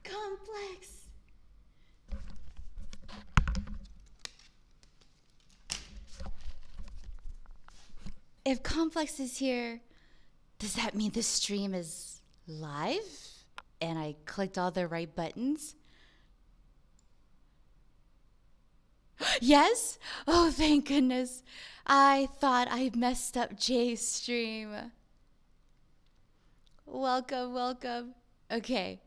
Complex. If Complex is here, does that mean the stream is live? And I clicked all the right buttons? Yes? Oh, thank goodness. I thought I messed up Jay's stream. Welcome, welcome. Okay.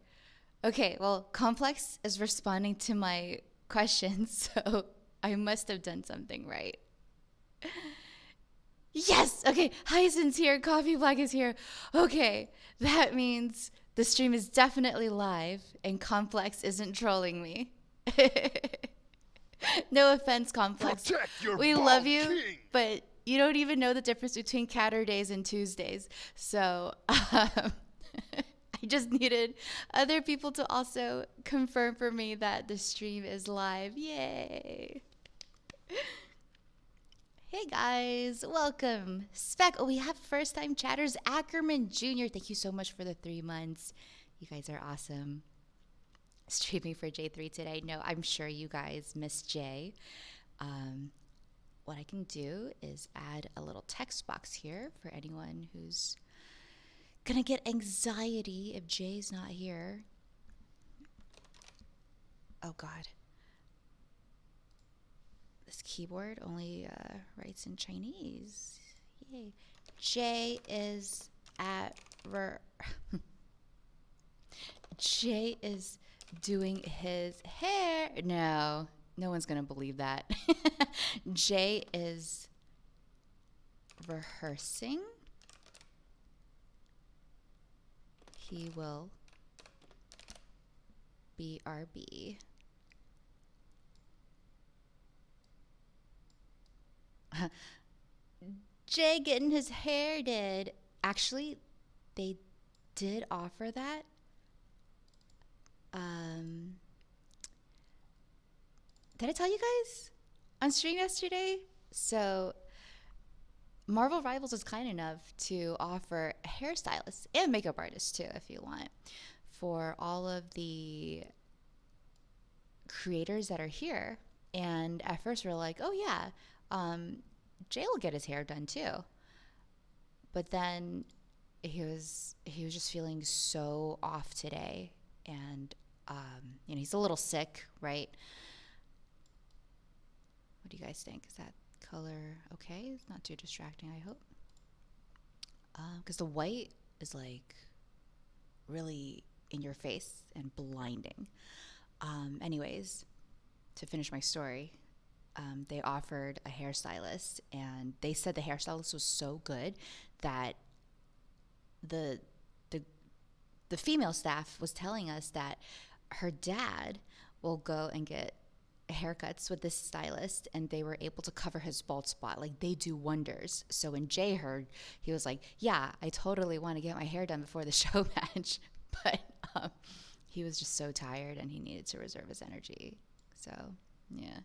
Okay, well, Complex is responding to my questions, so I must have done something right. Yes! Okay, Hyacint's here, Coffee Black is here. Okay, that means the stream is definitely live and Complex isn't trolling me. No offense, Complex. Protect your We bald love you, king. but you don't even know the difference between Catterdays and Tuesdays. So I just needed other people to also confirm for me that the stream is live. Yay! Hey guys, welcome. Oh, we have first time chatters. Ackerman Jr., thank you so much for the 3 months. You guys are awesome. Streaming for Jay3 today. No, I'm sure you guys miss Jay. What I can do is add a little text box here for anyone who's gonna get anxiety if Jay's not here. Oh God. This keyboard only writes in Chinese. Yay. Jay is at Jay is doing his hair. No, no one's gonna believe that. Jay is rehearsing. He will BRB. Jay getting his hair did. Actually, they did offer that. Did I tell you guys on stream yesterday? So Marvel Rivals is kind enough to offer a hairstylist and makeup artist too, if you want, for all of the creators that are here. And at first we were like, oh yeah, Jay will get his hair done too. But then he was just feeling so off today, and he's a little sick, right? What do you guys think? Is that color okay? It's not too distracting, I hope. Because the white is like really in your face and blinding. Anyways, to finish my story, they offered a hairstylist, and they said the hairstylist was so good that the female staff was telling us that her dad will go and get haircuts with this stylist, and they were able to cover his bald spot. Like, they do wonders. So when Jay heard, he was like, yeah, I totally want to get my hair done before the show match. But he was just so tired and he needed to reserve his energy. So yeah.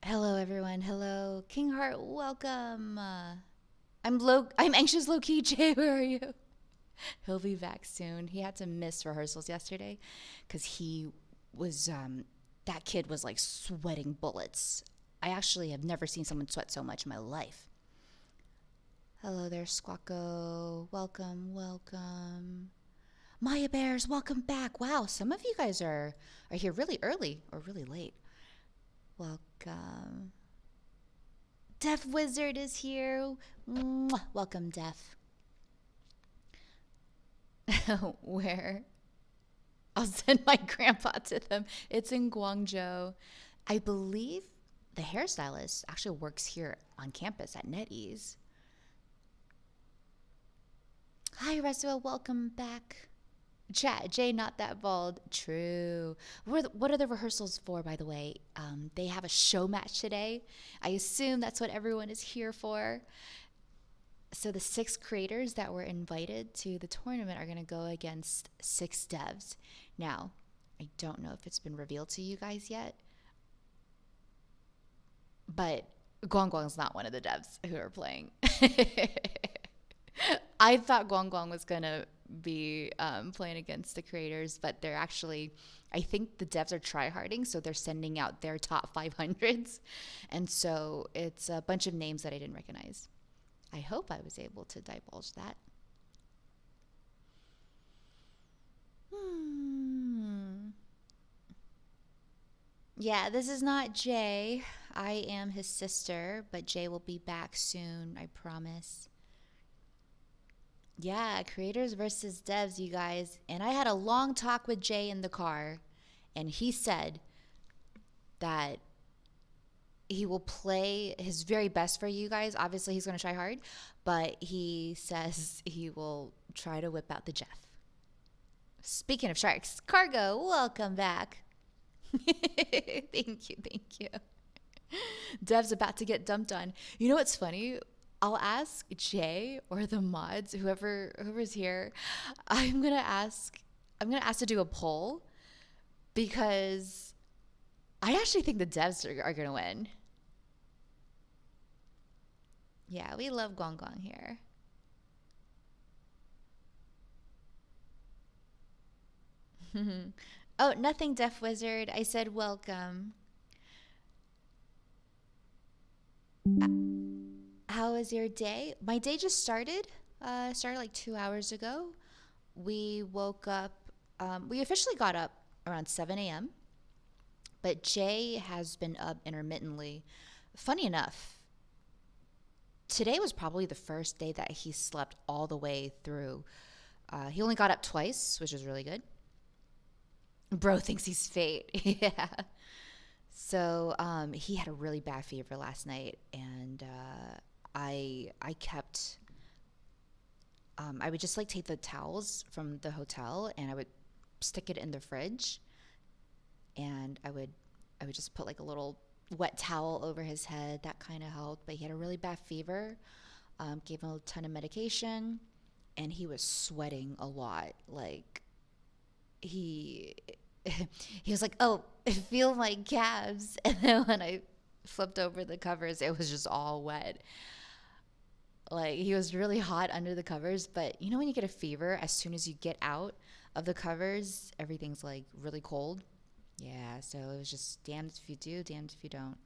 Hello everyone. Hello King Heart, welcome. I'm anxious low key. Jay, where are you? He'll be back soon. He had to miss rehearsals yesterday because he was, that kid was like sweating bullets. I actually have never seen someone sweat so much in my life. Hello there, Squawko. Welcome, welcome. Maya Bears, welcome back. Wow, some of you guys are here really early or really late. Welcome. Def Wizard is here. Mwah. Welcome, Def. Where? I'll send my grandpa to them. It's in Guangzhou. I believe the hairstylist actually works here on campus at NetEase. Hi, Resua. Welcome back. Chat, Jay, not that bald. True. What are the rehearsals for, by the way? They have a show match today. I assume that's what everyone is here for. So the 6 creators that were invited to the tournament are going to go against 6 devs. Now, I don't know if it's been revealed to you guys yet. But Guang Guang's not one of the devs who are playing. I thought Guang Guang was gonna be playing against the creators, but they're actually, I think the devs are tryharding, so they're sending out their top 500s, and so it's a bunch of names that I didn't recognize. I hope I was able to divulge that. Hmm. Yeah, this is not Jay. I am his sister, but Jay will be back soon, I promise. Yeah, creators versus devs, you guys. And I had a long talk with Jay in the car, and he said that he will play his very best for you guys. Obviously, he's going to try hard, but he says he will try to whip out the Jeff. Speaking of sharks, Cargo, welcome back. Thank you, thank you. Dev's about to get dumped on. You know what's funny? I'll ask Jay or the mods, whoever's here. I'm gonna ask. I'm gonna ask to do a poll because I actually think the devs are gonna win. Yeah, we love Gong Gong here. Oh, nothing, Deaf Wizard. I said welcome. How was your day? My day just started. Started like 2 hours ago. We woke up. We officially got up around 7 a.m., but Jay has been up intermittently. Funny enough, today was probably the first day that he slept all the way through. He only got up twice, which was really good. Bro thinks he's fate. Yeah. So he had a really bad fever last night, and I kept. I would just like take the towels from the hotel and I would stick it in the fridge, and I would just put like a little wet towel over his head. That kind of helped. But he had a really bad fever. Gave him a ton of medication, and he was sweating a lot. Like he he was like, "Oh, I feel my calves," and then when I flipped over the covers, it was just all wet. Like he was really hot under the covers, but you know when you get a fever, as soon as you get out of the covers, everything's like really cold. Yeah, so it was just damned if you do, damned if you don't.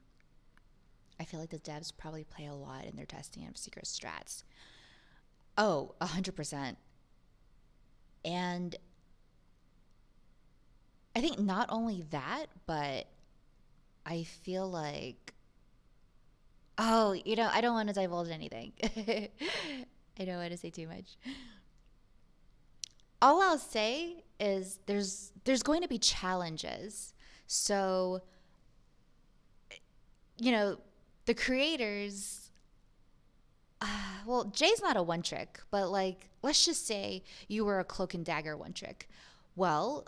I feel like the devs probably play a lot in their testing of secret strats. Oh, 100%. And I think not only that, but I feel like, oh, I don't want to divulge anything. I don't want to say too much. All I'll say is there's going to be challenges. So, you know, the creators, well, Jay's not a one trick, but like let's just say you were a cloak and dagger one trick. Well,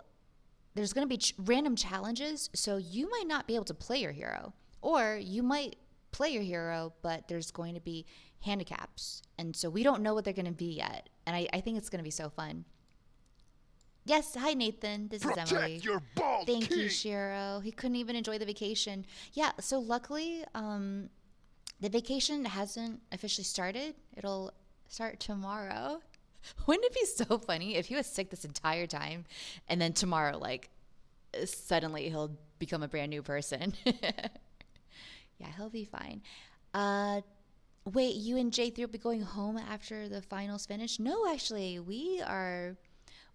there's going to be random challenges, so you might not be able to play your hero, or you might play your hero, but there's going to be handicaps, and so we don't know what they're going to be yet. And I think it's going to be so fun. Yes, hi Nathan. This is Emily. Protect your balls, Thank you, king. Shiro. He couldn't even enjoy the vacation. Yeah, so luckily, the vacation hasn't officially started. It'll start tomorrow. Wouldn't it be so funny if he was sick this entire time and then tomorrow, like, suddenly he'll become a brand new person? Yeah, he'll be fine. Uh, Wait, you and J3 will be going home after the finals finish? No, actually, we're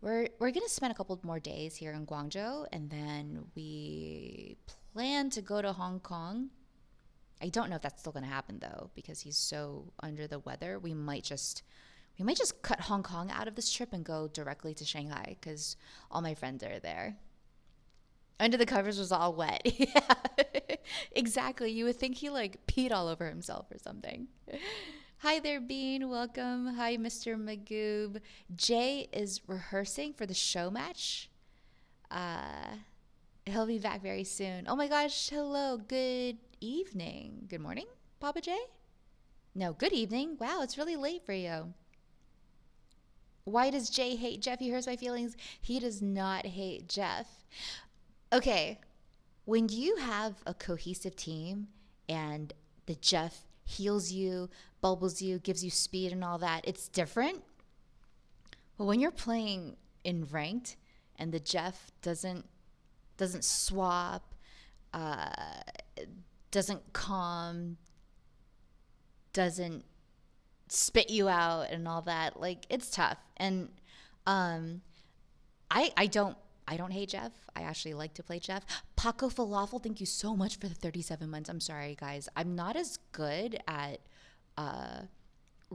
gonna spend a couple more days here in Guangzhou, and then we plan to go to Hong Kong. I don't know if that's still gonna happen though, because he's so under the weather. We might just cut Hong Kong out of this trip and go directly to Shanghai because all my friends are there. Under the covers was all wet. Yeah, exactly. You would think he like peed all over himself or something. Hi there, Bean. Welcome. Hi, Mr. Magoob. Jay is rehearsing for the show match. Uh, he'll be back very soon. Oh my gosh. Hello. Good evening. Good morning, Papa Jay? No, good evening. Wow, it's really late for you. Why does Jay hate Jeff? He hurts my feelings. He does not hate Jeff. Okay, when you have a cohesive team and the Jeff heals you, bubbles you, gives you speed and all that. It's different. But when you're playing in ranked and the Jeff doesn't swap, uh, doesn't calm, doesn't spit you out and all that, like it's tough. And um, I don't hate Jeff. I actually like to play Jeff. Paco Falafel, thank you so much for the 37 months. I'm sorry, guys. I'm not as good at uh,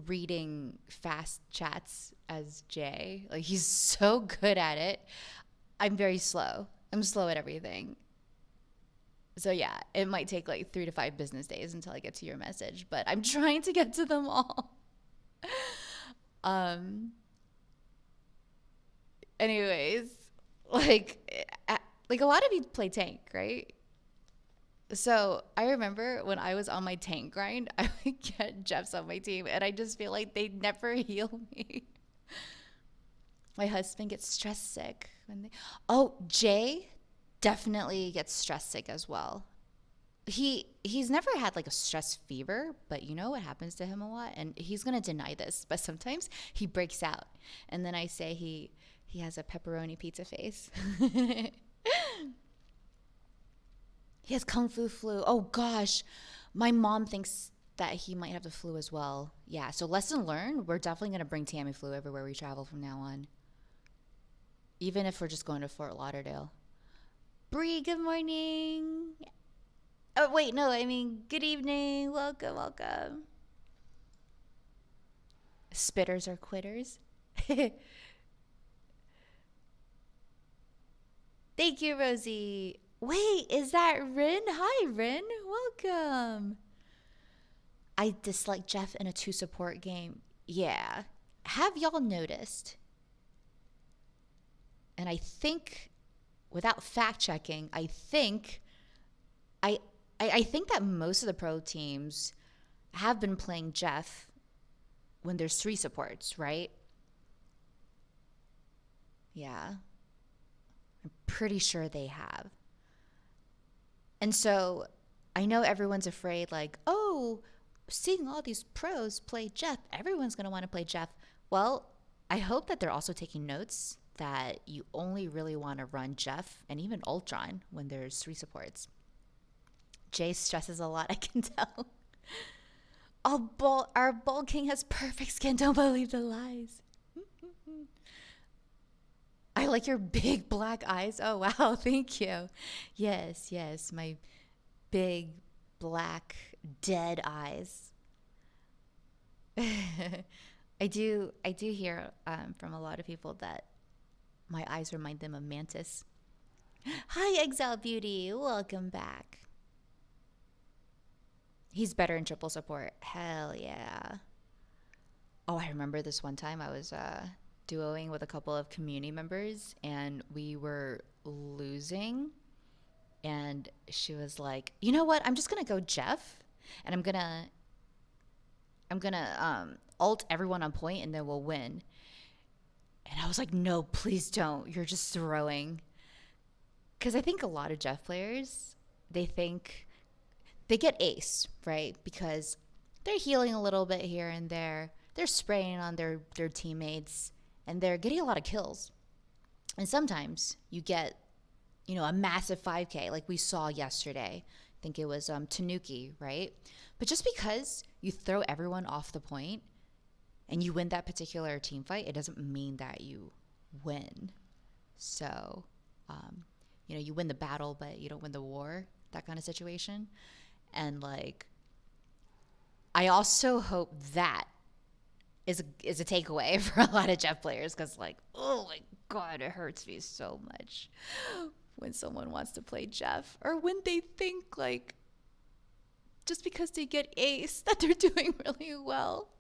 reading fast chats as Jay. Like, he's so good at it. I'm very slow. I'm slow at everything. So, yeah, it might take like 3 to 5 business days until I get to your message, but I'm trying to get to them all. um, anyways, like a lot of you play tank, right? So I remember when I was on my tank grind, I would get Jeffs on my team, and I just feel like they never heal me. My husband gets stress sick when they. Oh, Jay definitely gets stress sick as well. He's never had like a stress fever, but you know what happens to him a lot, and he's gonna deny this, but sometimes he breaks out, and then I say he has a pepperoni pizza face. He has kung fu flu. Oh gosh, my mom thinks that he might have the flu as well. Yeah, so lesson learned. We're definitely gonna bring Tamiflu everywhere we travel from now on, even if we're just going to Fort Lauderdale. Bree, good morning. Oh wait, no, I mean good evening. Welcome, welcome. Spitters are quitters. Thank you, Rosie. Wait, is that Rin? Hi, Rin. Welcome. I dislike Jeff in a 2 support game. Yeah. Have y'all noticed? And I think, without fact checking, I, I think that most of the pro teams have been playing Jeff when there's 3 supports, right? Yeah. I'm pretty sure they have. And so I know everyone's afraid, like, oh, seeing all these pros play Jeff, everyone's going to want to play Jeff. Well, I hope that they're also taking notes that you only really want to run Jeff and even Ultron when there's 3 supports. Jay stresses a lot, I can tell. Our Bull King has perfect skin. Don't believe the lies. I like your big black eyes. Oh, wow. Thank you. Yes, yes. My big black dead eyes. I do hear from a lot of people that my eyes remind them of Mantis. Hi, Exile Beauty. Welcome back. He's better in triple support. Hell yeah. Oh, I remember this one time I was duoing with a couple of community members, and we were losing, and she was like, you know what, I'm just gonna go Jeff, and I'm gonna ult everyone on point, and then we'll win. And I was like, no, please don't, you're just throwing. Because I think a lot of Jeff players, they think they get ace, right? Because they're healing a little bit here and there, they're spraying on their teammates, and they're getting a lot of kills. And sometimes you get, a massive 5K like we saw yesterday. I think it was Tanuki, right? But just because you throw everyone off the point and you win that particular team fight, it doesn't mean that you win. So, you win the battle, but you don't win the war, that kind of situation. And like, I also hope that is a takeaway for a lot of Jeff players, because like, oh my god, it hurts me so much when someone wants to play Jeff, or when they think like just because they get ace that they're doing really well.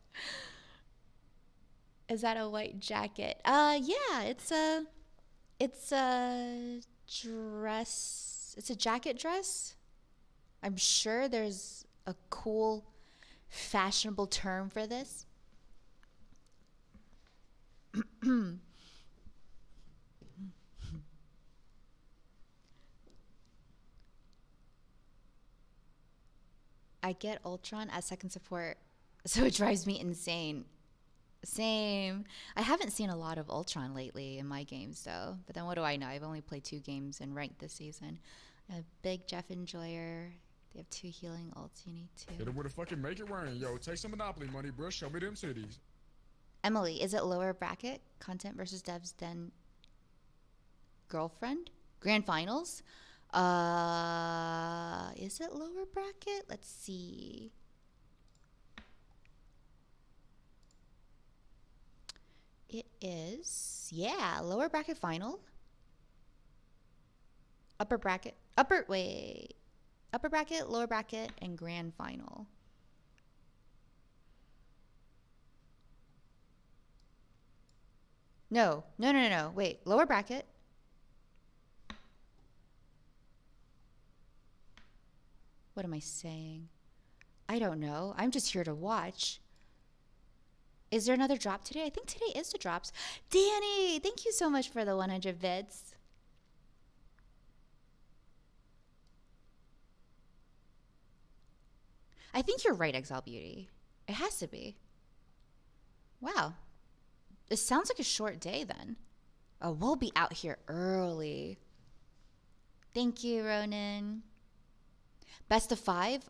Is that a white jacket? Yeah, it's a dress. It's a jacket dress. I'm sure there's a cool fashionable term for this. I get Ultron as second support, so it drives me insane. Same. I haven't seen a lot of Ultron lately in my games, though. But then what do I know? I've only played 2 games in ranked this season. A big Jeff enjoyer. They have 2 healing ults. You need 2. Hit him with a fucking make it rain. Yo, take some Monopoly money, bro. Show me them cities. Emily, is it lower bracket content versus devs than girlfriend? Grand finals? Is it lower bracket? Let's see. It is, yeah, lower bracket final. Upper bracket, upper bracket, lower bracket, and grand final. No, wait, lower bracket. What am I saying? I don't know. I'm just here to watch. Is there another drop today? I think today is the drops. Danny, thank you so much for the 100 vids. I think you're right, Exile Beauty. It has to be. Wow. It sounds like a short day then. Oh, we'll be out here early. Thank you, Ronan. Best of 5?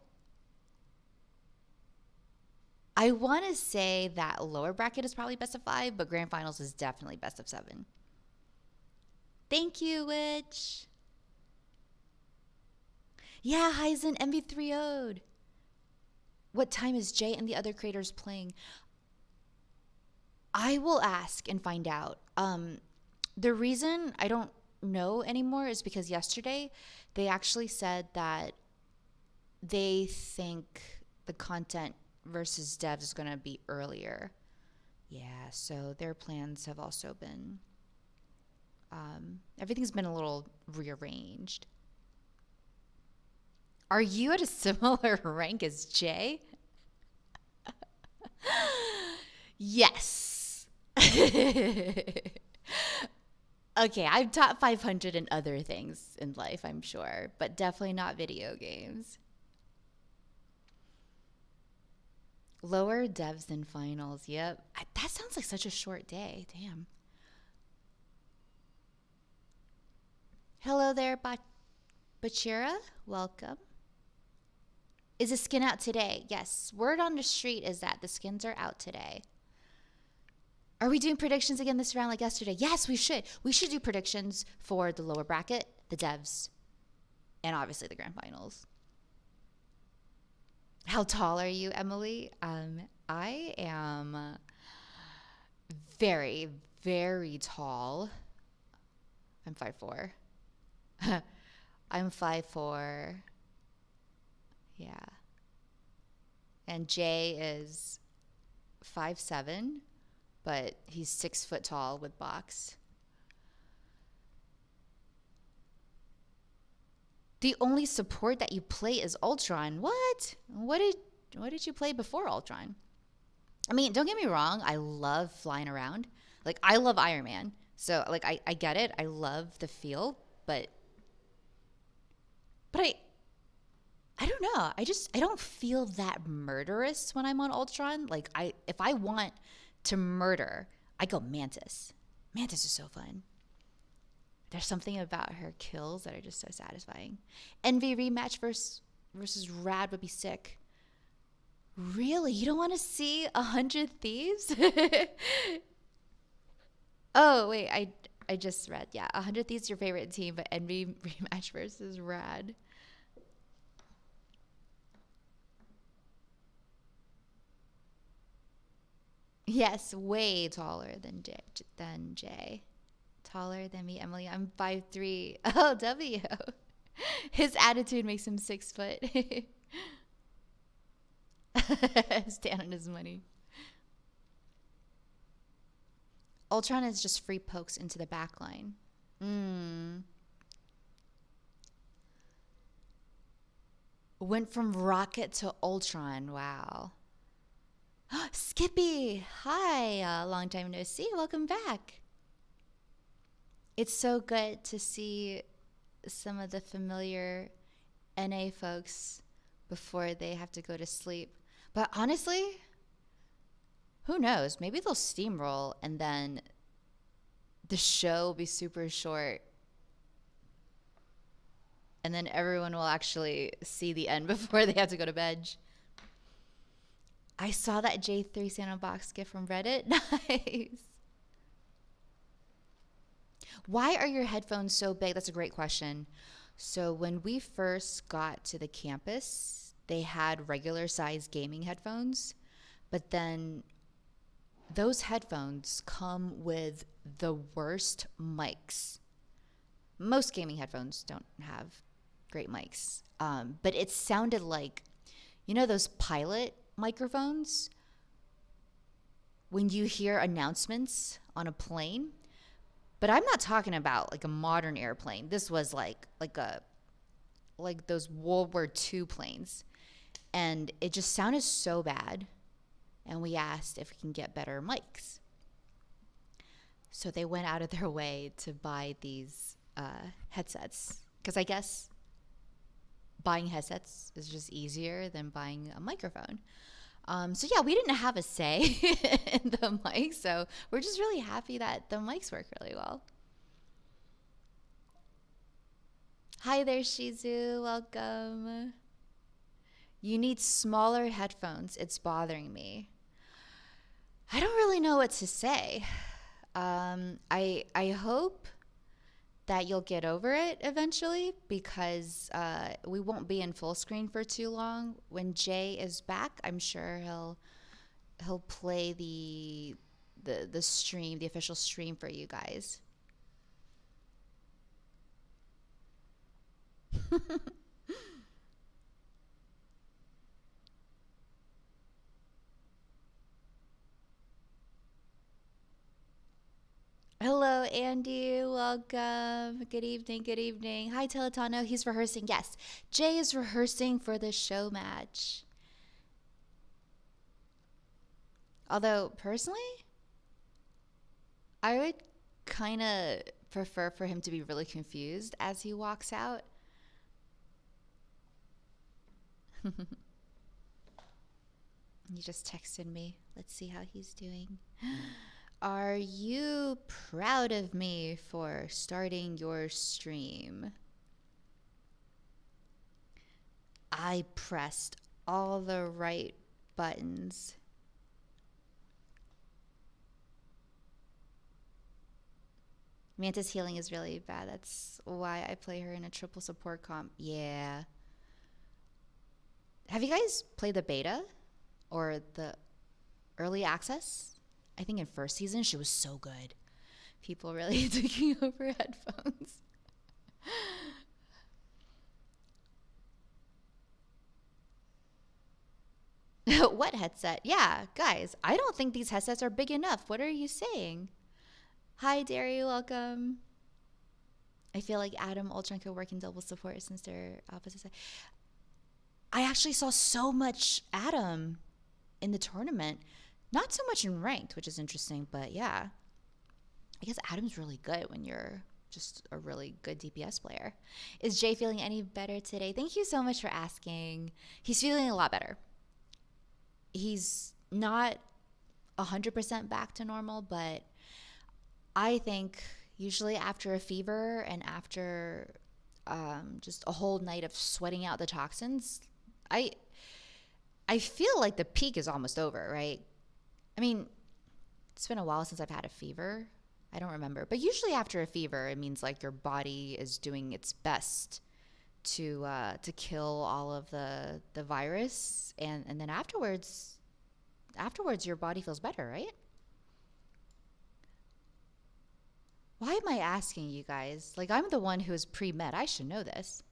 I want to say that lower bracket is probably best of 5, but grand finals is definitely best of 7. Thank you, Witch. Yeah, Heisen, MV3O'd. What time is Jay and the other creators playing? I will ask and find out. The reason I don't know anymore is because yesterday they actually said that they think the content versus devs is going to be earlier. Yeah, so their plans have also been, everything's been a little rearranged. Are you at a similar rank as Jay? Yes. Okay, I'm top 500 in other things in life, I'm sure, but definitely not video games. Lower devs than finals. Yep. That sounds like such a short day. Damn. Hello there, Bachira. Welcome. Is the skin out today? Yes. Word on the street is that the skins are out today. Are we doing predictions again this round like yesterday? Yes, we should. We should do predictions for the lower bracket, the devs, and obviously the grand finals. How tall are you, Emily? I am very, very tall. I'm 5'4". I'm 5'4". Yeah. And Jay is 5'7", but he's 6 foot tall with box. The only support that you play is Ultron. What? What did you play before Ultron? I mean, don't get me wrong. I love flying around. Like, I love Iron Man. So, like, I get it. I love the feel. But I don't know. I don't feel that murderous when I'm on Ultron. Like, if I want to murder, I go Mantis. Mantis is so fun. There's something about her kills that are just so satisfying. Envy rematch versus Rad would be sick. Really? You don't want to see 100 Thieves? Oh, wait. I just read. Yeah, 100 Thieves is your favorite team, but Envy rematch versus Rad. Yes, way taller than Jay. Taller than me, Emily. I'm 5'3". Oh, W. His attitude makes him 6 foot. Stand on his money. Ultron is just free pokes into the back line. Went from Rocket to Ultron. Wow. Skippy. Hi. Long time no see. Welcome back. It's so good to see some of the familiar NA folks before they have to go to sleep. But honestly, who knows? Maybe they'll steamroll and then the show will be super short and then everyone will actually see the end before they have to go to bed. I saw that Jay3 Santa Box gift from Reddit. Nice. Why are your headphones so big? That's a great question. So when we first got to the campus, they had regular size gaming headphones, but then those headphones come with the worst mics. Most gaming headphones don't have great mics, but it sounded like, you know, those pilot microphones when you hear announcements on a plane. But I'm not talking about like a modern airplane. This was like those World War II planes, and it just sounded so bad. And we asked if we can get better mics. So they went out of their way to buy these headsets, because I guess buying headsets is just easier than buying a microphone. So yeah, we didn't have a say in the mic, so we're just really happy that the mics work really well. Hi there, Shizu. Welcome. You need smaller headphones. It's bothering me. I don't really know what to say. I hope that you'll get over it eventually, because we won't be in full screen for too long. When Jay is back, I'm sure he'll play the stream, the official stream for you guys. Hello, Andy. Welcome. Good evening. Good evening. Hi, Teletano. He's rehearsing. Yes, Jay is rehearsing for the show match. Although, personally, I would kind of prefer for him to be really confused as he walks out. He just texted me. Let's see how he's doing. Are you proud of me for starting your stream? I pressed all the right buttons. Manta's healing is really bad. That's why I play her in a triple support comp. Yeah. Have you guys played the beta or the early access? I think in first season she was so good. People really taking over headphones. What headset? Yeah, guys, I don't think these headsets are big enough. What are you saying? Hi, Derry, welcome. I feel like Adam Ultron could work in double support since they're opposite side. I actually saw so much Adam in the tournament. Not so much in ranked, which is interesting, but yeah. I guess Adam's really good when you're just a really good DPS player. Is Jay feeling any better today? Thank you so much for asking. He's feeling a lot better. He's not 100% back to normal, but I think usually after a fever and after just a whole night of sweating out the toxins, I feel like the peak is almost over, right? I mean, it's been a while since I've had a fever. I don't remember. But usually after a fever, it means like your body is doing its best to kill all of the virus. And then afterwards your body feels better, right? Why am I asking you guys? Like, I'm the one who is pre-med. I should know this.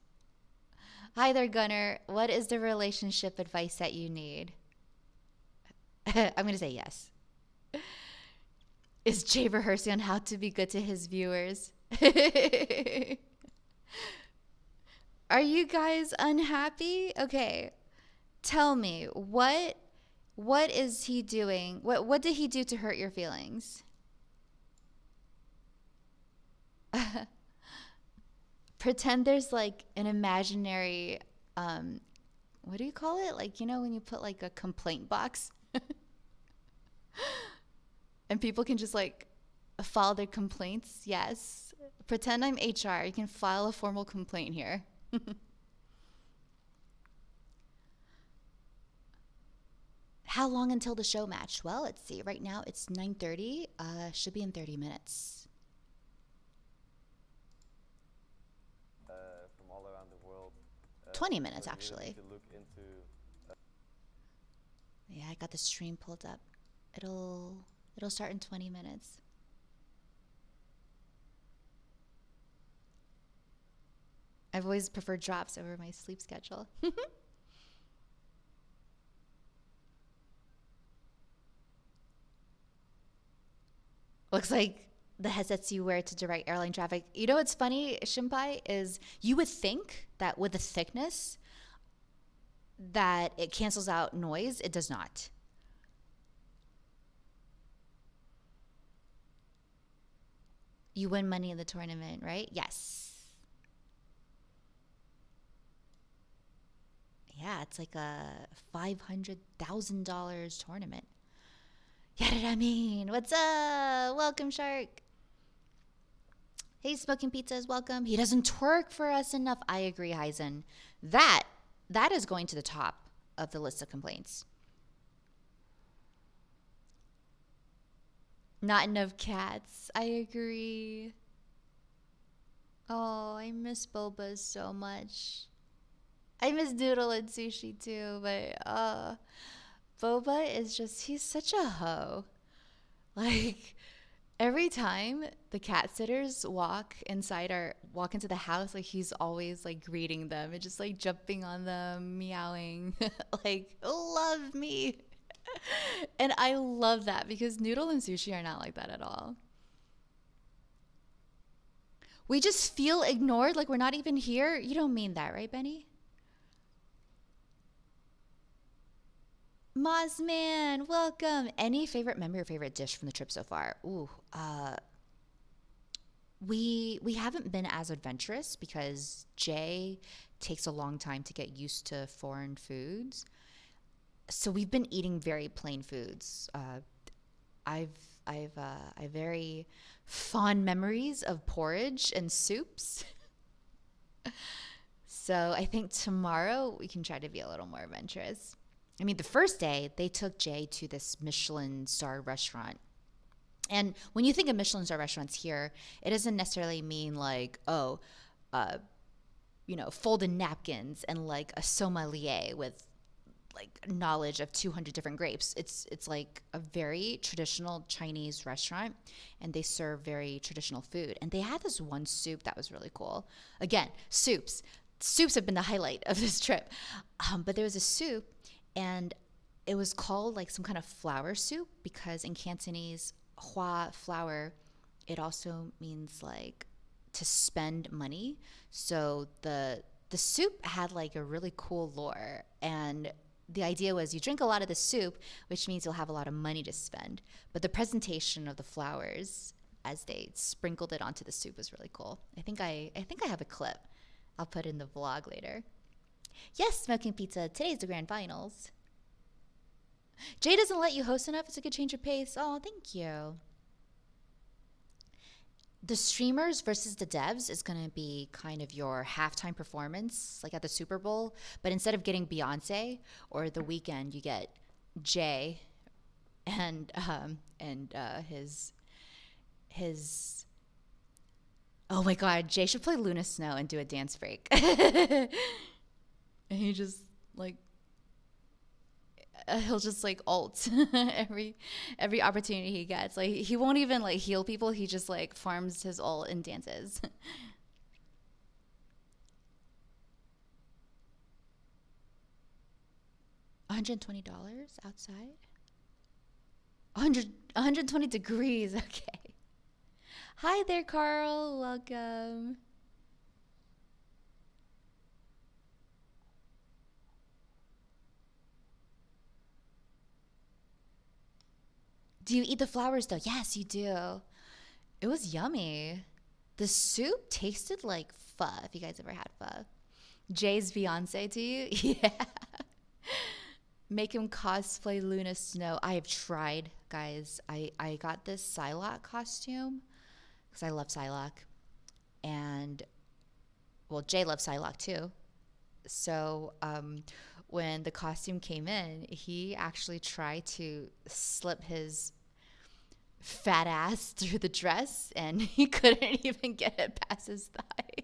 Hi there, Gunner. What is the relationship advice that you need? I'm going to say yes. Is Jay rehearsing on how to be good to his viewers? Are you guys unhappy? Okay. Tell me, what is he doing? What did he do to hurt your feelings? Pretend there's like an imaginary what do you call it? Like, you know, when you put like a complaint box and people can just like file their complaints. Yes. Pretend I'm HR. You can file a formal complaint here. How long until the show match? Well, let's see. Right now it's 9:30. Should be in 30 minutes. From all around the world. 20 minutes, so actually. to look into, Yeah, I got the stream pulled up. It'll start in 20 minutes. I've always preferred drops over my sleep schedule. Looks like the headsets you wear to direct airline traffic. You know what's funny, Shimpai, is you would think that with the thickness that it cancels out noise. It does not. You win money in the tournament, right? Yes. Yeah, it's like a $500,000 tournament. Yeah, did I mean? What's up? Welcome, Shark. Hey, Smoking Pizzas, welcome. He doesn't twerk for us enough. I agree, Heisen. That is going to the top of the list of complaints. Not enough cats. I agree. Oh, I miss Boba so much. I miss Doodle and Sushi too, but Boba is just, he's such a hoe. Like, every time the cat sitters walk into the house, like he's always like greeting them and just like jumping on them, meowing, like, love me. And I love that because Noodle and Sushi are not like that at all. We just feel ignored, like we're not even here. You don't mean that, right, Benny? Mossman, welcome. Any favorite memory or favorite dish from the trip so far? Ooh, we haven't been as adventurous because Jay takes a long time to get used to foreign foods. So we've been eating very plain foods. I've very fond memories of porridge and soups. So I think tomorrow we can try to be a little more adventurous. I mean, the first day they took Jay to this Michelin star restaurant. And when you think of Michelin star restaurants here, it doesn't necessarily mean like, folded napkins and like a sommelier with like knowledge of 200 different grapes. It's like a very traditional Chinese restaurant, and they serve very traditional food. And they had this one soup that was really cool. Again, soups have been the highlight of this trip. But there was a soup, and it was called like some kind of flour soup because in Cantonese, hua flour, it also means like to spend money. So the soup had like a really cool lore, and the idea was you drink a lot of the soup, which means you'll have a lot of money to spend. But the presentation of the flowers as they sprinkled it onto the soup was really cool. I think I have a clip. I'll put in the vlog later. Yes, Smoking Pizza. Today's the grand finals. Jay doesn't let you host enough. It's a good change of pace. Oh, thank you. The streamers versus the devs is going to be kind of your halftime performance, like at the Super Bowl. But instead of getting Beyonce or The Weeknd, you get Jay and his. Oh my God, Jay should play Luna Snow and do a dance break. And he just like. He'll just like ult every opportunity he gets. Like he won't even like heal people. He just like farms his ult and dances. $120 outside. 120 degrees. Okay. Hi there, Carl. Welcome. Do you eat the flowers though? Yes, you do. It was yummy. The soup tasted like pho, if you guys ever had pho. Jay's fiance to you? Yeah. Make him cosplay Luna Snow. I have tried, guys. I got this Psylocke costume because I love Psylocke. And, well, Jay loves Psylocke too. So when the costume came in, he actually tried to slip his fat ass through the dress and he couldn't even get it past his thighs.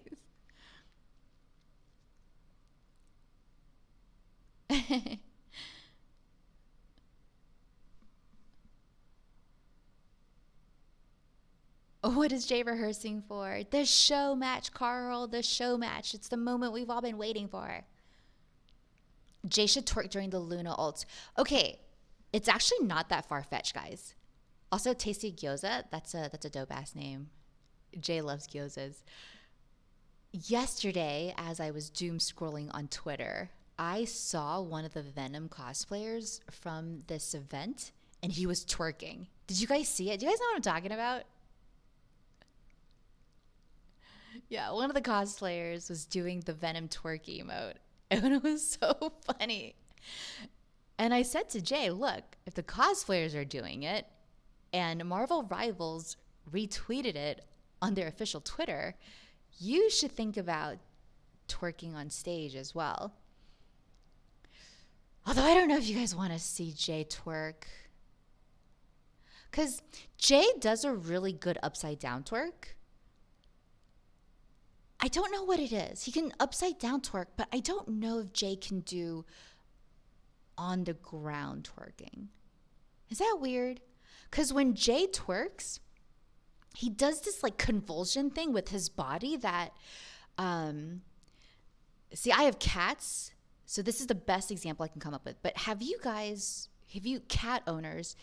What is Jay rehearsing for? The show match, Carl. The show match. It's the moment we've all been waiting for. Jay should twerk during the Luna ult. Okay, it's actually not that far fetched, guys. Also, Tasty Gyoza. That's a dope ass name. Jay loves gyozas. Yesterday, as I was doom scrolling on Twitter, I saw one of the Venom cosplayers from this event, and he was twerking. Did you guys see it? Do you guys know what I'm talking about? Yeah, one of the cosplayers was doing the Venom twerk emote, and it was so funny. And I said to Jay, look, if the cosplayers are doing it and Marvel Rivals retweeted it on their official Twitter, you should think about twerking on stage as well. Although I don't know if you guys want to see Jay twerk. Because Jay does a really good upside down twerk. I don't know what it is. He can upside down twerk, but I don't know if Jay can do on the ground twerking. Is that weird? Because when Jay twerks, he does this like convulsion thing with his body that, see, I have cats, so this is the best example I can come up with. But have you cat owners,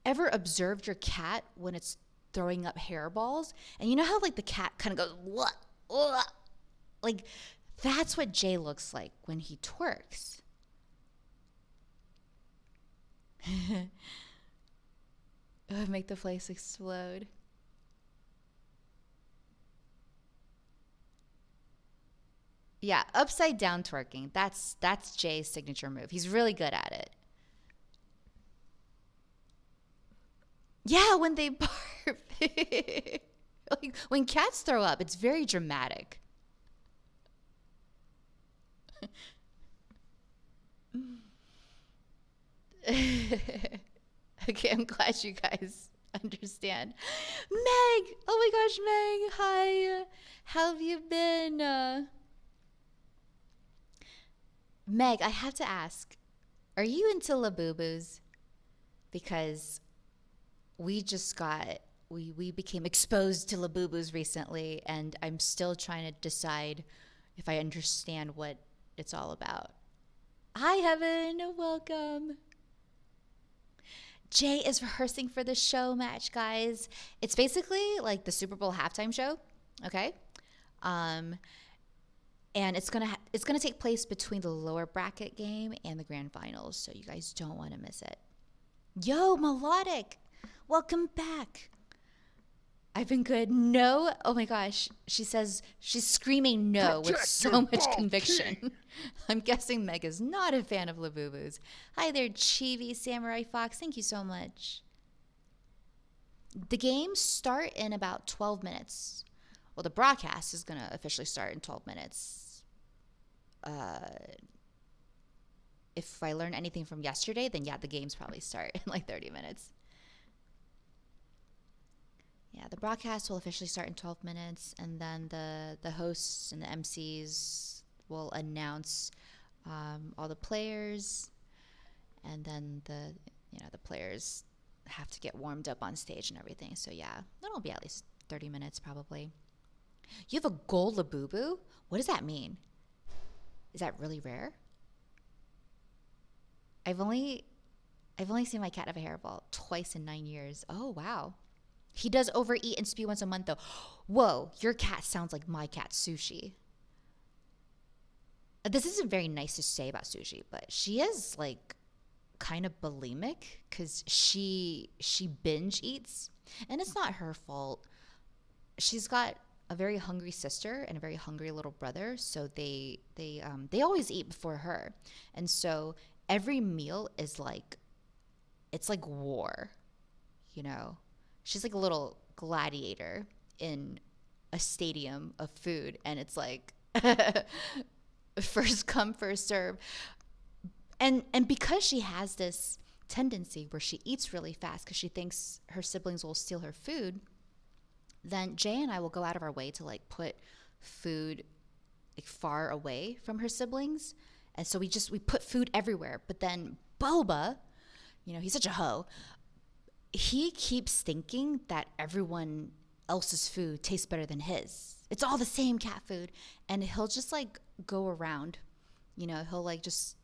ever observed your cat when it's throwing up hairballs? And you know how like the cat kind of goes, what? Like, that's what Jay looks like when he twerks. It would make the place explode. Yeah, upside down twerking. That's Jay's signature move. He's really good at it. Yeah, when they barf. Like, when cats throw up, it's very dramatic. Okay, I'm glad you guys understand. Meg! Oh my gosh, Meg! Hi! How have you been? Meg, I have to ask, are you into Labubus? Because we just got we became exposed to Labubus recently, and I'm still trying to decide if I understand what it's all about. Hi, Heaven. Welcome. Jay is rehearsing for the show match, guys. It's basically like the Super Bowl halftime show, okay? And it's gonna take place between the lower bracket game and the grand finals, so you guys don't want to miss it. Yo, Melodic, welcome back. I've been good. No. Oh my gosh. She says she's screaming no with so much conviction. I'm guessing Meg is not a fan of Labubus. Hi there, Chibi Samurai Fox. Thank you so much. The games start in about 12 minutes. Well, the broadcast is going to officially start in 12 minutes. If I learn anything from yesterday, then yeah, the games probably start in like 30 minutes. Yeah, the broadcast will officially start in 12 minutes, and then the hosts and the MCs will announce all the players, and then the players have to get warmed up on stage and everything. So yeah, that'll be at least 30 minutes probably. You have a gold Labubu? What does that mean? Is that really rare? I've only seen my cat have a hairball twice in 9 years. Oh wow. He does overeat and spew once a month, though. Whoa, your cat sounds like my cat, Sushi. This isn't very nice to say about Sushi, but she is, like, kind of bulimic because she binge eats. And it's not her fault. She's got a very hungry sister and a very hungry little brother, so they always eat before her, and so every meal is like it's like war, you know. She's like a little gladiator in a stadium of food, and it's like first come first serve, and because she has this tendency where she eats really fast because she thinks her siblings will steal her food, then Jay and I will go out of our way to like put food like far away from her siblings. And so we put food everywhere. But then Boba, he's such a hoe. He keeps thinking that everyone else's food tastes better than his. It's all the same cat food. And he'll just like go around, he'll like just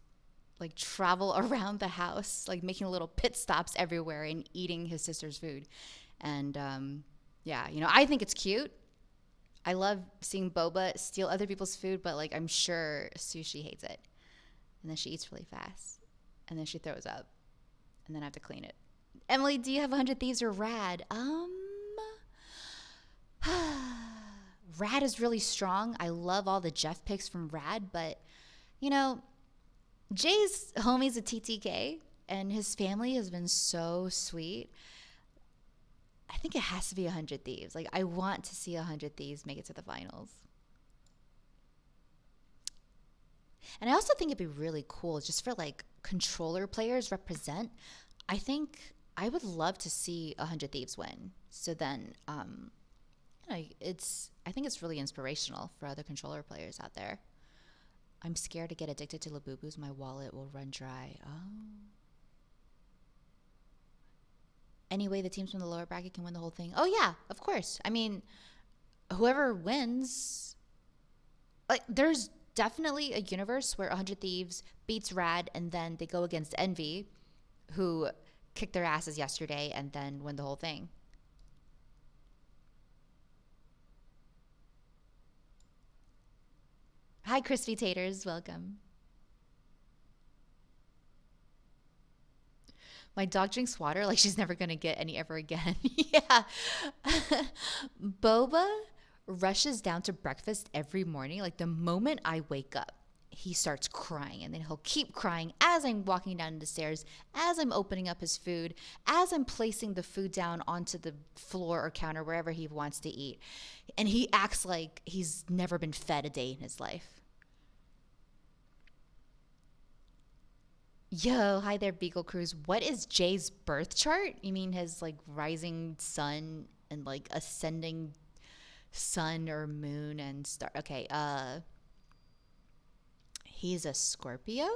like travel around the house, like making little pit stops everywhere and eating his sister's food. And yeah, I think it's cute. I love seeing Boba steal other people's food, but like I'm sure Sushi hates it. And then she eats really fast. And then she throws up. And then I have to clean it. Emily, do you have 100 Thieves or Rad? Rad is really strong. I love all the Jeff picks from Rad, but Jay's homie's a TTK, and his family has been so sweet. I think it has to be 100 Thieves. Like, I want to see 100 Thieves make it to the finals. And I also think it'd be really cool just for, like, controller players represent. I think I would love to see 100 Thieves win. So then, I think it's really inspirational for other controller players out there. I'm scared to get addicted to Labubus. My wallet will run dry. Oh. Anyway, the teams from the lower bracket can win the whole thing. Oh, yeah, of course. I mean, whoever wins, like, there's definitely a universe where 100 Thieves beats Rad, and then they go against Envy, who kicked their asses yesterday, and then win the whole thing. Hi, Crispy Taters. Welcome. My dog drinks water like she's never going to get any ever again. Yeah. Boba rushes down to breakfast every morning. Like the moment I wake up, he starts crying, and then he'll keep crying as I'm walking down the stairs, as I'm opening up his food, as I'm placing the food down onto the floor or counter, wherever he wants to eat. And he acts like he's never been fed a day in his life. Yo, hi there, Beagle Cruise. What is Jay's birth chart? You mean his like rising sun and like ascending sun or moon and star? Okay, he's a Scorpio?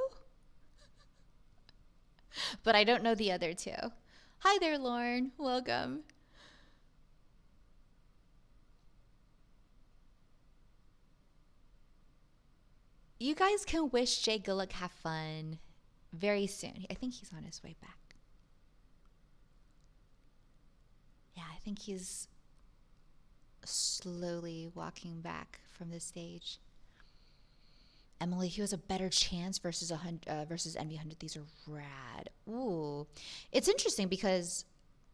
But I don't know the other two. Hi there, Lauren. Welcome. You guys can wish Jay good luck, have fun. Very soon. I think he's on his way back. Yeah, I think he's slowly walking back from the stage. Emily, who has a better chance versus Envy 100? These are rad. Ooh, it's interesting because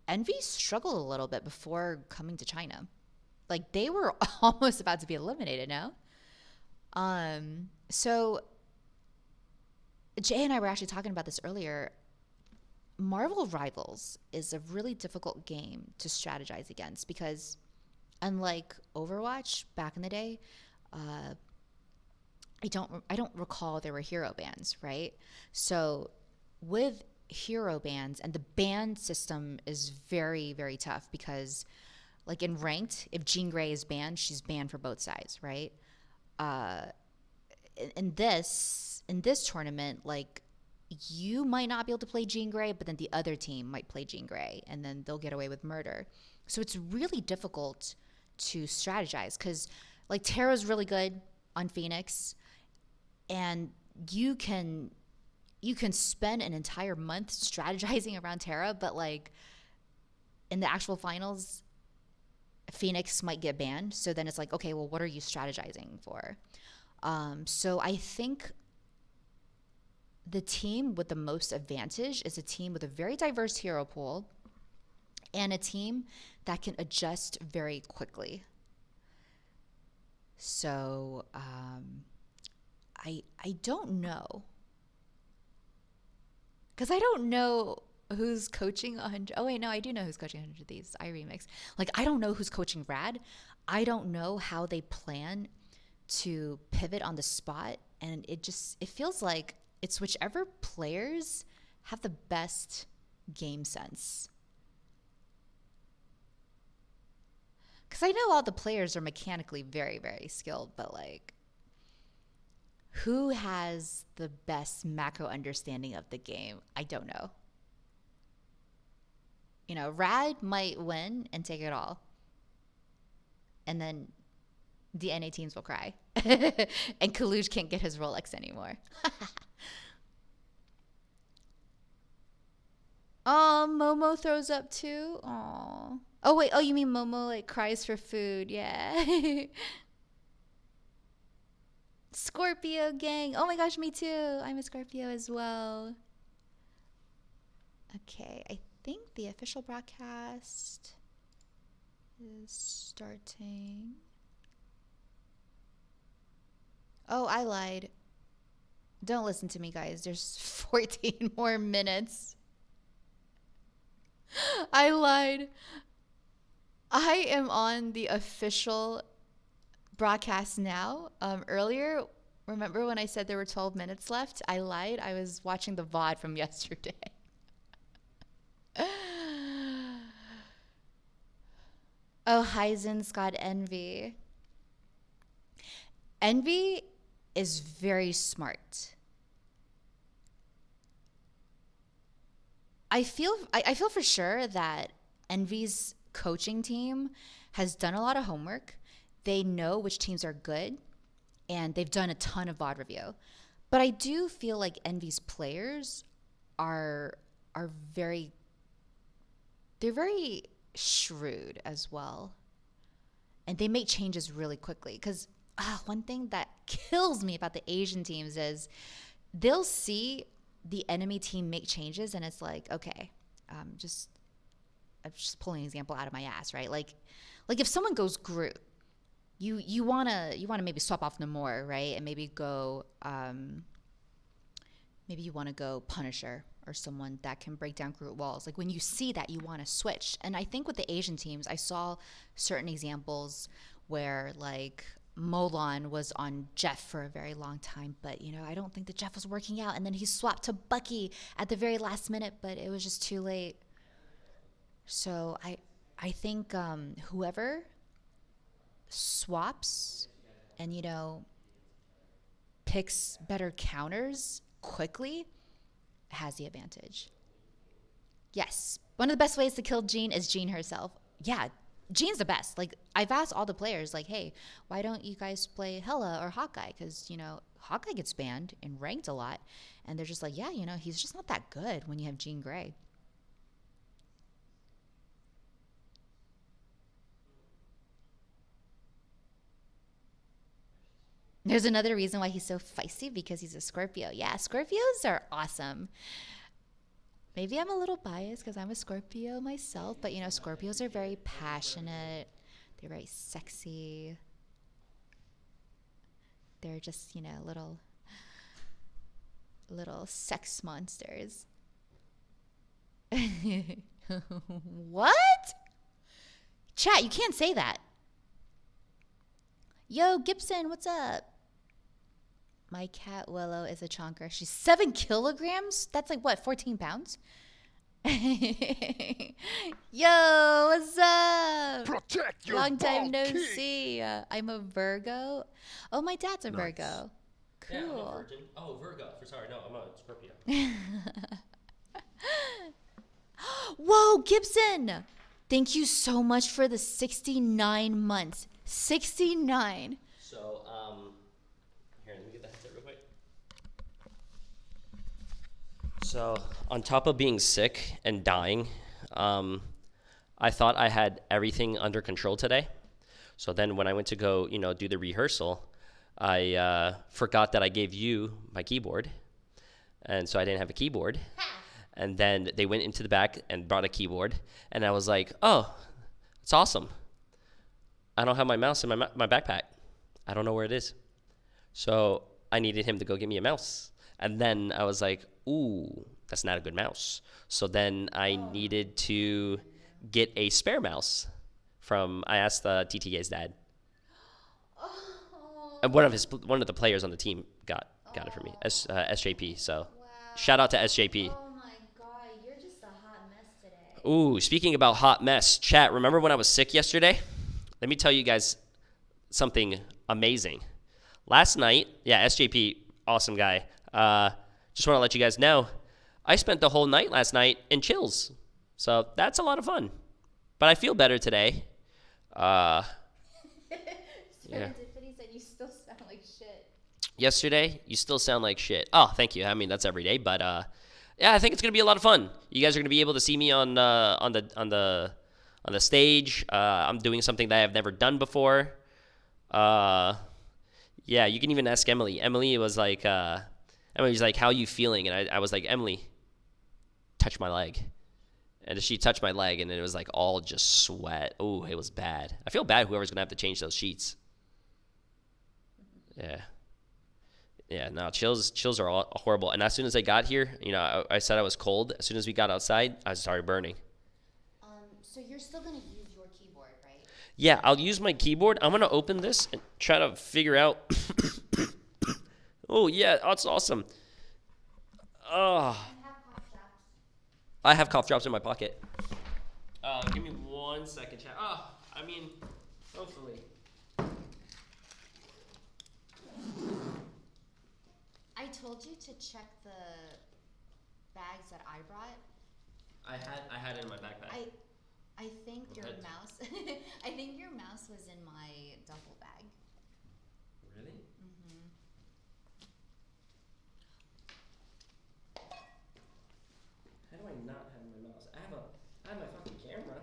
Envy struggled a little bit before coming to China. Like they were almost about to be eliminated now. So Jay and I were actually talking about this earlier. Marvel Rivals is a really difficult game to strategize against because unlike Overwatch back in the day, I don't recall there were hero bans, right? So with hero bans, and the ban system is very, very tough because like in ranked, if Jean Grey is banned, she's banned for both sides, right? In this tournament, like you might not be able to play Jean Grey, but then the other team might play Jean Grey, and then they'll get away with murder. So it's really difficult to strategize because like Tara's really good on Phoenix, and you can spend an entire month strategizing around Tara, but like in the actual finals, Phoenix might get banned. So then it's like, okay, well, what are you strategizing for? So I think the team with the most advantage is a team with a very diverse hero pool and a team that can adjust very quickly. So I don't know, because I don't know who's coaching 100. Oh wait, no, I do know who's coaching 100 of these. I remix. Like, I don't know who's coaching Rad. I don't know how they plan to pivot on the spot, and it feels like it's whichever players have the best game sense. Because I know all the players are mechanically very, very skilled, but like, who has the best macro understanding of the game? I don't know. You know, Rad might win and take it all, and then the NA teams will cry, and Kaluj can't get his Rolex anymore. Oh, Momo throws up too. Oh. Oh wait. Oh, you mean Momo like cries for food? Yeah. Scorpio gang. Oh my gosh, me too. I'm a Scorpio as well. Okay, I think the official broadcast is starting. Oh, I lied. Don't listen to me, guys. There's 14 more minutes. I lied. I am on the official broadcast now. Earlier, remember when I said there were 12 minutes left? I lied. I was watching the VOD from yesterday. Oh, Heisen's got Envy. Envy is very smart. I feel for sure that Envy's coaching team has done a lot of homework. They know which teams are good, and they've done a ton of VOD review. But I do feel like Envy's players are are very they're very shrewd as well, and they make changes really quickly. Because one thing that kills me about the Asian teams is they'll see the enemy team make changes, and it's like, okay, just I'm just pulling an example out of my ass, right? Like if someone goes Groot, you wanna maybe swap off Namor, right? And maybe you wanna go Punisher or someone that can break down Groot walls. Like when you see that, you wanna switch. And I think with the Asian teams, I saw certain examples where like Molon was on Jeff for a very long time, but I don't think that Jeff was working out, and then he swapped to Bucky at the very last minute, but it was just too late. So I think whoever swaps and picks better counters quickly has the advantage. Yes, one of the best ways to kill Jean is Jean herself. Yeah, Jean's the best. Like, I've asked all the players, like, hey, why don't you guys play Hela or Hawkeye? Because Hawkeye gets banned and ranked a lot, and they're just like, yeah, he's just not that good when you have Jean Grey. There's another reason why he's so feisty, because he's a Scorpio. Yeah, Scorpios are awesome. Maybe I'm a little biased because I'm a Scorpio myself, but Scorpios are very passionate. They're very sexy. They're just, little sex monsters. What? Chat, you can't say that. Yo, Gibson, what's up? My cat Willow is a chonker. She's 7 kilograms? That's like what, 14 pounds? Yo, what's up? Protect your Long time ball no kick. see. I'm a Virgo. Oh, my dad's a Virgo. Cool. Yeah, I'm a virgin. Oh, Virgo. Sorry, no, I'm a Scorpio. Whoa, Gibson. Thank you so much for the 69 months. 69. So, here, let me get the headset real quick. So, on top of being sick and dying, I thought I had everything under control today. So then when I went to go, do the rehearsal, I forgot that I gave you my keyboard. And so I didn't have a keyboard. And then they went into the back and brought a keyboard. And I was like, oh, it's awesome. I don't have my mouse in my backpack. I don't know where it is. So I needed him to go get me a mouse. And then I was like, ooh, that's not a good mouse. So then I needed to get a spare mouse I asked TTK's dad. And one of the players on the team got it for me, SJP. So shout out to SJP. Oh my god, you're just a hot mess today. Ooh, speaking about hot mess, chat, remember when I was sick yesterday? Let me tell you guys something amazing. Last night, yeah, SJP, awesome guy. Just want to let you guys know, I spent the whole night last night in chills. So that's a lot of fun. But I feel better today. Yeah. Serendipity said you still sound like shit. Yesterday, you still sound like shit. Oh, thank you. I mean, that's every day, but yeah, I think it's gonna be a lot of fun. You guys are gonna be able to see me on the stage. I'm doing something that I've never done before. Yeah, you can even ask Emily. Emily was like, how are you feeling? And I was like, Emily, touch my leg. And she touched my leg, and it was like all just sweat. Oh, it was bad. I feel bad whoever's gonna have to change those sheets. Yeah, no, chills are all horrible. And as soon as I got here, I said I was cold. As soon as we got outside, I started burning. So you're still gonna use your keyboard, right? Yeah, I'll use my keyboard. I'm gonna open this and try to figure out. Oh yeah, that's awesome. Oh, I have cough drops in my pocket. Give me 1 second, chat. Hopefully. I told you to check the bags that I brought. I had it in my backpack. I think your mouse I think your mouse was in my duffel bag. Really? Mm-hmm. How do I not have my mouse? I have my fucking camera.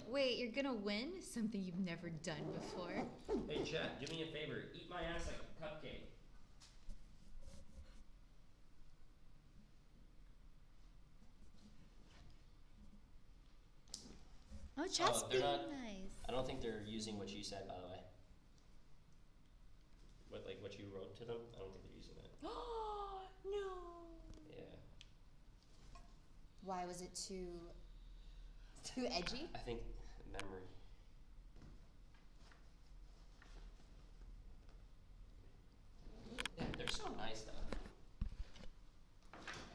Wait, you're gonna win something you've never done before. Hey, chat, do me a favor. Eat my ass like a cupcake. Oh, chat's being nice. I don't think they're using what you said, by the way. What you wrote to them? I don't think they're using that. Oh, no. Yeah. Why was it too edgy? I think memory. Yeah, they're so nice though.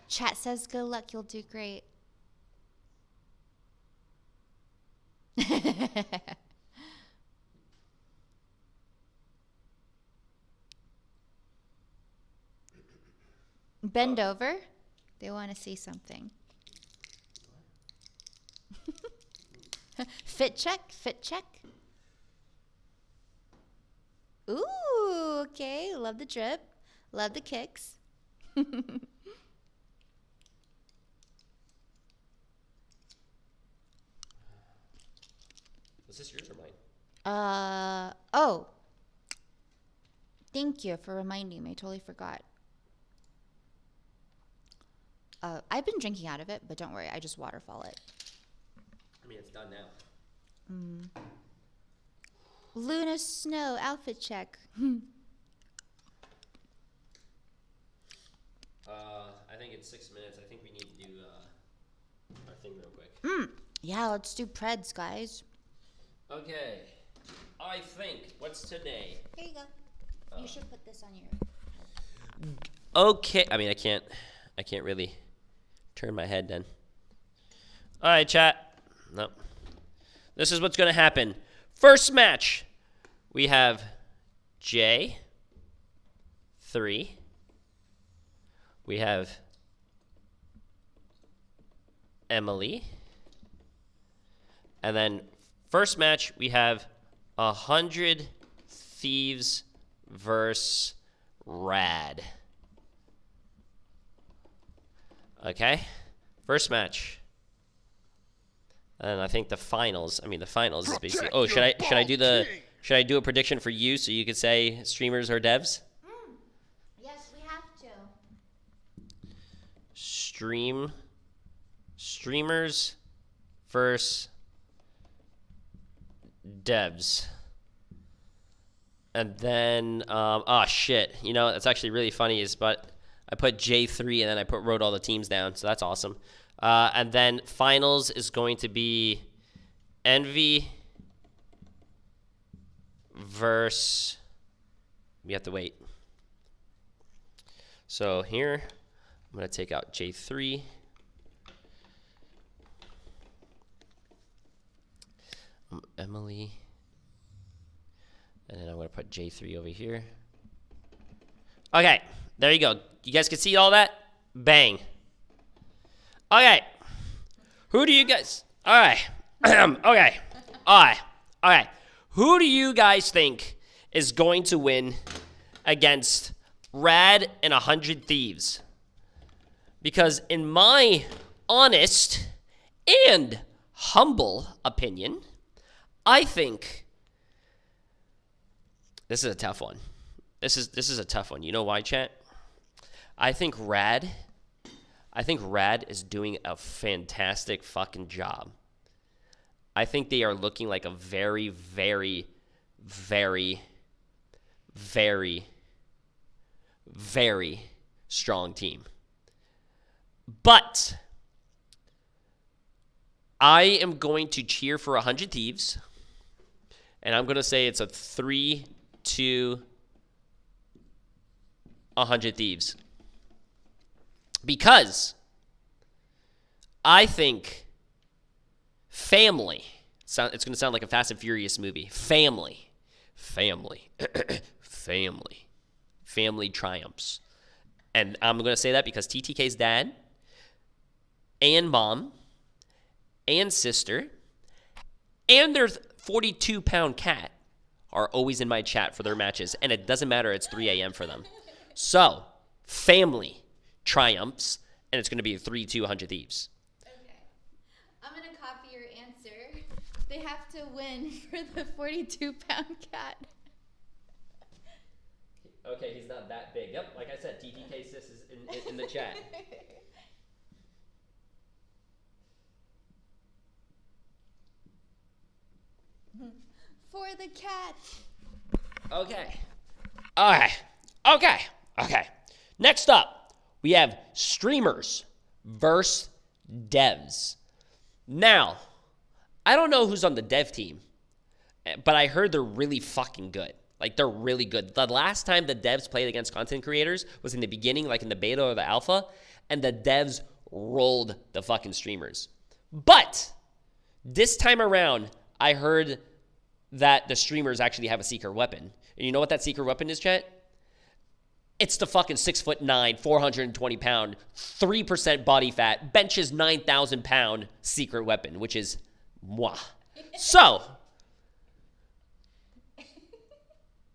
Chat says good luck, you'll do great. Bend over. They want to see something. Fit check. Ooh, okay. Love the drip. Love the kicks. Was this yours or mine? Oh. Thank you for reminding me. I totally forgot. I've been drinking out of it, but don't worry. I just waterfall it. I mean, it's done now. Luna Snow outfit check. I think it's 6 minutes. I think we need to do our thing real quick. Yeah, let's do Preds, guys. Okay. I think, what's today? Here you go. You should put this on your... Okay. I mean, I can't really turn my head then. All right, chat. No. This is what's going to happen. First match, we have Jay3. We have Emily. And then first match, we have 100 Thieves versus Rad. Okay, first match, and I think the finals. I mean, the finals is basically. Oh, should I do a prediction for you so you could say streamers or devs? Yes, we have to. Streamers versus devs. And then, oh shit, you know, that's actually really funny but I put Jay3 and then I wrote all the teams down, so that's awesome. And then finals is going to be Envy versus, we have to wait. So here, I'm going to take out Jay3. Emily. And then I'm going to put Jay3 over here. Okay, there you go. You guys can see all that? Bang. Okay. Who do you guys... All right. Okay. All right. All right. Who do you guys think is going to win against Rad and 100 Thieves? Because in my honest and humble opinion, I think this is a tough one. This is a tough one. You know why, chat? I think Rad is doing a fantastic fucking job. I think they are looking like a very, very, very, very, very strong team. But I am going to cheer for 100 Thieves, and I'm going to say it's a 3-2 100 Thieves. Because I think family, it's going to sound like a Fast and Furious movie. Family triumphs. And I'm going to say that because TTK's dad and mom and sister and their 42-pound cat are always in my chat for their matches. And it doesn't matter, it's 3 a.m. for them. So, family triumphs, and it's going to be a 3-2 100 Thieves. Okay. I'm going to copy your answer. They have to win for the 42-pound cat. Okay, he's not that big. Yep, like I said, TTK sis is in the chat. For the cat. Okay. All right. Okay. Next up, we have streamers versus devs. Now, I don't know who's on the dev team, but I heard they're really fucking good. Like, they're really good. The last time the devs played against content creators was in the beginning, like in the beta or the alpha, and the devs rolled the fucking streamers. But this time around, I heard that the streamers actually have a secret weapon. And you know what that secret weapon is, chat? It's the fucking 6'9", 420 pound, 3% body fat, benches 9,000 pound secret weapon, which is moi. So,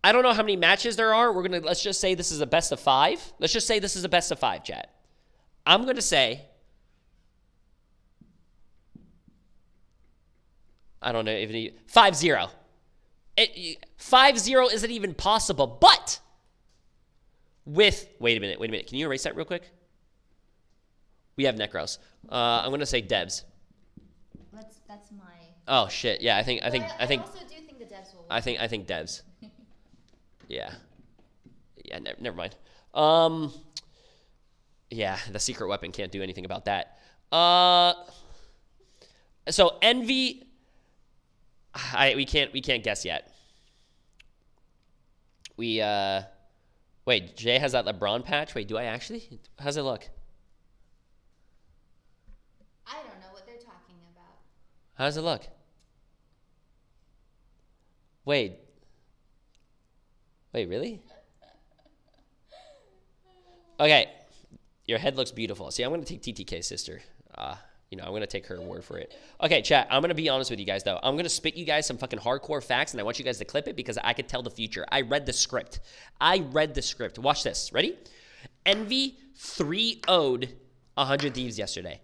I don't know how many matches there are. Let's just say this is a best of 5. Let's just say this is a best of 5, chat. I'm gonna say, I don't know, 5-0. 5-0 isn't even possible, but wait a minute. Can you erase that real quick? We have Necros. I'm gonna say devs. That's my. Oh shit! Yeah, I think. I also do think the devs will win. I think devs. Yeah. Never mind. Yeah, the secret weapon can't do anything about that. So Envy. We can't guess yet. Wait, Jay has that LeBron patch? Wait, do I actually? How's it look? I don't know what they're talking about. How does it look? Wait, really? Okay, your head looks beautiful. See, I'm going to take TTK's sister. I'm going to take her word for it. Okay, chat, I'm going to be honest with you guys, though. I'm going to spit you guys some fucking hardcore facts, and I want you guys to clip it because I could tell the future. I read the script. Watch this. Ready? Envy 3-0'd 100 Thieves yesterday.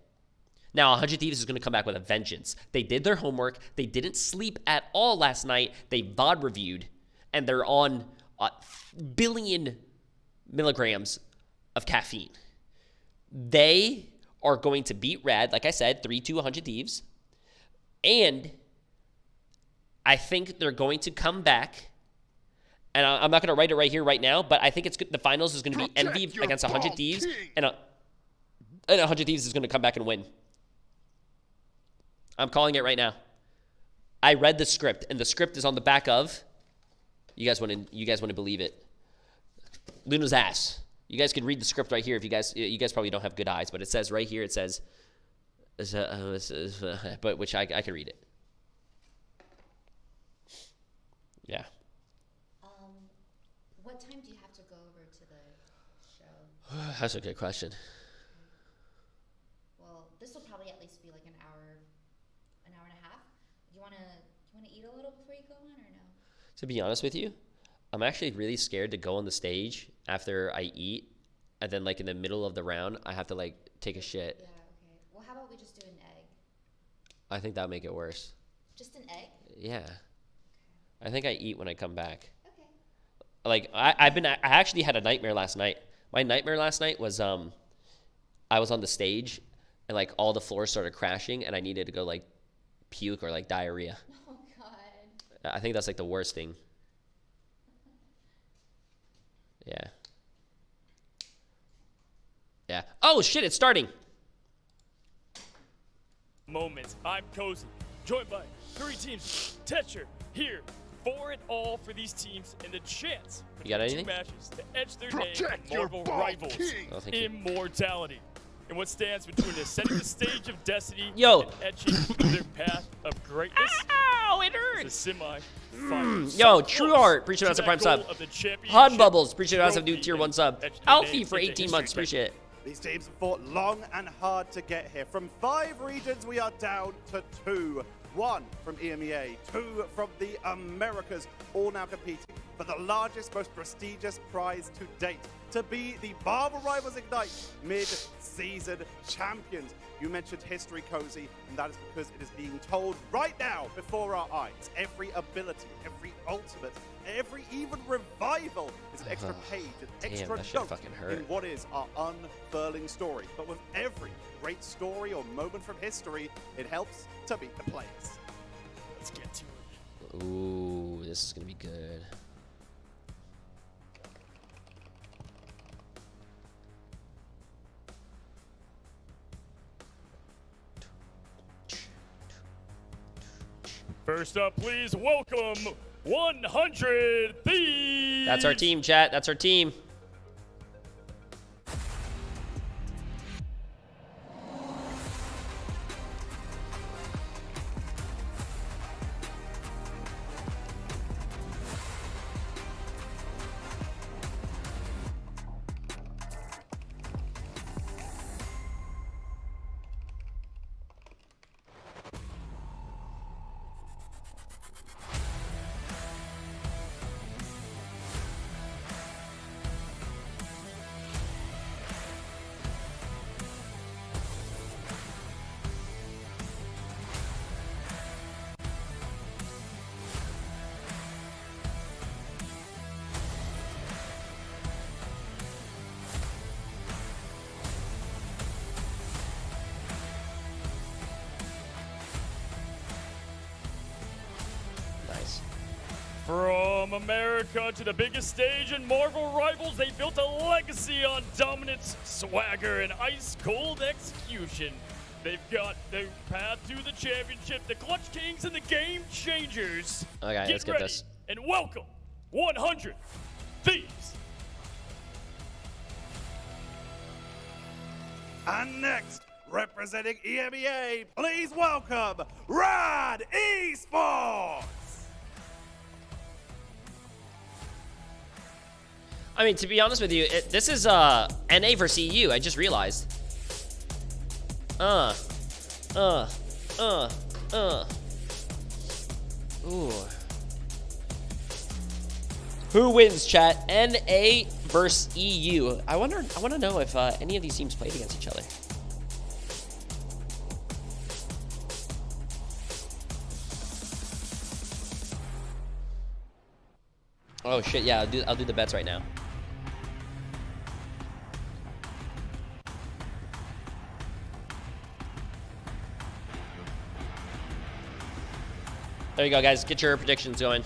Now, 100 Thieves is going to come back with a vengeance. They did their homework. They didn't sleep at all last night. They VOD reviewed, and they're on billion milligrams of caffeine. They are going to beat Rad, like I said, 3-2 100 Thieves. And I think they're going to come back. And I'm not going to write it right here, right now, but I think it's good. The finals is going to be Envy against 100 Thieves, and 100 Thieves is going to come back and win. I'm calling it right now. I read the script, and the script is on the back of. You guys want to believe it? Luna's ass. You guys can read the script right here if you guys probably don't have good eyes, but it says right here. It says, but which I can read it. Yeah. What time do you have to go over to the show? That's a good question. Well, this will probably at least be like an hour and a half. You wanna eat a little before you go on, or no? To be honest with you, I'm actually really scared to go on the stage after I eat, and then like in the middle of the round, I have to like take a shit. Yeah. Okay. Well, how about we just do an egg? I think that'll make it worse. Just an egg? Yeah. Okay. I think I eat when I come back. Okay. Like I actually had a nightmare last night. My nightmare last night was I was on the stage and like all the floors started crashing and I needed to go like puke or like diarrhea. Oh God. I think that's like the worst thing. Yeah. Yeah. Oh shit, it's starting. Moments. I'm Cozy, joined by 3 teams. Tetcher here for it all for these teams and the chance for You got 2 anything? matches to etch their name Protect in your Marvel ball Rivals king. Oh, thank you. immortality. And what stands between setting the stage of destiny Yo. and etching their path of greatness Ow, it is a hurts. semi-final. Yo, True Art, appreciate that's a prime sub. Hod Bubbles, appreciate that's a new tier 1 sub. Alfie for 18 months, appreciate it. These teams have fought long and hard to get here. From 5 regions, we are down to 2. 1 from EMEA, 2 from the Americas, all now competing for the largest, most prestigious prize to date, to be the Marvel Rivals Ignite mid-season champions. You mentioned history, Cozy, and that is because it is being told right now before our eyes. Every ability, every ultimate, every even revival is an extra page, an extra that shit note fucking in hurt. what is our unfurling story. But with every great story or moment from history, it helps to meet the players. Let's get to it. Ooh, this is gonna be good. First up, please welcome 100 Thieves. That's our team, chat. That's our team. Nice. From America to the biggest stage in Marvel Rivals, they built a legacy on dominance, swagger, and ice-cold execution. They've got the path to the championship, the Clutch Kings, and the Game Changers. Okay, let's get ready this. And welcome 100 Thieves. And next, representing EMEA, please welcome Rad Esports! I mean, to be honest with you, this is NA versus EU. I just realized. Ooh. Who wins, chat? NA versus EU. I want to know if any of these teams played against each other. Oh shit! Yeah, I'll do the bets right now. There you go, guys. Get your predictions going.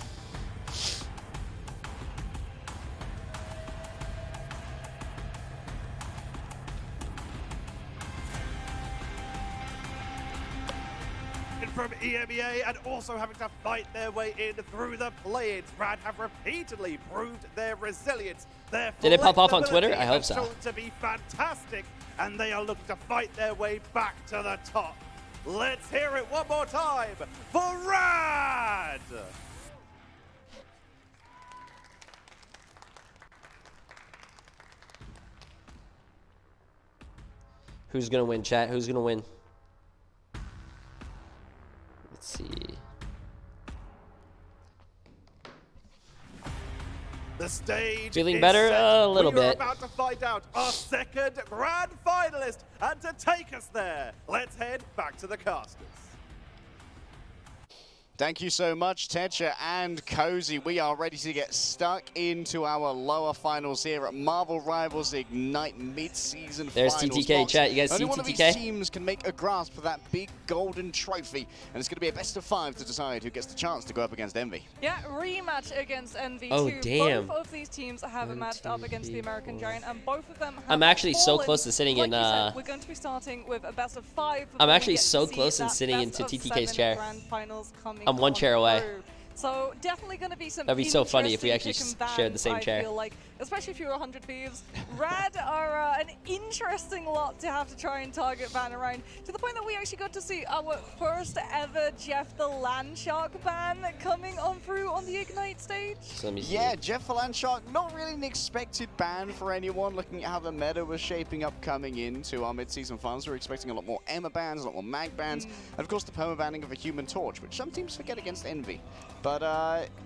From EMEA and also having to fight their way in through the play-ins. Rad have repeatedly proved their resilience. Their Did it pop off on Twitter? flexibility I hope has so. shown to be fantastic, and they are looking to fight their way back to the top. Let's hear it one more time for Rad! Who's gonna win, chat? Who's gonna win? Let's see. The stage Feeling is better? set. A little We are bit. about to find out our second grand finalist, and to take us there, let's head back to the casters. Thank you so much, Tetra and Cozy. We are ready to get stuck into our lower finals here at Marvel Rivals Ignite mid-season There's finals. TTK, Box. chat. You guys Only see one of TTK? these teams can make a grasp of that big golden trophy, and it's going to be a best of 5 to decide who gets the chance to go up against Envy. Yeah, rematch against Envy Oh, too. damn. Both of these teams have One, matched two, up against three, the American four. Giant, and both of them have I'm actually so fallen. close to sitting Like in, you said, we're going to be starting with a best of 5. I'm before we actually get to so see close and that sitting best into of TTK's 7 chair. grand finals coming I'm one on chair away. through. So definitely going to be some That'd be so funny if we interesting actually pick and shared the bans, same I chair. feel like, especially if you're 100 Thieves. Rad are an interesting lot to have to try and target ban around, to the point that we actually got to see our first ever Jeff the Landshark ban coming on through on the Ignite stage. So let me see. Yeah, Jeff the Landshark, not really an expected ban for anyone, looking at how the meta was shaping up coming into our mid-season finals. We were expecting a lot more Emma bans, a lot more Mag bans, and of course the perma-banning of a Human Torch, which some teams forget against Envy. But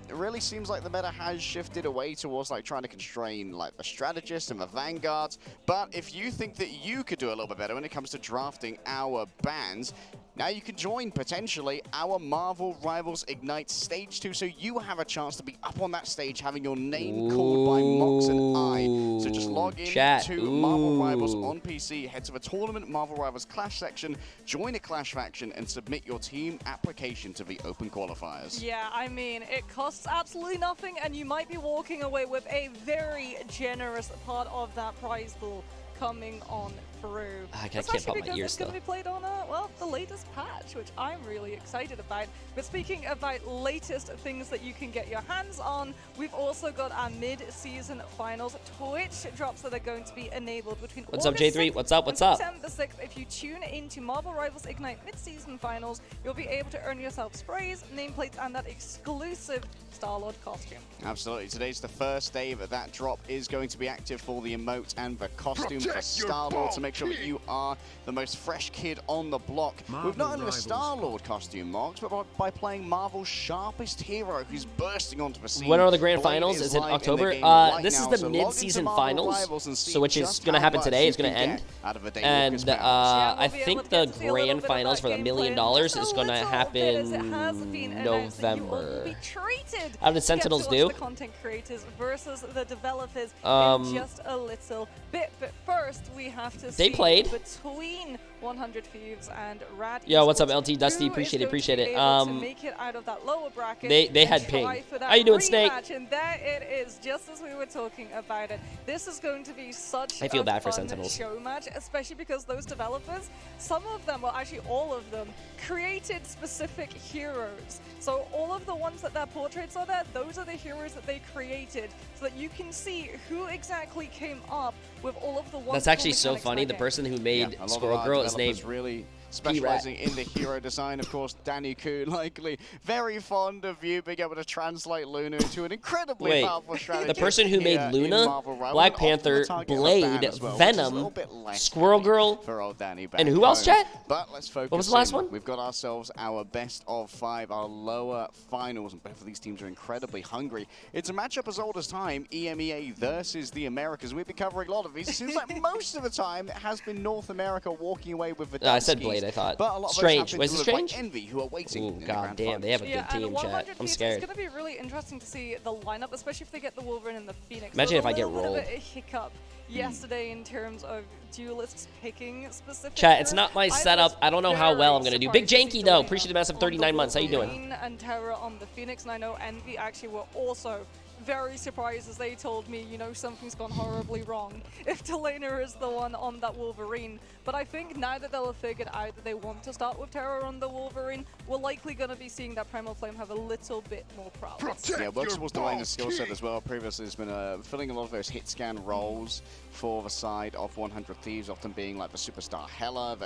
it really seems like the meta has shifted away towards like trying to constrain like the strategists and the vanguards. But if you think that you could do a little bit better when it comes to drafting our bans, now you can join, potentially, our Marvel Rivals Ignite Stage 2, so you have a chance to be up on that stage having your name called by Mox and I. So just log in Chat. to Marvel Rivals on PC, head to the Tournament Marvel Rivals Clash section, join a Clash faction, and submit your team application to the open qualifiers. Yeah, I mean, it costs absolutely nothing, and you might be walking away with a very generous part of that prize pool coming on through. I can't Especially pop my because ears, it's going to though. be played on, well, the latest patch, which I'm really excited about. But speaking about latest things that you can get your hands on, we've also got our mid-season finals Twitch drops that are going to be enabled between What's up, August Jay3? 6th What's up? What's and up? September 6th. If you tune into Marvel Rivals Ignite mid-season finals, you'll be able to earn yourself sprays, nameplates, and that exclusive Star-Lord costume. Absolutely. Today's the first day that drop is going to be active for the emote and the costume for Star-Lord to make sure that you are the most fresh kid on the block. With not only a Star-Lord costume, Mox, but by playing Marvel's sharpest hero who's bursting onto the scene. When are the grand The way finals? Is it live in the October? game right This is now. the So log into mid-season Marvel finals, Rivals and see so which is just going to how happen much today. you It's going to can end. get out of a day And Lucas pounds. Yeah, I we'll be able think to the get to see a little grand bit of finals that for the $1 gameplay million just a is going to little happen bit, as it has been announced that you all will November. be treated How did to Sentinels get to watch do? the content creators versus the developers Um, in just a little bit. But first, we have to They see played. between 100 Thieves and Rad. Yo, what's up, Esports, LT Dusty? who is Appreciate it, going to appreciate be it. able to make it out of that lower bracket they and had try ping. for that How you doing, Snake? rematch. And there it is, just as we were talking about it. This is going to be such I feel a bad for fun Sentinels. show match, especially because those developers, some of them, well, actually all of them, created specific heroes. So all of the ones that their portraits are there, those are the heroes that they created, so that you can see who exactly came up with all of the wonderful That's actually so mechanics in funny. that The game. person who Yeah, made a lot of Squirrel our Girl is named developers really specializing in the hero design. Of course, Danny Koo likely very fond of you being able to translate Luna into an incredibly Wait, powerful strategy. the person who made here in Luna, Marvel Rivals, Black and often the Panther, target of a Blade, ban as well, which is a Venom, little bit less Squirrel happy Girl, for old Danny back and who else, home. chat? But let's focus. What was the last in. one? We've got ourselves our best of 5, our lower finals, and both of these teams are incredibly hungry. It's a matchup as old as time, EMEA versus the Americas. We've been covering a lot of these. It seems like most of the time it has been North America walking away with the I said Dunskies, Blade, I thought. but a lot of Strange. those Was it have been Strange? like Envy, who are waiting. Ooh, in the god grand damn, they have a finals. good Yeah, team, and chat. 100 I'm Thieves, scared. It's going to be really interesting to see the lineup, especially if they get the Wolverine and the Phoenix. Imagine There's if I a get little bit of rolled. a hiccup yesterday in terms of duelists picking specific Chat, it's heroes. not my I setup. was I don't know how well I'm very gonna do. Big surprised to see Janky though, Delena appreciate the massive on 39 months. How you doing? Wolverine and Terra on the Phoenix, and I know Envy actually were also very surprised as they told me, you know, something's gone horribly wrong if Delena is the one on that Wolverine. But I think now that they'll have figured out that they want to start with Terra on the Wolverine, we're likely going to be seeing that Primal Flame have a little bit more prowess. Yeah, works towards Delena's skill set as well. Previously, has been filling a lot of those hit scan roles for the side of 100 Thieves, often being like the superstar Hela.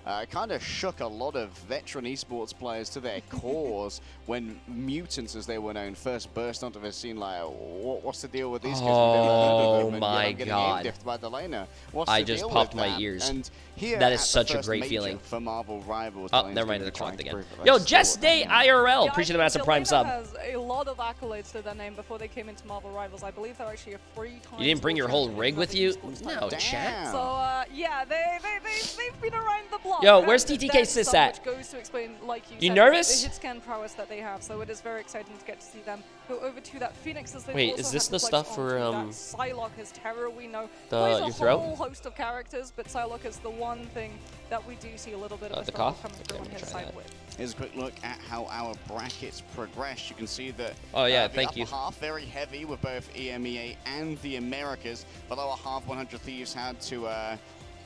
That kind of shook a lot of veteran esports players to their cores when mutants, as they were known, first burst onto the scene. Like, what's the deal with these guys? Oh And my I'm getting God. aim-diffed by Delena. What's I the just deal popped with my that? ears. And here That is at the such a first great major feeling. for Marvel Rivals. Oh, Delena's never mind, gonna the be clock trying to again. prove that Yo, they're Jess still Day at that. IRL. Yeah, Appreciate the I massive think Prime Delena sub. has a lot of accolades to their name before they came into Marvel Rivals. I believe they're actually a 3-time. You didn't bring your whole champion rig in with the you? esports No, title. chat. So yeah, they've been around the block. Yo, where's and TTK there's sis some at? Which goes to explain, like you You said, nervous? the hit scan prowess that they have. So it is very exciting to get to see them go over to that Phoenix. As they Wait, also is this have the to stuff flex for, onto that Psylocke as Terror. We know the- plays your a throat? whole host of characters, but Psylocke is the one thing that we do see a little bit of a The struggle cough? coming through Okay, on I'm his gonna try side that. with. Here's a quick look at how our brackets progress. You can see that Oh, yeah, the thank upper you. half very heavy with both EMEA and the Americas. The lower half, 100 Thieves had to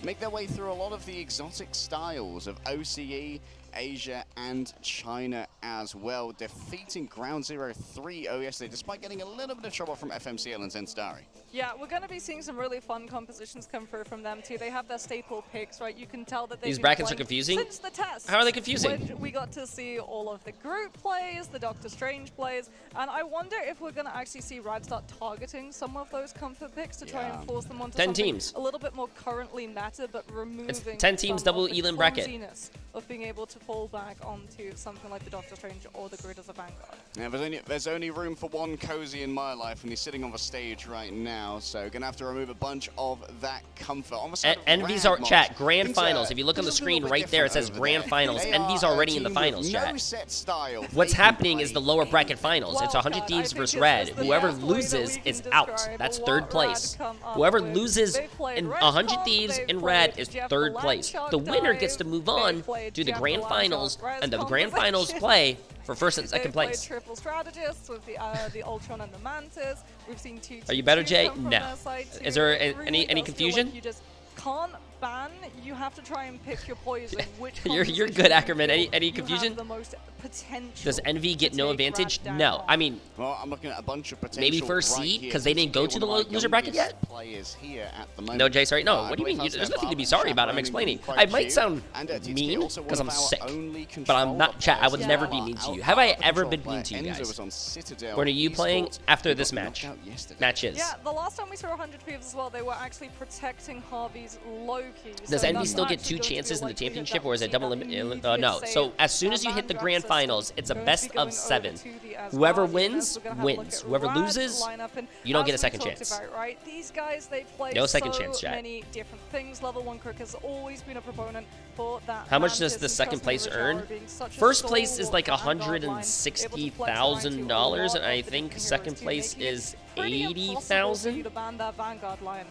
make their way through a lot of the exotic styles of OCE, Asia, and China as well, defeating Ground Zero 3-0 yesterday, despite getting a little bit of trouble from FMCL and Zendstari. Yeah, we're going to be seeing some really fun compositions come through from them too. They have their staple picks, right? You can tell that These they've been brackets are playing confusing? since the test. How are they confusing? When we got to see all of the group plays, the Doctor Strange plays, and I wonder if we're going to actually see Rad start targeting some of those comfort picks to try Yeah. and force them onto 10 something teams. a little bit more currently meta, but removing 10 teams, some double of the Elim bracket. clumsiness of being able to fall back onto something like the Doctor Strange or the Grid as a Vanguard. Yeah, there's only room for one cozy in my life, and he's sitting on the stage right now, so gonna have to remove a bunch of that comfort. On the side of Envy's Rad, are Mox, chat grand things, finals. If you look on the things are a screen little right bit there, it says different grand over finals. there. Envy's They are a already in the team with finals, no chat. set style. What's They can happening is play the lower anything. bracket finals. It's 100 Wildcard, Thieves I versus think, Red. is the Whoever best way that loses we can is out. describe That's what third Rad place. come up Whoever with. loses They've played in Red 100 Comp, Thieves they've in Red played is Jeff third place. Blanchard The winner dive, gets to move they've on played to the Jeff grand Blanchard finals, Res and the grand finals composition. play for first and second They've played place. triple strategists with the Ultron and the Mantis. We've seen two. Are you better, 2-2 Jay? come from No. their side Is too. there It any really does feel confusion? like you just can't ban. You have to try and pick your poison. Which You're composition good, you Ackerman. feel Any you have confusion? the most potential Does Envy get to no take advantage? Rad down No. on. I mean, Well, I'm looking at a bunch of potential. Maybe first right seed, here. 'cause they didn't go One to of the my loser bracket yet? youngest players here at the moment. no, Jay, sorry. No, I what do you mean? believe There's that's nothing to be their sorry about. I'm running explaining. quite I might cute. sound And, TTK mean also one because of I'm our sick. only But I'm not, controller chat. I would players never now be are mean to you. out Have I of ever control been player. mean to you Enzo guys? was on Citadel When are you playing Esports, after who this got match? knocked out yesterday. Matches. Yeah, the last time we saw 100 Thieves as well, they were actually protecting Harvey's Loki. Does so Envy that's still get actually 2 going to be chances in the likelihood championship, that or is we it see double that limit? immediate No. save. So as soon as you hit the Vanguard grand system finals, it's a going to best be going of over 7. to the as Whoever well. wins, We're gonna have a look wins. at Whoever Rad's loses, lineup, and you don't as get a we second talked chance. about, right? These guys, they play No second so chance, chat. many different things. Level 1 Crook has always been a proponent for that. How much does Mantis the and second Trust place Me Rajara earn? being such a First place is stalwart like Vanguard line, able to flex $160,000, around and I to a lot think of second different place heroes too, making is it pretty impossible for you 80,000. to ban that Vanguard line.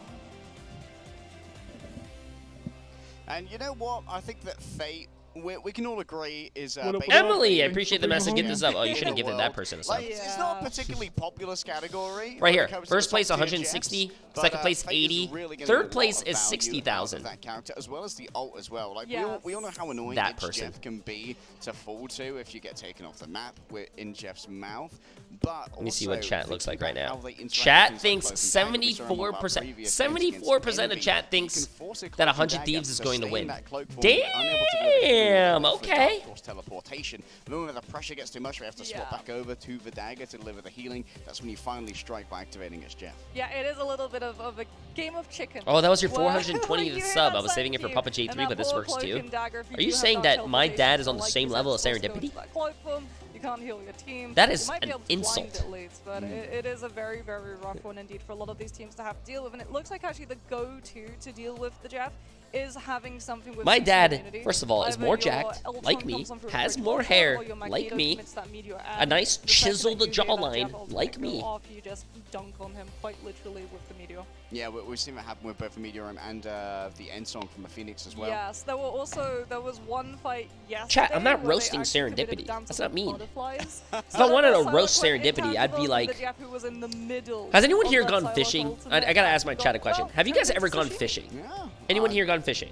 And you know what? I think that Fate, we can all agree, is What up, based Emily, I on appreciate the message. Get this up. Oh, you should have in the given that world. person a sub. Like, it's not a particularly populous category. Right when here. it comes to First the place, top tier 160. Jets, but, Second place, Fate is 80. really getting Third a lot place of is value out of 60,000. That character, as well as the ult as well. Like Yes. we all know how annoying That Edge person. Jeff can be to fall to if you get taken off the map. We're in Jeff's mouth. But Let me see what also chat looks like thinking right about now. how they interact Chat with thinks things like close and dagger. We saw in one of our 74%. previous games 74% of against chat Envy. thinks You can force a that cloak and 100 dagger Thieves is to going to stay win. in that cloak form, unable to deliver the Damn, kill with the okay. Dark Force teleportation. Then when the pressure gets too much, we have to swap Yeah. back over to the dagger to deliver the healing. That's when you finally strike by activating its Jeff. Yeah, it is a little bit of a game of chicken. Oh, that was your Where- 420th where you hear sub. that I was saving it for same Papa cue, J3, and that but this poor works cloak too. and dagger, if you Are you do have saying dark that my teleportation, dad is on the like same you said, level as supposed to go Serendipity? into that cloak form, you can't heal your team. That is you might be an able to blind insult. at least, but it is a very, very rough one indeed for a lot of these teams to have to deal with. And it looks like actually the go-to to deal with the Jeff is having something with My some dad, community. first of all, is Either more your jacked, Eltron like me, comes on through a has quick more ultra, hair, or your like Magneto me, commits that meteor a and nice the second chiseled that you hear that jawline, jab ultimate like go me. off, you just dunk on him quite literally with the meteor. Yeah, we've seen that happen with both the Meteor and the end song from the Phoenix as well. Yes, there was one fight yesterday. Chat, I'm not where they roasting actually committed a serendipity. dance That's of not mean. butterflies. If I wanted to So roast quite serendipity, I'd be intangible like, that the Yapu was in the middle has anyone of here that gone Psylocke fishing? ultimate I gotta ask my and chat a got, question. well, Have you guys turned ever into gone sushi. fishing? Yeah. Anyone here gone fishing?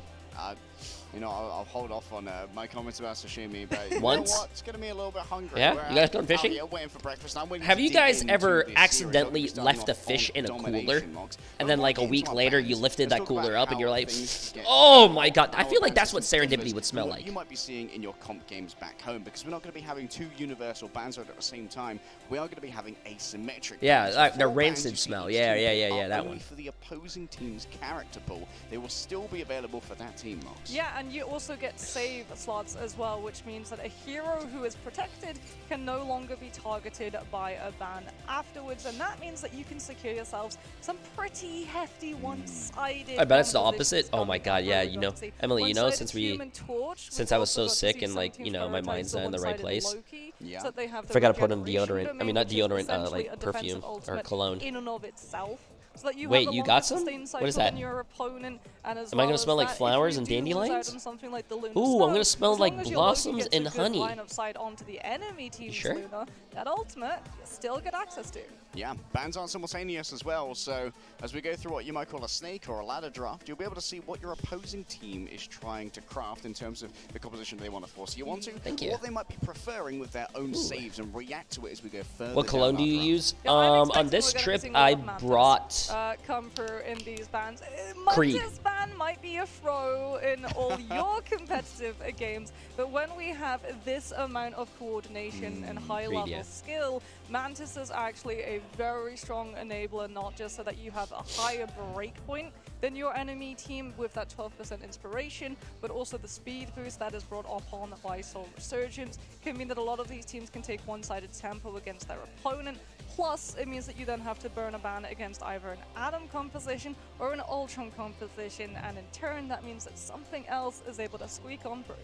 You know, I'll hold off on my comments about sashimi, but you Once? know what? It's getting me a little bit hungry. Yeah? We're You guys out gone fishing? here waiting for breakfast. I'm waiting Have to you dig guys into ever this series. accidentally We're starting left a off fish on in a cooler, domination mocks. and But then we'll like a get week into our later bands. you lifted Let's that talk cooler about up and you're how like, things get oh better, my god, I how feel like our that's what band system serendipity differs would smell from what like. you might be seeing in your comp games back home, because we're not going to be having two universal bands out at the same time. We are going to be having asymmetric Yeah, bands. like the Four bands rancid you see smell. each Yeah, team yeah, are that only one. for the opposing team's character pool. They will still be available for that team, Mox. Yeah, and you also get save slots as well, which means that a hero who is protected can no longer be targeted by a ban afterwards, and that means that you can secure yourselves some pretty hefty one-sided. I bet it's the compositions opposite. Oh my coming god, up yeah, really you know, obviously. Emily, you know, One-sided since Human Torch, since we've I was so also got to sick see and some like, teams you know, my prioritize mind's the not in the right one-sided place. Loki, Yeah. so that they have the Forgot to put on regeneration deodorant. I domain, mean, not which is deodorant, essentially like a defensive perfume or ultimate cologne. in and of itself. So that you Wait, have the you got longer some? sustain What is cycle that? than your opponent, and as Am I well gonna as smell like that, if flowers you and do lose out dandelions? on something like the Lunar Ooh, I'm gonna Snow, smell as like long as your blossoms Loki gets and a good honey. line of sight onto the enemy team's sure? Luna, that ultimate you still get access to. Yeah, bans aren't simultaneous as well, so as we go through what you might call a snake or a ladder draft, you'll be able to see what your opposing team is trying to craft in terms of the composition they want to force you onto, Thank you. or what they might be preferring with their own saves and react to it as we go further. What cologne do down you that use? Yeah, I'm On expecting this we're gonna be trip, seeing a lot I of Mantis, brought come through in these bans. Creed. Mantis ban might be a throw in all your competitive games, but when we have this amount of coordination and high Creed, level yeah. skill, Mantis is actually a very strong enabler, not just so that you have a higher break point than your enemy team with that 12% inspiration, but also the speed boost that is brought upon by Soul Resurgence can mean that a lot of these teams can take one-sided tempo against their opponent. Plus, it means that you then have to burn a ban against either an Atom composition or an Ultron composition, and in turn, that means that something else is able to squeak on through.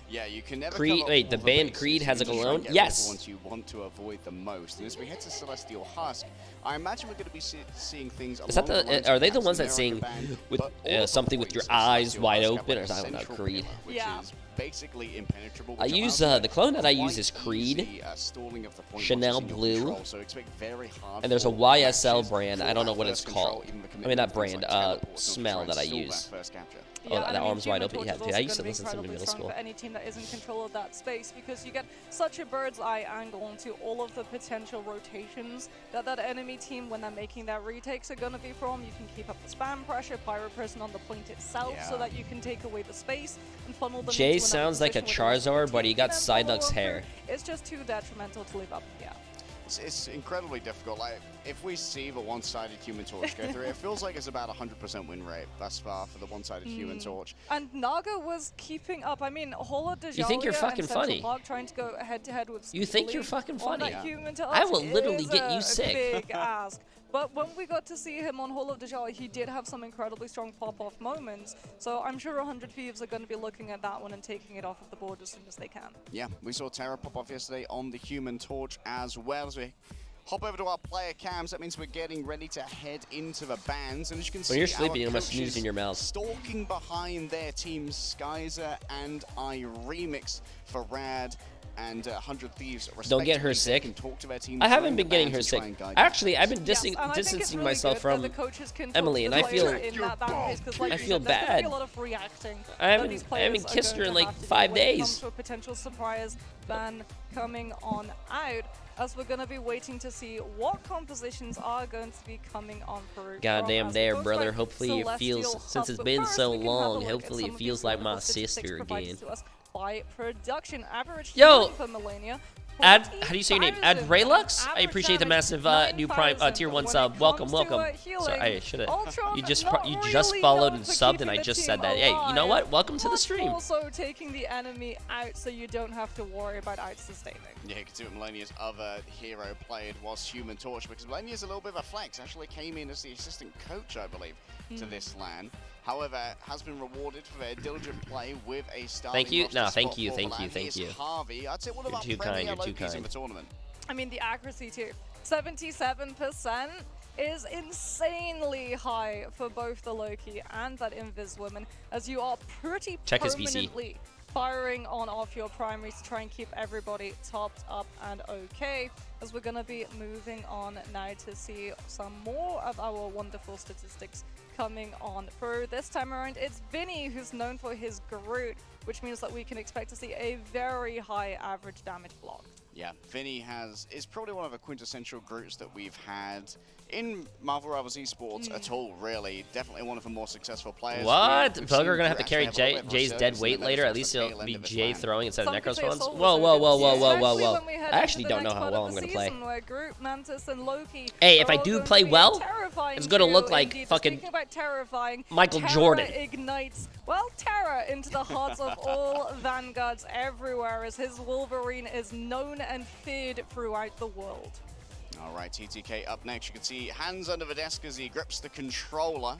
Yeah, you can never Creed- cover wait, all the the band bases. Creed You has can a just try cologne? and get rid of Yes. the ones you want to avoid the most. And as we head to Celestial Husk, I imagine we're going to be seeing things. Is that along the? lines Are of they the Captain ones that America sing band, with but all of the something with your points of eyes Celestial wide Husk have, open, like, or a something? Not central Creed. pillar, which Yeah. is basically impenetrable. I which use allows the clone that I quite use is Creed, easy, stalling of the point Chanel once it's in your Blue, control, so expect very hard and there's a fought YSL matches brand. I for don't know that what it's first control, called. even the I mean, not commitment to brand, things like teleports to smell try and that I stall use. first capture. Oh, that and I mean, arm's wide Human open. Torch Yeah, is dude, also I used to gonna be listen to them in incredibly middle strong school. for any team that is in control of that space, because you get such a bird's eye angle into all of the potential rotations that that enemy team, when they're making their retakes, are going to be from. You can keep up the spam pressure, Pyro Prison on the point itself, so Yeah. that you can take away the space and funnel them Jay into another sounds like a position where they're Charizard, but he got rotating them Psyduck's all hair. over. It's just too detrimental to leave up. Yeah. It's incredibly difficult. Like, if we see the one-sided Human Torch go through, it feels like it's about 100% win rate thus far for the one-sided Human Torch. And Naga was keeping up. I mean, Holo de You think you're Jalia fucking and Central funny? Park trying to go head-to-head with You think you're Steely fucking on funny? that Human Torch I will literally is get you a sick. Big ask. But when we got to see him on Hall of Dajali, he did have some incredibly strong pop-off moments. So I'm sure 100 Thieves are going to be looking at that one and taking it off of the board as soon as they can. Yeah, we saw Terra pop off yesterday on the Human Torch as well. As we hop over to our player cams, that means we're getting ready to head into the bands. And as you can see, When you're sleeping, our you must sneeze coaches in your mouth. stalking behind their teams, Skyzer and I Remix for Rad and 100 Thieves. Don't get her respectively. They sick. can talk to their teams I haven't during been the getting bands her and sick. try and guide them. Actually, I've been Yes, and I think it's distancing really myself good from that the coaches can talk Emily, to and the I players feel- in that band phase, 'cause like I you feel said, there's gonna be bad. a lot of reacting I that haven't- these I haven't players are kissed her going in to like have to do 5 when it days. comes to a potential surprise ban coming on out, as we're going to be waiting to see what compositions are going to be coming on through. Goddamn from there, as we brother. go Hopefully it Celestial feels, Husk. since it's But been first, so we can have a long, look at hopefully some it of feels the like my wonderful statistics sister provided again. to us by production. Average Yo, healing for Millennia. Ad, how do you say your name? Ad 20,000. Raylux? I Average appreciate the damage, massive new Prime 9,000. tier 1 When sub. it Welcome, comes to, welcome. healing, Sorry, I should have. Ultron You just not really known followed and for subbed, and I keeping just the said team that. Hey, you know alive, what? Welcome to the plus stream. Also taking the enemy out, so you don't have to worry about out-sustaining. Yeah, you can see what Millennia's other hero played was Human Torch, because Millennia's a little bit of a flex. Actually came in as the assistant coach, I believe, to this LAN. However, has been rewarded for their diligent play with a starting Thank you. roster No, spot thank you, for thank you, Valandi. thank It's you. Harvey, I'd say one of You're our too premier kind, you're too Lokis in kind. the tournament. I mean, the accuracy too. 77% is insanely high for both the Loki and that Invis woman, as you are pretty Check his VC. permanently firing on off your primaries to try and keep everybody topped up and okay. As we're going to be moving on now to see some more of our wonderful statistics coming on through. This time around, it's Vinny who's known for his Groot, which means that we can expect to see a very high average damage block. Yeah, Vinny is probably one of the quintessential Groots that we've had in Marvel Rivals Esports at all, really. Definitely one of the more successful players. What? We've Bugger seen gonna have Groot to carry actually have a little bit of a Jay's dead resurgence weight in the later. At towards least the it'll tail be end of his Jay run. throwing instead of Some could Necros say ones. Soul Whoa, was whoa, a whoa, good whoa, season, whoa, whoa, especially whoa. when we head I actually into the don't know next how part well of I'm the gonna play. season where Groot, Mantis, and Loki Hey, if are I all do going to play be well, terrifying it's gonna to look you like indeed. fucking Speaking about terrifying, Michael terror Jordan. ignites, well, terror into the hearts of all Vanguards everywhere, as his Wolverine is known and feared throughout the world. All right, TTK up next. You can see hands under the desk as he grips the controller.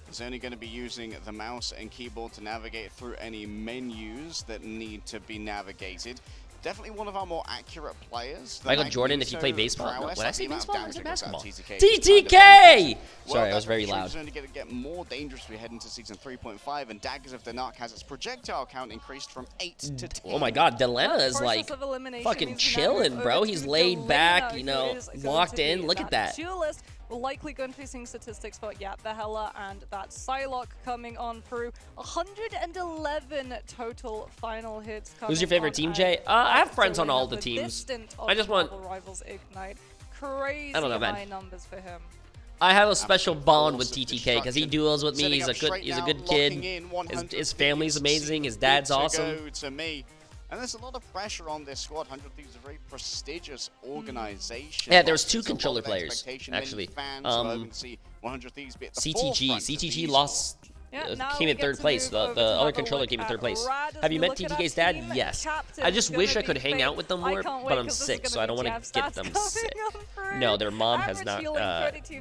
He's only going to be using the mouse and keyboard to navigate through any menus that need to be navigated. Definitely one of our more accurate players. The Michael Jordan, if you Magneto play baseball. No, prowess, when I the say amount of baseball, I damage said that goes out basketball. TTK is kind of TTK! ridiculous. Sorry, Well, I was very that loud. is only going to get more dangerous as we head into Season 3.5, and Daggers of the Narc has its projectile count increased from 8 to 10. Oh my god, Delena That is process like of elimination fucking means we now move chilling, bro. over He's to laid Delena, back, who you know, is going locked to in. be Look at that. Duelist. We're likely going to be seeing statistics for, yeah, the Hela and that Psylocke coming on through. 111 total final hits coming Who's your favorite on team, out Jay? I have of friends on Delena all the for teams. this stint of I just want- Marvel Rivals Ignite. Crazy I don't know, man. high numbers for him. I have a special bond with Force of TTK because he destruction. duels with me. Setting He's up a good, straight he's a now, good locking kid. in 100 His family's thieves amazing. His seem dad's good to awesome. go to me. And there's a lot of pressure on this squad. 100 Thieves is a very prestigious organization. Yeah, there was two There's a lot controller of players, expectation. Many actually. fans are hoping to see 100 Thieves be at the CTG. forefront of CTG the lost. Yeah, now Came we in get third to place. move over The to other have a controller look came in at third place. Rad as Have you we met look at our TTK's dad? team Yes. captain. I just It's wish I gonna could be hang Faith. out with them I more, can't but wait I'm 'cause this is sick, gonna so I don't be want to Jab's get stats them coming sick. on through. No, their mom has Average not. healing,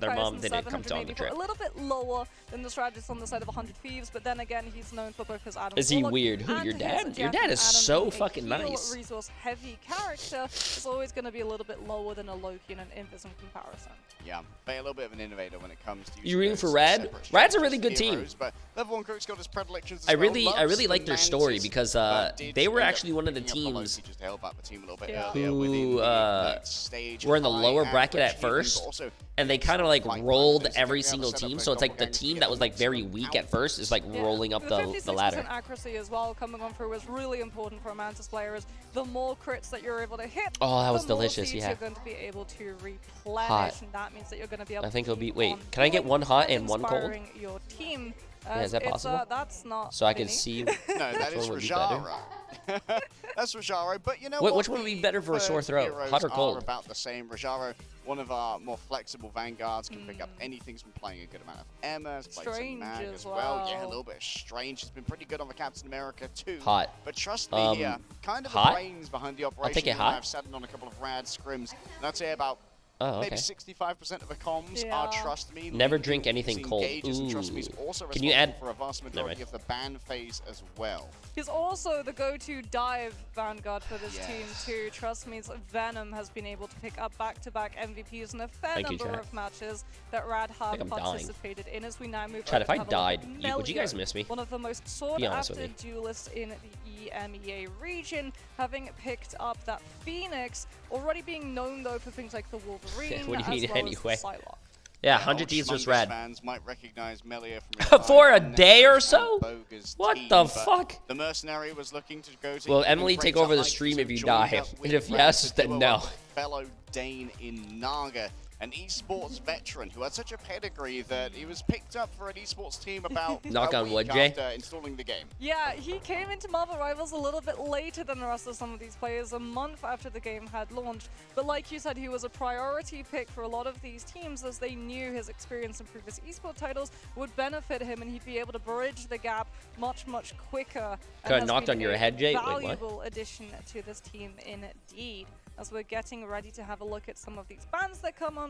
Their mom didn't come to on the 32,784, trip. A little bit lower than the strategist on the side of 100 Thieves, but then again, he's known for both his Adam Is he Warlock weird? Who, and your his dad? Your Jeff dad and is Adam so being a fucking heal nice. resource-heavy character. It's always going to be a little bit lower than a Loki and an Invis in comparison. Yeah, but a little bit of an innovator when it comes to You using rooting those for Rad? separate Rad's a really good strategies, team. heroes, But level 1 Groot's got his predilections as I well. really Loves like the their story Mantis, because but did they were end up actually one of the picking up Loki teams just to help out the team a little bit Yeah. earlier within who the Ignite stage. were in the High lower bracket average at healing, first, but also and they kind of like quite rolled fast. every We have a single setup team. for So it's like the doppelgangers to team get that was like very maximum weak at output. first is like rolling up the 56% ladder. accuracy as well coming on through was really important for a Mantis player, as the more crits that you're able to hit, Oh, that was the more delicious, seeds yeah. you're going to be able to replenish, Hot. and that means that you're going to be able I think to it'll be. keep Wait, on can I get going one hot and one cold? inspiring your team. Yeah, is that It's, possible? that's not So I can Vinny. see. No, that which is one would be better. Rajaro. That's Rajaro, but you know Which what? one would be The better for a sore throat, heroes hot or are cold? about the same. Rajaro, one of our more flexible vanguards, can pick up anything. He's been playing a good amount of Emma, has played some Strange Mag as as well. Yeah, a well. little bit of Strange. He's been pretty good on the Captain America too. Hot. But trust me here, kind of the hot? brains behind the operation. take it You know, hot. I've sat in on a couple of rad scrims, and I'd say about Oh, maybe okay. 65% of the comms Yeah. are trust me. Never leading drink anything these cold. engages, and trust me, he's Ooh. also Can you responsible add- for a vast Never majority mind. of the ban phase as well. He's also the go-to dive vanguard for this Yes. team too. Trust me, Venom has been able to pick up back-to-back MVPs in a fair Thank you, number chat. of matches that Rad have I'm dying. participated in. As we now move Chat, over if to I have a look died, at would you guys Melio, miss me? one of the most honest sought-after with me. duelists in the EMEA region, having picked up that Phoenix, already being known though for things like the Wolverine, What do you as mean well anyway? as Psylocke. Yeah, Old 100 Thieves was Schmungus rad. Fans might recognize Melia from his For a time in day or Nexus so? and Boga's What team, the but fuck? The mercenary was looking to go to. Will even Emily take greater over the heights, stream so if you joined die? up with And if Rad yes, to then duo no. up with fellow Dane in Naga, an esports veteran who had such a pedigree that he was picked up for an esports team about Knock a on week wood, Jay. after installing the game. Yeah, he came into Marvel Rivals a little bit later than the rest of some of these players, a month after the game had launched. But like you said, he was a priority pick for a lot of these teams, as they knew his experience in previous esports titles would benefit him, and he'd be able to bridge the gap much, much quicker. Coulda And has knocked been on your a head, Jay. Wait, what? valuable addition to this team indeed. As we're getting ready to have a look at some of these bans that come on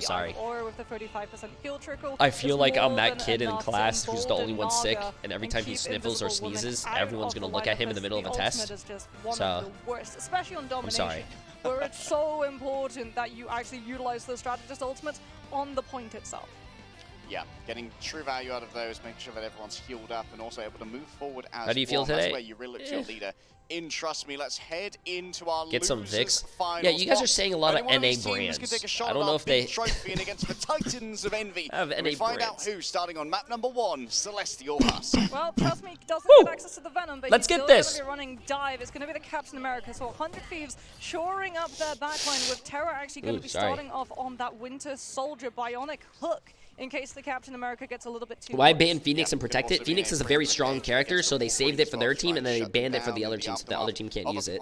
so the sorry. Aura with the 35% heal trickle. I feel is like I'm more that than kid in enough to class who's the only embolden one sick, Naga and every time he keep sniffles or Invisible Woman sneezes, out everyone's of gonna the look at him in the lineup, middle of a as test. the ultimate is just one So, of the worst, especially on domination. sorry. Where it's so important that you actually utilize the strategist ultimates on the point itself. Yeah, getting true value out of those, making sure that everyone's healed up and also able to move forward as How do you feel one. today? That's where you really look to your leader. Trust me, let's head into our Get some losers VIX. finals. Yeah, you guys are saying a lot of Only one NA these teams brands. can take a shot I don't at know our if they big trophy and against the Titans of Envy. have And NA we find brands. out who, starting on map number 1, Celestial Husk. Well, trust me, doesn't Woo! get access to the Venom, but Let's he's get still this. going to be running Dive. It's going to be the Captain America. So 100 Thieves shoring up their backline with Terra actually going to be starting off on that Winter Soldier bionic hook in case the Captain America gets a little bit too Why close. ban Phoenix and protect it? Phoenix is a very strong character, so they saved it for their team, and then they banned it for the other team, so the other team can't use it.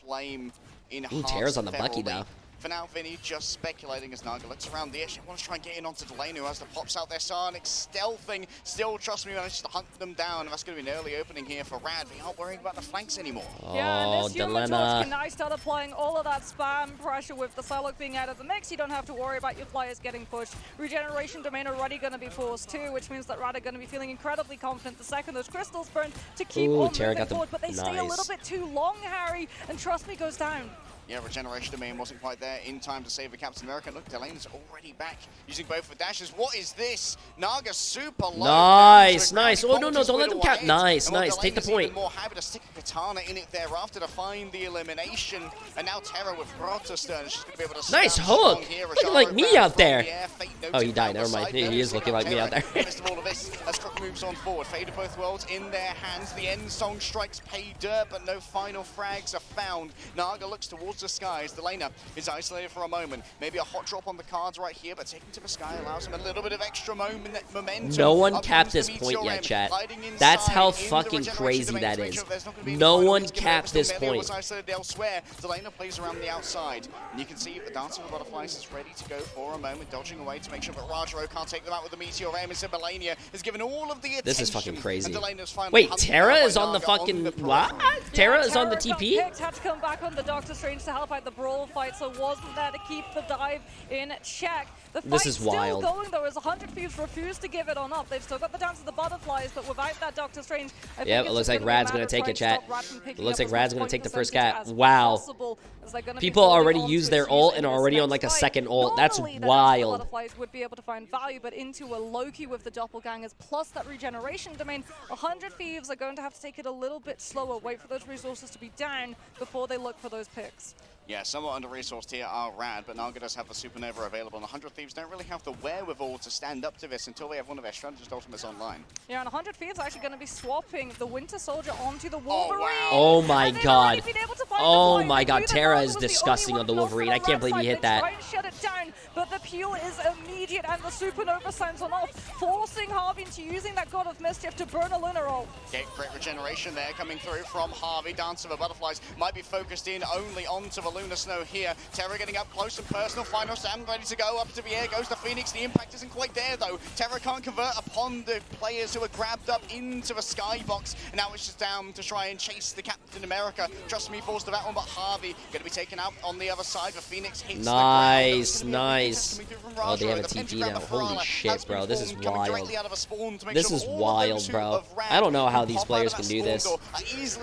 Flame in Ooh, Terra's on the Bucky, Feral though. League. For now, Vinny just speculating as Naga looks around the edge. He wants to try and get in onto Delane, who has the pops out there. Sonic stealthing. Still, trust me, manages to hunt them down. That's going to be an early opening here for Rad. We aren't worrying about the flanks anymore. Yeah, and Oh, this Human Torch Delena. can now start applying all of that spam pressure with the Psylocke being out of the mix. You don't have to worry about your flyers getting pushed. Regeneration domain already going to be forced too, which means that Rad are going to be feeling incredibly confident the second those crystals burn to keep Ooh, on Terra moving got the- forward, but they stay a little nice. bit too long, Harry, and trust me, goes down. Yeah, regeneration domain wasn't quite there in time to save the Captain America. Look, Delane's already back using both the dashes. What is this? Naga super low. Nice, nice. Oh, no, no, don't let them cap. Nice, nice. Take the point. More happy to stick a katana in it thereafter to find the elimination. And now Terra with Protestant. She's going to be able to Nice stand hook. strong here. Looking like me Rajaro out from there. the air. Fate Oh, he noting died. down Never the mind. side He there. is looking like me out there. Midst of all of this, as Crook moves on forward. Fate of both worlds in their hands. The end song strikes pay dirt, but no final frags are found. Naga looks towards the skies. Delena is isolated for a moment. Maybe a hot drop on the cards right here, but taking to the sky allows him a little bit of extra momentum. No one Up capped comes this the point Meteor yet, M, chat. gliding inside That's how in the fucking regeneration crazy domain that to make is. sure there's not gonna be any No final one hits given capped over. this Still Melee point. was isolated elsewhere. Delena plays around the outside, and you can see the Dancer of the Butterflies is ready to go for a moment, dodging away to make sure that Rajaro can't take them out with the Meteor M. Instead, Melania is given all of the attention. This is fucking crazy. And Delena's finally Wait, hunted Terra down by is on the Naga fucking the what? periphery. Terra is on the got TP? picked, had to come back on the Doctor Strange to help out the brawl fight, so wasn't there to keep the dive in check. The This fight's is still wild. going though, as 100 Thieves refuse to give it on up. They've still got the Dance of the Butterflies, but without that Doctor Strange, I think Yep, it's it looks just like gonna be a Rad's matter gonna of take trying it, to chat. stop Rad from picking It looks up like as Rad's much gonna take point the first percentage cap. as Wow. possible, as they're gonna be People building already onto used their its ult use and in are this already on next like a fight. second ult. That's Normally, the Dance of the wild. Butterflies would be able to find value, but into a Loki with the doppelgangers plus that regeneration domain, 100 Thieves are going to have to take it a little bit slower, wait for those resources to be down before they look for those picks. Yeah, somewhat under-resourced here are Rad, but Naga does have the Supernova available, and 100 Thieves don't really have the wherewithal to stand up to this until they have one of their strategist ultimates online. Yeah, and 100 Thieves are actually going to be swapping the Winter Soldier onto the Wolverine. Oh my And they've god. already been able to find Oh the point. my They god, knew that Terra Naga is was the disgusting only on the one Wolverine. I on can't that believe he side. hit They that. try and shut it down, but the peel is immediate, and the Supernova sounds on off, forcing Harvey into using that God of Mischief to burn a Lunar ult. Okay, great regeneration there coming through from Harvey. Dance of the Butterflies might be focused in only onto the Lunar Snow here. Terra getting up close and personal. Final Sam ready to go. Up to the air goes the Phoenix. The impact isn't quite there though. Terra can't convert upon the players who are grabbed up into the skybox. And now it's just down to try and chase the Captain America. Trust me, falls to that one, but Harvey going to be taken out on the other side. The Phoenix hits the ground. Nice, nice. Oh, they have a TP now. Holy shit, bro. This is wild. This is wild, bro. I don't know how these players can do this.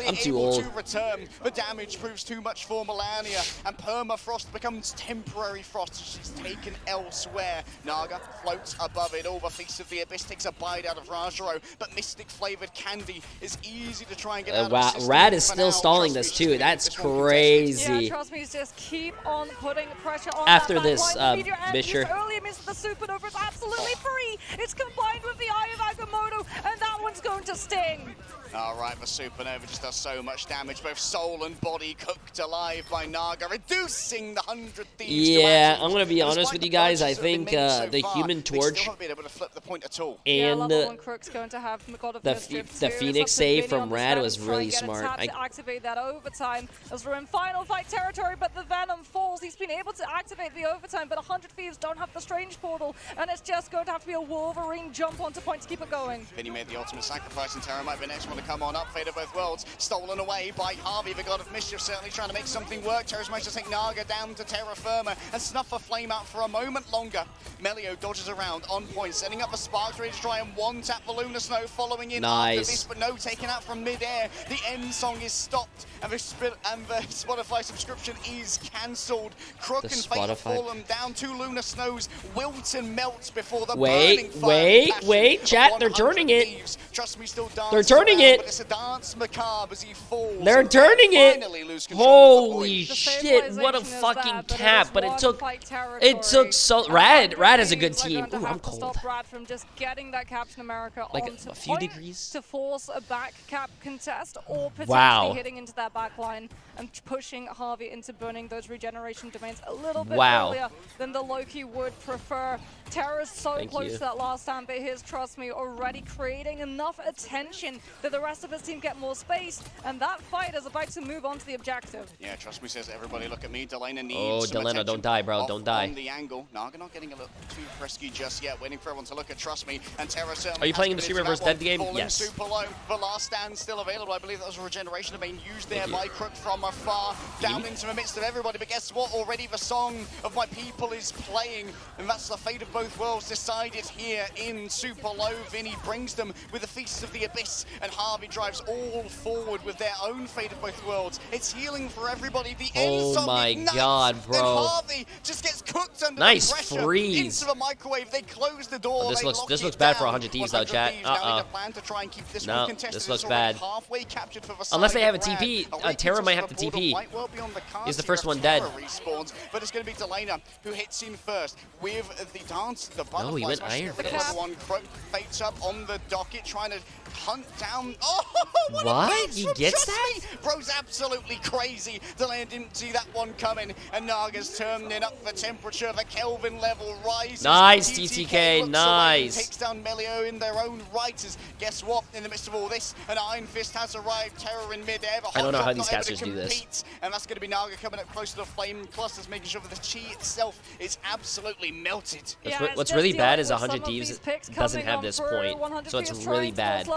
I'm too old. Return. The damage proves too much for Melania, and permafrost becomes temporary frost. She's taken elsewhere. Naga floats above it all. The Feast of the Abyss takes a bite out of Rajaro, but Mystic flavored candy is easy to try and get out of the Wow, system. Rad is For still now, stalling trust this me, too. she's That's this one contested. crazy. Yeah, trust me, just keep on putting pressure on After that this, backline. Meteor M Bisher. used earlier missed the Supernova is absolutely free. It's combined with the Eye of Agamotto, and that one's going to sting. All right, the Supernova just does so much damage, both soul and body cooked alive by Naga, reducing the 100 Thieves to Yeah, ashes. I'm gonna be honest Despite with the you guys. I purchases that have been think made so the far, Human they Torch still haven't been able to flip the point at all. Yeah, and level 1 Crook's going to have God of the Mischief the too. It's Phoenix up to save Vinny from on the Rad stand was to try really and get a smart. tap to activate that overtime as we're in final fight territory, but the Venom falls. He's been able to activate the overtime, but 100 Thieves don't have the Strange Portal, and it's just going to have to be a Wolverine jump onto point to keep it going. Vinny made the ultimate sacrifice, and Terra might be the next one to come on up. Fate of both worlds, stolen away by Harvey, the God of Mischief, certainly trying to make something work. Terra's managed to take Naga down to terra firma and snuff a flame out for a moment longer. Melio dodges around on point, setting up the sparks ready to try and one-tap the Lunar Snow following in Nice. after this, but no, taken out from mid-air. The end song is stopped, and the Spotify subscription is cancelled. Crook The and Fate have Spotify- fallen down. 2 Lunar Snows wilt and melts before the Wait, burning fire wait, and passion wait, of chat, they're 100 turning it. Thieves. Trust me, still dancing They're turning around, it. but it's a dance macabre as he falls. They're and turning it. finally lose control of the Holy point. shit, what a stabilization is fucking there, but it cap. is But it one took fight it territory. took so And Rad 100 has a good Thieves are team. going to Ooh, have I'm to cold. stop Rad from just getting that Captain America Like onto a few point degrees? to force a back cap contest or potentially Wow. hitting into that back line and pushing Harvey into burning those regeneration domains a little bit Wow. earlier than the Loki would prefer. Terra's so Thank close you. to that last stand, but here's Trust Me already creating enough attention that the rest of his team get more space, and that fight is about to move on to the objective. Yeah, Trust Me says, everybody look at me. Delena needs Oh, some Delena, attention don't die, bro, off don't die. On the angle. Naga not getting a little too frisky just yet, waiting for everyone to look at Trust Me. And Terra certainly Are you has playing in the committed Streamer to that vs. Dead one. game? Falling Yes. super low. The last stand still available. I believe that was a regeneration domain used there Thank you. by Crook from afar, down into the midst of everybody. But guess what? Already the song of my people is playing, and that's the fate of both worlds decided here in super low. Vinny brings them with the Feasts of the Abyss, and Harvey drives all forward with their own fate of both worlds. It's healing for everybody. The end Oh song my ignites, God, then bro. Harvey just gets cooked under Nice the pressure freeze. into the microwave. They close the door. Oh, this they looks- lock this it looks bad for down. 100 Thieves though, 100 chat. Thieves now need a plan to try and keep this No, one contested. this looks It's already bad. halfway captured for the Unless side they have a of Rad. TP, Away Terra might have to to the border, TP. might well be on the cards He's the here first if one dead. Terra respawns, but it's going to be Delena who hits in first with the dance, the butterfly. No, he went smash. Iron The Fist. clever one, Croak fates up on the docket, trying to hunt down. Oh, what? What? A move He from gets Trust that? Me. Bro's absolutely crazy. Delena didn't see that one coming, and Naga's turning up the temperature. The Kelvin level rises. Nice, TTK TTK, looks away and nice. takes down Melio in their own right. As guess what? In the midst of all this, an Iron Fist has arrived. Terror in mid-air. I don't know Hot how Drop these not able to casters do this. compete, and that's going to be Naga coming up close to the flame clusters, making sure that the chi itself is absolutely melted. What's really bad is 100 Thieves doesn't have this point, so it's really bad.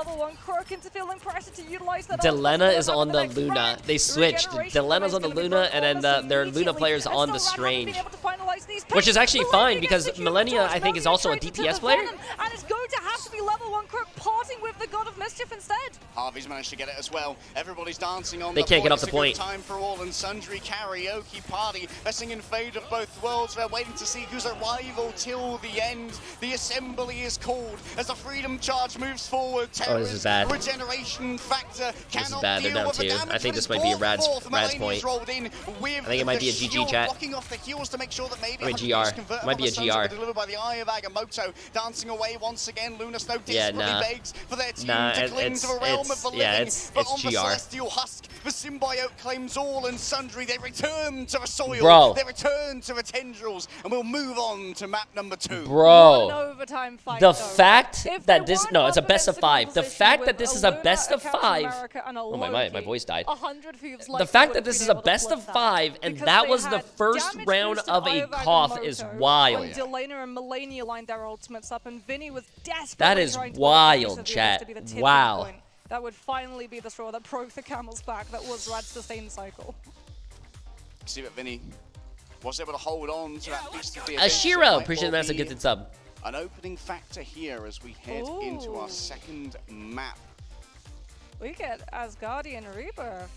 Delena is on the Luna. They switched. Delena's on the Luna, and then their Luna player's on the Strange. Which is actually fine, because Millennia, I think, is also a DPS player. And it's going to have to be level 1 Crook parting with the God of Mischief instead. Harvey's managed to get it as well. Everybody's dancing on They the can't point. get off the It's a good point. time for all and sundry karaoke party. They're singing Fate of Both Worlds. They're waiting to see who's a rival till the end. The assembly is called as the Freedom Charge moves forward. Oh, this is bad. Regeneration factor cannot bad. They're deal down with the two. damage, I think but this it's might be a brought Rad's forth. point. Mulaney's rolled in with I think it might be a the GG shield chat. blocking off the heals to make sure that maybe Might be 100 GR. Thieves convert Might be a on the Suns, GR. but delivered by the Eye of Agamotto. Dancing away once again. Luna Snow Yeah, desperately nah. begs for their team Nah, to cling to the realm of the living. yeah, it's But on the GR. Celestial Husk, the symbiote claims all and sundry. They return to the soil. Bro. They return to the tendrils, and we'll move on to map number 2. One Bro, overtime fight, the though. fact If that they this, weren't no, it's a up best of against 5. The position fact with that this is a a Luna, best a of Captain 5. America, and a Oh my Loki, voice died. 100 Thieves The likely fact would that this have is been a able to best flip of that. 5, and Because that they was the had first damage round boosted of Eye a of cough is Agamotto wild. when Delena and Melania lined their ultimates up, and Vinny was desperately That is trying to wild, get the Abyss chat. to be the tipping Wow. point. That would finally be the straw that broke the camel's back. That was Rad's sustain cycle. See that Vinny was able to hold on to that Feast of the A Abyss. It Shiro, might appreciate well that's a be gifted sub. an opening factor here as we head into our Ooh. second map. We get Asgardian Rebirth.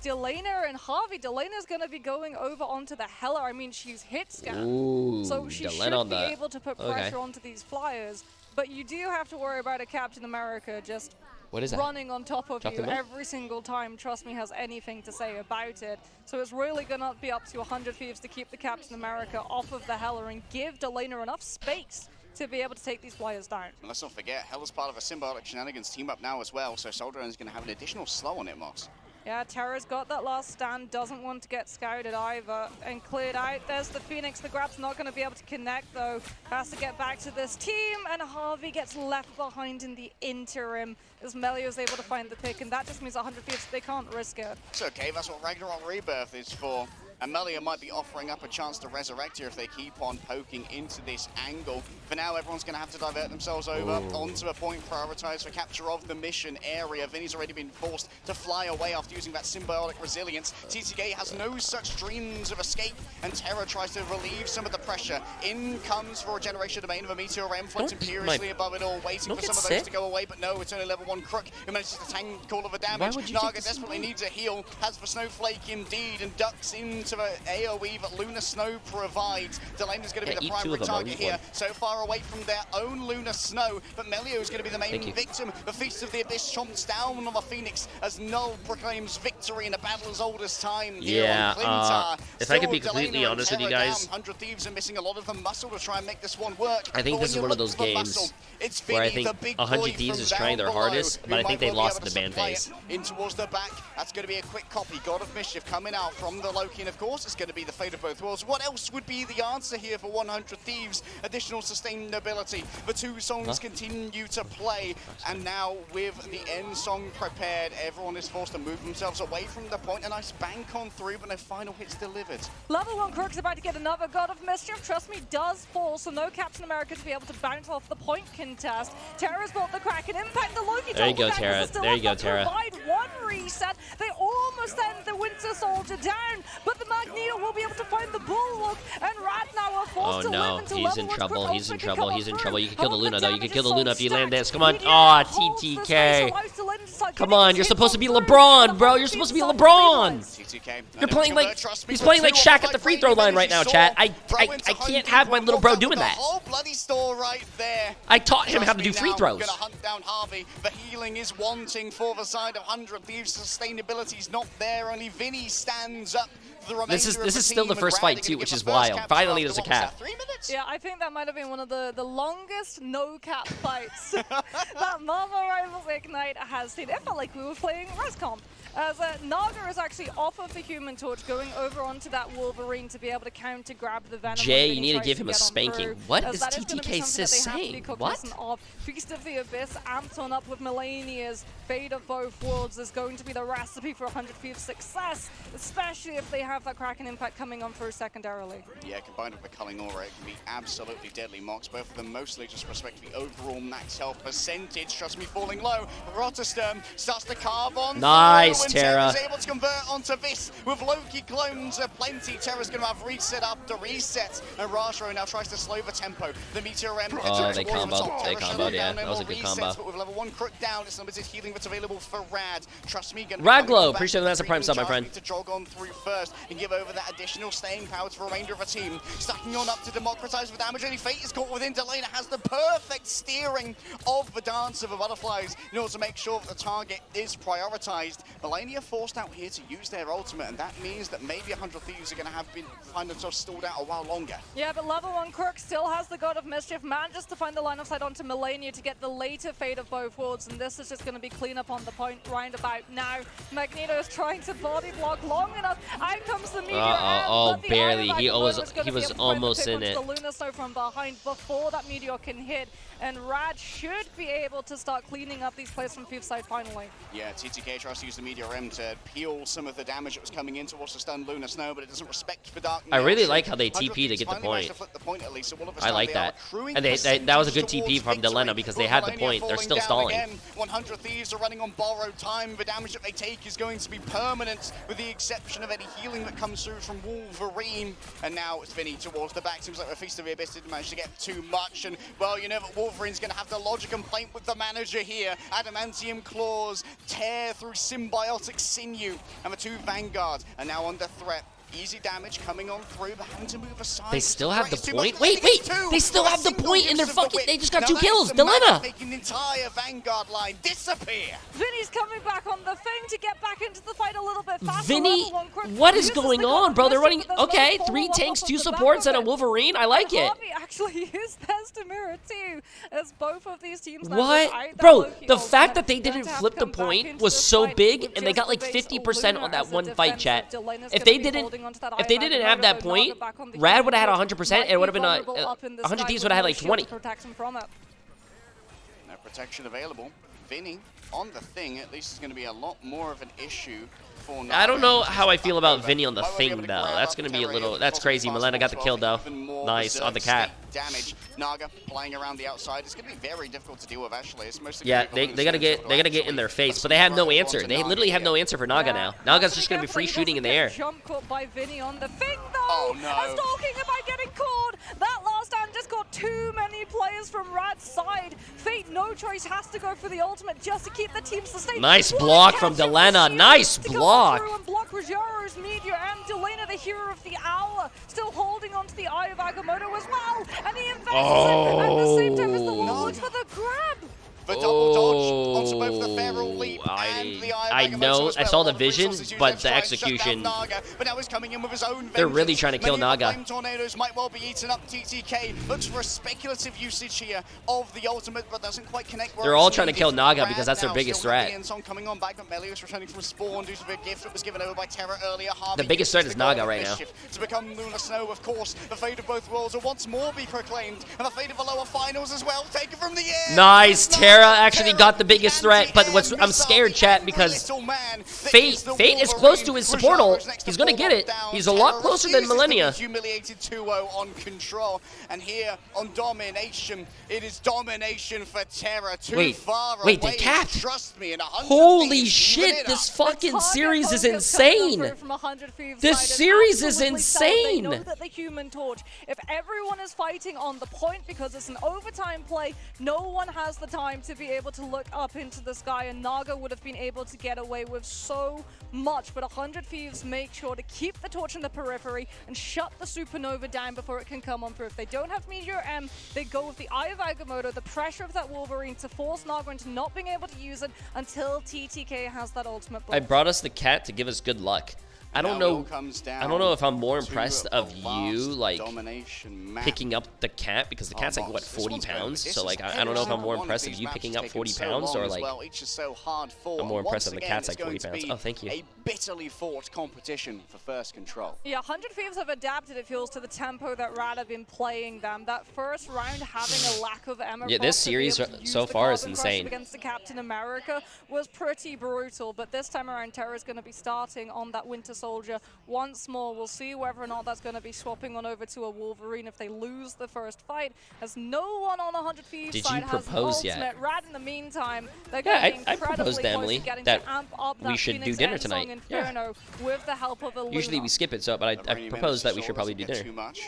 Delena and Harvey. Delena's going to be going over onto the Hela. I mean, she's hit scanned. Ooh, So she Delena should on be the- able to put okay. pressure onto these flyers. But you do have to worry about a Captain America just What is that? running on top of Drop you the milk? every single time Trust Me has anything to say about it. So it's really going to be up to 100 Thieves to keep the Captain America off of the Hela and give Delena enough space to be able to take these flyers down. And let's not forget, Hela's part of a Symbiotic Shenanigans team up now as well, so Soldier is going to have an additional slow on it, Mox. Yeah, Terra's got that last stand, doesn't want to get scouted either, and cleared out. There's the Phoenix. The grab's not going to be able to connect, though. Has to get back to this team, and Harvey gets left behind in the interim as Melio's able to find the pick, and that just means 100 Thieves, they can't risk it. It's okay, that's what Ragnarok Rebirth is for. And Melia might be offering up a chance to resurrect here if they keep on poking into this angle. For now, everyone's going to have to divert themselves over onto a point prioritized for capture of the mission area. Vinny's already been forced to fly away after using that symbiotic resilience. TTK has no such dreams of escape, and Terra tries to relieve some of the pressure. In comes for a Regeneration Domain of a Meteor M, floats imperiously above it all, waiting for some of those to go away, but no, it's only level 1 Crook who manages to tank all of the damage. Naga desperately needs a heal, has for Snowflake indeed, and ducks into the AoE that Lunar Snow provides. Delena's going to be the primary target here, so far away from their own Lunar Snow, but Melio is going to be the main victim. The Feast of the Abyss chomps down on the Phoenix as Null proclaims victory in a battle as old as time. Yeah, if I could be completely honest with you guys, 100 Thieves are missing a lot of the muscle to try and make this one work. I think this is one of those games where I think 100 Thieves is trying their hardest, but I think they lost the ban phase. In towards the back, that's going to be a quick copy. God of Mischief coming out from the Loki, and of course it's going to be the fate of both worlds. What else would be the answer here for 100 Thieves? Additional sustainability. The two songs continue to play, and now with the end song prepared, everyone is forced to move themselves away from the point. A nice bank on through, but no final hits delivered. Level 1 Crook's about to get another God of Mischief. Trust me, does fall, so no Captain America to be able to bounce off the point contest. Terra's built the Kraken Impact, the Loki. There you go, Terra. There you go, Terra. Provide one reset. They almost send the Winter Soldier down, but the Magneto will be able to find the Bulwark, and right now are forced to live until he's in level trouble. 1 He's in can trouble. come He's in through. trouble. You can kill the But Luna, though. You damage can kill the is Luna so if you land stacked. this. Come on. Meteor Aw, holds the space, TTK. allows the Lynn to start Come getting on, his you're hit supposed to be through. LeBron, bro. The You're supposed to be Phoenix LeBron. TTK, You're playing like he's playing like Shaq at the free throw line right now, chat. I can't have my little bro doing that. The whole bloody store right there. I taught him how to do free throws. Gonna hunt down Harvey. The healing is wanting for the side of 100 Thieves. Sustainability's not there. Only Vinny stands up. This is still the first fight too, which is wild. Finally, there's a cap. 3 minutes? Yeah, I think that might have been one of the longest no-cap fights that Marvel Rivals Ignite has seen. It felt like we were playing ResComp. As Naga is actually off of the Human Torch, going over onto that Wolverine to be able to counter-grab the Venom. Jay, you need to give him a spanking. What is TTK Sis saying? What? Feast of the Abyss amped on up with Melania's Fate of Both Worlds is going to be the recipe for 100 Thieves' success, especially if they have that Kraken Impact coming on through secondarily. Yeah, combined with the Culling Aura, it can be absolutely deadly mocks. Both of them mostly just respect the overall max health percentage. Trust me, falling low. Rottersturm starts to carve on. Nice, and Terra. Terra's able to convert onto this with Loki clones aplenty. Terra's going to have reset after reset, and Rashro now tries to slow the tempo. The Meteor M. Oh, they comboed. They comboed, yeah. That was a good combo. But with level 1 Crook down, it's limited healing that's available for Rad. Trust me, Raglow, appreciate that's a prime sub, my friend. To jog on through first and give over that additional staying power to the remainder of the team. Stacking on up to democratize the damage. Only Fate is caught within. Delena has the perfect steering of the Dance of the Butterflies in order to make sure that the target is prioritized. Melania forced out here to use their ultimate, and that means that maybe 100 Thieves are going to have been find themselves stalled out a while longer. Yeah, but level 1 Crook still has the God of Mischief, manages to find the line of sight onto Melania to get the later Fate of Both Worlds, and this is just going to be clean up on the point right about now. Magneto is trying to body block long enough. Out comes the Meteor. Oh, barely. He was almost in it. The Lunar Snow from behind before that Meteor can hit, and Rad should be able to start cleaning up these plays from Thief's side finally. Yeah, TTK tries to use the Meteor M to peel some of the damage that was coming in towards the stunned Lunar Snow, but it doesn't respect the Dark. I really like how they TP to get the point. I like that. And that was a good TP from Delena because they had the point. They're still stalling. 100 Thieves are running on borrowed time. The damage that they take is going to be permanent, with the exception of any healing that comes through from Wolverine. And now it's Vinny towards the back. Seems like the Feast of the Abyss didn't manage to get too much. And, well, you know that Wolverine's going to have to lodge a complaint with the manager here. Adamantium claws tear through symbiotic sinew. And the two Vanguards are now under threat. Easy damage coming on through, but having to move aside. They still have the point? Wait! They still have the point in their fucking... They just got 2 kills! Delena Delena! Making the entire Vanguard line disappear! Vinny's coming back on the thing to get back into the fight a little bit faster. Vinny, what is going on, bro? They're running... Okay, 3 tanks, 2 supports, and a Wolverine. I like it. Harvey actually is there's to mirror too, as both of these teams now What? Bro, the fact that they didn't flip the point was so big, and they got like 50% on that one fight, chat. If they didn't have that point, Rad would have had 100%, and it would have been 100 Thieves would have had like 20. No protection available. Vinny on the thing, at least, is going to be a lot more of an issue for I don't know Naga. how I feel about Vinny on the Might well be thing, able to though. grab That's up going to be a Terra little... here, That's but crazy. also Milena got the fast kill, forward, though. even more Nice on the berserk cat. state damage. Naga playing around the outside. It's going to be very difficult to deal with, actually. It's mostly Yeah, gonna be they gotta get in their face, but they have no answer. They literally have no answer for Naga now. Naga's just gonna be free shooting in the air. Jump caught by Vinny on the thing, though. Oh, no. I was talking about getting caught. That last stand just got too many players from Rad's side. Fate, no choice, has to go for the ultimate just to keep the team sustained. Nice What a block catch from of the Delena. shield Nice to go block. through and block Rogero's meteor, and Delena, the hero of the hour, still holding on to the Eye of Agamotto as well. And he invests it at the same time as the wall looks for the grab. The double dodge onto both the feral leap and the I know, I saw the vision, but the execution. execution... But now he's coming in with his own They're really vengeance. trying to kill Many of the Naga. flame tornadoes might well be eating up TTK. Looks for a speculative usage here of the ultimate, but doesn't quite connect. They're all trying to kill Naga because that's their biggest threat. Coming on back, but Melius returning from spawn due to the gift that was given over by Terra earlier. Harvey The biggest threat is Naga right now. to become Lunar Snow, of course. The fate of both worlds will once more be proclaimed, and the fate of the lower finals as well, taken from the air. Nice, Terra actually got the biggest threat, but I'm scared, chat, because Fate is close to his support ult. He's gonna get it. He's a lot closer than Millennia. Humiliated 2-0 on control, and here on domination, it is domination for Terra. Too far away. Wait, they capped. Trust me, in 100 Holy thieves, shit, this The fucking target series is focus coming insane. through from 100 Thieves This side is series is absolutely solid. They insane. know that the Human Torch, if everyone is fighting on the point because it's an overtime play, no one has the time to be able to look up into the sky, and Naga would have been able to get away with so much, but 100 Thieves make sure to keep the torch in the periphery and shut the supernova down before it can come on through. If they don't have Meteor M, they go with the Eye of Agamotto, the pressure of that Wolverine to force Naga into not being able to use it until TTK has that ultimate buff. I brought us the cat to give us good luck. I don't know if I'm more impressed of you, like, picking up the cat, because the cat's like, what, 40 pounds? So, like, I don't know if I'm more impressed of you picking up 40 pounds, or, like, I'm more impressed of the cat's like 40 pounds. Oh, thank you. A bitterly fought competition for first control. Yeah, 100 Thieves have adapted, it feels, to the tempo that Rad have been playing them. That first round, having a lack of Emma. Yeah, this series so far is insane. Against the Captain America was pretty brutal, but this time around, Terra is going to be starting on that Winter Soldier once more. We'll see whether or not that's going to be swapping on over to a Wolverine if they lose the first fight, as no one on 100 Thieves side has an ultimate. Rad, in the meantime, they're going to be I proposed to Emily that we should do dinner tonight. Inferno with the help of Illumina. Usually we skip it, so but I proposed that we should probably do dinner. Too much.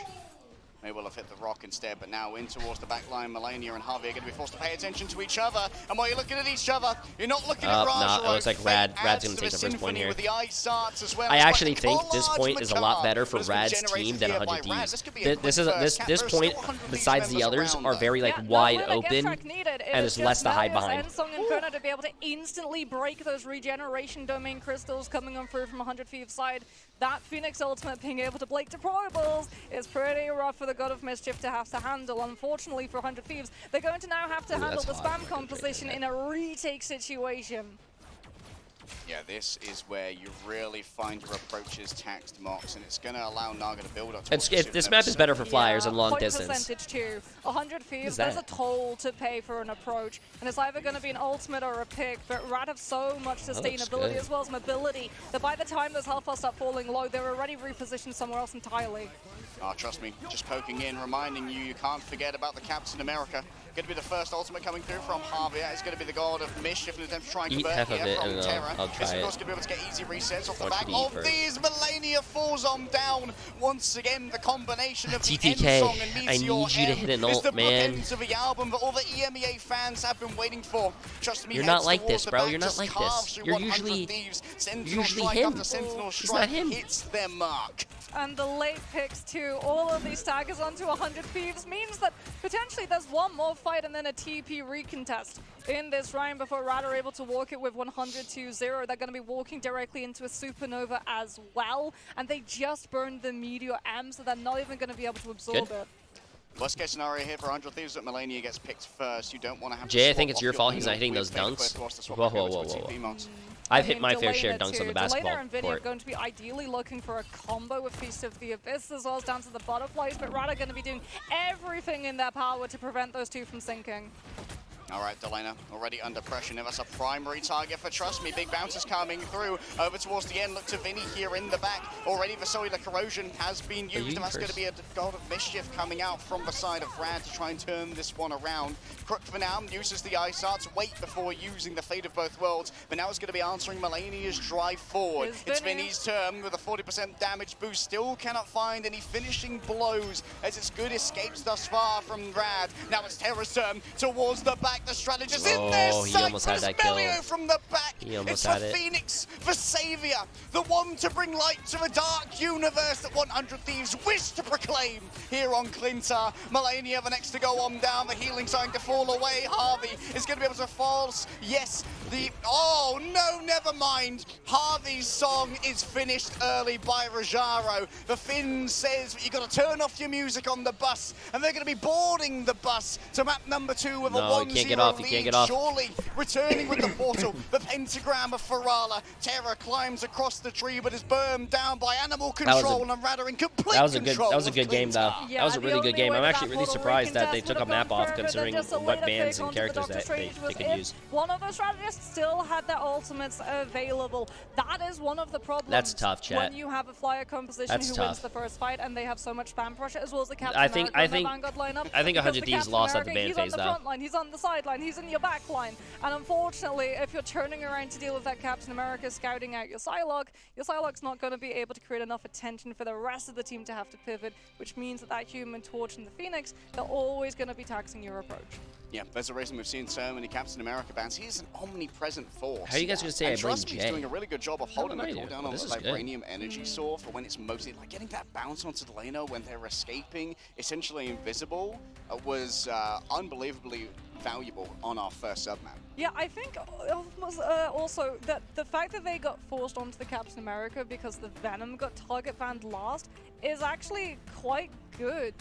They will have hit the rock instead, but now in towards the back line, Melania and Harvey are going to be forced to pay attention to each other. And while you're looking at each other, you're not looking at Raj. No, it looks like Rad's going to take the first point here. I actually think this point is a lot better for Rad's team than 100 Thieves. This point, besides the others, are very like wide open, and there's less to hide behind. Inferno to be able to instantly break those regeneration domain crystals coming on through from 100 Thieves side. That Phoenix ultimate being able to break deployables is pretty rough for the God of Mischief to have to handle. Unfortunately for 100 Thieves, they're going to now have to handle the spam composition in a retake situation. Yeah, this is where you really find your approaches taxed, Mox, and it's going to allow Naga to build up. This map is better for flyers and long point distance. Percentage too. 100 Thieves, there's a toll to pay for an approach, and it's either going to be an ultimate or a pick, but Rad have so much sustainability as well as mobility that by the time those health bars start falling low, they're already repositioned somewhere else entirely. Oh, trust me, just poking in, reminding you can't forget about the Captain America. Going to be the first ultimate coming through from Harvey. It's going to be the God of Mischief and attempt to try and convert half of here it from and Terra. I'll try It's of course it. going to be able to get easy resets off the What back should he eat of first? these. Melania falls on down. Once again, the combination of the TTK, end song and I Meteor need you to M hit an is ult, the man. bookends of the album that all the EMEA fans have been waiting for. Trust me, You're heads not like towards this, the bro. back, You're not just like carves this. through You're 100 usually Thieves. Sentinel usually strike him. after Sentinel He's strike not him. hits their mark. And the late picks too, all of these staggers onto 100 Thieves means that potentially there's one more fight and then a TP recontest in this round before Rad are able to walk it with 100-0. They're going to be walking directly into a supernova as well, and they just burned the Meteor M, so they're not even going to be able to absorb it. Worst case scenario here for 100 Thieves that Melania gets picked first. You don't want to have Jay, I to think swap it's your off fault he's not Luna hitting with those dunks. Fate to swap Whoa, back over whoa, to whoa, a whoa. TP Mox. I've hit my fair share of Delena dunks on the too. Delena basketball and Vinny are court. going to be ideally looking for a combo with Feast of the Abyss as well as down to the butterflies, but Rad are going to be doing everything in their power to prevent those two from sinking. All right, Delena already under pressure. Now that's a primary target for Trust Me. Big bounces coming through. Over towards the end. Look to Vinny here in the back. Already the Cellular Corrosion has been used. And that's going to be a God of Mischief coming out from the side of Rad to try and turn this one around. Crook for now uses the Ice Art to wait before using the Fate of Both Worlds. But now it's going to be answering Melania's drive forward. It's Vinny's turn with a 40% damage boost. Still cannot find any finishing blows as it's good escapes thus far from Rad. Now it's Terra's turn towards the back. The strategist in there, he almost had that kill. From the back. He almost it's had the it. Phoenix, the savior, the one to bring light to a dark universe that 100 Thieves wish to proclaim here on Clintar. Melania the next to go on down, the healing sign to fall away. Harvey is going to be able to false. Yes, oh no, never mind. Harvey's song is finished early by Rajaro. The Finn says that you got to turn off your music on the bus, and they're going to be boarding the bus to map number 2 with a 1-0 he can't get off, he can't get off. Surely returning with the portal, the pentagram of Farala. Terra climbs across the tree, but is burned down by animal control and Radar in complete control. That was a good game, though. Yeah, that was a really good game. I'm actually really surprised that they took a map off, confirmed, considering just a what later bans pick and onto the characters Doctor that Strange they was could in. use. One of the strategists still had their ultimates available. That is one of the problems. That's tough, chat. When you have a flyer composition That's who tough. wins the first fight and they have so much spam pressure, as well as the Captain I think- America and the Vanguard lineup. I think because 100 the Thieves Captain lost at the America, ban he's phase, on the though. front line, he's on the sideline, he's in your back line. And unfortunately, if you're turning around to deal with that Captain America scouting out your Psylocke's not going to be able to create enough attention for the rest of the team to have to pivot, which means that that Human Torch and the Phoenix, they're always going to be taxing your approach. Yeah, there's a reason we've seen so many Captain America bans. He's an omnipresent force. How are you guys gonna say and I blame trust me, Jay? he's doing a really good job of holding the I do. cooldown on This the is good. Vibranium Energy Sword for when it's mostly like getting that bounce onto Delano when they're escaping, essentially invisible, was unbelievably valuable on our first submap. Yeah, I think also that the fact that they got forced onto the Captain America because the Venom got target banned last is actually quite good.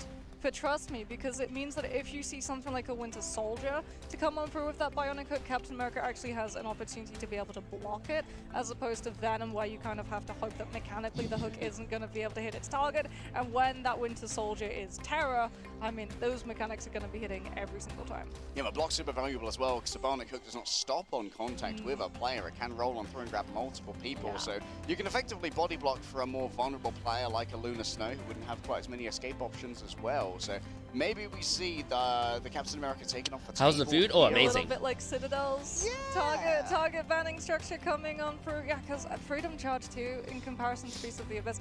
But trust me, because it means that if you see something like a Winter Soldier to come on through with that bionic hook, Captain America actually has an opportunity to be able to block it, as opposed to Venom, where you kind of have to hope that mechanically the hook isn't going to be able to hit its target. And when that Winter Soldier is Terra, I mean, those mechanics are going to be hitting every single time. Yeah, but block's super valuable as well, because the bionic hook does not stop on contact with a player. It can roll on through and grab multiple people, so you can effectively body block for a more vulnerable player like a Luna Snow, who wouldn't have quite as many escape options as well. So maybe we see the Captain America taken off the table. How's the food? Oh, here. amazing. A little bit like Citadel's target banning structure coming on through. Yeah, because Freedom Charge 2, in comparison to Beast of the Abyss,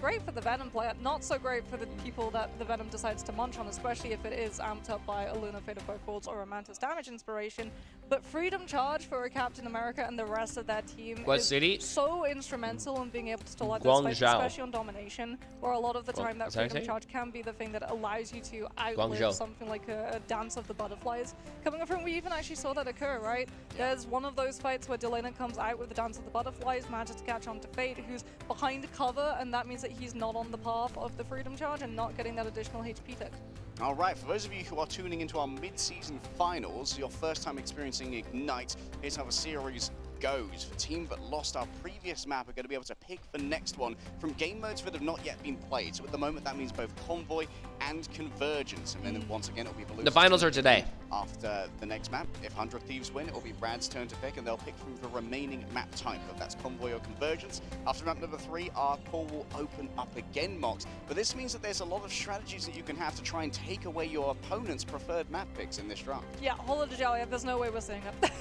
great for the Venom player, not so great for the people that the Venom decides to munch on, especially if it is amped up by a Luna Fate of Both Worlds or a Mantis Damage Inspiration. But Freedom Charge for a Captain America and the rest of that team What is city? so instrumental in being able to stall out those fights, Guangzhou. especially on Domination, where a lot of the time that is that how you say Freedom it? Charge can be the thing that allows you to outlive Guangzhou. something like a Dance of the Butterflies coming from. We even actually saw that occur, right? There's one of those fights where Delena comes out with the Dance of the Butterflies, manages to catch on to Fate, who's behind cover, and that means that he's not on the path of the Freedom Charge and not getting that additional HP tick. All right, for those of you who are tuning into our mid-season finals, your first time experiencing Ignite, here's how the series goes. The team that lost our previous map are going to be able to pick the next one from game modes that have not yet been played. So at the moment, that means both Convoy and Convergence. And then once again, it'll be The finals are today. After the next map, if 100 Thieves win, it'll be Brad's turn to pick, and they'll pick from the remaining map type, if that's Convoy or Convergence. After map number 3, our call will open up again, Mox. But this means that there's a lot of strategies that you can have to try and take away your opponent's preferred map picks in this draft. Yeah, Holla de Jalia, there's no way we're seeing it.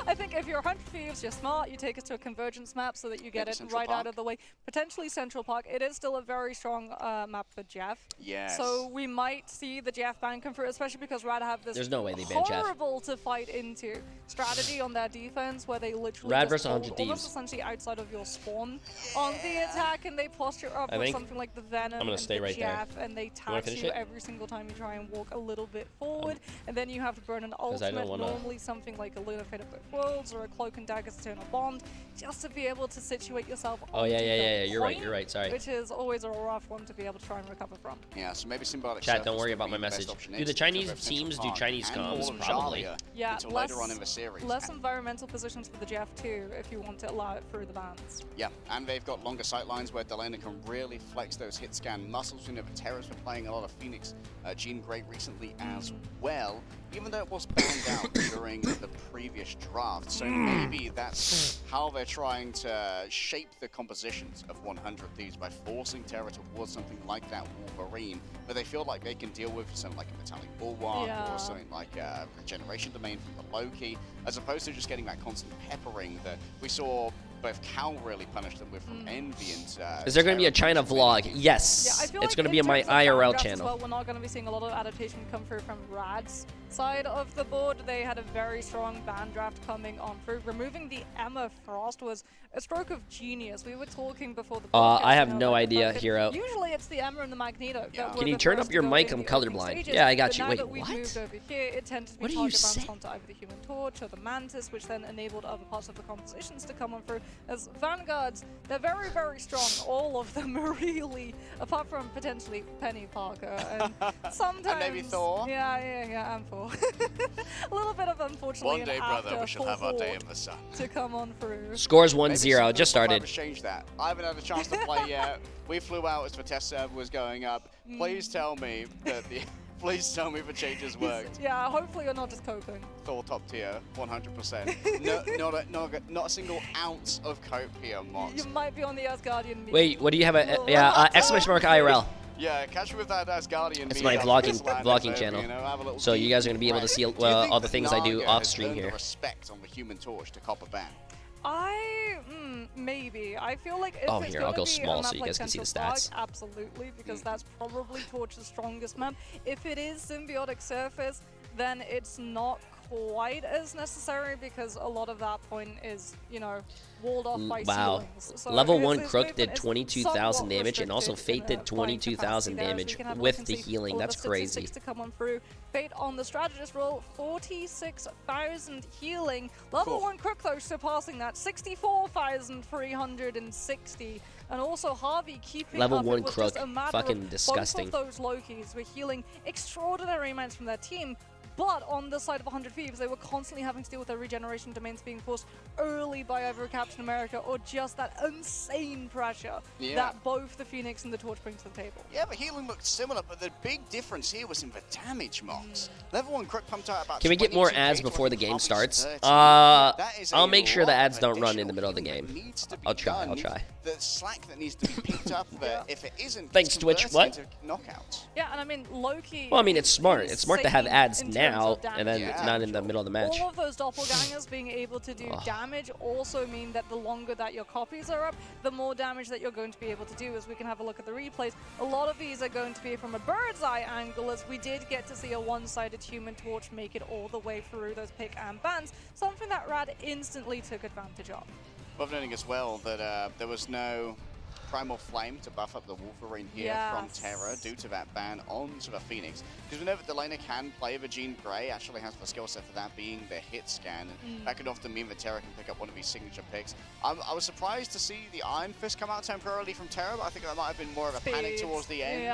I think if you're 100 Thieves, you're smart, you take us to a Convergence map so that you get Maybe it Central right Park. out of the way. Potentially Central Park. It is still a very strong map for Jeff. Yes. So we might see the Jeff ban come through, especially because Rad have this There's no way they ban Jeff. horrible to fight into strategy on their defense, where they literally Rad just versus hold 100 almost Thieves. essentially outside of your spawn on the attack, and they posture up I with think something like the Venom I'm gonna and stay the right there. Jeff, and they wanna tax finish you it? every single time you try and walk a little bit forward, and then you have to burn an I don't ultimate, wanna- normally something like a Luna Fate of Both Worlds or a Cloak and Dagger's Eternal Bond, just to be able to situate yourself Oh, yeah, onto yeah, the yeah, you're right, point, you're right, sorry. which is always a rough one to be able to try and recover from. Yeah, so maybe Symbiotic Chat, don't Circus worry would about be my the best message. option Do the next to Chinese both Central teams do Park Chinese and comms? all of Probably. Jalia Yeah, until later on in the series. less And- environmental positions for the Jeff too, if you want to allow it through the bans. Yeah, and they've got longer sight lines where Delena can really flex those hit scan muscles. We know the Terrors were playing a lot of Phoenix, Jean Grey recently as well. even though it was banned out during the previous draft. So maybe that's how they're trying to shape the compositions of 100 Thieves by forcing Terra towards something like that Wolverine, but they feel like they can deal with something like a Metallic Bulwark or something like a Regeneration Domain from the Loki, as opposed to just getting that constant peppering that we saw both Cal really punish them with from Envy and Is there going to be a China vlog? Yes. Yeah, I feel It's like going to in be on my terms of IRL Fangraphs as channel. well, we're not going to be seeing a lot of adaptation come through from Rad's side of the board. They had a very strong ban draft coming on through. Removing the Emma Frost was a stroke of genius. We were talking before the podcast. I have you know, no about the idea, fact that Hero. Usually it's the Emma and the Magneto. Yeah. That Can were you the turn first up your to go mic? in I'm the opening colorblind. stages. Yeah, I got But you. now Wait, that we've what? moved over here, it tended to be What are you target saying? bounced onto either the Human Torch or the Mantis, which then enabled other parts of the compositions to come on through. As Vanguards, they're very, very strong. All of them are really, apart from potentially Penny Parker and sometimes. And maybe Thor. Yeah, and Thor. A little bit of unfortunately One day, an brother, after we shall full have our day horde in the sun. to come on through. Scores Maybe 1-0. some Just of the started. change that. I haven't had a chance to play yet. We flew out as the test server was going up. Please tell me that the. Please tell me the changes worked. Yeah, hopefully you're not just coping. Thor top tier, 100%. Not a single ounce of cope here, Mox. You might be on the Asgardian meme. Wait, what do you have? Exclamation mark IRL. Yeah, catch me with that Asgardian. It's meme my after vlogging- this land vlogging is over, channel. you know, have a little So you deep guys are gonna be able to breath. see, Do you well, think all the that things I do Naga off has stream earned the here. respect on the Human Torch to cop a ban. Maybe. I feel like if Oh, it's here, gonna I'll go be small a so map you like guys can see the Central Park, stats. absolutely, because that's probably Torch's strongest map. If it is Symbiotic Surface, then it's not quite as necessary because a lot of that point is, you know, walled off by Wow. ceilings. So Level his 1 Crook movement did is 22,000 somewhat damage, and also restricted Fate did in a flying 22,000 capacity there, as we damage can have a with look the and see healing. all of That's the crazy. statistics to come on through. Fate on the strategist roll, 46,000 healing. Level 1 Crook though surpassing that, 64,360. And also Harvey keeping Level up. 1 It was Crook, just a matter fucking of disgusting. Both of those Lokis were healing extraordinary amounts from their team. But on the side of 100 Thieves, they were constantly having to deal with their regeneration domains being forced early by either Captain America or just that insane pressure that both the Phoenix and the Torch bring to the table. Yeah, but healing looked similar, but the big difference here was in the damage, Mox. Level 1 Crook pumped out about Can we get more 22K ads to before the Harvey's game starts? 30. That is I'll a make sure the lot ads of don't run in additional the middle of the healing game. that needs to be I'll try. done. The slack that needs to be picked up there, if it isn't, Thanks, gets Twitch. converted What? into knockouts. Yeah, and I mean, Loki. Well, I mean, it's smart. It's smart to have insane ads in terms now of damage and then Yeah. not in the middle of the match. All of those doppelgangers being able to do damage also mean that the longer that your copies are up, the more damage that you're going to be able to do. As we can have a look at the replays, a lot of these are going to be from a bird's eye angle, as we did get to see a one-sided Human Torch make it all the way through those pick and bans, something that Rad instantly took advantage of. Worth noting as well that there was no Primal Flame to buff up the Wolverine here from Terra due to that ban onto the Phoenix. Because we know that the laner can play the Jean Grey, actually has the skill set for that being the hit scan. And that could often mean that Terra can pick up one of these signature picks. I was surprised to see the Iron Fist come out temporarily from Terra, but I think that might have been more of a panic Speed. towards the end Yeah.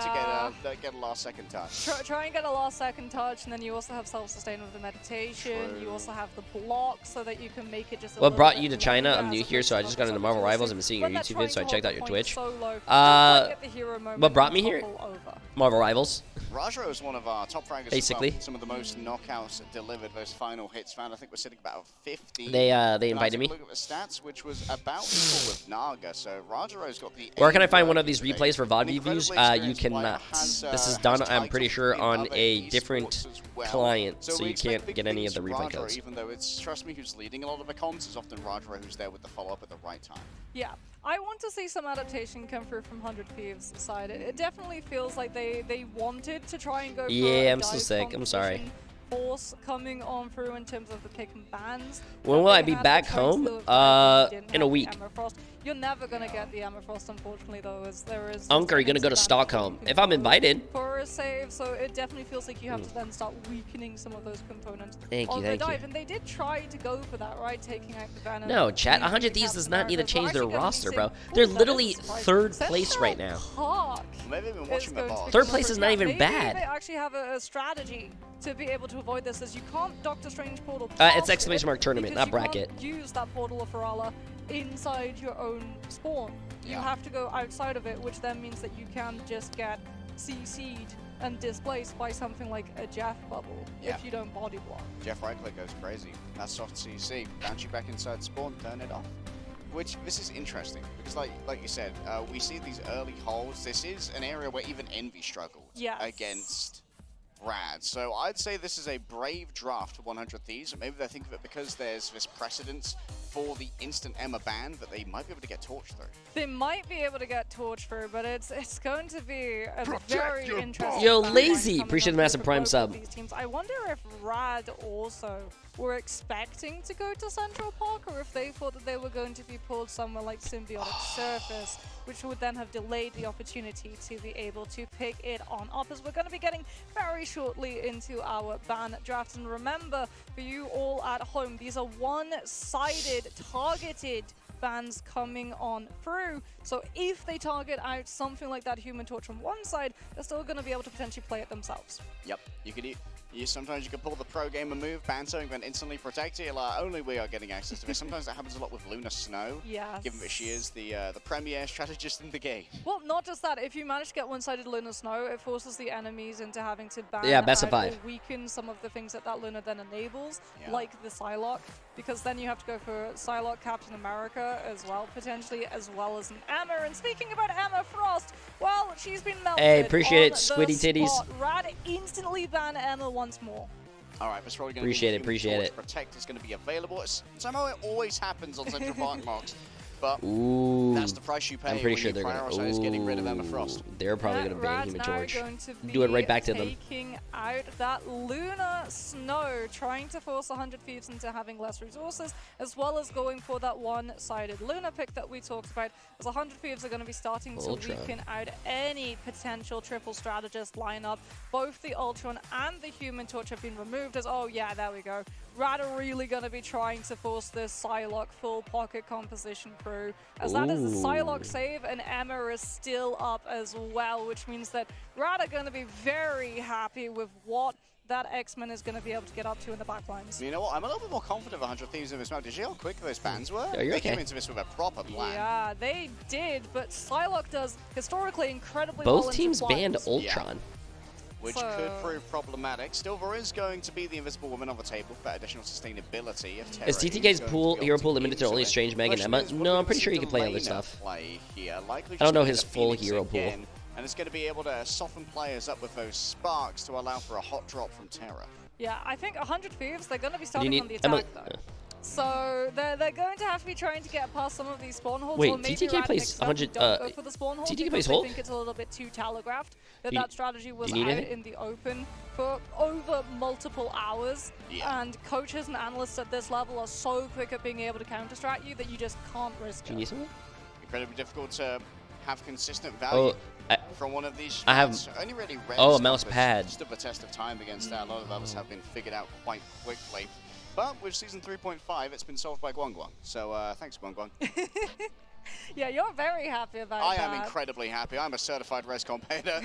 to get a last second touch. Try and get a last second touch, and then you also have self-sustain with the meditation. True. You also have the block so that you can make it just a What little brought bit you to China? longer I'm new as here, so I opposed just to got into something Marvel else. Rivals. I've been seeing your When they're YouTube trying vids, so I to checked hold out your the point Twitch. solo, don't Uh, quite get the hero moment what brought and me here? topple over. Marvel Rivals. Rajra is one of our top fraggers Basically. as well. Some of the most knockouts delivered, those final hits found. I think we're sitting about 50. They And I invited took me. a look at the stats, which was about equal with Naga. So Rajaro's got the. Where can I find one of working these today. replays for VOD An reviews? incredibly You experienced player, cannot. has, This is has done, I'm pretty titles sure, in on other a esports different as well. client, so we you expect can't big get any of things the from replay Rajra, codes. Even though it's Trust Me who's leading a lot of the comms, it's often Rajra who's there with the follow-up at the right time. Yeah, I want to see some adaptation come through from 100 Thieves' side. It definitely feels like they wanted to try and go for Yeah, a I'm so dive sick. I'm sorry. competition force coming on through in terms of the pick and bans. When that will I they be had, back but trying home? to avoid didn't In a have the week. Emma Frost. You're never going to get the Emma Frost, unfortunately, though, as there is... Unc, are you gonna go to Stockholm? If I'm invited. For a save, so it definitely feels like you have to then start weakening some of those components Thank you, of the thank you. dive. And they did try to go for that, right? Taking out the Venom. No, chat. using 100 the Thieves does Captain not need to America. change We're their actually gonna be roster, seeing- bro. Ooh, They're that is literally surprising. third place Central right now. Park Maybe I've been is watching the going to boss. be Third coming place through. is not Yeah, even maybe bad. They actually have a strategy to be able to avoid this, as you can't Doctor Strange portal. It's past exclamation it mark tournament, because not you bracket. can't use that portal of Ferala inside your own spawn. You Yeah. have to go outside of it, which then means that you can just get CC'd and displaced by something like a Jeff bubble Yeah. if you don't body block. Jeff right click goes crazy. That's soft CC. Bounce you back inside spawn, turn it off. Which, this is interesting, because like you said, we see these early holds. This is an area where even Envy struggled Yes. against Rad. So I'd say this is a brave draft to 100 Thieves. Maybe they think of it because there's this precedence for the instant Emma ban that they might be able to get torched through. They might be able to get torch through, but it's going to be a Protect very your interesting. Yo, timeline Lazy, coming appreciate up the massive for Prime both sub. of these teams. I wonder if Rad also were expecting to go to Central Park, or if they thought that they were going to be pulled somewhere like Symbiotic Surface, which would then have delayed the opportunity to be able to pick it on up, as we're going to be getting very shortly into our ban drafts. And remember, for you all at home, these are one-sided, targeted bans coming on through. So if they target out something like that Human Torch from one side, they're still going to be able to potentially play it themselves. Yep, you could sometimes you can pull the pro gamer move, ban something, and instantly protect it. You're like, only we are getting access to this. Sometimes that happens a lot with Luna Snow. Yes. Given that she is the premier strategist in the game. Well, not just that. If you manage to get one-sided Luna Snow, it forces the enemies into having to ban Yeah, best of out or 5. weaken some of the things that Luna then enables, Yeah. like the Psylocke, because then you have to go for Psylocke, Captain America as well, potentially, as well as an Emma. And speaking about Emma Frost, well, she's been melted. Hey, appreciate it, on the Squiddy Titties. spot. Rad instantly ban Emma once more. All right, that's probably going to Appreciate be it, appreciate it. Protect is going to be available. Somehow it always happens on Central Park marks, but Ooh. that's the price you pay I'm pretty when sure you they're prioritize gonna. getting rid of Emma Frost. They're probably Yeah, gonna ban Rad's Human now Torch. going to Do it right back to them. taking out that Luna Snow, trying to force 100 Thieves into having less resources, as well as going for that one-sided Luna pick that we talked about, as 100 Thieves are going to be starting Ultra. to weaken out any potential triple strategist lineup. Both the Ultron and the Human Torch have been removed as, oh yeah, there we go. Rad are really going to be trying to force this Psylocke full pocket composition through, as that is a Psylocke save, and Emma is still up as well, which means that Rad are going to be very happy with what that X-Men is going to be able to get up to in the backlines. You know what? I'm a little bit more confident of 100 Thieves in this map. Did you see how quick those bans were? Yeah, you're They came okay. into this with a proper plan. Yeah, they did, but Psylocke does historically incredibly Both well teams into banned flies. Ultron. Which So- could prove problematic. Still, there is going to be the Invisible Woman on the table for additional sustainability. If Terra Is is TTK's going pool to be hero able pool to limited to use only it. Strange, Meg, and Question Emma? is, will No, we I'm pretty see sure you the can play other laner stuff. Play here? Likely I don't just know gonna his be the full Phoenix hero pool. again, and it's going to be able to soften players up with those sparks to allow for a hot drop from Terra. Yeah, I think 100 Thieves, they're going to be Do you starting need on the Emma? attack though. So they're going to have to be trying to get past some of these spawn holds. Wait, or maybe TTK Rad plays mix it up 100, and don't go for the spawn hold TTK because plays they hold? think it's a little bit too telegraphed that Do you- that strategy was do you need out anything? in the open for over multiple hours. Yeah. And coaches and analysts at this level are so quick at being able to counter-strat you that you just can't risk Do you it. need something? Incredibly difficult to have consistent value Oh, from one of these. I have- strats. Only really Red's oh, a mouse compass pad. stood the test of time against that. A lot of others have been figured out quite quickly. But with season 3.5, it's been solved by Guangguang. So thanks, Guangguang. Yeah, you're very happy about I that. am incredibly happy. I'm a certified rescom painter.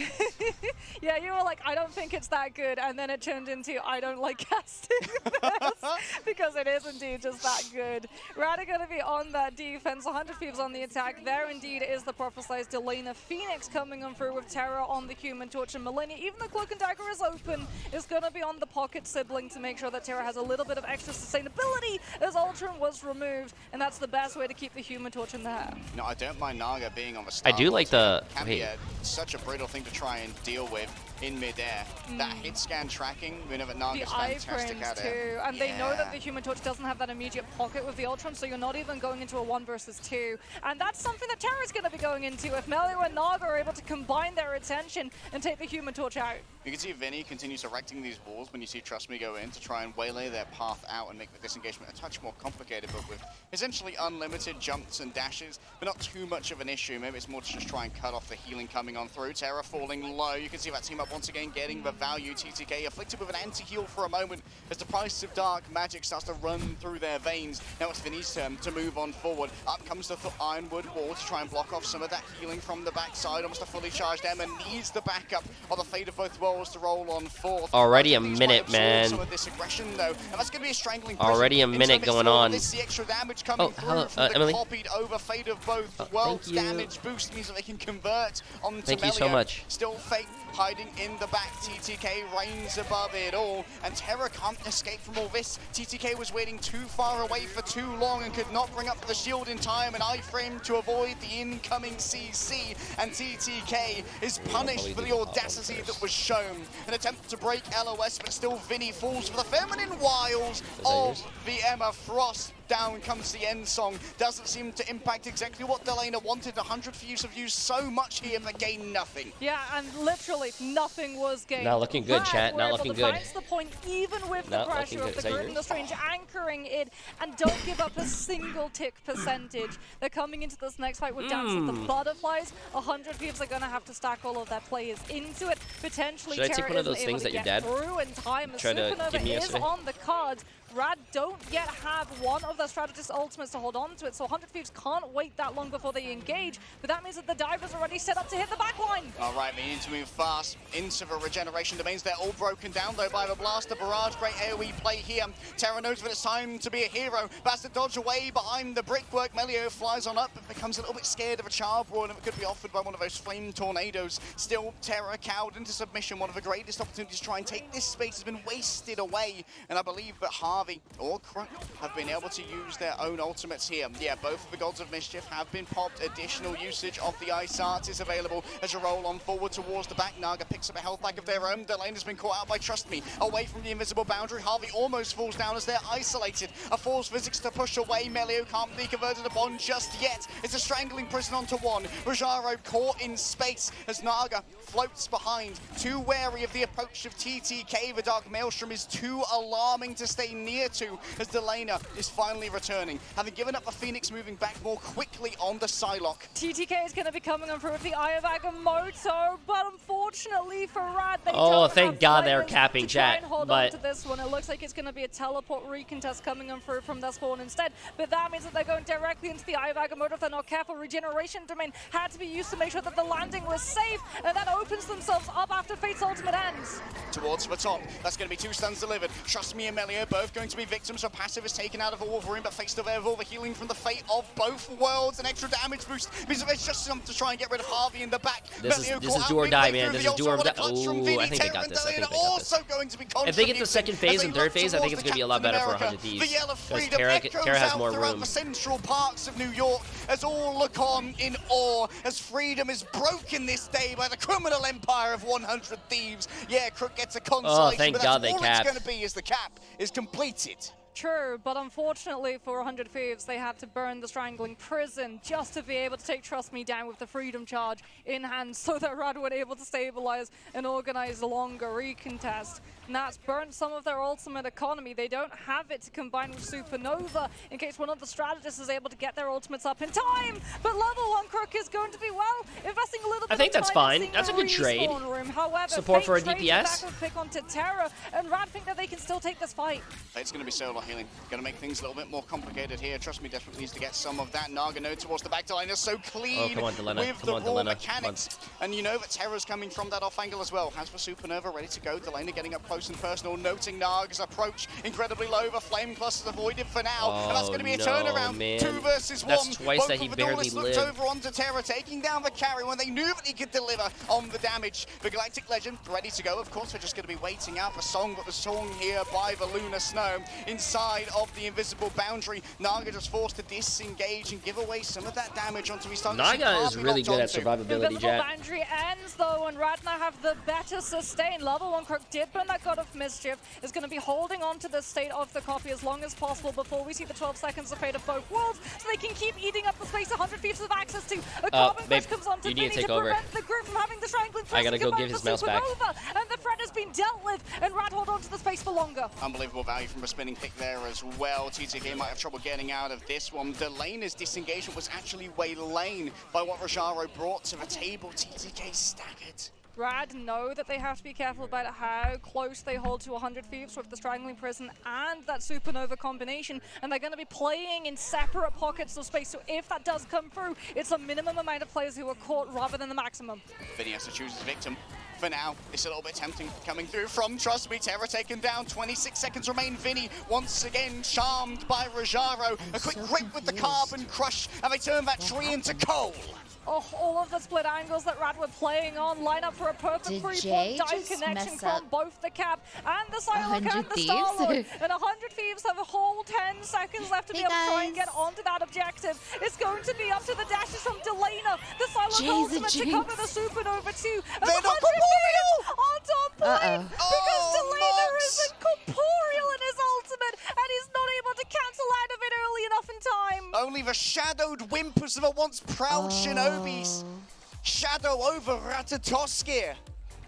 Yeah, you were like, I don't think it's that good, and then it turned into, I don't like casting this, because it is indeed just that good. Rad are going to be on that defense, 100 Thieves on the attack. There indeed is the prophesized Elena Phoenix coming on through with Terra on the Human Torch, and Millennia, even though Cloak and Dagger is open, is going to be on the pocket sibling to make sure that Terra has a little bit of extra sustainability as Ultron was removed, and that's the best way to keep the Human Torch in the air. No, I don't mind Naga being on the I start. do like the. Can be Wait, such a brutal thing to try and deal with in midair. That hit scan tracking, we know that The Naga's fantastic iframes at too, it. and they know that the Human Torch doesn't have that immediate pocket with the Ultron, so you're not even going into a 1 versus 2. And that's something that Terra's going to be going into if Melio and Naga are able to combine their attention and take the Human Torch out. You can see Vinny continues erecting these walls when you see Trust Me go in to try and waylay their path out and make the disengagement a touch more complicated, but with essentially unlimited jumps and dashes, but not too much of an issue. Maybe it's more to just try and cut off the healing coming on through. Terra falling low. You can see that team up once again getting the value. TTK afflicted with an anti-heal for a moment as the price of dark magic starts to run through their veins. Now it's Vinny's turn to move on forward. Up comes the Ironwood wall to try and block off some of that healing from the backside. Almost a fully charged Emma needs the backup of the Fate of Both Worlds to roll on fourth. Already a These minute, might absorb man. Some of this aggression though, and that's going to be a strangling Already a prison minute until going they on. This the extra damage coming Oh, through hello, from the Emily. copied over Fate of Both Oh, Worlds. thank you. Damage boost means that they can convert onto Thank you so Melio. much. Still Fate hiding in the back. TTK reigns above it all, and Terra can't escape from all this. TTK was waiting too far away for too long and could not bring up the shield in time, and iframe to avoid the incoming CC, and TTK is punished for the audacity that was shown. An attempt to break LOS, but still Vinny falls for the feminine wiles of the Emma Frost. Down comes the end song. Doesn't seem to impact exactly what Delana wanted. 100 views have used so much here, but gained nothing. Yeah, and literally nothing was gained. Not looking good, chat. Not looking good. That's the point, even with Not the pressure looking of the good. Is that grid and the yours? Strange anchoring it, and don't give up a single tick percentage. They're coming into this next fight with Dance with the Butterflies. 100 Vs are going to have to stack all of their players into it. Potentially, Should I take Terra one of those isn't things able that to your get dad through in time. tried to give me Supernova is yesterday? on the cards. Rad don't yet have one of their strategist ultimates to hold on to it, so 100 Thieves can't wait that long before they engage, but that means that the divers are already set up to hit the backline. All right, we need to move fast into the regeneration domains. They're all broken down, though, by the blaster barrage. Great AoE play here. Terra knows that it's time to be a hero. Has to dodge away behind the brickwork. Melio flies on up, but becomes a little bit scared of a charge brawl, and it could be offered by one of those flame tornadoes. Still, Terra cowed into submission. One of the greatest opportunities to try and take this space has been wasted away, and I believe that Harvey or Crook have been able to use their own ultimates here. Yeah, both of the Gods of Mischief have been popped. Additional usage of the Ice Arts is available as you roll on forward towards the back. Naga picks up a health pack of their own. Delane has been caught out by Trust Me. Away from the invisible boundary, Harvey almost falls down as they're isolated. A force physics to push away. Melio can't be converted upon just yet. It's a strangling prison onto one. Rajaro caught in space as Naga floats behind. Too wary of the approach of TTK. The Dark Maelstrom is too alarming to stay near to as Delana is finally returning. Having given up the Phoenix, moving back more quickly on the Psylocke. TTK is going to be coming on through with the Eye of Agamotto, but unfortunately for Rad, they Oh, don't thank have God they're players capping, to try chat, and hold but- on to this one. It looks like it's going to be a teleport recontest coming on through from their spawn instead, but that means that they're going directly into the Eye of Agamotto if they're not careful. Regeneration domain had to be used to make sure that the landing was safe, and that opens themselves up after Fate's ultimate ends. Towards the top, that's going to be 2 stuns delivered. Trust Me and Melio both going to be victims, so passive is taken out of the Wolverine, but Fate still there with all the healing from the Fate of both worlds. An extra damage boost means that there's just something to try and get rid of Harvey in the back. This Melio is caught out do or midway die, man. through This the is do or ultimate. die. What a clutch from Ooh, Vinny. I think they Terra got and this. I think Delana they got also this. going to be If they get the contributing second phase as and they third look phase, I think towards it's the going to be a lot Captain better for America. 100 Thieves. The yell of Because freedom echoes Terra has out more throughout room. the central parts of New York as all look on in awe as freedom is broken this day by the criminal empire of 100 Thieves. Yeah, Crook gets a consolation, thank but God that's they all it's capped. going to be as the cap is completed. True, but unfortunately for 100 Thieves, they had to burn the Strangling Prison just to be able to take Trust Me down with the Freedom Charge in hand so that Rad were able to stabilize and organize a longer recontest. And that's burnt some of their ultimate economy. They don't have it to combine with Supernova in case one of the strategists is able to get their ultimates up in time. But level 1 Crook is going to be, well, investing a little bit I think of that's time fine. in That's a good trade. respawn room. However, Support Fate for a trades it DPS. back with pick onto Terra, and Rad think that they can still take this fight. It's going to be solo healing. Going to make things a little bit more complicated here. Trust Me desperately needs to get some of that. Naga node towards the back line is so clean come on, Delana. with Come the on, raw Delana. mechanics. And you know that Terra's coming from that off angle as well. Has for Supernova ready to go. Delana getting up close and personal, noting Naga's approach incredibly low. The flame cluster's avoided for now. And that's going to be a no, turnaround. man. 2 versus 1. That's twice Both that he of the barely duelists looked lived. over onto Terra, taking down the carry when they knew that he could deliver on the damage. The Galactic Legend ready to go. Of course, we're just going to be waiting out the song that was sung here by the Lunar Snow inside of the invisible boundary. Naga just forced to disengage and give away some of that damage onto his target. Naga is really good at survivability, Invisible Jet. boundary ends though, and Radna have the better sustain. Level 1 Crook did burn that God of Mischief, is going to be holding on to the state of the copy as long as possible before we see the 12 seconds of Fate of both worlds, so they can keep eating up the space 100 Thieves have access to. A carbon babe, flash comes on to you need to Vinny take to over. prevent the group from having the strangling I gotta prison go combined give his for mouse back. Supernova, and the threat has been dealt with, and Rad hold on to the space for longer. Unbelievable value from a spinning pick there as well. TTK might have trouble getting out of this one. Delane's disengagement was actually waylaid by what Rajaro brought to the table. TTK staggered. Rad know that they have to be careful about how close they hold to 100 Thieves with the Strangling Prison and that Supernova combination, and they're going to be playing in separate pockets of space, so if that does come through, it's a minimum amount of players who are caught rather than the maximum. Vinny has to choose his victim. For now, it's a little bit tempting coming through from Trust Me. Terra taken down, 26 seconds remain. Vinny once again charmed by Rajaro. A quick grip with the carbon crush, and they turn that tree into coal. Oh, all of the split angles that Rad were playing on line up for a perfect Did three-point Jay dive just connection mess from up both the Cap and the Psylocke 100 and the Thieves? Star-Lord. And 100 Thieves have a whole 10 seconds left to be Hey, able to try and guys. get onto that objective. It's going to be up to the dashes from Delana. The Psylocke Jay's a ultimate to cover jinx. the Supernova too. And They're the not 100 Thieves on top point because Oh, Delana Mox. isn't corporeal in his ultimate and he's not able to cancel out of it early enough in time. Only the shadowed whimpers of a once proud Shinobi's shadow over Ratatoskir.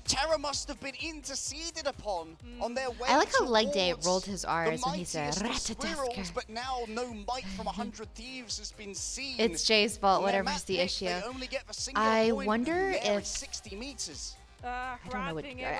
Terra must have been interceded upon on their way I like how Leg Day towards rolled his R's the when he said mightiest of squirrels, Ratatoskir. but now no might from 100 Thieves has been seen. It's Jay's fault, On their whatever's map the pick, issue. they only get the single I point, wonder and there if- is 60 meters. I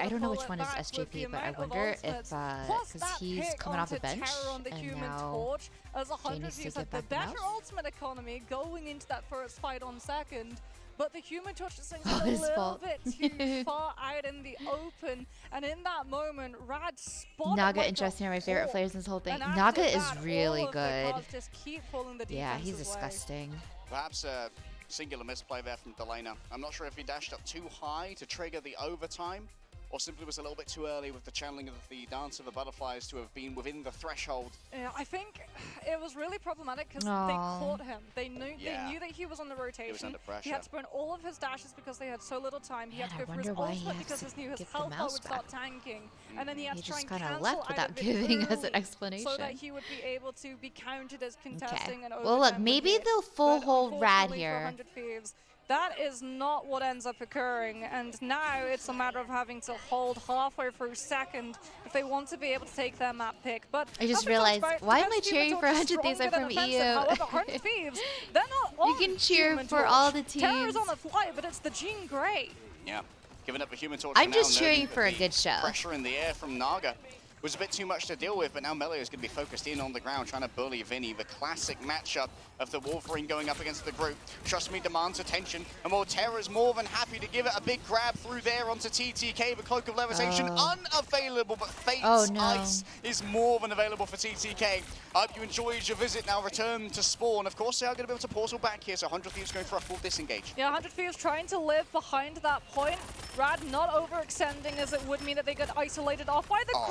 don't know which one is SJP, but I wonder if because he's coming off the bench and now Jay needs to has get the back the better mouse. ultimate economy going into that first fight on second. But the Human Torch is Oh, a his little fault. bit too far out in the open, and in that moment, Rad spotted Naga, like a interesting, are my favorite hawk. players in this whole thing. And after Naga is that, really all of the good. cards just keep pulling the Yeah, he's defenses away. disgusting. Perhaps a singular misplay there from Delana. I'm not sure if he dashed up too high to trigger the overtime, or simply was a little bit too early with the channeling of the Dance of the Butterflies to have been within the threshold. Yeah, I think it was really problematic because they Aw. caught him. They knew Yeah. they knew that he was on the rotation. under pressure. He had to burn all of his dashes because they had so little time. He had to Man, go I for his wonder why he ultimate has because to he knew his give the health bar mouse would back. start tanking, and then he had He to try just and kinda cancel left out without of it giving us an early so that explanation. he would be able to be counted as contesting and Well, look, overtime would maybe hit. they'll full But hold Rad unfortunately for here. 100 Thieves, that is not what ends up occurring, and now it's a matter of having to hold halfway through second if they want to be able to take their map pick. But I just as we talked realized, about, why am I defense cheering Human for Torch 100 is Thieves? I'm stronger from than EU. offensive. However, 100 Thieves, they're not You on can cheer Human for Torch. all the Terror's teams. on the fly, but it's the Jean Grey. Yeah, giving up the Human Torch. I'm for now, just noting cheering that for a the good show. Pressure in the air from Naga was a bit too much to deal with, but now Melio is going to be focused in on the ground, trying to bully Vinny. The classic matchup of the Wolverine going up against the group. Trust me, demands attention, and while Terra's more than happy to give it a big grab through there onto TTK, the Cloak of Levitation unavailable, but Fate's no. Ice is more than available for TTK. I hope you enjoyed your visit. Now return to spawn. Of course, they are going to be able to portal back here, so 100 Thieves going for a full disengage. Yeah, 100 Thieves trying to live behind that point. Rad not overextending as it would mean that they get isolated off by the Oh,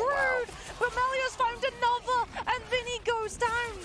Brood. But Melio's found another, and Vinny goes down.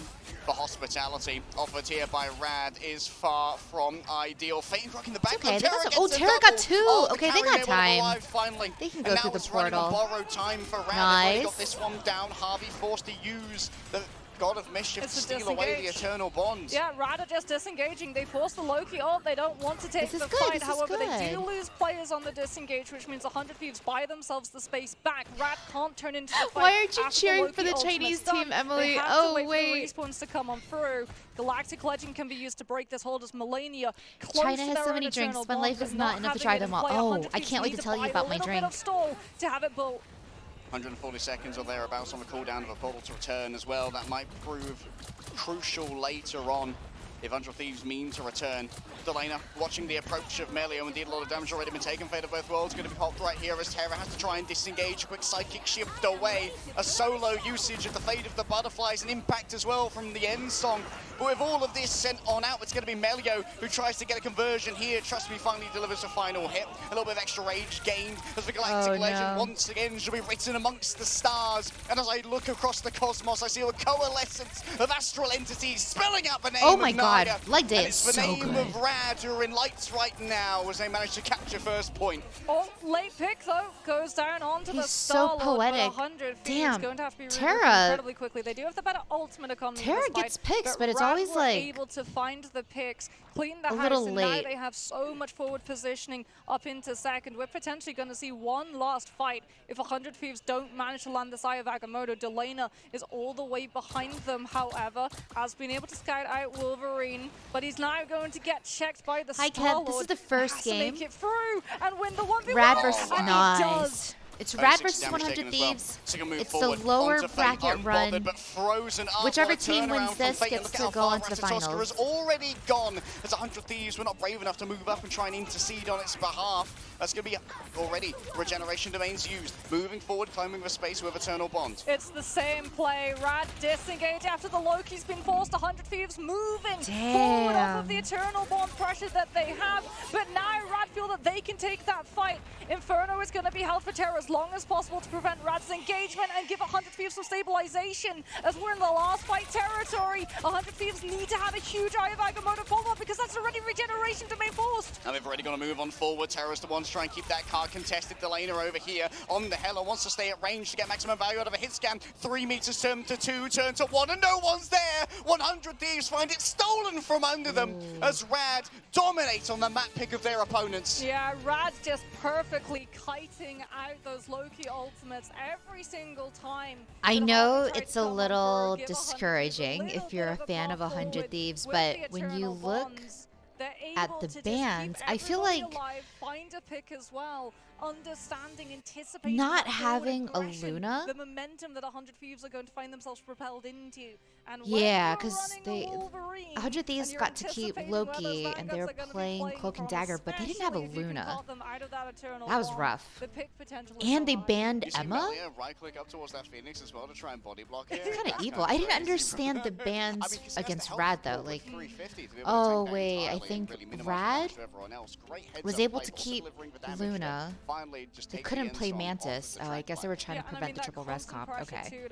The hospitality offered here by Rad is far from ideal. Fate rocking the back. okay, Terra that's- gets oh, a Terra got double. two. Oh, the Okay, they carry got able to time. arrive finally. They can And go now through the it's running on portal. borrowed time for Rad. They've Nice. already got this one down. Harvey forced to use the God of Mischief It's to a steal away the disengage. Eternal Bond. Yeah, Rad are just disengaging. They force the Loki ult. They don't want to take This is the good, fight. this is However, they do good. lose players on the disengage, which means 100 Thieves buy themselves the space back. Rad can't turn into the fight. Why aren't you after cheering Loki for the ultimate's Chinese done. team, Emily? They have Oh, to wait wait. for the respawns to come on through. Galactic Legend can be used to break this hold as Melania close China to has their so own many drinks. Eternal My Bond, life but is not enough to having try it in them all. play. Oh, 100 I Thieves can't wait need to tell you buy about a my little drink. bit of stall to have it built. 140 seconds or thereabouts on the cooldown of a portal to return as well. That might prove crucial later on if 100 Thieves mean to return. Delana watching the approach of Melio. Indeed, a lot of damage already been taken. Fate of both worlds going to be popped right here as Terra has to try and disengage. A quick sidekick shift away. A solo usage of the Fate of the Butterflies. An impact as well from the end song. But with all of this sent on out, it's going to be Melio who tries to get a conversion here. Trust me, finally delivers a final hit. A little bit of extra rage gained as the Galactic Oh, Legend no. once again shall be written amongst the stars. And as I look across the cosmos, I see a coalescence of astral entities spelling out the name Oh my of God, Naga. Leg Day And is it's the so name good. of Rad who are in lights right now as they manage to capture first point. Oh, late pick though goes down onto the He's so Star-Lord, but poetic. 100 Thieves Damn, going to have to be Terra- incredibly quickly. They do have the better ultimate economy. in Terra this fight, gets picks, but it's Rad always, were like, able to find the picks, clean the a house, little and late. now they have so much forward positioning up into second. We're potentially going to see one last fight if 100 Thieves don't manage to land this Eye of Agamotto. Delana is all the way behind them, however, has been able to scout out Wolverine, but he's now going to get checked by the Hi, Kev. Star-Lord. This is the first Has to game. make it through and win the 1v1. Rad Oh, versus wow. And he Nice. does. It's Oh, Rad 60 versus damage 100 taken as well. Thieves. Taking a move It's the forward lower onto Fate, bracket unbothered, run. but frozen up. Whichever Well, the team wins turnaround from this Fate, and gets look at to how go far on to the Ratatoskr finals. is already gone as 100 Thieves were not brave enough to move up and try and intercede on its behalf. That's going to be already regeneration domains used. Moving forward, claiming the space with Eternal Bond. It's the same play. Rad disengage after the Loki's been forced. 100 Thieves moving forward off of the Eternal Bond pressure that they have. But now Rad feel that they can take that fight. Inferno is going to be held for terror as long as possible to prevent Rad's engagement and give 100 Thieves some stabilization. As we're in the last fight territory, 100 Thieves need to have a huge Eye of Agamotto follow-up because that's already regeneration domain forced. And they've already got to move on forward. Terra's the one to try and keep that card contested. Delana over here on the Hella wants to stay at range to get maximum value out of a hit scan. 3 meters turn to 2, turn to 1, and no one's there. 100 Thieves find it stolen from under them as Rad dominates on the map pick of their opponents. Yeah, Rad's just perfectly kiting out those Loki ultimates every single time. I that know Harvey tried it's to a come little over, give 100 Thieves a discouraging little if you're bit a of fan of path 100 forward Thieves, with but the when you Eternal look Bonds. They're at able the to just bands, keep I feel everybody like alive, find a pick as well, understanding, anticipating not that forward having a aggression, Luna. the momentum that 100 Thieves are going to find themselves propelled into. And Yeah, because 100 Thieves got to keep Loki, and they were playing Cloak and Dagger, but they didn't have a Luna. That was rough. And they banned You see Emma? Melia right-click up towards that Phoenix as well to try and body block it. It's kind of That's evil. I didn't crazy. understand the I bans mean, 'cause he has against the Rad health though. support Like, with 350 to be able to oh tank that wait, I entirely and think really minimize Rad damage to everyone else. Great heads was up able play, to but also keep delivering the damage Luna. there. Finally, just They take the couldn't end play zone off Mantis. the Oh, I track guess they were line. trying to prevent the triple res comp. Okay.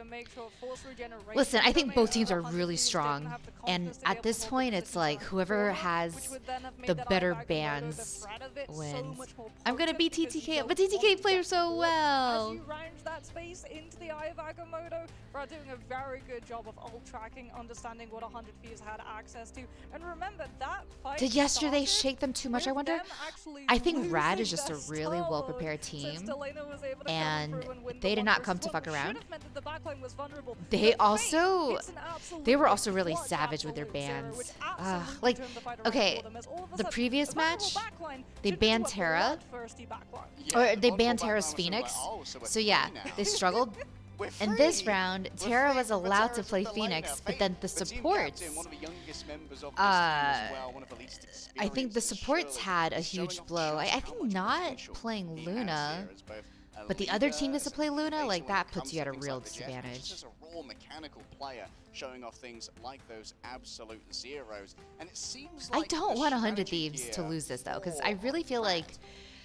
Listen, I think both teams are really strong, and at this point, it's like whoever has the better bans wins. I'm gonna be TTK, but TTK plays so As well. you round that space into the Eye of Agamotto, we're doing a very good job of ult tracking, understanding what 100 Thieves had access to. And remember, that fight Did yesterday started shake them too much, I with wonder? them actually I think Rad is losing just a their really star well-prepared load, since team, Delana was able to come and through and win they the did 1 not versus come to 1, fuck which around. should have meant that the backline was vulnerable. They But also- it's an absolute They were also really clutch savage with their absolute zero, bans. which Ugh, absolutely like, turned the fight around okay, for them, as all of a the sudden, previous the vulnerable match, backline they turned banned into a Terra, bloodthirsty backline. or they the banned vulnerable Terra's backline was Phoenix. like, oh, so we're So free yeah, now. they struggled. We're In this free. round, We're Terra free, was but allowed to Terra's play the Phoenix, laner. but then the team supports, captain, one of the youngest members of this team as well, one of the least I think the experienced, supports showing- had a showing huge off blow. just I how think much not potential playing he has Luna, here as both a but the other team leader, gets to as a play Luna, motivator like when that it puts comes you at to a things real like the Jet, but disadvantage. just as a raw mechanical player, showing off things like those absolute zeros. And it seems I like don't the want 100 strategy Thieves to here lose this though, because for I really feel like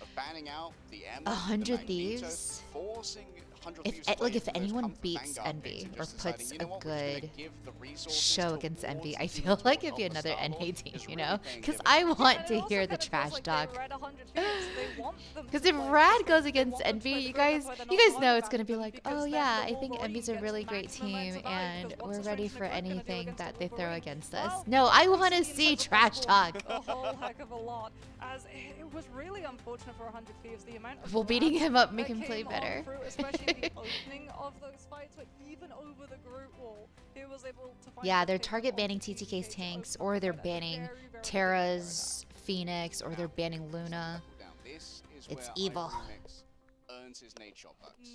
of banning out the Emma, 100 the Magneto, Thieves, forcing 100 if Thieves away like if from those anyone comfort beats Vanguard Envy picks and or just deciding, puts you a know what, we're just gonna good give the resources show against towards Envy, the I team feel to like help it'd be the another Star-Lord NA team, is you really know? paying Because dividends. I want And to it also hear the kinda feels trash like talk. they read 100 Thieves, they want them to Because if play Rad this goes game, they against want them to Envy, play you the game, guys that's why you they're guys not know fighting it's gonna be them, like, because oh then yeah, the I think Wolverine Envy's a gets really great maximum team, amounts of value, and because what's we're the ready strange for Nick gonna do anything against that the they throw Wolverine? against us. Well, No, I we want to see see inside the trash first talk. one a whole heck of a lot, as it was really unfortunate for 100 Thieves, the amount of Well, beating him up make that him play came on better. through, especially in the opening of those fights, but even over the group wall, he was able to find Yeah, the they're pick target on banning TTK TTK's to tanks, open or the they're fight at a banning very, very good Terra's Phoenix, or they're banning Luna. This is It's where evil. Iremix earns his nade shot bucks.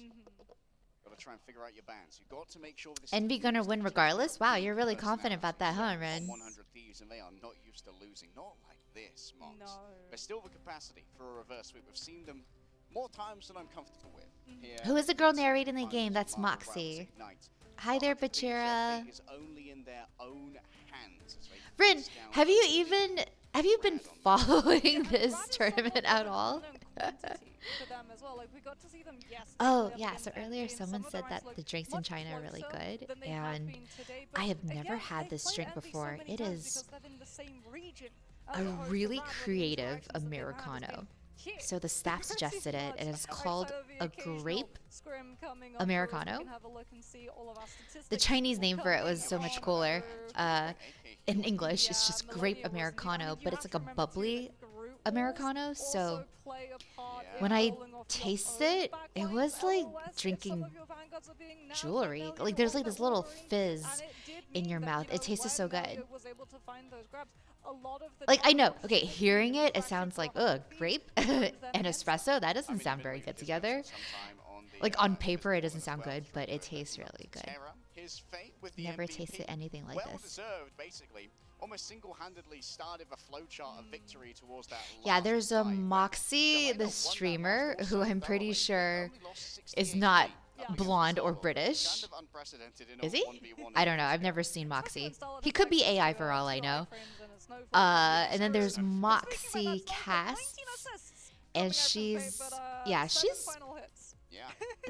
Got to try and figure out your bans. You've got to make sure this Envy team gonna is win the regardless? Wow, team you're really personality confident about that, huh, on Ren? 100 Thieves, and they are not used to losing. Not like this, Mox. No. There's still the capacity for a reverse sweep. We've seen them more times than I'm comfortable with. Here Who is the girl narrating the game? finals, That's Marvel Moxie. Rivals Ignite. Hi there, 100 Thieves, their Bachira. fate is only in their own hands as they Rin, face down have you to even have you been following this Rad is tournament somewhat at of an all? unknown quantity for them as well. Like, we got to see them yesterday Oh up yeah, against so Envy, earlier and someone some of said the that ranks the look drinks in much China are really closer good, than they have and been today, I but have never again, had they've this played drink Envy so before. many It times is because they're in the same region, a as opposed to really Rad, where the creative interactions that they've had has Americano. been here. So the staff Pretty suggested it, and much it's called outside of the a occasional grape scrim coming up, Americano. where we can have a look and see all of our The statistics Chinese name for it was so coming much on cooler. over In English, it's Yeah, just Melodia grape was the- I Americano, mean, you but have it's like to a remember too bubbly that group walls Americano. also So play a part in when I rolling off your tasted own it, it backlines, was like LOS, if some drinking of your vanguards are being nabbed by jewelry. Melodia Like there's or like this the little Wolverine, fizz and it did in mean your that, mouth. you It know, tasted when so good. Melodia was able to find those grabs, a lot of the Like I time know, what okay, she was hearing doing it, was it sounds like actually ugh, grape and espresso. That doesn't sound very good together. Like on paper, it doesn't sound good, but it tastes really good. his fate with the Never MVP. tasted anything like Well this. deserved, basically. Almost single-handedly started the flowchart of victory towards that. Yeah, there's a Moxie, the streamer, who I'm pretty sure is not blonde or British. Is he? I don't know. I've never seen Moxie. He could be AI for all I know. And then there's Moxie Cass, and she's I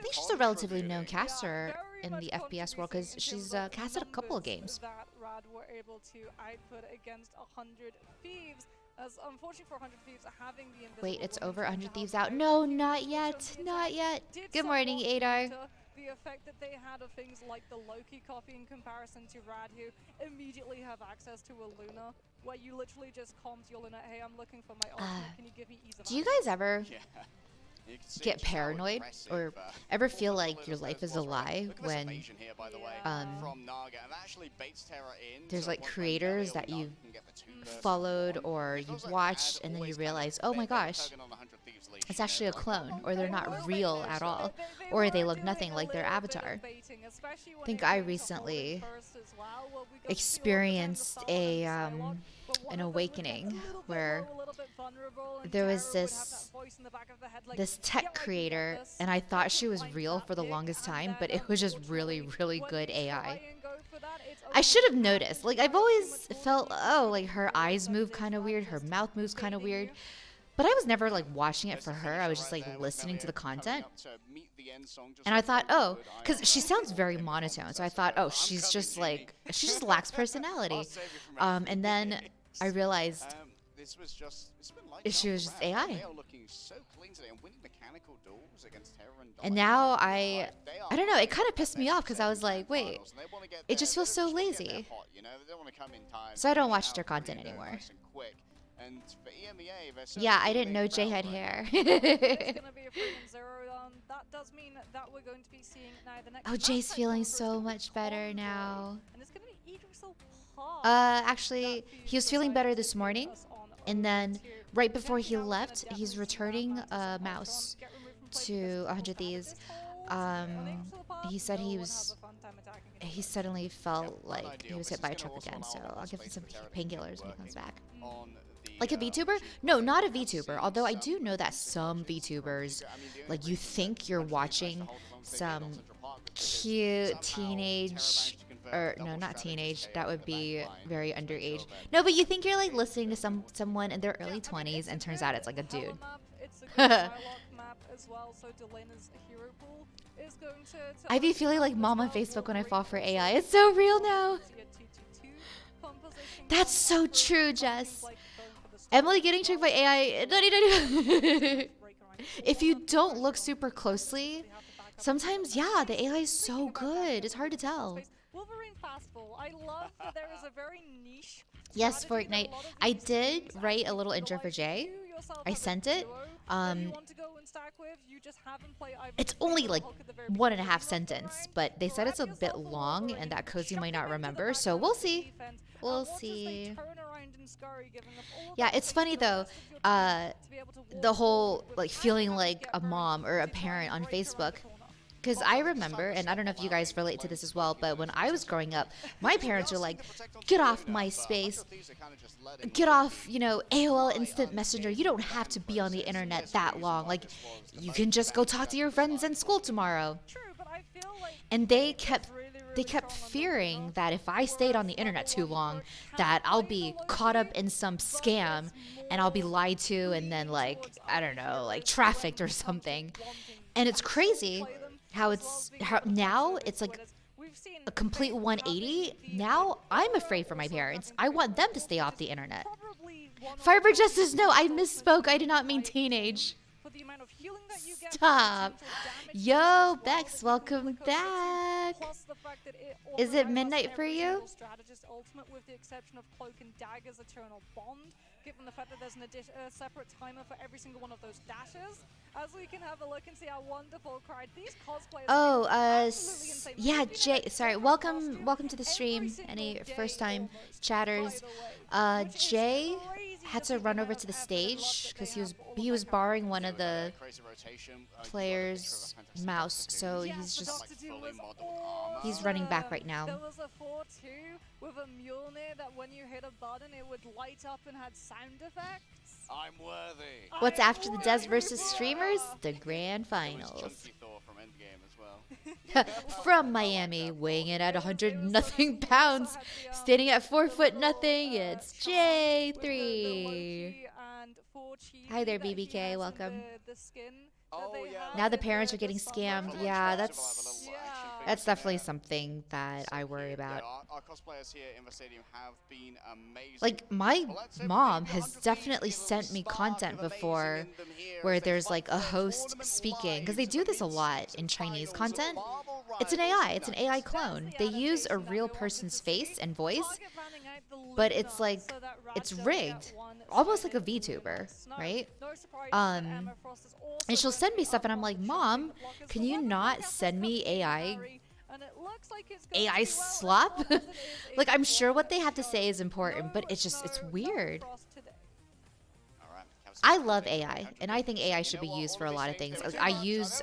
think she's a relatively known caster in the FPS world because she's casted a couple of games. That Rad were able to output against 100 Thieves. As unfortunately for 100 Thieves, having the Wait, it's over 100 Thieves out? No, not yet. Not yet. Good morning, Adar. The effect that they had of things like the Loki copy in comparison to Rad, who immediately have access to a Luna, where you literally just comms your Luna, hey, I'm looking for my ultimate, can you give me ease of Do you access? guys ever get paranoid or ever feel like your life is a lie when there's like creators that you've followed or you've watched and then you realize, oh my gosh, it's actually a clone, or they're not real at all, or they look nothing like their avatar. I think I recently experienced an awakening where there was this tech creator, and I thought she was real for the longest time, but it was just really, really good AI. I should have noticed. Like, I've always felt, oh, like her eyes move kind of weird, her mouth moves kind of weird. But I was never like watching it for her. I was just like listening to the content. And I thought, oh, because she sounds very monotone. So I thought, oh, she just lacks personality. And then I realized she was just AI. And now I don't know, it kind of pissed me off because I was like, wait, it just feels so lazy. So I don't watch their content anymore. Yeah, I didn't know Jay had hair. Oh, Jay's feeling so much better now. Actually, he was feeling better this morning, and then right before he left, he's returning a mouse to 100 Thieves. He said he suddenly felt like he was hit by a truck again, so I'll give him some painkillers when he comes back. Like a VTuber? No, not a VTuber. Although I do know that some VTubers, like, you think you're watching some cute teenage, or no, not teenage. That would be very underage. No, but you think you're like listening to someone in their early 20s, and turns out it's like a dude. I be feeling like mom on Facebook when I fall for AI. It's so real now. That's so true, Jess. Emily getting tricked by AI. If you don't look super closely, sometimes, yeah, the AI is so good. It's hard to tell. Yes, Fortnite. I did write a little intro for Jay. I sent it. It's only like 1.5 sentences, but they said it's a bit long and that Cozy might not remember, so we'll see. We'll see. Yeah, it's funny though, the whole like feeling like a mom or a parent on Facebook. Because I remember, and I don't know if you guys relate to this as well, but when I was growing up, my parents were like, get off MySpace, get off, AOL Instant Messenger. You don't have to be on the internet that long. Like, you can just go talk to your friends in school tomorrow. And they kept fearing that if I stayed on the internet too long, that I'll be caught up in some scam and I'll be lied to and then, like, I don't know, like trafficked or something. And it's crazy how now it's like a complete 180. Now I'm afraid for my parents. I want them to stay off the internet. Fiber Justice, no, I misspoke. I did not mean teenage. Stop. Yo, Bex, welcome back. Is it midnight for you? With the exception of Cloak and Dagger's Eternal Bond, given the fact that there's a separate timer for every single one of those dashes, as we can have a look and see our wonderful crowd. These cosplayers. Yeah, Jay. Sorry, welcome to the stream. Any first-time chatters? Jay had to run over to the stage because he was borrowing one of the players' mouse, so he's running back right now. There was a 4-2 with a Mjolnir that when you hit a button, it would light up and had sound effects. I'm worthy. What's after the Des versus streamers? The grand finals. From Miami, weighing in at 100 nothing pounds, standing at 4 foot nothing, it's Jay3. Hi there, BBK, welcome. Now the parents are getting scammed. Yeah, that's definitely something that I worry about. Our cosplayers here in the stadium have been amazing. Like, my mom has definitely sent me content before where there's like a host speaking, because they do this a lot in Chinese content. It's an AI, it's an AI clone. They use a real person's face and voice, but it's like, it's rigged, almost like a VTuber, right? And she'll send me stuff and I'm like, Mom, can you not send me AI slop? Like, I'm sure what they have to say is important, but it's weird. I love AI, and I think AI should be used for a lot of things. I use,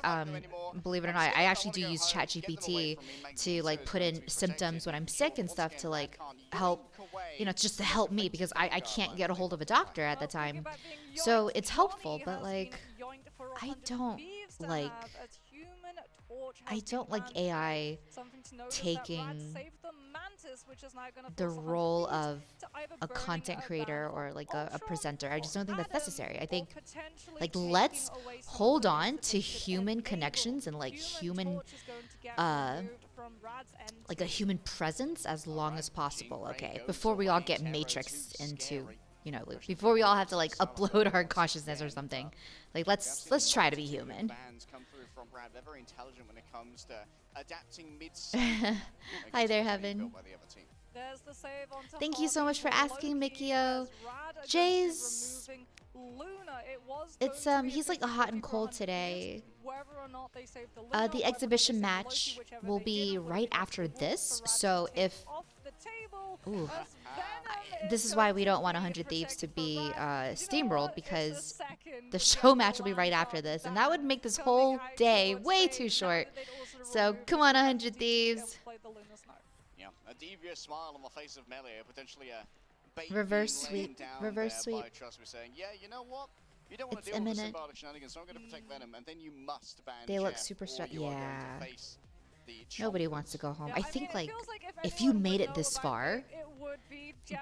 believe it or not, I actually do use ChatGPT to like put in symptoms when I'm sick and stuff to like help, you know, just to help me because I can't get a hold of a doctor at the time. So it's helpful, but like, I don't like AI taking the role of a content creator or like a presenter. I just don't think that's necessary. I think like let's hold on to human connections and like human like a human presence as long as possible, okay? Before we all get matrixed into, you know, before we all have to like upload our consciousness or something. Like let's try to be human. They're very intelligent when it comes to adapting mid. Hi there, Heaven. Thank you so much for asking, Mikio. Jay's, it's he's like hot and cold today. The exhibition match will be right after this, so if ooh, this is why we don't want 100 Thieves to be steamrolled, because the show match will be right after this, and that would make this whole day way too short. So come on, 100 Thieves. Yeah, a devious smile on the face of Melee, potentially a reverse sweep, reverse sweep. Saying, yeah, you know what? You don't want to It's deal with the imminent. symbolic shenanigans, so I'm going to protect Venom, and then you must ban They look Jeff, super or stressed. you are going to Yeah. face the Nobody chomp. wants to go home. I think like if you made it this far,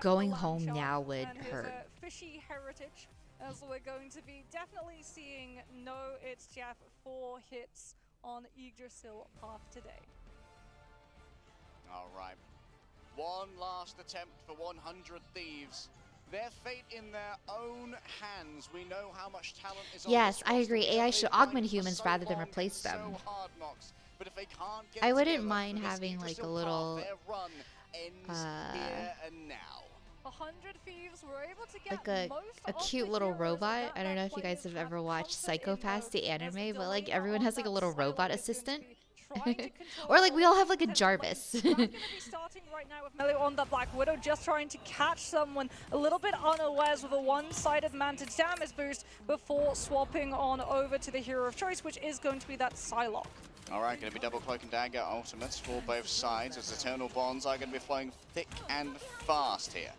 going home now would hurt. Fishy heritage, as we're going to be definitely seeing no, it's Jeff 4 hits on Yggdrasil path today. All right. One last attempt for 100 Thieves. Their fate in their own hands. We know how much talent is on Yes, this I roster. agree. They AI have should been going augment for humans so rather than long, replace so them. hard knocks. But if they can't get I it wouldn't together mind for this having like a Yggdrasil little path, their run ends here and now. 100 Thieves were able to get like most a of cute the little heroes robot. that I don't know if you guys have ever watched Psycho-Pass, the anime, but like everyone has like a little robot assistant. Or like we all have like a Jarvis. Going to be starting right now with Melee on the Black Widow, just trying to catch someone a little bit unawares with a one-sided Manta damage boost before swapping on over to the hero of choice, which is going to be that Psylocke. All right, going to be double cloak and dagger ultimates for both sides as Eternal Bonds are going to be flowing thick and fast here.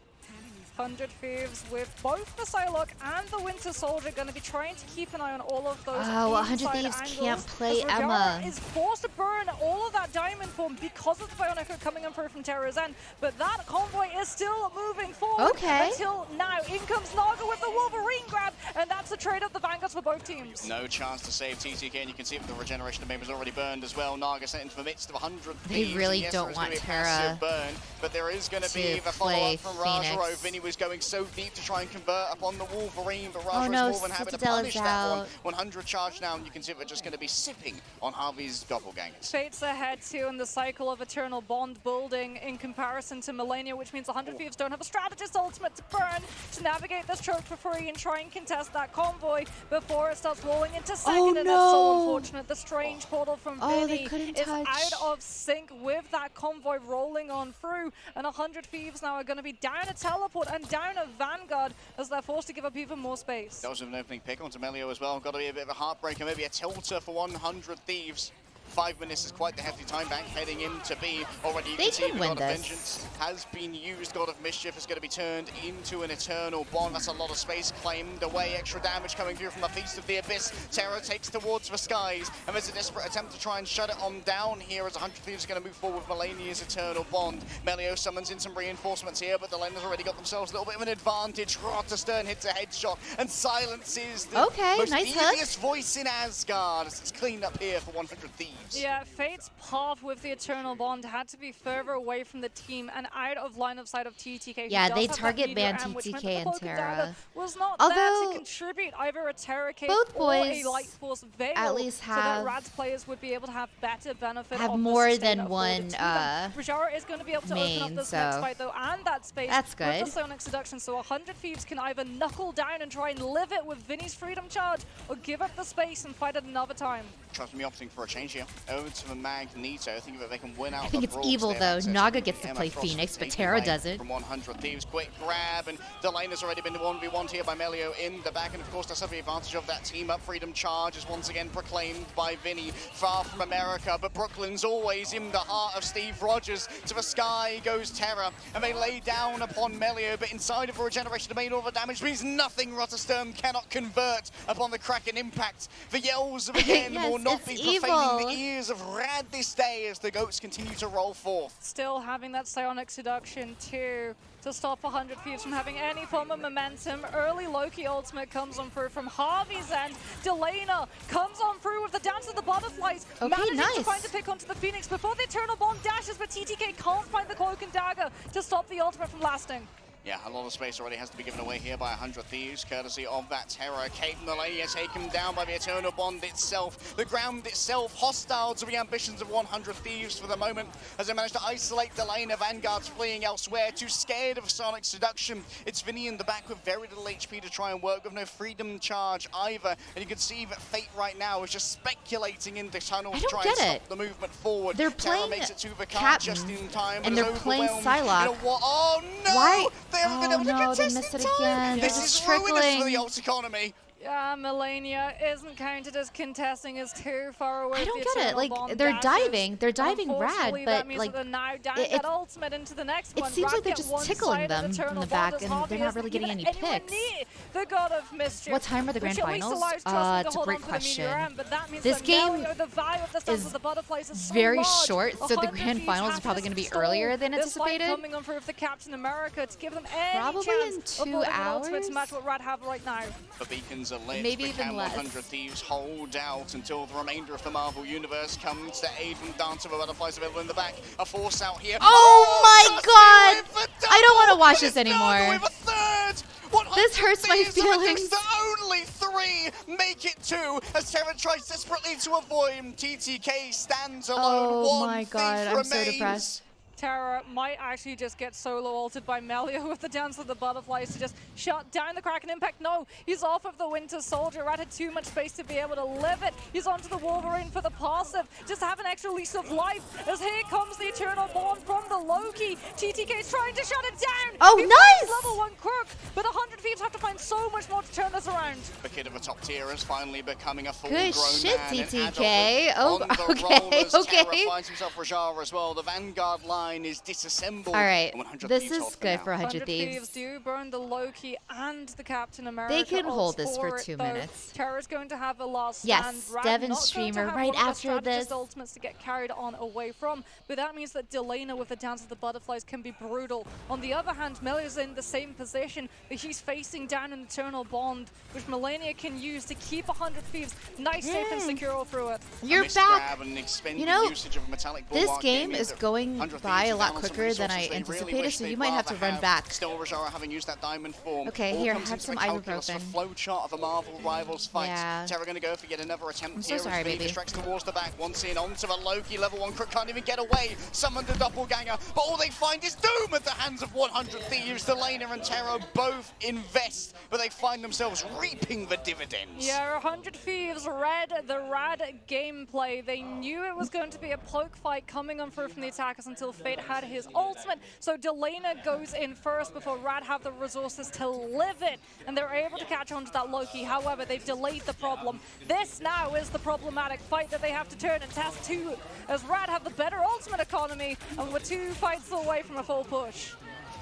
100 Thieves with both the Psylocke and the Winter Soldier going to be trying to keep an eye on all of those. Oh, 100 inside Thieves angles, can't play as Rogara Emma. is forced to burn all of that diamond form because of the Bionic coming in through from Terra's End, but that convoy is still moving forward. Okay. Until now, in comes Naga with the Wolverine grab, and that's a trade of the Vanguards for both teams. No chance to save TTK, and you can see that the regeneration of Maber's already burned as well. Naga sent into the midst of 100 They Thieves. really Yes, don't there's want gonna be a Terra passive burn, but there is going to be the play follow-up from Phoenix. Rajaro. Vinny was going so deep to try and convert upon the Wolverine, but Rajaro Oh no, is more than happy to Citadel punish is that one. out. 100 charge now, and you can see they're just going to be sipping on Harvey's doppelgangers. Fates ahead too in the cycle of Eternal Bond building in comparison to Millennia, which means 100 Thieves don't have a strategist ultimate to burn to navigate this choke for free and try and contest that convoy before it starts rolling into second. Oh, And that's so no. unfortunate. The strange portal from Oh, they Vinny couldn't is touch. out of sync with that convoy rolling on through, and 100 Thieves now are going to be down a teleport and down a Vanguard as they're forced to give up even more space. That was an opening pick onto Melio as well. Got to be a bit of a heartbreaker, maybe a tilter for 100 Thieves. 5 minutes is quite the hefty time bank heading into B. Already you They can see can the win God of this. Vengeance has been used. God of Mischief is going to be turned into an Eternal Bond. That's a lot of space claimed away. Extra damage coming through from the Feast of the Abyss. Terra takes towards the skies, and there's a desperate attempt to try and shut it on down here as 100 Thieves are going to move forward with Melania's Eternal Bond. Melio summons in some reinforcements here, but the Lender's already got themselves a little bit of an advantage. Stern hits a headshot and silences the most nice hook. easiest voice in Asgard as it's cleaned up here for 100 Thieves. Yeah, Fate's path with the Eternal Bond had to be further away from the team and out of line of sight of TTK. who Yeah, does they have that target meteor ban arm, which meant TTK that the and Cloak Dagger Terra. was not Although, there to contribute either a Terra case both or a boys Light Force Veil, at least so that have- Rad's players would be able to have better benefit have of more the sustain than afforded one, to them. Rajara is going to be able to open up main, this next so fight though, and that space that's with good. the Sonic Seduction, so 100 Thieves can either knuckle down and try and live it with Vinny's Freedom Charge, or give up the space and fight at another time. Trust me, opting for a change here. Over to the Magneto. I think that they can win out. I think the it's brawls evil there. though. Access Naga to gets to Emma play Frost Phoenix, but taken Terra away doesn't. From 100 Thieves, quick grab, and Delane's already been 1v1 here by Melio in the back, and of course that's the advantage of that team up. Freedom Charge is once again proclaimed by Vinny. Far from America, but Brooklyn's always in the heart of Steve Rogers. To the sky goes Terra, and they lay down upon Melio, but inside of a regeneration domain, all the damage means nothing. Rotterstern cannot convert upon the Kraken impact. The yells of again Yes, will not it's be profaning evil. the ears of Rad this day as the goats continue to roll forth. Still having that Psionic Seduction too to stop 100 Thieves from having any form of momentum. Early Loki ultimate comes on through from Harvey's end. Delana comes on through with the Dance of the Butterflies, Okay, managing to nice. find a pick onto the Phoenix before the Eternal Bond dashes, but TTK can't find the Cloak and Dagger to stop the ultimate from lasting. Yeah, a lot of space already has to be given away here by 100 Thieves, courtesy of that Terror. Kate and Melania taken down by the Eternal Bond itself. The ground itself hostile to the ambitions of 100 Thieves for the moment, as they manage to isolate the lane of Vanguards fleeing elsewhere, too scared of Sonic Seduction. It's Vinny in the back with very little HP to try and work with, no Freedom Charge either. And you can see that Fate right now is just speculating in the tunnel I to don't try get and stop it. the movement forward. They're Terror playing makes it to the car Captain, just in time, but and is they're playing overwhelmed. Psylocke. You know what? Oh no! Why? They haven't been Oh, able to no, they contest missed in it time. again. They're This just is ruinous for trickling. the alt economy. Yeah, Melania isn't counted as contesting, is too far away. I don't The get it. Eternal Like, Bond they're dashes. diving. They're diving rad, Unfortunately, but, that means like, that they're now down it- that ultimate into the next it one. seems Rad like they're get just one tickling side of them in Eternal the Bond back, as and Harvey they're not isn't really getting even any anywhere picks. near the God of Mischief. What time are the grand which at least finals? allows Trustman to It's a hold great on to the meteor question. arm, but that means This that game Melio, the value of the Sons is of the Butterflies is so very large. short, so the 100 grand Thieves finals have is probably to gonna be stall earlier than this fight anticipated. coming on through with the Captain America to give them any Probably chance in of 2 holding an ultimate hours? to match what Rad have right now. The beacons are lit. Maybe but even can less. 100 Thieves hold out until the remainder of the Marvel Universe comes to aid from Dance of the Butterflies available in the back. A force out here. Oh my Dusty God! with the I don't want to double, watch but this it's done anymore. with a third. 100 This hurts my Thieves are reduced feelings. to only 3 make it 2 as Terra tries desperately to avoid. TTK stands alone. Oh One my God, thief I'm so remains. depressed. Terra might actually just get solo ulted by Melio with the Dance of the Butterflies to just shut down the Kraken impact. No, he's off of the Winter Soldier. Rad had too much space to be able to live it. He's onto the Wolverine for the passive. Just have an extra lease of life as here comes the Eternal Bond from the Loki. TTK's trying to shut it down. Oh, He nice! finds level 1 Crook, but 100 Thieves have to find so much more to turn this around. The kid of the top tier is finally becoming a Good full-grown shit, man. and TTK. adult Oh, on the okay, rollers. okay. Terra finds himself Rajara as well. The Vanguard line is disassembled. All right, and 100 this Thieves is hold good now. for 100 100 Thieves. do burn the Loki and the Captain America. They can hold ults this for it, 2 though. minutes. Terra's going to have a last Yes, stand. Rad Devin not going to Streamer have right one of the after strategist this. ultimates to get carried on away from, but that means that Delana with the Dance of the Butterflies can be brutal. On the other hand, Melio's in the same position, but he's facing down an Eternal Bond, which Melania can use to keep 100 Thieves nice, safe, and secure through it. You're A back. misgrab and expended You know, usage of a metallic this bulwark game means is that going 100 by Thieves a are lot down on some quicker than I resources they really anticipated, wish so they'd you might have to rather run have. back. Still, Rajara having used that diamond form. Okay, All here, comes have into some the calculus, ibuprofen. the flowchart of a Marvel Rivals fight. Yeah. Terra going to go for yet another attempt I'm so here. sorry, as Vinny baby. distracts towards the back. Once in, onto the Loki. Level 1 Crook can't even get away. Summoned the doppelganger, but all they find is doom at the hands of 100 Thieves. Delana and Terra both invest, but they find themselves reaping the dividends. Yeah, 100 Thieves read the Rad gameplay. They knew it was going to be a poke fight coming on through from the attackers until Fate had his ultimate. So Delana goes in first before Rad have the resources to live it, and they're able to catch on to that Loki. However, they've delayed the problem. This now is the problematic fight that they have to turn and test to, as Rad have the better ultimate economy, and we're 2 fights away from a full push.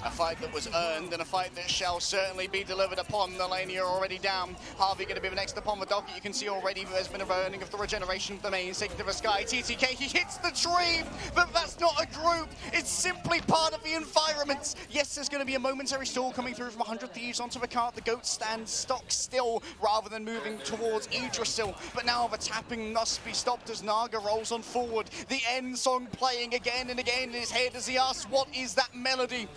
A fight that was earned and a fight that shall certainly be delivered upon. The lane are already down. Harvey going to be next upon the docket. You can see already there's been a burning of the regeneration of the main sector of the sky. TTK, he hits the tree, but that's not a group. It's simply part of the environment. Yes, there's going to be a momentary stall coming through from 100 Thieves onto the cart. The goat stands stock still rather than moving towards Idrisil. But now the tapping must be stopped as Naga rolls on forward. The end song playing again and again in his head as he asks, what is that melody?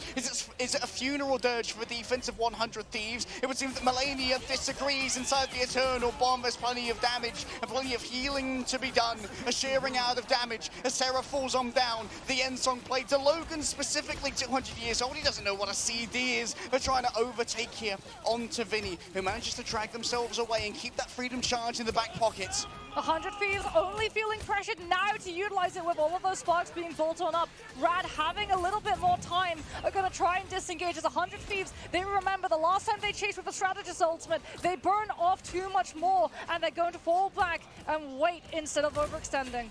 Is it a funeral dirge for the defensive 100 Thieves? It would seem that Melania disagrees. Inside the Eternal Bomb, there's plenty of damage and plenty of healing to be done. A shearing out of damage as Sarah falls on down. The end song played to Logan, specifically 200 years old. He doesn't know what a CD is. They're trying to overtake here onto Vinny, who manages to drag themselves away and keep that freedom charge in the back pockets. 100 Thieves only feeling pressured now to utilize it with all of those sparks being bolt on up. Rad having a little bit more time are going to try and disengage as 100 Thieves. They remember the last time they chased with a strategist ultimate, they burn off too much more, and they're going to fall back and wait instead of overextending.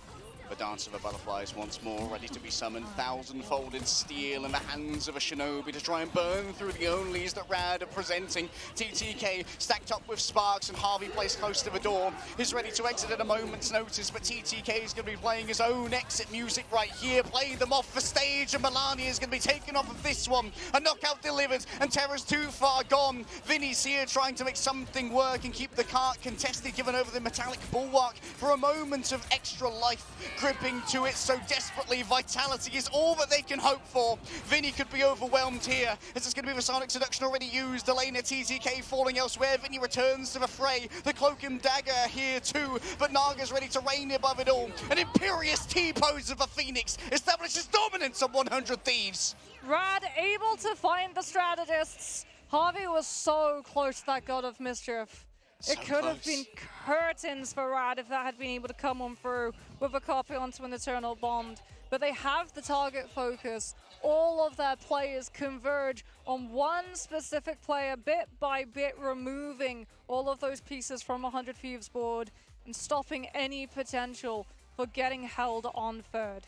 The Dance of the Butterflies once more ready to be summoned, thousand-folded steel in the hands of a shinobi to try and burn through the onlys that Rad are presenting. TTK stacked up with sparks and Harvey placed close to the door. He's ready to exit at a moment's notice, but TTK is going to be playing his own exit music right here. Play them off the stage, and Melania is going to be taken off of this one. A knockout delivered, and Terra's too far gone. Vinny's here trying to make something work and keep the cart contested, given over the metallic bulwark for a moment of extra life. Gripping to it so desperately, vitality is all that they can hope for. Vinny could be overwhelmed here, as it's going to be the Sonic Seduction already used. Elena, TTK falling elsewhere. Vinny returns to the fray. The Cloak and Dagger here too, but Naga's ready to reign above it all. An imperious T-pose of a Phoenix establishes dominance on 100 Thieves. Rad able to find the strategists. Harvey was so close to that God of Mischief. It could have been curtains for Rad if that had been able to come on through with a copy onto an Eternal Bond. But they have the target focus. All of their players converge on one specific player, bit by bit removing all of those pieces from 100 Thieves board and stopping any potential for getting held on third.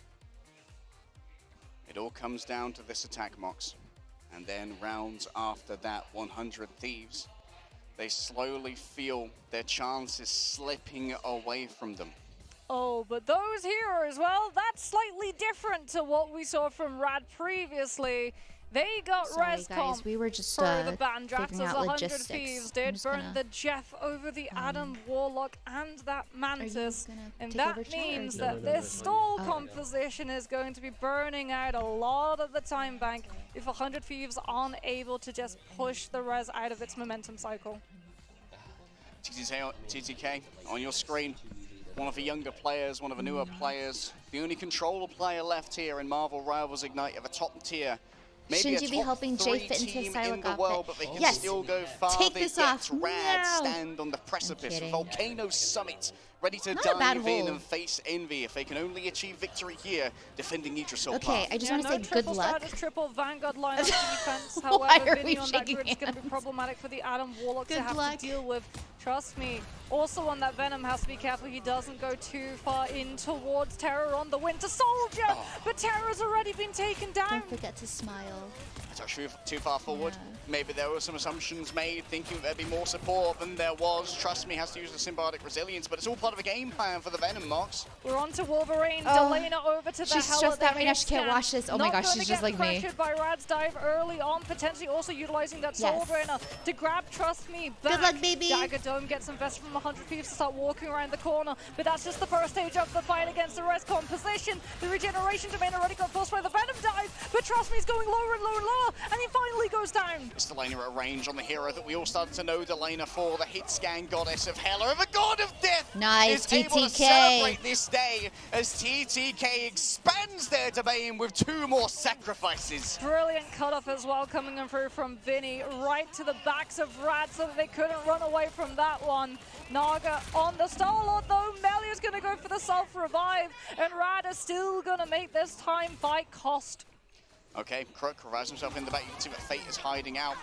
It all comes down to this attack, Mox. And then rounds after that, 100 Thieves. They slowly feel their chances slipping away from them. Oh, but those heroes, well, that's slightly different to what we saw from Rad previously. They got Sorry, rescom guys, we were just for the ban draft as figuring out 100 logistics. Thieves I'm did just burn gonna, the Jeff over the Adam Warlock and that Mantis, gonna and take that over chat, or means do that you- this stall Oh. composition is going to be burning out a lot of the time bank if 100 Thieves aren't able to just push the res out of its momentum cycle. TTK, on your screen, one of the younger players, one of the newer players, the only controller player left here in Marvel Rivals Ignite of a top tier. Maybe Shouldn't a you be top helping Jay 3 fit into team silent in the outfit? world, but they can Yes. still go far. Take They this get off Rad now. stand on the precipice of kidding. Volcano Summit, ready to Not a bad dive in hole. and face Envy if they can only achieve victory here, defending Idrisil Okay, Park. I just Yeah, want to no say good triple luck. status, triple Vanguard line of defense. Why However, are Vinny we on that shaking grid is going to be hands? problematic for the Adam Warlock to Good have luck. to deal with. Trust me. Also on that Venom has to be careful he doesn't go too far in towards Terror on the Winter Soldier. But Terror's already been taken down. Don't forget to smile. It's actually too far forward. Yeah. Maybe there were some assumptions made, thinking there'd be more support than there was. Trust me, has to use the symbiotic resilience, but it's all part of a game plan for the Venom, Mox. We're on to Wolverine. Oh, Delana over to the she's Hela. stressed The out right now. She hit can't scan. watch this. Oh my Not gosh, gonna she's get just like me. pressured by Rad's dive early on, potentially also utilizing that Soul Yes. Drainer to grab Trust Me back. Good luck, baby. Dagger Dome gets invested from 100 Thieves to start walking around the corner, but that's just the first stage of the fight against the Rescom position. The regeneration domain already got forced by the Venom dive, but Trust Me is going lower and lower and lower, and he finally goes down. It's Delana at range on the hero that we all started to know Delana for, the hit scan goddess of hell, or the god of death. Nice, is able to TTK. celebrate this day as TTK expands their domain with 2 more sacrifices. Brilliant cutoff as well coming in through from Vinny, right to the backs of Rad so that they couldn't run away from that one. Naga on the Star-Lord though, Melia's gonna go for the self-revive, and Rad is still gonna make this time fight cost. Okay, Crook revives himself in the back. You can see that Fate is hiding out.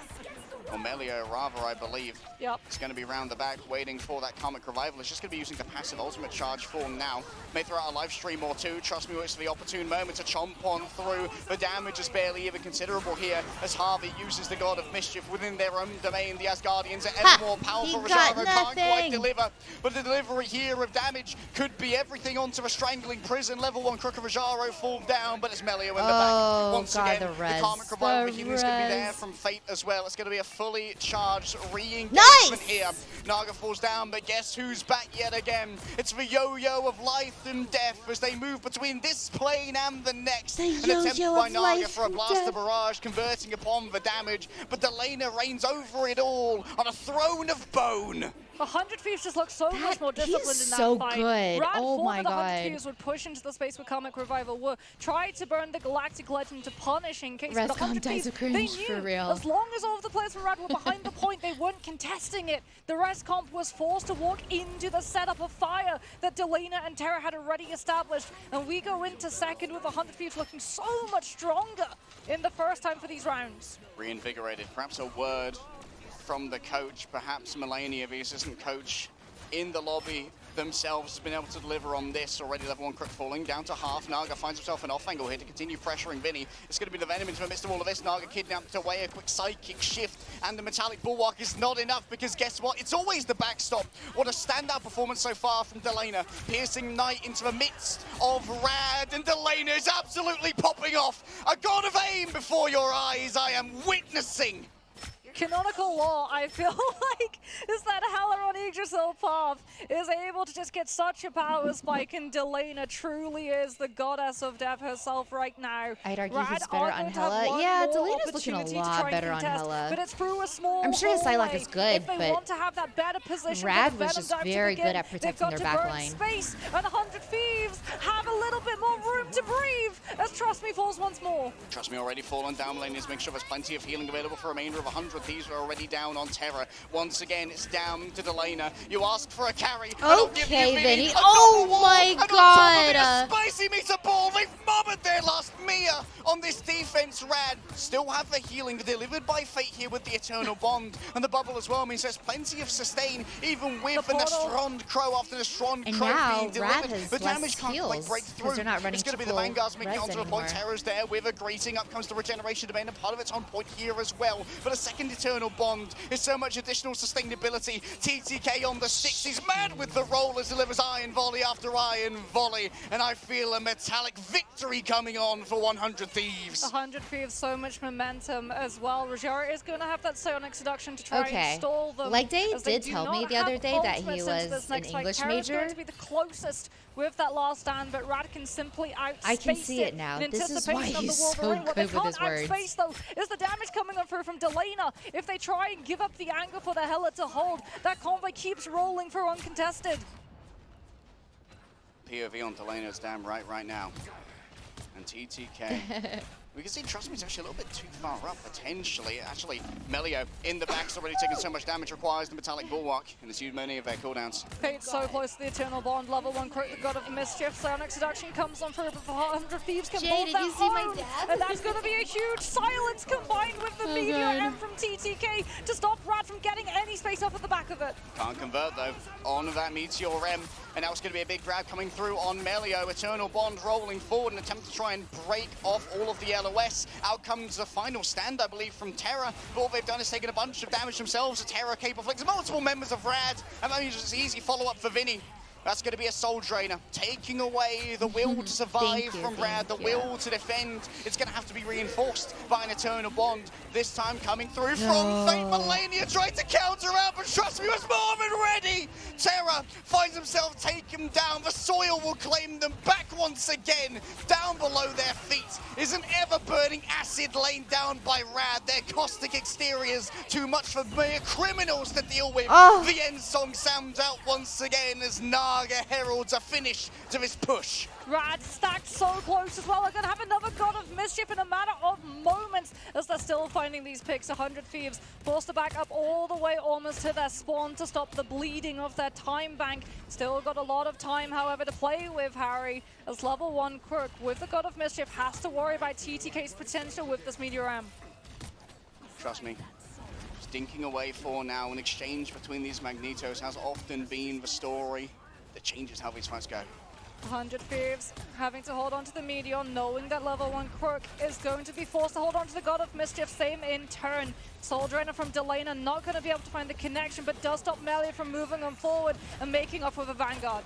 Or Melia, rather, I believe. Yep. It's going to be round the back, waiting for that Karmic Revival. It's just going to be using the passive ultimate charge form now. May throw out a live stream or 2. Trust me, waits for the opportune moment to chomp on through. The damage is barely even considerable here as Harvey uses the God of Mischief within their own domain. The Asgardians are ever more powerful. He got Rajaro can't quite nothing. deliver, but the delivery here of damage could be everything onto a strangling prison. Level 1 Crook of Rajaro fall down, but it's Melia in the back. Once God, again, the res. Karmic Revival The healing is going to be there res. from Fate as well. It's going to be a fully charged re-engagement Nice! here. Naga falls down, but guess who's back yet again? It's the yo-yo of life and death as they move between this plane and the next. The An attempt yo-yo by of Naga life for a and blaster death. barrage, converting upon the damage, but Delana reigns over it all on a throne of bone. 100 Thieves just look so much more he's disciplined in that so fight. good. Rad Oh thought my that the 100 God. Thieves would push into the space with Karmic Revival, would try to burn the Galactic Legend to punish in case. But Rescom 100 dies Thieves, of cringe, they knew for real. as long as all of the players from Rad were behind the point, they weren't contesting it. The rest comp was forced to walk into the setup of fire that Delana and Terra had already established. And we go into second with 100 Thieves looking so much stronger in the first time for these rounds. Reinvigorated. Perhaps a word from the coach, perhaps Melania, the assistant coach, in the lobby themselves has been able to deliver on this. Already level 1 Crook falling down to half. Naga finds himself an off angle here to continue pressuring Vinny. It's going to be the Venom into the midst of all of this. Naga kidnapped away, a quick sidekick shift, and the Metallic Bulwark is not enough because guess what? It's always the backstop. What a standout performance so far from Delana. Piercing Knight into the midst of Rad, and Delana is absolutely popping off. A god of aim before your eyes I am witnessing. Canonical Law, I feel like, is that Heller on Yggdrasil path is able to just get such a power spike, and Delana truly is the goddess of death herself right now. I'd argue Rad he's better are on going to have Hela. one Yeah, more Delena's looking a opportunity to lot try and better on contest, Hela. but it's through a small I'm sure his Psylocke hallway. is good, if they but want to have that better position Rad for the was Venom just dive to very begin, good at protecting they've their got to back burn line. space, and 100 Thieves have a little bit more room to breathe as Trust Me falls once more. Trust Me already fallen down. Lane is make sure there's plenty of healing available for a remainder of 100. These are already down on Terra. Once again, it's down to Delana. You ask for a carry. and I'll give you Okay, Vinny. Vinny. A Oh double wall, my and on top of it, God. a spicy meatball. They've mothered their last Mia on this defense. Rad still have the healing delivered by Fate here with the Eternal Bond. And the bubble as well means there's plenty of sustain, even with The an portal. Astrond Crow after the Astrond And Crow now being Rad delivered. has The damage less can't quite heals break 'cause through. they're not running It's going to be the full Vanguards making it res onto the point. anymore. Terra's there with a greeting. Up comes the regeneration domain, and part of it's on point here as well. But a second Eternal Bond is so much additional sustainability. TTK on the 6. He's mad with the rollers, delivers iron volley after iron volley. And I feel a metallic victory coming on for 100 Thieves. 100 Thieves, so much momentum as well. Rajara is going to have that Psionic Seduction to try Okay. and stall them. Like, they as they did do tell me not the other have day that he ultimates into was this an next fight. English Terra's going major. to be the closest with that last stand, but Rad can simply outspace I can see it now. in This is why anticipation of he's the so Wolverine. What they good with his can't words. outspace, though, is the damage coming on through from Delana. If they try and give up the angle for the Hela to hold, that convoy keeps rolling for uncontested. POV on Delana's damn right now. And TTK. We can see Trust Me is actually a little bit too far up, potentially. Actually, Melio in the back's already taken so much damage, requires the Metallic Bulwark, and there's many of their cooldowns. Fate's so close to the Eternal Bond. Level 1 Crook, the God of Mischief. Psionic Seduction comes on through, but 100 Thieves can Jay, hold did that you see my home. dad? And that's going to be a huge silence combined with the Meteor God. M from TTK to stop Rad from getting any space up at the back of it. Can't convert though on that Meteor M, and now it's going to be a big grab coming through on Melio. Eternal Bond rolling forward, an attempt to try and break off all of the LOS. Out comes the final stand, I believe, from Terra. But all they've done is taken a bunch of damage themselves. A Terra capable flicks multiple members of Rad, and that means it's an easy follow-up for Vinny. That's going to be a soul drainer, taking away the will to survive from Rad, the will to defend. It's going to have to be reinforced by an Eternal Bond. This time coming through from Fate Melania, trying to counter out, but trust me, was more than ready. Terra finds himself taken down. The soil will claim them back once again. Down below their feet is an ever-burning acid laid down by Rad. Their caustic exteriors, too much for mere criminals to deal with. The end song sounds out once again as Naga heralds a finish to this push. Rad stacked so close as well. They're going to have another God of Mischief in a matter of moments as they're still finding these picks. 100 Thieves forced to back up all the way almost to their spawn to stop the bleeding of their time bank. Still got a lot of time, however, to play with, Harry, as level 1 Crook with the God of Mischief has to worry about TTK's potential with this Meteor M. Trust me. Stinking away for now. An exchange between these Magnetos has often been the story that changes how these fights go. 100 Thieves having to hold on to the Meteor, knowing that level 1 Crook is going to be forced to hold on to the God of Mischief. Same in turn. Soul Drainer from Delana not going to be able to find the connection, but does stop Melia from moving on forward and making up with a Vanguard.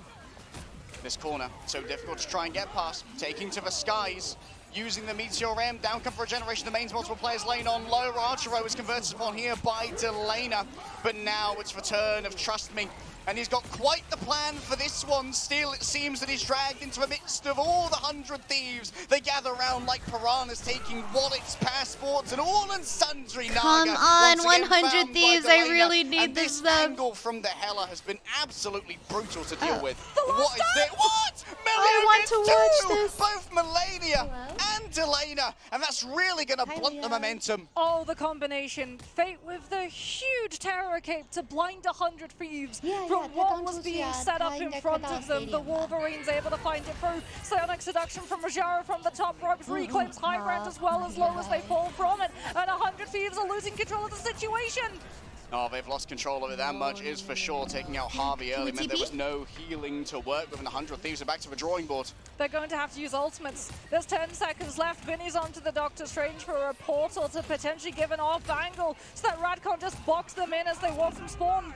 This corner, so difficult to try and get past. Taking to the skies. Using the Meteor M, down come for a generation. The mains multiple players lane on low. Archero is converted upon here by Delana, but now it's return of Trust Me. And he's got quite the plan for this one. Still, it seems that he's dragged into the midst of all the 100 Thieves. They gather around like piranhas, taking wallets, passports, and all and sundry. Come Naga, on, once again 100 found by Thieves, I Delana. really need and this this stuff. angle from the Hela has been absolutely brutal to deal with. The What is there? What? I want to watch this. Both Melania and Delana, and that's really going to blunt the momentum. Oh, the combination. Fate with the huge terror cape to blind 100 Thieves from what was being set up in front of them. The Wolverine's able to find it through. Psionic Seduction from Rajara from the top ropes reclaims high ground as well as low as they fall from it. And 100 Thieves are losing control of the situation. Oh, they've lost control of it, that much is for sure. Taking out Harvey early meant there was no healing to work with, and 100 Thieves are back to the drawing board. They're going to have to use ultimates. There's 10 seconds left. Vinny's onto the Doctor Strange for a portal to potentially give an off angle so that Rad can't just box them in as they walk from spawn.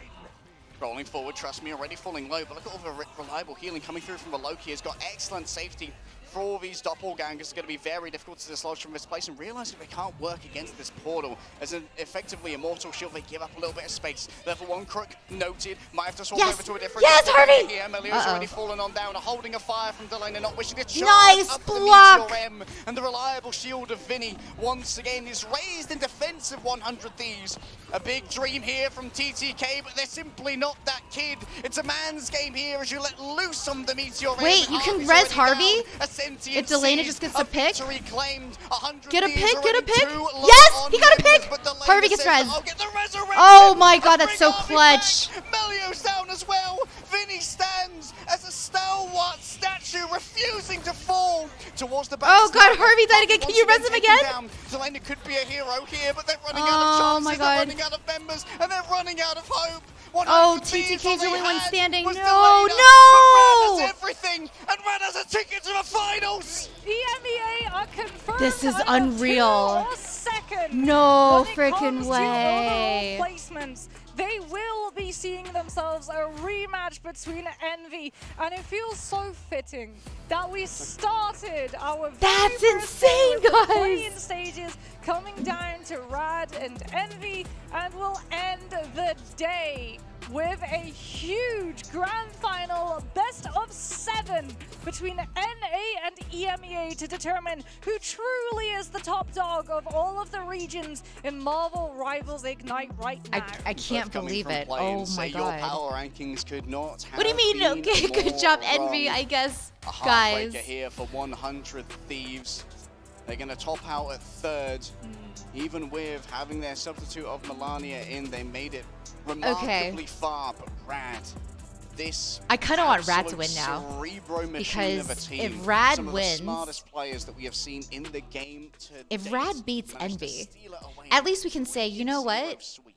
Rolling forward, Trust Me, already falling low, but look at all the reliable healing coming through from the Loki. Has got excellent safety. For all these doppelgangers, it's going to be very difficult to dislodge from this place, and realizing they can't work against this portal. As an effectively immortal shield, they give up a little bit of space. Level 1 Crook noted, might have to swap over to a different. Yes, Harvey! Here, Melia's already fallen on down, holding a fire from Delana, not wishing to charge Nice up block! the Meteor M, and the reliable shield of Vinny once again is raised in defense of 100 Thieves. A big dream here from TTK, but they're simply not that kid. It's a man's game here as you let loose on the Meteor M. Wait, you can Harvey's res already Harvey? down. A sentient If Delana seed, just gets a pick? victory claimed. 100 Get a Thieves pick, get a already pick. too low Yes, on he got a members, pick. but Delana Harvey gets says, res. "I'll get the resurrection." Oh my god, that's Bring so Harvey clutch. back. Melio's down as well. Vinny stands as a stalwart statue, refusing to fall towards the back. Oh god, Harvey died again. Can you res him again? Delana could be a hero here, but they're running out of Oh chances. my They're god. running out of members, and they're running out of hope. Oh, 100 Thieves, TTK's the all only they one had standing. was No, Delana, no! but Rad has everything, and Rad has a ticket to the finals. EMEA are confirmed. This is either unreal. 2 or second. No When it freaking comes to way. overall placements, they will be seeing themselves a rematch between Envy, and it feels so fitting that we started our That's very first day insane, with the guys. play-in stages coming down to Rad and Envy, and we'll end the day with a huge grand final best of 7 between NA and EMEA to determine who truly is the top dog of all of the regions in Marvel Rivals Ignite right now. I can't Both coming believe from it. play Oh and say my your god. power rankings could not have What do you mean? been Okay, good more job, Envy, wrong. I guess. A Guys. heartbreaker here for 100 Thieves. They're going to top out at 3rd. Even with having their substitute of Melania in, they made it remarkably far, but Rad. This I kind of want Rad to absolute win now. cerebro machine of a Because team. if Rad Some of wins- the smartest players that we have seen in the game to If date Rad beats managed to Envy, steal it away at least we can say, you know in 0 what? sweep.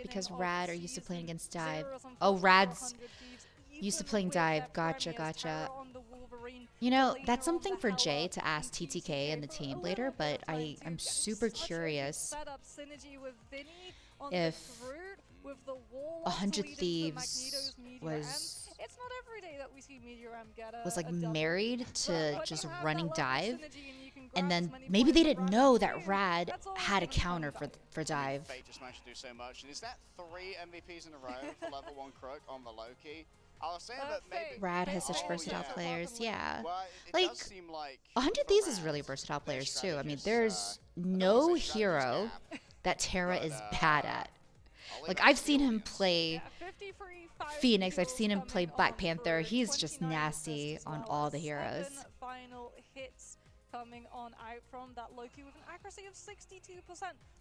because of Rad are the used to playing season. against Dive. Zeros, Oh, unfortunately, Rad's 100 Thieves, used to even playing with Dive. their Gotcha, Premier's gotcha. Terror on the Wolverine, You know, Cleaner that's on something the for Jay Hela, to ask and TTK and the for a team little later, bit but of time too, I'm getting super such a good curious setup synergy with Vinny on if the Groot, with the Warlocks 100 leading to the Thieves Magneto's Meteor was M. It's not every day that we see Meteor M get was like a double. married But to when just you have running that level of Dive, synergy and you can and grab as then many maybe they points didn't as know Rad that can. Rad That's all had a gonna come counter back. for dive. Fate just managed to do so much. And is that 3 MVPs in a row for level 1 Crook on the Loki? I'll say that maybe... Rad has such Oh, versatile yeah. players, yeah. Well, it Like, does seem like 100 for Thieves is Rad, really versatile their players too. I mean, strategists, there's I don't no wanna say strategist hero gap, that Terra but, is bad at. I'll leave Like, that I've to the seen him audience. play Yeah, 53, 5 Phoenix, I've kills seen him play coming Black on Panther. for He's just 29 nasty assists as on well all as the heroes. 7 final hits coming on out from that Loki with an accuracy of 62%,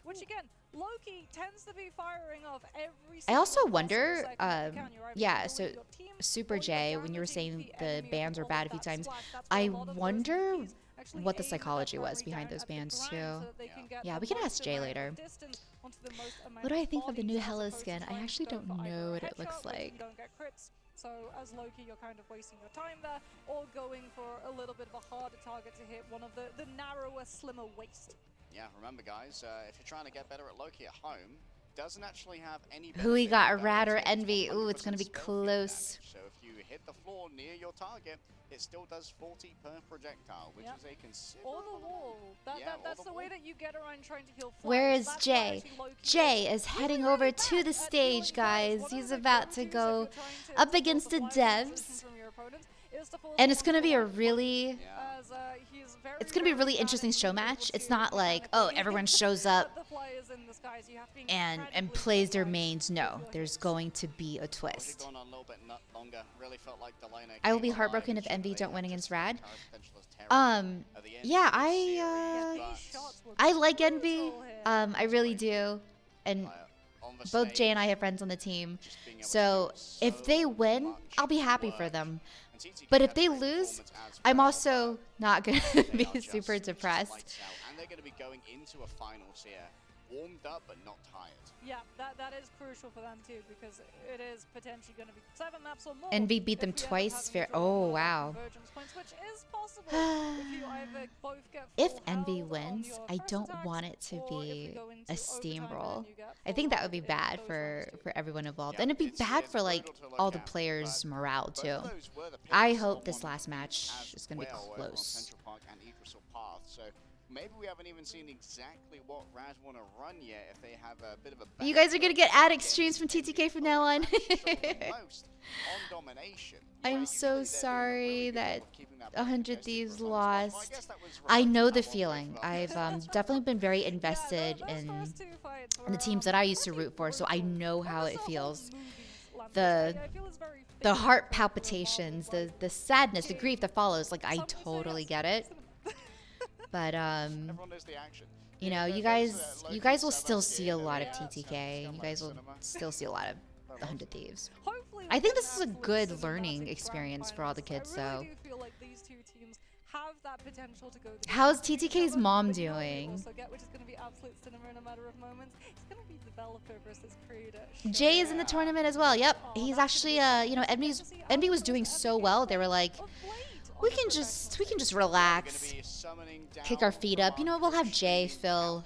which again, Loki tends to be firing off every I also single wonder, possible second that you can. You're either yeah, bullying so your team Super or you're J, when you were damaging saying the enemy bans with were all bad of a few that times, splash. That's where I a lot of those wonder MVPs actually what the aim psychology their was primary behind target those at the bans ground too. so that they can get Yeah, the we can most ask Jay amount of later. distance onto the most amount What do I think of the bodies new as Hello opposed to skin? I trying to actually go don't for either know a what it looks headshot, which like. you don't get crits. So as Loki, you're kind of wasting your time there, or going for a little bit of a harder target to hit, one of the narrower, slimmer waist. Yeah, remember guys, if you're trying to get better at Loki at home, doesn't actually have any Who we benefit got, a in Rad or direct hits, Envy? Ooh, it's 100% gonna be stealthy close. damage. So if you hit the floor near your target, it still does 40 per projectile, which Yep. is a considerable Or the wall. That's the way that you get around trying to heal flies. Where is That's where Jay? actually Loki Jay is is heading really over to bad the at stage, healing flies. guys. One of He's the about to go-tos if go you're trying to up force against the fly transition devs. from your opponents is to force And it's them gonna be a forward. really, Yeah. As, he's very, it's gonna be a very really bad interesting at show being able match. It's to not like, oh, mechanically everyone shows put up the flyers in the skies. You have to be and incredibly plays their precise mains. with No, your there's hits. going to be a Wish it'd twist. gone on a little bit longer. Really felt like the liner I will came be alive heartbroken and if showed Envy they don't had win just against the Rad. current potential as Terra at the end Yeah, of this series, I These but, shots were I like Envy. brutal here. I really do. And on the both Jay and I stage, have friends on the team. just being able to So do if they so win, much I'll be happy for work. them. And TTK But if had a they great lose, performance as I'm well, also not going but to they be are just super depressed. lights out, and they're going to be going into a finals here, warmed up but not tired. Yeah, that is crucial for them too, because it is potentially going to be 7 maps or more. Envy beat if them we end up twice. having Fair. to draw Oh more wow. convergence points, which is possible if you either both get If full Envy held on wins, your I first don't attacks, want it to or if we be go into a overtime and steamroll. you get I full think that would be held in bad those for rounds too. everyone involved, Yeah, and it'd be it's- bad it's for like brutal to look all the at, players' but morale both too. of those were the I picks hope on this one last match as is gonna be well, on close. Central Park and Idrissel Path. So maybe we haven't even seen exactly what Rad want to run yet. If they have a bit of a You guys are gonna get ad against streams from Envy, TTK from now on. Rad struggled the most on domination. I'm Usually so they're doing a sorry really good that job of keeping that 100 contested Thieves for as long as possible. lost. guess that was I reflecting know how the well they feeling. felt. I've definitely been very invested Yeah, those in first two fights the were, teams that I used to pretty root for, so I brutal. know how Almost it the whole feels. movie's landed. The I feel it's very the fitting heart for the Marvel palpitations, world. the sadness, the grief that follows. Like I Some would say totally yes. get it. But Everyone knows the action. you know, you There's, guys Loki you guys will Savage still game, see a lot of yeah. TTK. You guys will still see a lot of the 100 Thieves. Hopefully I we think get this an is a absolute good cinematic learning grand experience for all the finals. kids, I really though. do feel like these two teams have that potential to go the How's distance with each TTK's other, mom but you know what we doing? also get, which is going to be absolute cinema in a matter of moments. It's going to be developer versus creator. Jay is in the tournament as well. Yep, Oh, he's that's gonna actually be you know, Envy was doing so well. They were like, we can just relax, kick our feet up. You know, we'll have Jay fill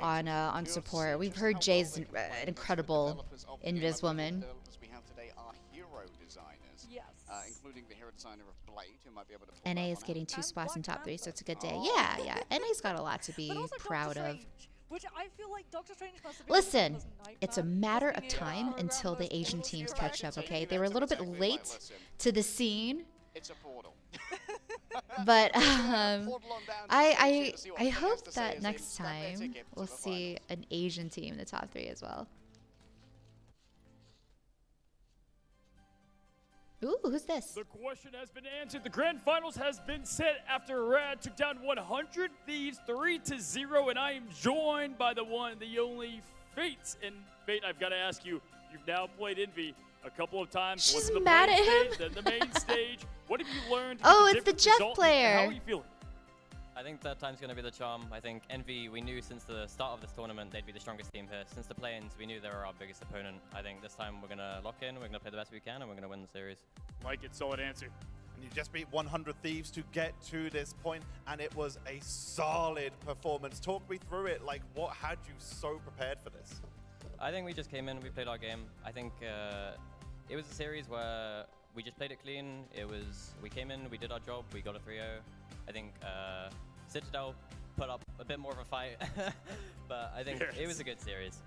on support. We've heard Jay's an incredible Invis woman. We have today are hero designers, Yes. including the hero designer of Blade, who might be able to pull NA that is one getting out. 2 And spots in Black top 3, so it's a good day. Panther. Yeah, NA's got a lot to be But also Doctor proud of. Strange, which I feel like Doctor Strange must have been Listen, Nicolas it's a Nightmare, matter just of being able to time program until the those Asian portals teams through catch our up, engine. okay? They were a little bit Exactly late right, listen. to the scene, It's a portal. but Portal on down to the I station to see what I Blade has hope to say that as they next snap their time ticket to we'll the see finals. an Asian team in the top 3 as well. Ooh, who's this? The question has been answered. The grand finals has been set after Rad took down 100 Thieves 3-0, and I am joined by the one, the only Fate. And Fate, I've got to ask you, you've now played Envy a couple of times. She's Once in the mad main at him. stage, then the main stage. What have you learned? Oh, with it's the different Jeff result, and player. How are you feeling? I think third time's going to be the charm. I think Envy, we knew since the start of this tournament they'd be the strongest team here. Since the play-ins, we knew they were our biggest opponent. I think this time we're going to lock in, we're going to play the best we can, and we're going to win the series. Like it, solid answer. And you just beat 100 Thieves to get to this point, and it was a solid performance. Talk me through it. Like, what had you so prepared for this? I think we just came in, we played our game. I think it was a series where we just played it clean. We came in, we did our job, we got a 3-0. I think Citadel put up a bit more of a fight, but I think it was a good series.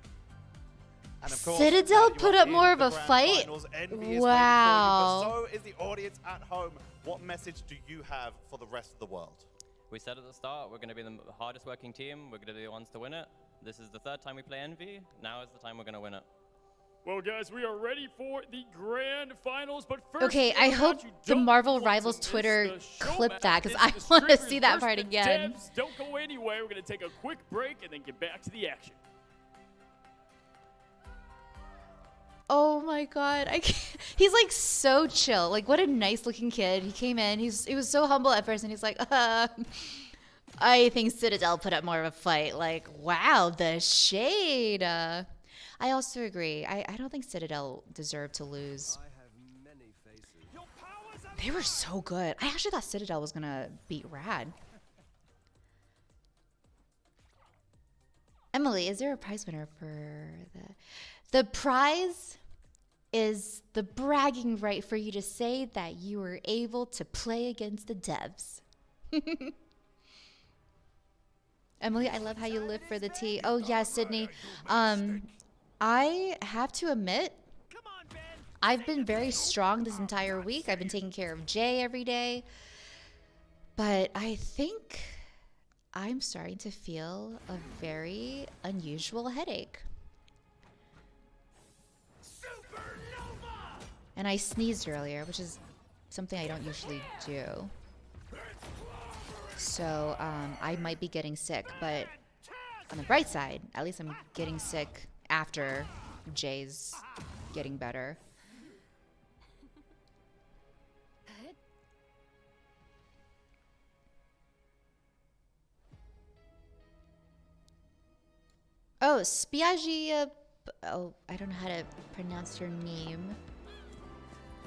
And of course, Citadel now you put are up in more of the a grand fight? finals. Envy is waiting for you, Wow. but so is the audience at home. What message do you have for the rest of the world? We said at the start, we're going to be the hardest working team. We're going to be the ones to win it. This is the third time we play Envy. Now is the time we're going to win it. Well, guys, we are ready for the grand finals, but first, Okay, I hope the Marvel Rivals Twitter clipped that, because I want to see that part again. Devs, don't go anywhere. We're going to take a quick break and then get back to the action. Oh my god, I can't. He's like so chill. Like, what a nice looking kid. He came in, he was so humble at first, and he's like, I think Citadel put up more of a fight. Like, wow, the shade. I also agree. I don't think Citadel deserved to lose. They were so good. I actually thought Citadel was gonna beat Rad. Emily, is there a prize winner for the prize is the bragging right for you to say that you were able to play against the devs. Emily, I love how you live for the tea. Oh yeah, Sydney. I have to admit, I've been very strong this entire week. I've been taking care of Jay every day. But I think I'm starting to feel a very unusual headache. And I sneezed earlier, which is something I don't usually do. So I might be getting sick, but on the bright side, at least I'm getting sick after Jay's getting better. Oh, Spiaggia. Oh, I don't know how to pronounce her name.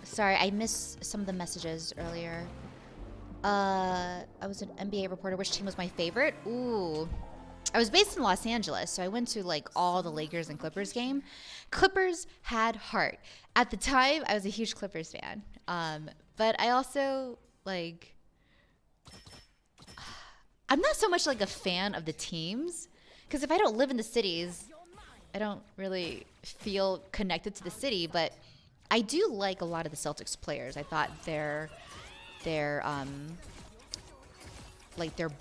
Sorry, I missed some of the messages earlier. I was an NBA reporter. Which team was my favorite? Ooh. I was based in Los Angeles, so I went to like all the Lakers and Clippers game. Clippers had heart. At the time, I was a huge Clippers fan. But I also like, I'm not so much like a fan of the teams, because if I don't live in the cities, I don't really feel connected to the city. But I do like a lot of the Celtics players. I thought their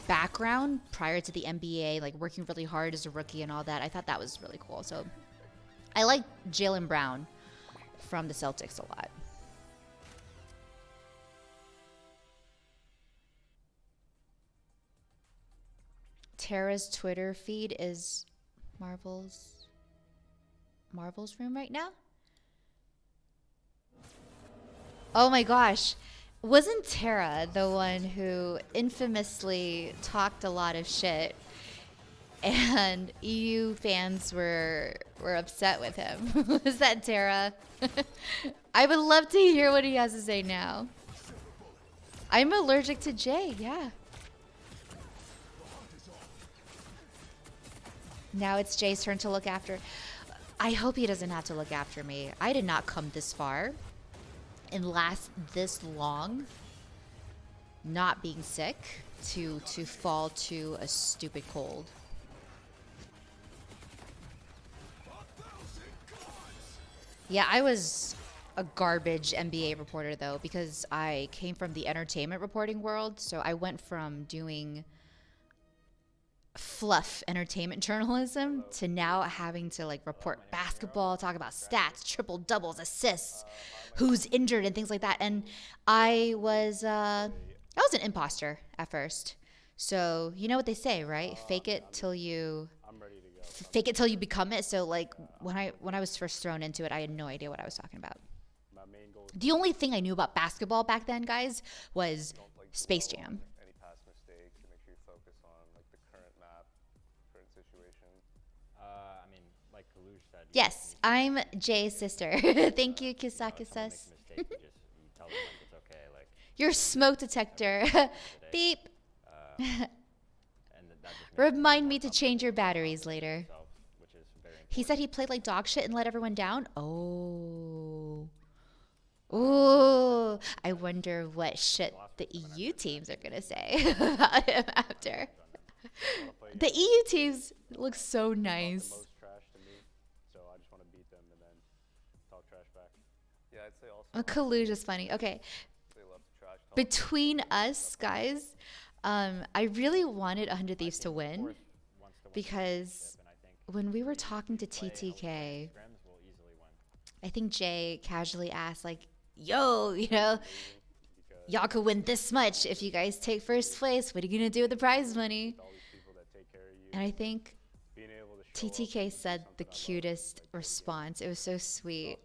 background prior to the NBA, like working really hard as a rookie and all that, I thought that was really cool. So I like Jaylen Brown from the Celtics a lot. Tara's Twitter feed is Marvel's room right now. Oh my gosh. Wasn't Tara the one who infamously talked a lot of shit and EU fans were upset with him? Was that Tara? I would love to hear what he has to say now. I'm allergic to Jay, yeah. Now it's Jay's turn to look after. I hope he doesn't have to look after me. I did not come this far and last this long not being sick to fall to a stupid cold. Yeah, I was a garbage NBA reporter though, because I came from the entertainment reporting world. So I went from doing fluff entertainment journalism to now having to like report basketball, talk about stats, triple doubles, assists, who's injured and things like that. And I was an imposter at first. So you know what they say, right? Fake it till you become it. So like when I was first thrown into it, I had no idea what I was talking about. The only thing I knew about basketball back then, guys, was Space Jam. Yes, I'm Jay's sister. Thank you, Kisakisas. Your smoke detector. Beep. Remind me to change your batteries later. He said he played like dog shit and let everyone down? Oh. Ooh. I wonder what shit the EU teams are gonna say about him after. The EU teams look so nice. Most trash to me, so I just want to beat them and then talk trash back. Yeah, I'd say also. Kaluj is funny. Okay, They love to trash talk. between us guys, I really wanted 100 Thieves to win because when we were talking to TTK, I think Jay casually asked like, "Yo, you know, y'all could win this much if you guys take first place. What are you gonna do with the prize money?" And I think TTK said the cutest response. It was so sweet.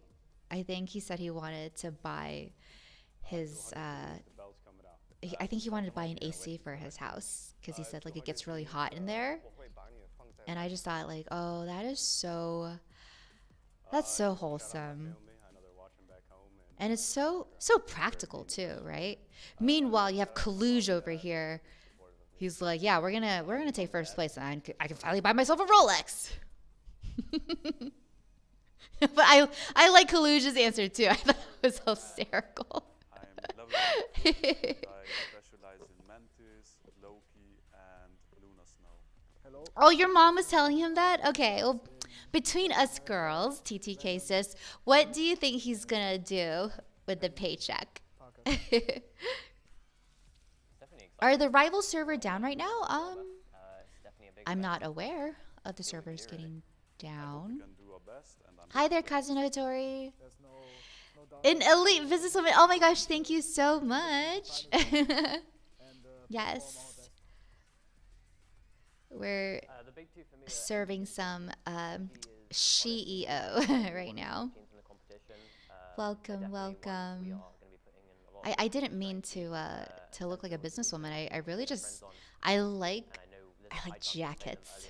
I think he said he wanted to buy his, I think he wanted to buy an AC for his house because he said like it gets really hot in there. And I just thought like, oh, that's so wholesome. And it's so practical too, right? Meanwhile, you have Kaluj over here. He's like, yeah, we're gonna take first place, and I can finally buy myself a Rolex. But I like Kaluj's answer too. I thought it was hysterical. I'm lovely. I specialize in Mantis, Loki, and Luna Snow. Hello. Oh, your mom was telling him that? Okay, well, between us girls, TTK says, what do you think he's gonna do with the paycheck? Are the rival server down right now? I'm not aware of the servers getting down. Hi there, Cousin Otori. An elite businesswoman. Oh my gosh, thank you so much. Yes. We're serving some CEO right now. Welcome, welcome. I didn't mean to look like a businesswoman. I really just I like jackets.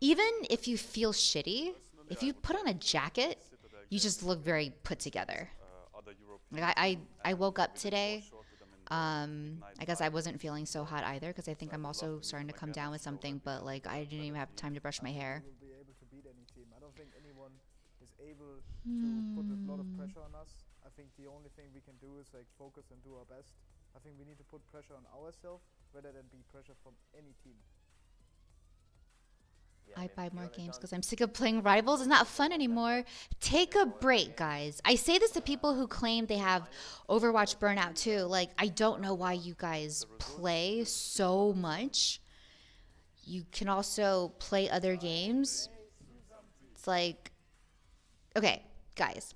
Even if you feel shitty, if you put on a jacket, you just look very put together. Like I woke up today. I guess I wasn't feeling so hot either because I think I'm also starting to come down with something. But like I didn't even have time to brush my hair. I don't think anyone is able to put a lot of pressure on us. I think the only thing we can do is like focus and do our best. I think we need to put pressure on ourselves rather than be pressure from any team. I buy more games because I'm sick of playing rivals. It's not fun anymore. Take a break, guys. I say this to people who claim they have Overwatch burnout too. Like, I don't know why you guys play so much. You can also play other games. It's like, okay, guys.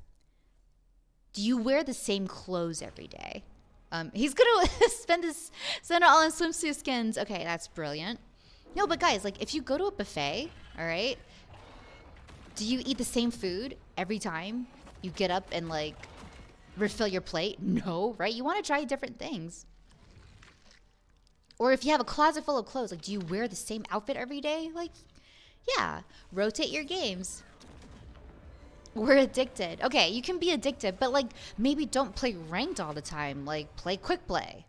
Do you wear the same clothes every day? He's gonna spend it all on swimsuit skins. Okay, that's brilliant. No, but guys, like if you go to a buffet, all right, do you eat the same food every time you get up and like refill your plate? No, right? You want to try different things. Or if you have a closet full of clothes, like do you wear the same outfit every day? Like, yeah, rotate your games. We're addicted. Okay, you can be addicted, but like maybe don't play ranked all the time. Like play quick play.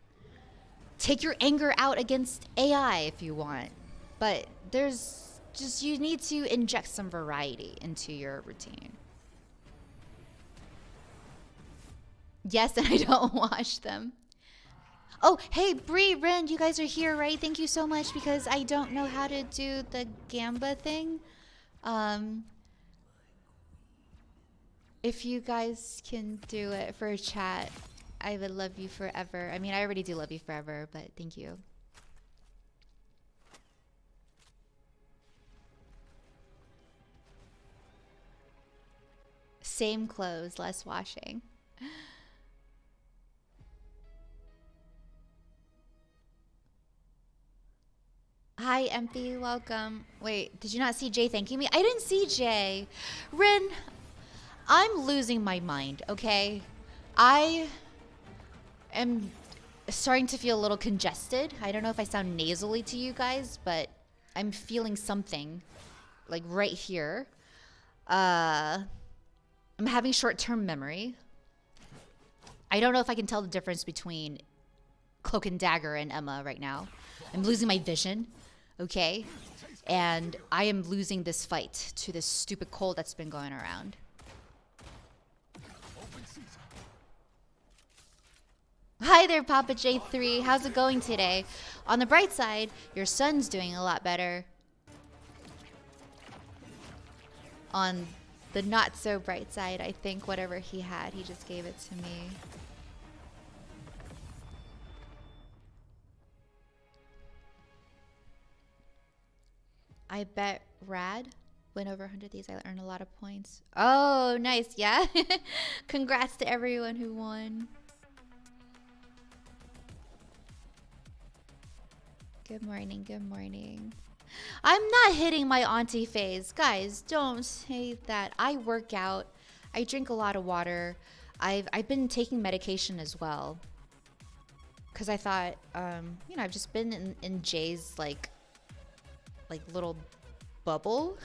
Take your anger out against AI if you want. But there's just, you need to inject some variety into your routine. Yes, and I don't wash them. Oh, hey, Bree, Ren, you guys are here, right? Thank you so much because I don't know how to do the Gamba thing. If you guys can do it for a chat, I would love you forever. I mean, I already do love you forever, but thank you. Same clothes, less washing. Hi, Empty, welcome. Wait, did you not see Jay thanking me? I didn't see Jay. Rin, I'm losing my mind, okay? I am starting to feel a little congested. I don't know if I sound nasally to you guys, but I'm feeling something, like right here. I'm having short-term memory. I don't know if I can tell the difference between Cloak and Dagger and Emma right now. I'm losing my vision, okay? And I am losing this fight to this stupid cold that's been going around. Hi there, Papa J3. How's it going today? On the bright side, your son's doing a lot better. On the not so bright side, I think whatever he had, he just gave it to me. I bet Rad went over 100 these. I earned a lot of points. Oh, nice. Yeah. Congrats to everyone who won. Good morning. Good morning. I'm not hitting my auntie phase. Guys, don't say that. I work out. I drink a lot of water. I've been taking medication as well. Because I thought, you know, I've just been in Jay's, like little bubble.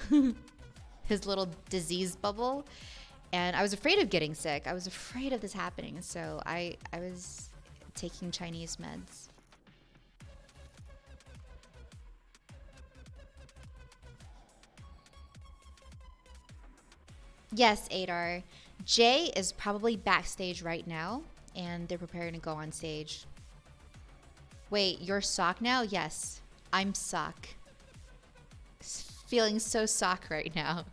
His little disease bubble. And I was afraid of getting sick. I was afraid of this happening. So I was taking Chinese meds. Yes, Adar. Jay is probably backstage right now, and they're preparing to go on stage. Wait, you're Sock now? Yes, I'm Sock. Feeling so Sock right now.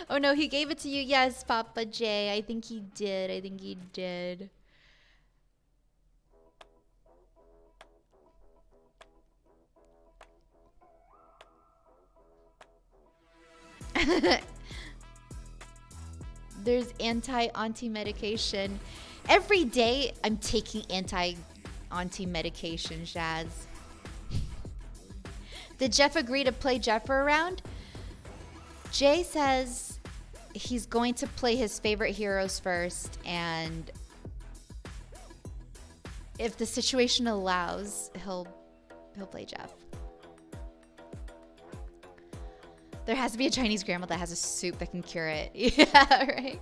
Oh no, he gave it to you. Yes, Papa Jay. I think he did. I think he did. There's anti-auntie medication. Every day I'm taking anti-auntie medication, Shaz. Did Jeff agree to play Jeff for a round? Jay says he's going to play his favorite heroes first, and if the situation allows, he'll play Jeff. There has to be a Chinese grandma that has a soup that can cure it. Yeah, right?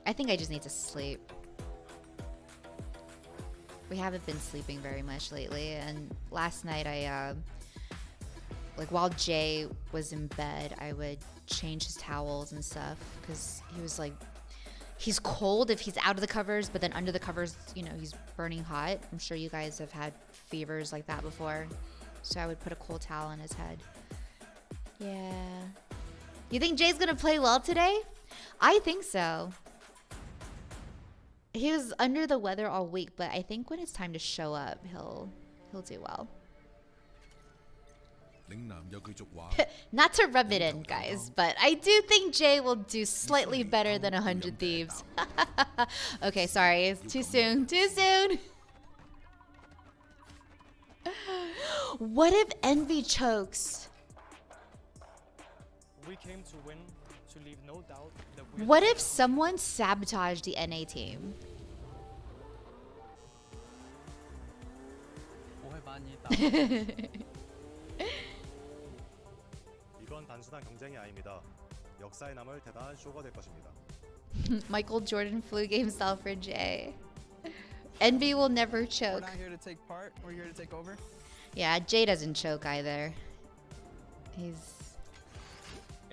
I think I just need to sleep. We haven't been sleeping very much lately, and last night I, like while Jay was in bed, I would change his towels and stuff, because he was like, he's cold if he's out of the covers, but then under the covers, you know, he's burning hot. I'm sure you guys have had fevers like that before. So I would put a cold towel on his head. Yeah. You think Jay's gonna play well today? I think so. He was under the weather all week, but I think when it's time to show up, he'll do well. Not to rub it in, guys, but I do think Jay will do slightly better than 100 Thieves. Okay, sorry. It's too soon. Too soon. What if Envy chokes? We came to win, to leave no doubt that we. What if someone sabotaged the NA team? 이건 단순한 경쟁이 아닙니다. 역사에 남을 대단한 쇼가 될 것입니다. Michael Jordan flu game style for Jay. Envy will never choke. We're not here to take part. We're here to take over. Yeah, Jay doesn't choke either. He's...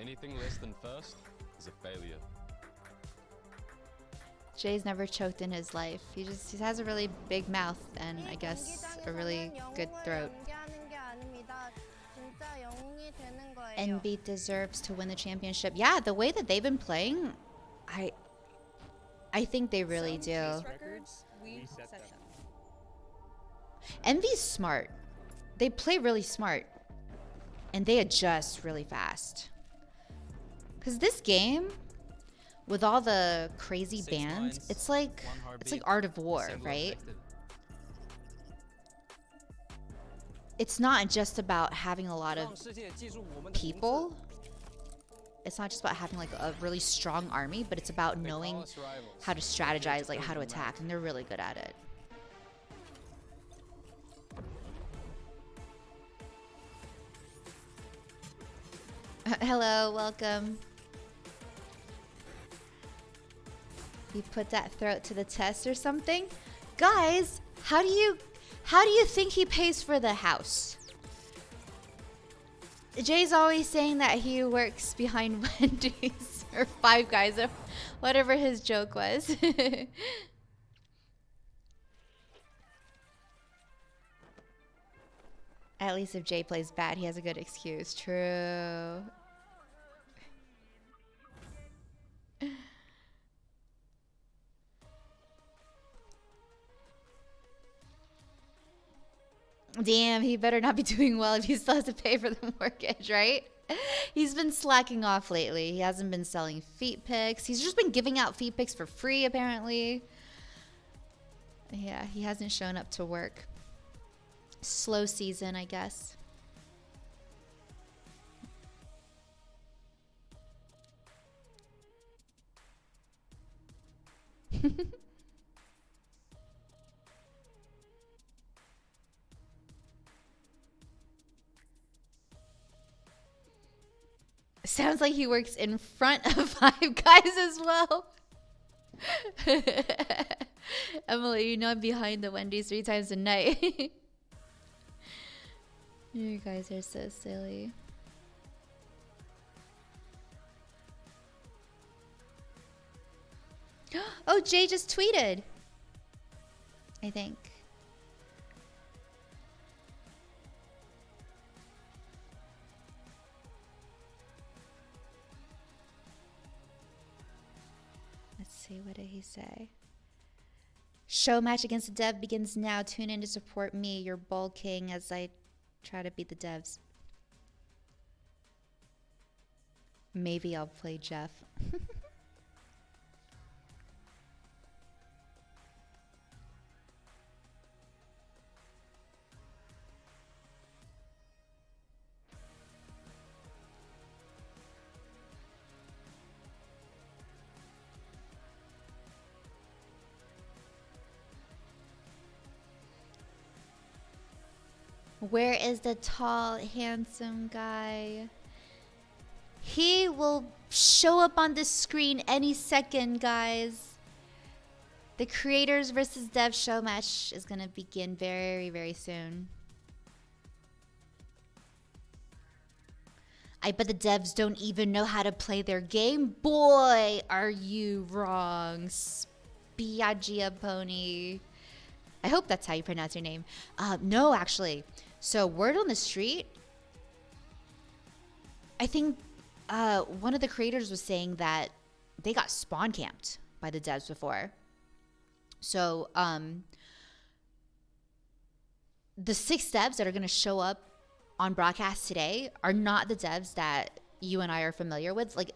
Anything less than first is a failure. Jay's never choked in his life. He has a really big mouth and I guess a really good throat. Envy deserves to win the championship. Yeah, the way that they've been playing, I think they really do. Envy's smart. They play really smart. And they adjust really fast. Because this game, with all the crazy bans, it's like Art of War, right? It's not just about having a lot of people. It's not just about having like a really strong army, but it's about knowing how to strategize, like how to attack, and they're really good at it. Hello, welcome. You put that throat to the test or something? Guys, how do you think he pays for the house? Jay's always saying that he works behind Wendy's or Five Guys or whatever his joke was. At least if Jay plays bad, he has a good excuse. True. Damn, he better not be doing well if he still has to pay for the mortgage, right? He's been slacking off lately. He hasn't been selling feet pics. He's just been giving out feet pics for free, apparently. Yeah, he hasn't shown up to work. Slow season, I guess. Sounds like he works in front of Five Guys as well. Emily, you know I'm behind the Wendy's 3 times a night. You guys are so silly. Oh, Jay just tweeted. I think. Let's see, what did he say? Show match against the dev begins now. Tune in to support me, your ball king, as I try to beat the devs. Maybe I'll play Jeff. Where is the tall, handsome guy? He will show up on the screen any second, guys. The creators versus dev show match is going to begin very, very soon. I bet the devs don't even know how to play their game. Boy, are you wrong, Spiaggia Pony. I hope that's how you pronounce your name. No, actually. So word on the street, I think one of the creators was saying that they got spawn camped by the devs before. So the 6 devs that are going to show up on broadcast today are not the devs that you and I are familiar with. Like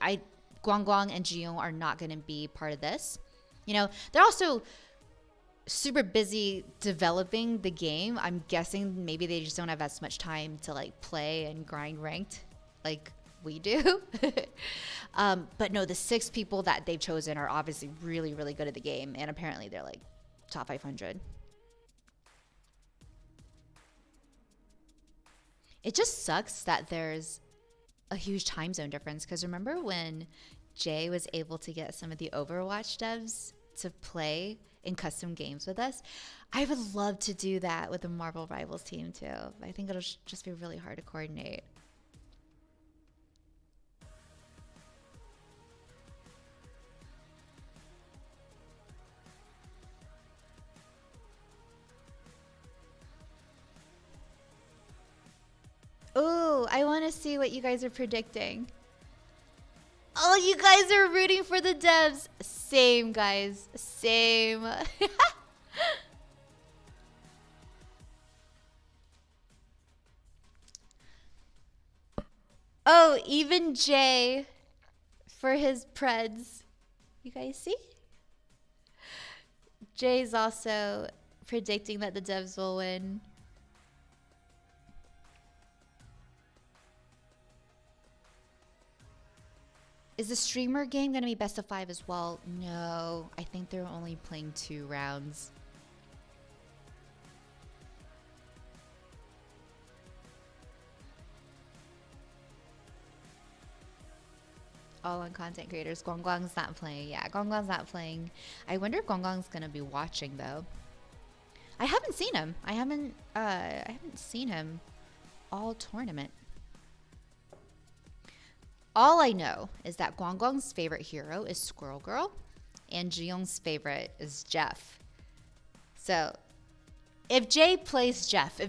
Guang and Jiyoung are not going to be part of this. You know, they're also super busy developing the game. I'm guessing maybe they just don't have as much time to like play and grind ranked like we do. But no, the 6 people that they've chosen are obviously really, really good at the game, and apparently they're like top 500. It just sucks that there's a huge time zone difference, because remember when Jay was able to get some of the Overwatch devs to play in custom games with us? I would love to do that with the Marvel Rivals team too. I think it'll just be really hard to coordinate. Ooh, I want to see what you guys are predicting. Oh, you guys are rooting for the devs. Same, guys. Same. Oh, even Jay for his Preds. You guys see? Jay's also predicting that the devs will win. Is the streamer game going to be best of 5 as well? No, I think they're only playing 2 rounds. All on content creators. Guangguang's not playing. Yeah, Guangguang's not playing. I wonder if Guangguang's going to be watching though. I haven't seen him. I haven't seen him all tournament. All I know is that Guangguang's favorite hero is Squirrel Girl, and Jiyoung's favorite is Jeff. So if Jay plays Jeff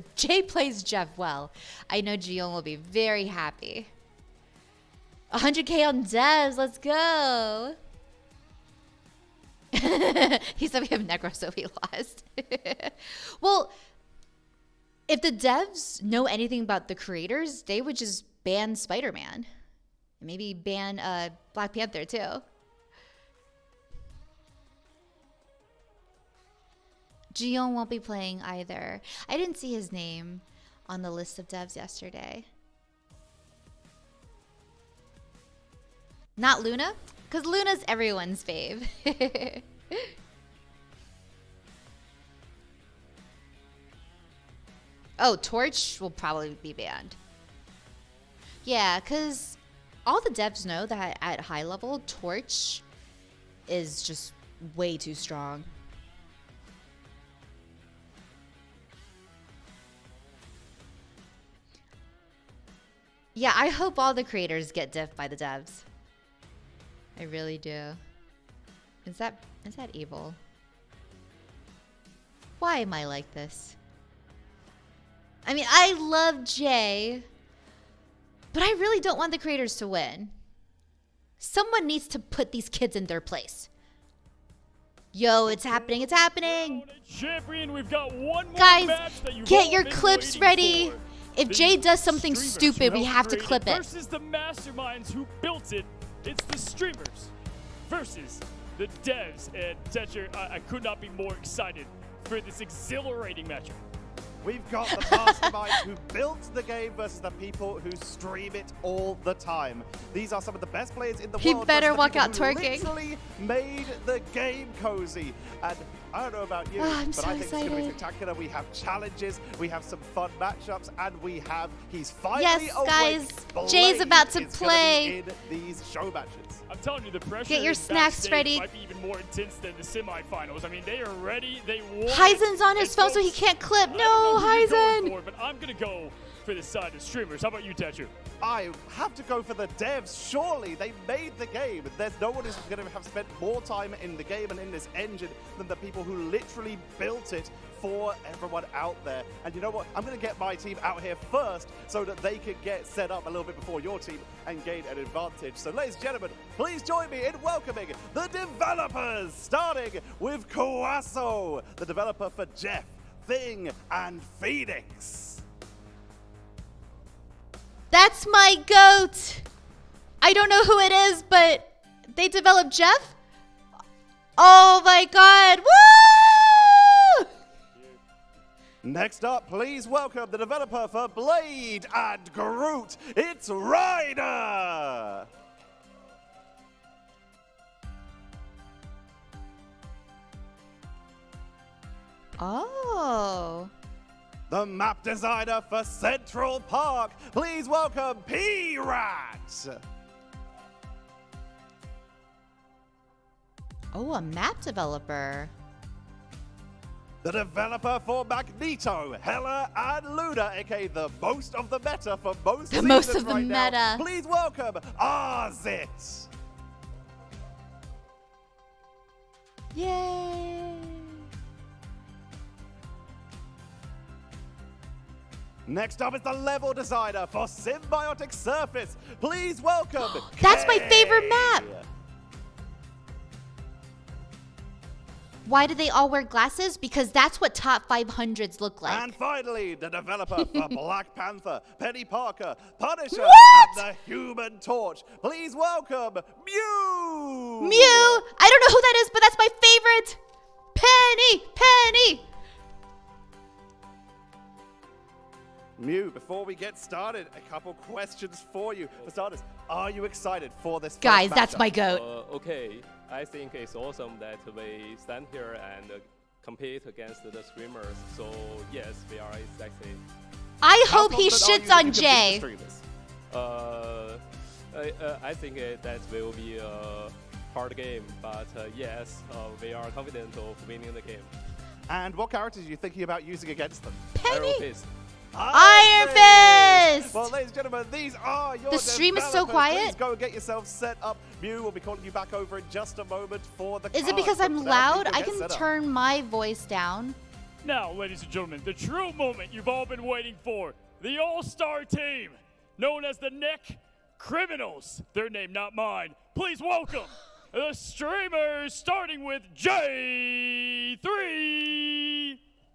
well, I know Gion will be very happy. 100K on devs, let's go. He said we have Necro, so we lost. Well, if the devs know anything about the creators, they would just ban Spider-Man. And maybe ban Black Panther too. Gion won't be playing either. I didn't see his name on the list of devs yesterday. Not Luna? Because Luna's everyone's fave. Oh, Torch will probably be banned. Yeah, because all the devs know that at high level, Torch is just way too strong. Yeah, I hope all the creators get diffed by the devs. I really do. Is that evil? Why am I like this? I mean, I love Jay, but I really don't want the creators to win. Someone needs to put these kids in their place. Yo, it's happening, it's happening! Champion, we've got one more Guys, match that you've get all your been clips waiting ready. for. If The Jay does something streamers stupid, who we helped have to create clip it. Versus the masterminds who built it. It's the streamers versus the devs. And Tetcher, I could not be more excited for this exhilarating matchup. We've got the masterminds who built the game versus the people who stream it all the time. These are some of the best players in the He world. better versus the walk people out who twerking. Literally made the game cozy. And I don't know about you, I'm but so I think it's going to be excited. spectacular. We have challenges, we have some fun matchups, and he's finally Yes, awake. guys, Blade Jay's about to is gonna be play. in these show matches. I'm telling you, the pressure Get your in snacks backstage ready. might be even more intense than the semifinals. I mean, they are ready. They want Heisen's on his it. phone, so he Folks, can't clip. I No, don't know who you're going Heisen! for, but I'm gonna go for the side of streamers. How about you, Tetcher? I have to go for the devs. Surely they made the game. There's no one who's going to have spent more time in the game and in this engine than the people who literally built it for everyone out there. And you know what? I'm going to get my team out here first so that they can get set up a little bit before your team and gain an advantage. So ladies and gentlemen, please join me in welcoming the developers, starting with Kwaso, the developer for Jeff, Thing, and Phoenix. That's my goat. I don't know who it is, but they developed Jeff. Oh my god. Woo! Next up, please welcome the developer for Blade and Groot. It's Ryder. Oh. The map designer for Central Park. Please welcome P-Rat. Oh, a map developer. The developer for Magneto, Hella, and Luna, aka the most of the meta for most The most seasons of the right now. meta. Please welcome Arzit. Yay. Next up is the level designer for Symbiotic Surface. Please welcome That's my Kay. favorite map. Why do they all wear glasses? Because that's what top 500s look like. And finally, the developer for Black Panther, Penny Parker, Punisher, What? and the Human Torch. Please welcome Mew. Mew! I don't know who that is, but that's my favorite. Penny! Mew, before we get started, a couple questions for you. For starters, are you excited for this Guys, first that's matchup? my goat. Okay, I think it's awesome that we stand here and compete against the streamers. So yes, we are excited. I How hope he confident shits are on you that you can Jay. beat the streamers? I think that will be a hard game, but yes, we are confident of winning the game. And what characters are you thinking about using against them? Penny? Iron Fist. Iron Fist! Well, ladies and gentlemen, these are your The stream is so developers. quiet. Please go and get yourself set up. Mew will be calling you back over in just a moment for the Is it cards, because but I'm for now, loud? please go I get can set up. turn my voice down. Now, ladies and gentlemen, the true moment you've all been waiting for. The all-star team, known as the Neck Criminals. Their name, not mine. Please welcome the streamers, starting with Jay3.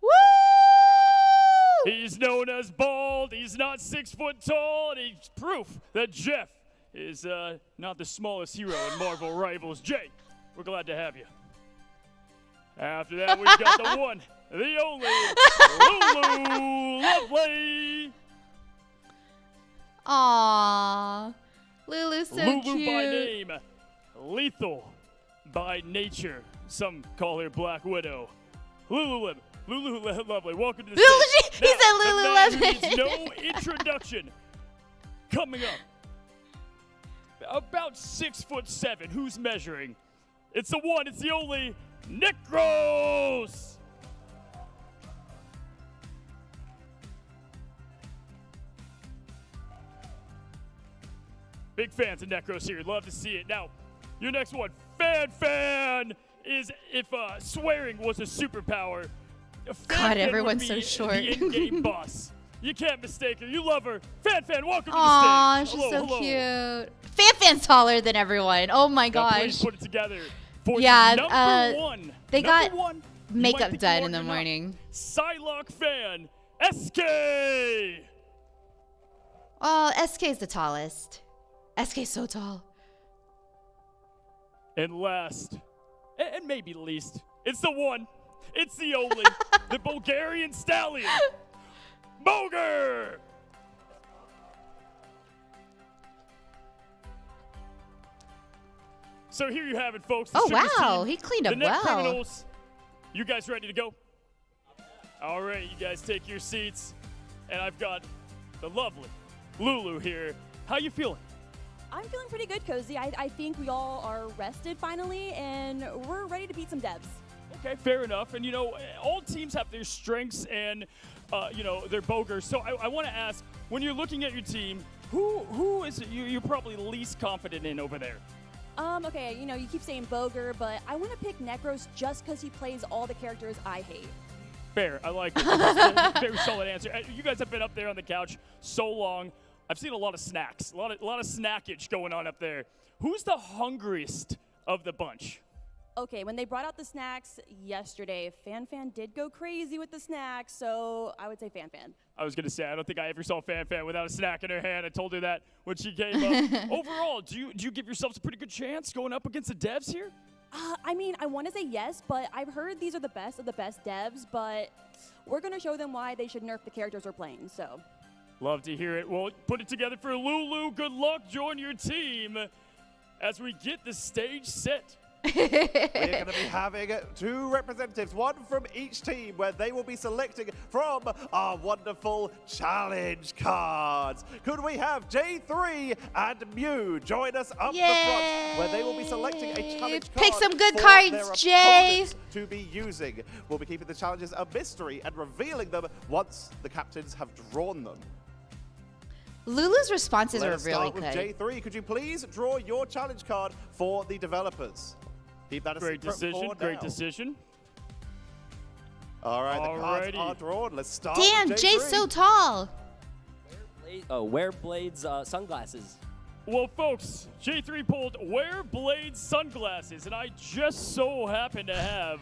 Woo! He's known as bald. He's not 6 foot tall, and he's proof that Jeff is not the smallest hero in Marvel Rivals. Jay, we're glad to have you. After that, we've got the one, the only, Lulu Lovely. Aww. Lulu's so Lulu cute. by name, lethal by nature. Some call her Black Widow. Lulu Lovely, welcome to the stage. He said Lulu the man Lovely. who needs no introduction. Coming up, about 6'7". Who's measuring? It's the one, it's the only, Necros. Big fans of Necros here. Love to see it. Now, your next one, Fan is, if swearing was a superpower, God, Fan everyone's would so be short. The in-game boss. You can't mistake her. You love her. Fan, welcome Aw, to the stage. she's so hello. cute. Fan's taller than everyone. Oh my Now, gosh. please put it together for Yeah, the number one. they Number got one. You might makeup think done you in the are, you're not. morning. Psylocke Fan, SK. Oh, SK's the tallest. SK's so tall. And last, and maybe least, it's the one, it's the only, the Bulgarian Stallion, Boger! So here you have it, folks. The Oh, Sugars wow, team, he cleaned the up Net well. Criminals. You guys ready to go? All right, you guys take your seats. And I've got the lovely Lulu here. How you feeling? I'm feeling pretty good, Cozy. I think we all are rested finally, and we're ready to beat some devs. Okay, fair enough. And, you know, all teams have their strengths and, you know, their bogers. So I want to ask, when you're looking at your team, who is it you're probably least confident in over there? Okay, you know, you keep saying Boger, but I want to pick Necros just because he plays all the characters I hate. Fair. I like it. That's a very solid answer. You guys have been up there on the couch so long. I've seen a lot of snacks, a lot of snackage going on up there. Who's the hungriest of the bunch? Okay, when they brought out the snacks yesterday, Fan did go crazy with the snacks, so I would say Fan. I was going to say, I don't think I ever saw Fan without a snack in her hand. I told her that when she came up. Overall, do you give yourselves a pretty good chance going up against the devs here? I mean, I want to say yes, but I've heard these are the best of the best devs, but we're going to show them why they should nerf the characters we're playing, so. Love to hear it. Well, put it together for Lulu. Good luck. Join your team as we get the stage set. We're going to be having 2 representatives, one from each team, where they will be selecting from our wonderful challenge cards. Could we have Jay3 and Mew join us up the front, where they will be selecting a challenge card? Pick some good for cards, their Jay. opponents to be using. We'll be keeping the challenges a mystery and revealing them once the captains have drawn them. Lulu's responses Let are us really start good. with Jay3. Could you please draw your challenge card for the developers? Keep that a Great secret decision. for Great now. decision. All right, the cards Alrighty. are drawn. Let's start. Damn, with Jay's Jay3. so tall. Wear Blades sunglasses. Well, folks, Jay3 pulled Wear Blades sunglasses, and I just so happen to have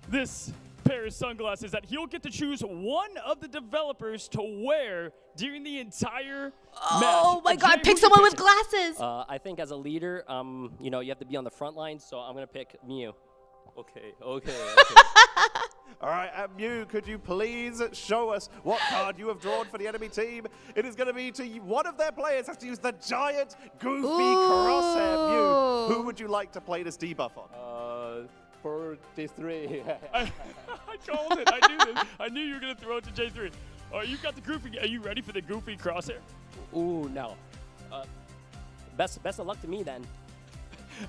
this pair of sunglasses that he'll get to choose one of the developers to wear during the entire match. Oh my God, Jay, pick who someone you with picking? glasses. I think as a leader, you know, you have to be on the front line, so I'm gonna pick Mew. Okay. All right, Mew, could you please show us what card you have drawn for the enemy team? It is going to be to one of their players has to use the giant goofy crosshair. Mew, who would you like to play this debuff on? For J3. I called it. I knew this. I knew you were going to throw it to Jay3. You got the goofy. Are you ready for the goofy crosshair? Ooh, no. Best of luck to me then.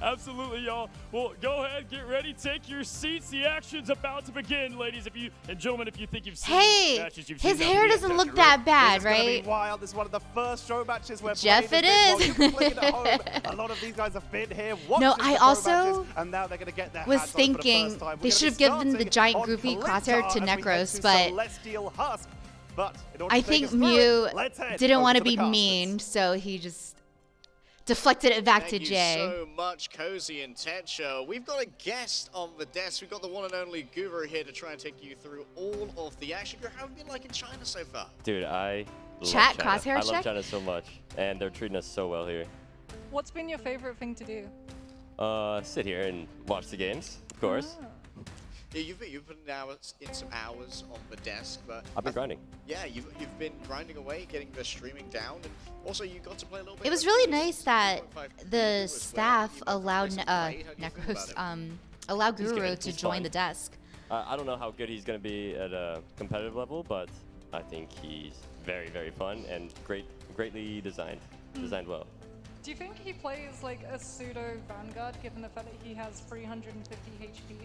Absolutely, y'all. Well, go ahead, get ready, take your seats. The action's about to begin, ladies and gentlemen. If you think you've seen matches, you've his seen hair doesn't look that bad, This is gonna right? be wild. This is one of the first show matches where Jeff, playing it has been, is. while you've played at home, a lot of these guys have been here watching No, the I pro also matches, and now they're going to get their was hands on it for the thinking first time. We're they gonna should be have given the starting giant on groupie Clintar crosshair to as we head Necros, to but Celestial Husk. But in order I to take think us through Mew it, let's head didn't over want to to the be casters. mean, so he just deflected it back Thank to you Jay. so much, Cozy and Techo. We've got a guest on the desk. We've got the one and only Guru here to try and take you through all of the action. Guru, how have you been liking China so far? Dude, I love Chat, China. crosshair I love check? China so much, and they're treating us so well here. What's been your favorite thing to do? Sit here and watch the games, of course. Yeah, you've put in some hours on the desk, but I've been grinding. yeah, you've been grinding away, getting the streaming down, and also you got to play a little bit. It was of really this nice that 1.5 the as well. staff You got to allowed play some play. How do you feel Necros, about it? allowed He's Guru good. to He's join fine. the desk. I don't know how good he's going to be at a competitive level, but I think he's very, very fun and greatly designed. Designed well. Do you think he plays like a pseudo Vanguard, given the fact that he has 350 HP?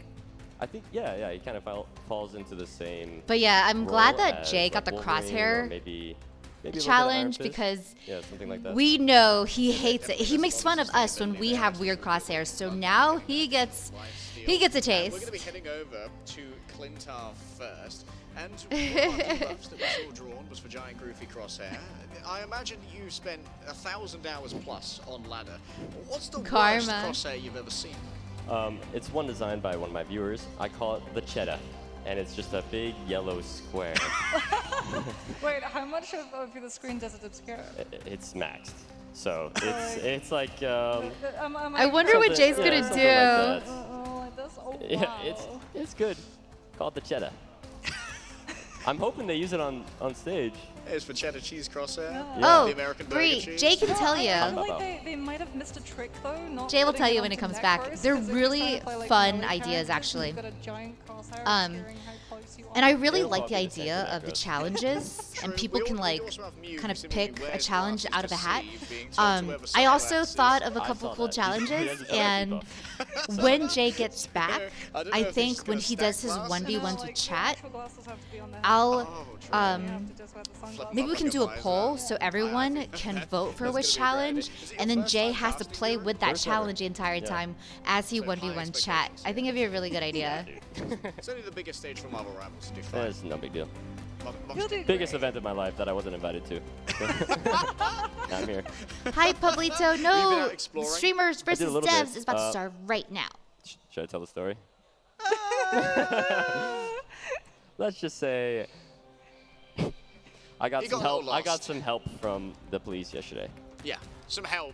I think, yeah, he kind of falls into the same. But yeah, I'm glad role that as, Jay like, got the Wolverine, or crosshair maybe a little bit of challenge Iron Fist. because Yeah, something like that. we know he hates it. He makes fun of us when we have weird crosshairs. So now he gets a And we're going taste. to be heading over to Clintar first. And one of the buffs that we saw drawn was for Giant Groovy Crosshair. I imagine you spent 1,000 hours plus on ladder. What's the worst Karma. crosshair you've ever seen? It's one designed by one of my viewers. I call it the cheddar, and it's just a big yellow square. Wait, how much of the screen does it obscure? It's maxed, so it's like. I wonder what Jay's gonna something do. Like that. Like this? Oh, Yeah, wow. it's good. Call it the cheddar. I'm hoping they use it on stage. It's for cheddar cheese crosshair. Yeah. Oh, the American burger Brie, cheese. Jay can tell you. I feel like they might have missed a trick though. Not Jay will putting tell it you when it onto comes back. Necros, They're 'cause if you're really trying to play, like, fun melee ideas, characters, actually. you've got a giant crosshair Um, obscuring how close you are. And I really It'll like the probably be the same idea for of the Necros. challenges, and people can like kind of pick a challenge out of a hat. being told to I wear also sunglasses. thought of a I couple saw cool that. challenges, Yeah, and when Jay gets back, I don't know I if it's think just when gonna he stack does his glasses. 1v1s with chat, Actual glasses have to be on their I'll head. You have to just wear the sunglasses. maybe we can do a poll so everyone can vote for which challenge, and then Jay has to play with that challenge the entire time as he 1v1 chat. I think it'd be a really good idea. It's only the biggest stage for Marvel Rivals to do fine. It's no big deal. You'll do Biggest great. event of my life that I wasn't invited to. I'm here. Hi, Pablito. You've been No, out exploring? streamers I did a versus little devs bit. is about to start right now. Should I tell the story? Let's just say I got You some got a help. little I got lost. some help from the police yesterday. Yeah, some help,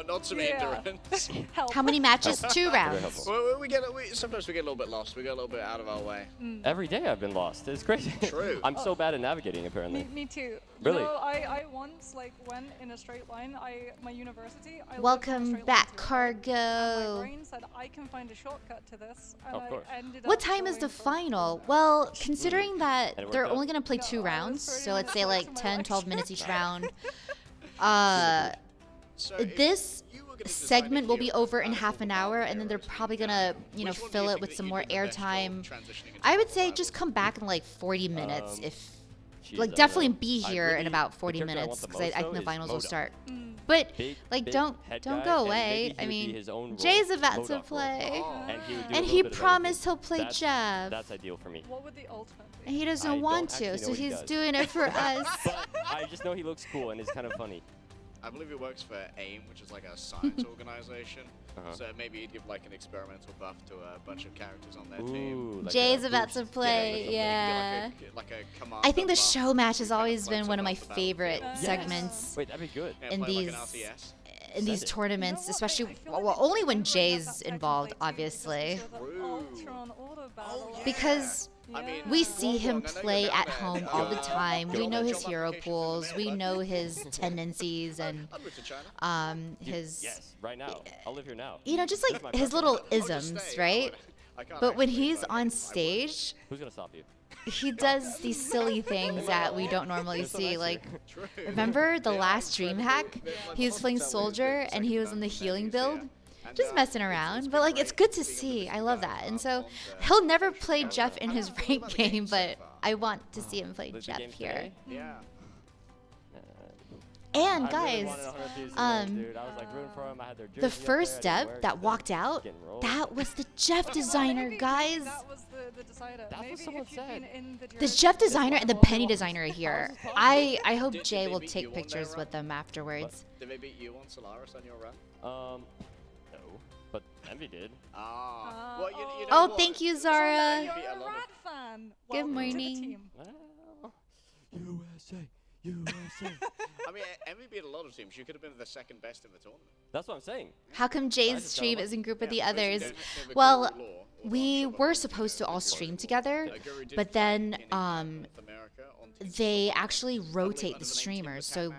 not some Yeah. hindrance. Help. How many matches? 2 Very rounds. helpful. Well, sometimes we get a little bit lost. We get a little bit out of our way. Every day I've been lost. It's crazy. True. I'm so bad at navigating, apparently. Me too. Really? You know, I once like went in a straight line. My university. I lived in a Welcome straight line back, to work, and my Cargo. brain said I can find a shortcut to this, and Of course. I ended What up time is the going for- final? Well, considering that And it they're worked out? only going to play 2 No, I was rounds, 30 so let's say minutes late like to my 10, 12 lecture. minutes each round, So this if you were gonna design a segment will be hero over in out of half all an the hour, Marvel and then they're heroes probably we've gonna, done, you know, which one do fill you it think with that some you'd more be the best job airtime. transitioning into I would Marvel say Rivals? just come back in like 40 minutes if, Jeez, like, I definitely know. be I here in really- about the 40 character I want minutes the because I most, think though, the is finals will Modo. start. Mm. But Big, like, big don't head don't guy, go and away. maybe he I would be mean, his own role, Jay's about to Modoc role. play, And he would do a and little he bit of promised everything. he'll play Jeff, That's ideal for me. What would the ultimate be? and he doesn't I don't want actually to, know so what he he's does. doing it for us. But I just know he looks cool and is kind of funny. I believe he works for AIM, which is like a science organization. Uh-huh. So maybe he'd give like an experimental buff to a bunch of characters on their team. Ooh, like Jay's a about boost. to play, Yeah, yeah. like a commander I think the buff. show match has Kind of always been floats one of my above the favorite battlefield. segments Wait, that'd be good. Yeah, in play like these an RTS. in these Send it. tournaments, You know what? especially I feel like well, they only when should bring back Jay's that second involved, play team just to obviously. show the True. Ultron auto battle. yeah. Because I mean, Yeah. we see him Wong, I know you're play down at there. home all the time. Good We on know that his job hero application for the pools. mail, We bud. know his tendencies and I'd move to China. his Yes, right now. I'll live here now. you know, just That's my like his preference. little I'll just isms, stay. right? I can't But when actually, he's but on I would. stage, Who's gonna stop you? he does these silly things that we don't normally You're so see. nice Like, True. remember the Yeah, last I'm Dream trying to hack? do- my He was playing hospitality is Soldier the and he was second in the best healing venues here. build. just messing around. But like, it's good to see. I love that. And so he'll never play Jeff in his ranked game, but I want to see him play Jeff here. Yeah. And I guys, really wanted 100 pieces of those, dude. I was like rooting for 'em. I had their the jersey up first there, I didn't dev wear it that 'cause walked they're out, getting rolled. that was the Jeff designer, guys. That was the decider. That's Maybe what someone if you'd been said. in the The direction Jeff of this designer and the one, Penny what designer are was here. possible. I hope Did Jay they will beat take you on their pictures run? with them afterwards. Did they beat you on Solaris on your run? No, but Envy did. Ah. Well, you know Oh, what? thank you, So Zara. Envy beat a lot of- Rat fan. Good Welcome to the morning. team. USA, USA. I mean, Envy beat a lot of teams. You could have been the second best in the tournament. That's what I'm saying. How come Jay's just stream gotta is in group with the Yeah, others? basically, they've Well, got Guru Law, we were supposed to all stream together, but then they actually rotate the streamers. So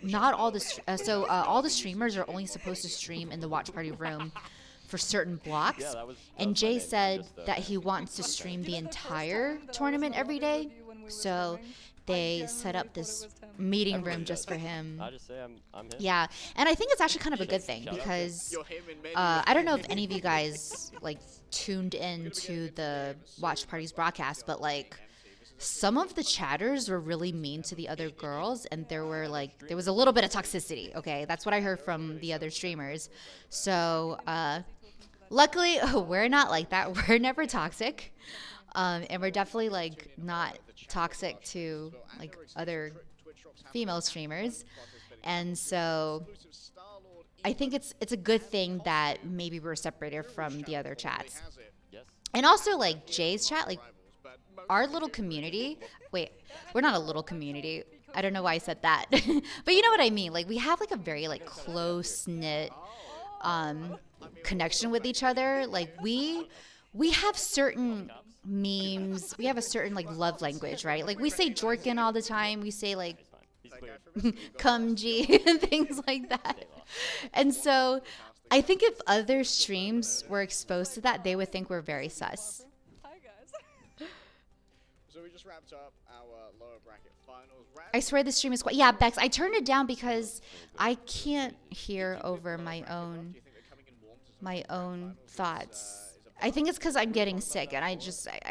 not all the all the streamers are only supposed to stream in the watch party room for certain blocks. Yeah, that was And Jay my name, said just, that he wants to stream the entire tournament every day. So they set up this meeting room just for him. I just say I'm him. Yeah, and I think it's actually kind of a good thing because I don't know if any of you guys like tuned in to the watch party's broadcast, but like some of the chatters were really mean to the other girls, and there was a little bit of toxicity. Okay, that's what I heard from the other streamers. So luckily, we're not like that. We're never toxic, and we're definitely like not toxic to like other female streamers. And so I think it's a good thing that maybe we're separated from the other chats. And also like Jay's chat, like our little community. Wait, we're not a little community. I don't know why I said that. But you know what I mean? Like we have like a very like close knit connection with each other. Like we have certain memes. We have a certain like love language, right? Like we say Jorkin all the time. We say like come G and things like that. And so I think if other streams were exposed to that, they would think we're very sus. Hi guys. So we just wrapped up our lower bracket finals. I swear the stream is quite. Yeah, Bex, I turned it down because I can't hear over my own thoughts. I think it's because I'm getting sick and I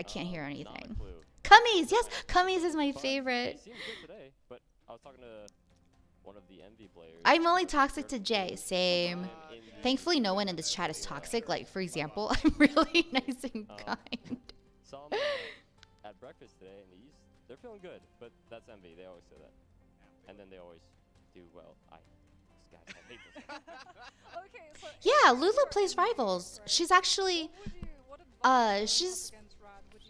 can't hear anything. Cummies, yes, Cummies is my favorite. He seemed good today, but I was talking to one of the Envy players. I'm only toxic to Jay. Same. Thankfully, no one in this chat is toxic. Like, for example, I'm really nice and kind. Saw them at breakfast today in the East. They're feeling good, but that's Envy. They always say that. And then they always do well. I hate this. Okay, so Yeah, Lulu plays Rivals. She's actually,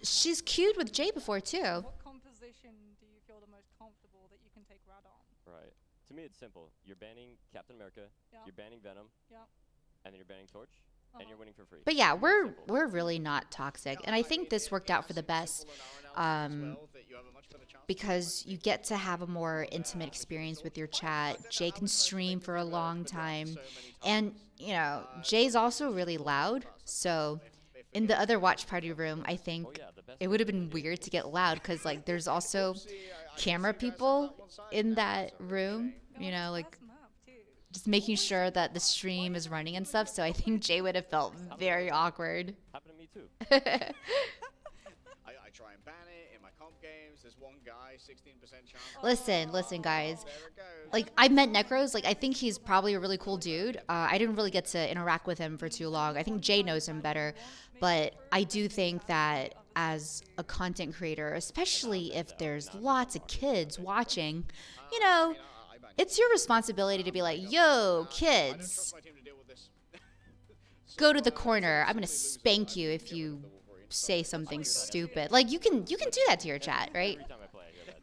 she's queued with Jay before too. what composition do you feel the most comfortable that you can take Rad on? Right. To me, it's simple. You're banning Captain America. Yeah. You're banning Venom. Yeah. And then you're banning Torch. And you're winning for free. But yeah, we're really not toxic, and I think this worked out for the best, because you get to have a more intimate experience with your chat. Jay can stream for a long time, and you know Jay's also really loud. So in the other watch party room, I think it would have been weird to get loud because like there's also camera people in that room. You know, like just making sure that the stream is running and stuff. So I think Jay would have felt very awkward. Happened to me too. I try and ban it in my comp games. There's one guy, 16% chance. Listen, guys. Like, I met Necros. Like, I think he's probably a really cool dude. I didn't really get to interact with him for too long. I think Jay knows him better. But I do think that as a content creator, especially if there's lots of kids watching, you know, it's your responsibility to be like, yo, kids, go to the corner. I'm going to spank you if you say something stupid. Like, you can do that to your chat, right?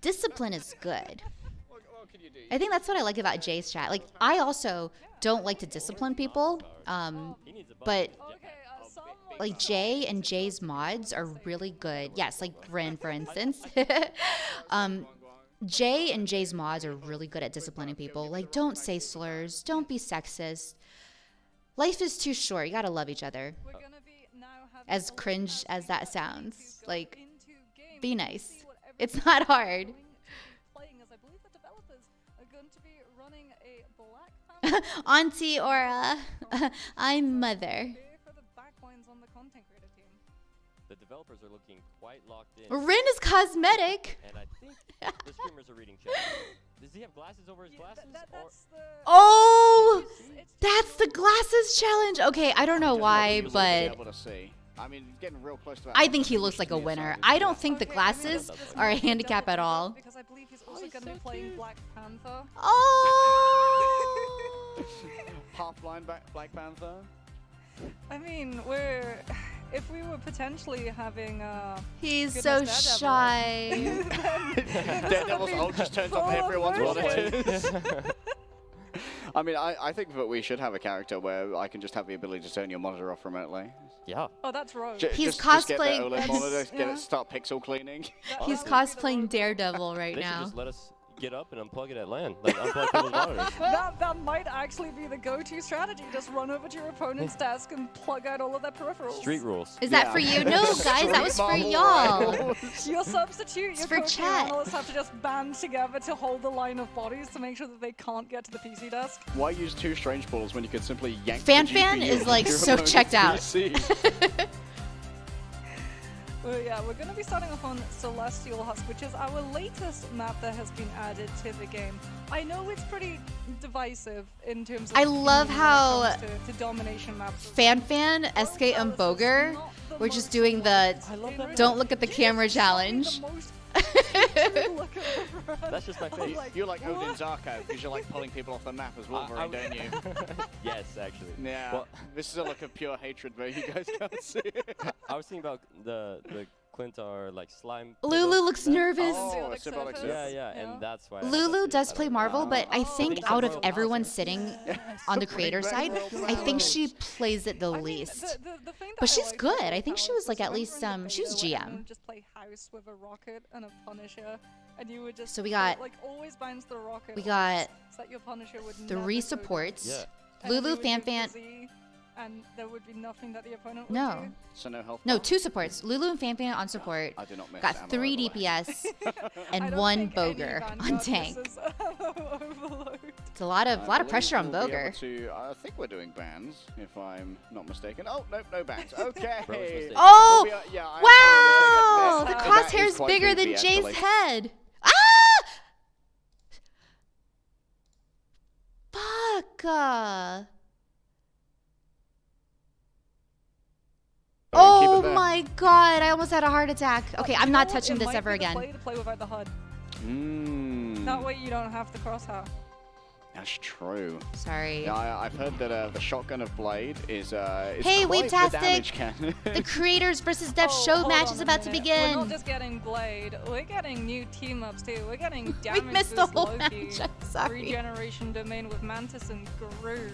Discipline is good. I think that's what I like about Jay's chat. Like, I also don't like to discipline people, but like Jay and Jay's mods are really good. Yes, like Bryn, for instance. Jay and Jay's mods are really good at disciplining people. Like, don't say slurs. Don't be sexist. Life is too short. You gotta love each other. As cringe as that sounds, like, be nice. It's not hard. Playing as I believe the developers are going to be running a Black auntie or I'm mother. For the backlines on the content creator team. The developers are looking quite locked in. Rin is cosmetic. And I think the streamers are reading chat. Does he have glasses over his glasses? Oh, that's the glasses challenge. Okay, I don't know why, Be but able to see. I mean, getting real close to that. I think he looks like a winner. I don't think the glasses are a handicap at all. Because I believe he's also going to be playing Black Panther. Oh! Half blind Black Panther. I mean, if we were potentially having He's goodness, so Daredevil, shy. Daredevil's ult just turns off everyone's monitors. I mean, I think that we should have a character where I can just have the ability to turn your monitor off remotely. Yeah. Oh, that's Rogue. He's just get cosplaying- that OLED monitor, get it, start pixel cleaning. He's cosplaying Daredevil right They should now. just let us get up and unplug it at LAN. Like, unplug people's monitors. That might actually be the go-to strategy. Just run over to your opponent's desk and plug out all of their peripherals. Street rules. Is that for you? No, guys, that was for y'all. Your substitute, your for coaching chat. analysts have to just band together to hold the line of bodies to make sure that they can't get to the PC desk. Why use two strange balls when you could simply yank Fan the Fan GPU is off like your so opponent's checked out. PC? Well, yeah, we're going to be starting off on Celestial Husk, which is our latest map that has been added to the game. I know it's pretty divisive in terms of I love when it how comes to domination maps. Fan, SK, and Boger were just doing the don't look at the camera challenge. That's just my face. You're like Odin Zarko because you're like pulling people off the map as Wolverine, don't you? Yes, actually. Yeah. Well, this is a look of pure hatred, but you guys can't see it. I was thinking about the Clintar like slime. Lulu looks nervous. Oh, symbolic surface. Yeah, and that's why. Lulu does play Marvel, but I think out of everyone sitting on the creator side, I think she plays it the least. But she's good. I think she was like at least she was GM. Just play house with a rocket and a Punisher, and you would just So we got- like always binds the rocket. We got so that your Punisher would 3 never supports. go down. And Lulu, you would Fan give Fan. Z, and there would be nothing that the opponent would No. do. So no health. No, 2 supports. Lulu and Fan Fan on support. I do not miss Got ammo 3 by the way. DPS I and don't 1 think any Boger Vanguard on tank. misses overload. It's a lot of believe pressure on we'll be Boger. able to- I think we're doing bans, if I'm not mistaken. Oh, nope, no bans. Okay. Oh! We'll be, yeah, I am Wow! The sorry, that is crosshair's quite bigger than creepy, Jay's actually. head. Ah! Fuck. Oh there. my god, I almost had a heart attack. Okay, I'm not You know what? touching It this might ever be the again. play to play without the HUD. Mm, That way you don't have the crosshair. that's true. Sorry. Yeah, I've heard that the shotgun of Blade is Hey, quite the Weebtastic! damage cannon. The creators versus Dev show hold match on is a about to minute. begin. We're not just getting Blade, we're getting new team ups too. We're getting damage missed the boost whole Loki, match, I'm sorry. Regeneration Domain with Mantis and Groot.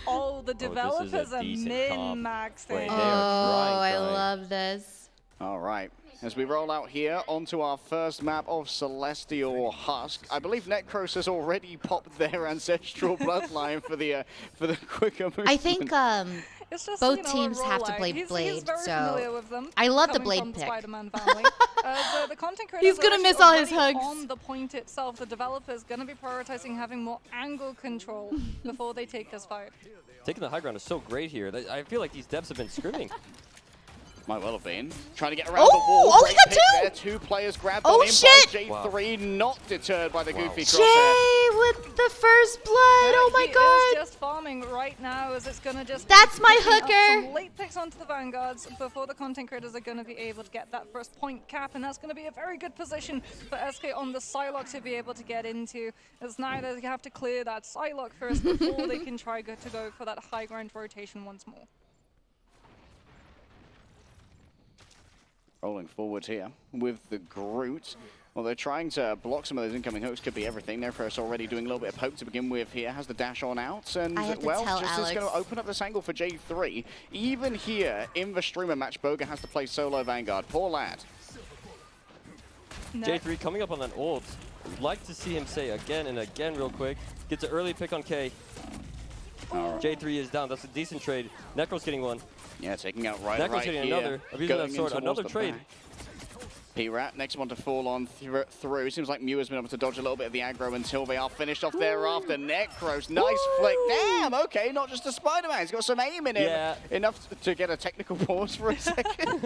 Oh, the this is a developers are decent comp. min-maxing. Wait, Oh, they are I trying. love this. All right. As we roll out here onto our first map of Celestial Husk, I believe Necros has already popped their ancestral bloodline for the quicker movement. I think It's just, both you know, a teams have to rollout. play He's Blade, very so familiar with them, I love the coming Blade from the pick. Spider-Man family. The content creators He's gonna are miss actually all his already hugs. on the point itself. The developers gonna be prioritizing having more angle control before they take this fight. Taking the high ground is so great here. I feel like these devs have been scrimming. Might well have been. Trying to get around Oh, the wall. oh, Great he got pick two! there. 2 players grabbed Oh, on him shit! by Jay3, not deterred by the goofy crosshair. Jay with the first blood. Oh my He god. is just farming right now as it's gonna just be That's my picking up hooker. some late picks onto the Vanguards before the content creators are gonna be able to get that first point cap, and that's gonna be a very good position for SK on the Psylocke to be able to get into, as now they have to clear that Psylocke first before they can try to go for that high ground rotation once more. Rolling forward here with the Groot. Well, they're trying to block some of those incoming hooks. Could be everything. Necros already doing a little bit of poke to begin with here. Has the dash on out. And, I have to well, tell just is going Alex. to open up this angle for Jay3. Even here in the streamer match, Boga has to play solo Vanguard. Poor lad. Jay3 coming up on that ult. I'd like to see him say again and again real quick. Gets an early pick on K. Jay3 is down. That's a decent trade. Necro's getting one. Yeah, taking out right Necro's right getting here. another. Abusing that Going sword. in towards Another the trade. back. P-Rat, next one to fall on through. Seems like Mew has been able to dodge a little bit of the aggro until they are finished off thereafter. Necros, nice flick. Damn, okay, not just a Spider-Man. He's got some aim in him. Yeah. Enough to get a technical pause for a second.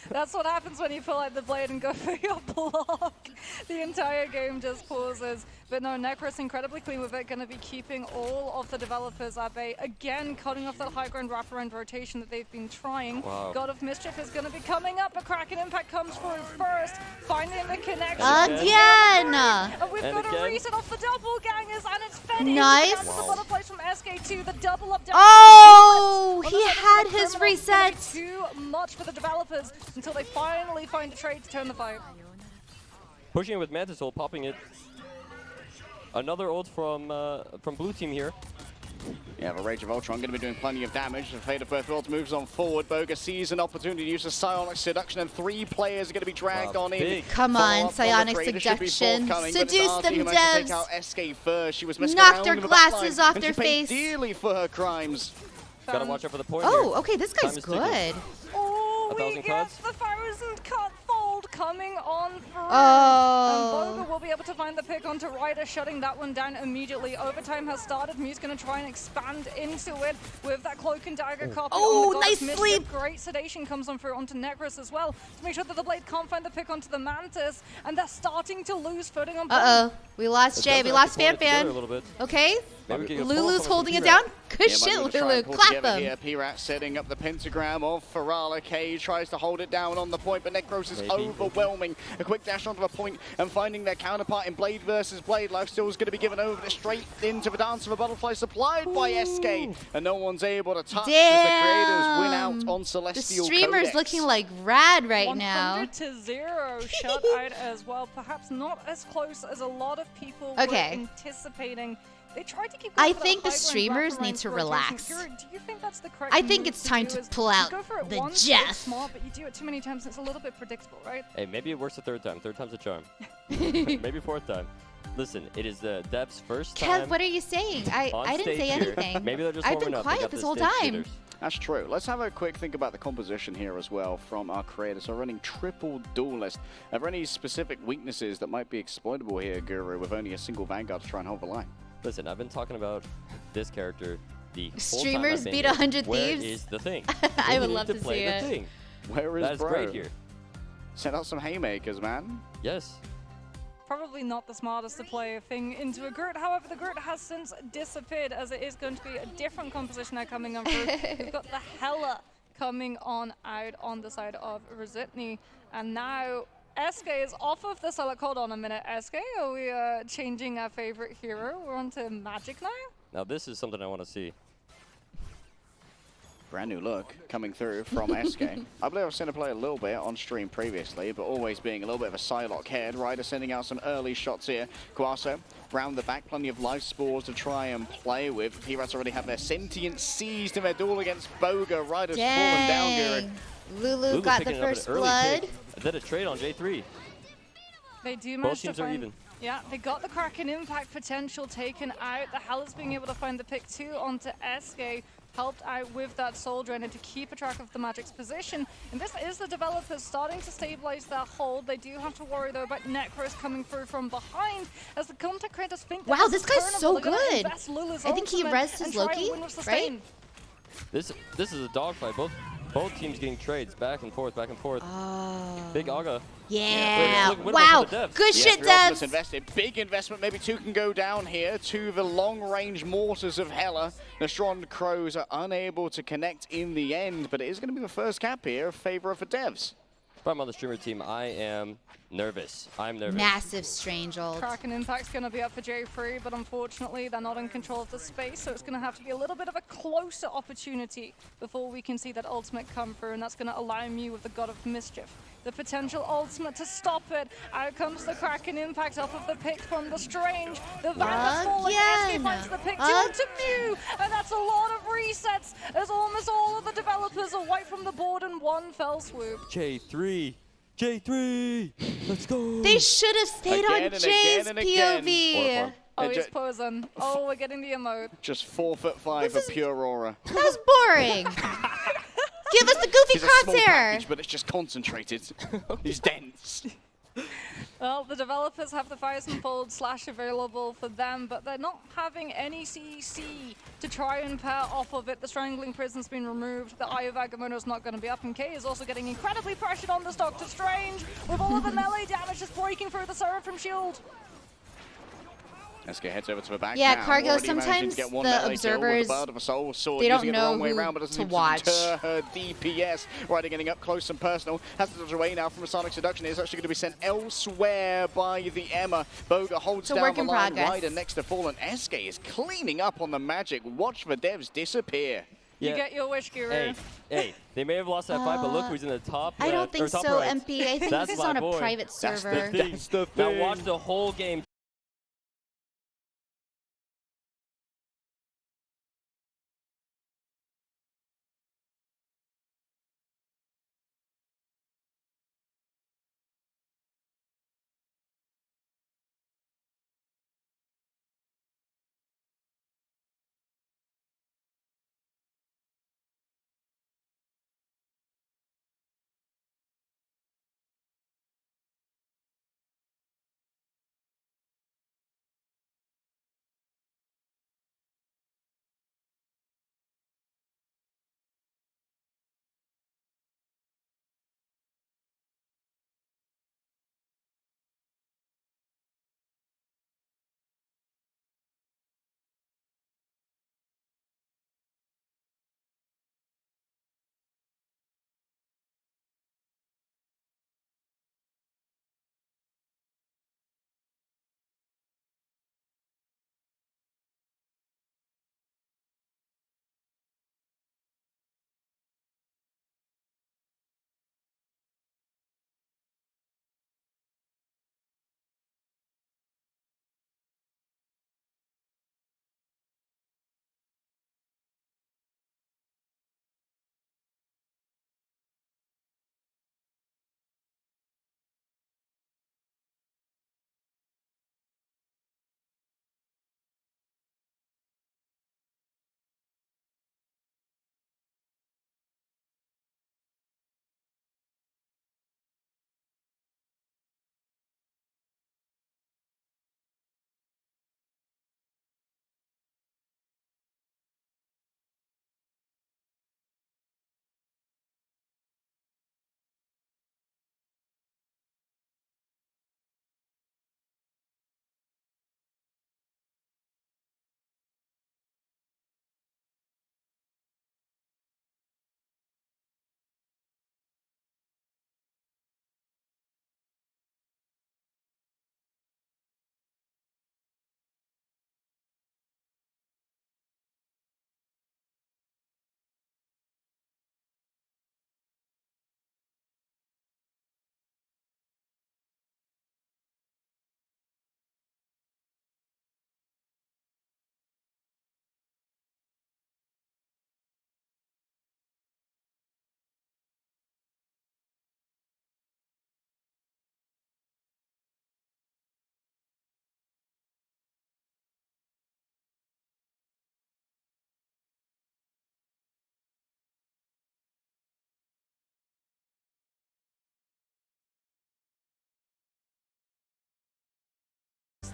That's what happens when you pull out the blade and go for your block. The entire game just pauses. But no, Necros incredibly clean with it, going to be keeping all of the developers at bay. Again, cutting off that high ground wraparound rotation that they've been trying. Wow. God of Mischief is going to be coming up. A Kraken Impact comes through first, finding the connection. Again! And we've And got again. a reset off the doppelgangers, and it's fed in. Nice. Down to the butterflies from SK2, the double up down. Oh, to the he bullets. had On the his side of the criminals, it's resets. gonna be too much for the developers until they finally find a trade to turn the fight. Pushing it with Mantis ult, popping it. Another ult from blue team here. Yeah, the Rage of Ultron going to be doing plenty of damage. The Fate of Birth Worlds moves on forward. Boga sees an opportunity to use a Psionic Seduction, and 3 players are going to be dragged on in. big. Come Follow on, up Psionic the trade. It should be Seduction. forthcoming, but it's Seduce RT them, who managed to take devs. out SK first. She was messing Knock around their in the glasses backline, off and their she paid face. dearly for her crimes. Gotta watch out for the point Oh, here. okay, this guy's Time is ticking. good. Oh, we 1,000 get cards. the 1,000 cut fold coming on through. Oh. And Boga will be able to find the pick onto Ryder, shutting that one down immediately. Overtime has started. Mew's going to try and expand into it with that Cloak and Dagger copy. Oh, on the nice Goddess Mischief. sleep. Great sedation comes on through onto Necros as well to make sure that the Blade can't find the pick onto the Mantis. And they're starting to lose footing on Uh-oh. We lost Jay. We lost Fan A Fan. little bit. Okay. Maybe we can get a Lulu's pull holding it from down. P-Rat. Good Yeah, shit, might try Lulu. and pull Clap together them. here. P-Rat setting up the pentagram of Ferala. K tries to hold it down on the point, but Necros is Maybe. overwhelming. A quick dash onto the point and finding their counterpart in Blade versus Blade. Lifesteal is going to be given over straight into the dance of a butterfly supplied by SK, and no one's able to touch as the creators win out on The Celestial streamer's Codex. looking like rad right now. 100-0 shut out as well. Perhaps not as close as a lot of people Okay. were anticipating. They tried to keep I going for that think the high ground streamers wraparound need to rotation. relax. Kira, do you think that's the correct I think move it's time do to is pull you out go for it the once, Jeff. it's smart, but you do it too many times, it's a little bit predictable, right? Hey, maybe it works the third time. Third time's a charm. Maybe fourth time. Listen, it is the devs' first time. Kev, what are you saying? I on didn't say stage here. anything. Maybe they're just I've warming been up. They quiet got this the whole stage time. shooters. That's true. Let's have a quick think about the composition here as well from our creators. So running triple duelist. Are there any specific weaknesses that might be exploitable here, Guru, with only a single Vanguard to try and hold the line? Listen, I've been talking about this character the whole Streamers time I've been beat here. 100 Where thieves? is the thing? I We would need love to play see the it. thing. Where is That is bro? great here. Send out some haymakers, man. Yes. Probably not the smartest to play a thing into a Gurt. However, the Gurt has since disappeared as it is going to be a different composition now coming on through. We've got the Hella coming on out on the side of Resitny. And now SK is off of the Select. Hold on a minute, SK. Are we changing our favorite hero? We're on to Magic now? Now this is something I want to see. Brand new look coming through from SK. I believe I've seen her play a little bit on stream previously, but always being a little bit of a Psylocke head. Ryder sending out some early shots here. Guaso round the back, plenty of life spores to try and play with. P-Rats already have their sentience seized in their duel against Boga. Ryder's fallen down, Guru. Lulu got the picking up an first early blood. pick. I did a trade on J3. They do Both manage to teams are find... even. Yeah, they got the Kraken Impact potential taken out. The Hellas being able to find the pick 2 onto SK helped out with that Soul Drain and to keep a track of the Magic's position. And this is the developers starting to stabilize their hold. They do have to worry though about Necros coming through from behind as the content creators think Wow, that this guy's so They're gonna good. invest Lulu's I think he ultimate rezzed his and try and Loki, win with right? sustain. This is a dogfight. Both teams getting trades back and forth, back and forth. Oh. Big Aga. Yeah. Look, winnable Wow. for the devs. Good Yeah, shit, 3 ultimates devs. invested. Big investment. Maybe 2 can go down here to the long-range mortars of Hela. The Strong Crows are unable to connect in the end, but it is going to be the first cap here in favor of the devs. If I'm on the streamer team, I am nervous. I'm nervous. Massive strange ult. Kraken Impact's going to be up for J3, but unfortunately they're not in control of the space, so it's going to have to be a little bit of a closer opportunity before we can see that ultimate come through, and that's going to allow Mew with the God of Mischief the potential ultimate to stop it. Out comes the Kraken Impact off of the pick from the Strange. The Vanda's falling, SK finds the pick 2 onto Mew, and that's a lot of resets as almost all of the developers are wiped from the board in one fell swoop. J3. J3. Let's go. They should have stayed Again on and Jay's again and again. POV. Oh, he's posing. Oh, we're getting the emote. Just 4'5" of pure aura. That was boring. Give us the goofy He's a small crosshair. package, but it's just concentrated. He's dense. Well, the developers have the Fires Unfold Slash available for them, but they're not having any CEC to try and pair off of it. The Strangling Prison's been removed. The Eye of Agamotto's not going to be up, and Kay is also getting incredibly pressured on this Doctor Strange with all of the melee damage just breaking through the Seraphim shield. SK heads over to the back Yeah, now. Cargo, Already managing sometimes to get one the melee kill with the observers, Bird of a Soul Sword, they don't using it the know wrong way who around, but doesn't to seem watch. deter her DPS. Ryder getting up close and personal. Has to dodge away now from a Sonic Seduction. It's actually going to be sent elsewhere by the Emma. Boga holds It's a down work the in line. progress. Ryder next to Fallen. SK is cleaning up on the magic. Watch the devs disappear. You get your wish, Guru. Hey, they may have lost that fight, but look who's in the top. I don't think or top so, right. MP. I think That's this is my on a boy. private server. That's the thing. Now watch the whole game.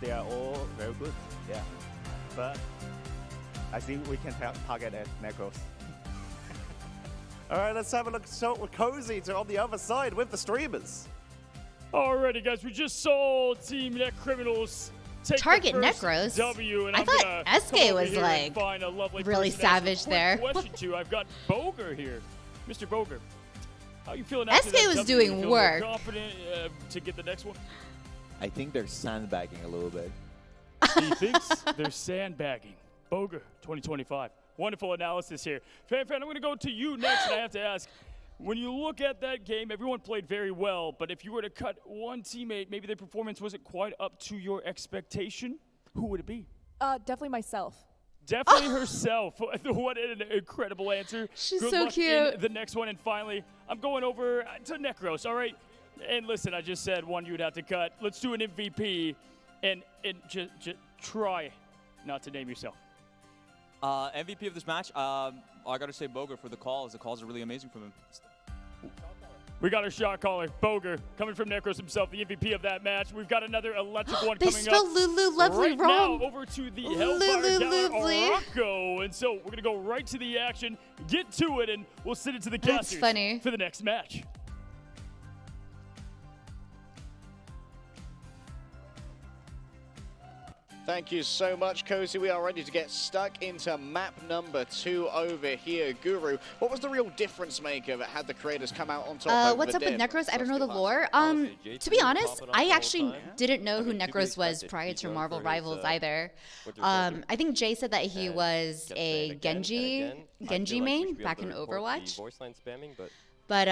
They are all very good, yeah. But I think we can target at Necros. All right, let's have a look at Cozy on the other side with the streamers. Alrighty, guys, we just saw Team Net Criminals take Target the first Necros? W, and I I'm thought gonna SK come over was, here like, and find a lovely really person to ask a savage quick there. Question to. I've got Boger here, Mr. Boger. How you feeling after SK that was W? doing You feel work. more confident to get the next one? I think they're sandbagging a little bit. He thinks they're sandbagging. Boger, 2025. Wonderful analysis here. Fan, I'm going to go to you next, and I have to ask, when you look at that game, everyone played very well, but if you were to cut one teammate, maybe their performance wasn't quite up to your expectation, who would it be? Definitely myself. Definitely herself. What an incredible answer. She's Good so luck cute. in the next one. And finally, I'm going over to Necros, all right? And listen, I just said one you'd have to cut. Let's do an MVP and just try not to name yourself. MVP of this match, I gotta say Boga for the calls. The calls are really amazing from him. We got a shot caller, Boger, coming from Necros himself, the MVP of that match. We've got another electric one They coming spelled up Lulu Lovely right wrong. now over to the Hellfire Gallant Lovely. Rocco. And so we're going to go right to the action, get to it, and we'll send it to the That's casters funny. for the next match. Thank you so much, Cozy. We are ready to get stuck into map number 2 over here. Guru, what was the real difference maker that had the creators come out on top over What's the up with dev? Necros? I don't know the lore. To be honest, I actually didn't know who Necros was prior to Marvel Rivals either. I think Jay said that he was a Genji main back in Overwatch. Voice line spamming, But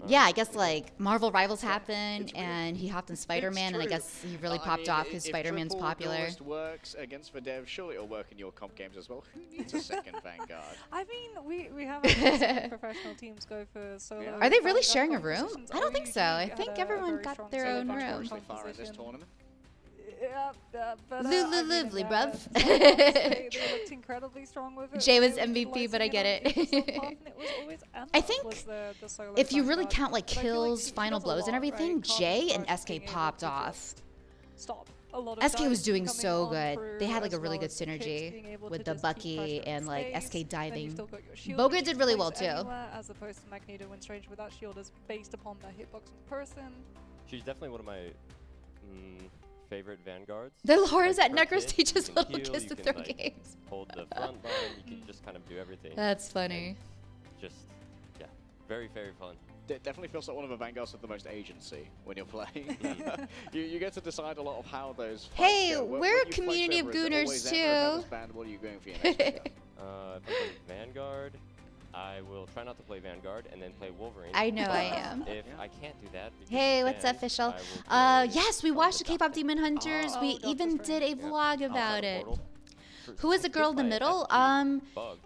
yeah, I guess like Marvel Rivals happened, and he hopped in Spider-Man, and I guess he really popped off because Spider-Man's popular. If works against the dev, surely it'll work in your comp games as well. Who needs a second Vanguard? I mean, we have some professional teams go for solo. Are they really Vanguard sharing a room? compositions. I don't think so. I OUG think had a everyone very got strong their solo own Vanguard room. Far in this composition. tournament. Yeah, but Lulu I mean, lovely, bruv. they looked incredibly strong with it. Jay was They were MVP, but I get utilizing it. on it was always Emma I think was the solo if you really Vanguard. count like But I feel like kills, she final does a blows, and lot, everything, right? Jay and Can't SK be able popped to off. just Stop. A lot of SK was dives doing coming so on good. through They had like as a really well good as the kicks synergy being able with to the just keep Bucky pressure and like space. SK Then you've diving. still got your shield, Boger which did is really well placed too. anywhere, as opposed to Magneto when Strange with that shield is based upon the hitbox in person. she's definitely one of my favorite Vanguards. The lore is Like, that her Necros kit, teaches you can Little heal, Kiss you to can, throw like, games. hold the front line, you can just kind of do everything. That's funny. Just, yeah, very, very fun. It definitely feels like one of the Vanguards with the most agency when you're playing. you get to decide a lot of how those fights Hey, go. we're When a you flex community of over, is it gooners always Emma? If Emma's too. banned, what are you going for your next Vanguard? If I play Vanguard, I will try not to play Vanguard and then play Wolverine. I know I am. If I can't do that, because Hey, it's what's up, banned, official? I will play Yes, we watched the K-pop Demon Hunters. Oh, We Doctor even Strange. did a vlog about it. Portal. Who is the girl in the middle?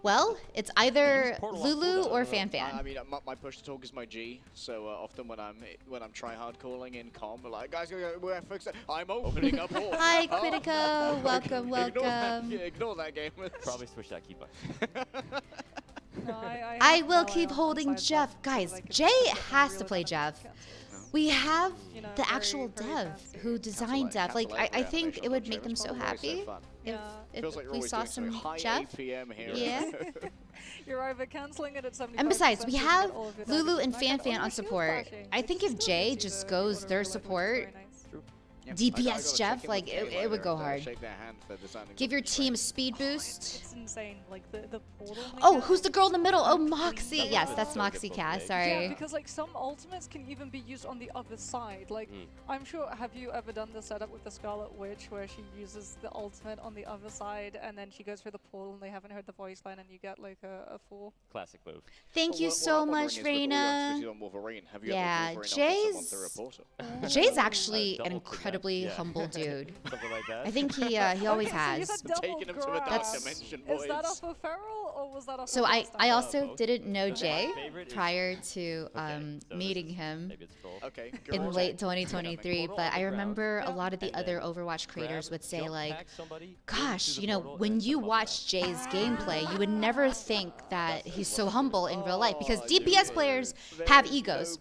Well, it's either Lulu or Fan Fan. I mean, my push to talk is my G. So often when I'm try hard calling in com, we're like, guys, we're fixed. I'm opening up all. Hi, Critico. Welcome, welcome. Ignore that game. Probably switch that key button. No, I will keep holding Jeff. Guys, Jay has to play Jeff. We have the actual dev who designed Jeff. Like, I think it would make them so happy if we saw some Jeff. Yeah. You're either canceling it at 75%. And besides, we or you have get all of your Lulu dives and back, Fan and Fan your on shield's support. flashing, I which think if still Jay gives you just the goes order their of like, which is support, very nice. DPS Jeff, like it would go hard. Give your team a speed boost. It's insane, like the portal. Oh, who's the girl in the middle? Oh, Moxie. Yes, that's Moxie Cass. Sorry. Yeah, because like some ultimates can even be used on the other side. Like, I'm sure, have you ever done the setup with the Scarlet Witch where she uses the ultimate on the other side and then she goes through the portal and they haven't heard the voice line and you get like a full. Classic move. Thank you so much, Reina. Yeah, Jay's actually an incredibly humble dude. Something like that. I think he always has. Taking him to a dark dimension, boys. Is that off of Feral or was that off So of I last time? also didn't know Jay prior to meeting him in late 2023, but I remember a lot of the other Overwatch creators would say like, gosh, you know, when you watch Jay's gameplay, you would never think that he's so humble in real life because DPS players have egos.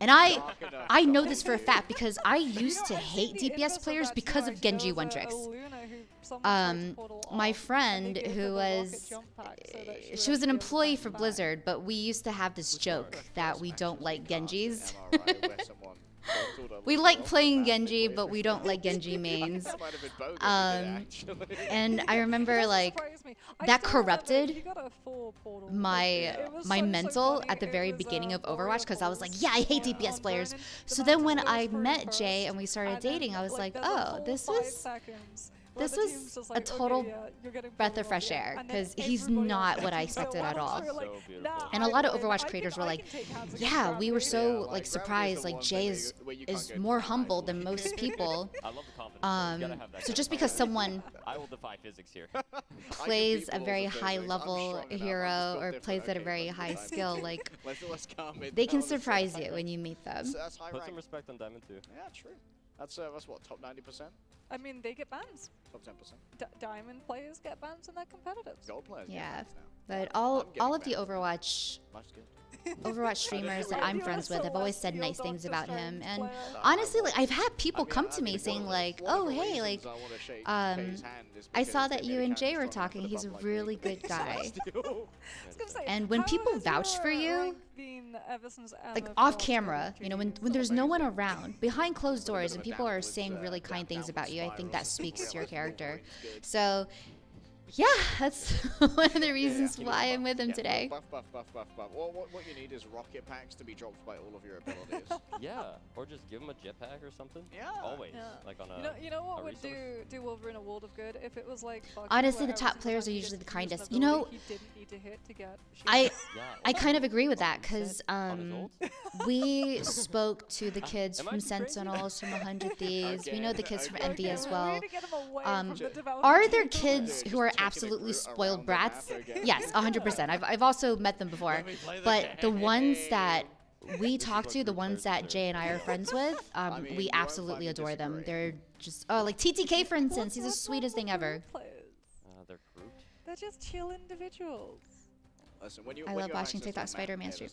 And I know this for a fact because I used to hate DPS players because of Genji one tricks. My friend who was, she was an employee for Blizzard, but we used to have this joke that we don't like Genjis. We like playing Genji, but we don't like Genji mains. And I remember like that corrupted my mental at the very beginning of Overwatch because I was like, yeah, I hate DPS players. So then when I met Jay and we started dating, I was like, oh, this was a total breath of fresh air because he's not what I expected at all. And a lot of Overwatch creators were like, yeah, we were so like surprised, like Jay is more humble than most people. So just because someone I will defy physics here. plays a very high level hero or plays at a very high skill, like they can surprise you when you meet them. That's high Put rank. some respect on Diamond too. Yeah, true. That's what, top 90%? I mean, they get bans. Top 10%. Diamond players get bans and they're competitive. Gold players. Yeah, get bans now. but I'm all getting of the banned. Overwatch Life's good. streamers that I'm friends with have always said nice things about him, and honestly, like I've had people come to me saying like, "Oh, hey, like, I saw that you and Jay were talking. He's a really good guy." And when people vouch for you, like off camera, you know, when there's no one around, behind closed doors, and people are saying really kind things about you, I think that speaks to your character. So. Yeah, that's one of the reasons why I'm with him today. Buff. What you need is rocket packs to be dropped by all of your abilities. Yeah, or just give him a jetpack or something. Yeah. Always. Yeah. Like on a. You know what a would resource. do Wolverine a world of good if it was like. Bucky, Honestly, where the top every players are single usually the time he gets kindest. an You know, ability, he didn't need to hit to get. I kind of agree with that because we spoke to the kids from Sentinels, from 100 Thieves. We know the kids from Envy as well. Are there kids who are absolutely spoiled brats? Yes, 100%. I've also met them before. But the ones that we talk to, the ones that Jay and I are friends with, we absolutely adore them. They're just, like TTK, for instance. He's the sweetest thing ever. They're grouped. They're just chill individuals. Listen, I love watching TikTok Spider-Man stream.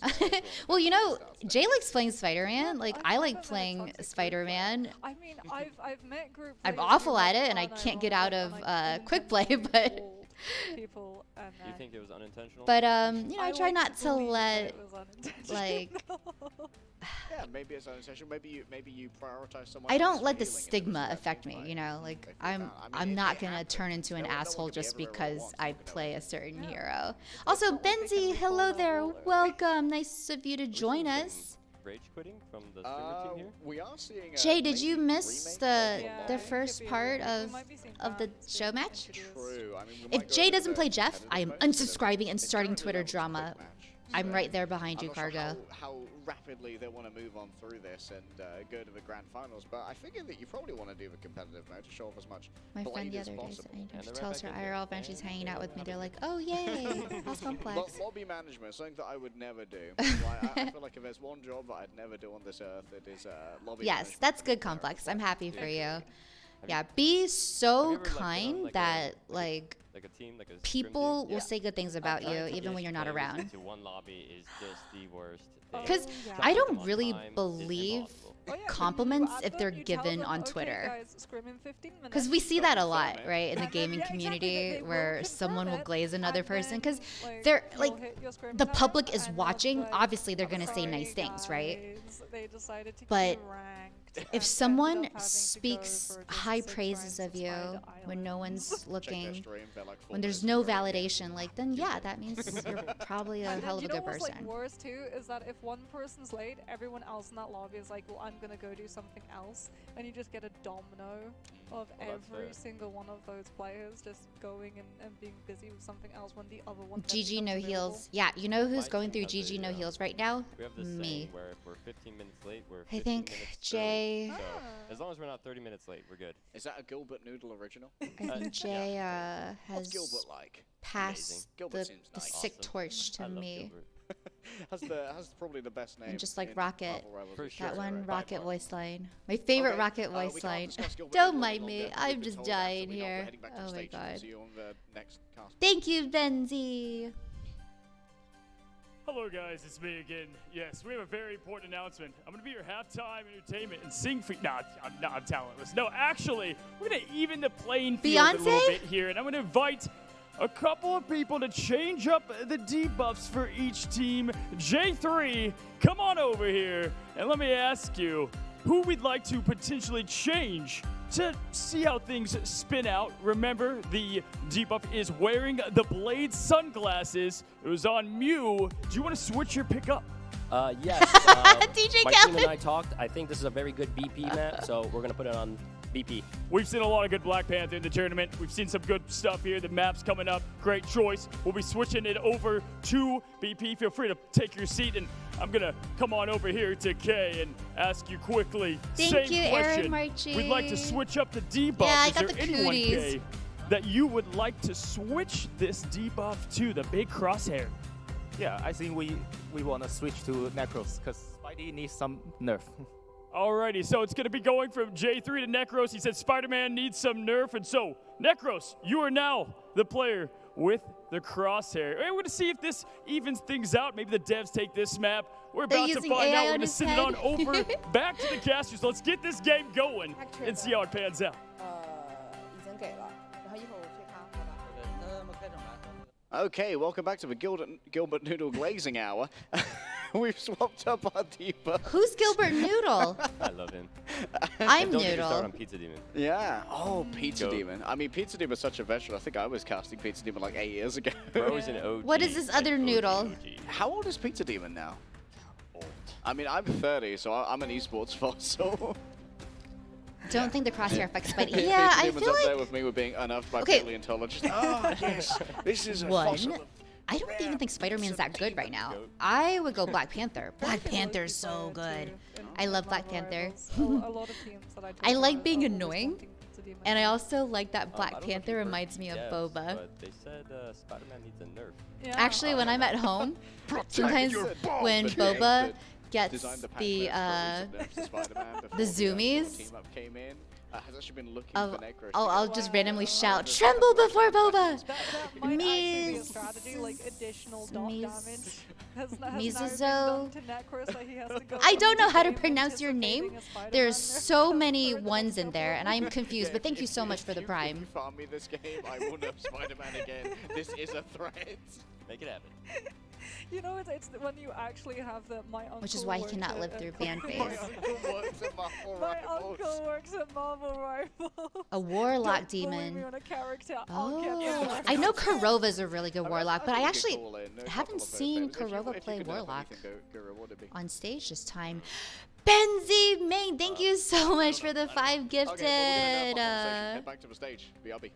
Well, you know, Jay likes playing Spider-Man. Like, I like playing Spider-Man. I mean, I've met group. I'm awful at it, and I can't get out of quick play, but. People and Do you think it was unintentional? But you know, I try not to let like. Yeah, maybe it's unintentional. Maybe you prioritize someone. I don't let the stigma affect me, you know. Like I'm not gonna turn into an asshole just because I play a certain hero. Also, Benzie, hello there, welcome. Nice of you to join us. Rage quitting from the streamer team here? We are seeing. Jay, did you miss the first part of the show match? True. I mean, if Jay doesn't play Jeff, I am unsubscribing and starting Twitter drama. I'm right there behind you, Cargo. How rapidly they want to move on through this and go to the grand finals, but I figure that you probably want to do the competitive mode to show off as much My friend blade the as other day possible. she tells her IRL friend she's hanging out with me. They're like, "Oh yay, house complex." Lobby management, something that I would never do. Like, I feel like if there's one job that I'd never do on this earth, it is lobby Yes, management. that's good, complex. I'm happy for you. Yeah, be so kind that like a team, like a people will say good things about you even when you're not around. To one lobby is just the worst. Because I don't really believe compliments if they're given on Twitter. Because we see that a lot, right, in the gaming community where someone will glaze another person. Because they're like, the public is watching. Obviously, they're going to say nice things, right? But if someone speaks high praises of you when no one's looking, when there's no validation, like then yeah, that means you're probably a hell of a good person. What's like worse too is that if one person's late, everyone else in that lobby is like, well, I'm gonna go do something else, and you just get a domino of every single one of those players just going and being busy with something else when the other one. GG no heals. Yeah, you know who's going through GG no heals right now? We have this Me. saying where if we're 15 minutes late, we're 15 I think minutes Jay. early. So as long as we're not 30 minutes late, we're good. Is that a Gilbert Noodle original? I think Jay has Gilbert like? passed Gilbert the seems nice. sick torch to me. has probably the best name. And just like in Rocket, Marvel Rivals. that one Rocket voice line. My favorite Rocket we voice can't line. discuss Gilbert Don't Noodle mind any me, longer. I'm We've been just told that, so dying we're here. heading back to Oh the my stage and god. see you on the next cast. Thank you, Benzie. Hello guys, it's me again. Yes, we have a very important announcement. I'm gonna be your halftime entertainment and sing for I'm talentless. No, actually, we're gonna even the playing field a little Beyonce? bit here, and I'm gonna invite a couple of people to change up the debuffs for each team. Jay3, come on over here, and let me ask you, who we'd like to potentially change to see how things spin out. Remember, the debuff is wearing the Blade sunglasses. It was on Mew. Do you want to switch your pick up? Yes. DJ my Calvin. team and I talked. I think this is a very good BP map, so we're gonna put it on BP. We've seen a lot of good Black Panther in the tournament. We've seen some good stuff here. The map's coming up. Great choice. We'll be switching it over to BP. Feel free to take your seat, and I'm going to come on over here to Kay and ask you quickly. Thank Same you, question. Aaron Marchi. We'd like to switch up the debuff. Yeah, I Is got there the anyone, cooties. Kay, that you would like to switch this debuff to, the big crosshair? Yeah, I think we want to switch to Necros because Spidey needs some nerf. Alrighty, so it's going to be going from Jay3 to Necros. He said Spider-Man needs some nerf, and so, Necros, you are now the player with the crosshair. And we're going to see if this evens things out. Maybe the devs take this map. We're about to find out. We're going to send it on over back to the casters. Let's get this game going and see how it pans out. Okay, welcome back to the Gilbert Noodle Glazing Hour. We've swapped up our debug. Who's Gilbert Noodle? I love him. I'm Don't get me Noodle. started on Pizza Demon. Yeah. Oh, Pizza Demon. I mean, Pizza Demon is such a veteran. I think I was casting Pizza Demon like 8 years ago. Bro's an OG. What is this other noodle? How old is Pizza Demon now? Old. I mean, I'm 30, so I'm an esports fossil. Don't think the crosshair affects Spidey. Pizza Yeah, I Demon's feel up like there with me with being unearthed by Okay. paleontologists. Oh, yes. This is a one. fossil. I don't even think Spider-Man's that good right now. I would go Black Panther. Black Panther's so good. I love Black Panther. I like being annoying, and I also like that Black Panther reminds me of Boba. But they said Spider-Man needs a nerf. Actually, when I'm at home, sometimes when Boba gets the zoomies, has actually been looking of, for Necros. I'll just randomly shout, "Tremble before Boba!" Might actually be a strategy, like additional dot damage. Mizuzo. I I don't know how to pronounce your name. There's so many ones in there, and I'm confused. But thank you so much for the prime. If you farm me this game, I will nerf Spider-Man again. This is a threat. Make it happen. You know, it's when you actually have my uncle. Which is why he works cannot live at- through fan phase. My uncle works at Marvel My Rivals. uncle works at Marvel Rivals. A warlock Don't bully me demon. on a character. I'll get Oh, I know Kurova's a really good warlock, but I actually haven't seen Kurova play warlock on stage this time. Benzie Main, thank you so much for the 5 gifted. Head back to the stage. BRB.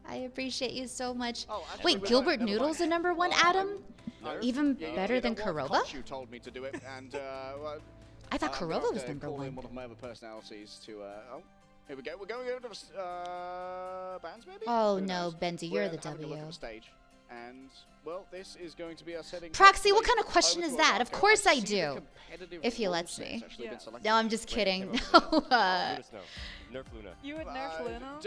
I appreciate you so much. actually, Wait, Gilbert Noodle's the #1, Adam? No. Even Yeah, better you than know what? Kurova? Kochu told me to do it, and I thought I'm Kurova gonna was have to call in #1. one of my other personalities to. Oh, here we go. We're going over to bands, maybe. Oh Who no, knows? Benzie, We're you're the having a look at W. the stage, and well, this is going to be our setting. Proxy, what kind of question Over is to that? Of Arco. course I see the do. competitive If he rule lets set's me. actually been selected. No, I'm just Wait, kidding. okay, No, Let us know. Nerf Luna. You would nerf Luna?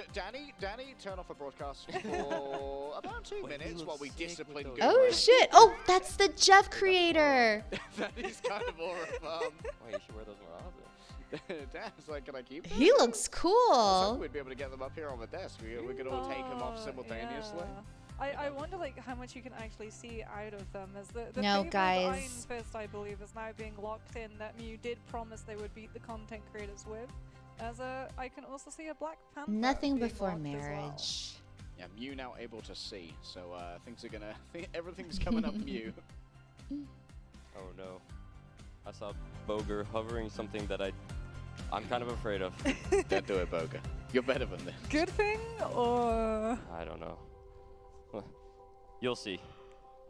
Danny, turn off the broadcast for about 2 minutes while we discipline. Oh shit! Oh, that's the Jeff creator. That is kind of more of Oh, you should wear those more often. Dan's like, can I keep them? He looks I cool. thought we'd be able to get them up here on the desk. We could all take them off simultaneously. I wonder like how much you can actually see out of them. As the No, fabled guys. Iron Fist, I believe, is now being locked in. That Mew did promise they would beat the content creators with. As I can also see a Black Panther. Nothing being before locked as well. marriage. Yeah, Mew now able to see, so things are gonna. Everything's coming up Mew. Oh no. I saw Boger hovering something that I'm kind of afraid of. Don't do it, Boga. You're better than this. Good thing or? I don't know. You'll see.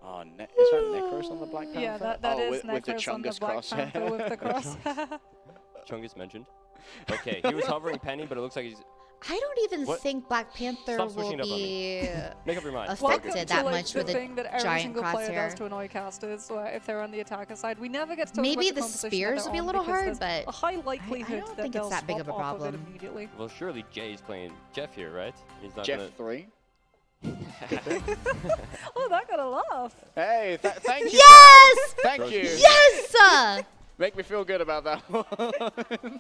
Oh, is that Necros on the Black Panther? Yeah, that oh, is with the Necros on the Chungus Black crosshair. Panther with the cross. Chungus mentioned. Okay, he was hovering Penny, but it looks like he's. I don't even What? think Black Panther Stop will switching up on be me. Make up your mind. affected that like, much the with a thing that every giant single player does crosshair. to annoy casters, if they're on the attacker side. We never get to talk Maybe about the composition spears that will be a they're little on because hard, there's but a high likelihood don't that think they'll it's that big of swap a off of it problem. immediately. Well, surely Jay's playing Jeff here, right? He's not Jeff gonna... 3. Oh, that got a laugh. Hey, thank you. Yes! Thank you. Yes! Make me feel good about that one.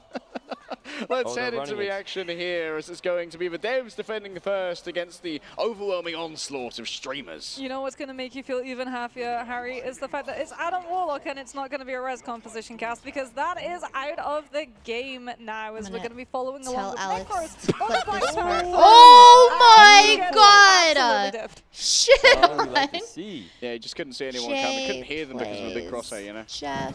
Let's Oh, they're head into running the it. action here, as it's going to be the devs defending first against the overwhelming onslaught of streamers. You know what's going to make you feel even happier, Harry, is the fact that it's Adam Warlock and it's not going to be a res composition cast, because that is out of the game now, as we're going to be following along with Alex Necros on the put Black this part- Panther. Oh my Again, god! absolutely diffed. Shit! Oh, we like to see. Yeah, you just couldn't see anyone coming. Couldn't hear them because of the big plays crosshair, you know. Jeff.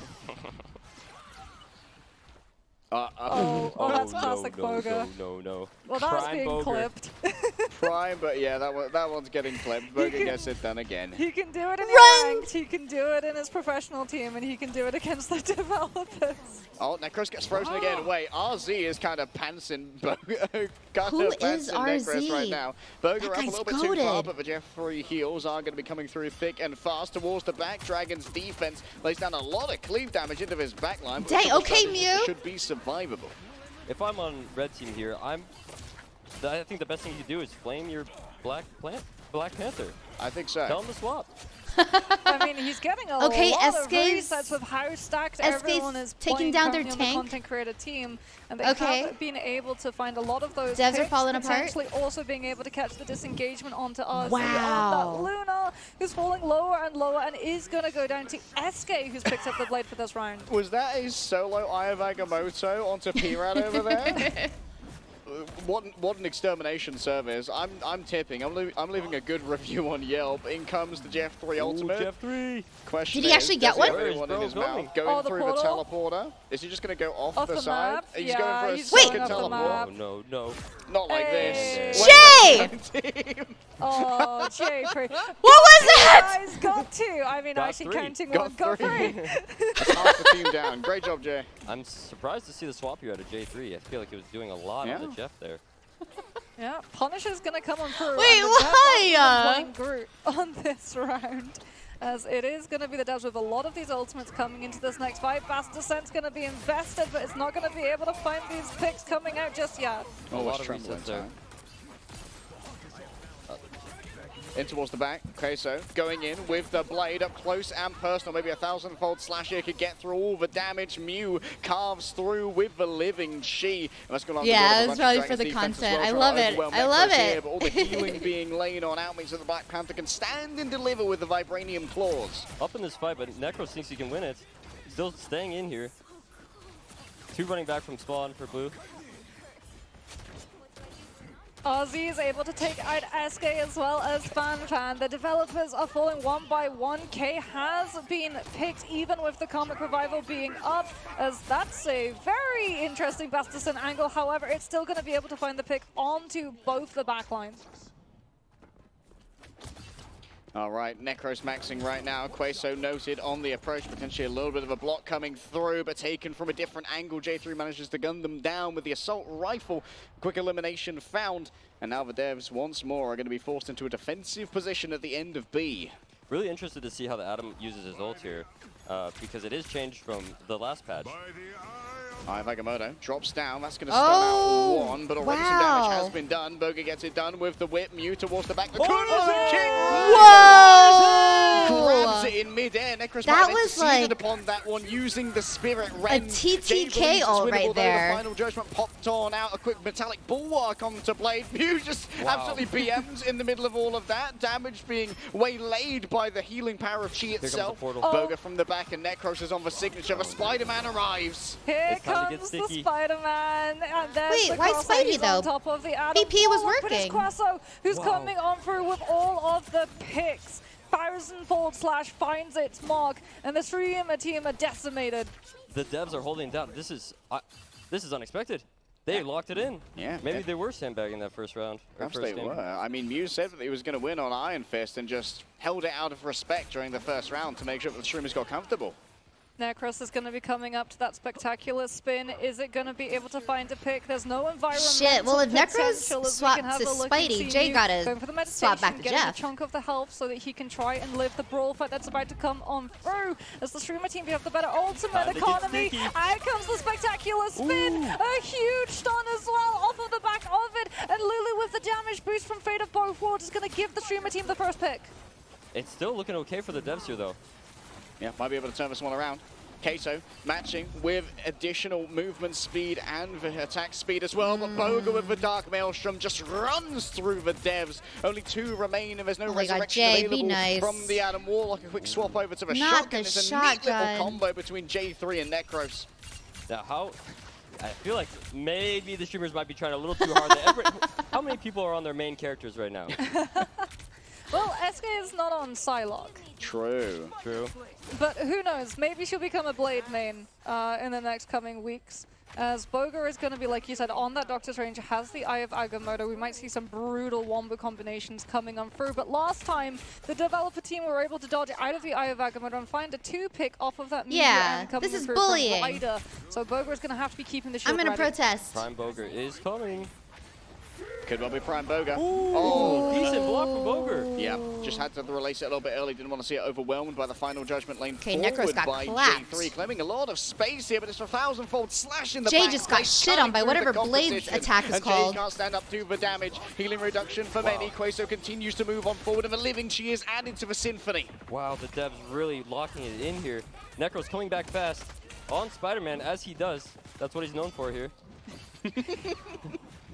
Oh, that's no, classic no, Boga. no. Well, that's Prime being Boger. clipped. Prime, but yeah, that one's getting clipped. Boga gets it done again. He can do it in his ranked, he can do it in his professional team, and he can do it against the developers. Oh, Necros gets frozen again. Wait, RZ is kind of pantsing Boga. Who is Necros right RZ? now. Boga That up a guy's little bit too far, goated. but the Jay3 heals are going to be coming through thick and fast towards the back. Dragon's defense lays down a lot of cleave damage into his backline. but Dang, the okay, strategy Mew. should be survivable. If I'm on red team here, I think the best thing you do is flame your Black Panther. I think so. Tell him to swap. I mean, he's getting a Okay, lot of SK's resets with how stacked SK's everyone is taking playing down their currently on the tank. content creator team, and they Okay. have been able to find a lot of those Devs are picks, falling apart. potentially also being able to catch the disengagement onto us. Wow. And Luna, who's falling lower and lower, and is going to go down to SK, who's picked up the blade for this round. Was that a solo Aya Agamotto onto P-Rad over there? What an extermination service. I'm tipping. I'm leaving a good review on Yelp. In comes the Jay3 ultimate. Jay3. Question Did he actually get does he one? have anyone in his mouth going the through portal? the teleporter? Is he just going to go off Off the the side? map? He's Yeah, going for a he's second going off the teleport. map. No. Not like Hey. this. Jay! Oh, Jay3. What was that? Guys, got two. I mean, Got actually three. counting Got one, got three. three. That's half the team down. Great job, Jay. I'm surprised to see the swap here out of J3. I feel like he was doing a lot on the Jeff there. Yeah, Punisher's gonna come on through. Wait, and the Devs why? aren't even playing Groot on this round, as it is gonna be the Devs with a lot of these ultimates coming into this next fight. Fast Descent's gonna be invested, but it's not gonna be able to find these picks coming out just yet. A lot of resets there. In towards the back, Queso going in with the blade up close and personal. Maybe a 1,000-fold slash here could get through all the damage. Mew carves through with the living She. And that's going to Yeah, it was probably for the content. I love it. I love it. But all the healing being laid on out means that the Black Panther can stand and deliver with the Vibranium Claws. Up in this fight, but Necros thinks he can win it. Still staying in here. Two running back from spawn for blue. RZ is able to take out SK as well as FanFan. The developers are falling one by one. K has been picked even with the Comic Revival being up, as that's a very interesting Bastison angle. However, it's still going to be able to find the pick onto both the backlines. All right, Necros maxing right now. Queso noted on the approach, potentially a little bit of a block coming through, but taken from a different angle. J3 manages to gun them down with the assault rifle. Quick elimination found, and now the Devs once more are going to be forced into a defensive position at the end of B. Really interested to see how the Atom uses his ult here, because it is changed from the last patch. Agamotto drops down. That's going to stun out one, but already some damage has been done. Boga gets it done with the whip. Mew towards the back. The Kunai kick. Whoa! Grabs it in midair. Necros That was like upon that one using the Spirit Rend. a TTK ult right there. The final judgment popped on out. A quick metallic bulwark onto Blade. Mew just absolutely BMs in the middle of all of that. Damage being waylaid by the healing power of Chi itself. Boga from the back, and Necros is on the signature. The Spider-Man arrives. Here comes the Spider-Man, and there's Wait, the why Cross Spidey, He's though? on top of the Atom. PP was But it's working. Quasso who's coming on through with all of the picks. 1,000-fold slash finds its mark, and the Streamer team are decimated. The Devs are holding down. This is unexpected. They locked it in. Yeah. Maybe they were sandbagging that first round. Or Perhaps first they game. were. I mean, Mew said that he was going to win on Iron Fist and just held it out of respect during the first round to make sure that the streamers got comfortable. Necros is going to be coming up to that spectacular spin. Is it going to be able to find a pick? There's no environment. Shit, well, if Necros swapped to Spidey, Jay gotta swap back to getting Jeff. a chunk of the health so that he can try and live the brawl fight that's about to come on through. As the Streamer team, we have the better ultimate economy. Out comes the spectacular spin. A huge stun as well off of the back of it. And Lulu with the damage boost from Fate of Both Worlds is going to give the Streamer team the first pick. It's still looking okay for the Devs here, though. Yeah, might be able to turn this one around. Queso matching with additional movement speed and the attack speed as well, but Boga with the Dark Maelstrom just runs through the Devs. Only two remain, and there's no Oh my God, resurrection Jay, be available nice. from the Adam Warlock. A quick swap over to the Not shotgun. the It's a neat little shotgun. combo between J3 and Necros. Now, I feel like maybe the streamers might be trying a little too hard. How many people are on their main characters right now? Well, SK is not on Psylocke. True. But who knows? Maybe she'll become a Blade main in the next coming weeks. As Boga is going to be, like you said, on that Doctor's range, has the Eye of Agamotto. We might see some brutal wombo combinations coming on through, but last time, the developer team were able to dodge out of the Eye of Agamotto and find a 2-pick off of that Mew and coming this is through bullying. from Ryder. So Boga is going to have to be keeping the shield I'm going to ready. protest. Prime Boger is coming. Could well be Prime Boga. Oh, decent block from Boger. Yeah, just had to release it a little bit early. Didn't want to see it overwhelmed by the final judgment lane Okay, forward Necros got by clapped. Jay3, claiming a lot of space here, but it's a 1,000-fold slash in the Jay back. just got shit on by whatever Blade's attack is and called. Jay can't stand up to the damage. Healing reduction for many. Queso continues to move on forward, and the living she is added to the symphony. Wow, the devs really locking it in here. Necros coming back fast on Spider-Man, as he does. That's what he's known for here.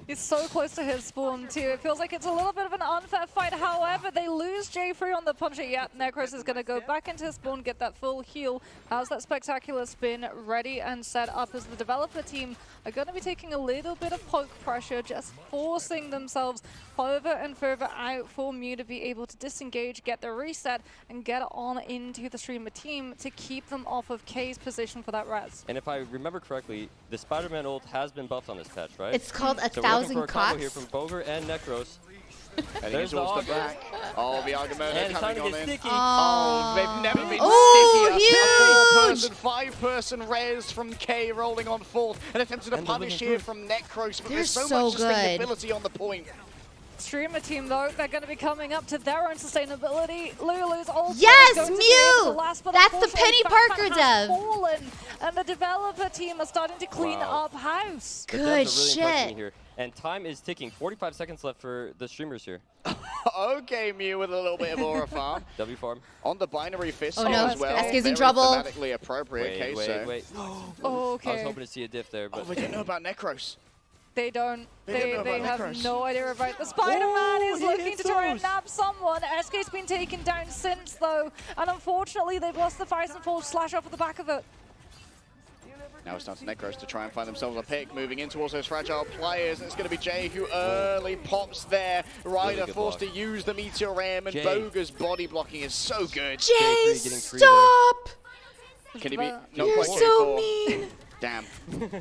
He's so close to his spawn too. It feels like it's a little bit of an unfair fight. However, they lose Jay3 on the puncher. Yet Necros is going to go back into his spawn, get that full heal. How's that spectacular spin ready and set up as the developer team are going to be taking a little bit of poke pressure, just forcing themselves further and further out for Mew to be able to disengage, get the reset, and get on into the streamer team to keep them off of K's position for that res. And if I remember correctly, the Spider-Man ult has been buffed on this patch, right? It's called so 1,000 we're looking for a combo cots. here from Boger and Necros. There's towards the back. Oh, the Agamotto coming on in. Sticky. Oh, they've never been huge! A 4-person, 5-person res from K rolling on fourth. An attempt to punish here from Necros, but there's so much sustainability on the point. Streamer team, though, they're going to be coming up to their own sustainability. Lulu's also Yes, going to be Mew! able to last, but That's the unfortunately, Penny Batman Parker has dev. fallen, and the developer team are starting to clean up house. The devs Good are really shit. impressing me here. And time is ticking. 45 seconds left for the streamers here. Okay, Mew with a little bit of aura farm. W farm. On the binary fist Oh, no, as well. SK's in Very trouble. thematically appropriate, Wait. Queso. Oh, okay. I was hoping to see a diff there, but Oh, we don't know about Necros. They don't. They don't know They about have Necros. no idea about the Spider-Man is he looking hits to try and those. nab someone. SK's been taken down since, though, and unfortunately they've lost the 1,000-fold slash off of the back of it. Now it's down to Necros to try and find themselves a pick, moving in towards those fragile players. And it's going to be Jay who early pops there. Ryder Really good forced block. to use the Meteor Ram, and Jay. Boga's body blocking is so good. Jay, Jay3 getting free there. stop! Can he be? Not You're quite so Jay4. mean. Damn.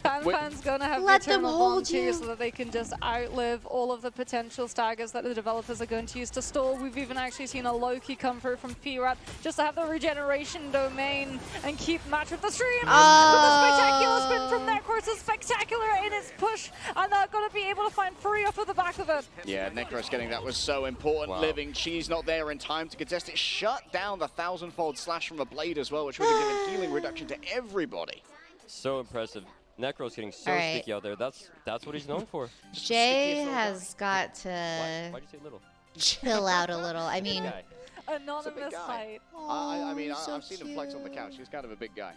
Fan's gonna have Let the them eternal hold bond too, you. so that they can just outlive all of the potential staggers that the developers are going to use to stall. We've even actually seen a Loki come through from P-Rat just to have the regeneration domain and keep match with the stream. But the spectacular spin from Necros is spectacular in its push, and they're gonna be able to find free off of the back of it. Yeah, Necros getting that was so important. Wow. Living, she's not there in time to contest it. Shut down the 1,000-fold slash from a blade as well, which would have given healing reduction to everybody. so impressive. Necros getting so All right. sticky out there. That's what he's known for. Jay has got Why'd to you say little? chill out a little. I mean, Guy. Anonymous guy. fight. I mean, so I've seen him flex on the couch. He's kind of a big guy.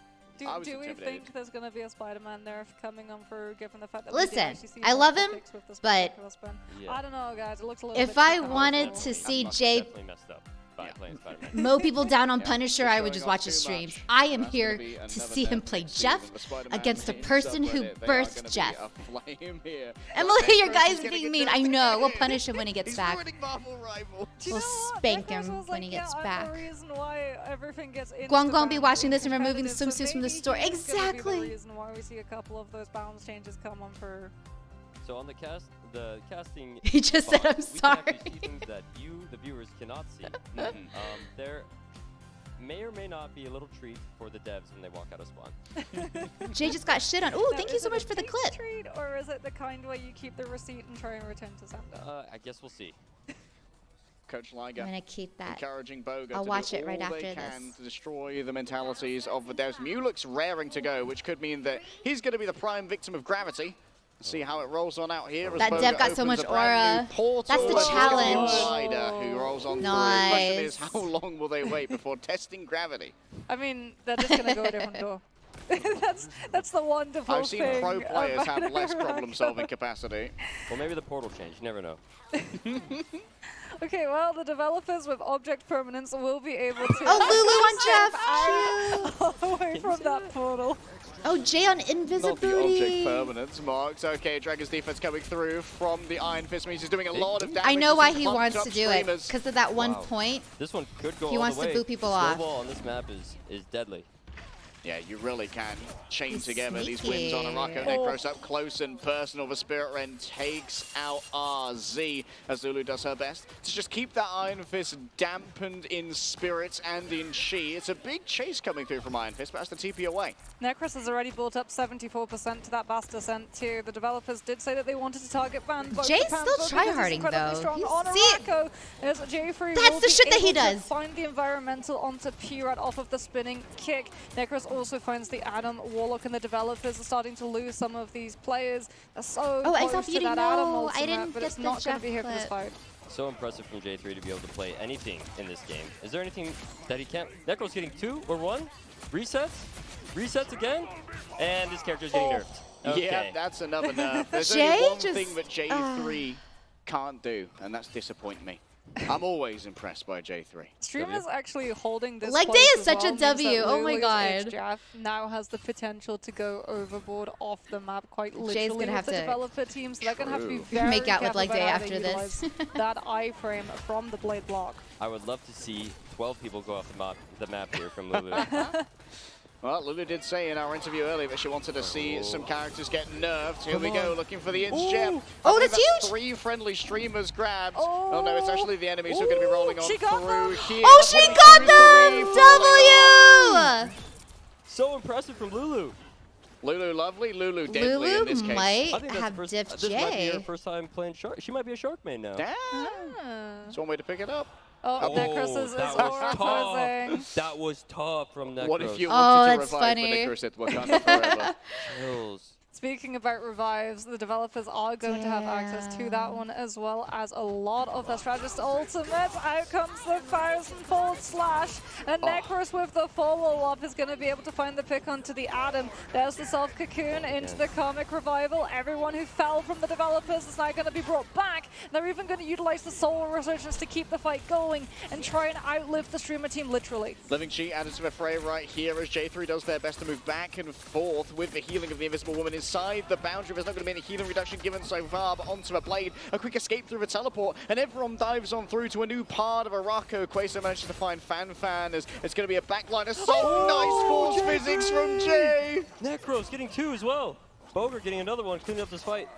I was Do we intimidated. think there's gonna be a Spider-Man nerf coming on through, given the fact that we did listen, actually see I love multiple him, picks with the but spectacular spin? Yeah. I don't know, guys. It looks a little if bit I too wanted powerful. to see Must have Jay definitely messed up by playing Spider-Man. mow people down on Yeah, Punisher, just I would showing just off watch his too streams. much. I am That's here gonna be to another see him death play next Jeff season. The Spider-Man against the main person who subreddit, they are birthed gonna be Jeff. a flame here. And But look at your Necros guys is getting being it mean. done I know. We'll again. punish him when he gets He's back. ruining Marvel Rival. Do you We'll know what? spank Necros him was when like, he gets I'm back. the reason why everything gets Guang Guang be Instagram watching this and removing the competitive, so swimsuits from the maybe store. he's gonna be Exactly. the reason why we see a couple of those balance changes come on for. So on the casting. He just said, box, "I'm we can sorry." actually see things that you, the viewers, cannot see. There may or may not be a little treat for the devs when they walk out of spawn. Jay just got shit on. Ooh, Now, thank you is so it much a for the taste clip. treat, or is it the kind where you keep the receipt and try and return to sender? I guess we'll see. Coach Liger I'm gonna keep that. encouraging Boga I'll to watch do it right all they after can this. to destroy the mentalities of the devs. Mew looks raring to go, which could mean that he's going to be the prime victim of gravity. See how it rolls on out here. As That Boga dev got so opens much a brand new aura. portal. That's the It's gonna be challenge. Ryder who rolls on through. The question is, Nice. how long will they wait before testing gravity? I mean, they're just gonna go a different door. that's the wonderful I've seen thing. pro players about have less Ryder. problem-solving capacity. Well, maybe the portal changed. You never know. Okay, well, the developers with object permanence will be able to. Oh, Lulu on Jeff. out away from that portal. Oh, Jay on Not the object invisibility. permanence marks. Okay, Dragon's defense coming through from the Iron Fist means he's doing a lot of damage. I know why to some he pumped wants up to do it. streamers. Because of that one Wow. point. This one could go He all wants the to way. boot people off. Snowball on this map is deadly. Yeah, you really can chain He's together these sneaky. wins on Arako. Necros up close and personal. The Spirit Ren takes out RZ as Lulu does her best to just keep that Iron Fist dampened in spirits and in chi. It's a big chase coming through from Iron Fist, but has to TP away. Necros has already built up 74% to that Bast Descent too. The developers did say that they wanted to target ban both Jay's the Panther still because he's tryharding, incredibly though. strong He's- on see- Arako, as Jay3 That's will the be shit that he able to does. find the environmental onto Pirat off of the spinning kick. Necros also finds the Adam Warlock, and the developers are starting to lose some of these players. They're so Oh, I close thought to you that didn't Adam know. I ultimate, didn't but get it's the not going to be Jeff here for this clip. fight. So impressive from Jay3 to be able to play anything in this game. Is there anything that he can't? Necro's getting 2 or 1? Resets? Resets again? And this character's getting nerfed. Okay. Yeah, that's another nerf. There's Jay only one just- thing that J3 can't do, and that's disappoint me. I'm always impressed by J3. Stream is actually holding this Leg close day is as such a well, means that W. Oh my Lulu's God. HJF now has the potential to go overboard off the map quite literally. Jay's gonna with have the to developer teams. They're going to have to be True. very Make out with careful Leg about Day how after they this. utilize that iframe from the blade block. I would love to see 12 people go off the map here from Lulu. Well, Lulu did say in our interview earlier that she wanted to see some characters get nerfed. Here we Come go, on. looking for the inch Ooh. gem. Oh, I think that's huge! 3 friendly streamers grabbed. Oh no, it's actually the enemies who are going to be rolling on she got through them. here. Oh, she Only got 2, them! 3 falling off. W! So impressive from Lulu. Lulu lovely, Lulu deadly Lulu in this case. might I think that's have first, dipped this might be her Jay. first time playing Shark. She might be a Shark main now. Damn. That's one way to pick it up. Oh, Necros is that aura was posing. tough. That was tough from Necros. What if you Oh, wanted to that's revive funny. when Icarus said Wakanda forever? Chills. Speaking about revives, the developers are going to have access to that one as well as a lot of their strategist ultimates. Out comes the 1000-fold slash, and Necros with the follow-up is going to be able to find the pick onto the Adam. There's the self-cocoon into the Karmic Revival. Everyone who fell from the developers is now going to be brought back. They're even going to utilize the Soul Resurgence to keep the fight going and try and outlive the streamer team, literally. Living Chi added to the fray right here as J3 does their best to move back and forth with the healing of the Invisible Woman inside the boundary. There's not going to be any healing reduction given so far, but onto a blade. A quick escape through the teleport, and everyone dives on through to a new part of Arako. Quasar manages to find Fan. As it's going to be a backline assault. Nice force physics from Jay. Necros getting 2 as well. Boger getting another one, cleaning up this fight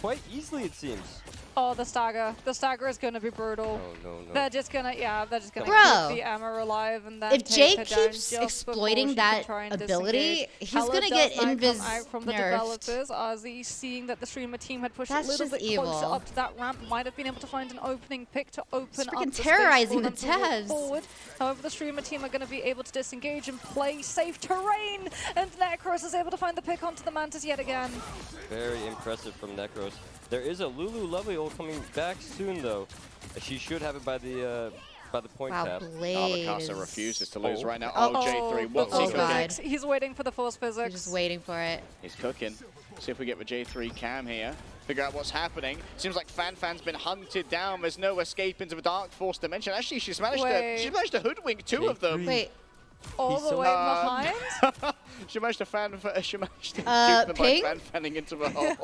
quite easily, it seems. Oh, the stagger. The stagger is going to be brutal. No. They're just gonna, they're just gonna Bro, keep the Emma alive, and then if take Jay her down keeps just exploiting before she can that try and ability, disengage. he's Hella gonna does get now come invis out from the nerfed. developers. RZ seeing that the streamer team had pushed That's a little just bit closer evil. up to that ramp, might have been able to find an opening pick to open It's up freaking the space terrorizing for the them to walk devs. forward. However, the streamer team are going to be able to disengage and play safe terrain, and Necros is able to find the pick onto the Mantis yet again. Very impressive from Necros. There is a Lulu Lovely ult coming back soon, though. She should have it by the point Wow, cap. Blade Abacasa is- refuses to lose right now. Oh, Oh, J3, what's he oh, cooking? God. He's waiting for the force physics. Just waiting for it. He's cooking. See if we get the J3 cam here. Figure out what's happening. Seems like Fan's been hunted down. There's no escape into the Dark Force dimension. Actually, she's managed to hoodwink 2 of them. Wait. All the way behind? She managed to dupe them Ping? by fanning into the hole.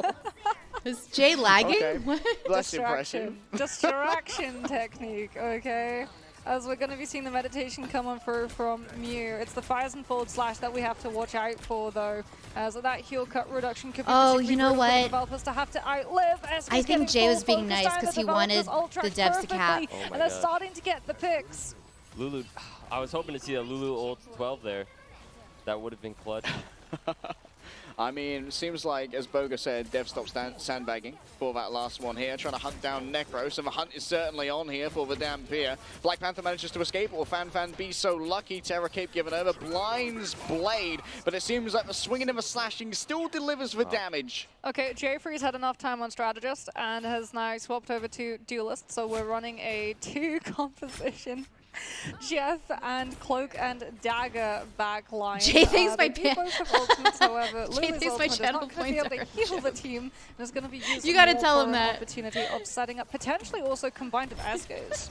Is Jay lagging? Okay. What? Less impressive. Distraction technique, okay? As we're going to be seeing the meditation come on through from Mew. It's the 1000-fold slash that we have to watch out for, though, as that heal cut reduction could be Oh, particularly you know brutal for the what? developers to have to outlive. I think Jay was being nice because he wanted the devs to cap. Oh my and they're God. starting to get the picks. Lulu, I was hoping to see a Lulu ult 12 there. That would have been clutch. I mean, seems like, as Boga said, Dev stopped sandbagging for that last one here, trying to hunt down Necros, and the hunt is certainly on here for the Dampier. Black Panther manages to escape, or Fan be so lucky. Terra Cape given over, blinds Blade, but it seems like the swinging and the slashing still delivers the damage. Okay, J3's had enough time on Strategist and has now swapped over to Duelist, so we're running a 2 composition. Jeff and Cloak and Dagger backline. Jay thinks my they do both have ultimates, however, Jay Lulu's thinks my ultimate is channel not going to be able to points heal the team, and is going to be used You gotta more tell for him an that. opportunity of setting up, potentially also combined with Esco's.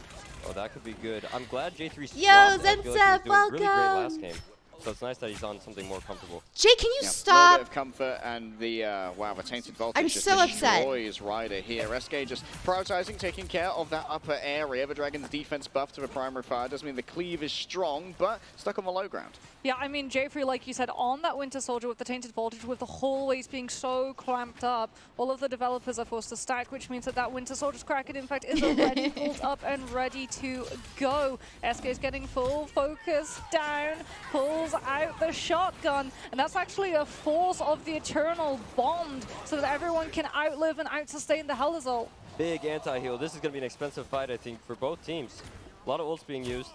Oh, that could be good. I'm glad J3 Yo, swapped. I feel like he was Zensa, doing really great last welcome. game. So it's nice that he's on something more comfortable. Jay, can you A little stop? bit of comfort, and the wow, the tainted voltage I'm just so upset. destroys Ryder here. SK just prioritizing taking care of that upper area. The Dragon's defense buff to the primary fire doesn't mean the cleave is strong, but stuck on the low ground. Yeah, I mean, Jay3, like you said, on that Winter Soldier with the Tainted Voltage, with the hallways being so clamped up, all of the developers are forced to stack, which means that that Winter Soldier's Kraken, in fact, is already pulled up and ready to go. SK is getting full focus down, pulls out the shotgun, and that's actually a force of the Eternal Bond, so that everyone can outlive and outsustain the Hell Assault. Big anti-heal. This is going to be an expensive fight, I think, for both teams. A lot of ults being used.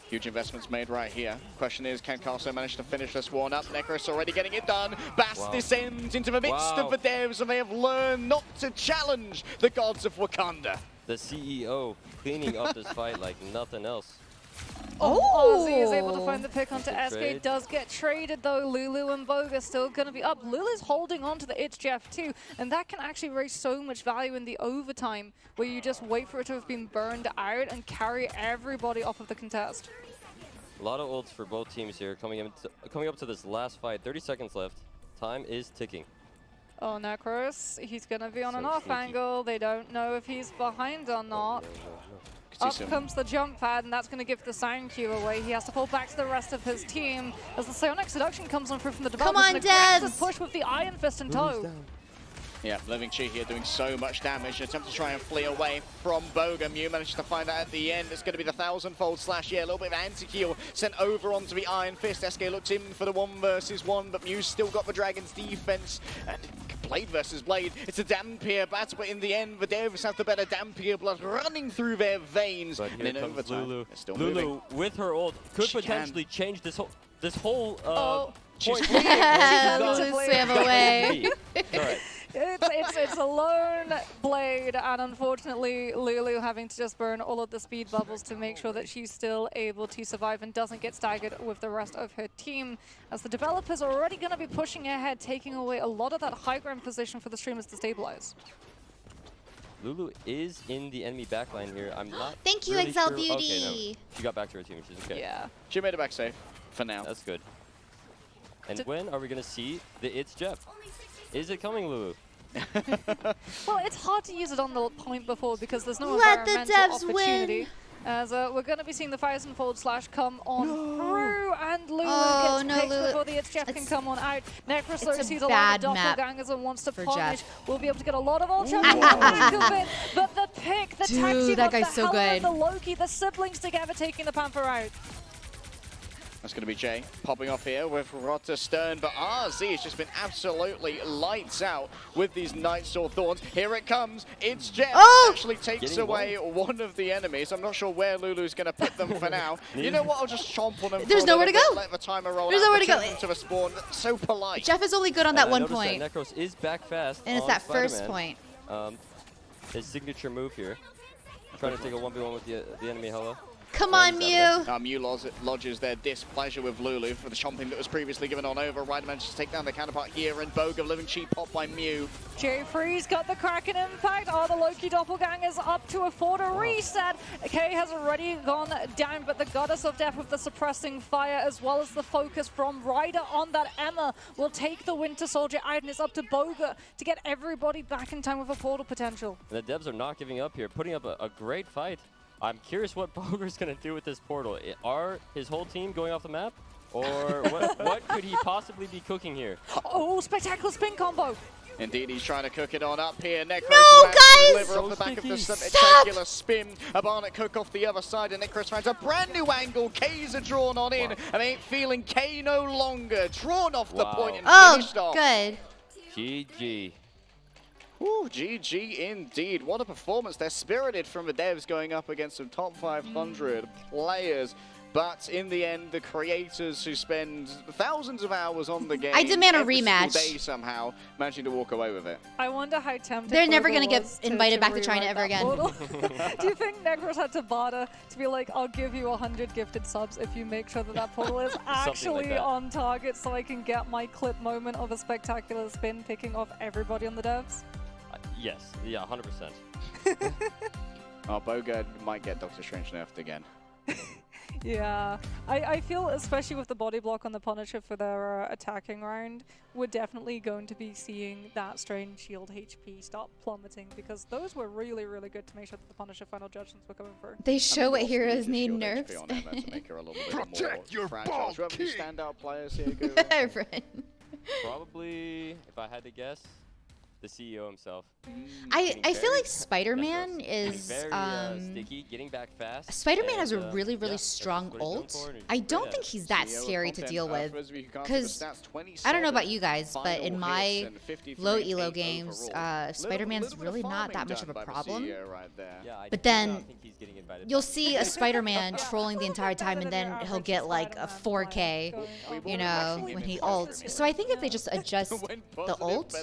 Huge investments made right here. Question is, can Castle manage to finish this one up? Necros already getting it done. Bass descends into the midst of the devs, and they have learned not to challenge the gods of Wakanda. The CEO cleaning up this fight like nothing else. Ozzy is able to find the pick onto Good SK. trade. Does get traded though. Lulu and Boga still going to be up. Lulu's holding on to the It's Jeff too, and that can actually raise so much value in the overtime, where you just wait for it to have been burned out and carry everybody off of the contest. A lot of ults for both teams here coming up to this last fight. 30 seconds left. Time is ticking. Oh, Necros, he's going to be on an off sneaky. angle. They don't know if he's behind or not. Up comes the jump pad, and that's going to give the sound cue away. He has to pull back to the rest of his team as the Psionic Seduction comes on through from the developers. on, and aggressive devs! push with the Iron Fist in tow. Yeah, Living Chi here doing so much damage. Attempt to try and flee away from Boga. Mew manages to find out at the end. It's going to be the 1000-fold slash. Yeah, a little bit of anti-heal sent over onto the Iron Fist. SK looks in for the 1 versus 1, but Mew's still got the Dragon's defense. And Blade versus Blade. It's a Dampier battle, but in the end, the devs have the better Dampier blood running through their veins. But And here in comes overtime, Lulu. they're still Lulu moving. with her ult could She potentially change this whole She's point. Lulu swam away. Alright. It's a lone Blade, and unfortunately Lulu having to just burn all of the speed bubbles to make sure that she's still able to survive and doesn't get staggered with the rest of her team, as the developers are already going to be pushing ahead, taking away a lot of that high ground position for the streamers to stabilize. Lulu is in the enemy backline here. I'm not Thank you, really Excel sure. Beauty. Okay, no. She got back to her team, which is okay. Yeah. She made it back safe for now. That's good. And when are we going to see the It's Jeff? Is it coming, Lulu? Well, it's hard to use it on the point before because there's no Let the environmental devs opportunity. win. As we're going to be seeing the 1000-fold slash come on through, and Lulu Oh, gets no, picked Lulu. before the It's Jeff can come on out. Necros though it's a sees a lot of bad map doppelgangers and wants to for punish. Jeff. We'll be able to get a lot of ultra back of it, but the pick, the Dude, taxi, that the guy's so Hela, good. the Loki, the siblings together taking the Panther out. That's going to be Jay popping off here with Rotter Stern, but RZ has just been absolutely lights out with these Nightstore Thorns. Here it comes. It's Jeff. Actually takes Getting away one of the enemies. I'm not sure where Lulu's going to put them for now. You know what? I'll just chomp on them. There's for a nowhere to little go. bit, Let the timer roll There's out, nowhere to return go. them to the spawn. So polite. Jeff is only good on that And I one noticed point. that Necros is back fast. And it's on that first Spider-Man. point. His signature move here. Trying to take a 1v1 with the enemy Hela. Come on, Mew. Mew lodges their displeasure with Lulu for the chomping that was previously given on over. Ryder manages to take down the counterpart here, and Boga living cheap pop by Mew. Jay3's got the Kraken impact. Are the Loki doppelgangers up to afford a reset? Kay has already gone down, but the Goddess of Death with the suppressing fire, as well as the focus from Ryder on that Emma, will take the Winter Soldier out, and it's up to Boga to get everybody back in time with a portal potential. And the devs are not giving up here, putting up a great fight. I'm curious what Boger's going to do with this portal. Are his whole team going off the map? Or what could he possibly be cooking here? Oh, spectacular spin combo. Indeed, he's trying to cook it on up here. Necros No, managed to guys! deliver off the back of the Stop! spectacular spin. A Barnet cook off the other side, and Necros finds a brand new angle. K's are drawn on in, and they ain't feeling K no longer. Drawn off the point and finished off. Good. GG. Ooh, GG indeed. What a performance. They're spirited from the devs going up against some top 500 players. But in the end, the creators who spend thousands of hours on the game, I demand a every single rematch. day somehow, managing to walk away with it. I wonder how tempted They're never Boga going to get was invited back to China rewrite ever that again. portal. Do you think Necros had to barter to be like, I'll give you 100 gifted subs if you make sure that that portal is actually that. on target so I can get my clip moment of a spectacular spin picking off everybody on the devs? Yes, yeah, 100%. Oh, Boga might get Doctor Strange nerfed again. Yeah, I feel, especially with the body block on the Punisher for their attacking round, we're definitely going to be seeing that strange shield HP start plummeting, because those were really, really good to make sure that the Punisher final judgments were coming through. They show what heroes need nerfs. Protect your ball, standout players here. Probably, if I had to guess, the CEO himself. I feel like Spider-Man is very sticky, getting back fast. Spider-Man has a really, really strong ult. I don't think he's that scary to deal with, because I don't know about you guys, but in my low elo games, Spider-Man's really not that much of a problem. But then you'll see a Spider-Man trolling the entire time, and then he'll get like a 4K, you know, when he ults. So I think if they just adjust the ult,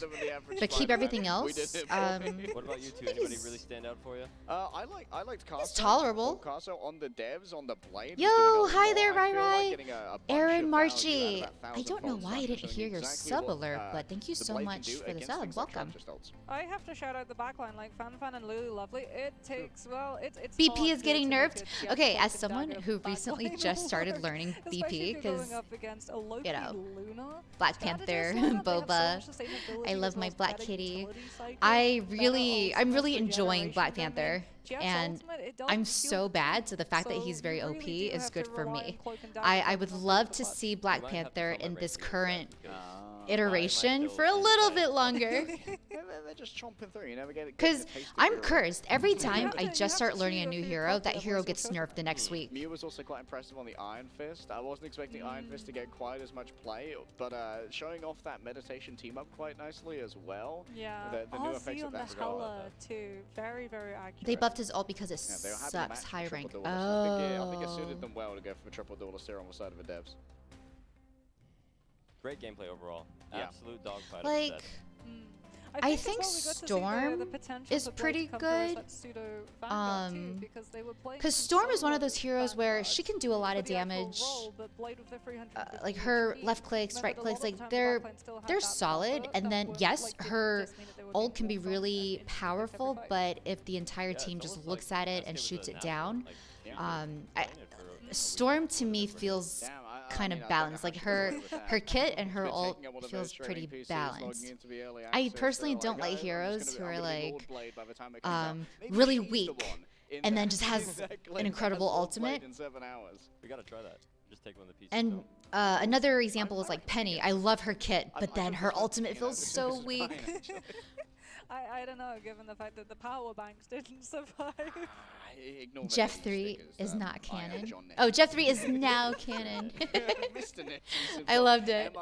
but keep everything else. What about you two? Anybody really stand out for you? I liked Carso. It's tolerable. Carso on the devs, on the blade. Yo, hi there, Rai. Aaron Marchi. I don't know why I didn't hear your sub alert, but thank you so much for the sub. Welcome. I have to shout out the backline, like Fan and Lulu Lovely. It takes, well, it's BP is getting nerfed. Okay, as someone who recently just started learning BP, because, you know, Black Panther, Boba, I love my Black Kitty. I'm really enjoying Black Panther, and I'm so bad, so the fact that he's very OP is good for me. I would love to see Black Panther in this current iteration for a little bit longer. They're just chomping through. You never get it. Because I'm cursed. Every time I just start learning a new hero, that hero gets nerfed the next week. Mew was also quite impressive on the Iron Fist. I wasn't expecting Iron Fist to get quite as much play, but showing off that meditation team up quite nicely as well. Yeah, the new effects of that too. Very, very accurate. They buffed his ult because it sucks high rank. Oh. I think it suited them well to go for a triple duel serum on the side of the devs. Great gameplay overall. Yeah. Absolute dogfight. Like, I think Storm is pretty good. Because Storm is one of those heroes where she can do a lot of damage. Like her left clicks, right clicks, like they're solid. And then yes, her ult can be really powerful, but if the entire team just looks at it and shoots it down, Storm to me feels kind of balanced. Like her kit and her ult feels pretty balanced. I personally don't like heroes who are like really weak and then just has an incredible ultimate. We gotta try that. Just take one of the pieces. And another example is like Penny. I love her kit, but then her ultimate feels so weak. I don't know, given the fact that the power banks didn't survive. Jay3 is not canon. Oh, Jay3 is now canon. I loved it.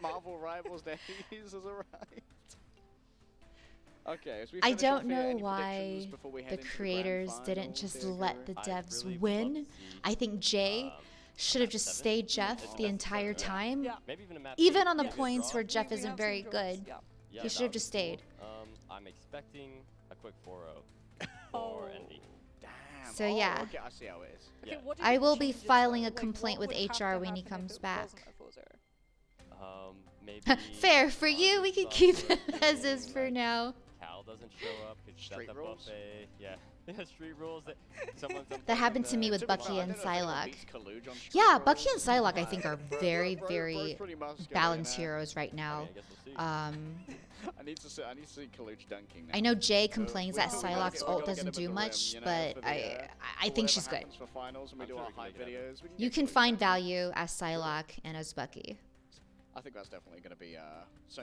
Marvel Rivals Netties has arrived. Okay, as we I don't know why the creators didn't just let the devs win. I think Jay should have just stayed Jeff the entire time. Even on the points where Jeff isn't very good. He should have just stayed. I'm expecting a quick 4-0 for Envy. So yeah, Okay, I see how it is. Yeah. I will be filing a complaint with HR when he comes back. Maybe Fair for you. We can keep it as is for now. Cal doesn't show up. Could shut the buffet. Yeah. Street rules. That happened to me with Bucky and Psylocke. Yeah, Bucky and Psylocke I think are very, very balanced heroes right now. I need to see Kaluch dunking now. I know Jay complains that Psylocke's ult doesn't do much, but I think she's good. You can find value as Psylocke and as Bucky. I think that's definitely going to be.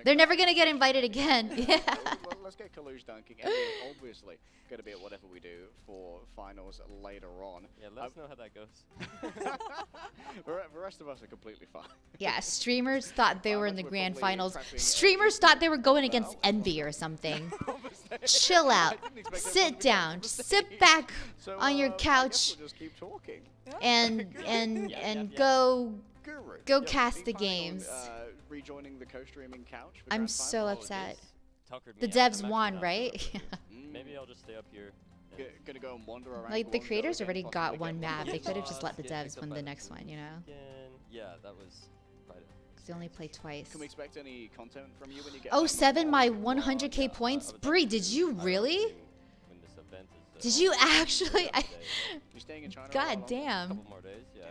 They're never going to get invited again. Yeah. Let's get Kaluch dunking. And obviously, going to be at whatever we do for finals later on. Yeah, let us know how that goes. The rest of us are completely fine. Yeah, streamers thought they were in the grand finals. Streamers thought they were going against Envy or something. Chill out. Sit down. Sit back on your couch and go cast the games. Rejoining the co-streaming couch. I'm so upset. The devs won, right? Maybe I'll just stay up here. Gonna go and wander around. Like the creators already got one map. They could have just let the devs win the next one, you know? Yeah, that was. Because they only play twice. Can we expect any content from you when you get? Oh, 7 my 100k points. Bree, did you really? Did you actually? You staying in China? God damn. Couple more days, yeah.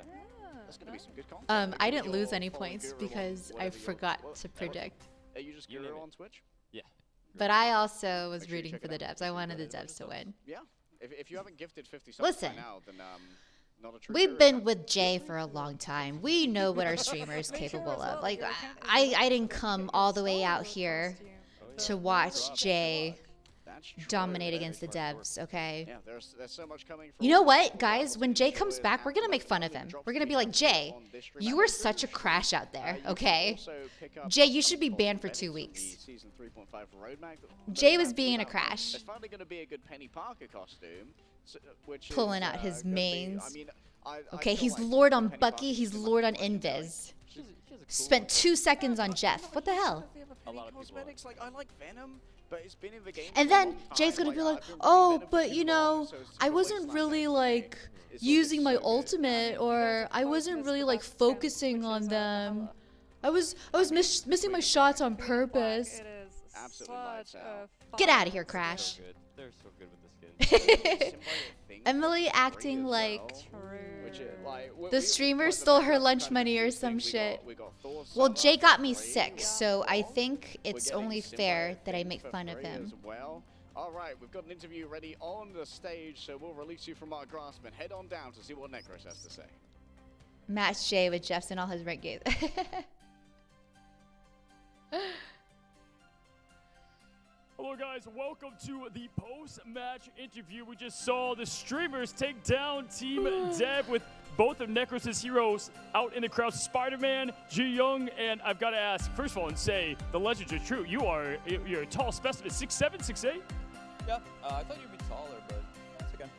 That's gonna be some good content. I didn't lose any points because I forgot to predict. Are you just Guru on Twitch? Yeah. But I also was rooting for the devs. I wanted the devs to win. Yeah. If you haven't gifted 50 subs Listen, by now, then not a true we've Guru been fan. with Jay for a long time. We know what our streamer is capable of. Like, I didn't come all the way out here to watch Jay dominate against the devs, okay? Yeah, there's so much coming from You know what, guys? When Jay comes back, we're gonna make fun of him. We're gonna be like, Jay, you were such a crash out there, okay? Jay, you should be banned for 2 weeks. Season 3.5 roadmap. Jay was being a crash. There's finally going to be a good Penny Parker costume, which Pulling is, out his gonna be- mains. I mean, I Okay, feel he's like Lord on Penny Bucky, Parker's he's too Lord on much to enjoy. Invis. Spent 2 seconds on Jeff. What the hell? A lot of cosmetics, like I like Venom, but it's been in the game. And for a then long Jay's time, gonna be like, like, I've been oh, Venom for but too you long, know, so it's I a wasn't wasteland really next like It's using my so good. ultimate, or I wasn't really like focusing on them. I was missing my shots on purpose. Absolutely lights out. Get out of here, Crash. So good. They're so good with the skin. Emily acting like Which is, like, the streamer stole her lunch money or some shit. Well, Jay got me sick, so I think it's only fair that I make fun of him. Well, all right, we've got an interview ready on the stage, so we'll release you from our grasp and head on down to see what Necros has to say. Match Jay with Jeffs and all his rank games. Hello guys, welcome to the post-match interview. We just saw the streamers take down Team Dev with both of Necros' heroes out in the crowd, Spider-Man, Ji-Young, and I've got to ask, first of all, and say, the legends are true. You're a tall specimen, 6'7", 6'8"? Yeah, I thought you'd be taller, but it's okay.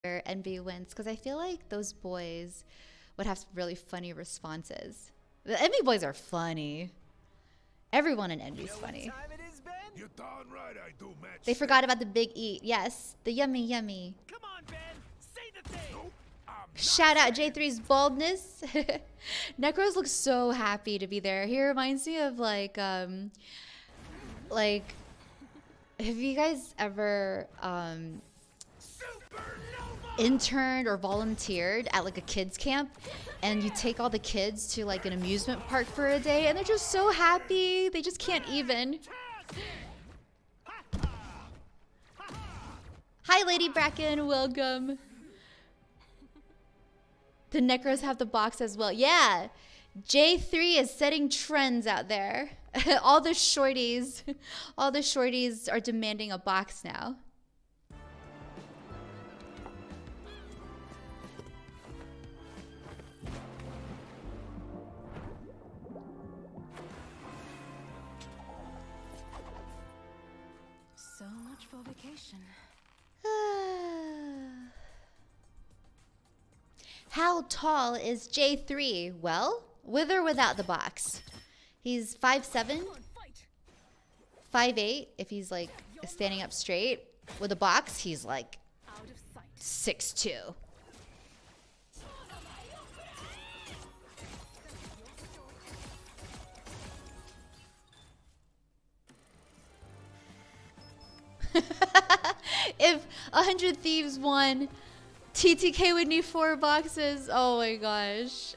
NB wins because I feel like those boys would have really funny responses. The NB boys are funny. Everyone in NB is funny. You're darn right I do, match. They forgot about the big eat. Yes, the yummy yummy. Come on, Ben. Say the thing. Nope, Shout out Jay3's baldness. Necros looks so happy to be there. He reminds me of like have you guys ever interned or volunteered at like a kids camp and you take all the kids to like an amusement park for a day and they're just so happy. They just can't even. Hi, Lady Bracken. Welcome. The Necros have the box as well. Yeah. Jay3 is setting trends out there. all the shorties are demanding a box now. So much for vacation. How tall is Jay3? Well, with or without the box. He's 5'7", 5'8", if he's like standing up straight. With a box, he's like 6'2". If 100 Thieves won, TTK would need 4 boxes. Oh my gosh.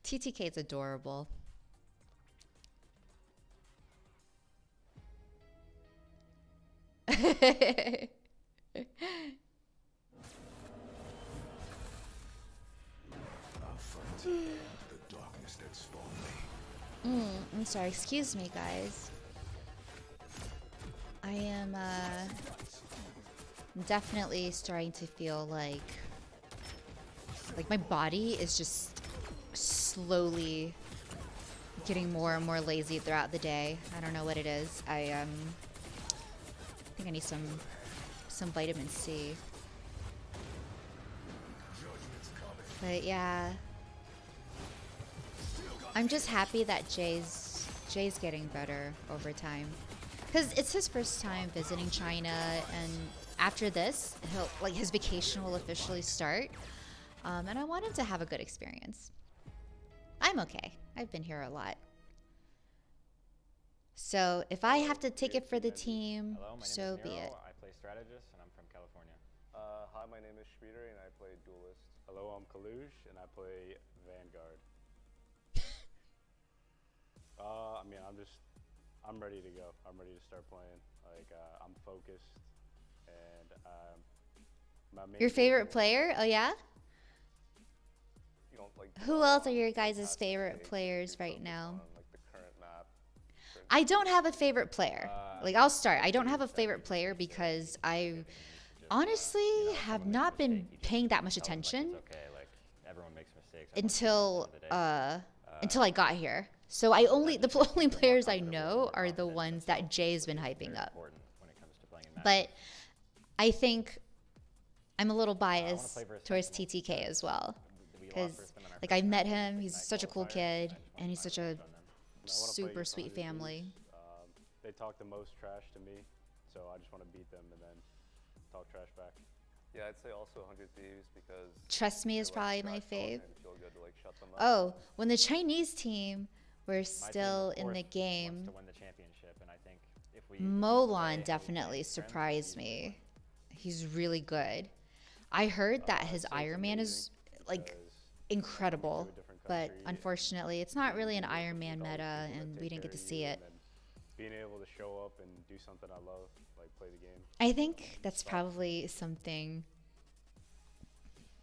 TTK is adorable. I'm sorry, excuse me guys. I am definitely starting to feel like my body is just slowly getting more and more lazy throughout the day. I don't know what it is. I think I need some vitamin C. But yeah, I'm just happy that Jay's getting better over time. Because it's his first time visiting China, and after this, his vacation will officially start. And I want him to have a good experience. I'm okay. I've been here a lot. So if I have to take it for the team, Hello, my so name is be Nero. it. I play strategist, and I'm from California. Hi, my name is Schmieder, and I play duelist. Hello, I'm Kalush, and I play Vanguard. I mean, I'm ready to go. I'm ready to start playing. Like, I'm focused, and my main Your goal favorite is- player? Oh yeah? You don't like. Who else are your guys' favorite players right now? Like the current map. I don't have a favorite player. Like, I'll start. I don't have a favorite player because I honestly have not been paying that much attention Okay, like everyone makes mistakes. until I got here. So the only players I know are the ones that Jay's been hyping up. But I think I'm a little biased towards TTK as well, because like I met him, he's such a cool kid, and he's such a super sweet family. They talk the most trash to me, so I just want to beat them and then talk trash back. Yeah, I'd say also 100 Thieves because. Trust Me is probably my fave. Feel good to, like, shut them up. Oh, when the Chinese team were still in the game, To win the championship, and I think if we Molon definitely surprised me. He's really good. I heard that his Iron Man is like incredible, but unfortunately it's not really an Iron Man meta and we didn't get to see it. Being able to show up and do something I love, like play the game. I think that's probably something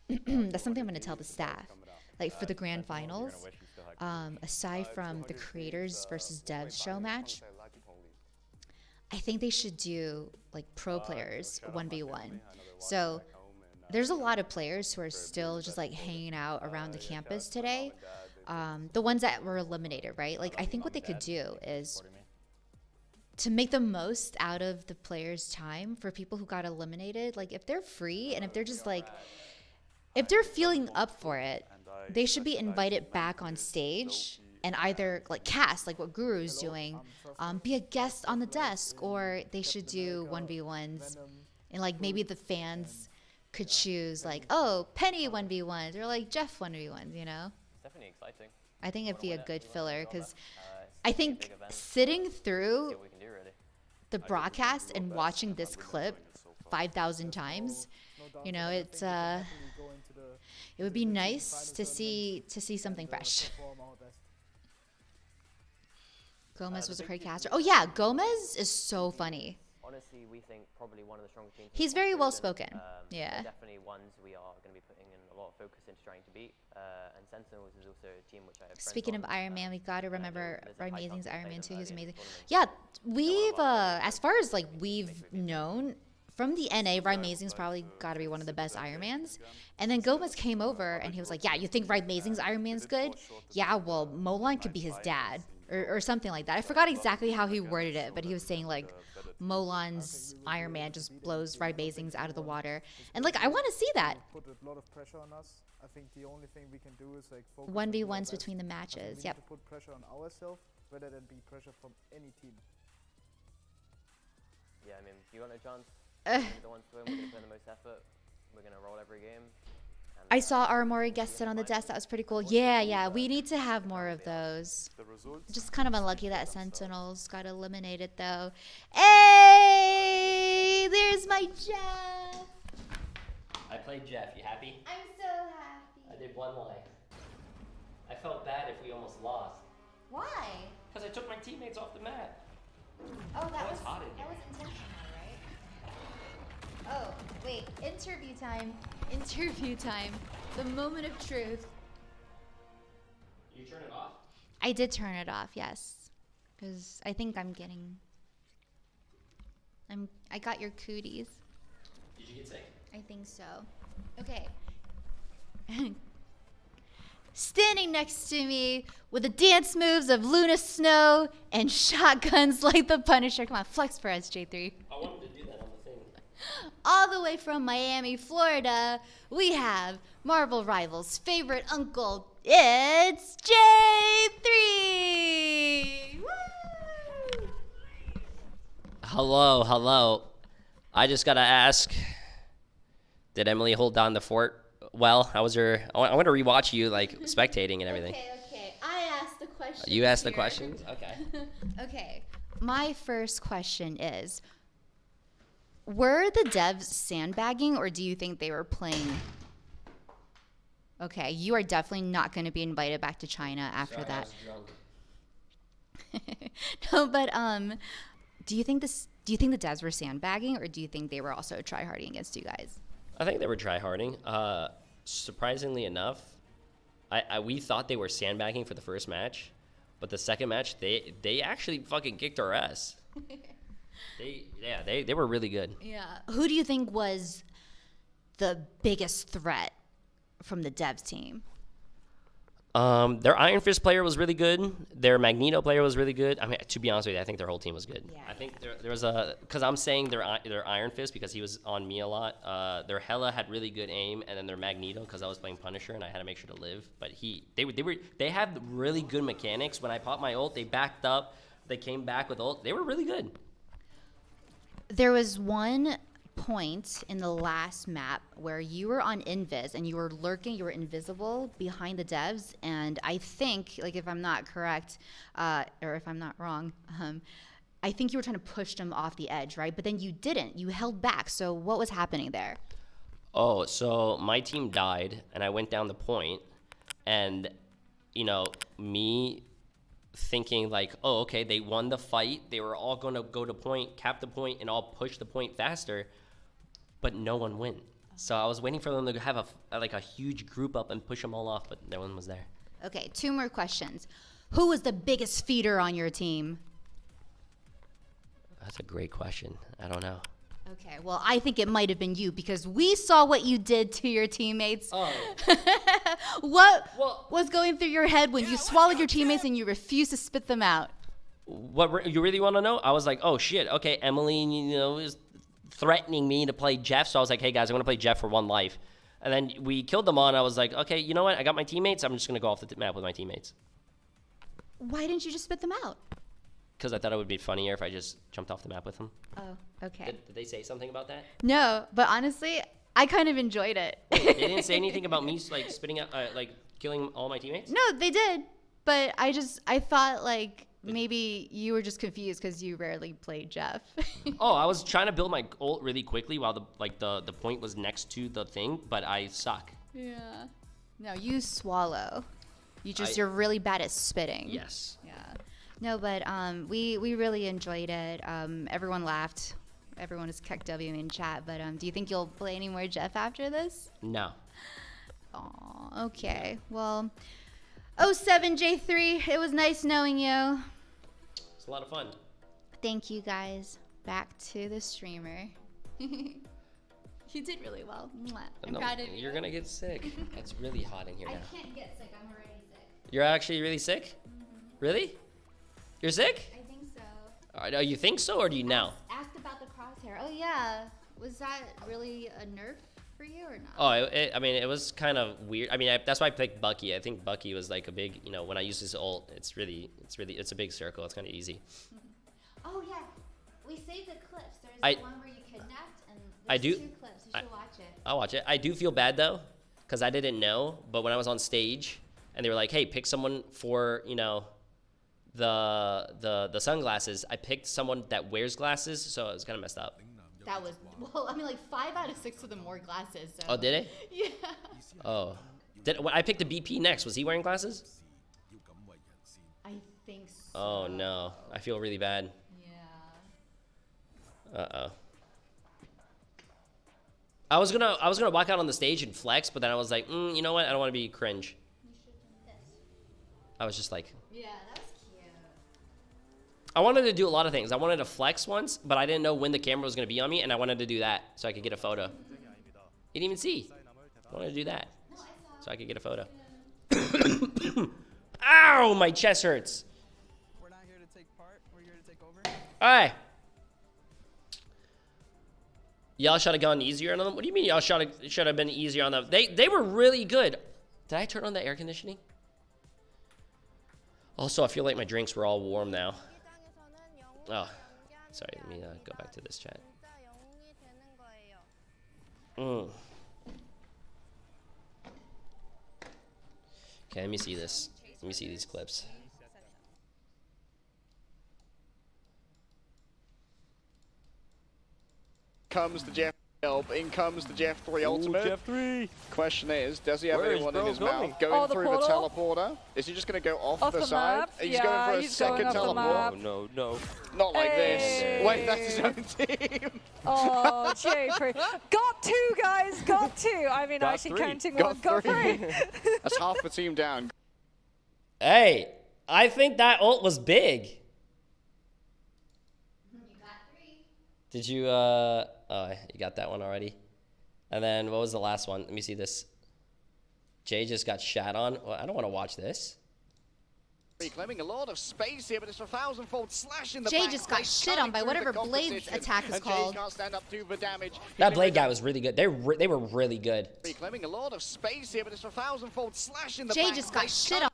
that's something I'm going to tell the staff. Like for the grand finals, aside from the creators versus devs show match, I think they should do like pro players 1v1. So there's a lot of players who are still just like hanging out around the campus today. The ones that were eliminated, right? Like I think what they could do is to make the most out of the players' time for people who got eliminated. Like, if they're free and if they're just like, if they're feeling up for it, they should be invited back on stage and either like cast, like what Guru's doing, be a guest on the desk, or they should do 1v1s. And like maybe the fans could choose like, oh, Penny 1v1s or like Jeff 1v1s, you know? It's definitely exciting. I think it'd be a good filler because I think sitting through the broadcast and watching this clip 5,000 times, you know, it would be nice to see something fresh. Gomez was a great caster. Oh yeah, Gomez is so funny. Honestly, we think probably one of the strongest teams. He's very well spoken. Yeah. They're definitely ones we are going to be putting in a lot of focus into trying to beat. And Sentinels is also a team which I have. Speaking of Iron Man, we gotta remember Amazing's Iron Man 2. He's amazing. Yeah, we've as far as like we've known from the NA, Amazing's probably got to be one of the best Iron Mans. And then Gomez came over and he was like, "Yeah, you think Amazing's Iron Man's good? Yeah, well, Moline could be his dad." Or something like that. I forgot exactly how he worded it, but he was saying like Molan's Iron Man just blows Amazing's out of the water. And like I want to see that. Put a lot of pressure on us. I think the only thing we can do is like focus 1v1s between the matches. Yep. To put pressure on ourselves rather than be pressure from any team. Yeah, I mean, you got no chance. We're the ones to win. We're going to put in the most effort. We're going to roll every game. I saw Armory guest sit on the desk. That was pretty cool. Yeah. We need to have more of those. Just kind of unlucky that Sentinels got eliminated, though. Hey, there's my Jeff. I played Jeff. You happy? I'm so happy. I did one line. I felt bad if we almost lost. Why? Because I took my teammates off the map. Oh, that was hot in here. intentional, right? Oh, wait. Interview time. Interview time. The moment of truth. You turn it off? I did turn it off, yes. Because I think I got your cooties. Did you get sick? I think so. Okay. Standing next to me with the dance moves of Luna Snow and shotguns like the Punisher. Come on, flex for us, Jay3. I wanted to do that on the thing. All the way from Miami, Florida, we have Marvel Rivals' favorite uncle. It's Jay3! Woo! Hello. I just gotta ask, did Emily hold down the fort well? How was her? I want to rewatch you like spectating and everything. Okay. I asked the question. You asked the questions? Okay. Okay. My first question is, were the devs sandbagging, or do you think they were playing? Okay, you are definitely not going to be invited back to China after Sorry, that. I was drunk. No, but do you think the devs were sandbagging, or do you think they were also tryharding against you guys? I think they were tryharding. Surprisingly enough, we thought they were sandbagging for the first match, but the second match they actually fucking kicked our ass. They were really good. Yeah. Who do you think was the biggest threat from the devs team? Their Iron Fist player was really good. Their Magneto player was really good. I mean, to be honest with you, I think their whole team was good. Yeah, I think there was because I'm saying their Iron Fist because he was on me a lot. Their Hela had really good aim, and then their Magneto because I was playing Punisher and I had to make sure to live. But they had really good mechanics. When I popped my ult, they backed up. They came back with ult. They were really good. There was one point in the last map where you were on invis and you were lurking, you were invisible behind the devs, and I think, like, if I'm not correct, or if I'm not wrong, I think you were trying to push them off the edge, right? But then you didn't. You held back. So what was happening there? Oh, so my team died, and I went down the point, and, you know, me thinking like, oh, okay, they won the fight. They were all going to go to point, cap the point, and all push the point faster, but no one went. So I was waiting for them to have a huge group up and push them all off, but no one was there. Okay, 2 more questions. Who was the biggest feeder on your team? That's a great question. I don't know. Okay, well, I think it might have been you because we saw what you did to your teammates. Oh. What was going through your head when you swallowed your teammates and you refused to spit them out? What you really want to know? I was like, oh shit, okay, Emily, you know, is threatening me to play Jeff. So I was like, hey guys, I'm gonna play Jeff for one life. And then we killed them all, and I was like, okay, you know what? I got my teammates. I'm just gonna go off the map with my teammates. Why didn't you just spit them out? Because I thought it would be funnier if I just jumped off the map with them. Oh, okay. Did they say something about that? No, but honestly, I kind of enjoyed it. They didn't say anything about me like spitting out, like killing all my teammates? No, they did. But I thought like maybe you were just confused because you rarely played Jeff. Oh, I was trying to build my ult really quickly while the point was next to the thing, but I suck. Yeah. No, you swallow. You're really bad at spitting. Yes. Yeah. No, but we really enjoyed it. Everyone laughed. Everyone is KEKW in chat. But do you think you'll play any more Jeff after this? No. Aw, okay. Well, 07 J3, it was nice knowing you. It's a lot of fun. Thank you guys. Back to the streamer. You did really well. Mwah. I'm proud of you. You're gonna get sick. It's really hot in here now. I can't get sick. I'm already sick. You're actually really sick? Really? You're sick? I think so. Oh, you think so, or do you now? Asked about the crosshair. Oh yeah. Was that really a nerf for you or not? Oh, I mean, it was kind of weird. I mean, that's why I picked Bucky. I think Bucky was like a big, you know, when I use his ult, it's a big circle. It's kind of easy. Oh yeah. We saved the clips. There's the one where you kidnapped, and there's 2 clips. You should watch it. I'll watch it. I do feel bad though, because I didn't know. But when I was on stage, and they were like, "Hey, pick someone for, you know, the sunglasses," I picked someone that wears glasses, so it was kind of messed up. That was, well, I mean, like 5 out of 6 of them wore glasses. So. Oh, did it? Yeah. Oh, I picked a BP next. Was he wearing glasses? I think so. Oh no, I feel really bad. Yeah. Uh-oh. I was gonna walk out on the stage and flex, but then I was like, you know what? I don't want to be cringe. You should do this. I was just like, Yeah, that was cute. I wanted to do a lot of things. I wanted to flex once, but I didn't know when the camera was gonna be on me, and I wanted to do that so I could get a photo. You didn't even see. I wanted to do that so I could get a photo. Ow! My chest hurts. We're not here to take part. We're here to take over. All right. Y'all should have gone easier on them. What do you mean y'all should have been easier on them? They were really good. Did I turn on the air conditioning? Also, I feel like my drinks were all warm now. Oh, sorry. Let me go back to this chat. Okay, let me see this. Let me see these clips. Comes the Jeff help. In comes the Jay3 ultimate. Jay3. Question is, does he have Where is anyone bro in his going? mouth going the through the teleporter? Is he just going to go off the side? map? He's Yeah, going for a he's second going off the teleport. map. No, no. Not like Hey. this. Wait, that's his own team. Oh, Jay3. Got 2, guys. Got 2. I mean, Got actually 3. counting Got one. Got 3. That's half the team down. Hey, I think that ult was big. You got 3. Did you, oh, you got that one already. And then what was the last one? Let me see this. Jay just got shat on. Well, I don't want to watch this. Reclaiming a lot of space here, but it's a 1,000-fold slash in the Jay back. just got Blade shit cutting on by through whatever the Blade's competition, attack is and called. Jay can't stand up to the damage. That Blade guy was really good. They were really good. Reclaiming a lot of space here, but it's a 1,000-fold slash in the Jay back. just got Blade shit on.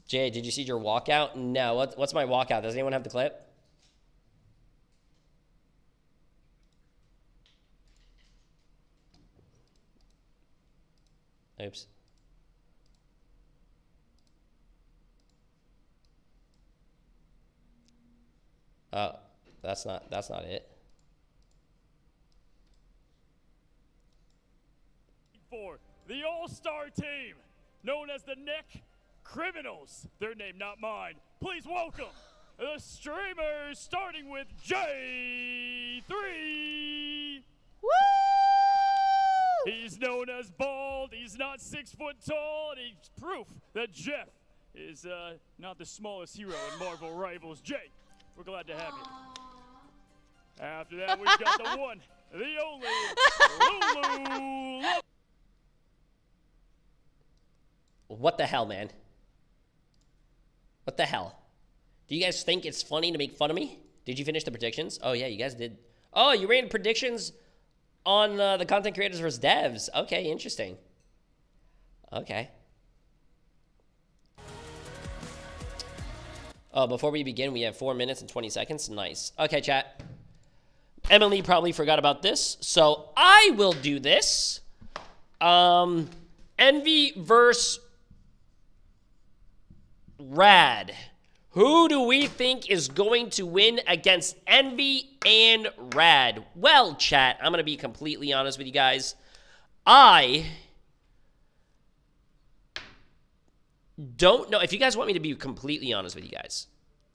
Jay, did you see your walkout? No. What's my walkout? Does anyone have the clip? Oops. Oh, that's not it. For the All-Star team, known as the Neck Criminals. Their name, not mine. Please welcome the streamers, starting with Jay3. Woo! He's known as bald. He's not 6 foot tall, and he's proof that Jeff is not the smallest hero in Marvel Rivals. Jay, we're glad to have you. After that, we've got the one, the only Lulu. What the hell, man? What the hell? Do you guys think it's funny to make fun of me? Did you finish the predictions? Oh, yeah, you guys did. Oh, you ran predictions on the content creators versus devs. Okay, interesting. Okay. Oh, before we begin, we have 4 minutes and 20 seconds. Nice. Okay, chat. Emily probably forgot about this, so I will do this. Envy versus Rad. Who do we think is going to win against Envy and Rad? Well, chat, I'm going to be completely honest with you guys. I don't know. If you guys want me to be completely honest with you guys,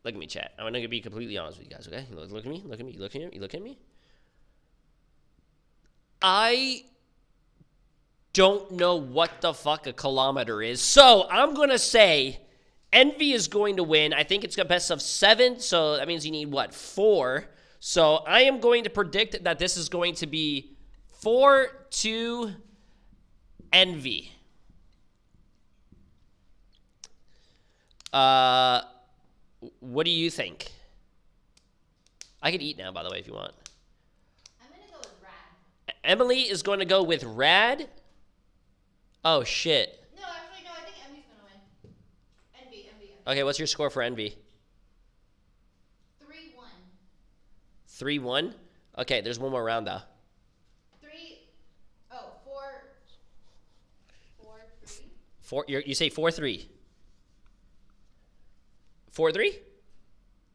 look at me, chat. I'm going to be completely honest with you guys, okay? Look at me. Look at me. You look at me. You look at me. I don't know what the fuck a kilometer is. So I'm going to say Envy is going to win. I think it's a best of 7. So that means you need, what, 4. So I am going to predict that this is going to be 4-2 Envy. What do you think? I could eat now, by the way, if you want. I'm going to go with Rad. Emily is going to go with Rad. Oh, shit. No, actually, no, I think Envy's going to win. Envy. Okay, what's your score for Envy? 3-1. 3-1? Okay, there's one more round, though. 4-3. You say 4-3. 4-3?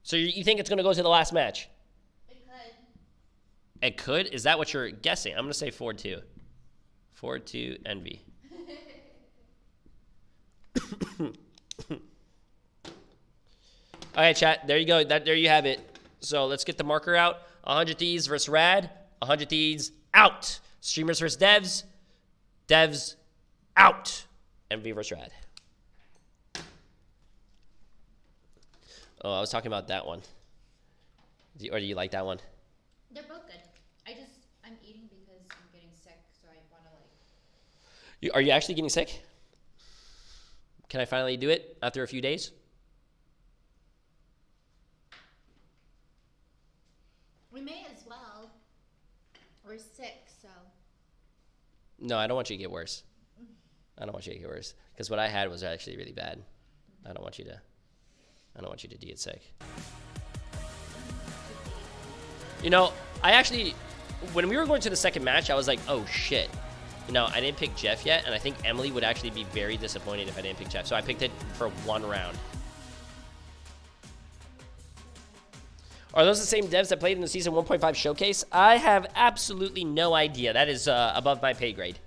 So you think it's going to go to the last match? It could. It could? Is that what you're guessing? I'm going to say 4-2. 4-2 Envy. All right, chat. There you go. There you have it. So let's get the marker out. 100 Thieves versus Rad. 100 Thieves out. Streamers versus devs. Devs out. Envy versus Rad. Oh, I was talking about that one. Or do you like that one? They're both good. I'm eating because I'm getting sick, so I want to Are you actually getting sick? Can I finally do it after a few days? We may as well. We're sick, so. No, I don't want you to get worse. I don't want you to get worse. Because what I had was actually really bad. I don't want you to get sick. You know, I actually, when we were going to the second match, I was like, oh shit. You know, I didn't pick Jeff yet, and I think Emily would actually be very disappointed if I didn't pick Jeff. So I picked it for 1 round. Are those the same devs that played in the Season 1.5 showcase? I have absolutely no idea. That is above my pay grade.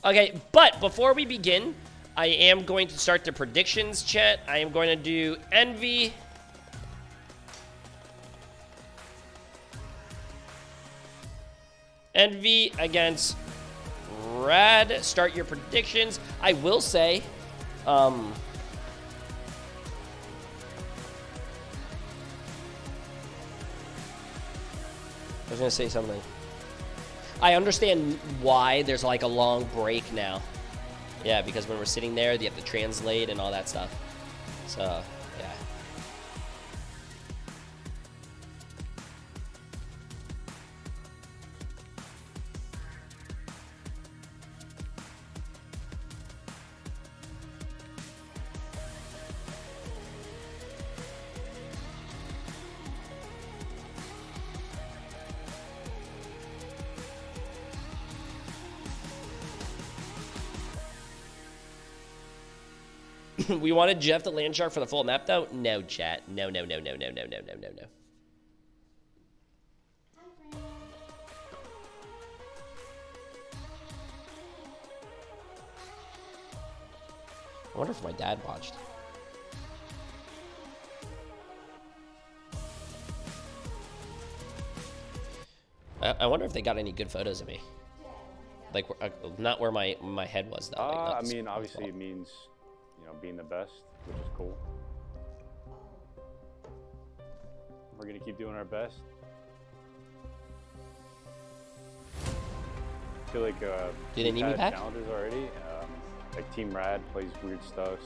Okay, but before we begin, I am going to start the predictions, chat. I am going to do Envy. Envy against Rad. Start your predictions. I will say, I was going to say something. I understand why there's like a long break now. Yeah, because when we're sitting there, you have to translate and all that stuff. So, yeah. We wanted Jeff to land shark for the full map, though? No, chat. No. I wonder if my dad watched. I wonder if they got any good photos of me. Like, not where my head was, though. Like, I mean, obviously it means, you know, being the best, which is cool. We're gonna keep doing our best. I feel like do they need me back? Challenges already. Like Team Rad plays weird stuff.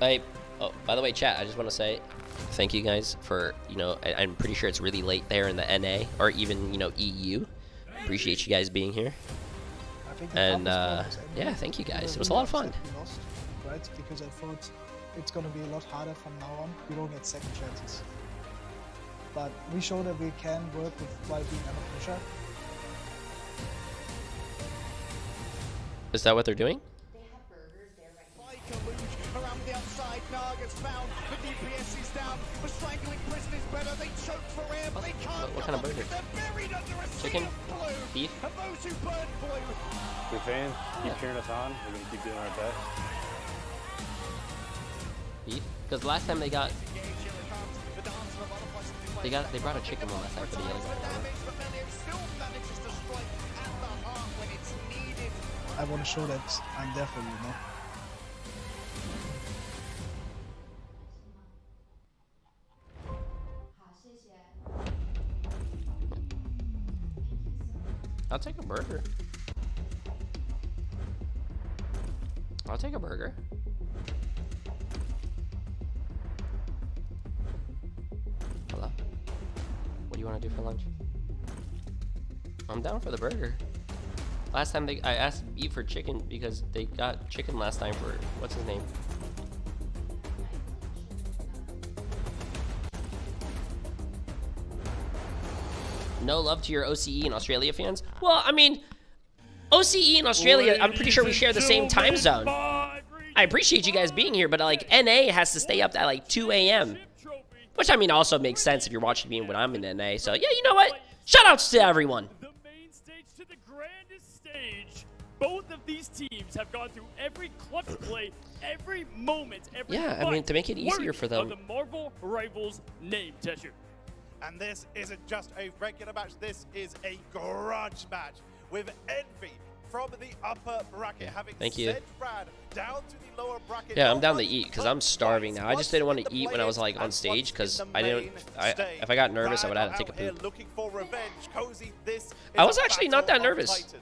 Oh, by the way, chat, I just want to say thank you guys for, I'm pretty sure it's really late there in the NA or even, EU. Appreciate you guys being here. And, yeah, thank you guys. It was a lot of fun. We lost, right? Because I thought it's going to be a lot harder from now on. We don't get second chances. But we show that we can work with while being under pressure. Is that what they're doing? Around the outside, Naga's found. The DPS is down. The strangling prison is better. They choke for air, but they can't. What kind of burger? They're buried under a Chicken? sea of blue. Beef? And those who burn blue. Good fans, keep cheering us on. We're gonna keep doing our best. Beef? Because last time they got... They brought a chicken one last time for the yellow guy. I want to show that I'm there for you, I'll take a burger. I'll take a burger. Hello? What do you want to do for lunch? I'm down for the burger. Last time I asked beef for chicken because they got chicken last time for, what's his name? No love to your OCE and Australia fans? Well, I mean, OCE and Australia, I'm pretty sure we share the same time zone. I appreciate you guys being here, but like NA has to stay up at like 2 a.m. Which I mean also makes sense if you're watching me when I'm in NA. So yeah, you know what? Shout outs to everyone. The main stage to the grandest stage. Both of these teams have gone through every clutch play, every moment, every Yeah, I mean, to make it easier for them. Of the Marvel Rivals name, Tesher. And this isn't just a regular match, this is a grudge match with Envy from the upper bracket having Thank you. sent Brad down to the lower bracket. Yeah, I'm down to eat because I'm starving now. I just didn't want to eat when I was like on stage because I didn't. If I got nervous, I would have had to take a poop. Looking for revenge. Cozy, this I was actually not that nervous.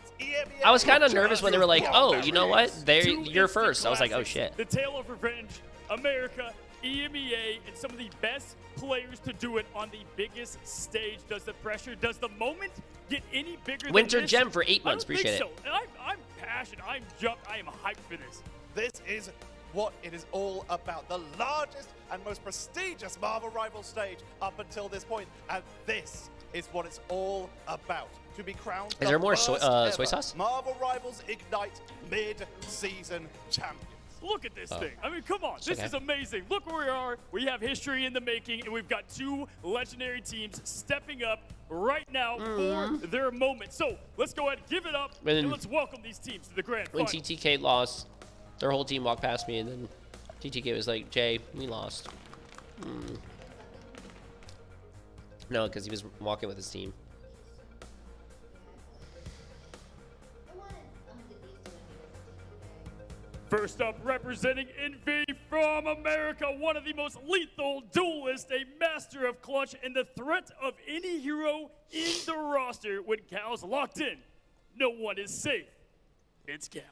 I was kind of nervous when they were like, "Oh, you know what? You're first." I was like, "Oh shit." The tale of revenge, America, EMEA, and some of the best players to do it on the biggest stage. Does the pressure, does the moment get any bigger Winter than this? Gem for 8 months. Appreciate it. I'm passionate. I'm jumped. I am hyped for this. This is what it is all about. The largest and most prestigious Marvel Rival stage up until this point. And this is what it's all about. To be crowned Is there more the soy first ever sauce? Marvel Rivals Ignite mid-season champion. Look at this thing. I mean, come on. This is amazing. Look where we are. We have history in the making, and we've got two legendary teams stepping up right now for their moment. So let's go ahead, give it up, and let's welcome these teams to the grand When final. TTK lost, their whole team walked past me, and then TTK was like, "Jay, we lost." No, because he was walking with his team. First up, representing Envy from America, one of the most lethal duelists, a master of clutch, and the threat of any hero in the roster. When Cal's locked in, no one is safe. It's Cal.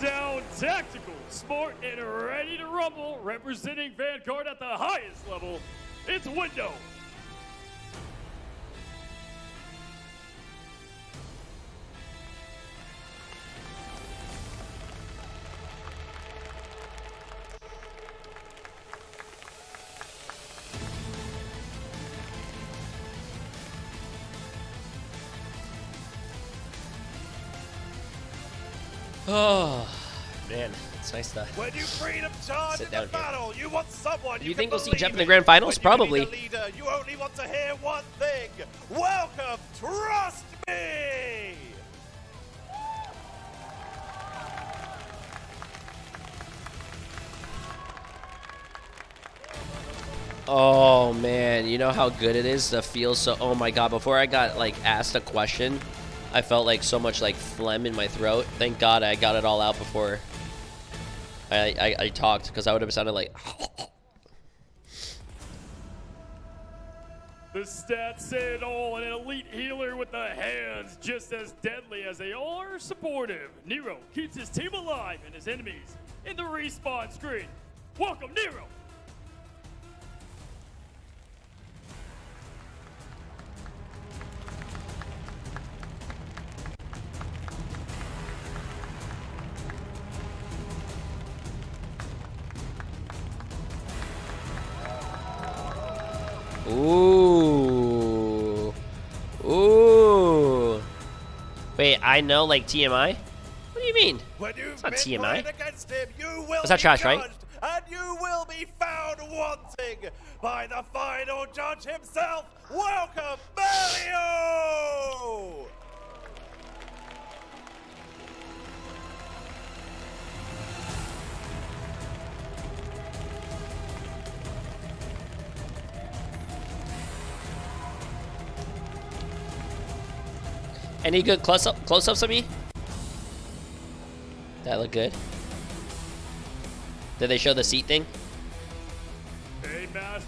down, tactical, smart, and ready to rumble, representing Vanguard at the highest level, it's Window. Oh, man, it's nice to When you freedom charge sit in down the here. battle, you want someone Do you can think we'll see believe Jeff in the in. grand finals? When Probably. You need a leader, you only want to hear one thing. Welcome, trust me. Oh man, you know how good it is to feel so. Oh my god! Before I got like asked a question, I felt like so much like phlegm in my throat. Thank God I got it all out before I talked, because I would have sounded like. The stats say it all, an elite healer with the hands, just as deadly as they all are supportive. Nero keeps his team alive and his enemies in the respawn screen. Welcome, Nero! Ooh. Ooh. Wait, I know like TMI? What do you mean? It's not TMI. Against him, you will Is that be trash, right? judged, and you will be found wanting by the final judge himself. Welcome, Mario! Any good close-ups of me? That look good. Did they show the seat thing?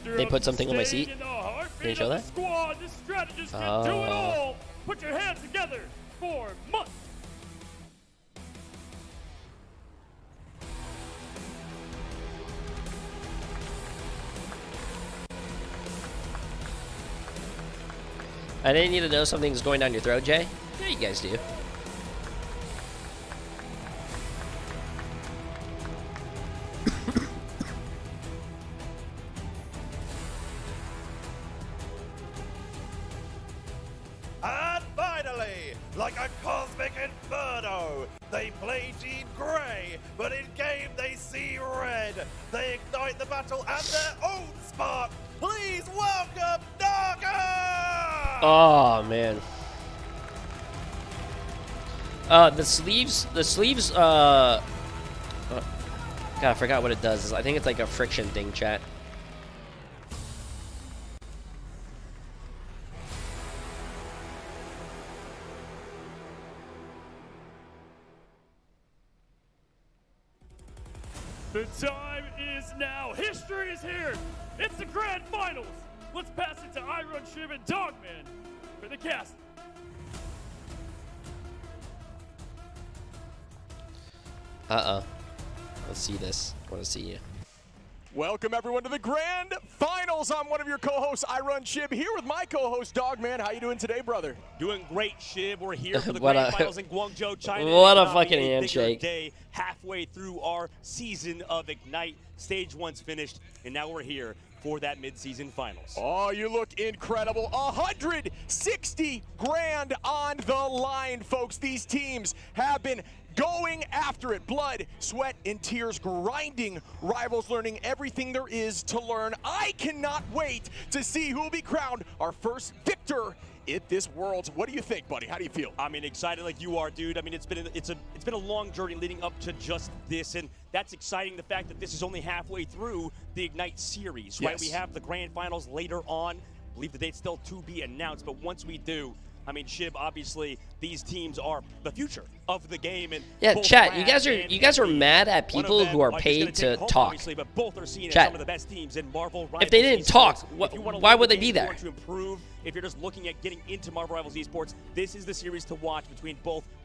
They put something on my seat? Did they show that? Squad, this strategist can do it all. Put your hands together for months. I didn't need to know something's going down your throat, Jay. Yeah, you guys do. And finally, like a cosmic inferno, they play Jean Grey, but in game they see red. They ignite the battle at their own spark. Please welcome Naga! Oh man. The sleeves, God, I forgot what it does. I think it's like a friction thing, chat. The time is now. History is here. It's the grand finals. Let's pass it to Iron Shib and Dogman for the cast. Let's see this. I want to see you. Welcome everyone to the grand finals. I'm one of your co-hosts, Iron Shib, here with my co-host Dogman. How you doing today, brother? Doing great, Shib. We're here for the What grand a- finals in Guangzhou, China. what a It's gonna be fucking bigger handshake. Day halfway through our season of Ignite. Stage 1's finished, and now we're here for that mid-season finals. Oh, you look incredible. 160 grand on the line, folks. These teams have been going after it. Blood, sweat, and tears, grinding rivals, learning everything there is to learn. I cannot wait to see who will be crowned our first victor at this Worlds. What do you think, buddy? How do you feel? I mean, excited like you are, dude. I mean, it's been a long journey leading up to just this, and that's exciting. The fact that this is only halfway through the Ignite series, right? Yes. We have the grand finals later on. I believe the date's still to be announced, but once we do, I mean, Shib, obviously these teams are the future of the game, and Yeah, both chat. Rad You guys are and mad at one of people them who are just paid gonna take to home, talk. obviously, but both are seen as Chat. some of the best teams in Marvel Rivals If they didn't talk, Esports. If you wanna why learn would the they be game, there? you want to improve, if you're just looking at getting into Marvel Rivals Esports, this is the series to watch between both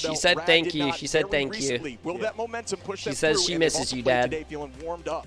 Citadel. She said Rad thank did you. not She said very thank you. recently. Will that momentum push She them says through? she And they've misses also you, played Dad. Today feeling warmed up.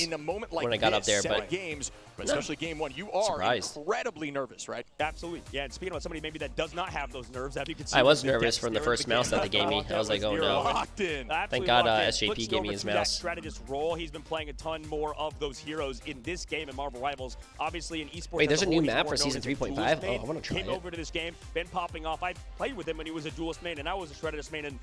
in a moment like when I got up there, 7 but games, but no. especially game 1, you are Surprised. incredibly nervous, right? Absolutely. Yeah, and speaking about somebody maybe that does not have those nerves, as you can see. I was the nervous depth from the there first in mouse game. that they gave me. I was like, oh no. Locked in. Thank Absolutely God locked in. SJP Flips gave me over his to that mouse. strategist role. He's been been playing a ton more of those heroes in this game in Marvel Rivals. Obviously, in esports. Wait, there's a new he's map more for known season as a 3.5? duelist Oh, main. I want to try Came it. over to this game, been popping off. I played with him when he was a duelist main, and I was a Strategist main in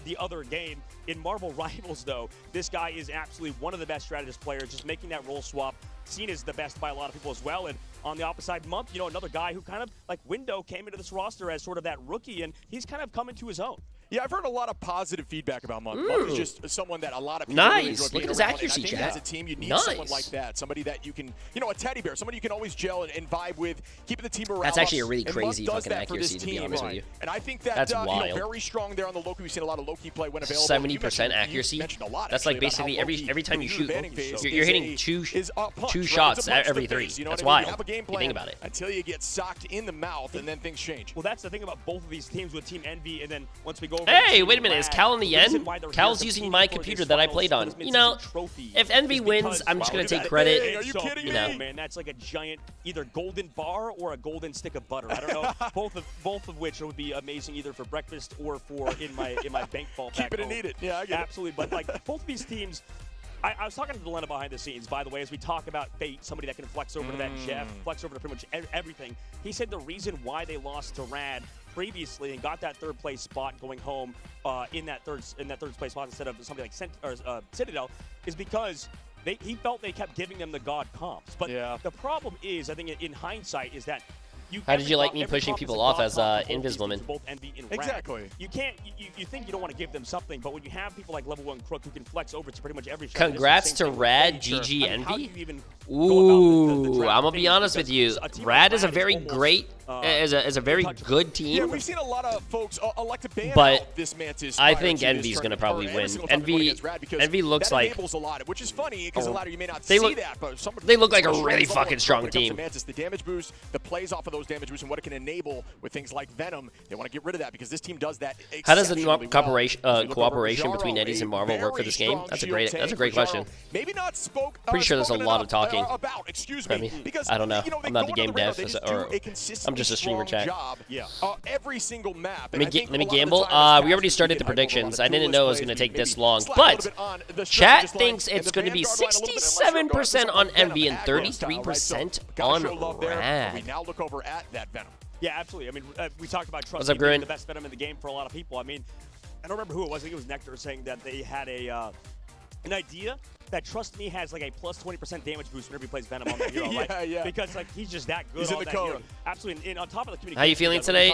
the other game. In Marvel Rivals, though, this guy is absolutely one of the best Strategist players, just making that role swap. Seen as the best by a lot of people as well. And on the opposite side, Monk, you know, another guy who kind of, like Window, came into this roster as sort of that rookie, and he's kind of come into his own. Yeah, I've heard a lot of positive feedback about Monk. Monk is just someone that a lot of people Nice. really enjoy Look being at his around. accuracy, And I think chat. as a team, you need Nice. someone like that. Somebody that you can, you know, a teddy bear. Somebody you can always gel and vibe with, keeping the team morale That's actually a up. really And crazy Monk does fucking that for this accuracy, to be team. honest with you. And I think that, That's you know, wild. very strong there on the Loki. We've seen a lot of Loki play when available. 70% accuracy. You mentioned a lot, That's like actually, about basically how every Loki, time you in the shoot, banning phase, you're is hitting a- two is a punch, two right? shots It's a punch to every the 3. face, you know That's what I mean? You wild. have a game If you think plan about it. until you get socked in the mouth, and then things change. Well, that's the thing about both of these teams with Team Envy, and then once we go over Hey, to wait a minute. Is Rad, Cal in the reason end? why they're Cal's here using competing my for computer this that I finals played on. for this You know, mid-season trophy if Envy is wins, because- I'm just Wow, going look to at take that. credit. Hey, are you so kidding beautiful, me? man. That's like a giant either golden bar or a golden stick of butter. I don't know. both of which would be amazing either for breakfast or for in my bank vault. Keep it and eat it. Yeah, I get it. Absolutely. But like both of these teams. I was talking to Delena behind the scenes, by the way, as we talk about Fate, somebody that can flex over to that Jeff, flex over to pretty much everything. He said the reason why they lost to Rad previously and got that third place spot going home in that third place spot instead of something like Citadel is because he felt they kept giving them the god comps. But the problem is, I think in hindsight, is that How did you like me pushing people off as Invisibleman? Exactly. You can't. You think you don't want to give them something, but when you have people like Level 1 Crook who can flex over to pretty much every. Congrats to Rad, Sure. GG, I mean, how do Envy. you even Ooh, draft I'm gonna be phase? honest with you. Because a team like Rad is a Rad very almost, great, is a very good team. Yeah, we've seen a lot of folks elect to ban But out this Mantis. I prior think to this Envy's gonna tournament, probably or every win. single time they're going Envy, against Rad, because Envy looks that like enables a lot, which is funny because a lot of you may not they see look- that, but they look like a someone really strong fucking strong when it comes to team. Mantis, the damage boost, the plays off of those damage boosts, and what it can enable with things like Venom. They want to get rid of that because this team does that. How does the exceptionally cooperation well. As we look over cooperation Pajaro, between Eddies a and Marvel work for very this game? strong That's a shield great tank. question. Pajaro maybe not Pretty sure there's a spoken lot enough, of talking. about. Excuse I me, mean, because I don't know. you know, they I'm not go the into game the arena, dev, they just or do a consistently I'm just a streamer strong chat. job, every single map. Let And I think me a lot of the gamble. time We already started the predictions. I didn't know it was going to take this long, but chat thinks it's going to be 67% on Envy and 33% on We Rad. now look over at that Venom. Yeah, absolutely. I mean, we talked about What's Trust up, Me being Gruen? the best Venom in the game for a lot of people. I mean, I don't remember who it was. I think it was Nectar saying that they had an idea that Trust Me has like a plus 20% damage boost whenever he plays Venom on the hero, Yeah, right? yeah. Because like he's just that good He's in on the that code. hero. Absolutely. And on top of the communication. How you feeling he does, when today?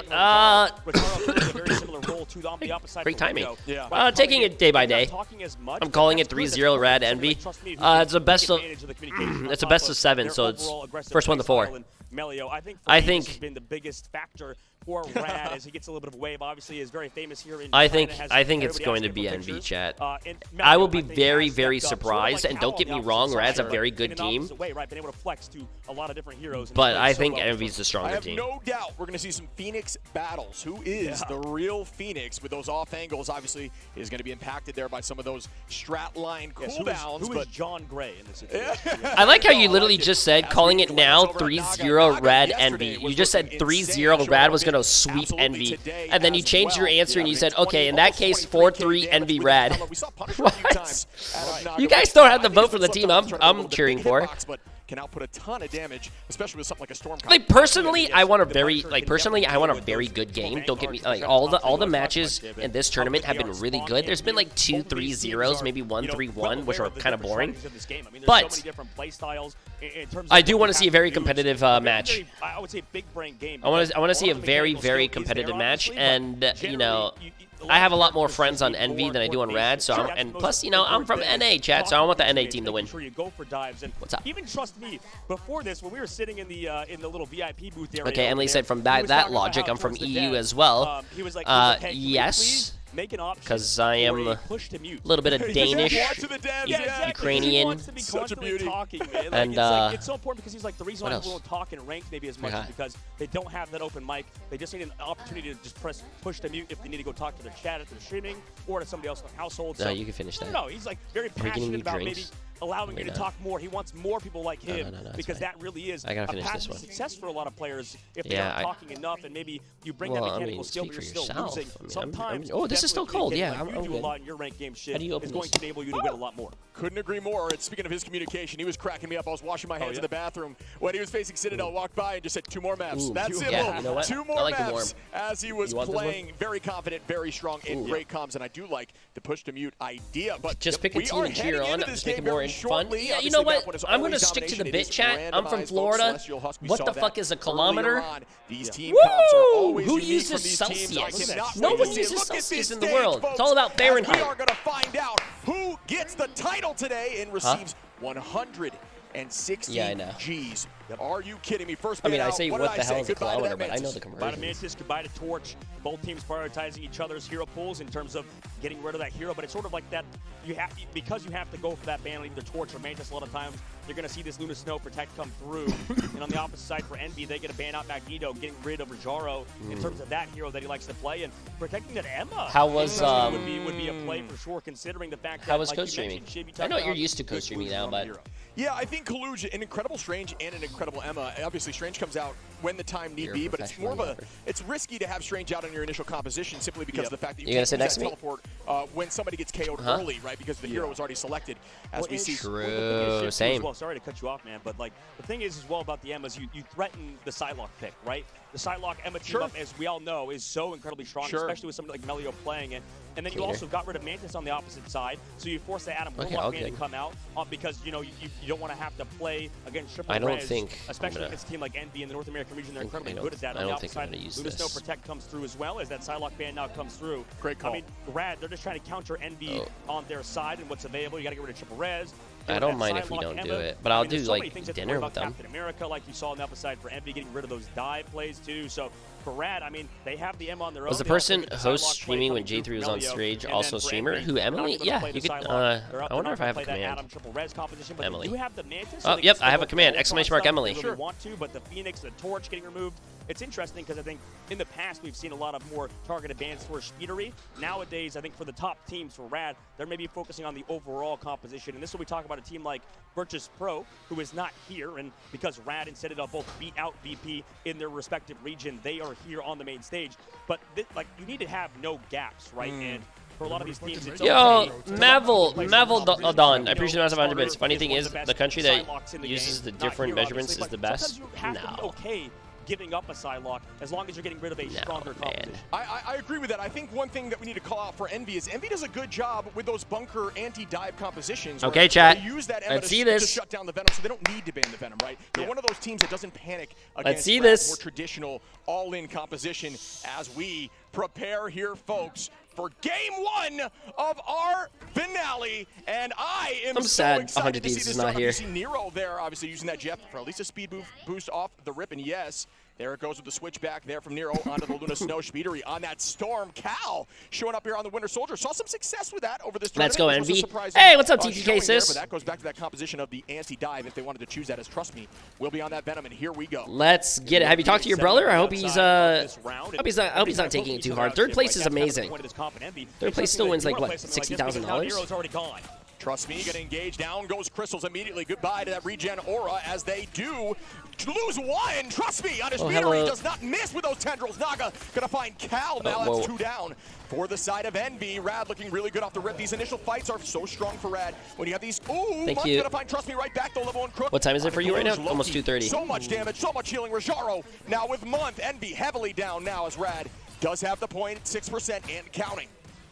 we're talking about Rotaro plays a very similar role to on the opposite side Great from timing. Window. Yeah. By Taking it day by day. not talking as much, I'm but calling that's it good. 3-0 Rad That's Envy. Trust Me, who It's a can best take of advantage the communication on it's a top best of 7, their so it's overall aggressive first one to 4. playstyle. And Melio, I think I this think- has been the biggest factor for Rad as he gets a little bit of wave. Obviously, is very famous here in I China, think has it's everybody going to asking be for Envy, pictures. chat. And I will Melio, be think, very, has very stepped up, sort of surprised, like and Cal don't on get the me opposite wrong, side, Rad's a but very in good an team. opposite way, right? Been able to flex to a lot of different heroes. and But he's I played so think well. Envy's the I stronger have team. no doubt we're going to see some Phoenix battles. Who is the real Phoenix with those off angles? Obviously, is going to be impacted there by some of those strat line Yes, cooldowns. who is but John Gray in this situation? I like how you literally just said, calling it now 3-0 Rad Envy. You just said 3-0 Rad was going to sweep Envy, and then you changed your answer and you said, okay, in that case, 4-3 Envy Rad. What? You guys don't have to vote for the team I'm cheering for. But can output a ton of damage, especially with something like a storm. Like personally, I want a very good game. Don't get me like all the matches in this tournament have been really good. There's been like 2 3-0s, maybe 1 3-1, which are kind of boring. But I do want to see a very competitive match. I would say big brain game. I want to see a very competitive match, and you know, I have a lot more friends on Envy than I do on Rad. So and plus, you know, I'm from NA chat, so I want the NA team to win. Sure, you go for dives. And what's up? Even Trust Me, before this, when we were sitting in the little VIP booth area. Okay, Emily over said there, from he that was talking about logic, how I'm from towards the EU dev, as well. he was like, yes, can you please make an option because I am for a a push to mute? little bit of Danish, Exactly. Ukrainian, He wants to be constantly talking, man. Like, and it's so important because he's like the reason why people don't talk in ranked maybe as much is because they don't have that open mic. They just need an opportunity to just press push to mute if they need to go talk to their chat if they're streaming or to somebody else in their household. No, So, you can finish that. No, he's like very Are we getting passionate new about drinks? allowing you to talk more. He wants more people like him because that really is I gotta a finish path this to one. success for a lot of players if they Yeah, aren't talking enough, and maybe you bring Well, that I mechanical mean, skill, speak but you're for still yourself. losing. I mean, Sometimes oh, this is still cold. Yeah, you I'm do good. a lot in your ranked game shit. How do you open is going these? to enable you to win a lot more. Couldn't agree more. And speaking of his communication, he was cracking me up. I was washing my hands yeah? in the bathroom when he was facing Citadel, walked by and just said, 2 more maps. Ooh, That's it. yeah, you know what? 2 I more like them maps as he was You want this one? playing very confident, very strong, in great comms. And I do like the push to mute idea. But Just pick a we team are and cheer heading on into it. this Just make game it more very fun. shortly. Yeah, you know Obviously, what? that one is I'm going to always stick to the domination. It bit is chat. I'm from randomized, Florida. Celestial Husk, we What saw the that fuck is a earlier kilometer? on. These team Woo! comps are always Who unique uses from these teams. I Celsius? cannot No wait one to see it. uses Look at Celsius this in the stage, world. folks, It's all about as Fahrenheit. We are going to find out who gets the title today and receives 160 Yeah, I know. G's. Are you kidding me? First I mean, bit I out, say what what did the hell is a Goodbye to kilometer, that but I know Mantis. the Goodbye to conversions. Mantis, goodbye to Torch. Both teams prioritizing each other's hero pools in terms of getting rid of that hero, but it's sort of like that. Because you have to go for that ban on either Torch or Mantis a lot of times. You're going to see this Luna Snow Protect come through, and on the opposite side for Envy, they get a ban out Magneto, getting rid of Rajaro in terms of that hero that he likes to play, and protecting that Emma. How was, would be a play for sure, considering the fact that How was like code you streaming? mentioned, Shib, you I talked know you're about used to good code streaming solutions now, on the but hero. Yeah, I think Kaluj, an incredible Strange and an incredible Emma. Obviously, Strange comes out when the time need You're be, but it's more of a, professional, it's risky to have Strange out on your initial composition simply because of the fact that you You gonna can't sit use next that to me? teleport when somebody gets KO'd early, right? Because the hero was already selected, as we see. True. Same. Well, sorry to cut you off, man, but like the thing is as well about the Emmas, you threaten the Psylocke pick, right? The Psylocke Emma team up, as we all know, is so incredibly strong, especially with somebody like Melio playing it. And then you also got rid of Mantis on the opposite side, so you force that Adam Warlock ban to come out because you don't want to have to play against triple I don't res, think especially against a team like Envy in the North American region. They're incredibly I don't- good at that. I On the don't opposite think I'm side, gonna use Luna Snow this. Protect comes through as well as that Psylocke ban now comes through. Great call. I mean, Rad, they're just trying to counter Envy on their side and what's available. You got to get rid of triple res. I don't mind if we don't do it, but I'll do like dinner with them. Captain America, like you saw on the upper side for Envy, getting rid of those dive plays too. So for Rad, I mean, they have the M on their own. Was the They also person get the host Psylocke play streaming when coming J3 through was from on Melio. stage And also then for streamer? Envy, Who, they're not Emily? able to Yeah, play you the could. Psylocke. They're I wonder not if I gonna have a play that command. Adam triple res composition, but Emily. they do have the Mantis. Oh, they yep, can I have still a command. go Exclamation for mark stuff Emily. if they really want to, but the Phoenix, the Torch getting removed. It's interesting because I think in the past we've seen a lot of more targeted bans for speedery. Nowadays, I think for the top teams for Rad, they're maybe focusing on the overall composition. And this is what we talk about a team like Virtus Pro, who is not here. And because Rad and Citadel both beat out VP in their respective region, they are here on the main stage. But like you need to have no gaps, right? And for a lot of these teams, it's Yo, okay Mavel Don. I appreciate the 100 bits. Funny thing is, the country that uses the different measurements is the best. Sometimes you have to be okay giving up a Psylocke as long as you're getting rid of a stronger composition. I agree with that. I think one thing that we need to call out for Envy is Envy does a good job with those bunker anti-dive compositions. Okay, chat. They use that Let's see to this. shut down the Venom, so they don't need to ban the Venom, right? They're one of those teams that doesn't panic against see Rad's this. more traditional all-in composition as we prepare here, folks, for game 1 of our finale, and I am I'm so sad excited 100 to see Thieves this is not start. here. You see Nero there, obviously using that Jeff for at least a speed boost off the rip, and yes, there it goes with the switch back there from Nero onto the Luna Snow Speedery on that Storm. Cal showing up here on the Winter Soldier. Saw some success with that over this tournament. Let's go, This was a Envy. surprising, Hey, what's up, showing TTK there, sis? but that goes back to that composition of the anti-dive if they wanted to choose that as Trust Me. We'll be on that Venom, and here we go. Let's get it. Have you talked to your brother? I hope he's I hope he's not taking it too hard. Third place is amazing. Third place still wins like what, $60,000? Nero's already gone. Trust Me, get engaged. Down goes Crystals immediately. Goodbye to that regen aura as they do lose one. Trust Me on his meter. He does not miss with those tendrils. Naga gonna find Cal now. That's 2 down for the side of Envy. Rad looking really good off the rip. These initial fights are so strong for Rad. When you have these, Thank you. gonna find Trust Me right back though. Level 1 Crook. What time is it for you right now? Almost 2:30. So much damage, so much healing. Rajaro now with Month. Envy heavily down now as Rad does have the point, 6% and counting.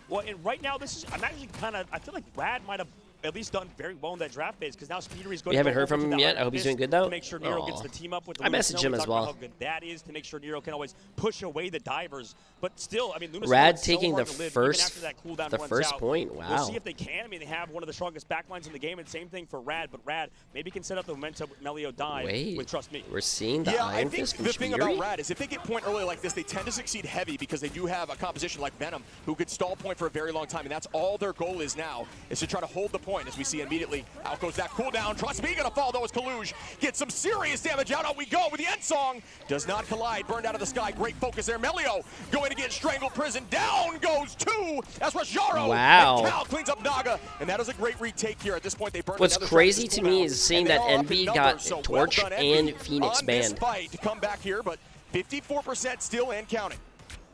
Well, and right now, I'm actually I feel like Rad might have at least done very well in that draft phase because now Speedery's going. We haven't heard from him yet. I hope he's doing good though. To make sure Nero gets the team up with the I messaged him as well. How good that is to make sure Nero can always push away the divers. But still, I mean, Luna Rad so taking hard the to live, first- even after that cooldown the runs first out. point, We'll wow. see if they can. I mean, they have one of the strongest backlines in the game, and same thing for Rad. But Rad maybe can set up the momentum with Melio dive with Trust Me. We're seeing the Yeah, I Iron think Fist from the thing about Speedery? Rad is if they get point early like this, they tend to succeed heavy because they do have a composition like Venom who could stall point for a very long time, and that's all their goal is now, is to try to hold the point point, as we see immediately. Out goes that cooldown. Trust me, gonna fall though as Kaluj gets some serious damage out. Out we go with the end song. Does not collide. Burned out of the sky. Great focus there. Melio going to get strangled prison. Down goes 2 as Rajaro. Wow. And Cal cleans up Naga. And that is a great retake here. At this point, they burned What's another crazy Stratus to me cooldown, is seeing and they that are up in Envy numbers, got so well Torch done, Envy, and Phoenix on this banned. fight to come back here, but 54% still and counting.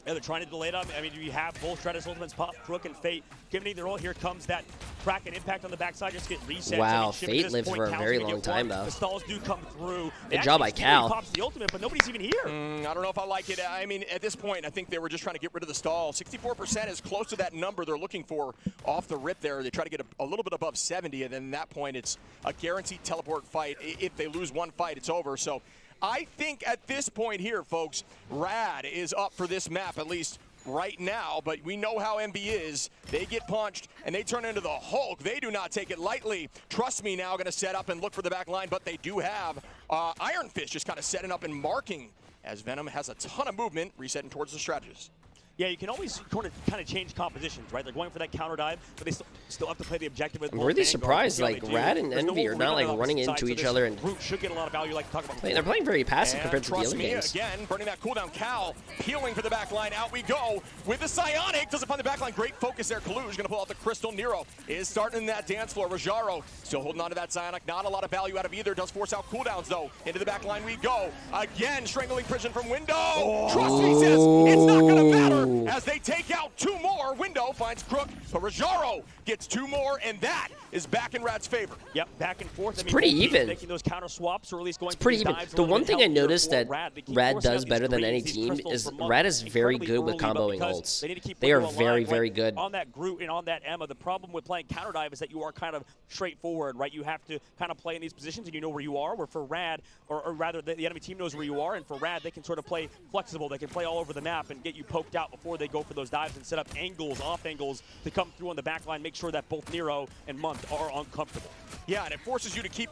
Yeah, they're trying to delay it on. I mean, you have both Stratus Ultimates pop, Crook and Fate. Giving they're all here comes that crack and impact on the backside, just get reset. Wow, Fate lives for a very long time, though. The stalls do come through. Good job by Cal. Pops the ultimate, but nobody's even here. I don't know if I like it. I mean, at this point, I think they were just trying to get rid of the stall. 64% is close to that number they're looking for off the rip there. They try to get a little bit above 70, and then at that point, it's a guaranteed teleport fight. If they lose one fight, it's over. So I think at this point here, folks, Rad is up for this map, at least right now, but we know how MB is. They get punched and they turn into the Hulk. They do not take it lightly. Trust me now, going to set up and look for the back line, but they do have Iron Fist just kind of setting up and marking as Venom has a ton of movement, resetting towards the strategist. Yeah, you can always kind of change compositions, right? They're going for that counter dive, but they still have to play the objective with I'm really surprised, like, Rad and Envy are not, like, running into each other. And Root should get a lot of value, like talk about. they're playing very passive compared to the Trust other me, games. again, burning that cooldown. Cal peeling for the back line. Out we go with the Psionic. Doesn't find the back line. Great focus there. Kaluj going to pull out the Crystal. Nero is starting in that dance floor. Rajaro still holding on to that Psionic. Not a lot of value out of either. Does force out cooldowns, though. Into the back line we go. Again, strangling prison from Window. Trust me, says it's not going to matter as they take out 2 more. Window finds Crook, but Rajaro gets 2 more, and that is back in Rad's favor. Yep, back and forth. It's pretty even. Making those counter swaps, or at least going. It's pretty even. The one thing I noticed that Rad does better than any team is Rad is very good with comboing ults. They are very, very good. On that Groot and on that Emma, the problem with playing counter dive is that you are kind of straightforward, right? You have to kind of play in these positions and you know where you are, where for Rad, or rather the enemy team knows where you are, and for Rad, they can sort of play flexible. They can play all over the map and get you poked out before they go for those dives and set up angles, off angles to come through on the back line, make sure that both Nero and Month are uncomfortable. Yeah, and it forces you to keep,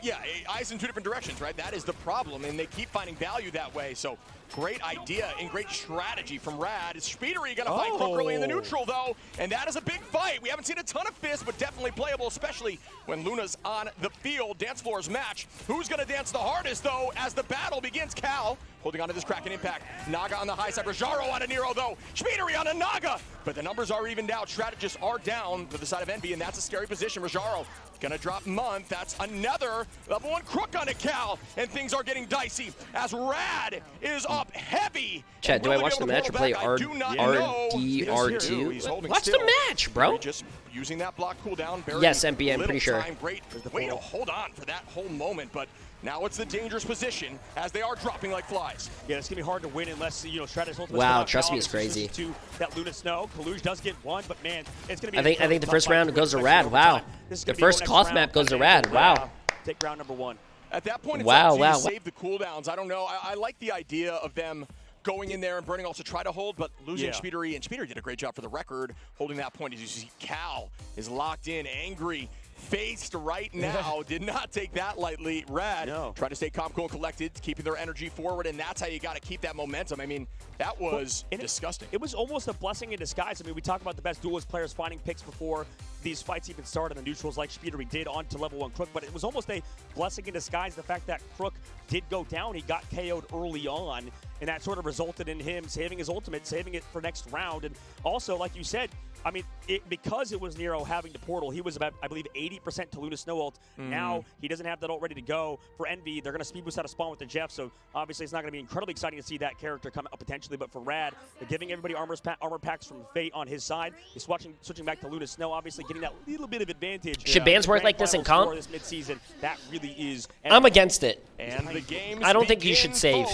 eyes in 2 different directions, right? That is the problem, and they keep finding value that way. So great idea and great strategy from Rad. Speedery going to fight Crook early in the neutral, though, and that is a big fight. We haven't seen a ton of fists, but definitely playable, especially when Luna's on the field. Dance floors match. Who's going to dance the hardest, though, as the battle begins? Cal holding on to this Kraken impact. Naga on the high side. Rajaro on a Nero, though. Speedery on a Naga. But the numbers are evened out. Strategists are down to the side of Envy, and that's a scary position. Rajaro gonna drop Month. That's another level 1 Crook on a Cal, and things are getting dicey as Rad is up heavy. Chad, do I watch the match or play RDR2? Watch the match, bro. Just using that block cooldown. Yes, MP, I'm pretty sure. Great way to hold on for that whole moment, but now it's the dangerous position as they are dropping like flies. Yeah, it's gonna be hard to win unless Stratus Ultimate. Wow, trust me, it's crazy. To that Luna Snow, Kaluj does get one, but man, it's gonna be. I think the first round goes to Rad. Wow, the first cloth map goes to Rad. Wow. Take round number 1. At that point, it's up to you to save the cooldowns. I don't know. I like the idea of them going in there and burning also try to hold, but losing Speedery, and Speedery did a great job for the record, holding that point. As you see, Cal is locked in, angry, faced right now. Did not take that lightly. Rad trying to stay calm, cool, and collected, keeping their energy forward, and that's how you got to keep that momentum. I mean, that was disgusting. It was almost a blessing in disguise. I mean, we talk about the best duelist players finding picks before these fights even started, and the neutrals like Speedery did onto level 1 Crook, but it was almost a blessing in disguise, the fact that Crook did go down. He got KO'd early on, and that sort of resulted in him saving his ultimate, saving it for next round. And also, like you said, I mean, because it was Nero having the portal, he was about, I believe, 80% to Luna Snow ult. Now he doesn't have that ult ready to go. For Envy, they're going to speed boost out of spawn with the Jeff, so obviously it's not going to be incredibly exciting to see that character come up potentially. But for Rad, they're giving everybody armor packs from Fate on his side. He's switching back to Luna Snow, obviously getting that little bit of advantage. Should bans work like this in comp? This midseason, that really is. I'm against it. And the game. I don't think you should save.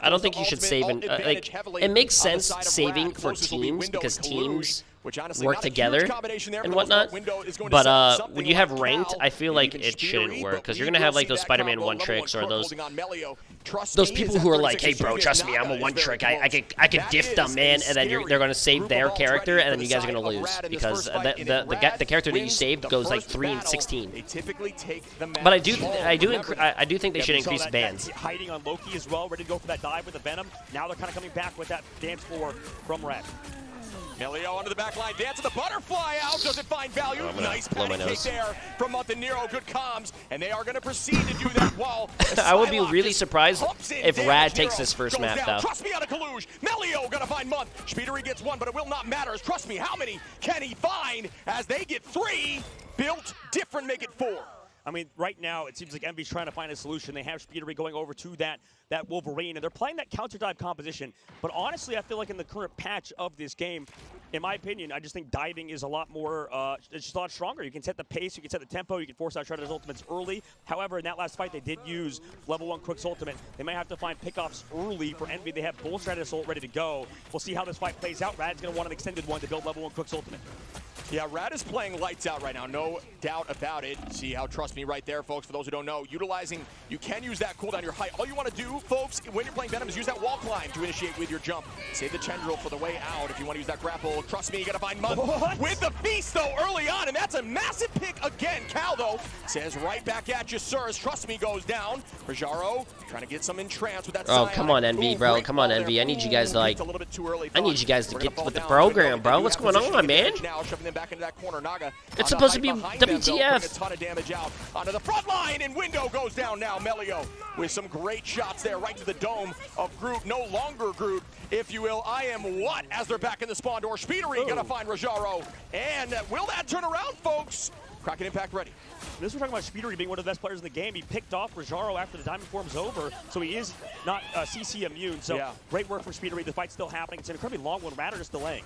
I don't think you should save. It makes sense saving for teams because teams work together and whatnot. But when you have ranked, I feel like it shouldn't work because you're gonna have like those Spider-Man one tricks or those people who are like, hey bro, trust me, I'm a one trick. I could diff them, man, and then they're gonna save their character, and then you guys are gonna lose because the character that you saved goes like 3 and 16. But I do think they should increase bans. Hiding on Loki as well, ready to go for that dive with the Venom. Now they're kind of coming back with that dance floor from Rad. Melio under the back line, dancing the butterfly out, doesn't find value. Nice blow my patty cake nose. there from Montenegro, good comms, and they are going to proceed to do that while I would be Psylocke really just surprised humps in if damage. Rad takes Nero this first goes map, down. though. Trust me out of Kaluge. Melio going to find Month. Speedery gets one, but it will not matter. Trust me, how many can he find as they get 3? Built different, make it 4. I mean, right now, it seems like Envy's trying to find a solution. They have Speedery going over to that Wolverine, and they're playing that counter-dive composition. But honestly, I feel like in the current patch of this game, in my opinion, I just think diving is a lot more, it's just a lot stronger. You can set the pace, you can set the tempo, you can force out Shredder's ultimates early. However, in that last fight, they did use level 1 Crook's ultimate. They might have to find pickoffs early for Envy. They have both Shredder's ult ready to go. We'll see how this fight plays out. Rad's going to want an extended one to build level 1 Crook's ultimate. Yeah, Rad is playing lights out right now, no doubt about it. See how Trust Me right there, folks, for those who don't know. Utilizing, you can use that cooldown, your height. All you want to do, folks, when you're playing Venom is use that wall climb to initiate with your jump. Save the Chendril for the way out if you want to use that grapple. Trust me, you got to find Month with the feast, though, early on, and that's a massive pick again. Cal, though, says right back at you, sir, as Trust Me goes down. Rajaro trying to get some entrance with that Oh, Psionic. come on, Envy, bro. Great Come on, ball Envy. there. I need you guys to, like, It's a little bit too early, I need you guys to We're get gonna fall with the down. program, bro. They What's do going have position on, to get man? edge now, shoving them back into that corner. Naga It's supposed to be behind them, though, WTF. putting a ton of damage out onto the front line, and Window goes down now. Melio with some great shots there right to the dome of Groot. No longer Groot, if you will. I am what as they're back in the spawn door. Speedery gonna find Rajaro, and will that turn around, folks? Kraken Impact ready. This we're talking about Speedery being one of the best players in the game. He picked off Rajaro after the Diamond Form's over, so he is not CC immune. So great work for Speedery. The fight's still happening. It's an incredibly long one. Radar just delaying.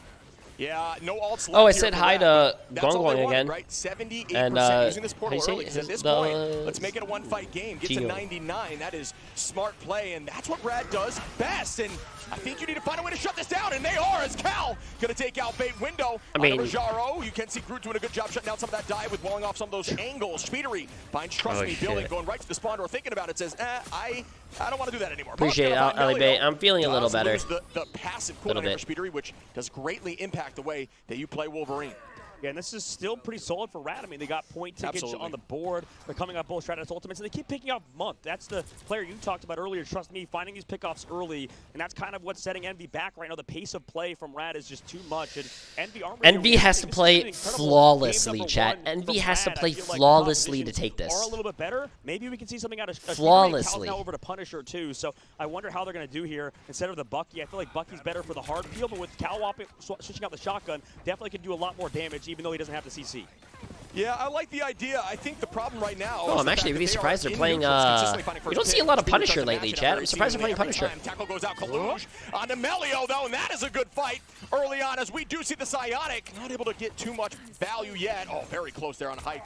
Yeah, no alts left. Oh, I here said for hi Rad, to but that's all they Gongwang wanted, again. Right? 78% And, using this portal how do you early. say Because at it? this The- point, let's make it a one-fight game. Get to Geo. 99. That is smart play, and that's what Rad does best. And I think you need to find a way to shut this down, and they are, as Cal going to take out Bait Window. I mean- Rajaro, you can see Groot doing a good job shutting down some of that dive with walling off some of those angles. Speedery finds Trust Oh, Me shit. building, going right to the spawn door, thinking about it, says, I don't want to do that anymore. Appreciate it, Buff's gonna Ali find Bay. Melio. I'm feeling a little Does better. lose the passive Little cooldown bit. for Speedery, which does greatly impact the way that you play Wolverine. Yeah, and this is still pretty solid for Rad. I mean, they got point tickets Absolutely. on the board. They're coming up both Stratus Ultimates, and they keep picking up Month. That's the player you talked about earlier. Trust me, finding these pickoffs early, and that's kind of what's setting Envy back right now. The pace of play from Rad is just too much, and Envy has to play flawlessly, chat. Envy has to play flawlessly to take Are a this. little bit better. Maybe we can see something out of Flawlessly. now over to Punisher too. So I wonder how they're going to do here instead of the Bucky. I feel like Bucky's better for the hard field, but with Cal switching out the shotgun, definitely can do a lot more damage, even though he doesn't have the CC. Yeah, I like the idea. I think the problem right now. Oh, is I'm the actually fact really that surprised they they're are playing, in neutral, consistently finding you first don't see pick. a lot of Speedery Punisher doesn't lately, match it chat. up. I'm surprised they're playing Every Punisher. time. Tackle goes out, Kaluge onto Melio, though, and that is a good fight early on as we do see the Psionic. Not able to get too much value yet. Oh, very close there on height.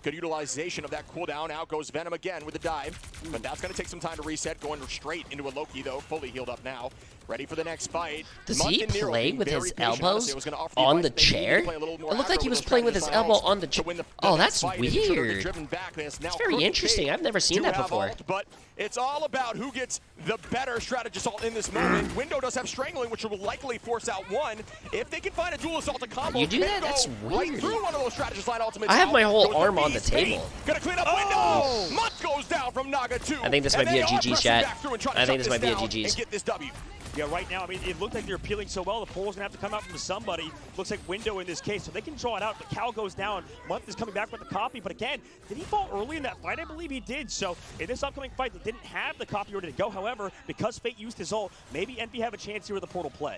Good utilization of that cooldown. Out goes Venom again with the dive, but that's going to take some time to reset. Going straight into a Loki, though, fully healed up now. Ready for the next fight. Does Month he and Nero play being with very his patient. elbows Honestly, I was gonna offer the on the advice, they need to chair? play a little more It looked like he aggro was with playing with those his strategies elbow on the to chair. win the Oh, next that's fight and ensure that they're weird. driven back. There's now It's very Crooked interesting. Kid I've never seen do that have before. ult, but it's all about who gets the better strategist ult in this moment. Window does have Strangling, which will likely force out one. If they can find a dual assault to combo, You do can that? go That's right weird. through one of those strategist line ultimates. I have out. my whole Goes arm on the beast. Eight. table. Gonna clean up Window. Mutt goes down from Naga 2. I think this might and be a they are GG, pressing chat. back through and trying to I think shut this might be a down GG's. and get this W. Yeah, right now, I mean, it looked like they're peeling so well. The pole's going to have to come out from somebody. Looks like Window in this case, so they can draw it out. But Cal goes down. Month is coming back with the copy. But again, did he fall early in that fight? I believe he did. So in this upcoming fight, they didn't have the copy ready to go. However, because Fate used his ult, maybe Envy have a chance here with the portal play.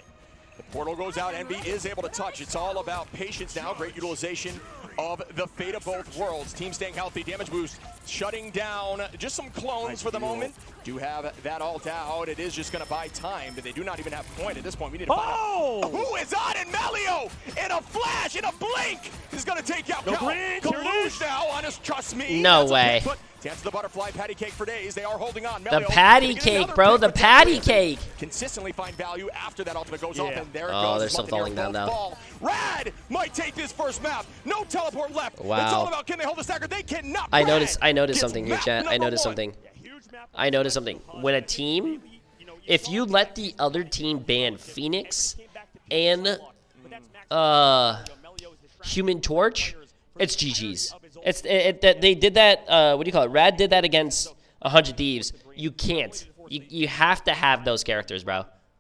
The portal goes out. Envy is able to touch. It's all about patience now. Great utilization of the Fate of both worlds. Team staying healthy. Damage boost. Shutting down just some clones for the moment. Do have that ult out. It is just going to buy time, but they do not even have point at this point. We need to find out who is on it. Melio in a flash, in a blink, is going to take out Kaluge now on his Trust Me. No That's a way. big put. Dance the butterfly patty cake for days. They are holding on. The Melio patty gonna get cake, another bro. pick, The but they patty win. cake. Consistently find value after that ultimate goes off, and there it Oh, goes. there's some falling down now. Fall. Rad might take this first map. No teleport left. Wow. It's all about can they hold the stagger. They cannot. I Rad noticed gets something here, map chat. I number noticed one. something. I noticed something. When a team, if you let the other team ban Phoenix and Human Torch, it's GG's. They did that. What do you call it? Rad did that against 100 Thieves. You can't. You have to have those characters, bro.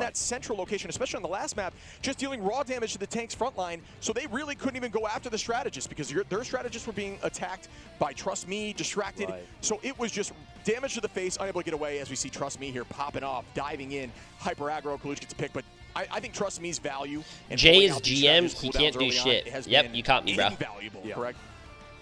that central location, especially on the last map, just dealing raw damage to the tank's front line, so they really couldn't even go after the strategists because their strategists were being attacked by Trust Me, distracted. Right. So it was just damage to the face, unable to get away, as we see Trust Me here popping off, diving in, hyper aggro, Kalush gets a pick, but I think Trust Me's value. And Jay pulling is out these GM, strategists he cooldowns can't do early on, shit. it has Yep, been you caught me, bro. invaluable, Yeah. correct?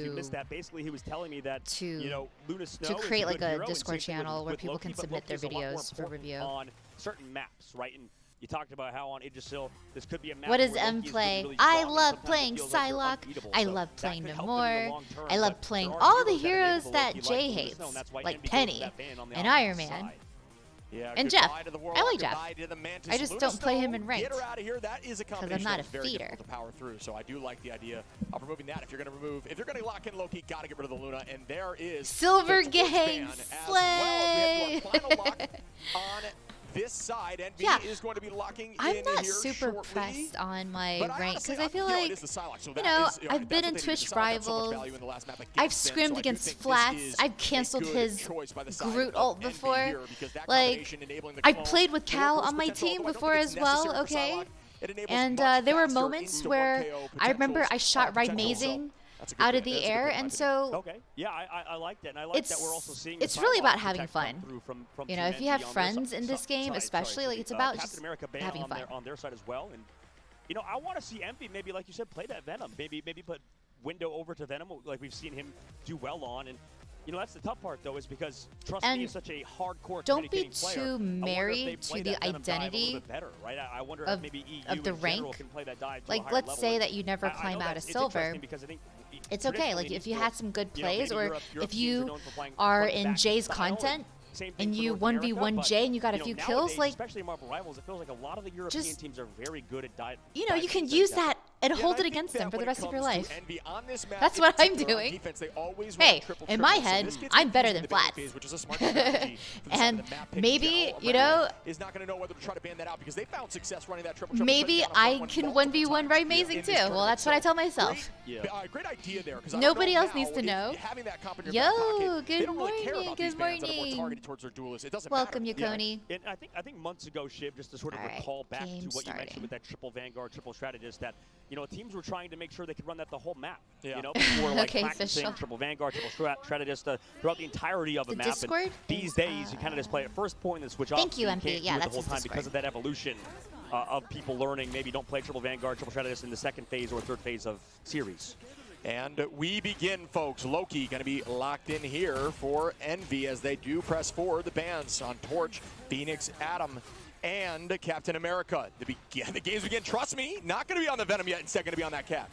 if you missed that, basically he was telling me that to you know Luna Snow to create is a like good a hero, and Discord same thing channel where with people Loki, can but submit their Loki's a lot more videos for important review. on certain maps, right? And you talked about how on Yggdrasil this could be a map. What does where M Loki is play? really I strong, and love sometimes it playing feels like you're Psylocke. unbeatable. I So love that playing could help them in the Namor. long term, I love but playing there are all the heroes that heroes enable that Loki, like Jay Luna hates, Snow, and that's why like Envy goes Penny that ban on the and opposite Iron Man. side. Yeah, And goodbye Jeff. to the I Warlock, like Jeff. goodbye to the Mantis. I just Luna don't play him Snow, in ranked. Get her out of here. That is a 'cause I'm combination not that's a very feeder. difficult to power through. So I do like the idea of removing that. If you're going to lock in Loki, got to get rid of the Luna. And there is Silver the Twitch Gang ban as well. We have our final lock on this side. Envy Yeah. is going to be locking I'm in not here super shortly. pressed on my But rank honestly, because I feel you know, like, it is the Psylocke, so you that know, is- I've been in that's what they need. Twitch The Psylocke got so much Rivals. value in the last map against I've them, so scrimmed I do against think this Flats. is I've a canceled good his choice by the side Groot of ult Envy before. here, because that Like, combination enabling the I clone, played with the Cal burst on my potential, team although I don't before think as it's well, necessary for okay? Psylocke. It enables And much there were faster moments insta-1 where KO I remember I potentials, shot Ride potential, so Mazing that's a good out of pick. the That's a good air, pick, in my and opinion. so Okay. Yeah, I like that, and I like that we're also seeing. the it's really about Psylocke having protect come fun. through from You Team know, if you Envy have on their friends in this game, especially, like it's about Captain just America ban having on fun. on their side as well, and you know, I want to see Envy maybe, like you said, play that Venom. Maybe put Window over to Venom, like we've seen him do well on, and. You know, that's the tough part, though, is because Trust Me is such a hardcore don't be communicating player. too I wonder if they married play to the that Venom dive a identity little bit better, right? I wonder of, if maybe EU of the in general rank. can play that dive to a Like, higher let's level. say And that you never I climb know out that of it's silver. interesting because I think It's okay. Like, traditionally, if you had some good you know, plays, maybe or Europe if teams are you known for playing are front to in back Jay's style, content, same thing and for you North America, 1v1 but, Jay and you got a know, few nowadays, kills, like, especially in Marvel Rivals, it feels like a lot of the European just- teams are very good at diving. you know, you can use that and hold it against them for the rest of your life. That's what I'm doing. Hey, in my head, I'm better than Flats. And maybe, you know, is not going to know whether to try to ban that out because they found success running that triple. maybe I can 1v1 Ride Mazing too. Well, that's what I tell myself. Great idea there. Nobody else needs to know. Having that comp in your Yo, back pocket, they good don't really care morning, about good these bans that are more morning. targeted towards their duelists. It doesn't Welcome, matter. Yukoni. And I think months ago, Shiv, just to sort of recall back to what you mentioned with that triple Vanguard, triple strategist, that you know teams were trying to make sure they could run that the whole map. You know, before like Okay, practicing official. triple Vanguard, triple strategist throughout the entirety of a The map. Discord? And these days, you kind of just play at first point and switch off. Thank you, so MP. can't Yeah, do it that's the whole his time Discord. because of that evolution of people learning. Maybe don't play triple Vanguard, triple strategist in the second phase or third phase of series. And we begin, folks. Loki going to be locked in here for Envy as they do press forward. The bans on Torch, Phoenix, Atom, and Captain America. The games begin. Trust me, not going to be on the Venom yet. Instead, going to be on that Cap.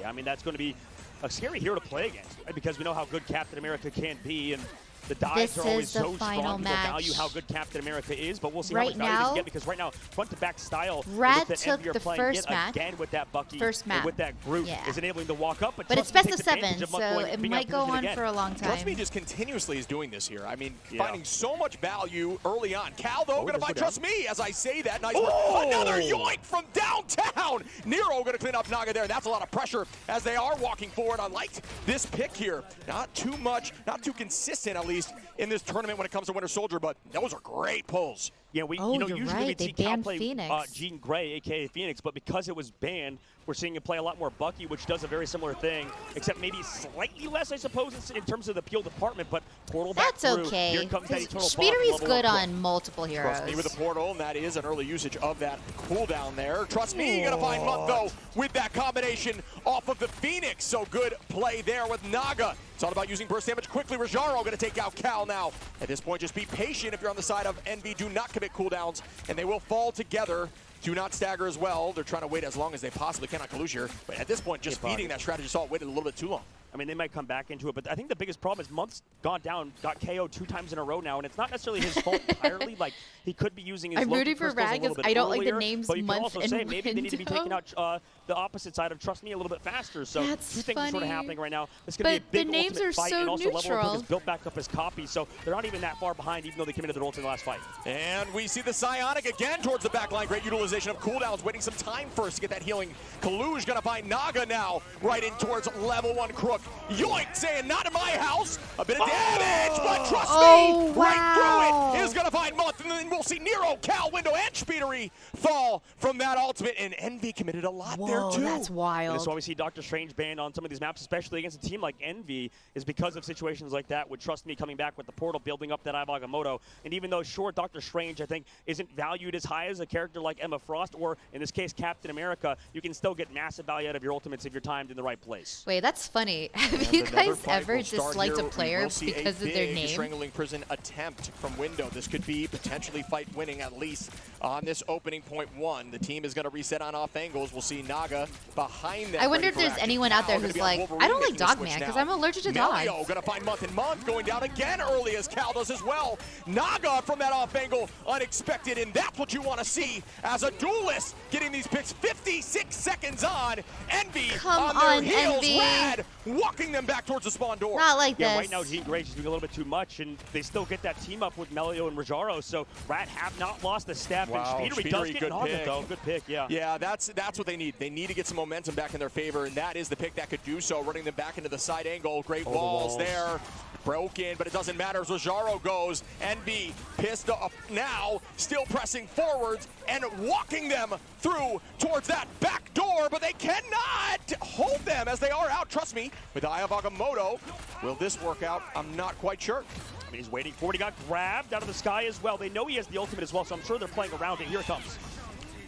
Yeah, I mean, that's going to be a scary hero to play against, right? Because we know how good Captain America can be, and the dives This are always is the so final strong. People match. value how good Captain America is, but we'll see Right how much value they now, can get because right now, front-to-back style Rad that took Envy are the playing first in match. again with that Bucky First and map. with that Groot Yeah. is enabling to walk up. But it's Trust best Me of takes advantage 7, of Muck so going- it being might out of go position on again. for a long time. Trust me, just continuously is doing this here. I mean, Yeah. finding so much value early on. Cal, though, going to does find go down. Trust Me as I say that. Nice work. Another yoink from downtown. Nero going to clean up Naga there. That's a lot of pressure as they are walking forward. I liked this pick here. Not too much, not too consistent, at least, in this tournament when it comes to Winter Soldier, but those are great pulls. Yeah, we Oh, you know you're usually right. we They see Cal banned play Phoenix. Jean Grey, aka Phoenix, but because it was banned, we're seeing him play a lot more Bucky, which does a very similar thing, except maybe slightly less, I suppose, in terms of the peel department. But portal back That's through. okay. Here comes that eternal Speedery's buff, level good up. on multiple heroes. Trust Me with the portal, and that is an early usage of that cooldown there. Trust Me, gonna find Mutt, though, with that combination off of the Phoenix. So good play there with Naga. It's all about using burst damage quickly. Rajaro gonna take out Cal now. At this point, just be patient if you're on the side of Envy. Do not commit cooldowns, and they will fall together. Do not stagger as well. They're trying to wait as long as they possibly can on Kalushir. But at this point, just feeding that strategy assault waited a little bit too long. I mean, they might come back into it, but I think the biggest problem is Munt's gone down, got KO'd 2 times in a row now, and it's not necessarily his fault entirely. Like, he could be using his I'm Loki rooting for crystals a Rag little as bit I don't like the earlier, names but you can Month also and say maybe they need to be taking Window. out the opposite side of Trust Me a little bit faster. So That's two things are sort of funny. happening right now. It's going to But be a the big names ultimate are fight, so and also Level neutral. has built back up his copy, so they're not even that far behind, even though they committed their ult in the last fight. And we see the Psionic again towards the back line. Great utilization of cooldowns, waiting some time first to get that healing. Kaluj gonna find Naga now, right in towards level 1 Crook. Yoink, saying not in my house. A bit of damage, but Trust Me, right through it, is gonna find Month, and then we'll see Nero, Cal, Window, and Speedery fall from that ultimate, and Envy committed a lot there too. That's And wild. that's why we see Doctor Strange banned on some of these maps, especially against a team like Envy, is because of situations like that with Trust Me coming back with the portal, building up that Agamotto. And even though, sure, Doctor Strange, I think, isn't valued as high as a character like Emma Frost, or in this case, Captain America, you can still get massive value out of your ultimates if you're timed in the right place. Wait, that's funny. Have you Another guys fight ever will start disliked here. a We player will see because a of their big name? Strangling Prison attempt from Window. This could be potentially fight winning at least on this opening point 1. The team is going to reset on off angles. We'll see Naga behind them. I wonder if there's anyone out there who's like, I don't like Dogman because I'm allergic to dogs. Melio going to find Month and Month, going down again early as Cal does as well. Naga from that off angle, unexpected, and that's what you want to see as a duelist getting these picks 56 seconds on. Envy on their heels. Envy. Rad walking them back towards the spawn door. Not like yeah, this. Right now Jay3 is doing a little bit too much, and they still get that team up with Melio and Rajaro, so Rad have not lost a step, Wow, and Speedery does get good on pick. it, though. Good pick, yeah. Yeah, that's what they need. They need to get some momentum back in their favor, and that is the pick that could do so, running them back into the side angle. Great walls there. Broken, but it doesn't matter as Rajaro goes. Envy pissed off now, still pressing forwards and walking them through towards that back door, but they cannot hold them as they are out. Trust me, with Eye of Agamotto, will this work out? I'm not quite sure. I mean, he's waiting for it. He got grabbed out of the sky as well. They know he has the ultimate as well, so I'm sure they're playing around it. Here it comes.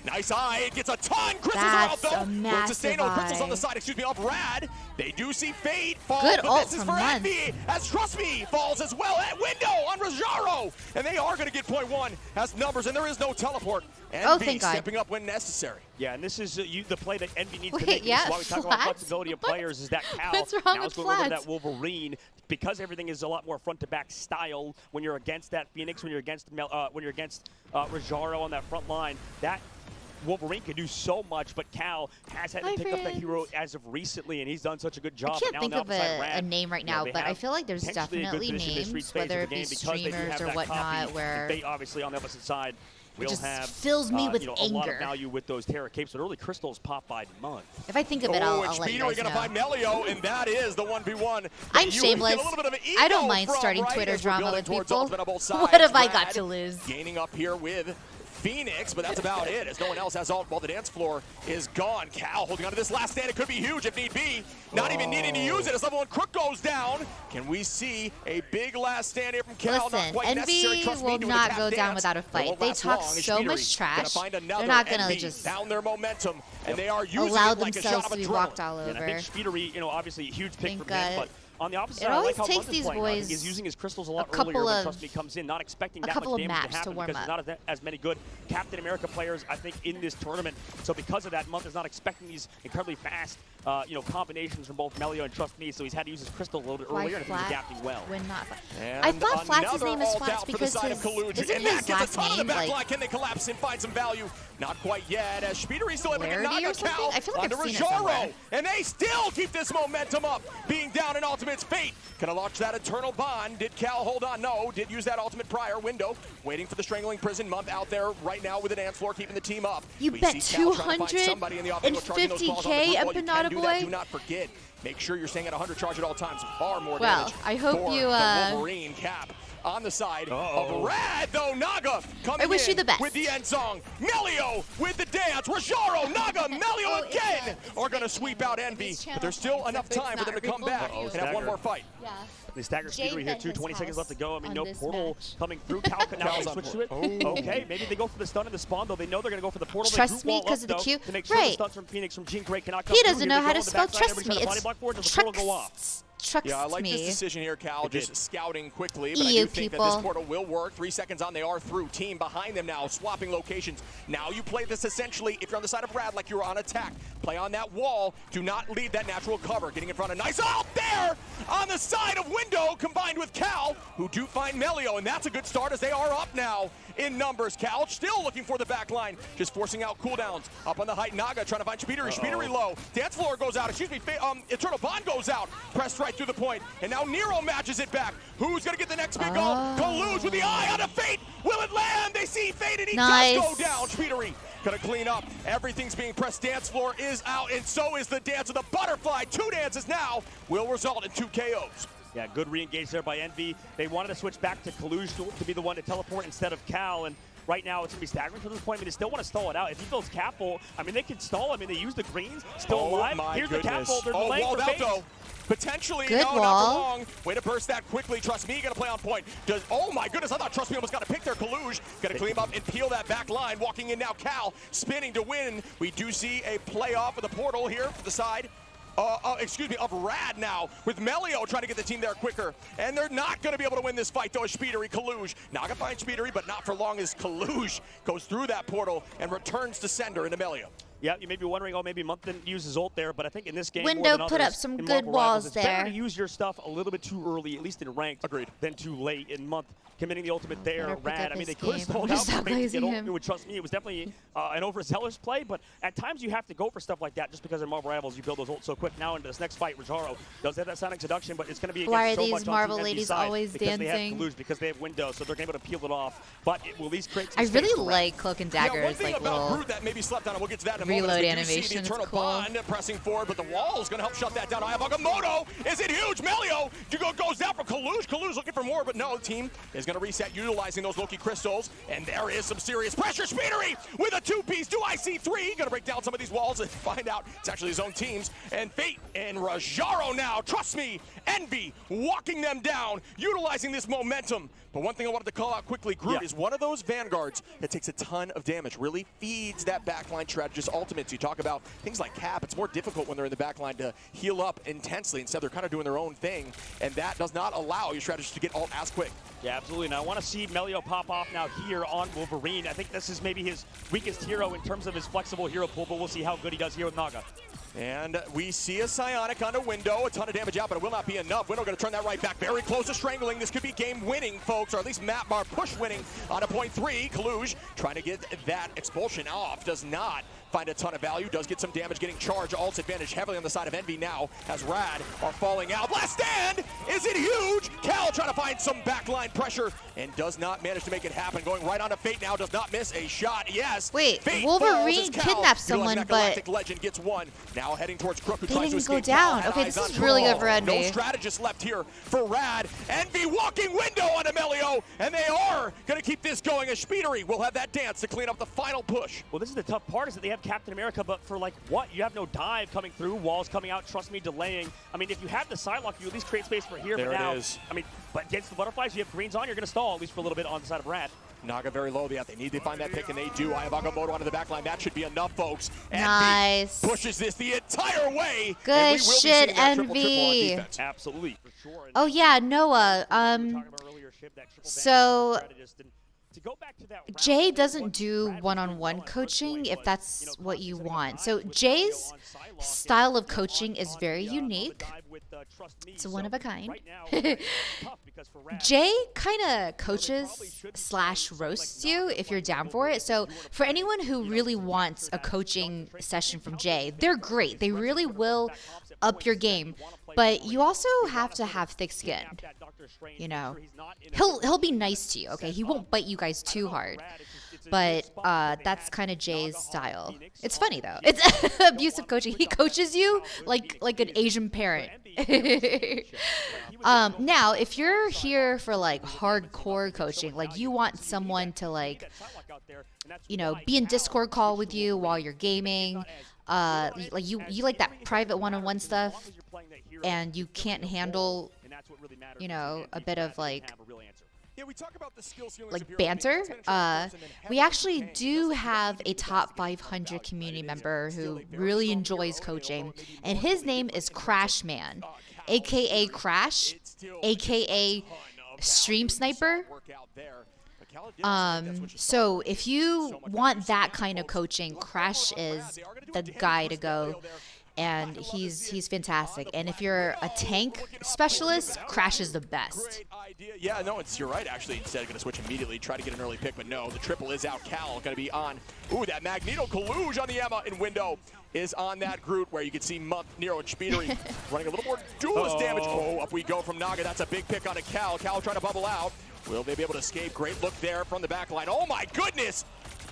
Nice eye, it gets a ton. Crystals That's are out though. a massive Sustainable crystals eye. on the side, excuse me, of Rad. They do see Fate fall, Good but ult this is from for Munn. Envy as Trust Me falls as well at window on Rajaro. And they are gonna get point 1 as numbers, and there is no teleport. Envy thank God. stepping up when necessary. Yeah, and this is the play that Envy needs to Wait, make. yeah, This is why we talk about Flats? flexibility of players. Is that Cal What's wrong now with is going over to Flats? that Wolverine because everything is a lot more front-to-back style when you're against that Phoenix, when you're against Rajaro on that front line. That Wolverine can do so much, but Cal has had to pick up that hero as of recently, and he's done such a good job. I can't now think on of the opposite a Rad, name right you know, now, they but I have feel like there's potentially a good definitely position in this names, phase of whether the it be game because they do streamers have or that whatnot, copy. where They obviously on the opposite side will just have fills me with a lot anger. of value with those Terra capes, but early crystals pop by month. if I think of it, I'll let you Speedery guys gonna know. find Melio, and that is the 1v1. I'm You shameless. get a little bit of an I don't ego mind from, starting right, Twitter as we're drama building with towards people. ultimate on both sides. What have I got Rad to lose? Gaining up here with Phoenix, but that's about it, as no one else has ult while the dance floor is gone. Cal holding on to this last stand. It could be huge if need be. Not even needing to use it as level 1 Crook goes down. Can we see a big last stand here from Cal? Not Listen, quite necessary. Envy Trust me, will doing not the go tap down dance, without a but it fight. won't They last talk long, as so Speedery much trash. gonna find They're another not gonna Envy just down their momentum, and they are using allow it like a themselves shot to of be adrenaline. walked all And I over. think Speedery, obviously a huge pick Think, from him, but on the opposite it side, I like always how takes Munt's these playing. I think boys he's using his crystals a lot couple earlier when of- Trust Me comes in, not expecting a that couple much of damage maps to to happen warm because up. there's not as many good Captain America players, I think, in this tournament. So because of that, Munt is not expecting these incredibly fast, combinations from both Melio and Trust Me, so he's had to use his crystal a little bit Why earlier, and I think he's Flat adapting well. when not? And I thought Flats' another name is ult Flats out for the because side of his, Kaluj, isn't and that his gets a last ton of the name back line. like Can they collapse and find some value? Not quite yet, as Speedery still able to get Clarity or Naga something? Cal I feel like onto I've seen it Rajaro, somewhere. and they still keep this momentum up, being down in Ultimate's Fate. Gonna launch that Eternal Bond. Did Cal hold on? No. Did use that Ultimate prior window, waiting for the Strangling Prison. Month out there right now with the dance floor, keeping the team up. You We bet see Cal trying to find somebody in the offensive charging those balls on the 250K, group wall. You can Empanada do that. boy? Do not forget. Make sure you're staying at 100 charge at all times. Far more Well, damage I hope for you, the Wolverine Cap. On the side of Rad, though, Naga coming I wish in you the best. with the end song. Melio with the dance. Rajaro, Naga, Melio again are going to sweep out Envy, but there's still enough time for them to come back and have one more fight. Yeah. They stagger Jay Speedery here bet too. his 20 seconds left to go. I mean, on no this portal match. coming through. Cal can now Cal's on switch to it. board. Okay, maybe they go for the stun and the spawn, though. They know they're going to go for the portal. Trust they me, wall up, 'cause of the though, Q. to make sure the Right. stuns from Phoenix from Jay3 cannot come He through. doesn't Here know they how go to on the spell backside. trust Everybody's me. trying to It's body block for it. Does the portal go off? Trust Yeah, I like me. this decision here, Cal, It did. just scouting quickly, but I You do think that people. this portal will work. 3 seconds on, they are through. Team behind them now, swapping locations. Now you play this essentially, if you're on the side of Rad, like you're on attack. Play on that wall. Do not leave that natural cover. Getting in front of nice out there on the side of Window, combined with Cal, who do find Melio, and that's a good start as they are up now in numbers. Cal still looking for the back line, just forcing out cooldowns. Up on the height, Naga trying to find Speedery. Speedery low. Dance floor goes out. Excuse me. Eternal Bond goes out. Pressed right through the point. And now Nero matches it back. Who's going to get the next big goal? Kaluj with the eye on a Fate. Will it land? They see Fate, and he Nice. does go down. Speedery going to clean up. Everything's being pressed. Dance floor is out, and so is the dance of the butterfly. 2 dances now will result in 2 KOs. Yeah, good re-engage there by Envy. They wanted to switch back to Kaluj to be the one to teleport instead of Cal, and right now it's going to be staggering from this point. I mean, they still want to stall it out. If he builds Capful, I mean, they could stall. I mean, they use the greens, still alive. My Here's goodness. the Capful. They're delaying walled for out Fate. though. Potentially, Good no, not wall. for long. Way to burst that quickly. Trust Me gonna play on point. Oh my goodness, I thought Trust Me almost got to pick their Kaluj. Gonna clean up and peel that back line. Walking in now, Cal spinning to win. We do see a playoff of the portal here for the side of Rad now, with Melio trying to get the team there quicker. And they're not going to be able to win this fight, though, as Speedery, Kaluj. Naga finds Speedery, but not for long as Kaluj goes through that portal and returns to sender into Melio. Yeah, you may be wondering, oh, maybe Monk didn't use his ult there, but I think in this game, Window more than put others, up some in good Marvel walls Rivals, it's better there. to use your stuff a little bit too early, at least in ranked, than too late in Month. Committing the ultimate there, Better pick Rad. up I mean, they his could game. have hold I'm out stop for Rad to glazing get ult. him. It would trust me. It was definitely an overzealous play, but at times you have to go for stuff like that just because in Marvel Rivals you build those ults so quick. Now into this next fight, Rajaro does have that Sonic Seduction, but it's going to be Why against are so these much Marvel on Team ladies NV's side always because dancing? they have Kaluj, because they have Window, so they're able to peel it off. But it will at least create some I space really for Rad. like Cloak and Dagger's one thing like about little Groot that maybe slept on, and we'll get to that in a reload moment. as we do see animation. the It's Eternal cool. Bond pressing forward, but the wall is going to help shut that down. Ayabagamoto, is it huge? Melio goes down for Kaluj. Kaluj looking for more, but no, the team is going to reset, utilizing those Loki crystals, and there is some serious pressure. Speedery with a two-piece. Do I see three? Going to break down some of these walls and find out it's actually his own teams. And Fate and Rajaro now, trust me, Envy walking them down, utilizing this momentum. But one thing I wanted to call out quickly, Groot is one of those vanguards that takes a ton of damage, really feeds that backline strategist ultimates. You talk about things like Cap, it's more difficult when they're in the backline to heal up intensely. Instead, they're kind of doing their own thing, and that does not allow your strategist to get ult as quick. Yeah, absolutely. Now I want to see Melio pop off now here on Wolverine. I think this is maybe his weakest hero in terms of his flexible hero pool, but we'll see how good he does here with Naga. And we see a Psionic on a Window, a ton of damage out, but it will not be enough. Window going to turn that right back, very close to strangling. This could be game winning, folks, or at least map bar push winning on a .3. Kaluj trying to get that expulsion off, does not find a ton of value, does get some damage, getting charge, ults advantage heavily on the side of Envy now as Rad are falling out. Last stand, is it huge? Cal trying to find some backline pressure and does not manage to make it happen. Going right on to Fate now, does not miss a shot. Yes. Wait, Fate Wolverine falls as Cal, kidnapped someone, utilizing that but Galactic Legend gets one. Now heading towards Crook, who they tries to didn't go escape. down. Cal Okay, has this eyes is on really good Brawl. for Envy. No strategist left here for Rad. Envy walking Window on Melio, and they are going to keep this going as Speedery will have that dance to clean up the final push. Well, this is the tough part, is that they have Captain America, but for like what? You have no dive coming through, walls coming out, trust me, delaying. I mean, if you have the Psylocke, you at least create space for here, There but now, it is. I mean, but against the butterflies, you have greens on, you're going to stall, at least for a little bit on the side of Rad. Naga very low, yeah, they need to find that pick, and they do. Ayabagamoto onto the back line. That should be enough, folks. Nice. Envy pushes this the entire way. Good and we will be shit, seeing that triple on Envy. defense. Absolutely, for sure. Oh yeah, Noah. So Jay doesn't do one-on-one coaching if that's what you want. So Jay's style of coaching is very unique. It's one of a kind. Jay kind of coaches / roasts you if you're down for it. So for anyone who really wants a coaching session from Jay, they're great. They really will up your game. But you also have to have thick skin. You know, he'll be nice to you. Okay, he won't bite you guys too hard. But that's kind of Jay's style. It's funny though. It's abusive coaching. He coaches you like an Asian parent. Now, if you're here for like hardcore coaching, like you want someone to like, you know, be in Discord call with you while you're gaming, like you like that private one-on-one stuff, and you can't handle, you know, a bit of like banter. We actually do have a top 500 community member who really enjoys coaching, and his name is Crashman, aka Crash, aka Stream Sniper. So if you want that kind of coaching, Crash is the guy to go. And he's fantastic. And if you're a tank specialist, Crash is the best. Yeah, no, you're right, actually. Instead, going to switch immediately, try to get an early pick, but no, the triple is out. Cal going to be on. Ooh, that Magneto Kaluj on the Emma in Window is on that Groot, where you can see Monk, Nero, and Speedery running a little more duelist damage. Oh, up we go from Naga. That's a big pick on a Cal. Cal trying to bubble out. Will they be able to escape? Great look there from the back line. Oh, my goodness!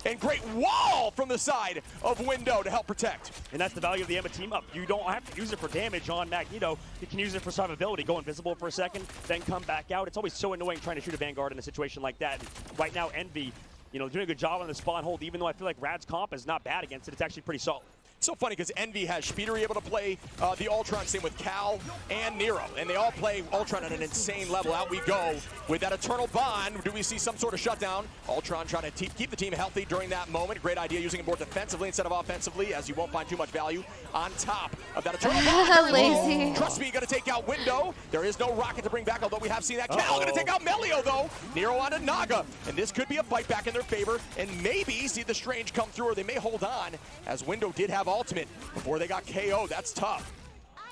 And great wall from the side of Window to help protect. And that's the value of the Emma team up. You don't have to use it for damage on Magneto. You can use it for survivability. Go invisible for a second, then come back out. It's always so annoying trying to shoot a Vanguard in a situation like that. And right now, Envy, you know, doing a good job on the spawn hold, even though I feel like Rad's comp is not bad against it. It's actually pretty solid. It's so funny because Envy has Speedery able to play the Ultron, same with Cal and Nero, and they all play Ultron at an insane level. Out we go with that Eternal Bond. Do we see some sort of shutdown? Ultron trying to keep the team healthy during that moment. Great idea, using it more defensively instead of offensively, as you won't find too much value on top of that Eternal Bond. Lazy. Trust me, going to take out Window. There is no rocket to bring back, although we have seen that. Cal going to take out Melio, though. Nero onto Naga, and this could be a fight back in their favor, and maybe see the Strange come through, or they may hold on, as Window did have ultimate before they got KO'd. That's tough.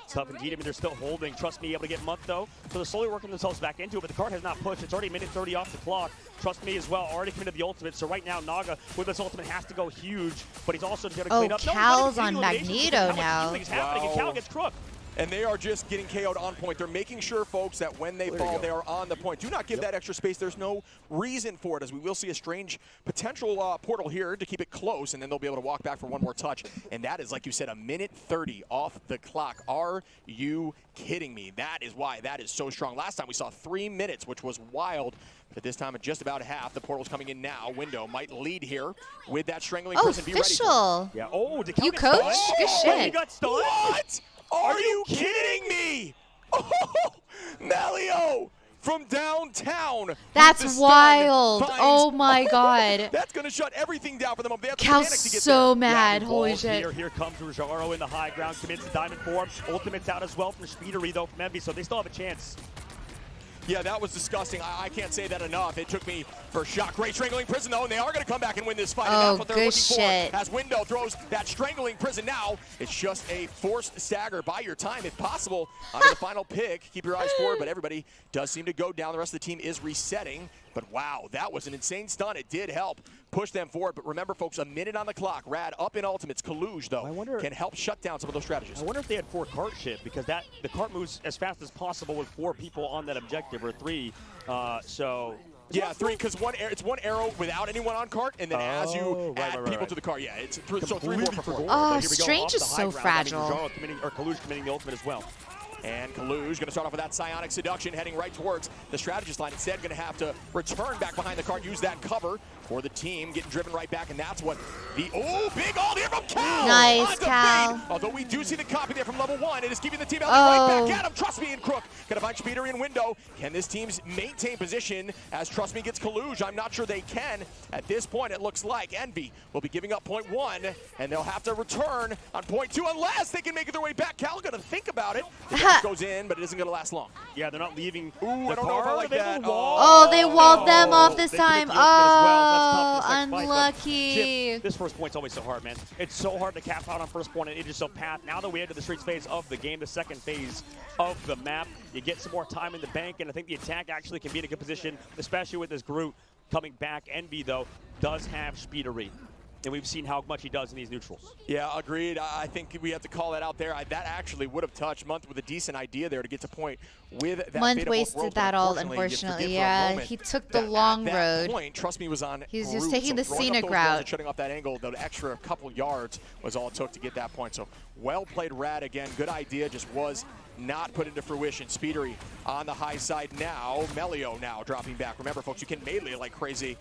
Tough indeed. I mean, they're still holding. Trust me, able to get month though. So they're slowly working themselves back into it, but the card has not pushed. It's already minute 30 off the clock. Trust me as well, already committed the ultimate. So right now, Naga with this ultimate has to go huge, but he's also going to clean up. Cal's on Magneto now. Happening, and Cal gets Crook. And they are just getting KO'd on point. They're making sure, folks, that when they fall, they are on the point. Do not give that extra space. There's no reason for it, as we will see a Strange potential portal here to keep it close, and then they'll be able to walk back for one more touch. And that is, like you said, a minute 30 off the clock. Are you kidding me? That is why that is so strong. Last time we saw 3 minutes, which was wild. But this time at just about half, the portal's coming in now. Window might lead here with that Strangling Prison. Be ready. Official. Yeah. Oh, you coach? Good shit. He got stunned. What? Are you kidding me? Oh, Melio from downtown. That's wild. Oh my god. That's going to shut everything down for them. They have Cal's panic to get so there. mad. Holy shit. Here comes Rojaro in the high ground, commits to diamond form. Ultimate's out as well from Speedery though from Envy, so they still have a chance. Yeah, that was disgusting. I can't say that enough. It took me for shock. Great Strangling Prison, though, and they are going to come back and win this fight. And that's what they're looking for. As Window throws that Strangling Prison now, it's just a forced stagger. Buy your time, if possible, onto the final pick. Keep your eyes forward, but everybody does seem to go down. The rest of the team is resetting. But wow, that was an insane stun. It did help push them forward. But remember, folks, a minute on the clock. Rad up in ultimates. Kaluj, though, can help shut down some of those strategies. I wonder if they had 4 cart shit, because the cart moves as fast as possible with 4 people on that objective, or 3. Yeah, 3, because it's 1 arrow without anyone on cart, and then as you add people to the cart, yeah, it's so 3 more for 4. Oh, Strange is so fragile. Kaluj committing the ultimate as well. And Kaluj going to start off with that Psionic Seduction, heading right towards the strategist line. Instead, going to have to return back behind the cart, use that cover for the team, getting driven right back, and that's what big ult here from Cal! Nice, Cal. Although we do see the copy there from level 1, it is keeping the team right back at him. Trust me, and Crook going to find Speedery in Window. Can this team maintain position as Trust Me gets Kaluj? I'm not sure they can. At this point, it looks like Envy will be giving up point 1, and they'll have to return on point 2 unless they can make their way back. Cal going to think about it. The dash goes in, but it isn't going to last long. Yeah, they're not leaving. Ooh, I don't know if I like that. Oh, they walled them off this time. Oh, unlucky. Jim, this first point's always so hard, man. It's so hard to cap out on first point, and it is so path. Now that we enter the streets phase of the game, the second phase of the map, you get some more time in the bank, and I think the attack actually can be in a good position, especially with this Groot coming back. Envy, though, does have Speedery. And we've seen how much he does in these neutrals. Yeah, agreed. I think we have to call that out there. That actually would have touched Month with a decent idea there to get to point with that. Month wasted that all, unfortunately. Yeah, he took the long road. That point, Trust Me, was on He's just taking the scenic route. Shutting off that angle, the extra couple yards was all it took to get that point. So well played, Rad. Again, good idea, just was not put into fruition. Speedery on the high side now. Melio now dropping back. Remember, folks, you can melee like crazy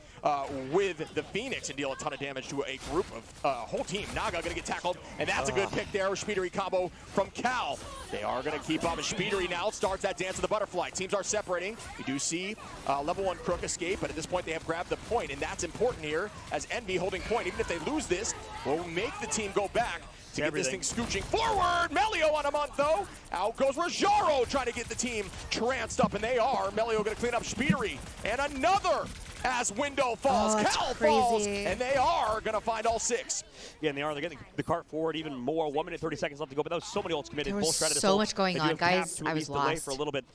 with the Phoenix and deal a ton of damage to a group of whole team. Naga going to get tackled, and that's a good pick there. Speedery combo from Cal. They are going to keep up. Speedery now starts that dance of the butterfly. Teams are separating. We do see level 1 Crook escape, but at this point they have grabbed the point, and that's important here as Envy holding point. Even if they lose this, will make the team go back to get this thing scooching forward. Melio on a month, though. Out goes Rojaro trying to get the team tranced up, and they are. Melio going to clean up Speedery. And another as Window falls. Cal falls, and they are going to find all 6. Yeah, and they are. They're getting the cart forward even more. 1 minute, 30 seconds left to go, but that was so many ults committed. There was so much going on, guys. I was lost. For a little bit.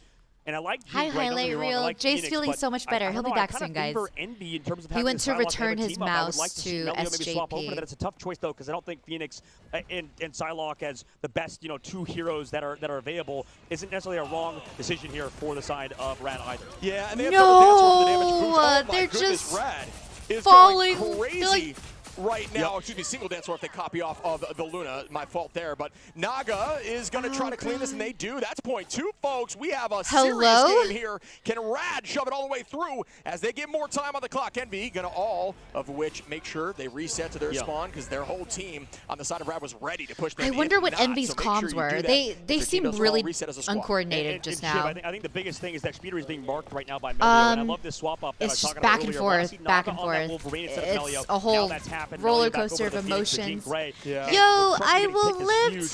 And I like highlight reel. Jay's feeling so much better. He'll be back soon, guys. Envy in terms of he went to return his mouse like to SJP. It's a tough choice though, because I don't think Phoenix and Psylocke as the best 2 heroes that are available isn't necessarily a wrong decision here for the side of Rad either. Yeah, and they have the damage boost. Oh, they're just Rad is falling. going crazy. right now. Excuse me, single dance floor if they copy off of the Luna. My fault there. But Naga is going to try to clean this, and they do. That's point 2, folks. We have a serious game here. Can Rad shove it all the way through as they get more time on the clock? Envy going to all of which make sure they reset to their spawn because their whole team on the side of Rad was ready to push them. I wonder what Envy's comms were. They seemed really uncoordinated just now. I think the biggest thing is that Speeder is being marked right now by Melio, and I love this swap up that I was talking about earlier. Back and forth. It's a whole roller coaster of emotions. Yo, I will live.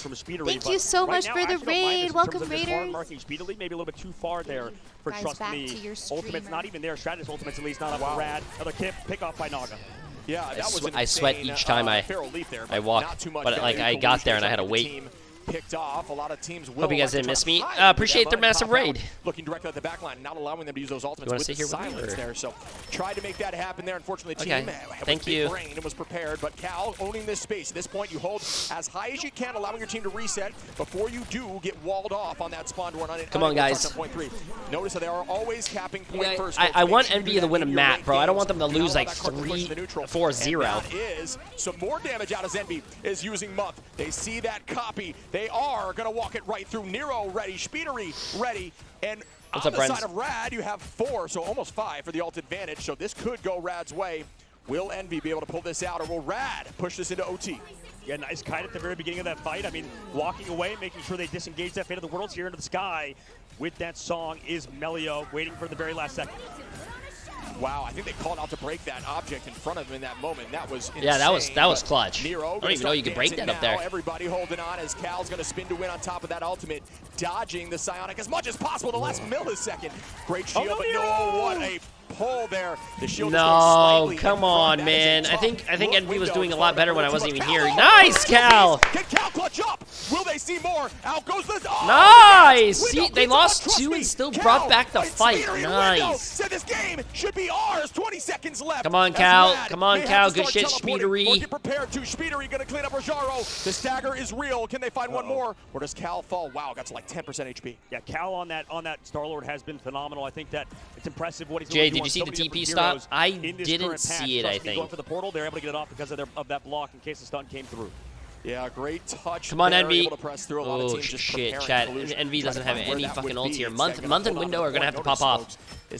Thank you so much for the raid. Welcome, Raiders. Marking speedily, maybe a little bit too far there for Guys, Trust back Me. to your Ultimate's not even there. Stratus Ultimate's at least not up for Rad. Another pick off by Naga. Yeah, that was an I sweat each time I walk, but like I got there and I had to wait. Picked off. A lot of teams will. Hope you guys didn't miss me. Appreciate their massive raid. Looking directly at the back line, not allowing them to use those ultimates with the silence there. So tried to make that happen there. Unfortunately, the team Thank you. brain and was prepared. But Cal owning this space. At this point, you hold as high as you can, allowing your team to reset before you do get walled off on that spawn run. Come on, guys. Point 3. Notice that they are always capping point first. I want Envy to win a map, bro. I don't want them to lose like 3-4-0. That is some more damage out as Envy is using Muff. They see that copy. They are going to walk it right through. Nero ready, Speedery ready, and on the side of Rad, you have 4, so almost 5 for the ult advantage, so this could go Rad's way. Will Envy be able to pull this out, or will Rad push this into OT? Yeah, nice kite at the very beginning of that fight. I mean, walking away, making sure they disengage that Fate of the Worlds here into the sky. With that song is Melio, waiting for the very last second. Wow, I think they called out to break that object in front of him in that moment. That was insane. Yeah, that was clutch. Nero, I don't even know you could break that up there. Everybody holding on as Cal's going to spin to win on top of that ultimate, dodging the Psionic as much as possible the last millisecond. Great shield, but no, what a pull there. The shield no, come on, man. I think Envy was doing a lot better when I wasn't even here. Nice, Cal. Can Cal clutch up? Will they see more? Out goes this. Nice. See, they lost 2 and still brought back the fight. Nice. Said this game should be ours. 20 seconds left. Come on, Cal. Come on, Cal. Good shit, Speedery. Get prepared to. Speedery going to clean up Rojaro. The stagger is real. Can they find one more? Or does Cal fall? Wow, got to like 10% HP. Yeah, Cal on that Star-Lord has been phenomenal. I think that it's impressive what he's Jay, doing. Did you see the TP stop? I didn't see it, I think. Going for the portal, they're able to get it off because of that block in case the stun came through. Yeah, great touch. Come on, Envy. Oh, shit, chat. Envy doesn't have any fucking ult here. Month and Window are going to have to pop off. They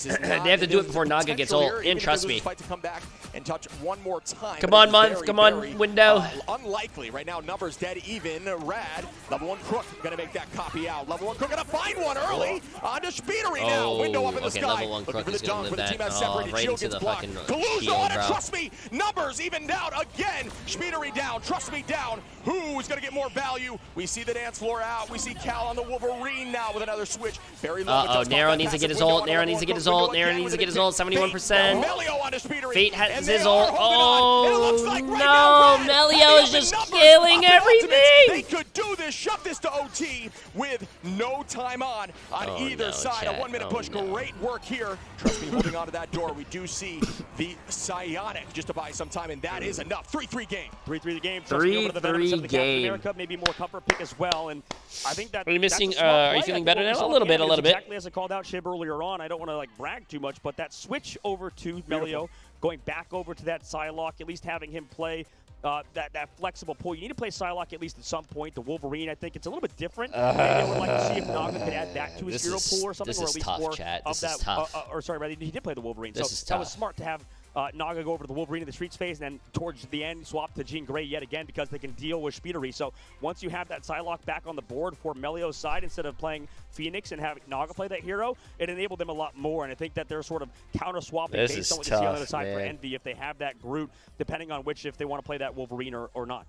have to do it before Naga gets ult, and trust me. Fight to come back and touch one more time. Come on, Month. Come on, Window. Unlikely. Right now, numbers dead even. Rad. Level 1 Crook going to make that copy out. Level 1 Crook going to find one early. On to Speedery now. Window up in the sky. Level 1 Crook is going to live that. Oh, right into the fucking shield, bro. Trust me. Numbers evened out again. Speedery down. Trust me down. Who's going to get more value? We see the dance floor out. We see Cal on the Wolverine now with another switch. Very low. Uh-oh, Nero needs to get his ult. Nero needs to get his ult. Nero needs to get his ult. 71%. Fate has his ult. Oh, no. Melio is just killing everything. They could do this. Shove this to OT with no time on either side. A 1-minute push. Great work here. Trust me, holding on to that door. We do see the Psionic just to buy some time, and that is enough. 3-3 game. 3-3 the game. 3-3 game. America, maybe more comfort pick as well, and I think that. Are you missing? Are you feeling better now? A little bit. Exactly as I called out Shib earlier on. I don't want to like brag too much, but that switch over to Melio, going back over to that Psylocke, at least having him play that flexible pull. You need to play Psylocke at least at some point. The Wolverine, I think it's a little bit different. Maybe I would like to see if Naga could add that to his hero pool or something, or at least more of that. Or sorry, he did play the Wolverine, so that was smart to have. Naga go over to the Wolverine in the Streets phase, and then towards the end swap to Jean Grey yet again because they can deal with Speedery. So once you have that Psylocke back on the board for Melio's side instead of playing Phoenix and having Naga play that hero, it enabled them a lot more. And I think that they're sort of counter-swapping based on what you see on the other side for Envy if they have that Groot, depending on if they want to play that Wolverine or not.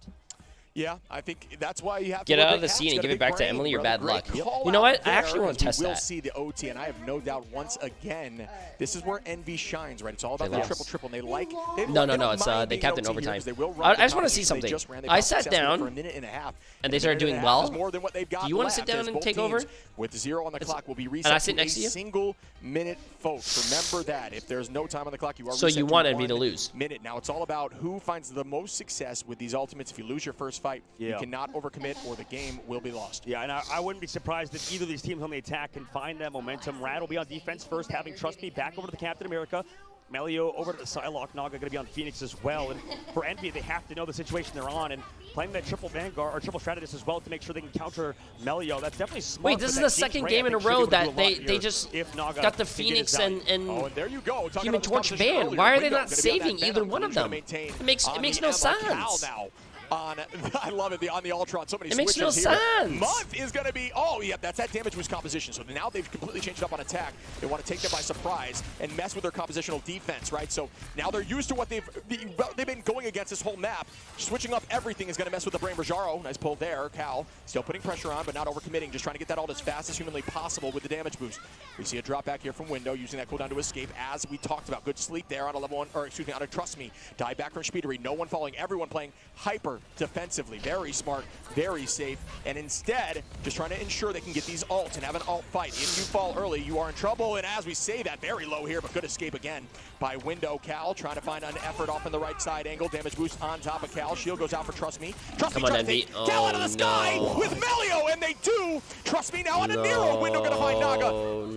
Yeah, I think that's why you have to get out of the scene and give it back to Emily or bad luck. You know what? I actually want to test that. We will see the OT, and I have no doubt once again, this is where Envy shines, right? It's all about the triple, and they like. No, it's they kept in overtime. I just want to see something. I sat down for a minute and a half, and they started doing well. More than what they've got. Do you want to sit down and take over? With 0 on the clock, will be reset. And I sit next to you. Single minute, folks. Remember that if there's no time on the clock, you are. So you want Envy to lose? Minute. Now it's all about who finds the most success with these ultimates. If you lose your first fight, you cannot overcommit, or the game will be lost. Yeah, and I wouldn't be surprised if either of these teams on the attack can find that momentum. Rad will be on defense first, having Trust Me back over to the Captain America. Melio over to the Psylocke. Naga going to be on Phoenix as well. And for Envy, they have to know the situation they're on and playing that triple Vanguard or triple Strategist as well to make sure they can counter Melio. That's definitely smart. Wait, this is the second game in a row that they just got the Phoenix and there you go. Human Torch banned. Why are they not saving either one of them? It makes no sense. I love it, on the Ultron, so many it makes switches no here. sense. Month is going to be, oh, yeah, that's that damage boost composition. So now they've completely changed it up on attack. They want to take them by surprise and mess with their compositional defense, right? So now they're used to what they've been going against this whole map. Switching up everything is going to mess with the brain. Rajaro, nice pull there. Cal still putting pressure on, but not overcommitting. Just trying to get that ult as fast as humanly possible with the damage boost. We see a drop back here from Window, using that cooldown to escape, as we talked about. Good sleep there on a level 1, or excuse me, on a Trust Me. Die back from Speedery. No one following, everyone playing hyper defensively. Very smart, very safe, and instead, just trying to ensure they can get these ults and have an ult fight. If you fall early, you are in trouble, and as we say that, very low here, but good escape again by Window. Cal trying to find an effort off on the right side angle. Damage boost on top of Cal. Shield goes out for Trust Me. Come on, Envy. Cal out of the sky with Melio, and they do. Trust Me now on a Nero. Window gonna find Naga.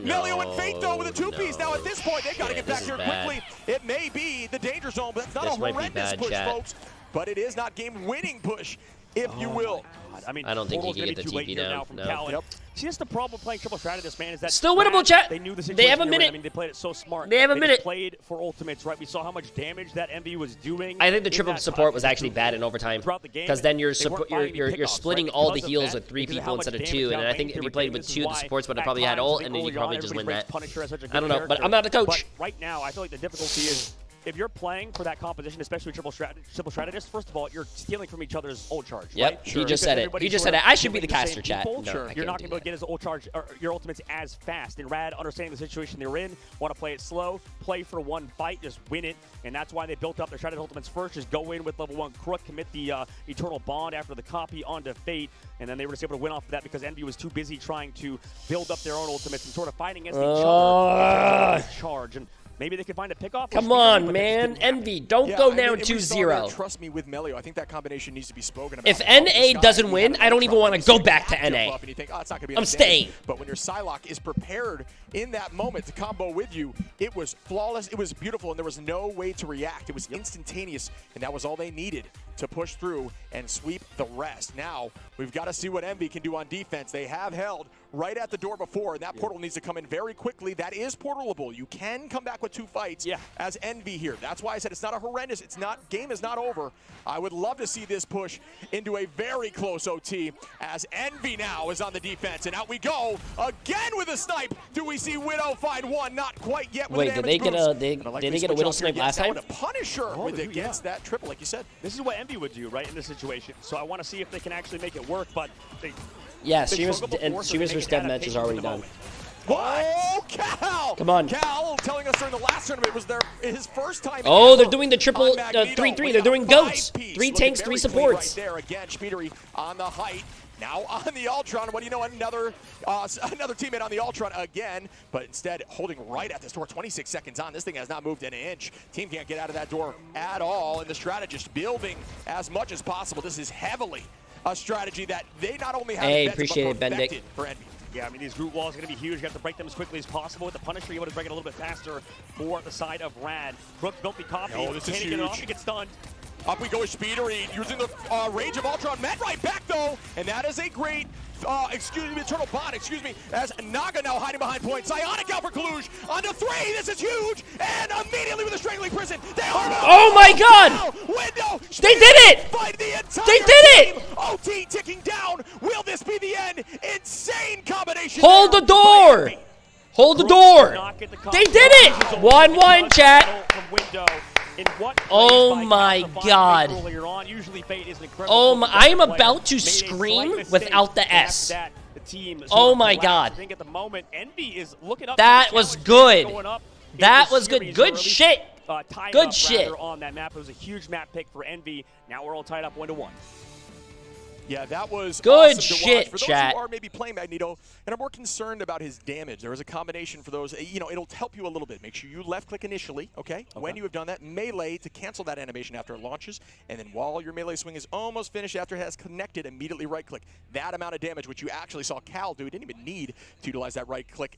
Melio and Fate, though, with a two-piece. Now at this point, they've got to get back here quickly. It may be the danger zone, but it's not a horrendous push, folks. But it is not game-winning push, if you will. I mean, I don't think he Portal's can get the gonna be too late TP here now down. from No. Cal. And see, that's the problem with playing triple strategist, man, is that Still winnable, chat. They knew the situation They have a were in. minute. I mean, they played it so smart. They have a just minute. Played for ultimates, right? We saw how much damage that Envy was doing. I think the in triple that support top was actually bad in overtime throughout the game, because then you're they weren't finding you're pickoffs, splitting right? all the Because of heals that, with 3 because of people how much instead of damage 2, and down I think lane if they you were played doing, with this 2 is of the why supports would have at probably had times, ult, I and think then you early probably on, just everybody win rates that. Punisher as such a I don't good know, but character, I'm not the coach. But right now, I feel like the difficulty is if you're playing for that composition, especially triple strategist, first of all, you're stealing from each other's ult charge. Yep, right? he just said it. He just said it. I should be the caster, chat. No, You're not going to be able to get his ult charge or your ultimates as fast. And Rad, understanding the situation they're in, want to play it slow, play for one fight, just win it. And that's why they built up their strategy ultimates first. Just go in with level 1 Crook, commit the Eternal Bond after the copy onto Fate, and then they were just able to win off of that because Envy was too busy trying to build up their own ultimates and sort of fighting against each other. Charge and. Maybe they could find a pickoff. Come on, man. Envy, don't go down 2-0. Trust me with Melio. I think that combination needs to be spoken about. If NA doesn't win, I don't even want to go back to NA. And you think, oh, it's not gonna be I'm staying. But when your Psylocke is prepared in that moment to combo with you, it was flawless. It was beautiful, and there was no way to react. It was instantaneous, and that was all they needed to push through and sweep the rest. Now, we've got to see what Envy can do on defense. They have held right at the door before, and that portal needs to come in very quickly. That is portalable. You can come back with 2 fights as Envy here. That's why I said it's not a horrendous, game is not over. I would love to see this push into a very close OT as Envy now is on the defense, and out we go again with a snipe. Do we see Widow find one? Not quite yet with Wait, the did they get damage a did they get a Widow snipe last time? A Punisher with against that triple, like you said. This is what Envy would do, right, in this situation. So I want to see if they can actually make it work, but they... Yeah, streamers versus dev match is already done. Oh, Cal! Come on. Cal telling us during the last tournament was his first time. Oh, they're doing the triple 3-3. They're doing goats. 3 tanks, 3 supports. Right there again, Speedery on the height. Now on the Ultron, what do you know? Another teammate on the Ultron again, but instead holding right at this door. 26 seconds on. This thing has not moved an inch. Team can't get out of that door at all, and the strategist building as much as possible. This is heavily a strategy that they not only have appreciate it, Bendick. For Envy. Yeah, I mean, these root walls are going to be huge. You have to break them as quickly as possible. With the Punisher, you're able to break it a little bit faster for the side of Rad. Brook built the copy. Oh, this is Can't huge. get it off. He gets stunned. Up we go with Speedery, using the range of Ultron. Met right back, though, and that is a great, Eternal Bond, as Naga now hiding behind point. Psionic out for Kalush, onto 3, this is huge, and immediately with a Strangling Prison, they are Oh my god! Window! They did it! Fight the entire They did team. OT ticking down, will this be the end? Insane combination. Hold the door! Hold the door! They did it! 1-1, chat! Oh my god. Oh my, I am about to scream without the S. Oh my god. That was good. That was good. Good shit. Good shit. On that map, it was a huge map pick for Envy. Now we're all tied up 1-1. Yeah, that was good awesome shit, for those chat. who are maybe playing Magneto and are more concerned about his damage, there is a combination for those. It'll help you a little bit. Make sure you left-click initially, okay? When you have done that, melee to cancel that animation after it launches, and then while your melee swing is almost finished after it has connected, immediately right-click. That amount of damage, which you actually saw Cal do, didn't even need to utilize that right-click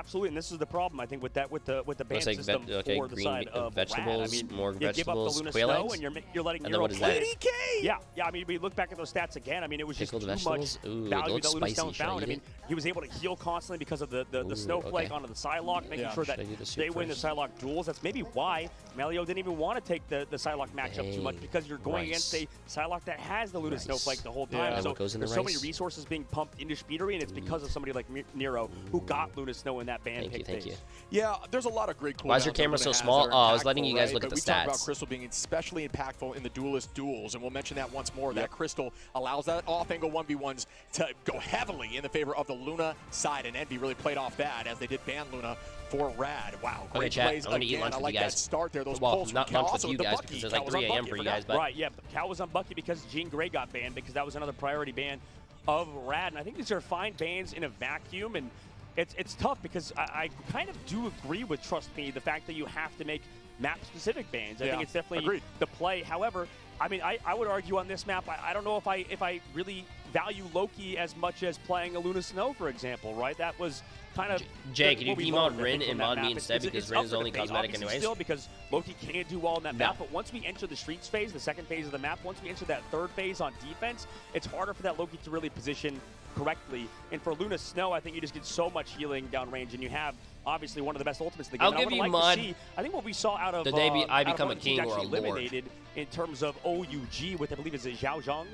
absolutely, and this is the problem I think with that with the ban Looks like system for the green side of vegetables, Rad. I mean, more you give up vegetables, the Luna quail Snow, eggs. and you're letting And your then what is that? 80K. Yeah, I mean, we look back at those stats again. I mean, it was just Pickled too vegetables? much Ooh, value looks that Luna spicy. Stone Should I found. I eat mean, it? he was able to heal constantly because of the Ooh, snowflake okay. onto the Psylocke, making Yeah. sure Should that I do the soup they win the first? Psylocke duels. That's maybe why Melio didn't even want to take the Psylocke matchup too much, because you're going against a Psylocke that has the Luna Snowflake the whole time. Yeah. So Goes in the there's so many rice. resources being pumped into Speedery, and it's because of somebody like Nero who got Luna Snow in that ban pick phase. Yeah, there's a lot of great cooldowns. Why is your camera so small? Oh, I was letting you guys look at the We talked about stats. Crystal being especially impactful in the duelist duels, and we'll mention that once more. That Crystal allows that off-angle 1v1s to go heavily in the favor of the Luna side, and Envy really played off that as they did ban Luna for Rad. Wow, Okay, great chat. plays I'm gonna eat again. lunch I with like you that guys. start there. Those Well, pulls not from lunch Cal. with Also you the guys Bucky. because it's like Cal was 3 on a.m. Bucky, for you I forgot. guys. But Right, yeah, Cal was on Bucky because Jean Grey got banned because that was another priority ban of Rad. And I think these are fine bans in a vacuum, and it's tough because I kind of do agree with Trust Me, the fact that you have to make map-specific bans. I think it's definitely the play. However, I mean, I would argue on this map, I don't know if I really value Loki as much as playing a Luna Snow, for example, right? That was kind of Jay, can you what we demod learned, I Rin think, and from that mod me map. instead because it's Rin up is for only debate, cosmetic obviously, anyways? still, because Loki can't do well on that map, but once we enter the Streets phase, the second phase of the map, once we enter that third phase on defense, it's harder for that Loki to really position correctly. And for Luna Snow, I think you just get so much healing downrange, and you have obviously one of the best ultimates in the game. I'll And I give would you like mod to see, I think what we saw out of the day I out of become one a of the teams king or a actually lord. eliminated in terms of OUG with, I believe, is Zhao Zhang,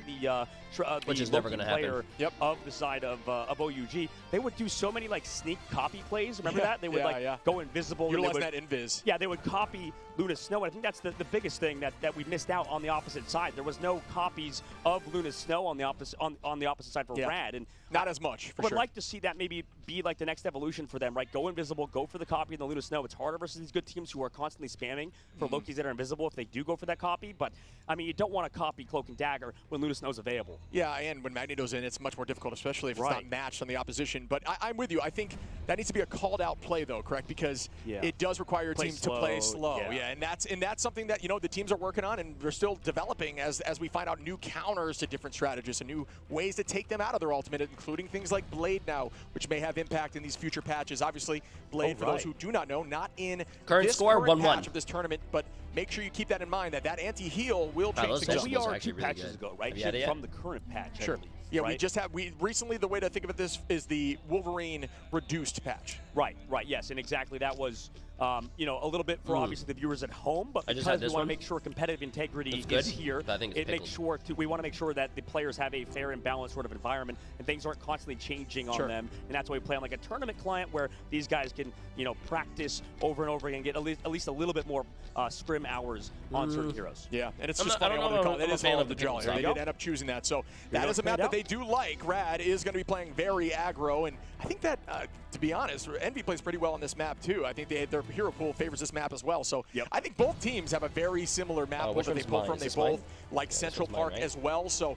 Which the is never Loki gonna happen. player of the side of OUG. They would do so many like sneak copy plays. Remember that? They would go invisible. Utilize and they would, that invis. Yeah, they would copy Luna Snow. And I think that's the biggest thing that we missed out on the opposite side. There was no copies of Luna Snow on the opposite side for Rad. And not as much, for would sure. like to see that maybe be like the next evolution for them, right? Go invisible, go for the copy in the Luna Snow. It's harder versus these good teams who are constantly spamming for Lokis that are invisible if they do go for that copy. But, I mean, you don't want to copy Cloak and Dagger when Luna Snow's available. Yeah, and when Magneto's in, it's much more difficult, especially if it's not matched on the opposition. But I'm with you. I think that needs to be a called-out play, though, correct? Because it does require your team to play slow. Yeah, and that's something that, you know, the teams are working on, and they're still developing as we find out new counters to different strategies and new ways to take them out of their ultimate, including things like Blade now, which may have impact in these future patches. Obviously, Blade, for those who do not know, not in Current this score, current 1-1. patch of this tournament, but make sure you keep that in mind that anti-heal will change things. We are 2 patches ago, right? From the current patch. Sure. Yeah, right? we recently, the way to think of this is the Wolverine reduced patch. Right, yes, and exactly that was, you know, a little bit for obviously the viewers at home, but I just because had we this want one. to make sure competitive integrity good, is here, but I think it's it makes sure we want to make sure that the players have a fair and balanced sort of environment, and things aren't constantly changing on them, and that's why we play on like a tournament client where these guys can, you know, practice over and over again, get at least a little bit more scrim hours on certain heroes. Yeah, and it's just funny. I wanted to call it. That is all of the draw here. They did end up choosing that, so that is a map that they do like. Rad is going to be playing very aggro, and I think that, to be honest, Envy plays pretty well on this map too. I think their hero pool favors this map as well. So I think both teams have a very similar map pool that they pull from. They both like Central Park as well. So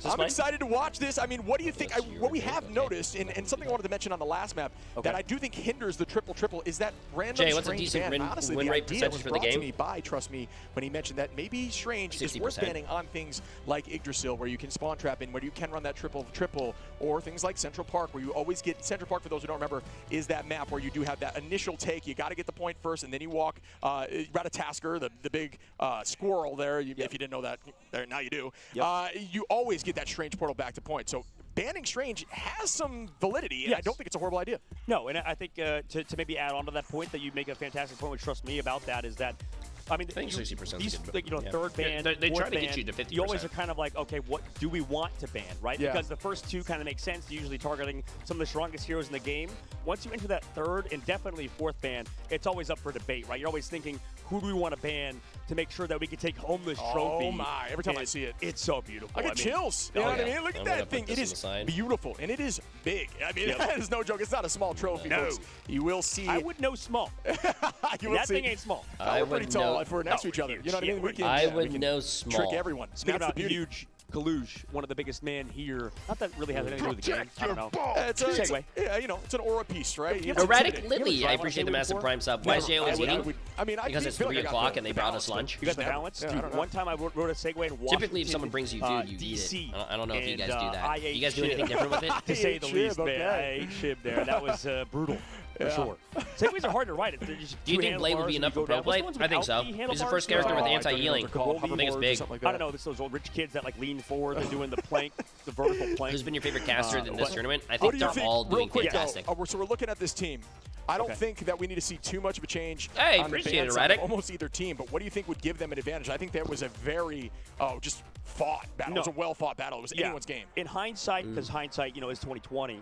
I'm excited to watch this. I mean, what do you think? What we have noticed, and something I wanted to mention on the last map that I do think hinders the triple is that random Jay, what's a Strange decent ban. Honestly, win the rate idea percentage was for the brought to game? me by Trust Me when he mentioned that maybe Strange is worth 60%. banning on things like Yggdrasil, where you can spawn trap in, where you can run that triple, or things like Central Park, where you always get Central Park. For those who don't remember, is that map where you do have that initial take. You got to get the point first, and then you walk. Ratatasker, the big squirrel there. If you didn't know that, now you do. You always get that Strange portal back to point. So banning Strange has some validity, and I don't think it's a horrible idea. No, and I think to maybe add on to that point that you make a fantastic point with Trust Me about that is that, I mean, I think 60% these, is good. like, you know, Yeah. third ban, They try fourth to get ban, you to 50%. You always are kind of like, okay, what do we want to ban, right? Yeah. Because the first two kind of make sense, usually targeting some of the strongest heroes in the game. Once you enter that third and definitely fourth ban, it's always up for debate, right? You're always thinking, who do we want to ban to make sure that we can take home this trophy? Oh my! Every time I And see it, it's so beautiful. I get chills. You know what I mean? Look at that thing. It is side. beautiful, and it is big. I mean, that is no joke. It's not a small trophy, No. folks. You will see. I would know small. You will That see. thing ain't small. We're pretty tall if we're next to each other. You know what I mean? We can, I we would can know small. Trick everyone. Speaking That's about the beauty. huge, Kaluj, one of the biggest men here. Not that really has anything to do with the game. I don't know. It's Segue. yeah, you know, it's an aura piece, right? It's Erratic intimidating. Lily, I appreciate the massive prime sub. Why is Jay always eating? I mean, Because it's feel like 3 I got o'clock the and they brought us lunch. You got the balance? Yeah, I Dude, don't know. one time I wrote a segue in Washington. Typically, if someone brings you food, you eat DC, it. I don't know if you guys and, do that. I You ate guys do anything shib. different with it? To say the least, Shib, man. I okay. ate shib there. That was brutal, for Yeah. sure. Segways are hard to ride. They're just Do you two think Blade would be handlebars enough and you for pro go down. play? What's the I ones think so. without the He's the handlebars? first character with Oh, anti-healing. they're called I think it's big. something like I that. don't know. It's those old rich kids that like lean forward. They're doing the plank, the vertical plank. Who's been your favorite caster in this what- tournament? I What think do you they're think, all real doing quick, fantastic. though, so we're looking at this team. I don't think that we need to see too much of a change Hey, on the appreciate band it, side of Radic. almost either team. But what do you think would give them an advantage? I think that was a very just fought battle. It was a well-fought battle. It was anyone's game. In hindsight, because hindsight, is 2020.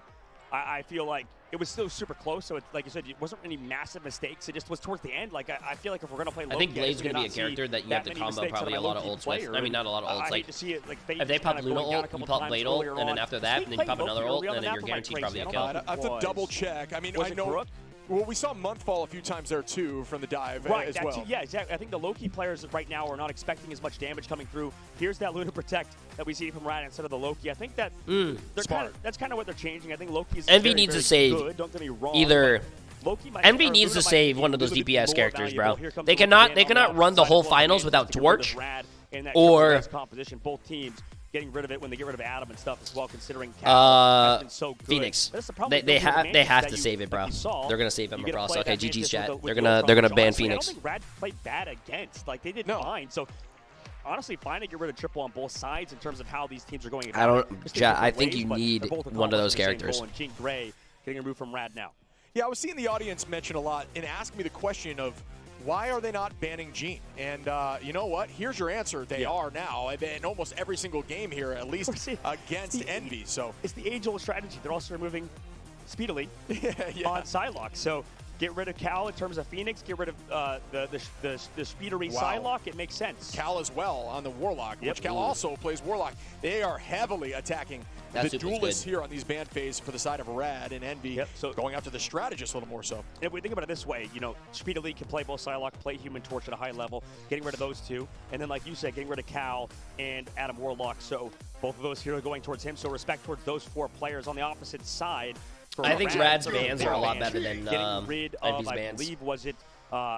I feel like it was still super close. So, like you said, it wasn't any massive mistakes. It just was towards the end. Like, I feel like if we're going to play Loki, I think Blade's going going to be a character that you have to combo probably a lot of ults with. I mean, not a lot of ults. I Like, hate to see it. Like, if they pop Luna ult, you pop Blade ult, and then after that, and then you pop another ult, and then you're guaranteed probably a kill. I have to double check. I mean, I know. Well, we saw Monthfall a few times there, too, from the dive as well. Yeah, exactly. I think the Loki players right now are not expecting as much damage coming through. Here's that Luna Protect that we see from Rad instead of the Loki. I think that that's kind of what they're changing. I think Loki is Envy needs to save good. Don't get me wrong. either. Envy needs to save one of those DPS characters, bro. They cannot run the whole finals without Torch or composition. Both teams getting rid of it when they get rid of Adam and stuff as well, considering Cal has been so good. Phoenix. That's the problem They with have that to you- save it, bro. that you saw. They're gonna save Emma You get to Frost. play Okay, that GG's Mantis chat. with They're the gonna Wilcox. ban Honestly, Phoenix. I don't think Rad played bad against. Like, they did fine. So honestly, fine to get rid of triple on both sides in terms of how these teams are going. I don't. Just in Ja, different I think ways, you but need they're both one of those accomplishing the same characters. goal, and Jean Grey getting removed from Rad now. Yeah, I was seeing the audience mention a lot and ask me the question of why are they not banning Jean? And you know what? Here's your answer. They are now. In almost every single game here, at least against Envy. So it's the age-old strategy. They're also removing speedily on Psylocke. So get rid of Cal in terms of Phoenix. Get rid of the speedery Psylocke. It makes sense. Cal as well on the Warlock, which Cal also plays Warlock. They are heavily attacking the duelists here on these band phase for the side of Rad and Envy. So going after the strategist a little more so. And if we think about it this way, speedily can play both Psylocke, play Human Torch at a high level, getting rid of those two. And then, like you said, getting rid of Cal and Adam Warlock. So both of those heroes going towards him. So respect towards those four players on the opposite side. I think Rad's bans are a lot better than getting rid of, Envy's I bans. believe, was it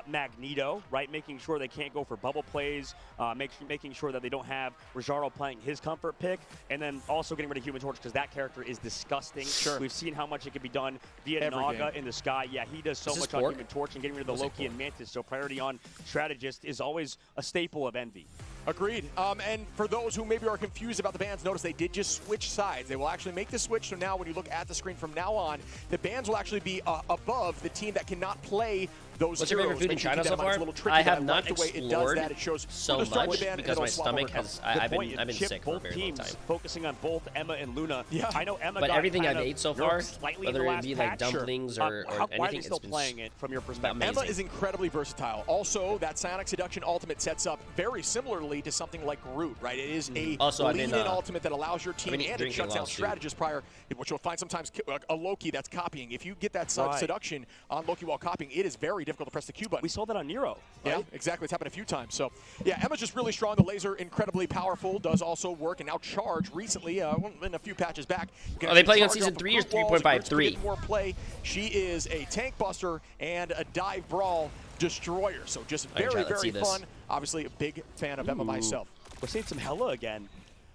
Magneto, right? Making sure they can't go for bubble plays, making sure that they don't have Rajaro playing his comfort pick, and then also getting rid of Human Torch because that character is disgusting. Sure. We've seen how much it can be done via Every Naga game. in the sky. Yeah, he does so much on Human Torch, and getting rid of the Loki and Mantis. So priority on strategist is always a staple of Envy. Agreed. And for those who maybe are confused about the bans, notice they did just switch sides. They will actually make the switch. So now when you look at the screen from now on, the bans will actually be above the team that cannot play those What's your favorite heroes. food in Make sure you China keep so that in mind. far? It's a little tricky, I but have not like the way it does explored that. It shows so when to start much the ban, and because it'll my swap stomach over. has. Good I've point. been Chip sick for a both very long teams time. focusing on both Emma and Luna. Yeah. I know Emma But got everything kind I've of ate so nerfed far, slightly in whether the it last be like patch, dumplings sure. or Why are they anything, still it's been playing it from your perspective? Emma is incredibly versatile. Also, that Psionic Seduction ultimate sets up very similarly to something like Groot, right? It is a lead-in ultimate that allows your team, and it shuts down strategists prior, which you'll find sometimes a Loki that's copying. If you get that seduction on Loki while copying, it is very difficult to press the Q button. We saw that on Nero. Yeah, right? exactly. It's happened a few times. So, yeah, Emma's just really strong. The laser, incredibly powerful, does also work. And now Charge recently, in a few patches back. Are they playing on Season 3 or 3.53? More play. She is a tank buster and a dive brawl destroyer. So just very, very fun. Obviously, a big fan of Emma myself. We're seeing some Hella again.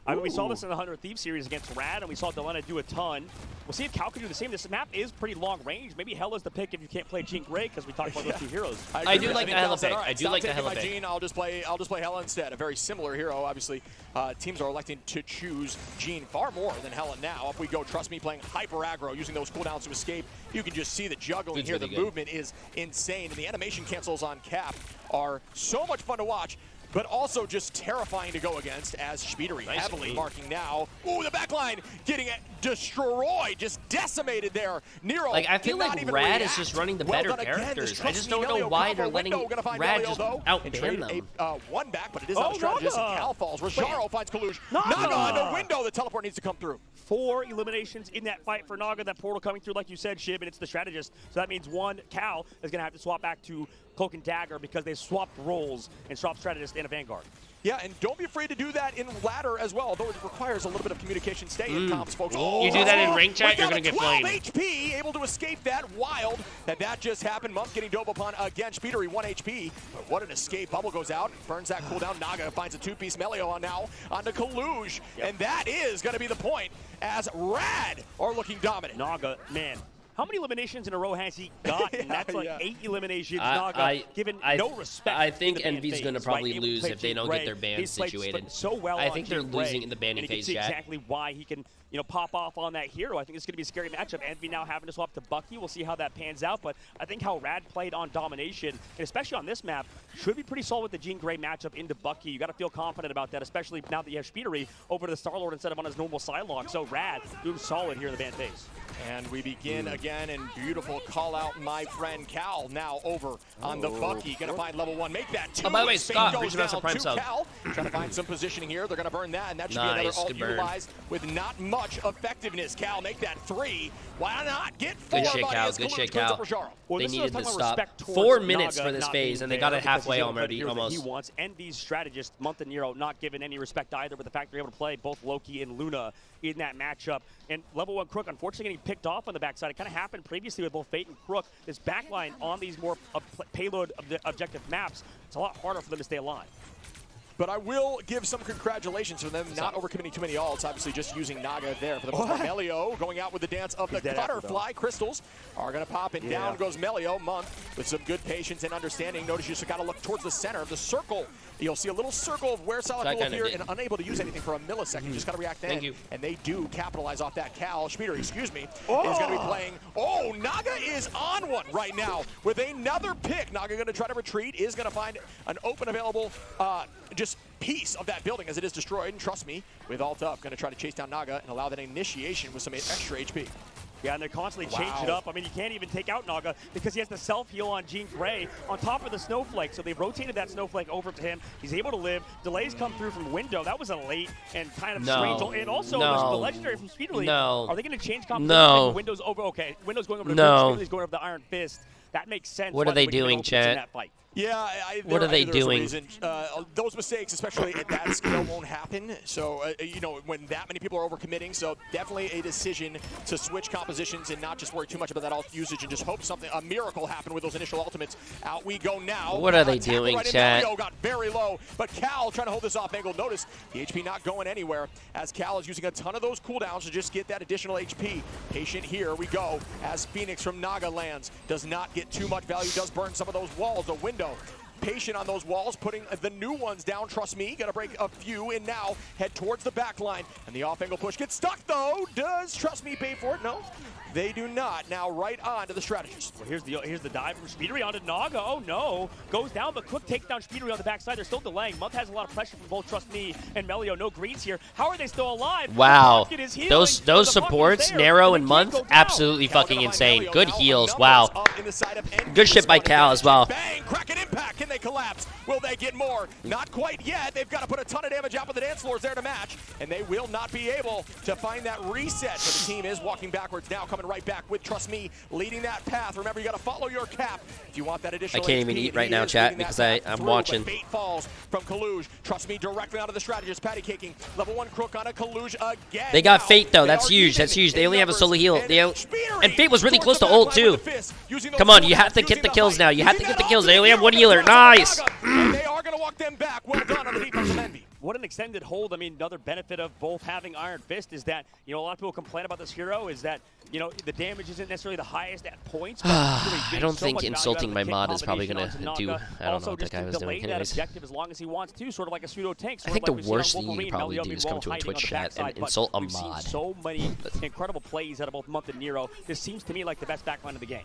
I mean, we saw this in the 100 Thieves series against Rad, and we saw Delena do a ton. We'll see if Cal can do the same. This map is pretty long range. Maybe Hella's the pick if you can't play Jean Grey, because we talked about those two heroes. I do like the Hella pick. I do like the Hella pick. Jean, I'll just play Hella instead. A very similar hero, obviously. Teams are electing to choose Jean far more than Hella now. Up we go. Trust me, playing hyper aggro, using those cooldowns to escape. You can just see the juggling here. The movement is insane, and the animation cancels on Cap are so much fun to watch, but also just terrifying to go against as Speedery heavily marking now. Ooh, the backline getting destroyed, just decimated there. Nero, like, I feel like Rad is just running the better characters. I just don't know why they're letting Rad just outban them. One back, but it is not a strategist, and Cal falls. Rajaro finds Kalush. Naga on the window. The teleport needs to come through. 4 eliminations in that fight for Naga. That portal coming through, like you said, Shib, and it's the strategist. So that means one, Cal, is going to have to swap back to Cloak and Dagger because they swapped roles and swapped strategist and a Vanguard. Yeah, and don't be afraid to do that in ladder as well, though it requires a little bit of communication. Stay in comms, folks. You do that in rank chat, you're going to get flamed. 12 HP, able to escape that. Wild that just happened. Monk getting dove upon again. Speedery, 1 HP. But what an escape. Bubble goes out, burns that cooldown. Naga finds a 2-piece Melio on now onto Kalush. And that is going to be the point as Rad are looking dominant. Naga, man. How many eliminations in a row has he gotten? That's like 8 eliminations. Naga, given no respect. I think Envy's going to probably lose if they don't get their bans situated. So well I think they're losing in the banning phase, chat. Chat. Exactly why he can, pop off on that hero. I think it's going to be a scary matchup. Envy now having to swap to Bucky. We'll see how that pans out. But I think how Rad played on domination, and especially on this map, should be pretty solid with the Jean Grey matchup into Bucky. You got to feel confident about that, especially now that you have Speedery over to the Star-Lord instead of on his normal Psylocke. So Rad doing solid here in the ban phase. And we begin again, and beautiful call out, my friend Cal now over on the Bucky. Gonna find level 1, make that 2. Oh, by the way, Fate Scott, goes reaching out down to Prime to sub. Cal. Trying to find some positioning here. They're gonna burn that, and that should Nice, be another ult good burn. utilized with not much effectiveness. Cal, make that 3. Why not get 4? Good shit, buddy, Cal. as Good Kalush shit, cleans Cal. up for Jaro. Well, They this is needed what to I'm talking about, stop. respect 4 towards minutes Naga for this not phase, being and they there got it because he's halfway able to play the already, hero that almost. He wants Envy's strategist, Month and Nero, not given any respect either, but the fact they're able to play both Loki and Luna in that matchup. And level 1 Crook, unfortunately, getting picked off on the backside. It kind of happened previously with both Fate and Crook. This backline on these more payload objective maps, it's a lot harder for them to stay alive. But I will give some congratulations for them not overcommitting too many ults. Obviously, just using Naga there for the most part. Melio going out with the dance of the butterfly. Crystals are going to pop, and down goes Melio. Month with some good patience and understanding. Notice you just got to look towards the center of the circle. You'll see a little circle of where Psylocke will appear, and unable to use anything for a millisecond. You just got to react then. Thank you. And they do capitalize off that. Cal, Speeder, is going to be playing. Oh, Naga is on one right now with another pick. Naga going to try to retreat, is going to find an open available just piece of that building as it is destroyed. And trust me, with ult up, going to try to chase down Naga and allow that initiation with some extra HP. Yeah, and they're constantly changing it up. I mean, you can't even take out Naga because he has the self-heal on Jean Grey on top of the Snowflake. So they've rotated that Snowflake over to him. He's able to live. Delays come through from Window. That was a late and kind of strange. And also, there's the Legendary from Speedery. Are they going to change composition? Window's over. Okay, Window's going over to Speedery's going over the Iron Fist. That makes sense. What are they doing, chat? Yeah, what are they doing? Those mistakes, especially at that scale, won't happen. So, when that many people are overcommitting, so definitely a decision to switch compositions and not just worry too much about that ult usage and just hope a miracle happened with those initial ultimates. Out we go now. What are they doing, chat? Got very low, but Cal trying to hold this off angle. Notice the HP not going anywhere as Cal is using a ton of those cooldowns to just get that additional HP. Patient here we go as Phoenix from Naga lands. Does not get too much value, does burn some of those walls. The Window patient on those walls, putting the new ones down. Trust me, gonna break a few and now head towards the back line. And the off angle push gets stuck though. Does Trust Me pay for it? No, they do not. Now right on to the strategist. Well, here's the dive from Speedery onto Naga. Oh no, goes down, but Quick takes down Speedery on the backside. They're still delaying. Month has a lot of pressure from both Trust Me and Melio. No greens here. How are they still alive? Wow, those supports, Narrow and Month, absolutely fucking insane. Good heals. Wow. Good shit by Cal as well. Bang! Kraken impact. Can they collapse? Will they get more? Not quite yet. They've got to put a ton of damage out, but the dance floor is there to match, and they will not be able to find that reset. But the team is walking backwards now, coming right back with Trust Me leading that path. Remember, you got to follow your cap if you want that additional I can't even eat right now, chat, because I'm watching. Fate falls from Kaluj. Trust Me directly onto the strategist. Patty caking. Level 1 Crook on a Kaluj again. They got Fate though. That's huge. That's huge. They only have a solo heal. And Fate was really close to ult too. Come on, you have to get the kills now. You have to get the kills. They only have one healer. Nice. They are going to walk them back. Well done on the defense of Envy. What an extended hold. I mean, another benefit of both having Iron Fist is that, a lot of people complain about this hero is that, the damage isn't necessarily the highest at points. But I don't think insulting my mod is probably going to do, I don't know what that guy was doing anyways. Objective as long as he wants to, sort of like a pseudo tank. I think the worst thing you can probably do is come to a Twitch chat and insult a mod. So many incredible plays out of both Month and Nero. This seems to me like the best backline of the game.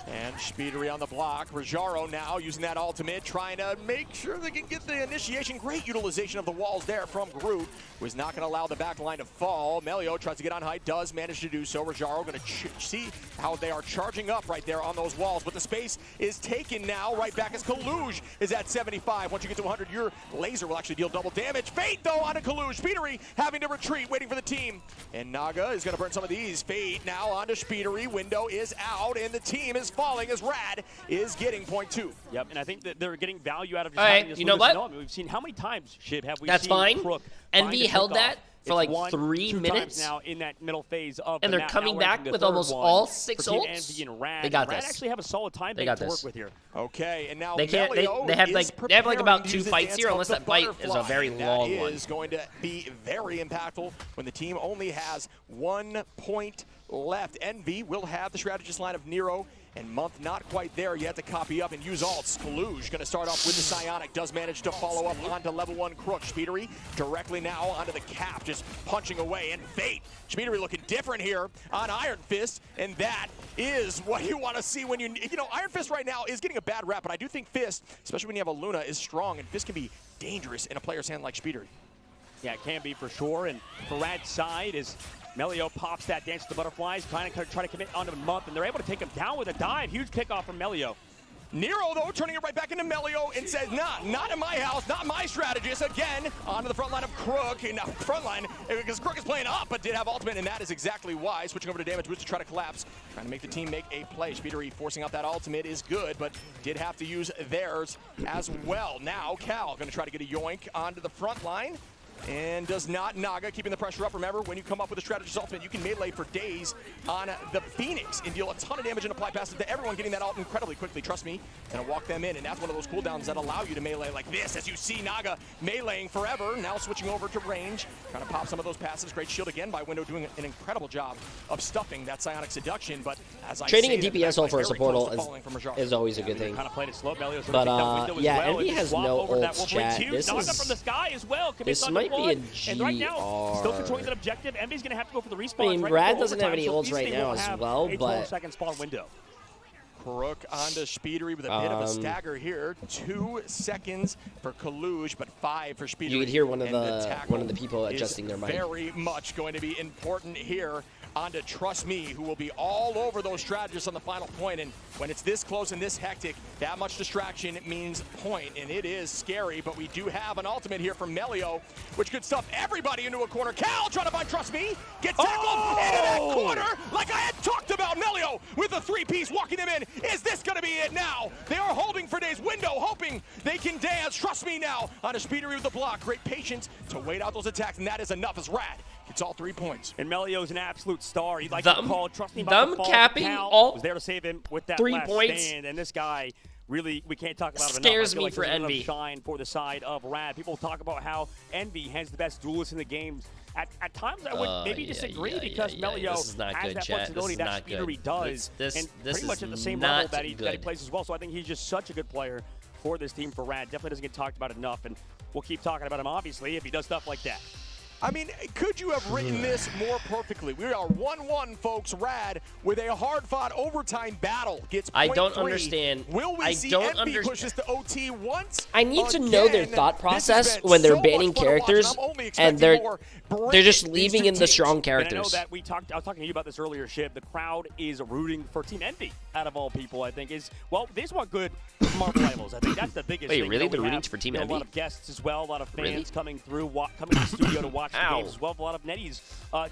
And Speedery on the block. Rajaro now using that ultimate, trying to make sure they can get the initiation. Great utilization of the walls there from Groot, who is not going to allow the back line to fall. Melio tries to get on height, does manage to do so. Rajaro going to see how they are charging up right there on those walls, but the space is taken now. Right back as Kaluj is at 75. Once you get to 100, your laser will actually deal double damage. Fate, though, onto Kaluj. Speedery having to retreat, waiting for the team. And Naga is going to burn some of these. Fate now onto Speedery. Window is out, and the team is falling as Rad is getting .2. Yep, and I think that they're getting value out of just All having right, this you know what? We've seen how many times, Shib, have we That's seen fine. Crook Envy held that for like 3 minutes. Now in that middle phase of and the they're map. coming back with almost all 6 ults. Envy and Rad. They got Rad this. actually have a solid time They bank got to this. work with here. Okay, and now they can't. They have like about 2 fights here, unless that fight is a very long one. That is going to be very impactful when the team only has 1 point left. Envy will have the strategist line of Nero And Month not quite there yet to copy up and use ults. Kaluj going to start off with the Psionic, does manage to follow up onto level 1 Crook. Speedery directly now onto the cap, just punching away. And Fate, Speedery looking different here on Iron Fist, and that is what you want to see when you know, Iron Fist right now is getting a bad rap, but I do think Fist, especially when you have a Luna, is strong, and Fist can be dangerous in a player's hand like Speedery. Yeah, it can be for sure, and for Rad's side is Melio pops that Dance with the Butterflies, trying to commit onto Month, and they're able to take him down with a dive. Huge kickoff from Melio. Nero, though, turning it right back into Melio and says, nah, not in my house, not my strategist. Again, onto the front line of Crook. And front line, because Crook is playing up, but did have ultimate, and that is exactly why. Switching over to damage boost to try to collapse. Trying to make the team make a play. Speedery forcing out that ultimate is good, but did have to use theirs as well. Now, Cal going to try to get a yoink onto the front line. And does not. Naga keeping the pressure up. Remember, when you come up with a strategist ultimate, you can melee for days on the Phoenix and deal a ton of damage and apply passive to everyone, getting that ult incredibly quickly. Trust me, gonna walk them in, and that's one of those cooldowns that allow you to melee like this, as you see Naga meleeing forever. Now switching over to range, trying to pop some of those passives. Great shield again by Window, doing an incredible job of stuffing that Psionic Seduction. But as I trading a say, DPS ult for a support ult is always a good thing. Kind of played it slow. Melio's But yeah, Envy has no ults, chat. This Naga from the sky as well. This might be a and right now, still controlling that objective. Envy's going to have to go for the respawn. I mean, Rad doesn't have any ults right now as well, but 12-second spawn window. Crook onto Speedery with a bit of a stagger here. 2 seconds for Kaluj, but 5 for Speedery. You could hear one of the people adjusting their mic. Very much going to be important here onto Trust Me, who will be all over those strategists on the final point. And when it's this close and this hectic, that much distraction means point, and it is scary. But we do have an ultimate here from Melio, which could stuff everybody into a corner. Cal trying to find Trust Me, gets tackled into that corner like I had talked about. Melio with a 3-piece walking them in. Is this going to be it now? They are holding for days. Window hoping they can dance. Trust Me now on a Speedery with the block. Great patience to wait out those attacks, and that is enough as Rad gets all 3 points. And Melio's an absolute star. He'd like to call Trust Me them capping all was there to save him with that 3 last points. stand, and this guy really, we can't talk about it scares enough. me for Envy. Shine for the side of Rad. People talk about how Envy has the best duelists in the games. At times, I would maybe disagree because Melio has that flexibility that Speedery does, and pretty much at the same level that he plays as well. So I think he's just such a good player for this team for Rad. Definitely doesn't get talked about enough, and we'll keep talking about him, obviously, if he does stuff like that. I mean, could you have written this more perfectly? We are 1-1, folks. Rad with a hard-fought overtime battle gets point I don't 3. understand. Will we see Envy push this to OT once? I need to know their thought process when they're banning characters, and they're just leaving in the strong characters. And I know that I was talking to you about this earlier, Shiv. The crowd is rooting for Team Envy out of all people. I think they just want good Marvel rivals. I think that's the biggest thing. Wait, really? They're rooting for Team Envy? A lot of guests as well. A lot of fans coming through, coming to the studio to watch the games as well. A lot of NetEase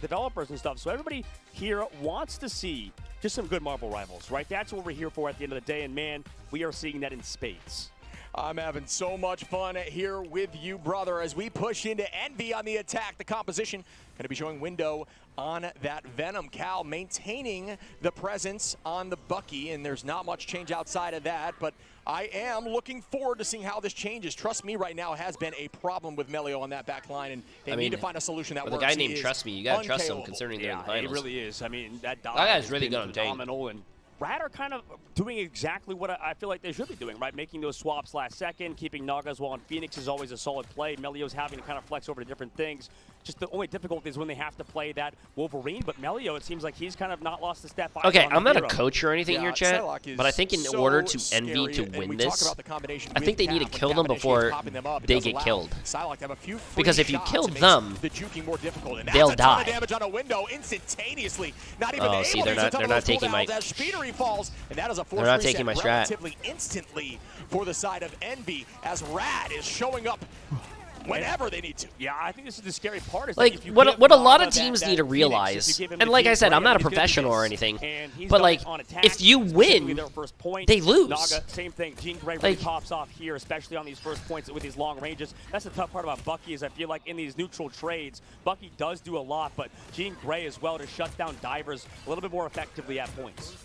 developers and stuff. So everybody here wants to see just some good Marvel rivals, right? That's what we're here for at the end of the day. And man, we are seeing that in spades. I'm having so much fun here with you, brother, as we push into Envy on the attack. The composition going to be showing Window on that Venom. Cal maintaining the presence on the Bucky, and there's not much change outside of that, but I am looking forward to seeing how this changes. Trust Me right now has been a problem with Melio on that back line, and they need to find a solution that works. The guy named Trust Me, you got to trust him considering they're in the finals. He really is. I mean, that guy's really good on phenomenal, and Rad are kind of doing exactly what I feel like they should be doing, right? Making those swaps last second, keeping Naga as well, and Phoenix is always a solid play. Melio's having to kind of flex over to different things. Just the only difficulty is when they have to play that Wolverine, but Melio, it seems like he's kind of not lost a step. Okay, I'm not a coach or anything here, chat, but I think in order to Envy to win this, I think they need to kill them before they get killed. Because if you kill them, they'll die. Oh, see, they're not taking my... They're not taking my strat. Relatively instantly for the side of Envy, as Rad is showing up whenever they need to. Yeah, I think this is the scary part. Is like, if you what a lot of teams need to realize, and like I said, I'm not a professional or anything, but like, if you win, they lose. Naga, same thing. Jean Grey really pops off here, especially on these first points with these long ranges. That's the tough part about Bucky is I feel like in these neutral trades, Bucky does do a lot, but Jean Grey as well to shut down divers a little bit more effectively at points.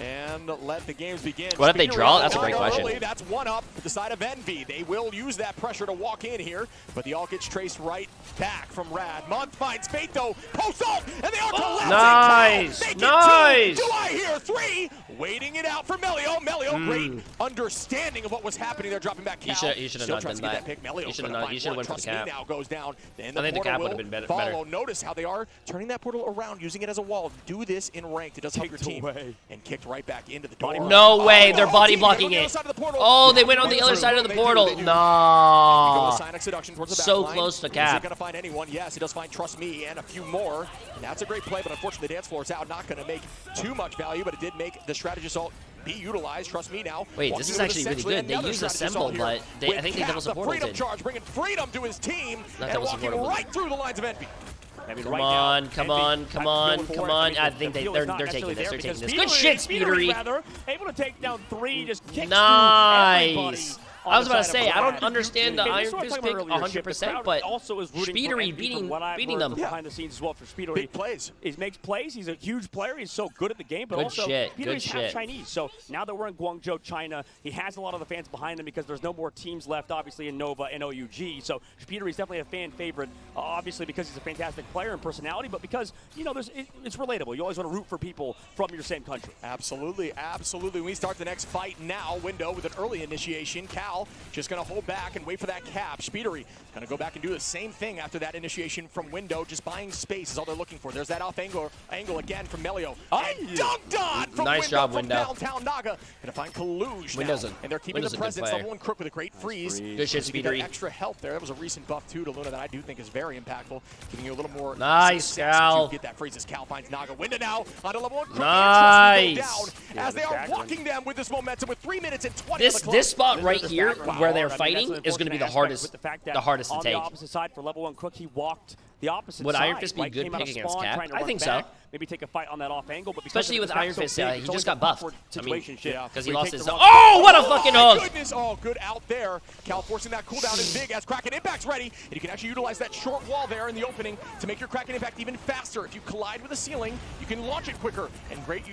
and let the games begin. What if they Speedy draw? Red That's a great early. question. That's one up to the side of Envy. They will use that pressure to walk in here, but the all gets traced right back from Rad. Month finds Fate though, post ult, and they are collapsing. Nice, They get nice. 2. Do I hear 3? Waiting it out for Melio. Melio, great understanding of what was happening there, dropping back Cal. He should have Still not tries done to that. get pick. Melio's He should have gonna not. find He should have one. went for the Trust me cap. now goes down. Then I think the cap would have will been better. follow. Notice how they are turning that portal around, using it as a wall. Do this in ranked. It does help your team. And kicked right back into the door. No way, they're body blocking it. Oh, they went on the other side of the portal. No. So close to Is it cap. going to find anyone? Yes, it does find Trust Me and a few more. And that's a great play, but unfortunately the dance floor is out. Not going to make too much value, but it did make the strategist ult be utilized. Trust Me now. Wait, this is actually really good. They used Assemble, but I think they double supported. Freedom charge, bringing freedom to his team Not and double walking supported. right through the lines of Envy. Come on, come on, come on, come on. I think they're taking this. They're taking this. Good shit, Speedery. Able to take down 3, just kicks Nice. I was about to say, I don't understand the Iron Fist pick 100%, but Speedery beating them. Behind the scenes as well for Speedery. Big plays. He makes plays. He's a huge player. He's so good at the game, but Good also shit, good Speedery's half shit. Chinese. So now that we're in Guangzhou, China, he has a lot of the fans behind him because there's no more teams left, obviously, in Nova and OUG. So Speedery's definitely a fan favorite, obviously because he's a fantastic player and personality, but because, you know, it's relatable. You always want to root for people from your same country. Absolutely, absolutely. We start the next fight now. Window with an early initiation. Cal just going to hold back and wait for that cap. Speedery going to go back and do the same thing after that initiation from Window. Just buying space is all they're looking for. There's that off angle again from Melio. And dunked on from Nice Window job, from Window. downtown Naga. Going to find Kaluj Window's now. a- And they're keeping Window's the a good presence. player. Level 1 Crook with a great freeze. Good shit, To get that Speedery. extra help there. That was a recent buff too to Luna that I do think is very impactful. Giving you a little more Nice, success Cal. as you get that freeze as Cal finds Naga. Window now onto level 1 Crook. Nice. Down as they are walking them with this momentum with 3 minutes and 20 This on the clock. this spot right here where they're I mean, fighting that's is going to be the unfortunate aspect hardest with the fact that the hardest to on take. the opposite side for level 1 Crook, he walked the opposite Would side. Iron Fist be right? good Came out of pick against spawn, Cap? trying to I run think so. back, maybe take a fight on that off angle, but because Especially of with the gap Iron so Fist, big, he it's just always got a buffed. awkward I mean, situation because he where you lost take his the zone. wrong- Oh, what a fucking hook! Goodness, oh, good out there. Cal forcing that cooldown is big as Kraken Impact's ready, and you can actually utilize that short wall there in the opening to make your Kraken Impact even faster. If you collide with the ceiling, you can launch it quicker. And great,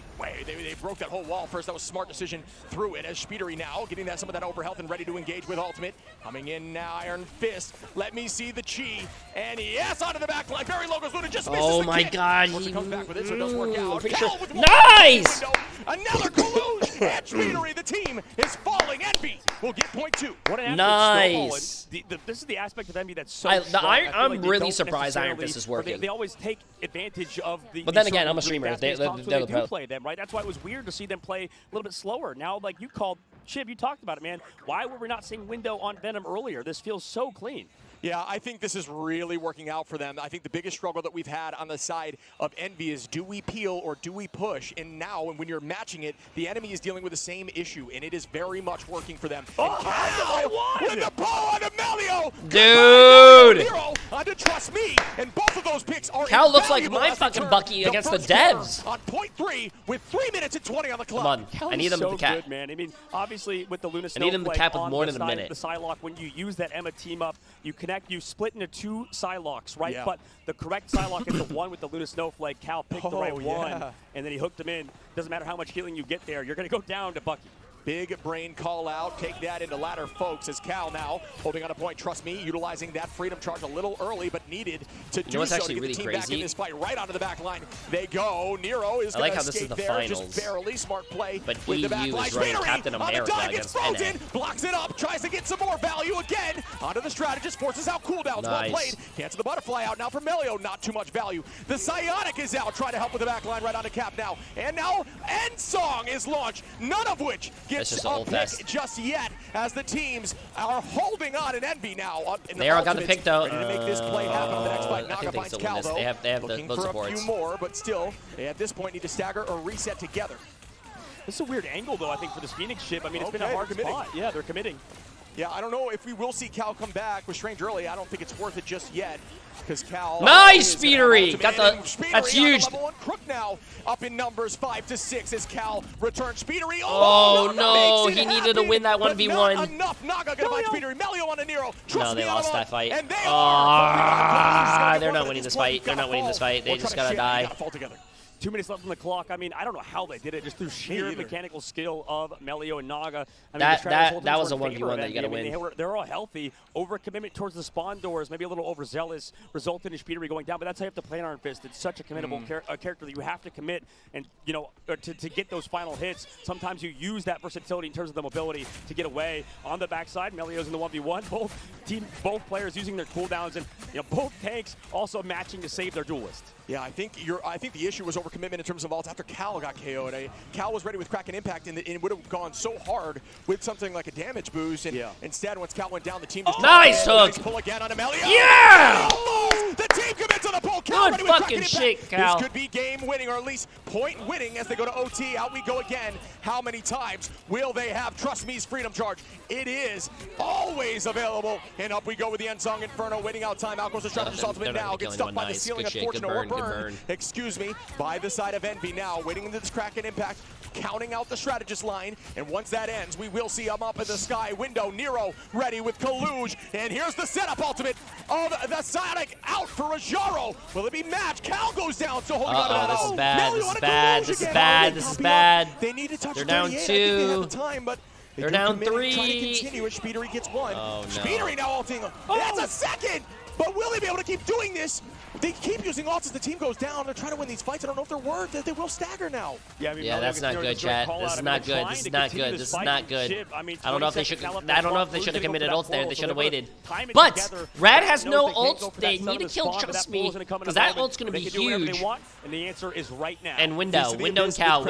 they broke that whole wall first. That was a smart decision through it as Speedery now getting that some of that overhealth and ready to engage with ultimate. Coming in now, Iron Fist. Let me see the chi, and yes, onto the back line. Very low goes Luna, just misses Oh the my kick. God! Of course, it comes back with it, so it does work out. Pretty Cal sure. with one Nice! window. Another Kaluj and Speedery. The team is falling. Envy will get point 2. What an Nice. this is the aspect of Envy that's so The strong. Iron, I feel I'm like they really don't surprised Iron necessarily- Fist is or working. They always take advantage of the. But then these again, sort I'm a of streamer. really They- fast-paced comps they're when the they pro. do play them, right? That's why it was weird to see them play a little bit slower. Now, like you called, Shiv, you talked about it, man. Why were we not seeing Window on Venom earlier? This feels so clean. Yeah, I think this is really working out for them. I think the biggest struggle that we've had on the side of Envy is do we peel or do we push? And now, when you're matching it, the enemy is dealing with the same issue, and it is very much working for them. Oh, and with the ball onto Melio! Dude! Hero onto Trust Me, and both of those picks are Cal looks like invaluable my as they fucking turn Bucky against the first quarter devs. On point 3 with 3 minutes and 20 on the clock. Come on, I need them so to cap. good, man. I mean, obviously with the Luna I need them to Snowflake cap with on more the than a side of minute. the Psylocke, when you use that Emma team up, you connect, you split into 2 Psylocks, right? Yeah. But the correct Psylocke is the one with the Luna Snowflake. Cal picked the right Oh, one, yeah. and then he hooked him in. Doesn't matter how much healing you get there, you're going to go down to Bucky. Big brain call out. Take that into ladder, folks, as Cal now holding on a point. Trust Me, utilizing that freedom charge a little early, but needed to do what's so actually to get really the team back in crazy? this fight. Right onto the back line they go. Nero is I going like to how this is escape the there, finals. just barely. Smart play But with the EU back is line. running Speedery Captain on the America dive, gets against frozen, NA. blocks it up, tries to get some more value again. Onto the strategist, forces out cooldowns. Well Nice. played. Cancel the butterfly out now for Melio. Not too much value. The Psionic is out, trying to help with the back line right onto Cap now. And now End Song is launched, none of which gets just a an old pick fest. just yet, as the teams are holding on in Envy now. In They all got the ultimates, pick, though. Ready to make this play happen on the next fight. I Naga think they finds still win Cal, this. though. They have the Looking both for supports. a few more, but still, they at this point need to stagger or reset together. This is a weird angle, though, I think, for this Phoenix ship. I mean, it's been a Okay, hard they're committing. spot. Yeah, they're committing. Yeah, I don't know if we will see Cal come back with Strange early. I don't think it's worth it just yet, because Cal. Nice, is gonna have Speedery! ultimate, Got the- and Speedery that's on the huge. level 1 Crook now, up in numbers 5-6 as Cal returns. Speedery. Oh, Naga no, makes it he needed to happen, win that but 1v1. Not enough. Naga gonna find Speedery. Melio on a Nero. No, they lost that fight. And they Ah, are. they're not winning this fight. They're not winning this fight. They just gotta die. Fall together. 2 minutes left on the clock. I mean, I don't know how they did it, just through sheer mechanical skill of Melio and Naga. I mean, that was a 1v1 that you got to win. They're all healthy. Overcommitment towards the spawn doors, maybe a little overzealous, resulted in Speedery going down. But that's how you have to play an Iron Fist. It's such a committable character that you have to commit, and to get those final hits. Sometimes you use that versatility in terms of the mobility to get away. On the backside, Melio's in the 1v1. Both players using their cooldowns, and both tanks also matching to save their duelist. Yeah, I think the issue was overcommitment in terms of ults after Cal got KO'd. Cal was ready with Kraken Impact, and it would have gone so hard with something like a damage boost. And instead, once Cal went down, the team just nice hook. Nice pull again on Amelia. Yeah! The team commits on the pull. Cal Good ready with fucking Kraken shit, Impact. Cal. This could be game winning, or at least point winning as they go to OT. Out we go again. How many times will they have Trust Me's Freedom Charge? It is always available. And up we go with the Unsung Inferno, waiting out time. Out goes the Strategist Ultimate now. Gets stuck by the ceiling. Unfortunate or burn. Excuse me, by the side of Envy now, waiting into this Kraken Impact, counting out the Strategist line, and once that ends, we will see him up in the sky window. Nero ready with Kaluj, and here's the setup ultimate of the Sonic out for Rajaro. Will it be matched? Cal goes down, so holding on to that. This is bad, this is bad, this is bad, this is bad. They need to touch They're down 2. I think they have the time, but they're down 3. Trying to continue as Speedery gets 1. Oh, no. Speedery now ulting. That's a second! But will they be able to keep doing this? They keep using ults as the team goes down. They're trying to win these fights. I don't know if they're worth it. They will stagger now. Yeah, I mean, that's not good, chat. This is not good. This is not good. This is not good. I don't know if they should. I don't know if they should have committed ults there. They should have waited. But Rad has no ults. They need to kill Trust Me, because that ult's going to be huge. And the answer is right now. And Window and Cal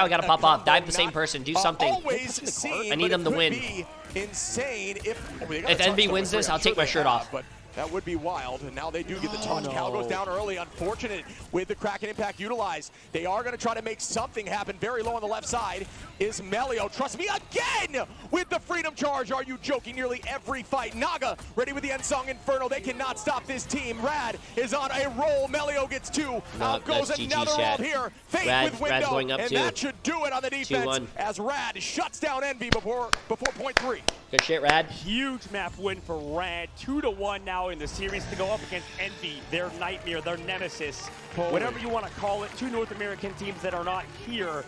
got to pop off. Dive the same person. Do something. I need them to win. Insane if Envy wins this, I'll take my shirt off. That would be wild, and now they do get the touch. Cal goes down early. Unfortunate with the Kraken Impact utilized. They are going to try to make something happen. Very low on the left side is Melio. Trust me, again with the Freedom Charge. Are you joking? Nearly every fight. Naga ready with the Unsung Inferno. They cannot stop this team. Rad is on a roll. Melio gets 2. Out goes another ult here. Fate with Window, going up and 2. that should do it on the defense as Rad shuts down Envy before point 3. Good shit, Rad. Huge map win for Rad. 2-1 now in the series to go up against Envy, their nightmare, their nemesis, whatever you want to call it. 2 North American teams that are not here.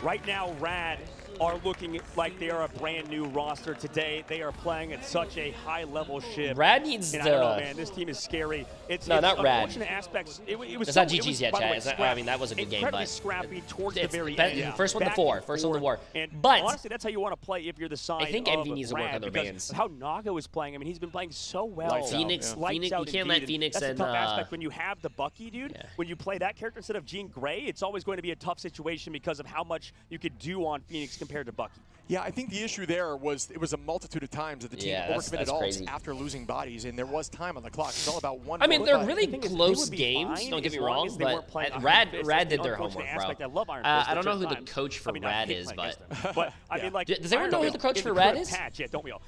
Right now, Rad are looking like they are a brand new roster today. They are playing at such a high level ship. Rad needs I don't know, man. This team is scary. It's not Rad. Unfortunate aspects. It was it's not GG's yet, chat. I mean, that was a good game, incredibly but scrappy towards the very end. First one to 4. First one to war. But honestly, that's how you want to play if you're the side. I think Envy needs to work on their bans. How Naga was playing. I mean, he's been playing so well. Phoenix, you can't let Phoenix that's and a tough aspect when you have the Bucky, dude. Yeah. When you play that character instead of Jean Grey, it's always going to be a tough situation because of how much you could do on Phoenix compared to Bucky. Yeah, I think the issue there was it was a multitude of times that the team overcommitted ults after losing bodies, and there was time on the clock. It's all about one. I mean, they're really close games. Don't get me wrong, but Rad did their homework, bro. I don't know who the coach for Rad is, but I mean, like, does anyone know who the coach for Rad is? Yeah, don't we all?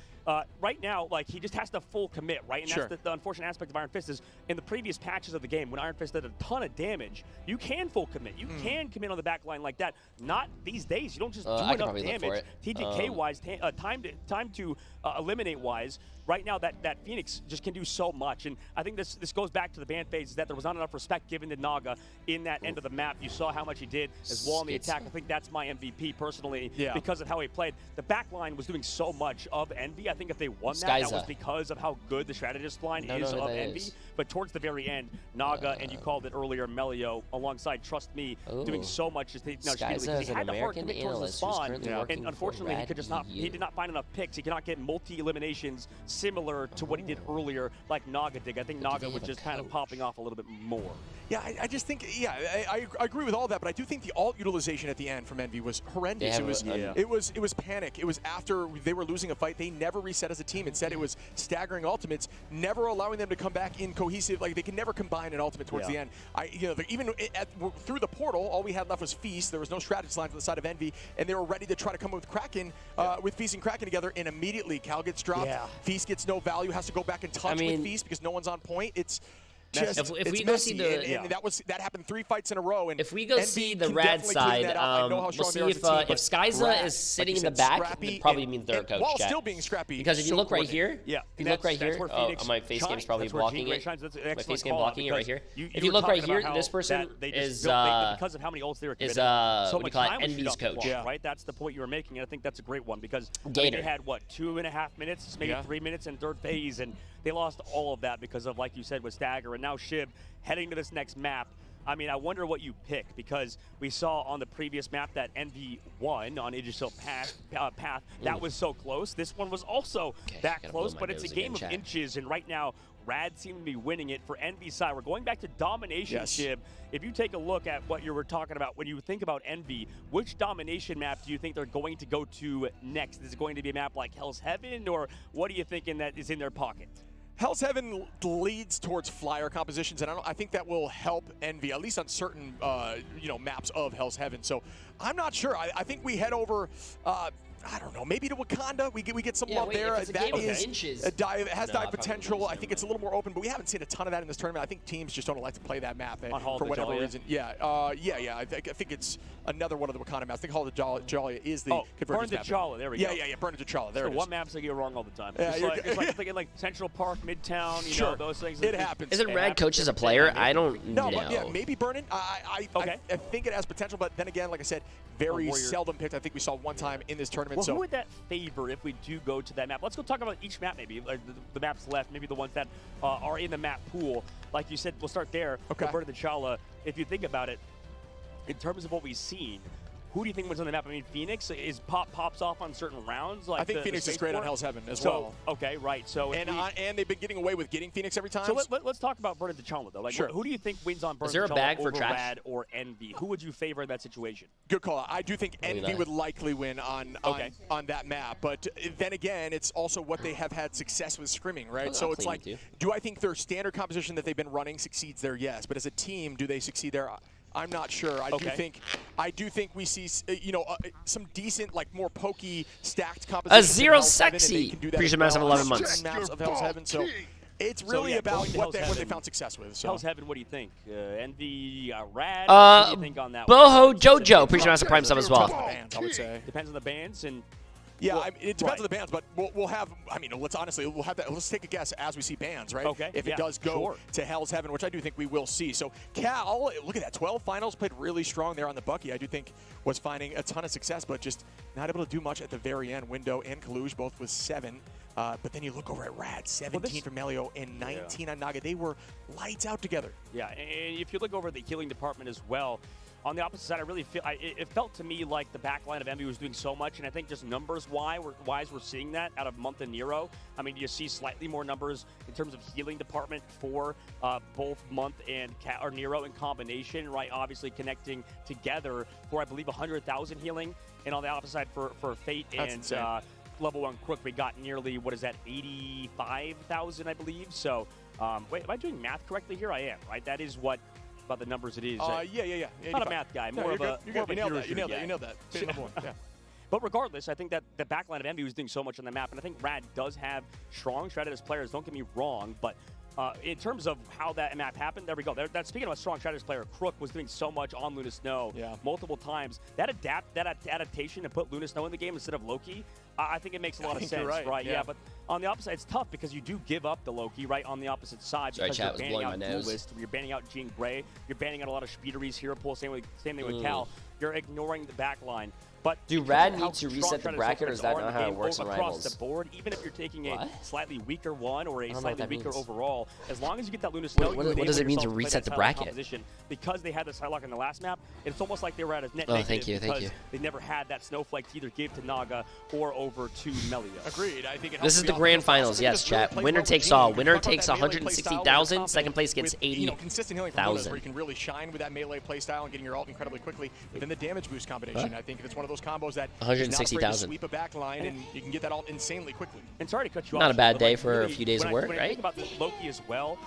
Right now, like, he just has to full commit, right? And that's the unfortunate aspect of Iron Fist is in the previous patches of the game, when Iron Fist did a ton of damage, you can full commit. You can commit on the back line like that. Not these days. You don't just do enough damage. TDK-wise, time to eliminate-wise, right now that Phoenix just can do so much. And I think this goes back to the ban phase, is that there was not enough respect given to Naga in that end of the map. You saw how much he did as well in the attack. I think that's my MVP personally because of how he played. The back line was doing so much of Envy. I think if they won that was because of how good the strategist line is of Envy. But towards the very end, Naga, and you called it earlier, Melio, alongside Trust Me, doing so much. He had to hard commit towards the spawn, and unfortunately he could just not. He did not find enough picks. He cannot get multi-eliminations similar to what he did earlier, like Naga did. I think Naga was just kind of popping off a little bit more. Yeah, I just think, I agree with all that, but I do think the ult utilization at the end from Envy was horrendous. It was panic. It was after they were losing a fight. They never reset as a team. Instead, it was staggering ultimates, never allowing them to come back in cohesive. Like, they can never combine an ultimate towards the end. Even through the portal, all we had left was Feast. There was no strategy line to the side of Envy, and they were ready to try to come with Kraken, with Feast and Kraken together, and immediately Cal gets dropped. Feast gets no value, has to go back and touch with Feast because no one's on point. If we it's go see messy, and that happened 3 fights in a row. And if we go NV see the can Rad definitely clean side, that up. I know how we'll strong see they are if as a team, but Skyza Rad, is sitting like in you the said, back. scrappy It probably and- means they're a and coach. while Chat. still being scrappy. Because if you so look right coordinated. here, Yeah, if you and look right that's here, where Phoenix my face shines. game's probably That's where blocking Jay3 it. shines. That's an My excellent face game call out blocking it right because here. you If you were look right talking about here, how this person that they is just built, because of how many ults they were is, committing, so what do you much call it, time was Envy's shut off the coach. clock, right? That's the point you were making, and I think that's a great one because I Gator. think they had, what, 2.5 minutes, maybe 3 minutes in third phase, and they lost all of that because of, like you said, with Stagger. And now Shib heading to this next map. I mean, I wonder what you pick because we saw on the previous map that NV won on Aegis Path. That was so close. This one was also that close, but it's a game of inches, and right now, Rad seem to be winning it for NV side. We're going back to domination, Shib. If you take a look at what you were talking about, when you think about NV, which domination map do you think they're going to go to next? Is it going to be a map like Hell's Heaven, or what are you thinking that is in their pocket? Hell's Heaven leads towards flyer compositions, and I think that will help Envy, at least on certain maps of Hell's Heaven. So I'm not sure. I think we head over. I don't know, maybe to Wakanda. We get some love there. That is a dive. It has dive potential. I think it's a little more open, but we haven't seen a ton of that in this tournament. I think teams just don't like to play that map for whatever reason. Yeah. I think it's another one of the Wakanda maps. I think Hall of Jalia is the convergence map. Burn the Jala. There we go. Yeah. Burn the Jala. There it is. One maps I get wrong all the time. Yeah, It's like thinking like Central Park, Midtown. You know those things. It happens. Isn't Rad coach as a player? I don't know. No, but yeah, maybe Burnin. I think it has potential, but then again, like I said, very seldom picked. I think we saw one time in this tournament. Well, so who would that favor if we do go to that map? Let's go talk about each map, maybe like the maps left, maybe the ones that are in the map pool. Like you said, we'll start there. Okay. Burn the Chala. If you think about it, in terms of what we've seen, who do you think was on the map? I mean, Phoenix pops off on certain rounds. Like I think Phoenix is great on Hell's Heaven as well. well. Okay, right. So and they've been getting away with getting Phoenix every time. So let's talk about Burn the Chala though. Like, who do you think wins on Burn the Chala? Is there a bag for over trash? Rad or Envy? Who would you favor in that situation? Good call. I do think Envy would likely win on that map, but then again, it's also what they have had success with scrimming, right? So it's like, do I think their standard composition that they've been running succeeds there? Yes, but as a team, do they succeed there? I'm not sure. I do think we see some decent, like more pokey stacked compositions. A zero sexy. Appreciate massive 11 months. Maps of Hell's Heaven. So it's really about what they found success with. So. Hell's Heaven, what do you think? Envy, Rad? What do you think on that Boho Jojo. Appreciate massive prime sub as well. Bands, I would say. Depends on the bands and. Yeah, it depends on the bands, but we'll have. I mean, we'll have that. Let's take a guess as we see bands, right? Okay. If it does go to Hell's Heaven, which I do think we will see. So Cal, look at that. 12 finals, played really strong there on the Bucky. I do think was finding a ton of success, but just not able to do much at the very end. Window and Kaluj both with 7. But then you look over at Rad, 17 from Melio and 19 on Naga. They were lights out together. Yeah, and if you look over at the healing department as well. On the opposite side, I really feel it felt to me like the backline of Envy was doing so much, and I think just numbers-wise, we're seeing that out of Month and Nero. I mean, you see slightly more numbers in terms of healing department for both Month and Nero in combination, right? Obviously connecting together for, I believe, 100,000 healing, and on the opposite side for Fate and Level 1 Crook, we got nearly, 85,000, I believe. So, wait, am I doing math correctly here? I am, right? That is what. About the numbers it is. Yeah. Not a math guy, more of a You nailed that. Yeah. But regardless, I think that the backline of Envy was doing so much on the map, and I think Rad does have strong strategist players. Don't get me wrong, but in terms of how that map happened, there we go. Speaking of a strong strategist player, Crook was doing so much on Luna Snow multiple times. That adaptation to put Luna Snow in the game instead of Loki, I think it makes a lot of sense, right? Yeah, but on the opposite, it's tough because you do give up the Loki, right, on the opposite side. Sorry, because chat you're was banning blowing out my nose. Duelist, you're banning out Jean Grey, you're banning out a lot of Speederys, Hero Pool, same thing with Cal. You're ignoring the back line. But do Rad need to reset the bracket, or is that not how it works in Rivals? Across the board, even if you're taking a slightly weaker one or a slightly weaker overall, as long as you get that Luna Snow, what does it mean to reset the bracket? Because they had the Psylocke in the last map, it's almost like they were at a net negative. Thank you. They never had that Snowflake to either give to Naga or over to Melia. Agreed. I think this is the grand finals. Yes, chat. Winner takes all. Winner takes 160,000. Second place gets 80,000. Consistent healing from Lunas, where you can really shine with that melee playstyle and getting your ult incredibly quickly. But then the damage boost combination, I think it's one of those combos that 160,000. Sweep a back line and you can get that ult insanely quickly. And sorry to cut you off. Not a bad day for a few days of work, when right? I think about Loki as well,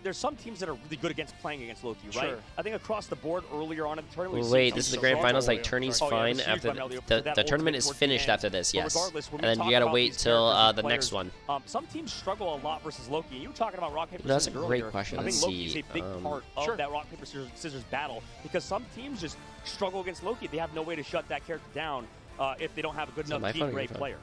there's some teams that are really good against playing against Loki, right? Sure. I think across the board earlier on in the tournament. we've Wait, seen this is some the grand strong finals. Like players. tourney's Oh, yeah, fine it was huge after by Melio for the that tournament ultimate is towards the finished end. after this. But Yes, regardless, when and we then talk you gotta about wait these till characters the and next players, one. Some teams struggle a lot versus Loki. You were talking about rock paper No, that's scissors a great earlier. question. I think Let's Loki is see. a big part of that rock paper scissors battle because some teams just struggle against Loki. They have no way to shut that character down if they don't have a good enough team grade player.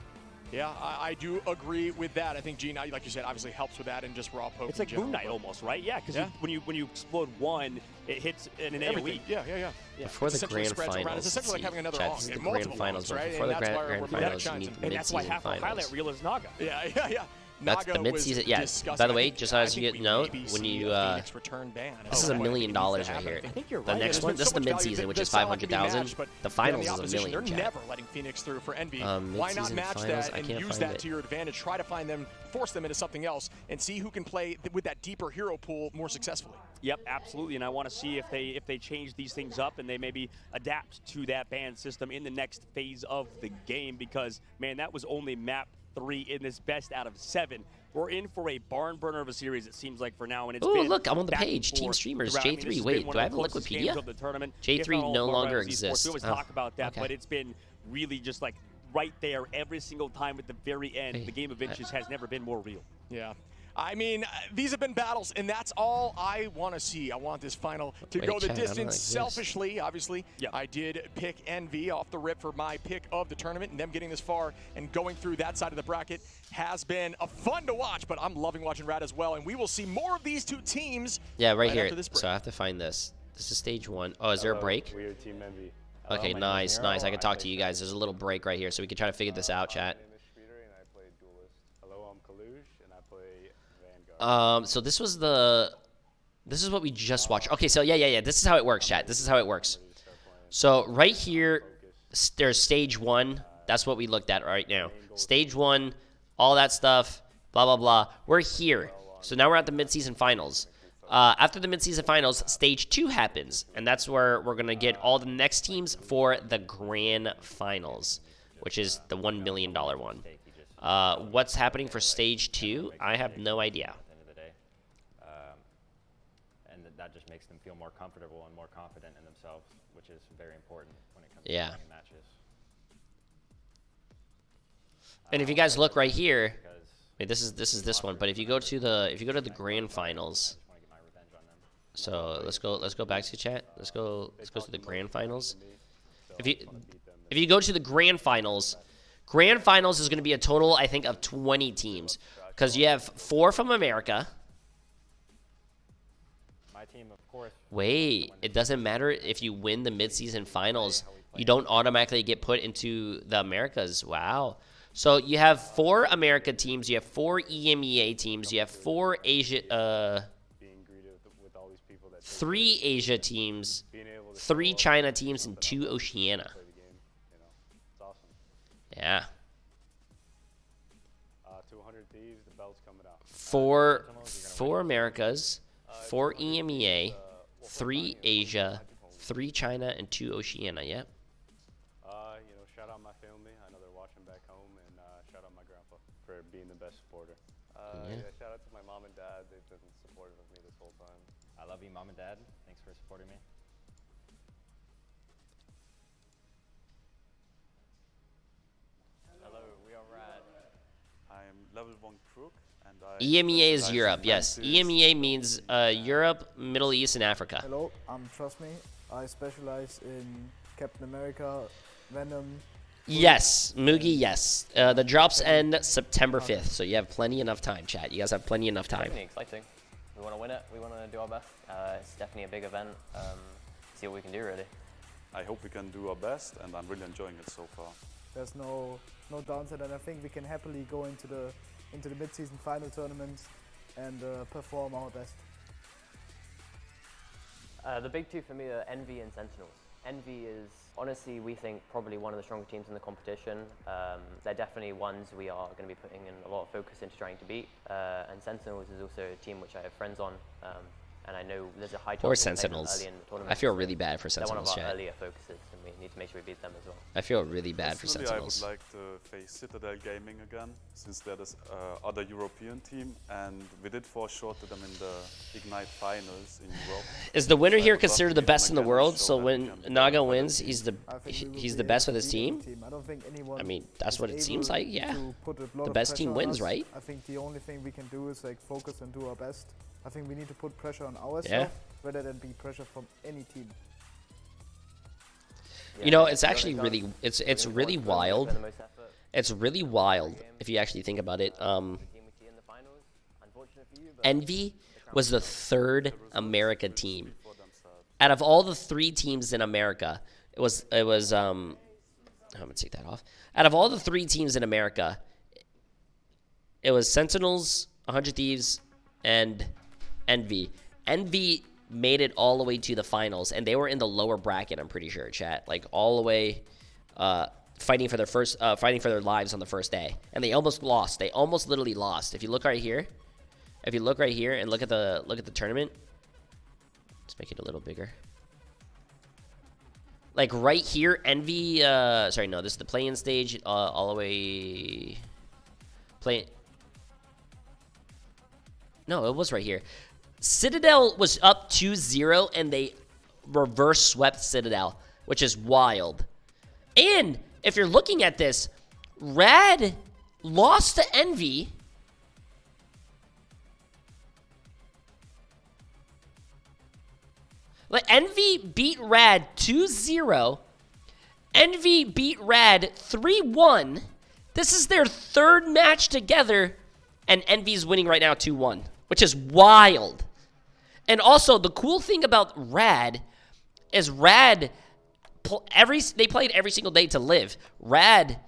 Yeah, I do agree with that. I think Gene, like you said, obviously helps with that and just raw poke. It's like Moon Knight almost, right? Yeah, because when you explode one, it hits in an AoE. Yeah. Before the grand finals, it's essentially like having another Chat, arc this is in the grand multiple finals, modes, right? before the And that's why grand we're finals, shines you in. need And that's why mid-season half our highlight finals. reel is Naga. Yeah. That's the Naga was mid-season. Yeah. disgusting. By the I way, think- just I as think you we note, maybe when see you a Phoenix return ban. this is $1 million right here. I think you're The right. next There's one, been this is so the much value. mid-season, which The is salad can be 500,000. matched, but The then finals the is $1 opposition, million. They're Chat. never letting Phoenix through for Envy. Why not Mid-season match finals, that I and can't use find that it. to your advantage? Try to find them, force them into something else, and see who can play with that deeper hero pool more successfully. Yep, absolutely. And I want to see if they change these things up and they maybe adapt to that ban system in the next phase of the game because, man, that was only map 3 in this best out of 7. We're in for a barn burner of a series, it seems like, for now. And it's Oh, been look, I'm on the back and page. Team forth streamers, throughout. I mean, J3. this has Wait, been one do I of have the a closest Wikipedia? games of the tournament. J3 If not all no of our longer rivals esports. exists. We always Oh, talk about that, okay. but it's been really just like right there every single time at the very end. Hey, The game of inches has never been more real. Yeah. I mean, these have been battles, and that's all I want to see. I want this final to Wait, go the chat, I don't distance. like this. Selfishly, obviously, I did pick Envy off the rip for my pick of the tournament, and them getting this far and going through that side of the bracket has been fun to watch, but I'm loving watching Rad as well, and we will see more of these two teams Yeah, right here. after this break. So I have to find this. This is stage 1. Oh, is there a break? We are Team Envy. Okay, nice. I can talk to you guys. There's a little break right here, so we can try to figure this out, chat. Hello, I'm Kalush, and I play Vanguard. So this is what we just watched. Okay, so yeah. This is how it works, chat. This is how it works. So right here, there's stage 1. That's what we looked at right now. Stage 1, all that stuff, blah, blah, blah. We're here. So now we're at the mid-season finals. After the mid-season finals, stage 2 happens, and that's where we're going to get all the next teams for the grand finals, which is the $1 million one. What's happening for stage 2? I have no idea. And that just makes them feel more comfortable and more confident in themselves, which is very important when it comes to playing in matches. And if you guys look right here, wait, this is this one. But if you go to the grand finals, so let's go back to chat. Let's go to the grand finals. If you go to the grand finals is going to be a total, I think, of 20 teams because you have 4 from America. My team, of course. Wait, it doesn't matter if you win the mid-season finals. You don't automatically get put into the Americas. Wow. So you have 4 America teams, you have 4 EMEA teams, you have 4 Asia, 3 Asia teams, 3 China teams, and 2 Oceania. Yeah. 200 Thieves, the belt's coming out. 4 Americas, 4 EMEA, 3 Asia, 3 China, and 2 Oceania. Yeah. Shout out my family. I know they're watching back home, and shout out my grandpa for being the best supporter. Yeah, shout out to my mom and dad. They've been supportive of me this whole time. I love you, Mom and Dad. Thanks for supporting me. Hello, we are Rad. I'm level 1 crook, and I EMEA is specialize Europe, in yes. lenses. EMEA means Europe, Middle East, and Africa. Hello, I'm Trust Me. I specialize in Captain America, Venom. Yes, Mugi, yes. The drops end September 5th, so you have plenty enough time, chat. You guys have plenty enough time. Definitely exciting. We want to win it. We want to do our best. It's definitely a big event. See what we can do, really. I hope we can do our best, and I'm really enjoying it so far. There's no downside, and I think we can happily go into the mid-season final tournament and perform our best. The big two for me are Envy and Sentinels. Envy is, honestly, we think probably one of the stronger teams in the competition. They're definitely ones we are going to be putting in a lot of focus into trying to beat. And Sentinels is also a team which I have friends on. And I know there's a high chance Or of playing them Sentinels. early in the tournament. I feel really bad for They're one Sentinels, of our chat. earlier focuses. And we need to make sure we beat them as well. I feel really bad for Personally, Sentinels. I would like to face Citadel Gaming again, since they're this other European team, and we did fall short to them in the Ignite finals in Europe. Is the winner So I here would love to considered the meet them best in the again and world? show So that when we can be Naga better wins, team. he's the best with his team? I don't think anyone I mean, that's is what it seems able like, yeah. to put a lot The of best pressure team on wins, us. right? I think the only thing we can do is like focus and do our best. I think we need to put pressure on ourselves rather than be pressure from any team. You know, it's actually really it's really wild. It's really wild if you actually think about it. Envy was the 3rd America team. Out of all the 3 teams in America, it was I'm gonna take that off. Out of all the 3 teams in America, it was Sentinels, 100 Thieves, and Envy. Envy made it all the way to the finals, and they were in the lower bracket, I'm pretty sure, chat. Like, all the way fighting for their lives on the first day. And they almost lost. They almost literally lost. If you look right here, and look at the tournament, let's make it a little bigger. Like, right here, Envy, sorry, no, this is the play-in stage, all the way, no, it was right here. Citadel was up 2-0, and they reverse swept Citadel, which is wild. And if you're looking at this, Rad lost to Envy. Like, Envy beat Rad 2-0. Envy beat Rad 3-1. This is their 3rd match together, and Envy's winning right now 2-1, which is wild. And also, the cool thing about Rad is Rad, they played every single day to live. Rad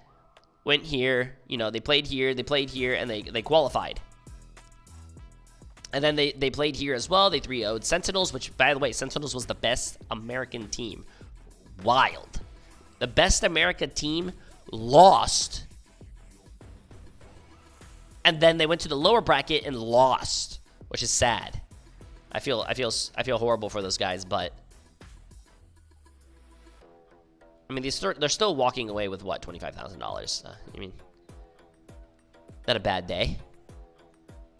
went here, you know, they played here, and they qualified. And then they played here as well. They 3-0'd Sentinels, which, by the way, Sentinels was the best American team. Wild. The best America team lost. And then they went to the lower bracket and lost, which is sad. I feel horrible for those guys, but I mean, they're still walking away with what, $25,000? I mean, not a bad day.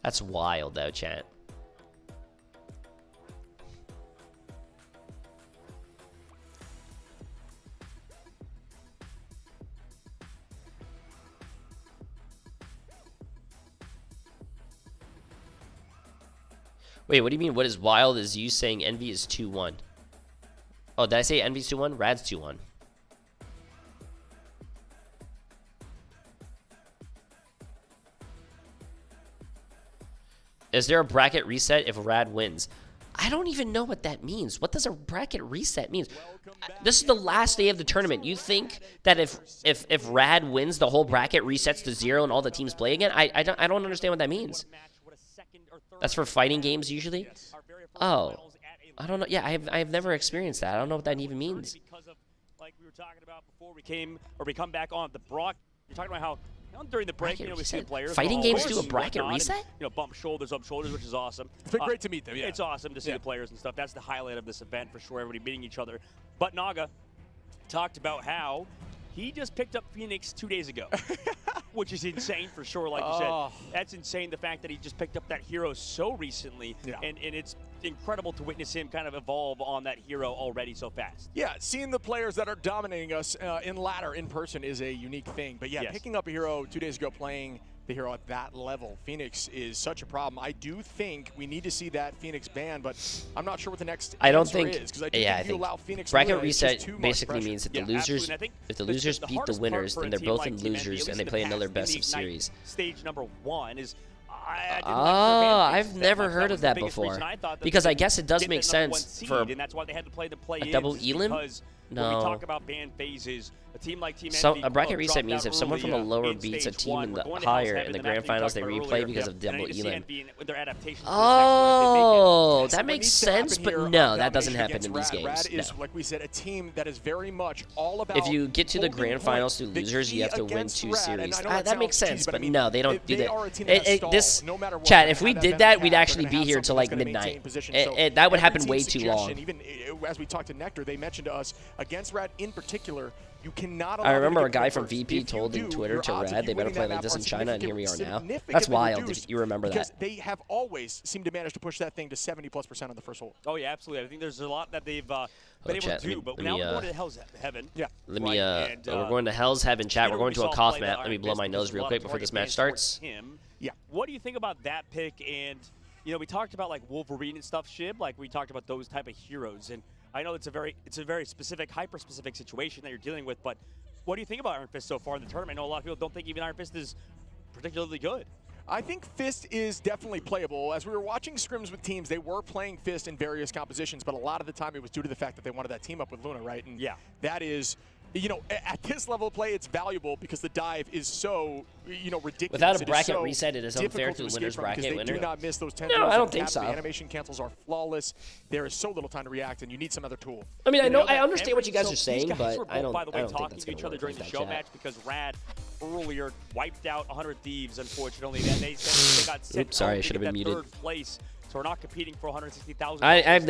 That's wild, though, chat. Wait, what do you mean? What is wild is you saying Envy is 2-1. Oh, did I say Envy's 2-1? Rad's 2-1. Is there a bracket reset if Rad wins? I don't even know what that means. What does a bracket reset mean? This is the last day of the tournament. You think that if Rad wins, the whole bracket resets to 0 and all the teams play again? I don't understand what that means. That's for fighting games usually? Oh. I don't know. Yeah, I have never experienced that. I don't know what that even means. Because of, like we were talking about before we come back on the Brock. You're talking about how during the break, Bracket we see the reset? players. Fighting games do a bracket and, reset? bump shoulders, which is awesome. It's been great to meet them, yeah. It's awesome to see the players and stuff. That's the highlight of this event for sure, everybody meeting each other. But Naga talked about how he just picked up Phoenix 2 days ago, which is insane for sure, like you said. That's insane, the fact that he just picked up that hero so recently, and it's incredible to witness him kind of evolve on that hero already so fast. Yeah, seeing the players that are dominating us in ladder in person is a unique thing. But yeah, picking up a hero 2 days ago, playing the hero at that level, Phoenix, is such a problem. I do think we need to see that Phoenix ban, but I'm not sure what the next answer is, because I do think if you allow Phoenix bracket win, it's just reset too much basically pressure. means that the losers, if the losers beat the winners, then they're both in losers and they play another best of series. Stage number 1 is I've never heard of that before. Because I guess it does make sense for and that's why they had to play the play-ins. A double elim? Because no. when we talk about ban phases, a team like Team So Envy a bracket Club reset dropped means out if someone from the early, lower in beats a stage team 1. in We're the going to higher House in the Heaven, grand and finals, they after you talked replay about because earlier. of double And I need to see elim. Envy with their adaptations to Oh, that What makes needs to happen sense, but here no, on that doesn't domination happen against in these Rad. games. Rad is, No. like we said, a team that is very much all about If you get to the holding grand finals through point. The losers, you key have to win against 2 Rad, and series. I know That makes sounds sense, cheesy, but I mean, no, they don't do they that. are a team that has This stalled. No matter what, chat, they're if we gonna did have that, we'd they're actually gonna be have here till something like that's gonna maintain midnight. position. So That would every happen team's way too long. suggestion, even as we talked to Nectar, they mentioned to us, against Rad in particular, you cannot I allow remember a them to guy get from first. VP If you told in do, Twitter your to odds of Rad, you they better winning play that like map this are in China, and here we are now. That's significantly wild if reduced you remember because that. they have always seemed to manage to push that thing to 70+% on the first hole. Oh, yeah, absolutely. I think there's a lot that they've been able chat, to do, but now we're going to Hell's Heaven. Yeah. Let me, right? And, we're going to Hell's Heaven, chat. We're Peter, going we to a saw cough play the map. Let me Iron blow Fist my because nose there's a real lot quick of before this target match bans towards starts. him. Yeah. What do you think about that pick? And, you know, we talked about, like, Wolverine and stuff, Shib. Like, we talked about those type of heroes. And I know it's a very specific, hyper-specific situation that you're dealing with, but what do you think about Iron Fist so far in the tournament? I know a lot of people don't think even Iron Fist is particularly good. I think Fist is definitely playable. As we were watching scrims with teams, they were playing Fist in various compositions, but a lot of the time it was due to the fact that they wanted that team up with Luna, right? And yeah, that is, you know, at this level of play, it's valuable because the dive is so, you know, ridiculous. Without a It is bracket so reset, it is unfair difficult to the escape winner's from because bracket they winner. do not miss those 10 No, throws I don't and think caps. so. The animation cancels are flawless. There is so little time to react, and you need some other tool. I mean, I know, I that understand what you guys so are saying, these guys but were both, I don't. by the way, I don't think talking that's to each gonna other work during the like show that, match chat. because Rad earlier wiped out 100 Thieves, unfortunately. Then they got sent Oops, sorry, I out to should have get been that muted. third place. So we're not competing for 160,000. I've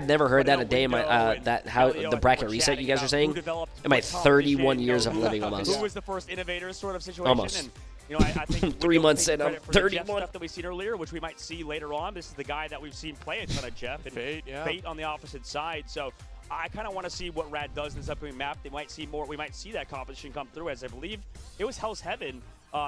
never heard that a day in my that how the bracket reset you guys are saying in my 31 years of living almost. Who was the first innovator sort of situation? Almost. And, you know, I think 3 months in, I'm credit for the Jeff 31. stuff that we've seen earlier, which we might see later on. This is the guy that we've seen play a ton of Jeff and Fate on the opposite side. So I kind of want to see what Rad does in this upcoming map. They might see more. We might see that competition come through, as I believe it was Hell's Heaven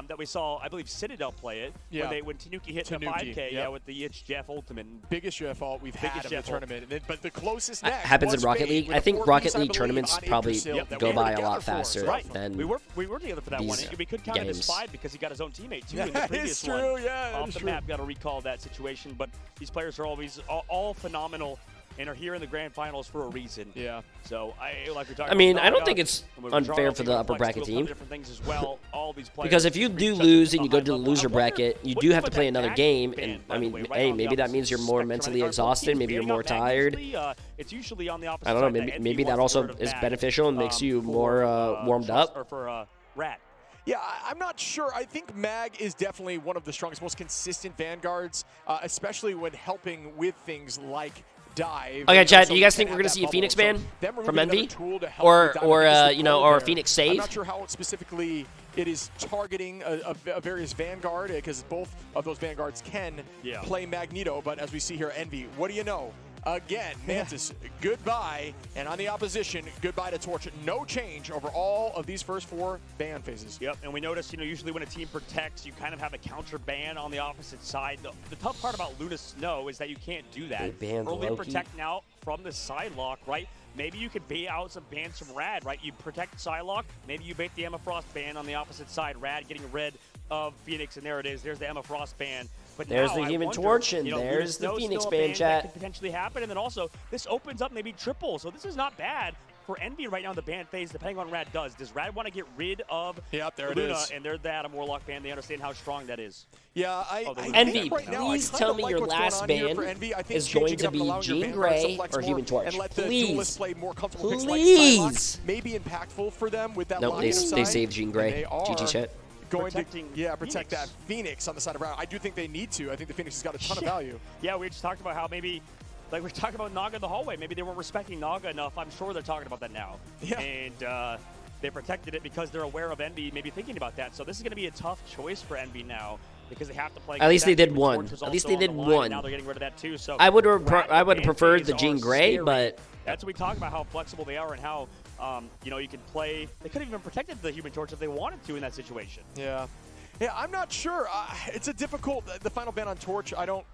that we saw. I believe Citadel play it when Tanuki hit the 5K with the It's Jeff Ultimate. Biggest Jeff ult we've had in the tournament. But the closest next happens in was Rocket Fate League. with I a think 4 Rocket piece, I League believe, tournaments on probably 8%. go by a lot faster Right. than we were together for that one. these We could count it as games. 5 because he got his own teammate too Yeah, in the previous it's true, one. yeah, Off it's the true. map, got to recall that situation. But these players are always all phenomenal and are here in the grand finals for a reason. Yeah. So like we talked. I mean, about I don't Naga, think it's and with unfair Jarl, for we the can upper flex bracket to a ton team. of different things as well. All these players. Because if you do lose and you go to the loser bracket, you do have to play another game. And I mean, hey, maybe that means you're more mentally exhausted. Maybe you're more tired. It's usually on the opposite I don't know. side. Maybe that also is beneficial and makes you more warmed up. Or for Rat. Yeah, I'm not sure. I think Mag is definitely one of the strongest, most consistent vanguards, especially when helping with things like dive. Okay, Chad, So do you guys can think we're have going to that see a bubble. Phoenix So ban them from removing Envy? another tool to help Or, with dive is the or a there. Phoenix I'm save? not sure how specifically it is targeting a various Vanguard, because both of those Vanguards can play Magneto, but as we see here, Envy, what do you know? Again, Mantis, goodbye, and on the opposition, goodbye to Torch. No change over all of these first 4 ban phases. Yep, and we noticed, usually when a team protects, you kind of have a counter ban on the opposite side. The tough part about Luna Snow is that you can't do that. They banned Early Loki. protect now from the side lock, right? Maybe you could bait out some bans from Rad, right? You protect Psylocke, maybe you bait the Emma Frost ban on the opposite side. Rad getting rid of Phoenix, and there it is. There's the Emma Frost ban. But There's now, the I Human wonder, Torch, and Luna there's the Snow's Phoenix still a ban, that chat. could potentially happen, and then also this opens up maybe triple. So this is not bad for Envy right now in the ban phase, depending on what Rad does. Does Rad want to get rid of there it Luna is. and they're the Adam Warlock ban? They understand how strong that is. Yeah, Envy, please tell me your last ban is going to be Jean Grey or Human Torch. And let the Please. duelists play more comfortable picks like Please. Psylocke. May be impactful for them with that Nope, line of sight. they saved Jean Grey. And they are GG chat. going to Phoenix. protect that Phoenix on the side of Rad. I do think they need to. I think the Phoenix has got a ton of value. Yeah, we just talked about how maybe, like we were talking about Naga in the hallway, maybe they weren't respecting Naga enough. I'm sure they're talking about that now. Yeah. And they protected it because they're aware of Envy maybe thinking about that. So this is going to be a tough choice for Envy now because they have to play. At least they did Human one. Torch was At least also they on did the line. one. Now they're getting rid of that too. So I would have Rad preferred ban the Jean phase Grey, are but that's what we talk about, how flexible they are and how you can play. They could have even protected the Human Torch if they wanted to in that situation. Yeah. Yeah, I'm not sure. It's a difficult. The final ban on Torch. I don't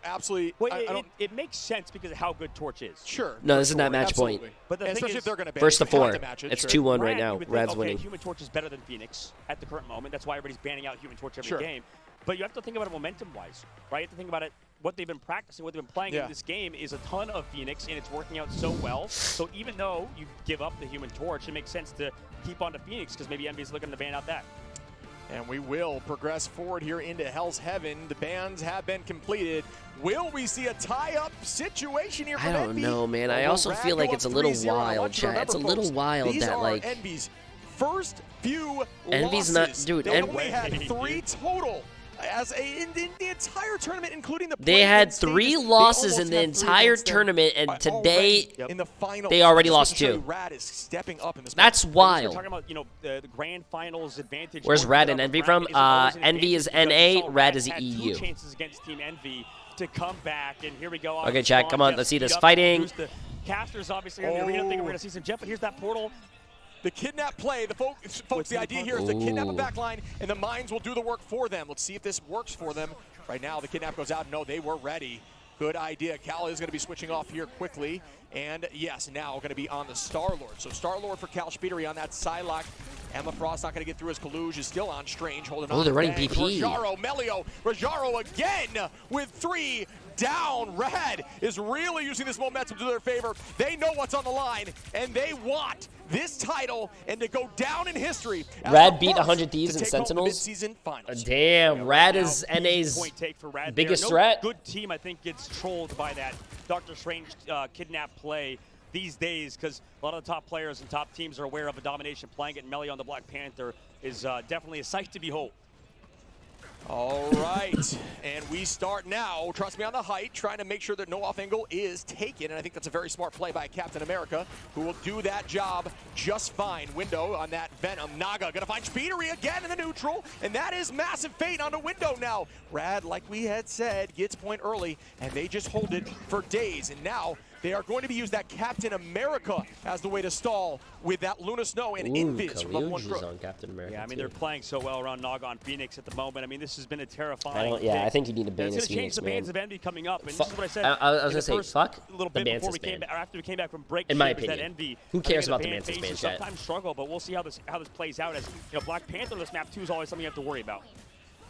absolutely. Well, I don't. it makes sense because of how good Torch is. Sure. No, this is not match point. Absolutely. But the And thing especially is, if they're going to ban First to it, they have 4. to match it, It's sure. 2-1 right Rad, now. you would think, Rad's okay, winning. Human Torch is better than Phoenix at the current moment. That's why everybody's banning out Human Torch every Sure. game. But you have to think about it momentum-wise, right? You have to think about it. What they've been practicing, what they've been playing in this game is a ton of Phoenix, and it's working out so well. So even though you give up the Human Torch, it makes sense to keep on to Phoenix because maybe Envy's looking to ban out that. And we will progress forward here into Hell's Heaven. The bans have been completed. Will we see a tie-up situation here? I don't know, man. I also feel like it's a little wild, chat. It's a little wild these that, are like, Envy's first few Envy's losses. not, dude. They only had 3 total in the entire tournament, including the They had play-in 3 stages, they losses almost in the had 3 entire against them, tournament, and today in the finals. they already Just lost to show 2. you, Rad is stepping up in this That's match. wild. We're talking about, you know, the grand finals advantage. Where's going Rad into and the Envy round from? isn't always an Envy is advantage because NA, we saw Rad is had EU. 2 chances against Team Envy to come back, and here we go. Okay, chat, come on, let's see this fighting. The casters obviously in the arena thinking we're going to see some Jeff, but here's that portal. The kidnap play, folks, the idea here is to kidnap a backline, and the mines will do the work for them. Let's see if this works for them. Right now, the kidnap goes out. No, they were ready. Good idea. Cal is going to be switching off here quickly. And yes, now going to be on the Star-Lord. So Star-Lord for Cal Spiedery on that Psylocke. Emma Frost not going to get through as Kaluj is still on Strange, holding on. Oh, they're running Bang. BP. Rojaro, Melio, Rojaro again with 3 down. Rad is really using this momentum to their favor. They know what's on the line, and they want this title and to go down in history. Rad beat 100 Thieves and Sentinels. Damn, Rad is NA's Point take for Rad biggest there. threat. Good team, I think, gets trolled by that Doctor Strange kidnap play these days because a lot of the top players and top teams are aware of a domination playing it. And Melee on the Black Panther is definitely a sight to behold. All right, and we start now. Trust me on the height, trying to make sure that no off angle is taken, and I think that's a very smart play by Captain America, who will do that job just fine. Window on that Venom. Naga gonna find Spiedery again in the neutral, and that is massive fate on the Window now. Rad, like we had said, gets point early, and they just hold it for days, and now they are going to be used that Captain America as the way to stall with that Luna Snow and Invis from level 1 group. on Captain America. Yeah, I mean, too. they're playing so well around Naga on Phoenix at the moment. I mean, this has been a terrifying I think you need to ban It's this going to change Phoenix, the man. bans of Envy coming up. And Fuck. this is what I said. I was in gonna the say, first fuck little the bit before Mantis we came ban. back, or after we came back from break. In my was that opinion. Envy, Who I cares think about the ban Mantis ban, phases chat? sometimes struggle, but we'll see how this plays out. As you know, Black Panther this map too is always something you have to worry about.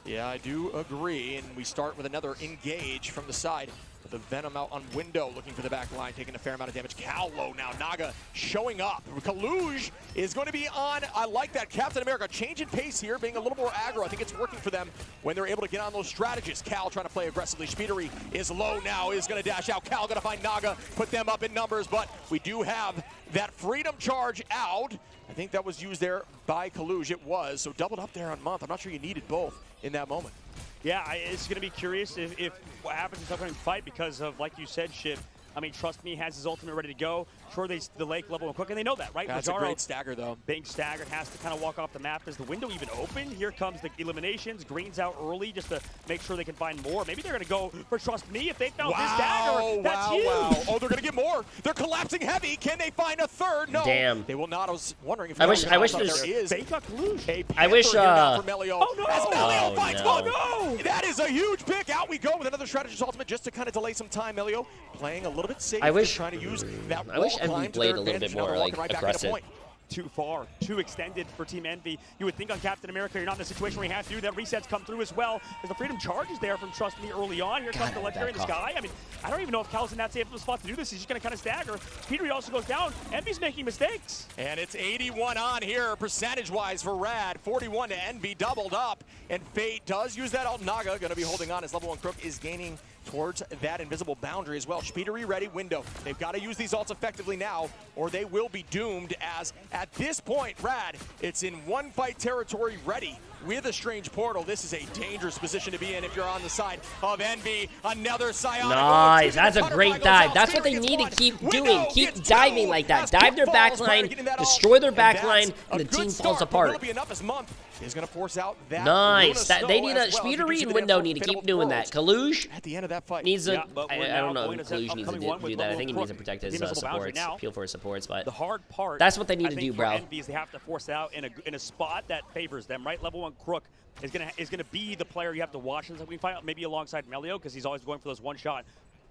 Yeah, I do agree, and we start with another engage from the side. With the Venom out on Window, looking for the back line, taking a fair amount of damage. Cal low now, Naga showing up. Kaluj is going to be on, I like that, Captain America changing pace here, being a little more aggro. I think it's working for them when they're able to get on those strategists. Cal trying to play aggressively. Spiedery is low now, is going to dash out. Cal going to find Naga, put them up in numbers, but we do have that Freedom Charge out. I think that was used there by Kaluj. It was, so doubled up there on Month. I'm not sure you needed both in that moment. Yeah, it's going to be curious if what happens in this upcoming fight because of, like you said, Shiv. I mean, Trust Me has his ultimate ready to go. Sure, the Lake level and quick, and they know that, right? That's Rojaro, a great stagger, though. Being staggered, has to kind of walk off the map. Is the window even open? Here comes the eliminations. Green's out early just to make sure they can find more. Maybe they're going to go for Trust Me if they found this dagger. That's huge. Oh, they're going to get more. They're collapsing heavy. Can they find a third? No. Damn. They will not. I was wondering if I wish there there's- is. They got Kaluj. I wish, For Melio. Oh, no. As Melio Oh, finds no. Monk. That is a huge pick. Out we go with another strategist ultimate just to kind of delay some time. Melio playing a little bit safe. I wish- trying to use that I wish wall Envy climb to played their a little advantage. bit more, Now they're walking like, right back into aggressive. point. Too far, too extended for Team Envy. You would think on Captain America, you're not in a situation where you have to do that. Resets come through as well. As the Freedom Charge is there from Trust Me early on. Here comes the Legendary in the sky. I mean, I don't even know if Cal's in that safe of a spot to do this. He's just going to kind of stagger. Peter also goes down. Envy's making mistakes. And it's 81 on here, percentage-wise for Rad. 41 to Envy, doubled up. And Fate does use that alt. Naga going to be holding on as level 1 Crook is gaining towards that invisible boundary as well. Spiedery ready, Window. They've got to use these ults effectively now, or they will be doomed, as at this point, Rad, it's in one fight territory ready with a Strange Portal. This is a dangerous position to be in if you're on the side of Envy. Another Psionic. Nice, that's a great dive. That's what they need to keep doing. Keep diving like that. Dive their backline, destroy their backline, and the team falls apart. Will be enough as Month is going to force out that Nice. Luna They Snow need a as well. As you can Spiedery see and the Window there need to for keep doing that. Kaluj at the end of that fight needs a. Yeah, but I we're don't know going if to Kaluj needs to upcoming one do with that. I level think he Crook. needs to protect his The invisible boundary supports, now. peel for his supports, but The hard part, that's what they need I to think, do, for bro. Envy is they have to force it out in a spot that favors them, right? Level 1 Crook is gonna be the player you have to watch. And we find out maybe alongside Melio because he's always going for those one-shot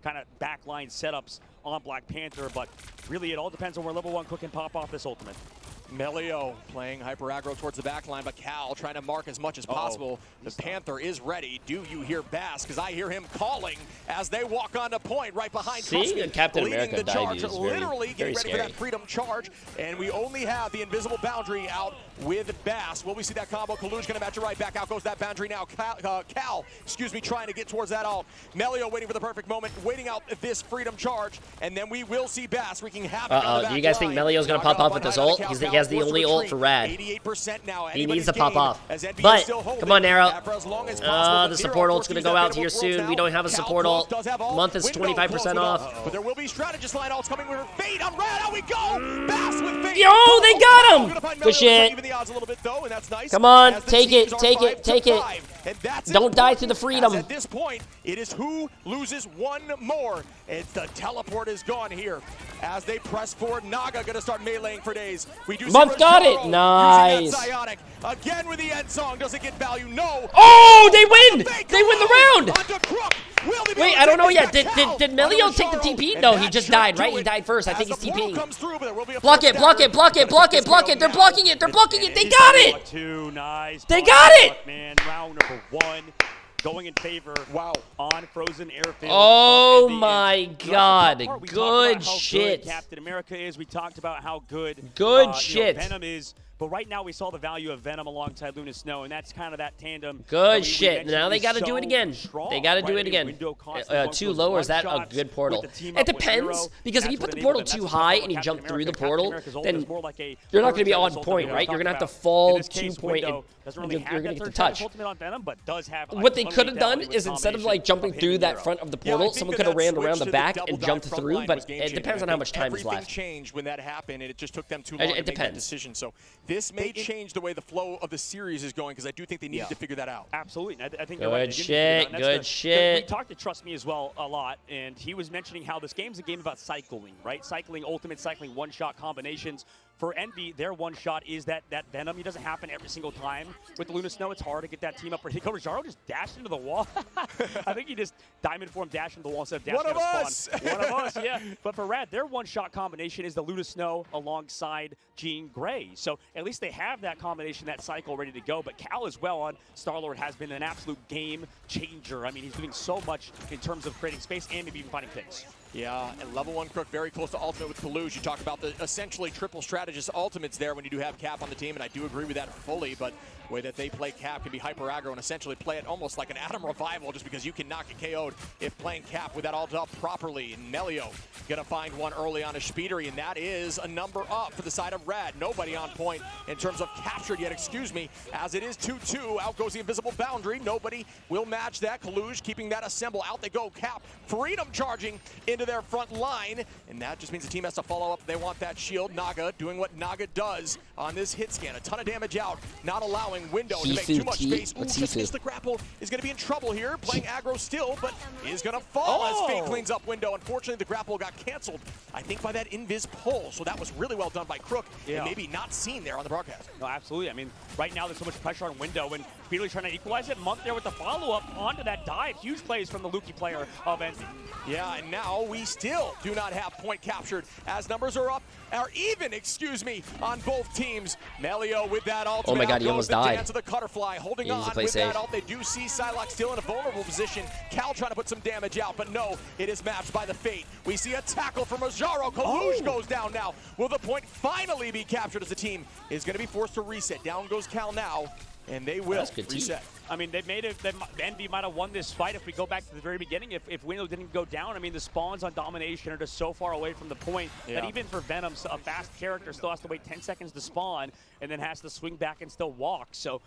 kind of backline setups on Black Panther. But really, it all depends on where level 1 Crook can pop off this ultimate. Melio playing hyper aggro towards the back line, but Cal trying to mark as much as possible. The Panther is ready. Do you hear Bass? Because I hear him calling as they walk onto point right behind Trust Me, Captain leading America the charge, debut is literally very getting ready scary. for that Freedom Charge. And we only have the invisible boundary out with Bass. Will we see that combo? Kaluj going to match it right back. Out goes that boundary now. Cal, trying to get towards that ult. Melio waiting for the perfect moment, waiting out this Freedom Charge. And then we will see Bass wreaking havoc on the back do you guys think line. Melio's going to pop off with this ult? You has the only ult for Rad. 88% now. He needs to Anybody's pop game off. as NV is But, still holding come on, Nero. that for as long as possible. The Nero, support of ult's course, going to used go that out bit here of world soon. now. We don't have a Cal support close ult. does have ult. Month is Window 25% close with off. ult. But there will be strategist line ults coming with Fate on Rad. Out we go. Bass with Fate. Yo, they got him. Gonna find Good Melio, shit. even the odds a little bit though, and that's nice. Come on, As the take it, teams are take it, 5 to take it. 5. And that's Don't die to the important, freedom. as at this point, it is who loses one more. It's the teleport is gone here. As they press forward, Naga gonna start meleeing for days. We do see Month got it. Rojaro Nice. using that Psionic. Again with the end song, doesn't get value. No. Oh, they win. They win the round. Onto Crook. Will they be Wait, able to I don't take know this yet. back? Did Cal Melio onto take the Rojaro, TP? and No, that he just should died, do right? He it. died first. I think As he's the portal TPing. comes through, but there will be a Block first it, block dagger. it, block it, block it, block it. They're blocking it. They're blocking it. They It is got round it. two. Nice. They block, got it. Man, round number 1. Going in favor on Frozen Airfield. Oh of NV. my And God. we talked Good about how shit. Good Captain America is. We talked about how good Good shit. Venom is. But right now we saw the value of Venom alongside Luna Snow, and that's kind of that tandem. Good we shit. mentioned Now they is got to do it so again. strong, They got to do right? it again. Window constantly going Too for those low, or is one that a shots good portal? with the team It up with depends, Nero. because if That's you put what the enabled portal them. That's too what high Captain and you jump America. through the Captain portal, America's ult then is more like a you're not going to be third on ultimate point, that we right? You're talked going to have to about. fall In this 2 case, point Window and doesn't really you're have going to that get the third touch. ultimate on Venom, but does have What they ton of could have done lethality with is instead of like combination jumping of through him that and Nero. front of the Yeah, I portal, think someone that could have that ran switch around to the back double and dive jumped front through, line but was it game-changing. depends on I how think much time is everything left. changed when that happened, and it just took them too long to make that depends. decision. So this may change the way the flow of the series is going, because I do think they needed to figure that out. Absolutely. I think Good you're right. They didn't figure it shit, out, and that's good we shit. talked to Trust Me as well a lot, and he was mentioning how this game's a game about cycling, right? Cycling ultimate, cycling one-shot combinations. For Envy, their one-shot is that Venom. It doesn't happen every single time. With Luna Snow, it's hard to get that team up. Rojaro just dashed into the wall. I think he just diamond form dashed into the wall instead of dashing One of out of us! spawn. One of us, yeah. But for Rad, their one-shot combination is the Luna Snow alongside Jean Grey. So at least they have that combination, that cycle ready to go. But Cal as well on Star-Lord has been an absolute game changer. I mean, he's doing so much in terms of creating space and maybe even finding picks. Yeah, and level 1 Crook very close to ultimate with Kaluge. You talk about the essentially triple strategist ultimates there when you do have Cap on the team, and I do agree with that fully, but the way that they play Cap can be hyper aggro and essentially play it almost like an Atom Revival, just because you can knock it KO'd if playing Cap with that ult up properly. And Melio gonna find one early on a Speedery, and that is a number up for the side of Rad. Nobody on point in terms of captured yet, excuse me, as it is 2-2. Out goes the invisible boundary. Nobody will match that. Kaluge keeping that assemble. Out they go. Cap, Freedom charging into their front line, and that just means the team has to follow up. They want that shield. Naga doing what Naga does on this hit scan. A ton of damage out, not allowing Window to make too much space. Ooh, just missed the grapple. Is going to be in trouble here. Playing aggro still, but is going to fall as Fate cleans up Window. Unfortunately, the grapple got canceled, I think, by that invis pull. So that was really well done by Crook, and maybe not seen there on the broadcast. No, absolutely. I mean, right now there's so much pressure on Window, and Speederly trying to equalize it. Month there with the follow-up onto that dive. Huge plays from the Luki player of Envy. Yeah, and now we still do not have point captured as numbers are up, or even, excuse me, on both teams. Melio with that ultimate. Oh my God, he almost died. Dance of the Cutterfly, holding He needs on to play with safe. that ult. They do see Psylocke still in a vulnerable position. Cal trying to put some damage out, but no, it is matched by the Fate. We see a tackle from Rojaro. Kaluge goes down now. Will the point finally be captured as the team is going to be forced to reset? Down goes Cal now, and they will reset. I mean, they made it. Envy might have won this fight if we go back to the very beginning. If Window didn't go down, I mean, the spawns on domination are just so far away from the point that even for Venom, a fast character still has to wait 10 seconds to spawn and then has to swing back and still walk. So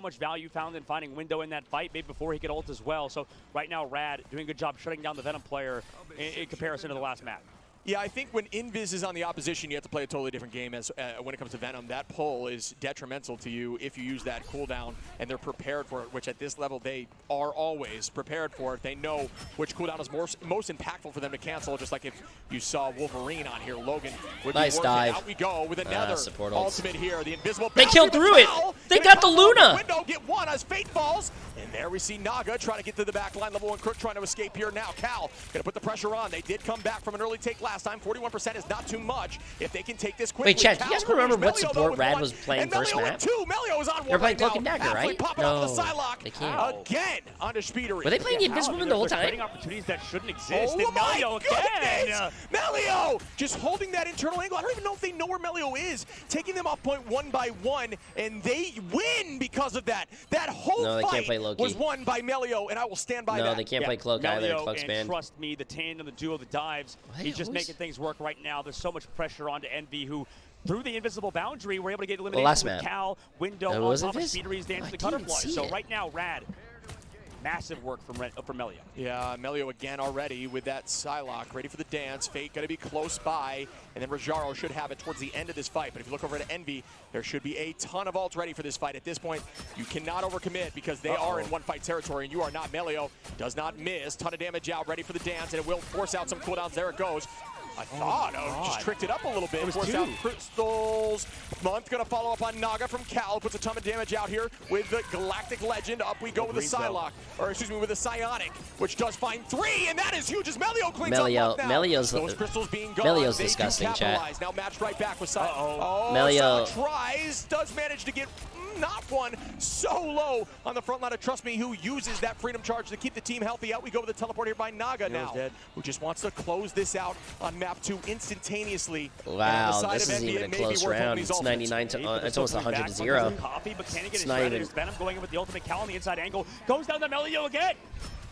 much value found in finding Window in that fight, maybe before he could ult as well. So right now, Rad doing a good job shutting down the Venom player in comparison to the last map. Yeah, I think when Invis is on the opposition, you have to play a totally different game as when it comes to Venom. That pull is detrimental to you if you use that cooldown, and they're prepared for it, which at this level they are always prepared for it. They know which cooldown is most impactful for them to cancel, just like if you saw Wolverine on here. Logan would Nice be dive. Out we go with another support ults. ultimate here. The invisible They killed through it. They got the Luna. Window get one as Fate falls, and there we see Naga trying to get to the back line. Level 1 Crook trying to escape here now. Cal gonna put the pressure on. They did come back from an early take last time. 41% is not too much if they can take this quickly. Wait, Chad, do you guys remember what Melio, support though, with Rad one, was playing and first Melio map? with two. Melio is on one They're playing right Cloak now. and Dagger, Halfway right? popping off No, the Psylocke. they can't. Again onto Speedery. Were they playing the Invisible Man the whole time? Creating opportunities that shouldn't exist. Oh and my Melio goodness! again. Melio just holding that internal angle. I don't even know if they know where Melio is. Taking them off point one by one, and they win because of that. That whole No, they can't fight play Loki. was won by Melio, and I will stand by that. No, they can't play Cloak either. Melio Cloak's and banned. trust me, the tandem, the duo, the dives, he's just making things work right now. There's so much pressure onto Envy, who through the invisible boundary, were able to get eliminated last with map. Cal, Window, That on wasn't top of this? Speedery's dance to the didn't Cutterfly. see So it. right now, Rad, massive work from Melio. Yeah, Melio again already with that Psylocke, ready for the dance. Fate going to be close by, and then Rajaro should have it towards the end of this fight. But if you look over at Envy, there should be a ton of ults ready for this fight. At this point, you cannot overcommit because they are in one-fight territory, and you are not. Melio does not miss. Ton of damage out, ready for the dance, and it will force out some cooldowns. There it goes. I thought, just tricked it up a little bit. It was Force two. out crystals. Month gonna follow up on Naga from Cal. Puts a ton of damage out here with the Galactic Legend. Up we go with the Psylocke, or excuse me, with the Psionic, which does find 3, and that is huge as Melio cleans up now. Melio's Those crystals being gone. Melio's they disgusting, do chat. capitalize. Now matched right back with Psylocke. Oh, Melio Psylocke tries, does manage to get not one, so low on the front line of Trust Me, who uses that Freedom Charge to keep the team healthy. Out we go with the teleport here by Naga now, who just wants to close this out on map 2 instantaneously. Wow, this isn't even a close round. It's 99 to, it's almost 100 to 0. Coffee, but can he get It's his not shred? even. There's Venom going in with the ultimate Cal on the inside angle. Goes down to Melio again.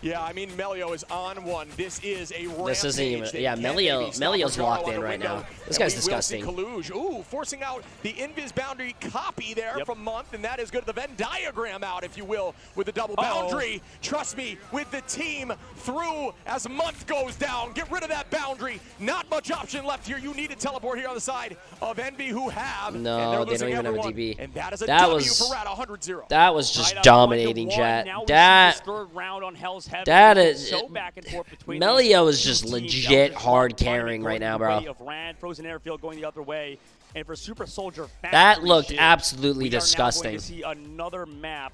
Yeah, I mean, Melio is on one. This is a rampage. This isn't even. Yeah, Melio's locked in right now. This guy's disgusting. Kaluj, ooh, forcing out the Invis boundary copy there from Month, and that is good. The Venn diagram out, if you will, with the double boundary. Trust me, with the team through as Month goes down. Get rid of that boundary. Not much option left here. You need to teleport here on the side of Envy, who have. No, they don't even have a DB. And that is a That W was for Rad, 100-0. That was just Right, dominating, 1-1. chat. Now we see That this third round on Hell's Heaven. that It's is. so back and forth between Melio these is just two teams. legit Now hard just carrying right going now, the bro. way of Rand, Frozen Airfield going the other way, and for Super Soldier That Factory looked Ship, absolutely we are now disgusting. going to see another map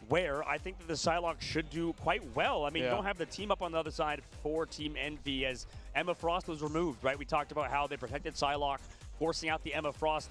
where I think that the Psylocke should do quite well. I mean, you don't have the team up on the other side for Team Envy as Emma Frost was removed, right? We talked about how they protected Psylocke, forcing out the Emma Frost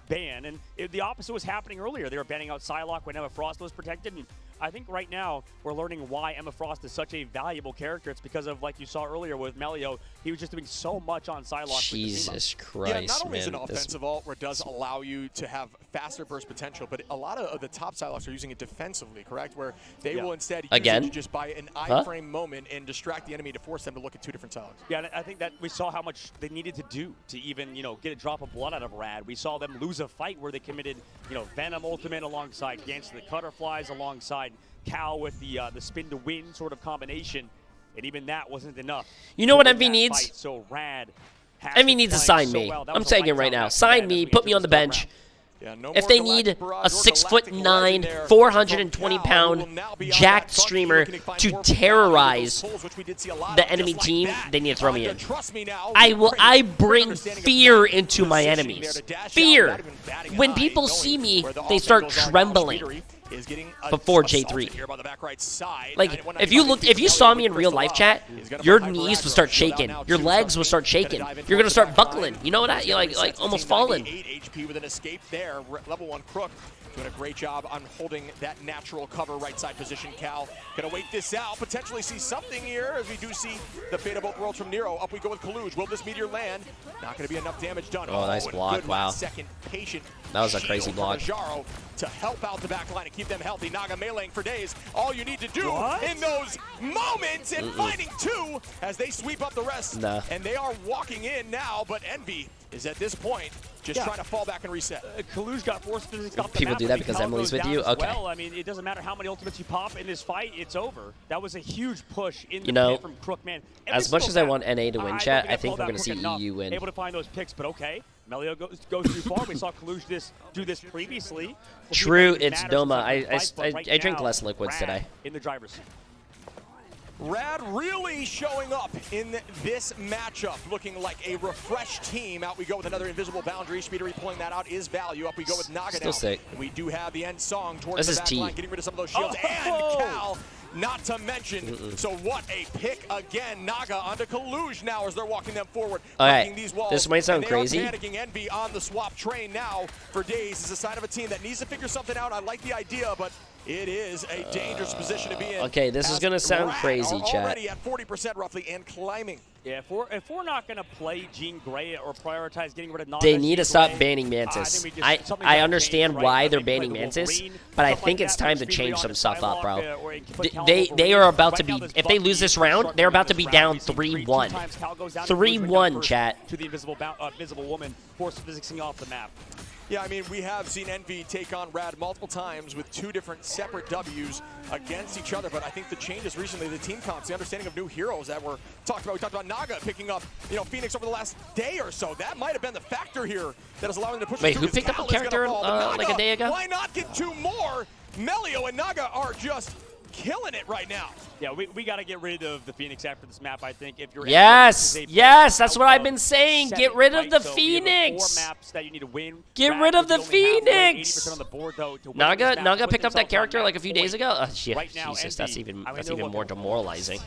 ban, and the opposite was happening earlier. They were banning out Psylocke when Emma Frost was protected, and I think right now we're learning why Emma Frost is such a valuable character. It's because of, like you saw earlier with Melio, he was just doing so much on Psylocke. Jesus Christ, yeah, not only is man. an offensive ult where it does allow you to have faster burst potential, but a lot of the top Psylocks are using it defensively, correct? Where they will instead use it to just buy an iframe moment and distract the enemy to force them to look at 2 different Psylocks. Yeah, and I think that we saw how much they needed to do to even, get a drop of blood out of Rad. We saw them lose a fight where they committed, Venom Ultimate alongside Gantz the Cutterflies, alongside Cal with the spin to win sort of combination, and even that wasn't enough. You know what Envy needs? Fight. So Rad Envy needs to sign me. I'm saying it right now. Sign me, put me on the bench. If they need a 6'9", 420-pound jacked streamer to terrorize the enemy team, they need to throw me in. I bring fear into my enemies. Fear. When people see me, they start trembling. Before J3. Like, if you saw me in real life, chat, your knees would start shaking. Your legs would start shaking. You're gonna start buckling. You know what? You're like almost falling. 8 HP with an escape there. Level 1 Crook doing a great job on holding that natural cover right side position. Cal gonna wait this out, potentially see something here as we do see the fate of both worlds from Nero. Up we go with Kaluj. Will this meteor land? Not gonna be enough damage done. Oh, nice block. Wow. Second patient. That was a crazy block. Rajaro to help out the back line and keep them healthy. Naga meleeing for days. All you need to do in those moments and finding 2 as they sweep up the rest. And they are walking in now, but Envy is at this point just trying to fall back and reset. Kaluj got forced to off the People map, do that because Emily's with you? Okay. Well, I mean, it doesn't matter how many ultimates you pop in this fight, it's over. That was a huge push in the pit from Crook, man. As much as I want NA to win, chat, I think we're going to see EU win. Able to find those picks, but okay. Melio goes too far. We saw Kaluj do this previously. True, it's Doma. I drink less liquids today. In the driver's seat. Rad really showing up in this matchup, looking like a refreshed team. Out we go with another invisible boundary. Speedery pulling that out is value. Up we go with Naga now. Sick. And we do have the end song towards This the is back line, T. getting rid of some of those shields. And Cal, not to mention. So what a pick again. Naga onto Kaluj now as they're walking them forward. Okay, These walls, this might sound and crazy. They are panicking. Envy on the swap train now for days is a sign of a team that needs to figure something out. I like the idea, but It is a dangerous position to be in. Okay, this is gonna sound crazy, chat. Already at 40% roughly and climbing. Yeah, if we're not going to play Jean Grey or prioritize getting rid of They need to stop banning Mantis. I understand why they're banning Mantis, but I think it's time to change some stuff up, bro. They are about to be, if they lose this round, they're about to be down 3-1. 3-1, chat. To the invisible woman, force physicsing off the map. Yeah, I mean, we have seen Envy take on Rad multiple times with 2 different separate Ws against each other, but I think the changes recently, the team comps, the understanding of new heroes that were talked about. We talked about Naga picking up, Phoenix over the last day or so. That might have been the factor here that is allowing them to push. Wait, who picked up a character like a day ago? Why not get 2 more? Melio and Naga are just killing it right now. Yeah, we got to get rid of the Phoenix after this map, I think. If you're yes, that's what I've been saying. Get rid of the Phoenix. 4 maps that you need to win. Get rid of the Phoenix. On the board, though, Naga picked up that character like a few days ago. Right now, Jesus, that's even more demoralizing.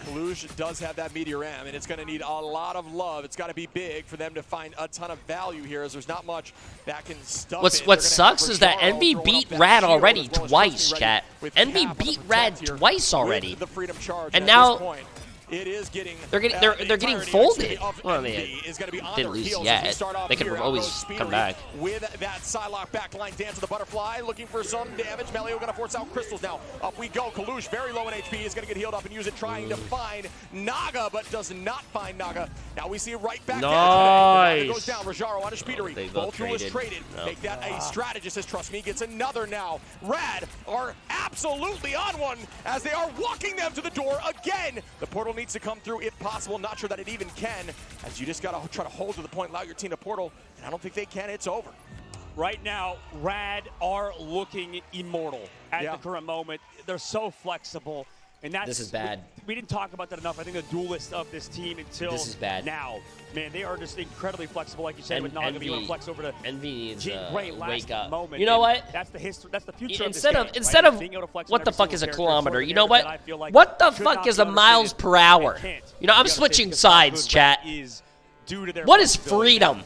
Kalush does have that Meteor M, and it's going to need a lot of love. It's got to be big for them to find a ton of value here, as there's not much that can stuff it. What sucks is that Envy beat Rad already twice, chat. Envy beat Rad twice already, and now it is getting they're getting folded. Well, they didn't lose yet. They could always come back. With that Psylocke backline dance of the butterfly, looking for some damage. Melio going to force out crystals now. Up we go. Kalush, very low in HP, is going to get healed up and use it, trying to find Naga, but does not find Naga. Now we see right back nice. Naga goes down. Rajaro on a speedery. Voltru is traded. Make that a strategist, says trust me, gets another now. Rad are absolutely on one as they are walking them to the door again. The portal needs to come through if possible. Not sure that it even can, as you just got to try to hold to the point, allow your team to portal, and I don't think they can. It's over. Right now, Rad are looking immortal at the current moment. They're so flexible. And that's, this is bad. We didn't talk about that enough. I think the duelist of this team until this is bad. Now. Man, they are just incredibly flexible, like you said, with Naga being able to flex over to Envy needs wake up. Moment. You know what? That's the history. That's the future. Instead of of this instead game, of right? what the fuck is a kilometer? You know what? Like what the fuck is a miles per hour? You know, I'm switching sides, chat. What is freedom?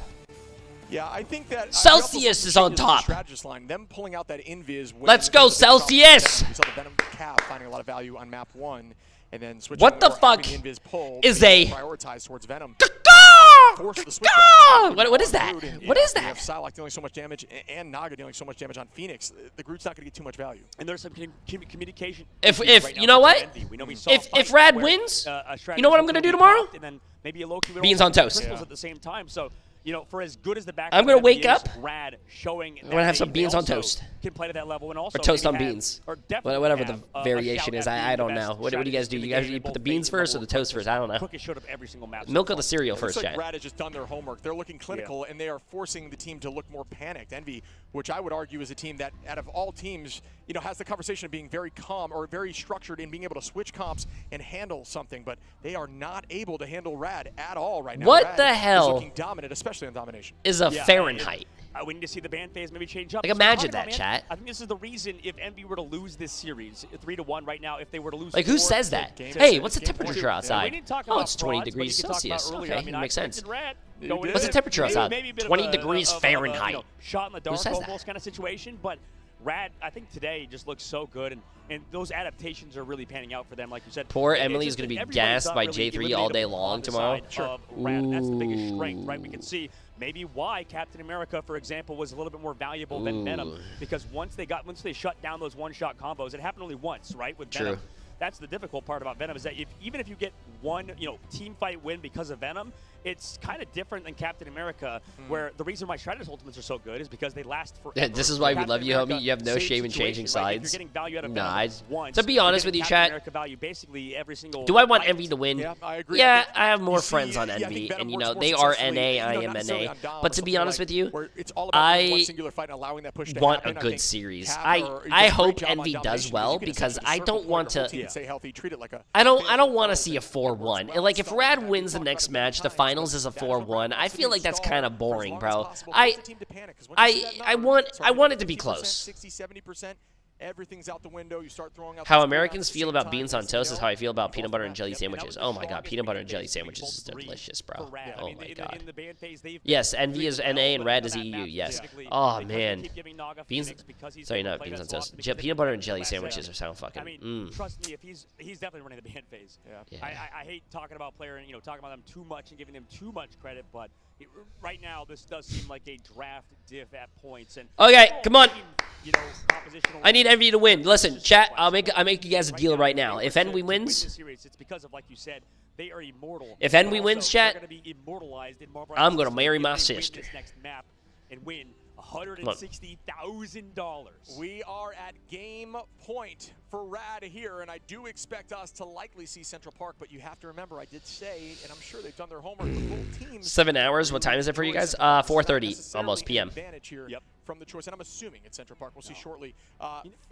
Yeah, I think that Celsius is on top. Line, them pulling out that invis. Let's go, Celsius! We saw the Venom Cav finding a lot of value on map 1, and then switching. What the fuck is a prioritized towards Venom? What is that? What is that? We have Psylocke dealing so much damage and Naga dealing so much damage on Phoenix. The Groot's not going to get too much value. And there's some communication. If you know what? If Rad wins, you know what I'm going to do tomorrow? And then maybe a Loki beans on toast. At the same time. So, for as good as the back, I'm going to wake up. Rad showing. I'm going to have some beans on toast. Can play to that level, and also or toast on beans. Whatever the variation is, I don't know. What do you guys do? You guys put the beans first or the toast first? I don't know. Cookie showed up every single match. Milk of the cereal first, like chat. Rad has just done their homework. They're looking clinical, and they are forcing the team to look more panicked. Envy, which I would argue is a team that, out of all teams, has the conversation of being very calm or very structured in being able to switch comps and handle something, but they are not able to handle Rad at all right now. What Rad the hell is looking dominant, especially on domination. Is a Fahrenheit? We need to see the ban phase maybe change up. Like, imagine that, chat. I think this is the reason if Envy were to lose this series 3-1 right now, if they were to lose. Like, who says that? Hey, what's the temperature outside? Oh, it's 20 degrees Celsius. Okay, makes sense. What's the temperature outside? 20 degrees Fahrenheit. Shot in the dark almost kind of situation, but Rad, I think today just looks so good, and those adaptations are really panning out for them, like you said. Poor Emily is going to be gassed by Jay3 all day long tomorrow. Rad, that's the biggest strength, right? We can see maybe why Captain America, for example, was a little bit more valuable than Venom, because once they shut down those one-shot combos, it happened only once, right? With Venom. That's the difficult part about Venom, is that even if you get one, team fight win because of Venom, it's kind of different than Captain America, where the reason why Shredder's ultimates are so good is because they last forever. Yeah, this is why we love you, homie. You have no shame in changing sides. To be honest with you, chat, do I want Envy to win? Yeah, I agree. Yeah, I have more friends on Envy, and they are NA, I am NA. But to be honest with you, I want a good series. I hope Envy does well, because I don't want to. I don't want to see a 4-1. And like, if Rad wins the next match, the finals is a 4-1. I feel like that's kind of boring, bro. I want it to be close. 60-70%. everything's out the window. You start throwing out How those Americans at the feel same about time, beans on next thing you toast is know, how I feel about peanut butter and map. jelly Yep, and that sandwiches. was the Oh my god, strongest peanut butter and jelly base sandwiches week is for delicious, bro. Rad. Oh I mean, my in god. the ban phase, they've Yes, been envy is doing NA well, and but red on is that EU. map, Yes. specifically, Oh because they man. keep giving Naga Beans. Phoenix because he's Sorry, able to not play beans that on slot, toast. because Peanut butter and they jelly last sandwiches second. sound fucking. I mean, trust me, if he's definitely running the ban phase. Yeah. I hate talking about player and talking about them too much and giving them too much credit, but right now this does seem like a draft diff at points. And Okay, come on. Compositional I need Envy to win. Listen, chat. I'll make you guys a deal right now. If Envy win wins, this series, it's because of, like you said, they are immortal. If Envy But wins, also, chat, they're gonna be immortalized in Marvel I'm gonna Rivals marry if my they win sister. this next map and win $160,000. We are at game point for Rad here, and I do expect us to likely see Central Park, but you have to remember, I did say, and I'm sure they've done their homework, the both teams. 7 hours. What time is it for you guys? 4:30 almost p.m. Advantage here from the choice, and I'm assuming it's Central Park. We'll see shortly.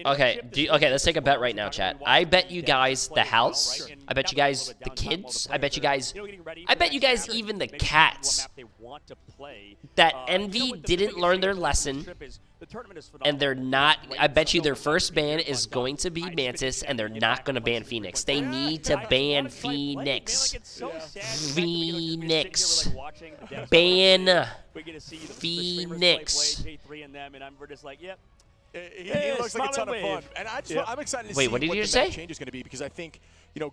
Okay, okay, let's take a bet right now, chat. I bet you guys the house. I bet you guys the kids. I bet you guys even the cats that Envy didn't learn their lesson, and they're not. I bet you their first ban is going to be Mantis, and they're not going to ban Phoenix. They need to ban Phoenix. Phoenix. Ban Phoenix. Jay3 and them, and we're just like, yep. He looks like a ton of fun, and I'm excited to see what did what you the just say? change is going to be, because I think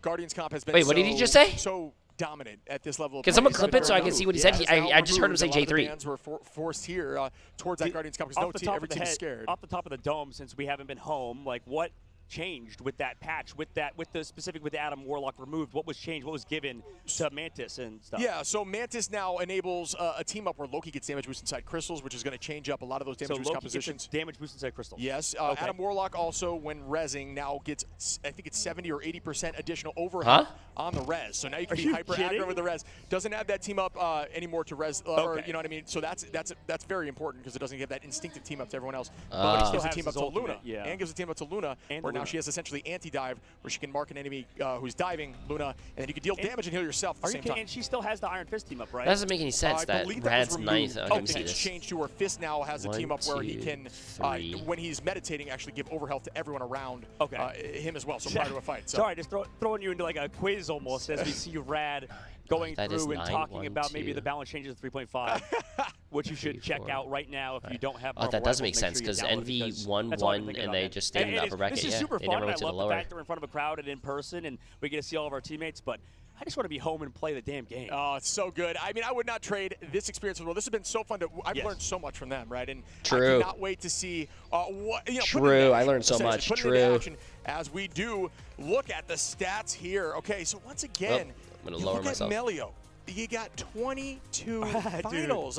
Guardians Comp has been Wait, what did he just say? so dominant at this level. Can someone clip it so I can see what he said? I just heard him say J3. J3. Were forced here towards that Guardians Comp because every team is scared. Off the top of the dome, since we haven't been home, like what changed with that patch, with the Adam Warlock removed? What was changed? What was given to Mantis and stuff? Yeah, so Mantis now enables a team up where Loki gets damage boost inside crystals, which is going to change up a lot of those damage boost compositions. Damage boost inside crystals. Yes, Okay. Adam Warlock also, when rezzing, now gets, I think it's 70 or 80% additional overhead on the res. So now you can be hyper aggro with the res. Doesn't have that team up anymore to res, or you know what I mean. So that's very important because it doesn't give that instinctive team up to everyone else. But he still gives a team up to Luna, and gives a team up to Luna, where now she has essentially anti-dive, where she can mark an enemy who's diving Luna, and then you can deal damage and heal yourself at the same time. And she still has the Iron Fist team up, right? That doesn't make any sense. That Rad's ninth. Oh, it's changed to where Fist now has a team up where he can, when he's meditating, actually give overhealth to everyone around him as well. So prior to a fight. So. Sorry, just throwing you into like a quiz almost as we see Rad going through and talking about maybe the balance changes to 3.5, which you should check out right now if you don't have. Oh, that does make sense because Envy won and they just stayed in the upper bracket. This is yeah, super they fun. never I went to the love the lower. fact that we're in front of a crowd and in person, and we get to see all of our teammates. But I just want to be home and play the damn game. Oh, it's so good. I mean, I would not trade this experience as well. This has been so fun. I've learned so much from them, right? And True. I cannot wait to see what. True. I learned so much. True. As we do look at the stats here. Okay, so once again, I'm gonna lower myself. Melio. You got 22 finals.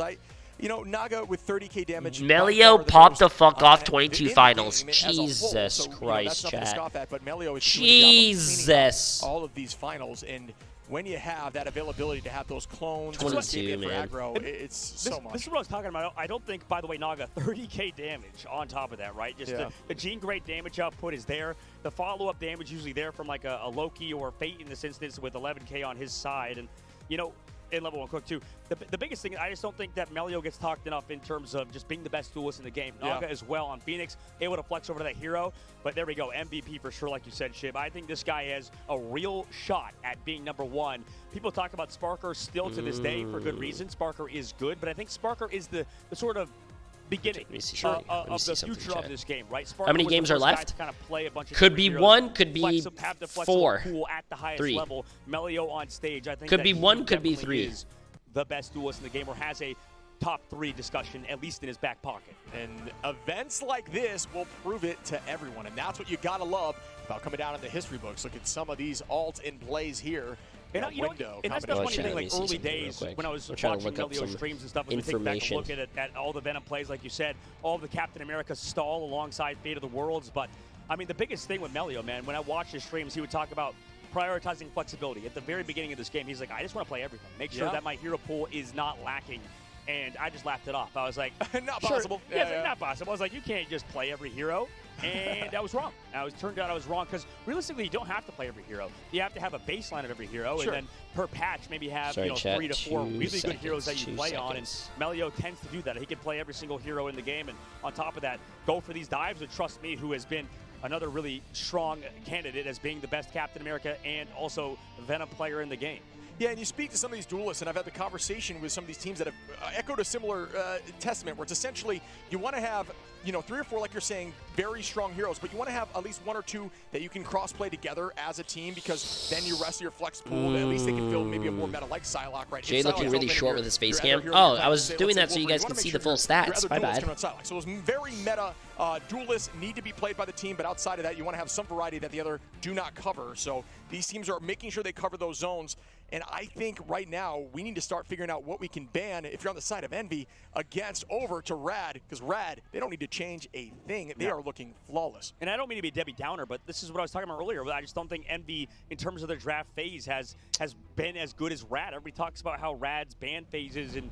Naga with 30k damage. Melio popped the fuck off 22 finals. Jesus Christ, chat. But Melio is Jesus. All of these finals, and when you have that availability to have those clones, 22, man. aggro, it's so much. This is what I was talking about. I don't think, by the way, Naga 30k damage on top of that, right? Just the Gene Great damage output is there. The follow-up damage usually there from like a Loki or Fate in this instance with 11k on his side, and in level 1 Cook too. The biggest thing, I just don't think that Melio gets talked enough in terms of just being the best duelist in the game. Naga as well on Phoenix, able to flex over to that hero. But there we go, MVP for sure, like you said, Shib. I think this guy has a real shot at being #1. People talk about Sparker still to this day for good reason. Sparker is good, but I think Sparker is the sort of beginning of the future of this game, right? How many games are left? Kind of play a bunch of could be heroes, one, could be have the 4, pool at the highest 3. level. Melio on stage, I think could that be he 1, could be 3. Is the best duelist in the game, or has a top 3 discussion at least in his back pocket. And events like this will prove it to everyone, and that's what you gotta love about coming down in the history books. Look at some of these alts in plays here. And, and that's the funny thing, like early days when I was watching Melio streams and stuff, as we take back a look at all the Venom plays, like you said, all the Captain America stall alongside Fate of the Worlds. But, I mean, the biggest thing with Melio, man, when I watched his streams, he would talk about prioritizing flexibility. At the very beginning of this game, he's like, I just want to play everything. Make sure that my hero pool is not lacking. And I just laughed it off. I was like, not possible. Yeah, not possible. I was like, you can't just play every hero. And I was wrong. Turned out I was wrong because realistically, you don't have to play every hero. You have to have a baseline of every hero, and then per patch maybe have 3 to 4 really good heroes that you play on. And Melio tends to do that. He can play every single hero in the game, and on top of that, go for these dives with Trust Me, who has been another really strong candidate as being the best Captain America and also Venom player in the game. Yeah, and you speak to some of these duelists, and I've had the conversation with some of these teams that have echoed a similar testament, where it's essentially you want to have 3 or 4, like you're saying, very strong heroes, but you want to have at least 1 or 2 that you can cross-play together as a team, because then you rest your flex pool. At least they can fill maybe a more meta like Psylocke, right? Jay looking really short with his face cam. Oh, I was doing that so you guys can see the full stats. My bad. So those very meta duelists need to be played by the team, but outside of that, you want to have some variety that the other do not cover. So these teams are making sure they cover those zones. And I think right now we need to start figuring out what we can ban if you're on the side of Envy against over to Rad, because Rad, they don't need to change a thing. They are looking flawless. And I don't mean to be Debbie Downer, but this is what I was talking about earlier. I just don't think Envy, in terms of their draft phase, has been as good as Rad. Everybody talks about how Rad's ban phases and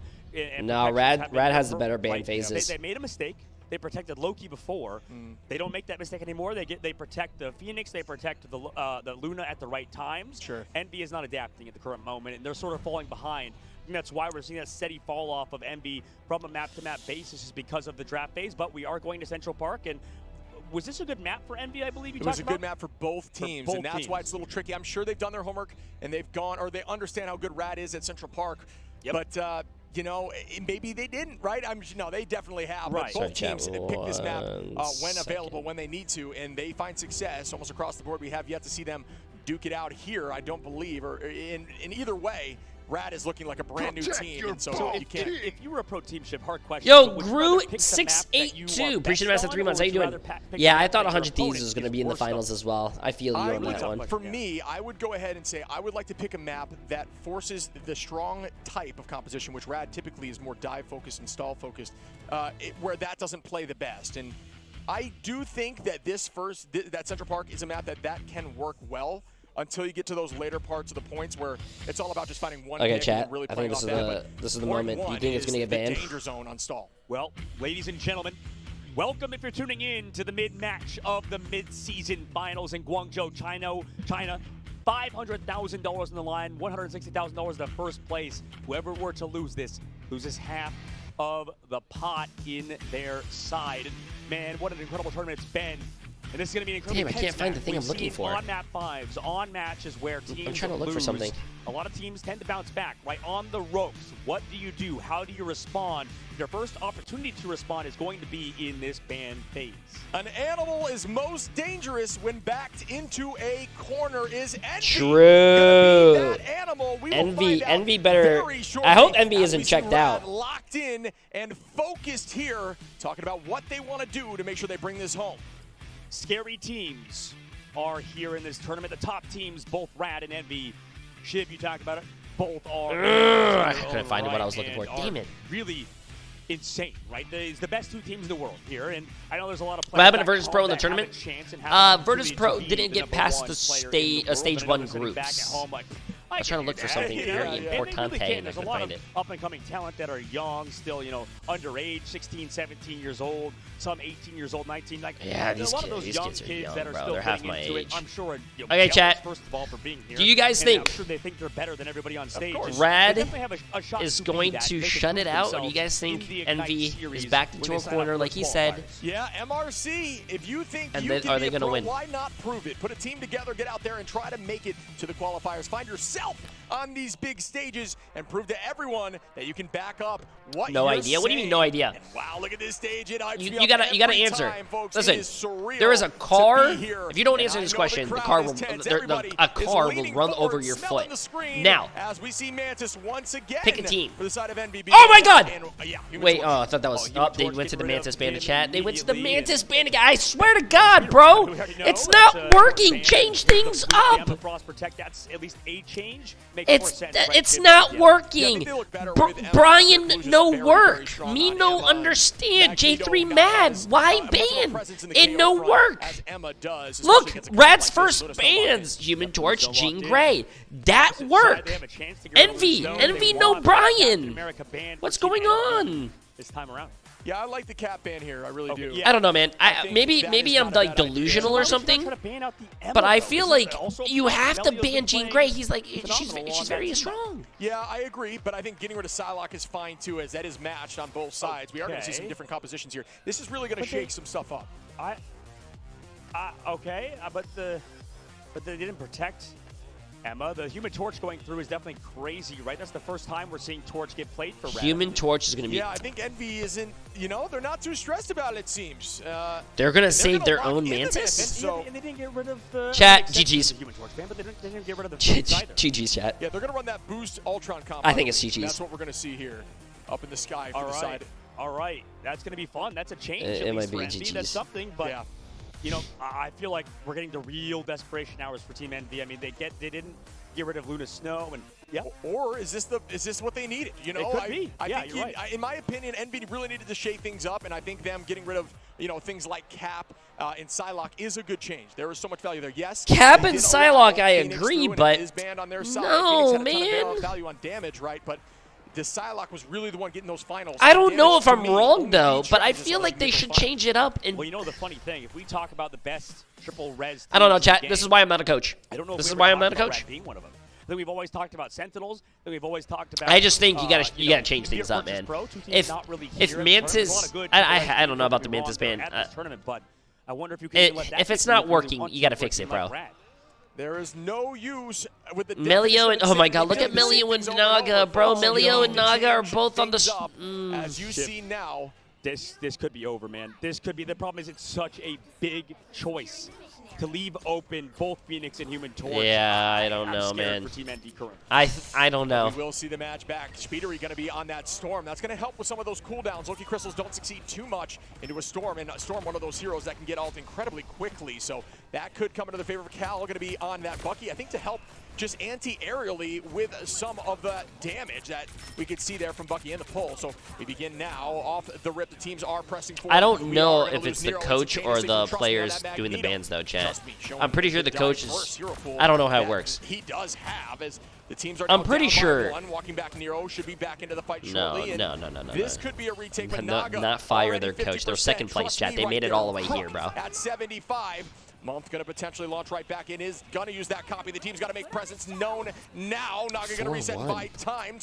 no, Rad has the better ban phases. They made a mistake. They protected Loki before. They don't make that mistake anymore. They protect the Phoenix. They protect the Luna at the right times. Sure. Envy is not adapting at the current moment, and they're sort of falling behind. And that's why we're seeing that steady fall off of Envy from a map-to-map basis, is because of the draft phase. But we are going to Central Park, and was this a good map for Envy, I believe you talked about? It was a good map for both teams, and that's why it's a little tricky. I'm sure they've done their homework, and they've gone, or they understand how good Rad is at Central Park. Yep. But maybe they didn't, right? No, they definitely have. Right. But both teams pick this map when available, when they need to, and they find success almost across the board. We have yet to see them duke it out here, I don't believe, or in either way. Rad is looking like a brand new team, and so you can't. If you were a pro team ship, hard question. Yo, Gru 682. Appreciate the rest of 3 months. How you doing? Yeah, I thought 100 Thieves was going to be in the finals as well. I feel you on that one. For me, I would go ahead and say I would like to pick a map that forces the strong type of composition, which Rad typically is more dive focused and stall focused, where that doesn't play the best. And I do think that that Central Park is a map that can work well, until you get to those later parts of the points where it's all about just finding one pick and really playing off that. This is the moment. Do you think it's going to get banned? Danger zone on stall. Well, ladies and gentlemen, welcome if you're tuning in to the mid-match of the mid-season finals in Guangzhou, China. $500,000 on the line, $160,000 the first place. Whoever were to lose this loses half of the pot in their side. Man, what an incredible tournament it's been. And this is going to be an incredible Damn, I can't find the thing I'm looking for. On map 5s, on matches where teams I'm trying to look for something. A lot of teams tend to bounce back, right on the ropes. What do you do? How do you respond? Your first opportunity to respond is going to be in this ban phase. An animal is most dangerous when backed into a corner. Is Envy true? That animal? We Envy better. I hope Envy isn't checked out. Locked in and focused here, talking about what they want to do to make sure they bring this home. Scary teams are here in this tournament. The top teams, both Rad and Envy. Shiv, you talked about it. Both are. I couldn't find what I was looking for. Damn it. Really insane, right? It's the best 2 teams in the world here, and I know there's a lot of players. What happened to Virtus Pro in the tournament? Virtus Pro didn't get past the stage 1 groups. I was trying to look for something very importante, and I couldn't find it. Up-and-coming talent that are young, still, underage, 16, 17 years old, some 18 years old, 19. Yeah, these kids are young, that are still they're half my age. I'm sure. Okay, chat. First of all, for being here. Do you guys think? I'm sure they think they're better than everybody on stage. Rad is going to shut it out, or do you guys think Envy is backed into a corner, like he said? Yeah, MRC. If you think and you then, can are be they going to win? Why not prove it? Put a team together, get out there, and try to make it to the qualifiers. Find yourself on these big stages and prove to everyone that you can back up what no you're idea. saying. What do you mean, no idea? And wow, look at this stage. It hypes you gotta answer. Time, folks. Listen, there is a car. If you don't answer this question, the car will run over your foot. Now, as we see Mantis once again, pick a team. For the side of NBB. Oh my God! And, wait, I thought that was. Oh, they went to the Mantis Bandit chat. They went to the Mantis Bandit. I swear to God, bro, it's not working. Change things up. That's at least a change. It's not working. Brian, no work. Me no understand. J3 mad. Why ban? It no work. Look, Rad's first bans. Human Torch, Jean Grey. That work. Envy no Brian. What's going on? This time around. Yeah, I like the cap ban here. I really do. I don't know, man. Maybe I'm like delusional or something. But I feel like you have to ban Jean Grey. He's like, she's very strong. Yeah, I agree, but I think getting rid of Psylocke is fine too, as that is matched on both sides. We are going to see some different compositions here. This is really going to shake some stuff up. But they didn't protect Emma. The Human Torch going through is definitely crazy, right? That's the first time we're seeing Torch get played for Red. Human Torch is going to be... Yeah, I think Envy isn't, they're not too stressed about it, it seems. They're going to save their own Mantis? And they didn't get rid of the... Chat, GG's. Human Torch ban, but they didn't get rid of the either. GG's, chat. Yeah, they're going to run that boost Ultron combo. I think it's GG's. That's what we're going to see here up in the sky for the side. All right. That's going to be fun. That's a change. It might be GG's. That's something, but... Yeah. I feel like we're getting the real desperation hours for Team Envy. I mean, they didn't get rid of Luna Snow, and Or is this what they needed? It could be. I think you're right. in my opinion, Envy really needed to shake things up, and I think them getting rid of things like Cap and Psylocke is a good change. There is so much value there. Yes, Cap and Psylocke, I agree, but is banned on their side. no, Phoenix had a ton man. of value on damage, right? But the Psylocke was really the one getting those finals. I don't know if I'm wrong, though, but I feel like they should change it up. And well, the funny thing, if we talk about the best triple res, I don't know, chat. This is why I'm not a coach. I don't know. This if is we why ever I'm not a talked about coach. Rat being one of them. Then we've always talked about Sentinels. Then we've always talked about. I just think you gotta change things up, man. If Mantis, I don't know about the Mantis ban. But I wonder if you can let that if it's not working, you gotta fix it, bro. There is no use with the Melio and oh my god, look at Melio and Naga, bro. Melio and Naga are both on the. As you see now, this could be over, man. This could be. The problem is it's such a big choice to leave open both Phoenix and Human Torch. Yeah, I don't know, man. For Team ND currently. I don't know. We will see the match back. Speedery going to be on that Storm. That's going to help with some of those cooldowns. Loki Crystals don't succeed too much into a Storm, and Storm one of those heroes that can get ult incredibly quickly. So that could come into the favor of Cal. Going to be on that Bucky, I think, to help just anti-aerially with some of the damage that we could see there from Bucky in the pull. So we begin now off the rip. The teams are pressing forward. I don't know if it's the coach or the players doing the bans, though, chat. I'm pretty sure the coach is. I don't know how it works. He does have, as the teams are. I'm pretty sure. Walking back, Nero should be back into the fight No. shortly. This could be a retake. But not fire their coach. They're second place, chat. They made it all the way here, bro. At 75. Month going to potentially launch right back in. Is going to use that copy. The team's got to make presence known now. Naga going to reset by time.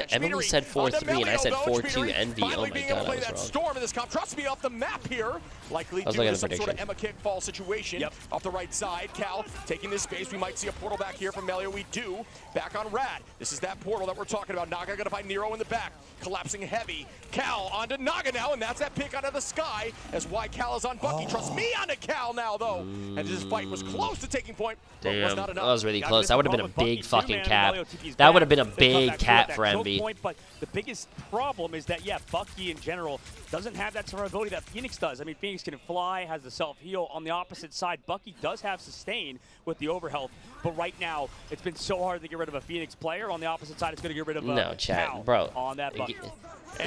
Everyone said 4-3, and I said 4-2 Envy. Oh my god, I was wrong. Storm in this comp. Trust me, off the map here. Likely due to some sort of Emma kickfall situation. Off the right side. Cal taking this space. We might see a portal back here from Melio. We do. Back on Rad. This is that portal that we're talking about. Naga going to find Nero in the back. Collapsing heavy. Cal onto Naga now, and that's that pick out of the sky. As why Cal is on Bucky. Trust me onto Cal now, though. And this fight was close to taking point, but was not enough. That was really close. That would have been a big fucking cap. That would have been a big cap for Envy. But the biggest problem is that, Bucky in general doesn't have that survivability that Phoenix does. I mean, Phoenix can fly, has the self-heal. On the opposite side, Bucky does have sustain with the overhealth. But right now, it's been so hard to get rid of a Phoenix player. On the opposite side, it's going to get rid of no, chat, Cal bro. On that Bucky.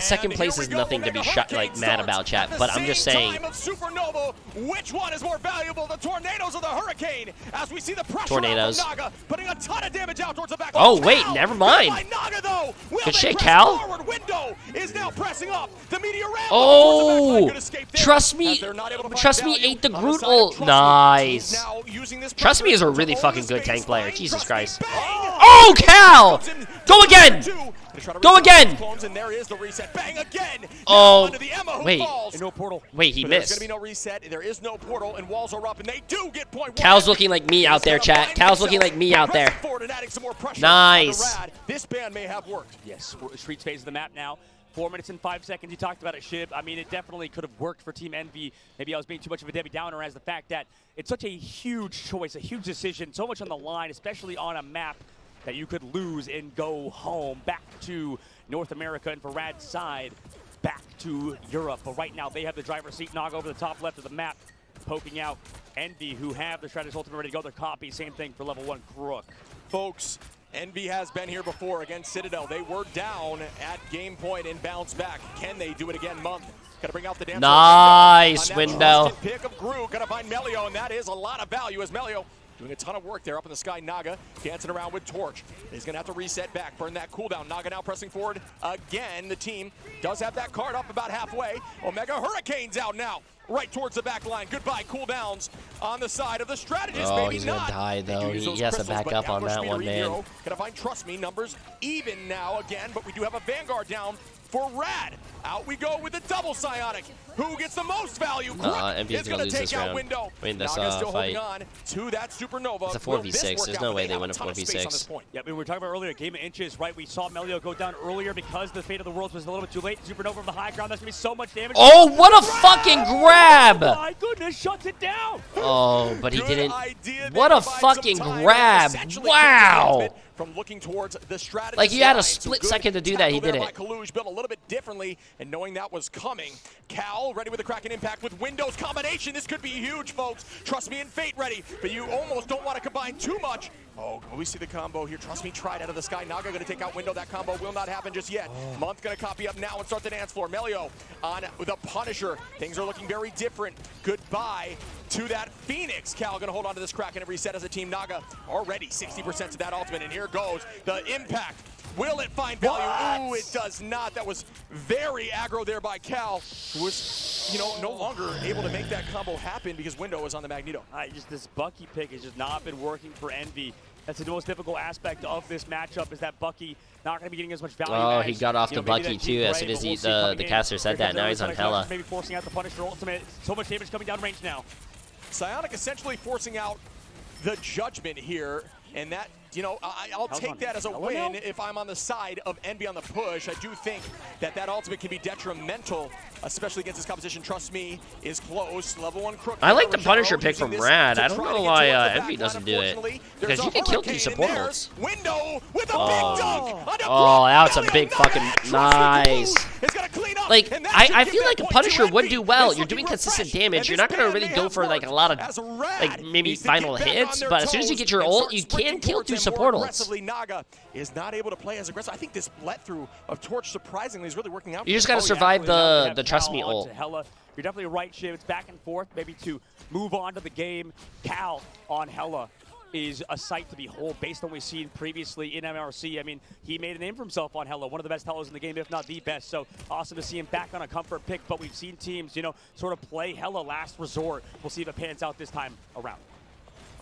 Second place is nothing to be mad about, chat. But I'm just saying. Supernova, which one is more valuable? The tornadoes or the hurricane? As we see the pressure tornadoes. Of Naga putting a ton of damage out towards the back. Oh wait, never mind. Naga, good shit, Cal. Window is now pressing up. The meteor oh, trust me, ate the Groot ult. Nice. Trust me is a really fucking good tank player. Jesus Christ. Oh, Cal! Go again! Go again! Oh, wait. No portal. Wait, he missed. There's going to be no reset. There is no portal, and walls are up, and they do get point. Cal's looking like me out there, chat. Cal's looking like me out there. Nice. This ban may have worked. Yes, Streets phase of the map now. 4 minutes and 5 seconds. You talked about it, Shib. I mean, it definitely could have worked for Team Envy. Maybe I was being too much of a Debbie Downer as the fact that it's such a huge choice, a huge decision, so much on the line, especially on a map that you could lose and go home, back to North America, and for Rad's side, back to Europe. But right now, they have the driver's seat. Naga over the top left of the map, poking out Envy, who have the Shredder's ultimate ready to go. Their copy, same thing for level 1 Crook. Folks, Envy has been here before against Citadel. They were down at game point and bounced back. Can they do it again, Month? Got to bring out the damn nice window. Pick of Gru, got to find Melio, and that is a lot of value as Melio doing a ton of work there up in the sky. Naga dancing around with Torch. He's going to have to reset back, burn that cooldown. Naga now pressing forward again. The team does have that card up about halfway. Omega Hurricane's out now, right towards the back line. Goodbye cooldowns on the side of the strategist. Oh, maybe he's not. gonna die though. They do use He those has to crystals, back but up now on for that Speeder one, man. Hero. Gonna find Trust Me numbers even now again, but we do have a Vanguard down for Rad. Out we go with the double Psionic. Who gets the most value? MP's is gonna lose take this out round. Window. I mean, this Naga's still fight. holding on to that Supernova. It's a Will this 4v6. work There's out? no But way they they have win a ton of space on this 4v6. point. Yeah, we were talking about earlier, game of inches, right? We saw Melio go down earlier because the fate of the worlds was a little bit too late. Supernova from the high ground. That's going to be so much damage. Oh, what a fucking grab! Oh my goodness, shuts it down. Oh, but he Good didn't. idea. What They a provide fucking some time. grab! Essentially Wow! from looking towards the strategy. Like, he had a split second to do that. He did it. Kaluj built a little bit differently, and knowing that was coming. Cal ready with the Kraken impact with Windows combination. This could be huge, folks. Trust me, and Fate ready, but you almost don't want to combine too much. Oh, we see the combo here. Trust me, tried out of the sky. Naga going to take out Window. That combo will not happen just yet. Month going to copy up now and start the dance floor. Melio on the Punisher. Things are looking very different. Goodbye to that Phoenix. Cal going to hold on to this Kraken and reset as a team. Naga already 60% to that ultimate, and here goes the impact. Will it find value? Ooh, it does not. That was very aggro there by Cal, who was, no longer able to make that combo happen because Window was on the Magneto. Just this Bucky pick has just not been working for Envy. That's the most difficult aspect of this matchup, is that Bucky not going to be getting as much value. Oh, as, he got off the maybe Bucky that too Jeep as Ray, soon as but we'll see coming the in. caster said Here that. comes Now he's on Arizona, Hella. maybe forcing out the Punisher ultimate. So much damage coming down range now. Psionic essentially forcing out the Judgment here, and that, I'll take that as a win if I'm on the side of Envy on the push. I do think that ultimate can be detrimental, especially against this competition. Trust me, is close. Level 1 Crook. I like the Punisher pick from Rad. I don't know why Envy doesn't do it. Because you can kill 2 supportals. Window with a big dunk. Oh, that's a big fucking nice. Like, I feel like a Punisher would do well. You're doing consistent damage. You're not going to really go for like a lot of like maybe final hits, but as soon as you get your ult, you can kill 2 supportals. Naga is not able to play as aggressive. I think this let through of Torch surprisingly is really working out. You just got to survive the Trust Me ult. Hella. You're definitely right, Shiv. It's back and forth, maybe to move on to the game. Cal on Hella is a sight to behold based on what we've seen previously in MRC. I mean, he made a name for himself on Hella, one of the best Hellas in the game, if not the best. So awesome to see him back on a comfort pick, but we've seen teams, sort of play Hella last resort. We'll see if it pans out this time around.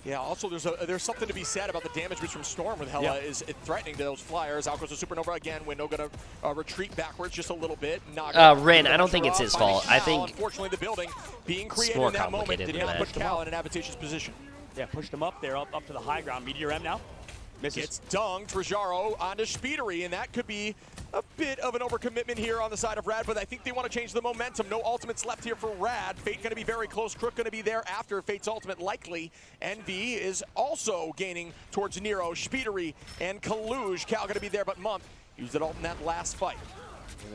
Yeah, also there's something to be said about the damage boost from Storm with Hella is threatening to those flyers. Out goes the Supernova again. Window going to retreat backwards just a little bit. Rin, I don't think it's his fault. I think unfortunately the building being it's created more in that moment complicated did than not that. put Cal in an advantageous position. Yeah, pushed him up there, up to the high ground. Meteor M now. Misses. Gets dunked. Rajaro onto Speedery, and that could be a bit of an overcommitment here on the side of Rad, but I think they want to change the momentum. No ultimates left here for Rad. Fate going to be very close. Crook going to be there after Fate's ultimate, likely. Envy is also gaining towards Nero, Speedery, and Kaluj. Cal going to be there, but Month used it all in that last fight.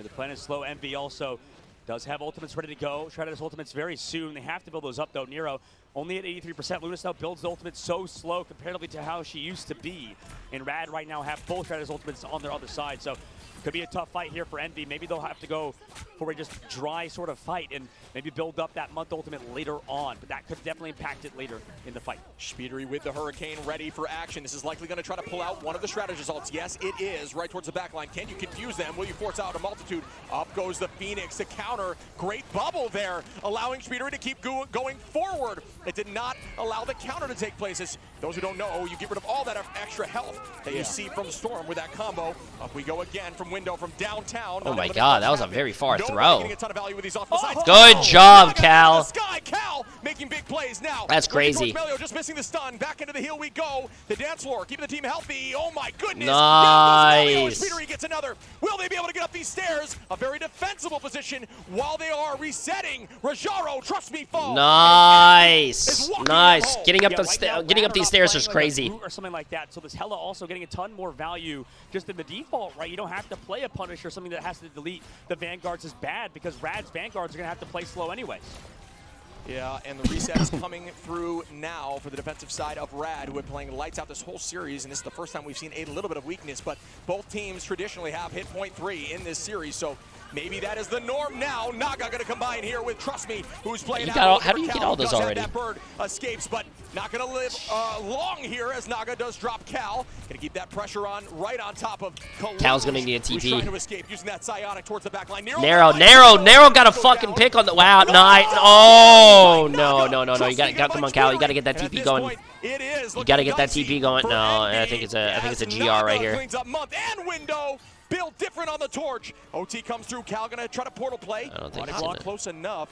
The plan is slow. Envy also does have ultimates ready to go. Try to his ultimates very soon. They have to build those up, though. Nero only at 83%. Lunas now builds the ultimates so slow comparatively to how she used to be. And Rad right now have both Shredder's ultimates on their other side. So could be a tough fight here for Envy. Maybe they'll have to go for a just dry sort of fight and maybe build up that Month ultimate later on. But that could definitely impact it later in the fight. Speedery with the Hurricane ready for action. This is likely going to try to pull out one of the strategist ults. Yes, it is. Right towards the back line. Can you confuse them? Will you force out a multitude? Up goes the Phoenix to counter. Great bubble there, allowing Speedery to keep going forward. It did not allow the counter to take place. As those who don't know, you get rid of all that extra health that you see from Storm with that combo. Up we go again from Window from downtown. Oh my god, that was a very far throw. A ton of value with these Good job, Cal. Cal making big plays now. That's crazy. Melio just missing the stun. Back into the heel we go. The dance floor, keeping the team healthy. Oh my goodness. Nice. Speedery gets another. Will they be able to get up these stairs? A very defensible position while they are resetting. Rajaro, trust me, fall. Nice. Nice. Getting up these stairs is crazy. Or something like that. So this Hella also getting a ton more value just in the default, right? You don't have to play a Punisher, something that has to delete the Vanguards is bad because Rad's Vanguards are going to have to play slow anyways. Yeah, and the reset is coming through now for the defensive side of Rad, who have been playing lights out this whole series, and this is the first time we've seen a little bit of weakness, but both teams traditionally have hit point 3 in this series, so maybe that is the norm now. Naga going to combine here with Trust Me, who's playing how do you get all those already? That bird escapes, but not going to live long here as Naga does drop Cal. Going to keep that pressure on right on top of Kalush. Cal's going to need a who's trying to TP. escape using that psionic towards the back line. Narrow got a fucking pick on the. Wow, nice. Oh, no. You got come on, Cal. You got to get that TP going. You got to get that TP going. No, I think it's a GR right here. Cleans up month and window. Build different on the torch. OT comes through. Cal going to try to portal play. I don't think he's close enough.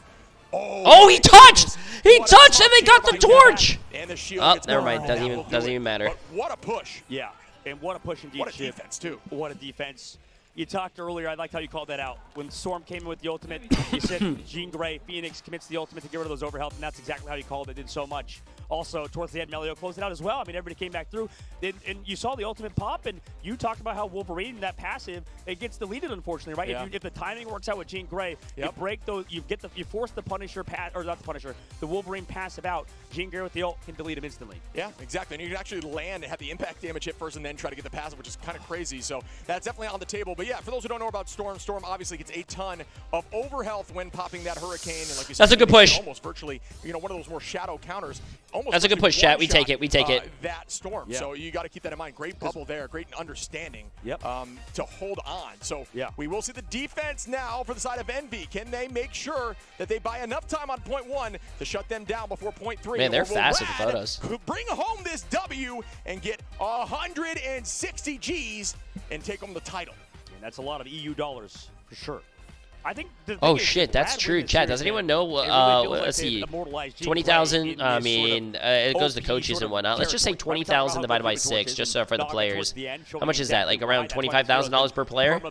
Oh, he touched! He touched and they got the torch! And the shield Oh, gets never burned. mind. Doesn't even matter. But what a push. Yeah, and what a push indeed. What a defense, too. What a defense. You talked earlier, I liked how you called that out. When Storm came in with the ultimate, you said Jean Grey, Phoenix commits the ultimate to get rid of those overhealth, and that's exactly how you called it. Did so much. Also, towards the end, Melio closed it out as well. I mean, everybody came back through. And you saw the ultimate pop, and you talked about how Wolverine, that passive, it gets deleted, unfortunately, right? Yeah. If the timing works out with Jean Grey, you break those, you force the Punisher pass, or not the Punisher, the Wolverine passive out. Jean Grey with the ult can delete him instantly. Yeah, exactly. And you can actually land and have the impact damage hit first and then try to get the passive, which is kind of crazy. So that's definitely on the table. But yeah, for those who don't know about Storm obviously gets a ton of overhealth when popping that Hurricane. And like you said, That's a good push. Almost virtually, one of those more shadow counters. Almost That's a good push, chat. We take it. That Storm. Yeah. So you got to keep that in mind. Great bubble there. Great understanding to hold on. So we will see the defense now for the side of Envy. Can they make sure that they buy enough time on point 1 to shut them down before point 3? Man, they're fast with the photos. Bring home this W and get 160 Gs and take home the title. And that's a lot of EU dollars for sure. I think. Oh shit, that's true. Chat, does anyone know? Let's see, 20,000. I mean, it goes to coaches and whatnot. Let's just say 20,000 divided by 6, just for the players. How much is that? Like around $25,000 per player?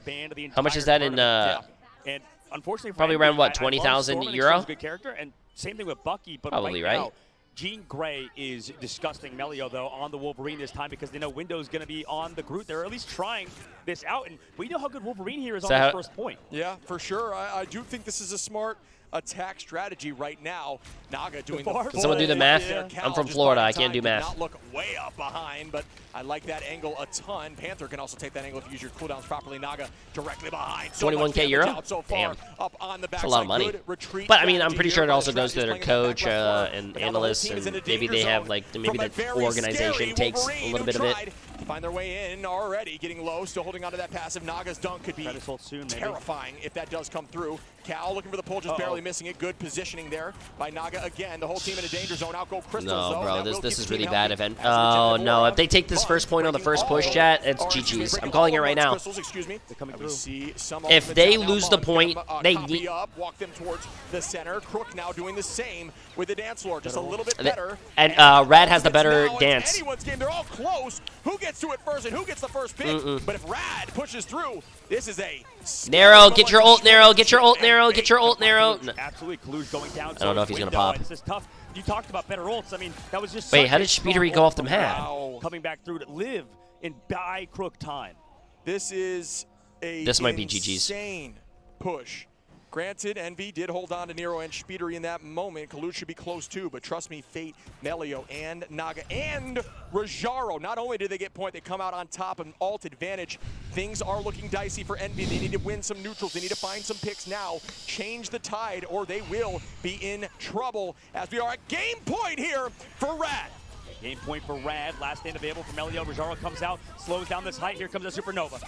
How much is that in? And unfortunately, probably around what, 20,000 euro? Good character, and same thing with Bucky. But probably right. right. Now, Jean Grey is disgusting Melio, though, on the Wolverine this time because they know Window's going to be on the Groot. They're at least trying this out, and we know how good Wolverine here is on the first point. Yeah, for sure. I do think this is a smart attack strategy right now. Naga doing the Can someone do the math? I'm from Florida. I can't do math. Not look way up behind, but I like that angle a ton. Panther can also take that angle if you use your cooldowns properly. Naga directly behind. 21K euro? So far, Damn. up on the That's a lot of money. But I mean, I'm pretty sure it also goes to their coach and analysts, and maybe they have maybe the organization takes a little bit of it. Find their way in already, getting low, still holding onto that passive. Naga's dunk could be terrifying if that does come through. Cal looking for the pull, just barely missing it. Good positioning there by Naga again. The whole team in a danger zone. Out go Crystals, no, though. bro, this is really bad event. Oh no, if they take this first point on the first push, chat, it's GG's. I'm calling it right now. If they lose the point, they need. Walk them towards the center. Crook now doing the same with the dance floor, just a little bit better. And Rad has the better dance. Anyone's game, they're all close. Who gets to it first and who gets the first pick? But if Rad pushes through, this is a Narrow, get your ult, Narrow, get your ult, Narrow, get your ult, Narrow. Absolutely, Kalush going down. I don't know if he's gonna pop. This is tough. You talked about better ults. I mean, that was just. Wait, how did Speedery go off the map? Coming back through to live in buy Crook time. This is a This might be GG's. insane push. Granted, Envy did hold on to Nero and Speedery in that moment. Kalush should be close too, but trust me, Fate, Melio, and Naga, and Rajaro. Not only did they get point, they come out on top of an alt advantage. Things are looking dicey for Envy. They need to win some neutrals. They need to find some picks now, change the tide, or they will be in trouble as we are at game point here for Rad. Game point for Rad. Last stand available for Melio. Rajaro comes out, slows down this height. Here comes a Supernova.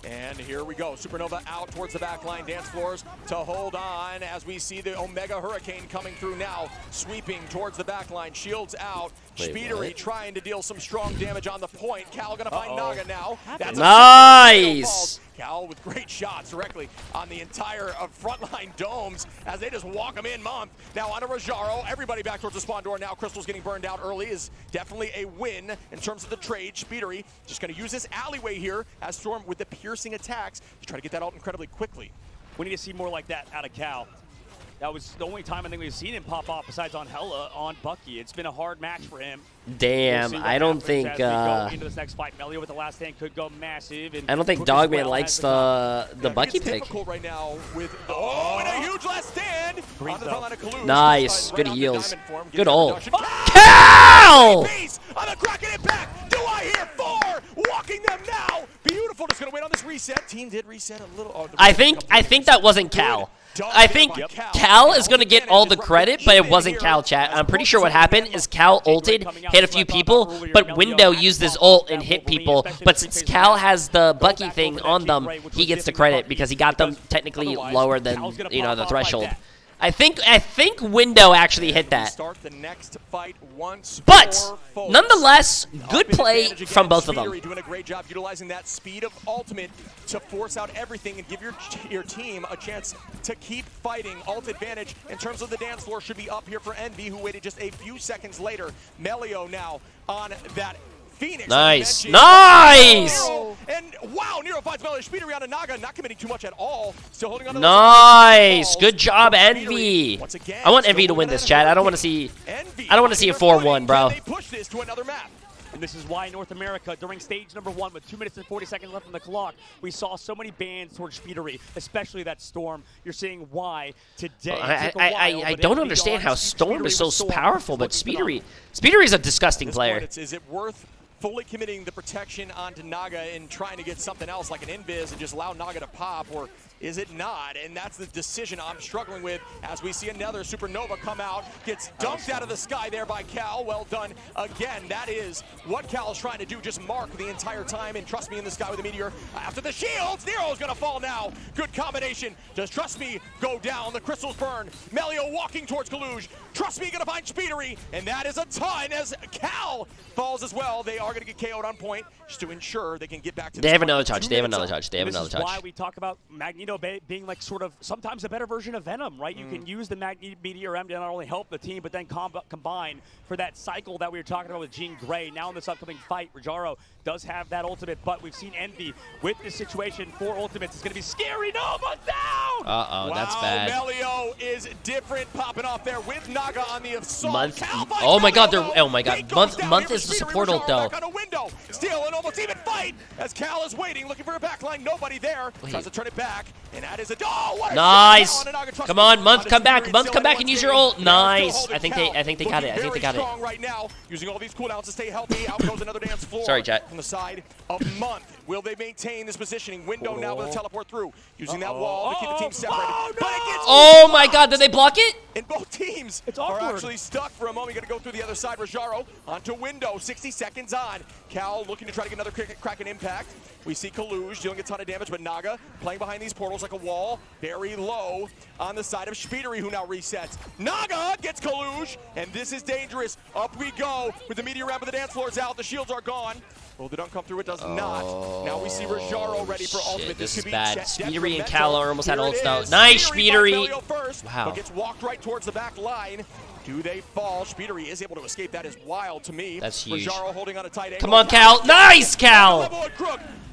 And here we go. Supernova out towards the back line. Dance floors to hold on as we see the Omega Hurricane coming through now. Sweeping towards the back line. Shields out. Speedery trying to deal some strong damage on the point. Cal going to find Naga now. That's nice! Cal with great shots directly on the entire frontline domes as they just walk them in, Month. Now on to Rajaro. Everybody back towards the spawn door now. Crystal's getting burned out early is definitely a win in terms of the trade. Speedery just going to use this alleyway here as Storm with the piercing attacks to try to get that out incredibly quickly. We need to see more like that out of Cal. That was the only time I think we've seen him pop off besides on Hella on Bucky. It's been a hard match for him. Damn, I don't think. Into this next fight, Melio with the last stand could go massive. And I don't think Dogman likes the Bucky pick. Difficult right now with and a huge last stand on the front line of Kalush. Nice, good heals, good ult. Cal! On the cracking it back. Do I hear 4? Walking them now. Beautiful Floor is going to win on this reset. Team did reset a little. Oh, I think that wasn't Cal. I think Cal is going to get all the credit, but it wasn't Cal, chat. I'm pretty sure what happened is Cal ulted, hit a few people, but Window used his ult and hit people. But since Cal has the Bucky thing on them, he gets the credit because he got them technically lower than, the threshold. I think Window actually hit that. But nonetheless, good play from both of them. Doing a great job utilizing that speed of ultimate to force out everything and give your team a chance to keep fighting. Ult advantage in terms of the dance floor should be up here for Envy, who waited just a few seconds later. Melio now on that Phoenix. Nice. Nice! And wow, Nero finds Melio. Speeder around to Naga, not committing too much at all. Still holding on to Nice. Good job, Envy. I want Envy to win this, chat. I don't want to see a 4-1, bro. They push this to another map. And this is why North America, during stage number 1, with 2 minutes and 40 seconds left on the clock, we saw so many bans towards Speedery, especially that Storm. You're seeing why today. I don't understand how Storm is so powerful, but Speedery is a disgusting player. Is it worth fully committing the protection onto Naga and trying to get something else like an invis and just allow Naga to pop, or is it not? And that's the decision I'm struggling with as we see another Supernova come out, gets dunked out of the sky there by Cal. Well done again. That is what Cal is trying to do, just mark the entire time and trust me in the sky with a meteor. After the shields, Nero's gonna fall now. Good combination. Does Trust Me go down? The crystals burn. Melio walking towards Kaluj. Trust Me gonna find Speedery, and that is a ton as Cal falls as well. They are gonna get KO'd on point just to ensure they can get back to They have another touch. They have another touch. They have another touch. This is why we talk about Magneto being like sort of sometimes a better version of Venom, right? You can use the Meteor M to not only help the team, but then combine for that cycle that we were talking about with Jean Grey. Now in this upcoming fight, Rajaro does have that ultimate, but we've seen Envy with this situation. 4 ultimates is going to be scary. No, but down! Uh-oh, that's bad. Melio is different, popping off there with Naga on the assault. Oh my god, Month is the support ult, though. Still an almost even fight as Cal is waiting, looking for a backline. Nobody there. Tries to turn it back, and that is a nice. Come on, Month, come back. Month, come back and use your ult. Nice. I think they got it. I think they got it. Right now, using all these cooldowns to stay healthy. Out goes another dance floor. Sorry, chat. From the side of Month. Will they maintain this positioning? Window now with a teleport through, using that wall to keep the team separated. But it gets oh my god, did they block it? And both teams are actually stuck for a moment. Going to go through the other side. Rajaro onto Window. 60 seconds on. Cal looking to try to get another Kraken impact. We see Kaluj dealing a ton of damage, but Naga playing behind these portals like a wall, very low on the side of Speedery, who now resets. Naga gets Kaluj, and this is dangerous. Up we go with the meteor ramp of the dance floors out. The shields are gone. Will the dunk come through? It does not. Now we see Rajaro ready for ultimate. This is bad. Speedery and Cal almost had ults though. Nice, Speedery. Wow. But gets walked right towards the back line. Do they fall? Speedery is able to escape. That is wild to me. That's huge. Rajaro holding on a tight angle. Come on, Cal. Nice, Cal.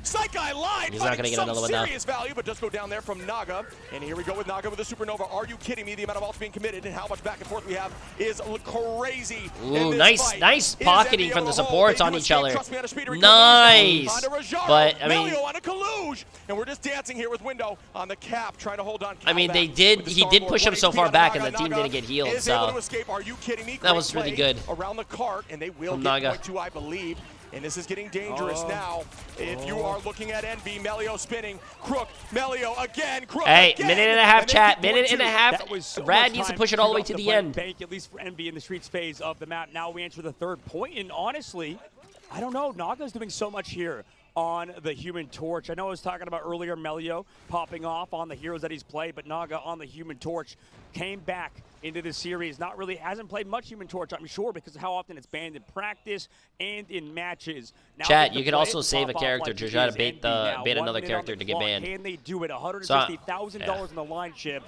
Sight guy line. He's not going to get another one now. Serious value, but does go down there from Naga. And here we go with Naga with the Supernova. Are you kidding me? The amount of ults being committed and how much back and forth we have is crazy. Ooh, nice pocketing from the supports on each other. Nice. But, I mean, on a Kaluj. And we're just dancing here with Window on the cap, trying to hold on. I mean, he did push him so far back, and the team didn't get healed, so are you kidding me? That was really good. Around the cart, and they will get point 2, I believe. And this is getting dangerous now. If you are looking at Envy, Melio spinning, Crook, Melio again, Crook hey, again. minute and a half, chat. Minute and a half. Rad needs to push it all the way to the end. Bank, at least for Envy in the streets phase of the map. Now we enter the 3rd point, and honestly, I don't know. Naga's doing so much here on the Human Torch. I know I was talking about earlier Melio popping off on the heroes that he's played, but Naga on the Human Torch came back into the series. Hasn't played much Human Torch, I'm sure, because of how often it's banned in practice and in matches. Now chat, you could also save a character to try to bait another character to get banned. Can they do it? $160,000 in the line chip.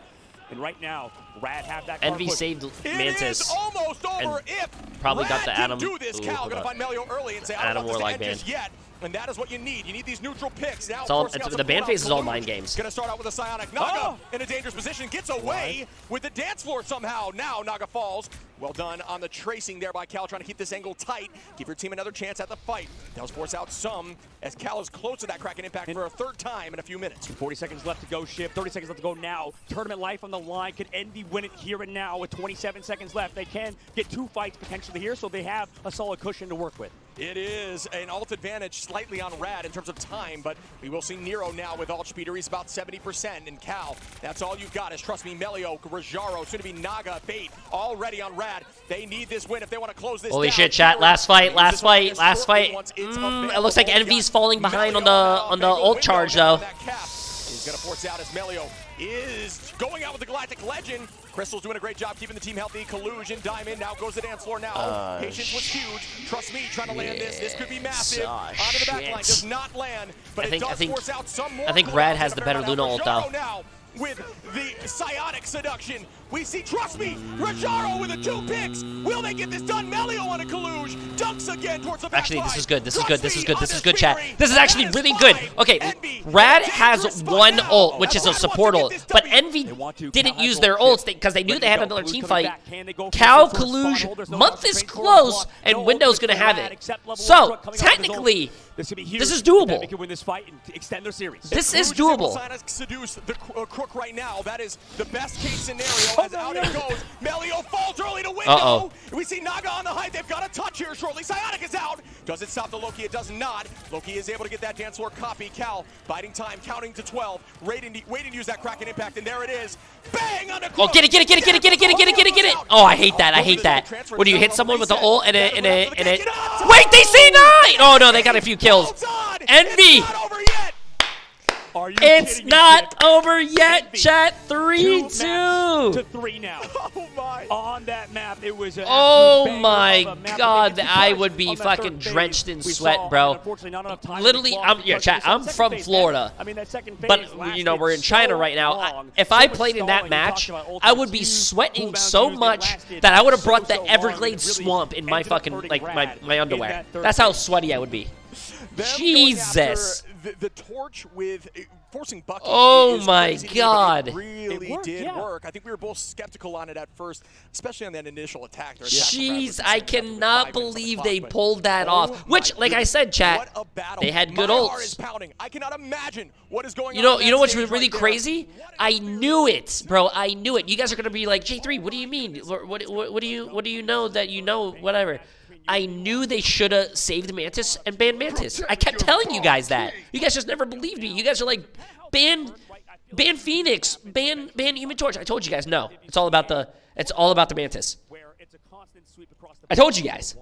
And right now, Rad have that. Envy saved Mantis. It is almost over if probably got the Adam. Do this. Cal gonna find Melio early and say, I don't want this to end just yet. And that is what you need. You need these neutral picks. Now, the ban phase is all mind games. Gonna start out with a Psionic. Naga in a dangerous position. Gets away with the dance floor somehow. Now Naga falls. Well done on the tracing there by Cal, trying to keep this angle tight. Give your team another chance at the fight. That'll force out some as Cal is close to that Kraken impact for a 3rd time in a few minutes. 40 seconds left to go, Ship. 30 seconds left to go now. Tournament life on the line. Could Envy win it here and now with 27 seconds left? They can get 2 fights potentially here, so they have a solid cushion to work with. It is an ult advantage slightly on Rad in terms of time, but we will see Nero now with ult speeder. He's about 70%. And Cal, that's all you've got is, trust me, Melio, Rajaro, soon to be Naga, Fate, already on Rad. They need this win if they want to close this Holy down. shit, chat. Last fight. It looks like Envy's falling behind on the ult charge, though. He's going to force out as Melio is going out with the Galactic Legend. Crystal's doing a great job keeping the team healthy. Collusion, Diamond now goes to the dance floor now. Patience was huge. Trust me, trying to land this. This could be massive. Onto the back line, does not land, but it does force out some more. I think Rad has the better Luna ult, though. Now with the Psionic Seduction. We see, trust me, Rajaro with the 2 picks. Will they get this done? Melio on a Colluge. Dunks again towards the back. Actually, this is good. This is good. This is good. This is good, chat. This is actually really good. Okay, Rad has 1 ult, which is a support ult, but Envy didn't use their ults because they knew they had another team fight. Cal, Colluge, Month is close, and Window's going to have it. So, technically, this is doable. They can win this fight and extend their series. This is doable. Seduce the Crook right now. That is the best case scenario. As out it goes. Melio falls early to Window. We see Naga on the height. They've got a touch here shortly. Psionic is out. Does it stop the Loki? It does not. Loki is able to get that dance floor copy. Cal biding time, counting to 12. Waiting to use that Kraken impact, and there it is. Bang on the Crook. Oh, get it. Oh, I hate that. I hate that. When you hit someone with the ult and it. Wait, they say 9! Oh, no, they got a few kills. Envy. It's not over yet, chat. 3-2 to 3 now. Oh my! On that map, it was. Oh my God! I would be fucking drenched in sweat, bro. Literally, chat. I'm from Florida, but you know we're in China right now. If I played in that match, I would be sweating so much that I would have brought the Everglades swamp in my fucking my underwear. That's how sweaty I would be. Jesus. The torch with forcing Bucky. Oh my God! It really did work. I think we were both skeptical on it at first, especially on that initial attack. Jeez, I cannot believe they pulled that off. Which, like I said, chat, they had good ults. I cannot imagine what is going on. You know what's really crazy? I knew it, bro. I knew it. You guys are gonna be like, Jay3, what do you mean? What do you know that you know? Whatever. I knew they should have saved Mantis and banned Mantis. I kept telling you guys that. You guys just never believed me. You guys are like, ban Phoenix, ban Human Torch. I told you guys, no. It's all about the Mantis. I told you guys.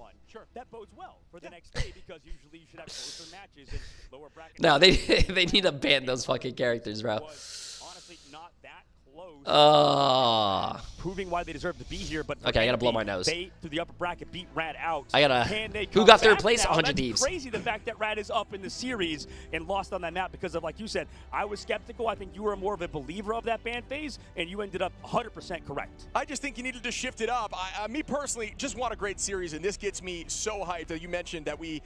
That bodes well for the next day because usually you should have closer matches in lower bracket. No, they need to ban those fucking characters, bro. Honestly, not that close. Proving why they deserve to be here, but okay, I gotta blow my nose. They through the upper bracket beat Rad out. I gotta. Who got third place? 100 That's Thieves. Crazy the fact that Rad is up in the series and lost on that map because of, like you said, I was skeptical. I think you were more of a believer of that ban phase, and you ended up 100% correct. I just think you needed to shift it up. Me personally, just want a great series, and this gets me so hyped. You mentioned that we,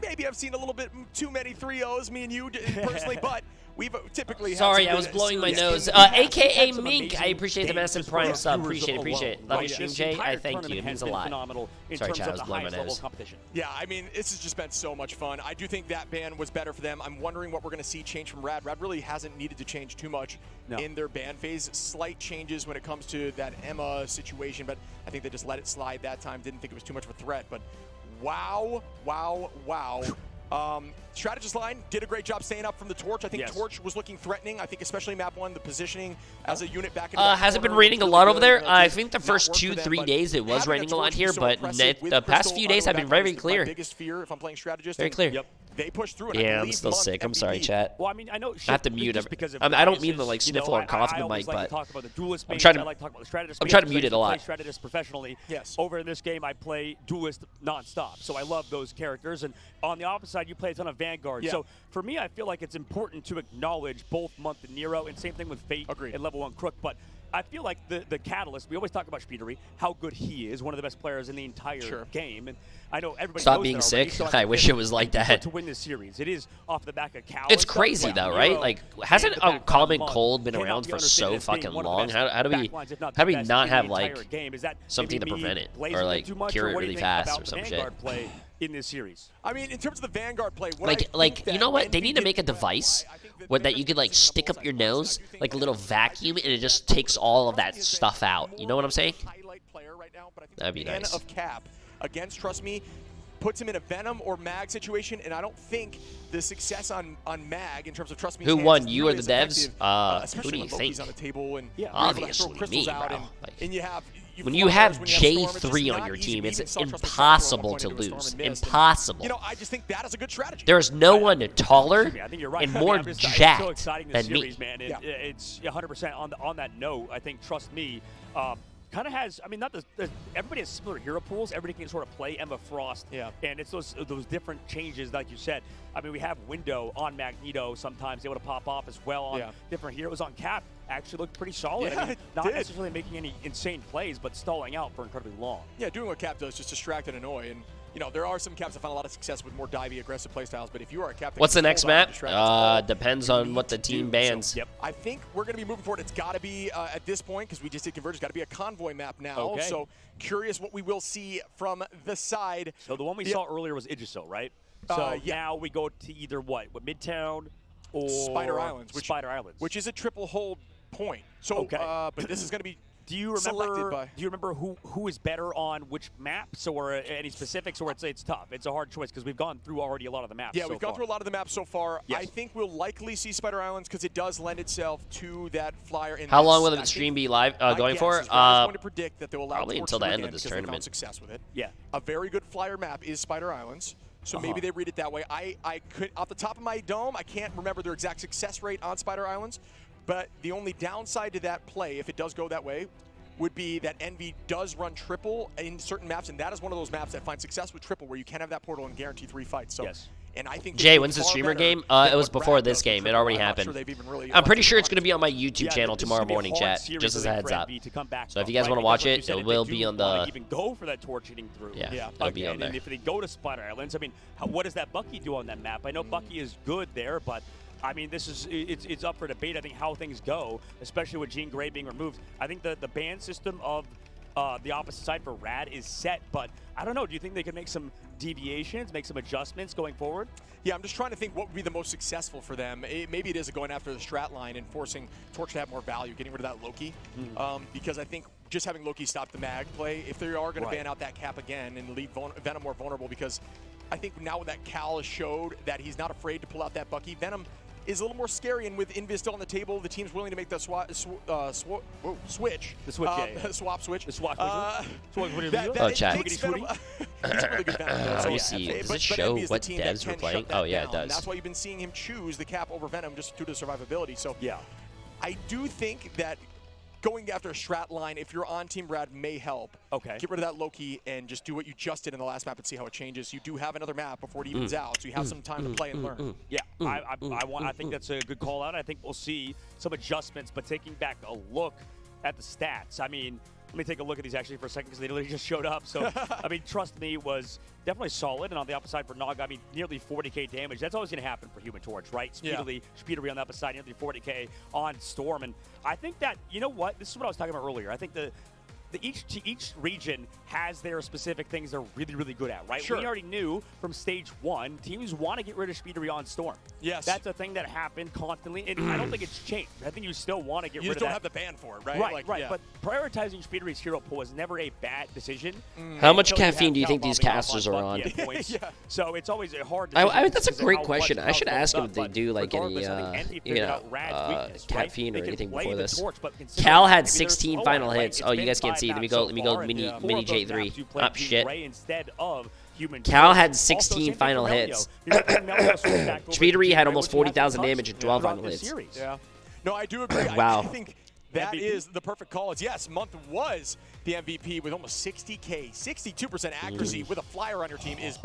maybe I've seen a little bit too many 3-0s, me and you personally, but we've typically. Sorry, I was blowing my nose. AKA Mink, I appreciate the massive prime sub. Appreciate it. Love you, stream, Jay. I thank you. It means a lot. Sorry, chat, I was blowing my nose. Yeah, I mean, this has just been so much fun. I do think that ban was better for them. I'm wondering what we're going to see change from Rad. Rad really hasn't needed to change too much in their ban phase. Slight changes when it comes to that Emma situation, but I think they just let it slide that time. Didn't think it was too much of a threat, but wow. Strategist line did a great job staying up from the Torch. I think Torch was looking threatening. I think especially map 1, the positioning as a unit back in has it been raining a lot over there? I think the first 2-3 days it was raining a lot here, but the past few days have been very clear. Biggest fear if I'm playing strategist. Very clear. Yep. They pushed through it. Yeah, I'm still sick. I'm sorry, chat. Well, I mean, I know I have to mute it. I don't mean to like sniffle or cough in the mic, but I'm trying to mute it a lot. I play strategist professionally. Yes. Over in this game, I play duelist nonstop, so I love those characters. And on the opposite side, you play a ton of Vanguard. Yeah. So for me, I feel like it's important to acknowledge both Month and Nero, and same thing with Fate and Level 1 Crook. But I feel like the catalyst, we always talk about Speedery, how good he is, one of the best players in the entire game. And I know everybody Stop knows being that already, sick. so I wish it was like that. To win this series, it is off the back of Cal. It's crazy though, right? Like, hasn't Common Cold been around for so fucking long? How do we not have like something to prevent it or like cure it really fast or some shit? In this series, I mean, in terms of the Vanguard play, you know what? They need to make a device that you could like stick up your nose, like a little vacuum, and it just takes all of that stuff out. You know what I'm saying? That'd be nice. Of Cap against, trust me, puts him in a Venom or Mag situation, and I don't think the success on Mag in terms of Trust Me. Who hands won? is You or nearly the as devs? effective, Who especially do you when Loki's think? on the table and Obviously crystals me, out bro. and you have When you have when you have Storm, it's just J3 on not your easy. team, We it's even saw Trust Me impossible throw to a point into a lose. Storm and missed. Impossible. You know, I just think that is a good strategy. There's no one taller I think you're right. and I mean, more it's so jacked exciting, than this me. series, man. It's 100% on that note. I think Trust Me kind of has. I mean, not everybody has similar hero pools. Everybody can sort of play Emma Frost. Yeah. And it's those different changes, like you said. I mean, we have Window on Magneto sometimes able to pop off as well on different heroes. On Cap actually looked pretty solid. Yeah, I mean, it not did. necessarily making any insane plays, but stalling out for incredibly long. Yeah, doing what Cap does, just distract and annoy. And you know, there are some Caps that find a lot of success with more divey, aggressive playstyles. But if you are a Cap, that What's can the next hold on and map? distract us, Depends you on need what the to team do. bans. So, I think we're going to be moving forward. It's got to be at this point, because we just did Converge. It's got to be a convoy map now. Okay. So curious what we will see from the side. So the one we saw earlier was Idrisil, right? So now we go to either what Midtown or Spider Islands, which is a triple hold point. So, but this is going to be. Do you remember who is better on which maps or any specifics, or it's tough? It's a hard choice because we've gone through already a lot of the maps. Yeah, so we've gone far. through a lot of the maps so far. Yes. I think we'll likely see Spider Islands because it does lend itself to that flyer. In How this. long will I the think stream be live going my for? guess is Raz is going to predict that they will allow Probably Torch until the through end of again this because they found tournament. success with it. Yeah. A very good flyer map is Spider Islands. So maybe they read it that way. I could, off the top of my dome, I can't remember their exact success rate on Spider Islands, but the only downside to that play, if it does go that way, would be that Envy does run triple in certain maps, and that is one of those maps that finds success with triple, where you can have that portal and guarantee 3 fights. So, and I think Jay, when's the streamer game? It was before this game. It already happened. I'm pretty sure it's going to be on my YouTube channel tomorrow morning, chat. Just as a heads up. So if you guys want to watch it, it will be on the. Even go for that torch hitting through. Yeah, it'll be on there. And if they go to Spider Islands, I mean, what does that Bucky do on that map? I know Bucky is good there, but. I mean, it's up for debate. I think how things go, especially with Jean Grey being removed. I think the ban system of the opposite side for Rad is set, but I don't know. Do you think they could make some deviations, make some adjustments going forward? Yeah, I'm just trying to think what would be the most successful for them. Maybe it is going after the strat line and forcing Torch to have more value, getting rid of that Loki. Because I think just having Loki stop the mag play, if they are going to ban out that Cap again and leave Venom more vulnerable, because I think now that Cal has showed that he's not afraid to pull out that Bucky, Venom is a little more scary, and with Invis still on the table, the team's willing to make the switch. The switch, swap switch. The swap switch. Chat. He's a really good Venom. Let me see. Does it show what devs were playing? Oh, yeah, it does. That's why you've been seeing him choose the Cap over Venom just due to survivability. So I do think that going after a strat line, if you're on Team Rad, may help. Okay. Get rid of that Loki and just do what you just did in the last map and see how it changes. You do have another map before it evens out, so you have some time to play and learn. Yeah, I think that's a good call out. I think we'll see some adjustments, but taking back a look at the stats, I mean, let me take a look at these actually for a second because they literally just showed up. So, I mean, Trust Me was definitely solid. And on the opposite side for Nog, I mean, nearly 40k damage. That's always going to happen for Human Torch, right? Speedily on the opposite side, nearly 40k on Storm. And I think that, you know what? This is what I was talking about earlier. I think each region has their specific things they're really, really good at, right? Sure. We already knew from stage 1, teams want to get rid of Speedery on Storm. Yes. That's a thing that happened constantly, and I don't think it's changed. I think you still want to get rid of that. You just don't have the ban for it, right? Right. But prioritizing Speedery's hero pool was never a bad decision. How much caffeine do you think these casters are on? So it's always a hard decision. That's a great question. I should ask them if they do like any caffeine or anything before this. Cal had 16 final hits. Oh, you guys can't see. Let me go mini J3. Oh, shit. Cal had 16 final hits. Speedery had almost 40,000 damage and 12 final hits. Yeah. No, I do agree. Wow. I think that is the perfect call. Yes, Month was the MVP with almost 60k, 62% accuracy with a flyer on your team is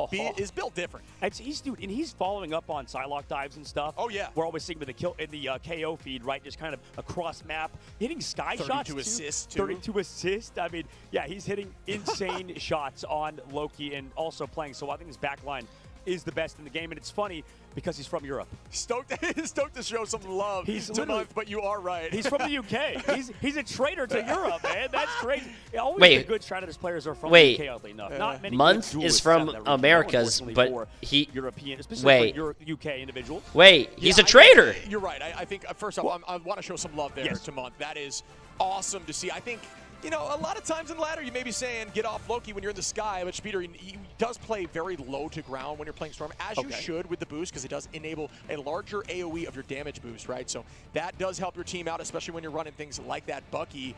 built different. He's following up on Psylocke dives and stuff. Oh yeah, we're always seeing with the KO feed, right? Just kind of across map, hitting sky 32 shots. 32 assists. 32 assists. I mean, yeah, he's hitting insane shots on Loki and also playing. So I think his backline is the best in the game, and it's funny because he's from Europe. Stoked to show some love to Month, but you are right. He's from the UK. He's a traitor to Europe, man. That's crazy. Always Wait. the good Stratus players are from the UK, oddly enough. Not many Month is from Americas, but he European, especially for UK individuals. Wait, he's a traitor. You're right. I think first off, I want to show some love there to Month. That is awesome to see. I think you know, a lot of times in ladder, you may be saying get off Loki when you're in the sky, but Speeder, he does play very low to ground when you're playing Storm, as you should with the boost, because it does enable a larger AoE of your damage boost, right? So that does help your team out, especially when you're running things like that Bucky,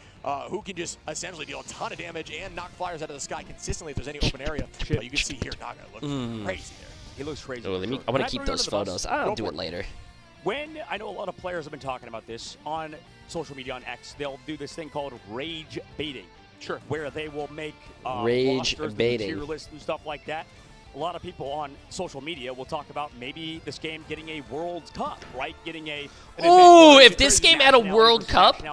who can just essentially deal a ton of damage and knock flyers out of the sky consistently if there's any open area. But you can see here, Naga looks crazy there. He looks crazy. Oh, I want to keep those photos. I'll do it later. When I know a lot of players have been talking about this on social media, on X, they'll do this thing called rage baiting. Sure. Where they will make rage rosters, baiting, tier lists and stuff like that. A lot of people on social media will talk about maybe this game getting a World Cup, right? Getting a. Oh, if this game had a World Cup,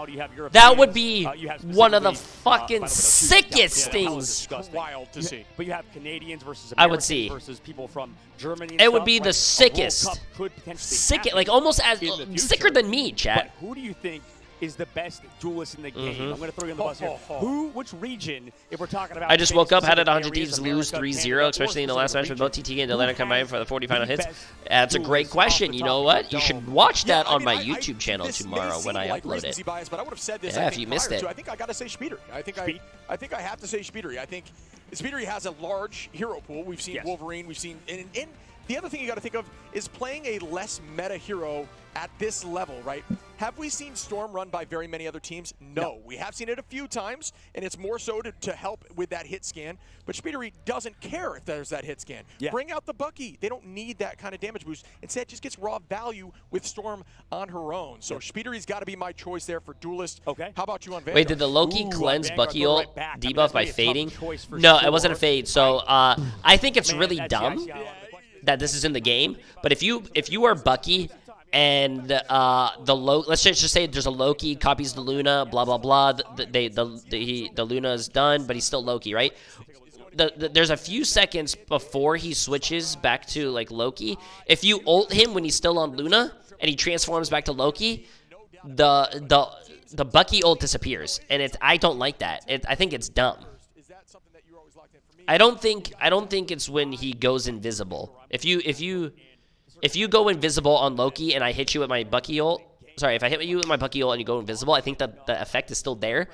that would be one of the fucking sickest things. Wild to see. But you have Canadians versus I Americans would see. versus people from Germany. And it would stuff, be the right? sickest. Sick, like almost as sicker than me, chat. But who do you think is the best duelist in the game? I'm going to throw you on the bus here. Which region, if we're talking about... I just woke up, had it 100 Thieves lose 3-0, especially in the last match with both TT and Atlanta combined for the 40 final hits. That's a great question. You know what? You should watch that on my YouTube channel tomorrow when I upload it. Bias, but I would have said this, yeah, if you missed it. I think I got to say Speeder. I think I have to say Speeder. I think Speeder has a large hero pool. We've seen Wolverine. We've seen... And the other thing you got to think of is playing a less meta hero at this level, right? Have we seen Storm run by very many other teams? No. We have seen it a few times, and it's more so to help with that hit scan. But Speedery doesn't care if there's that hit scan. Bring out the Bucky. They don't need that kind of damage boost. Instead, just gets raw value with Storm on her own. So Speedery's got to be my choice there for Duelist. Okay. How about you on Vanguard? Wait, did the Loki cleanse Bucky ult debuff by fading? No, it wasn't a fade. So I think it's really dumb that this is in the game. But if you are Bucky and let's just say there's a Loki copies the Luna, blah blah blah. The Luna is done, but he's still Loki, right? There's a few seconds before he switches back to like Loki. If you ult him when he's still on Luna and he transforms back to Loki, the Bucky ult disappears, and I don't like that. I think it's dumb. I don't think it's when he goes invisible. If you go invisible on Loki and I hit you with my Bucky ult, sorry, if I hit you with my Bucky ult and you go invisible, I think that the effect is still there.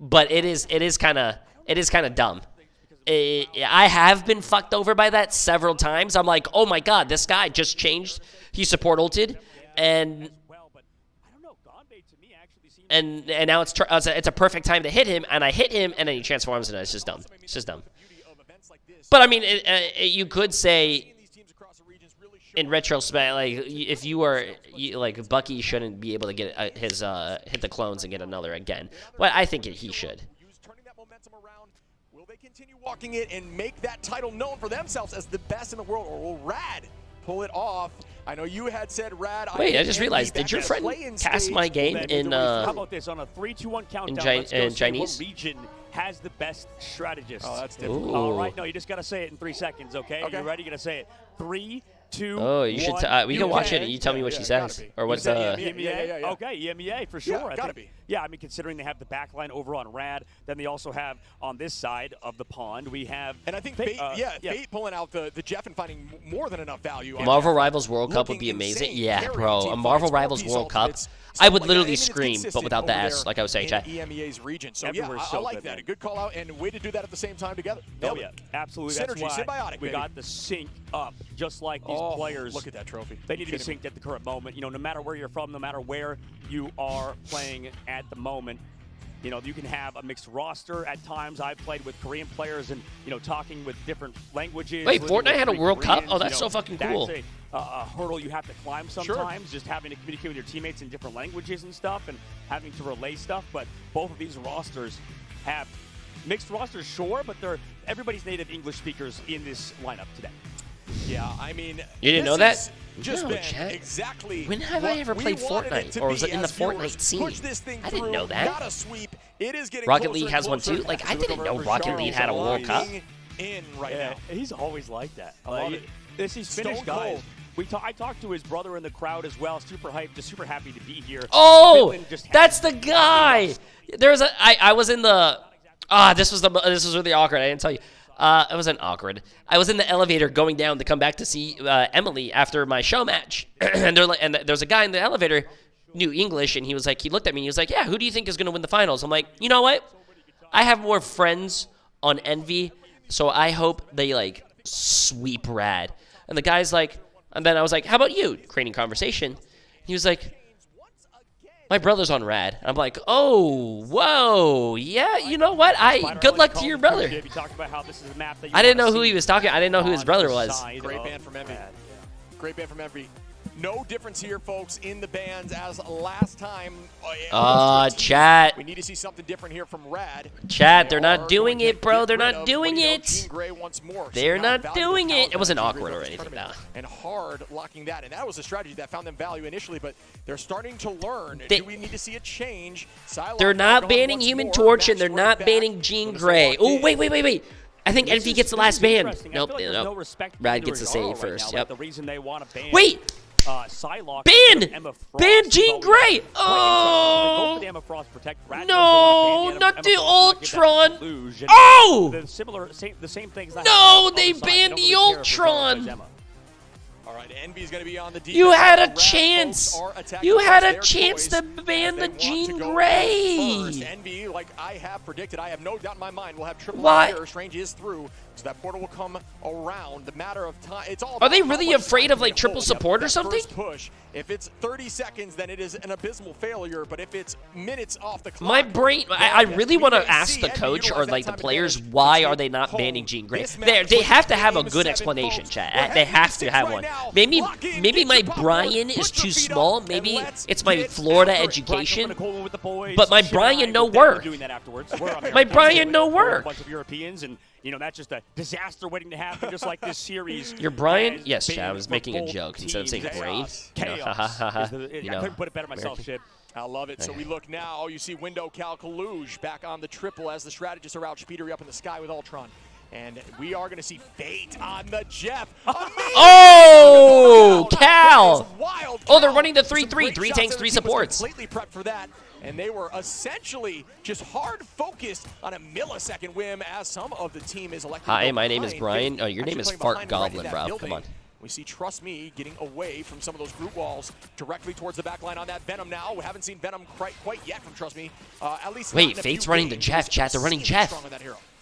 But it is kind of dumb. I have been fucked over by that several times. I'm like, oh my god, this guy just changed. He support ulted, and now it's a perfect time to hit him, and I hit him, and then he transforms, and it's just dumb. It's just dumb. But I mean, you could say, in retrospect, like if you were like Bucky shouldn't be able to get his hit the clones and get another again. But I think he should. Will they continue walking it and make that title known for themselves as the best in the world, or will Rad pull it off? I know you had said Rad. Wait, I just realized, did your friend cast my game in how about this on a 3-2-1 countdown? in Chinese? What region has the best strategist? Oh, that's different. All right, no, you just gotta say it in 3 seconds, okay? You ready? You gotta say it. 3, 2, Oh, you should. 1. We can watch it, and you tell me what she says, or what's EMEA? Okay, EMEA for sure. Gotta be. Yeah, I mean, considering they have the backline over on Rad, then they also have on this side of the pond, we have. And I think Fate pulling out the Jeff and finding more than enough value. Marvel Rivals World Cup would be amazing. Yeah, bro, a Marvel Rivals World Cup. I would literally scream, but without the S, like I was saying, chat. EMEA's region. So yeah, I like that. A good call out and a way to do that at the same time together. Oh yeah, absolutely. Synergy, that's why symbiotic. We got the sync up, just like these players. Look at that trophy. They need to be synced at the current moment. You know, no matter where you're from, no matter where you are playing at the moment. You know, you can have a mixed roster at times. I've played with Korean players and, you know, talking with different languages. Wait, Fortnite had a World Cup? Oh, that's so fucking cool. That's a hurdle you have to climb sometimes, just having to communicate with your teammates in different languages and stuff and having to relay stuff. But both of these rosters have mixed rosters, sure, but everybody's native English speakers in this lineup today. Yeah, I mean, you didn't know that? Just no, been chat. Exactly. When have I ever played Fortnite, or was it in the Fortnite scene? I didn't know that. Got a sweep. It is getting Rocket League has one too. Like I didn't know Rocket League had a World Cup. In right now. He's always like that. These Finnish Stone guys. I talked to his brother in the crowd as well. Super hyped, just super happy to be here. Oh, that's the guy. There's a. I was in the. This was really awkward. I didn't tell you. It wasn't awkward. I was in the elevator going down to come back to see Emily after my show match, and there's a guy in the elevator, knew English, and he looked at me and he was like, "Yeah, who do you think is going to win the finals?" I'm like, you know what? I have more friends on Envy, so I hope they like sweep Rad. And the guy's like, and then I was like, how about you? Creating conversation. He was like, my brother's on Rad. And I'm like, oh, whoa, yeah, you know what? Good luck to your brother. I didn't know who he was talking. I didn't know who his brother was. Great band from Envy. Great band from Envy. No difference here, folks, in the bands as last time. Chat. We need to see something different here from Rad. Chat, they're not doing it, bro. They're not doing it. Jean Grey once more. They're not doing it. It wasn't awkward or anything, though. And hard locking that. And that was a strategy that found them value initially, but they're starting to learn. Do we need to see a change? They're not banning Human Torch, and they're not banning Jean Grey. Oh, wait. I think Envy gets the last ban. Nope. Rad gets the save first. Yep. Wait! Ban Jean Grey! Oh! No, not the Ultron! Oh! The same things. No, they banned the Ultron! All right, Envy's going to be on the defense. You had a chance. You had a chance to ban the Jean Grey. Envy, like I have predicted, I have no doubt in my mind, will have triple here. Strange is through, so that portal will come around. The matter of time. It's all. Are they really afraid of like triple support or something? Push. If it's 30 seconds, then it is an abysmal failure. But if it's minutes off the clock, my brain. I really want to ask the coach or like the players why are they not banning Jean Grey? They have to have a good explanation, chat. They have to have one. Maybe my Brian is too small. Maybe it's my Florida education. But my Brian no work. My Brian no work. A bunch of Europeans, and you know that's just a disaster waiting to happen. Just like this series. Your Brian? Yes, chat. I was making a joke instead of saying brain. Chaos. I couldn't put it better myself, Shib. I love it. So we look now. You see Window Cal Kaluge back on the triple as the strategists are out. Speedery up in the sky with Ultron. And we are going to see Fate on the Jeff. Oh, Cal! Oh, they're running the 3-3. 3 tanks, 3 supports. Completely prepped for that. And they were essentially just hard focused on a millisecond whim as some of the team is elected. Hi, my name is Brian. Oh, your name is Fart Goblin, bro. Come on. We see Trust Me getting away from some of those group walls directly towards the back line on that Venom now. We haven't seen Venom quite yet from Trust Me. At least wait, Fate's running the Jeff, chat. They're running Jeff.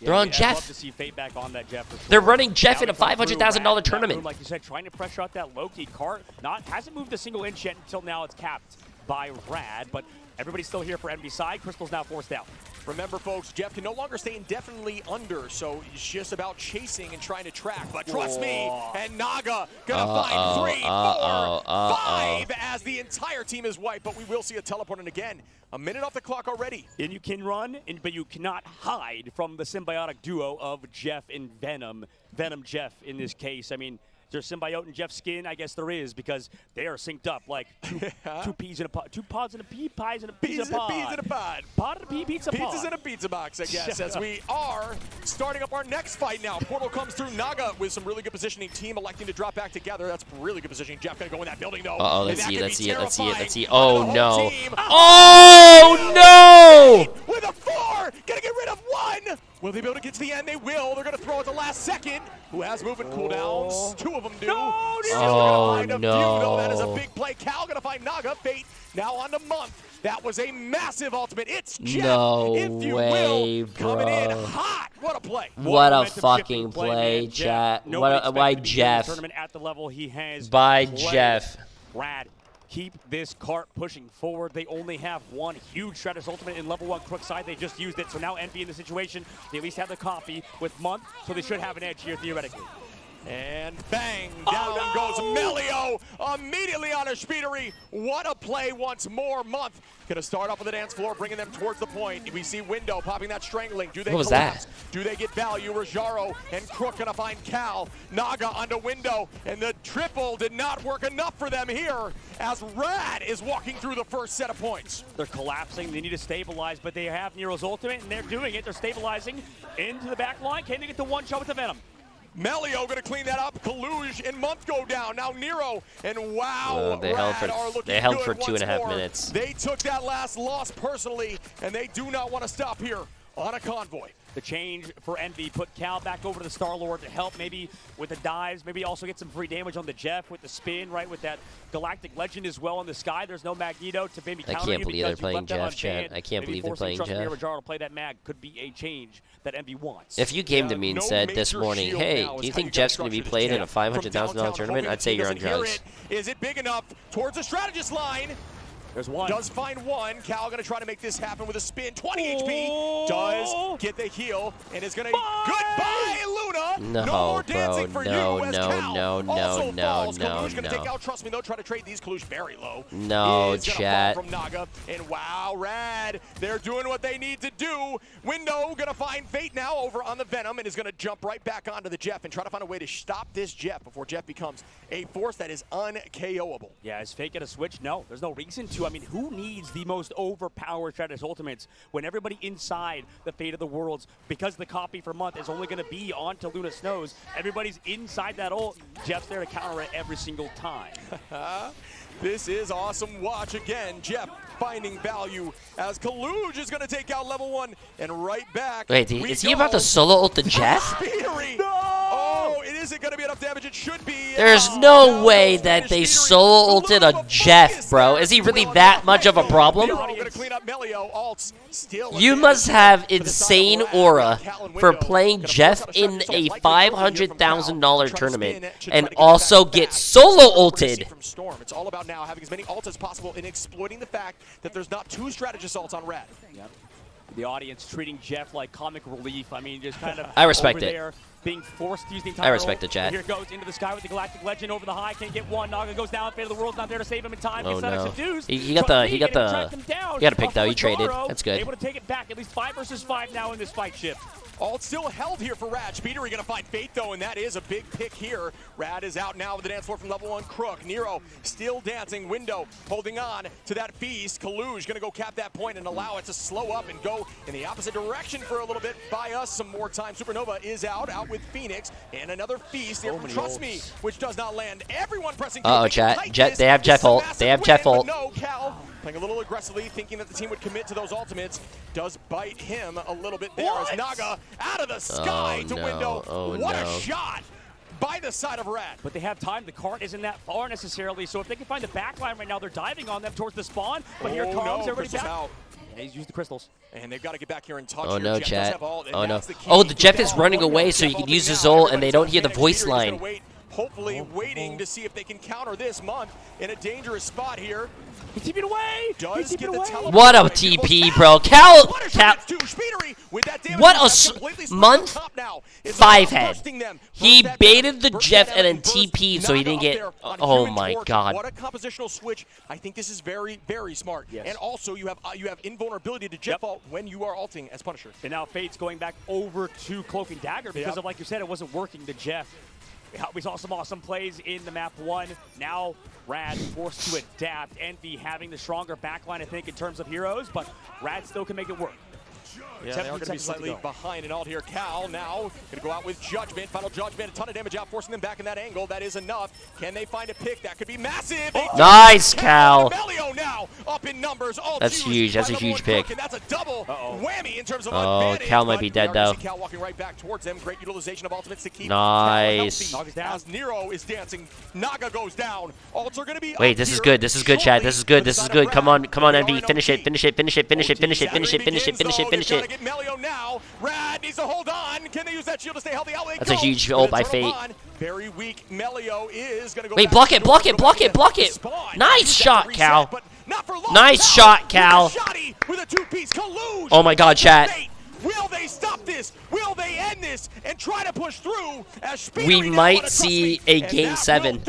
They're on Jeff. I'd love to see Fate back on that Jeff for sure. They're running Jeff in a $500,000 tournament. Like you said, trying to pressure out that low-key cart. Hasn't moved a single inch yet until now. It's capped by Rad, but everybody's still here for Envy side. Crystal's now forced out. Remember, folks, Jeff can no longer stay indefinitely under, so it's just about chasing and trying to track. But trust me, and Naga gonna find 3, 4, 5 as the entire team is wiped. But we will see a teleporting again. A minute off the clock already. And you can run, but you cannot hide from the symbiotic duo of Jeff and Venom. Venom Jeff in this case. I mean, is there symbiote in Jeff's skin? I guess there is, because they are synced up like two peas in a pod, 2 pods in a pea, pies in a pizza pod. Peas in a pod. Pod in a pea, pizza pod. Pizzas in a pizza box, I guess, as we are starting up our next fight now. Portal comes through. Naga with some really good positioning. Team electing to drop back together. That's really good positioning. Jeff gonna go in that building, though. Uh-oh, let's see it. Oh, no. Oh, no! With a 4, gonna get rid of 1. Will they be able to get to the end? They will. They're going to throw at the last second. Who has movement cooldowns? 2 of them do. Oh, no. That is a big play. Cal going to find Naga. Fate now on the month. That was a massive ultimate. It's Jeff, if you will, coming in hot. What a play. What a fucking play, chat. Why Jeff? Tournament at the level he has. By Jeff. Rad. Keep this cart pushing forward. They only have 1 huge Shredder's ultimate in level 1 Crook side. They just used it, so now Envy in the situation. They at least have the coffee with Month, so they should have an edge here theoretically. And bang, down goes Melio immediately on a Speedery. What a play once more. Month gonna start off with the dance floor, bringing them towards the point. We see Window popping that strangling. Do they what was collapse? That? Do they get value? Rajaro and Crook gonna find Cal. Naga onto Window, and the triple did not work enough for them here as Rad is walking through the first set of points. They're collapsing. They need to stabilize, but they have Nero's ultimate, and they're doing it. They're stabilizing into the back line. Can they get the 1 shot with the Venom? Melio going to clean that up. Kaluge and Month go down. Now Nero, and wow, they held for 2.5 minutes. They took that last loss personally, and they do not want to stop here on a convoy. The change for Envy put Cal back over to the Star-Lord to help maybe with the dives, maybe also get some free damage on the Jeff with the spin, right, with that Galactic Legend as well in the sky. There's no Magneto to maybe counter I can't you believe they're because you playing left that Jeff, chat. unbanned. I can't Maybe believe they're forcing playing Jeff. Trust to play that Mag could be a change that Envy wants. If you came to me and no said this major morning, shield hey, now do is you how think you Jeff's gotta going to be structure played this in a Jeff. From $500,000 downtown, tournament? hoping I'd say the you're on team doesn't drugs. hear Is it big enough towards the strategist line? There's one. Does find one. Cal going to try to make this happen with a spin. 20 HP. Does get the heal and is going to. Goodbye, Luna. No, more dancing bro. for No, you as no, Cal no, no, also no, falls. no, Kalush going to take no. out. Trust me, they'll try to trade these. Kalush very low. No, Is gonna chat. fall from Naga. And wow, Rad. They're doing what they need to do. Window going to find Fate now over on the Venom and is going to jump right back onto the Jeff and try to find a way to stop this Jeff before Jeff becomes a force that is un-KOable. Yeah, is Fate gonna switch? No, there's no reason to. I mean, who needs the most overpowered strategist ultimates when everybody inside the Fate of the Worlds, because the copy for month is only gonna be onto Luna Snows, everybody's inside that ult. Jeff's there to counter it every single time. This is awesome watch again. Jeff finding value as Kaluj is going to take out level 1 and right back. Wait, is he about to solo ult the Jeff? Speedery. Oh, it isn't going to be enough damage. It should be. There's no way that they solo ulted a Jeff, bro. Is he really that much of a problem? You must have insane aura for playing Jeff in a $500,000 tournament and also get solo ulted. It's all about now having as many ults as possible and exploiting the fact that there's not 2 strategist ults on Rad. Yep. The audience treating Jeff like comic relief. I mean, just kind of I respect over it. there being forced to use the entire I respect ult. it, Chad. Here it goes into the sky with the Galactic Legend over the high. Can't get one. Naga goes down. Fate of the World's not there to save him in time. Oh Gets that no. extra deuce. He got the he got a pick though. He traded. Garo That's good. Able to take it back. At least 5 versus 5 now in this fight shift. Ult still held here for Rad. Speedery going to find Fate, though, and that is a big pick here. Rad is out now with the dance floor from level 1 Crook. Nero still dancing. Window holding on to that feast. Kaluj going to go cap that point and allow it to slow up and go in the opposite direction for a little bit. Buy us some more time. Supernova is out with Phoenix, and another feast here from Trust Me, which does not land. Everyone pressing. Uh-oh, chat. They have Jeff ult. They have Jeff ult. No, Cal playing a little aggressively, thinking that the team would commit to those ultimates. Does bite him a little bit there as Naga out of the sky to Window. What a shot by the side of Rad. But they have time. The cart isn't that far necessarily, so if they can find the backline right now, they're diving on them towards the spawn. But here comes everybody back. Out. Yeah, he's used the crystals. And they've got to get back here and touch. Oh here. no, Jeff chat. Ult, Oh no. the Oh, the Jeff is running away so he can use his ult and they don't hear the voice line. Hopefully waiting to see if they can counter this month in a dangerous spot here. He's keeping away. Does get the teleport. What a TP, bro. Cal. What a month. 5 head. He baited the Jeff and then TP'd so he didn't get. Oh my god. What a compositional switch. I think this is very, very smart. Yes. And also you have invulnerability to Jeff ult when you are ulting as Punisher. And now Fate's going back over to Cloak and Dagger because of, like you said, it wasn't working to Jeff. We saw some awesome plays in the map 1. Now Rad forced to adapt. Envy having the stronger backline, I think, in terms of heroes, but Rad still can make it work. Yeah, they are going to be slightly behind and ult here. Cal now going to go out with Judgment. Final Judgment, a ton of damage out, forcing them back in that angle. That is enough. Can they find a pick? That could be massive. Nice, Cal. Melio now up in numbers. That's huge. That's a huge pick. And that's a double whammy in terms of advantage. Cal might be dead, though. Cal walking right back towards them. Great utilization of ultimates to keep nice. Cal healthy. As Nero is dancing, Naga goes down. Ults are going to be Wait, this is good. This is good, Chad. This is good. This is good. Come on, Envy. Finish it. Finish it. Finish it. Finish it. Finish it. Finish it. Finish it. Finish it. Finish it. Get Melio now. Rad needs to hold on. Can they use that shield to stay healthy? That's a huge ult by Fate. Very weak. Melio is going to go. Wait, block it. Block it. Block it. Block it. Nice shot, Cal. Nice shot, Cal. With a 2-piece Kaluj. Oh my god, chat. Will they stop this? Will they end this and try to push through? As we might see a Game 7.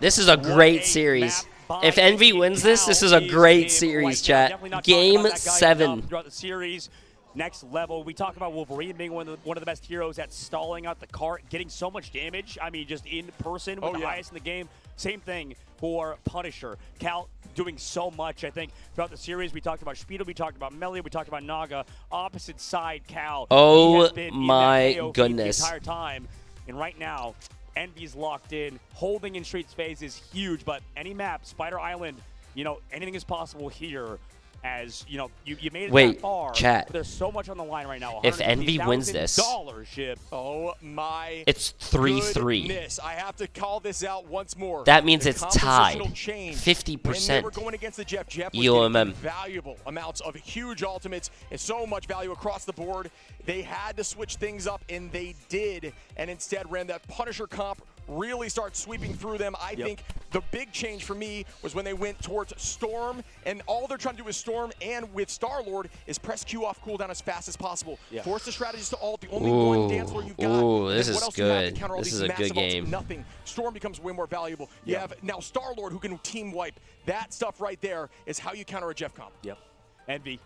This is a great series. If Envy wins this, this is a great series, chat. Game 7. Throughout the series, next level. We talk about Wolverine being one of the best heroes at stalling out the cart, getting so much damage. I mean, just in person with the highest in the game. Same thing for Punisher. Cal doing so much, I think, throughout the series. We talked about Speedo, we talked about Melio, we talked about Naga. Opposite side, Cal. Oh my goodness. The entire time. And right now, Envy's locked in. Holding in Street's phase is huge, but any map, Spider Island, you know, anything is possible here as you know, you made it Wait, that far. chat. There's so much on the line right now. If Envy wins this, Ship. Oh my! it's 3-3. Goodness. I have to call this out once more. That means The it's tied. compositional change. 50%. When they were going against the Jeff was EOMM. getting valuable amounts of huge ultimates and so much value across the board. They had to switch things up, and they did, and instead ran that Punisher comp. Really start sweeping through them. I think the big change for me was when they went towards Storm, and all they're trying to do with Storm and with Star-Lord is press Q off cooldown as fast as possible. Force the strategies to ult. The only one dance floor you've got. Ooh, this what is else do you have to good. counter all This these is a massive good ults? game. Nothing. Storm becomes way more valuable. You have now Star-Lord who can team wipe. That stuff right there is how you counter a Jeff comp. Yep. Envy,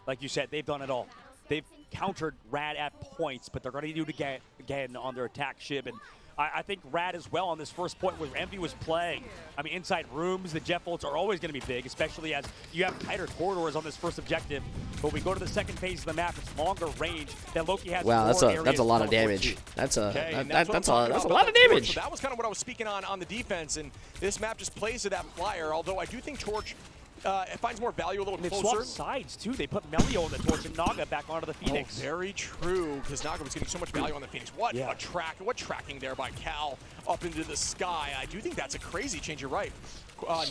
like you said, they've done it all. They've countered Rad at points, but they're going to do it again on their attack ship. And I think Rad as well on this first point where Envy was playing. I mean, inside rooms, the Jeff ults are always going to be big, especially as you have tighter corridors on this first objective. But we go to the second phase of the map, it's longer range that Loki has. Wow, that's a lot of damage. That's a lot of damage. So that was kind of what I was speaking on the defense, and this map just plays to that flyer. Although I do think Torch it finds more value a little They've closer. swapped sides, too. They put Melio on the Torch and Naga back onto the Phoenix. Oh, very true, because Naga was getting so much value on the Phoenix. What tracking there by Cal up into the sky. I do think that's a crazy change. You're right.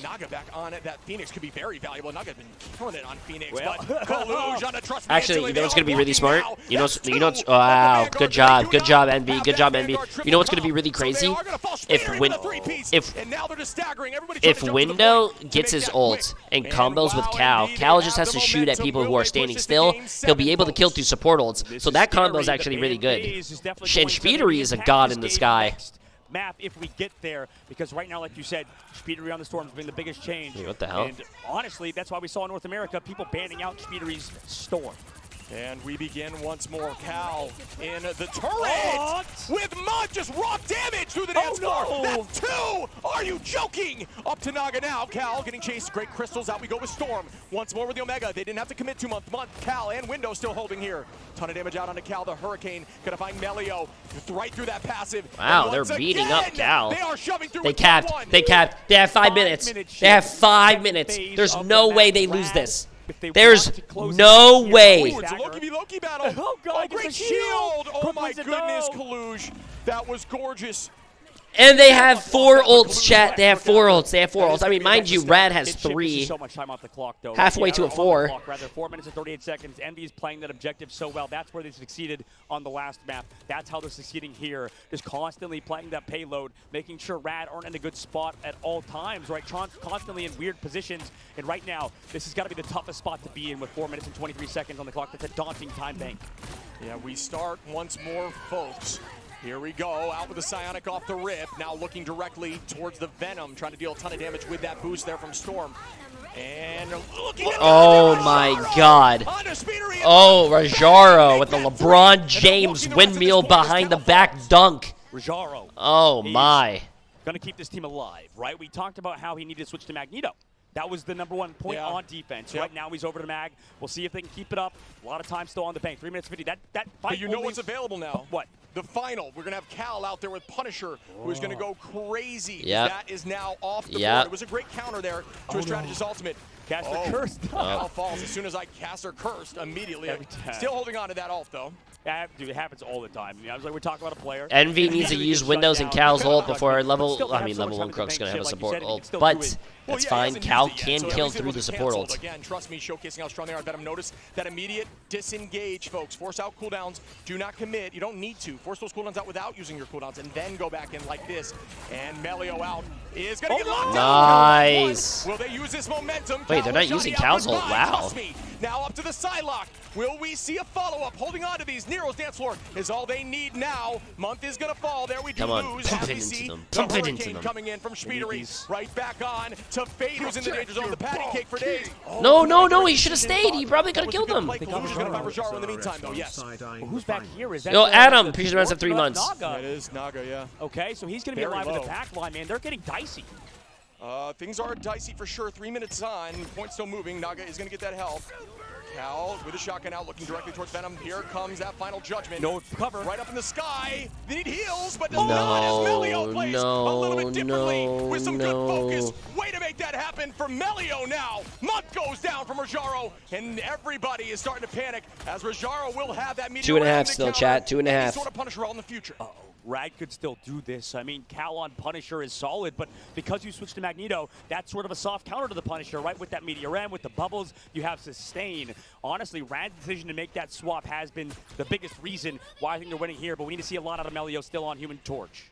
Naga back on it. That Phoenix could be very valuable. Naga's been killing it on Phoenix, but Kaluj on the trust. Actually, you know what's going to be really smart? You know wow, good job, Envy, good job, Envy. You know what's going to be really crazy? If Window gets his ult and combos with Cal just has to shoot at people who are standing still. He'll be able to kill through support ults. So that combo is actually really good. And Speedery is a god in the sky. Map if we get there, because right now, like you said, Speedery on the Storm has been the biggest change. What the hell? And honestly, that's why we saw in North America people banning out Speedery's Storm. And we begin once more. Cal in the turret with Mud, just raw damage through the dance floor. That's two! Are you joking? Up to Naga now. Cal getting chased. Great crystals. Out we go with Storm. Once more with the Omega. They didn't have to commit 2 month. Cal and Window still holding here. Ton of damage out onto Cal. The Hurricane gonna find Melio right through that passive. Wow, they're beating up Cal. They are shoving through. They capped. They have 5 minutes. They have 5 minutes. There's no way they lose this. There's no way. Ooh, it's a Loki battle. Oh, God, great shield. Oh, my goodness, Kaluj. That was gorgeous. And they have 4 ults, chat. They have 4 ults. I mean, mind you, Rad has 3. So much time off the clock, though. Halfway to a 4. Rather, 4 minutes and 38 seconds. Envy is playing that objective so well. That's where they succeeded on the last map. That's how they're succeeding here. Just constantly playing that payload, making sure Rad aren't in a good spot at all times, right? Constantly in weird positions. And right now, this has got to be the toughest spot to be in with 4 minutes and 23 seconds on the clock. That's a daunting time bank. Yeah, we start once more, folks. Here we go, out with the Psionic off the rip. Now looking directly towards the Venom, trying to deal a ton of damage with that boost there from Storm. And looking at my God. Oh, Rajaro with the LeBron James windmill behind the back dunk. Rajaro. Oh, my. Going to keep this team alive, right? We talked about how he needed to switch to Magneto. That was the #1 point on defense. Right now he's over to Mag. We'll see if they can keep it up. A lot of time still on the bank. 3 minutes 50. That fight. But you know what's available now? What? The final. We're going to have Cal out there with Punisher, who's going to go crazy. Yep. That is now off the board. Yep. It was a great counter there to a strategist ultimate. Caster cursed. Cal falls as soon as I caster cursed immediately. Still holding on to that ult, though. Dude, it happens all the time. I was like, we're talking about a player. Envy needs to use Windows and Cal's ult before level 1 Crook's going to have a support ult. But that's fine. Cal can kill through the support ult. Again, trust me, showcasing how strong they are. Venom, notice that immediate disengage, folks. Force out cooldowns. Do not commit. You don't need to. Force those cooldowns out without using your cooldowns, and then go back in like this. And Melio out is going to get locked down. Nice. Will they use this momentum? Wait, they're not using Cal's ult. Wow. Trust me. Now up to the Psylocke. Will we see a follow-up? Holding on to these. Nero's dance floor is all they need now. Month is going to fall. There we do lose. Pump it into them. Pump it into them. Coming in from Speedery. Right back on to Fade, who's in the danger zone. The patty cake for days. No, he should have stayed. He probably could have killed them. Going to find Rajaro in the meantime, though, yes. Well, who's back here? Is that Yo, Adam, Peace runs have 3 months. That is Naga, yeah. Okay, so he's going to be alive in the back line, man. They're getting dicey. Things are dicey for sure. 3 minutes on. Point still moving. Naga is going to get that help. Cal with a shotgun out, looking directly towards Venom. Here comes that final judgment. No cover. Right up in the sky. They need heals, but does not as Melio plays a little bit differently with some good focus. Wait a minute. make that happen for Melio now. Month goes down from Rajaro, and everybody is starting to panic as Rajaro will have that meteor 2.5 still, chat. 2.5. sort of Punisher all in the future. Rad could still do this. I mean, Cal on Punisher is solid, but because you switch to Magneto, that's sort of a soft counter to the Punisher, right? With that Meteor M, with the bubbles, you have sustain. Honestly, Rad's decision to make that swap has been the biggest reason why I think they're winning here, but we need to see a lot out of Melio still on Human Torch.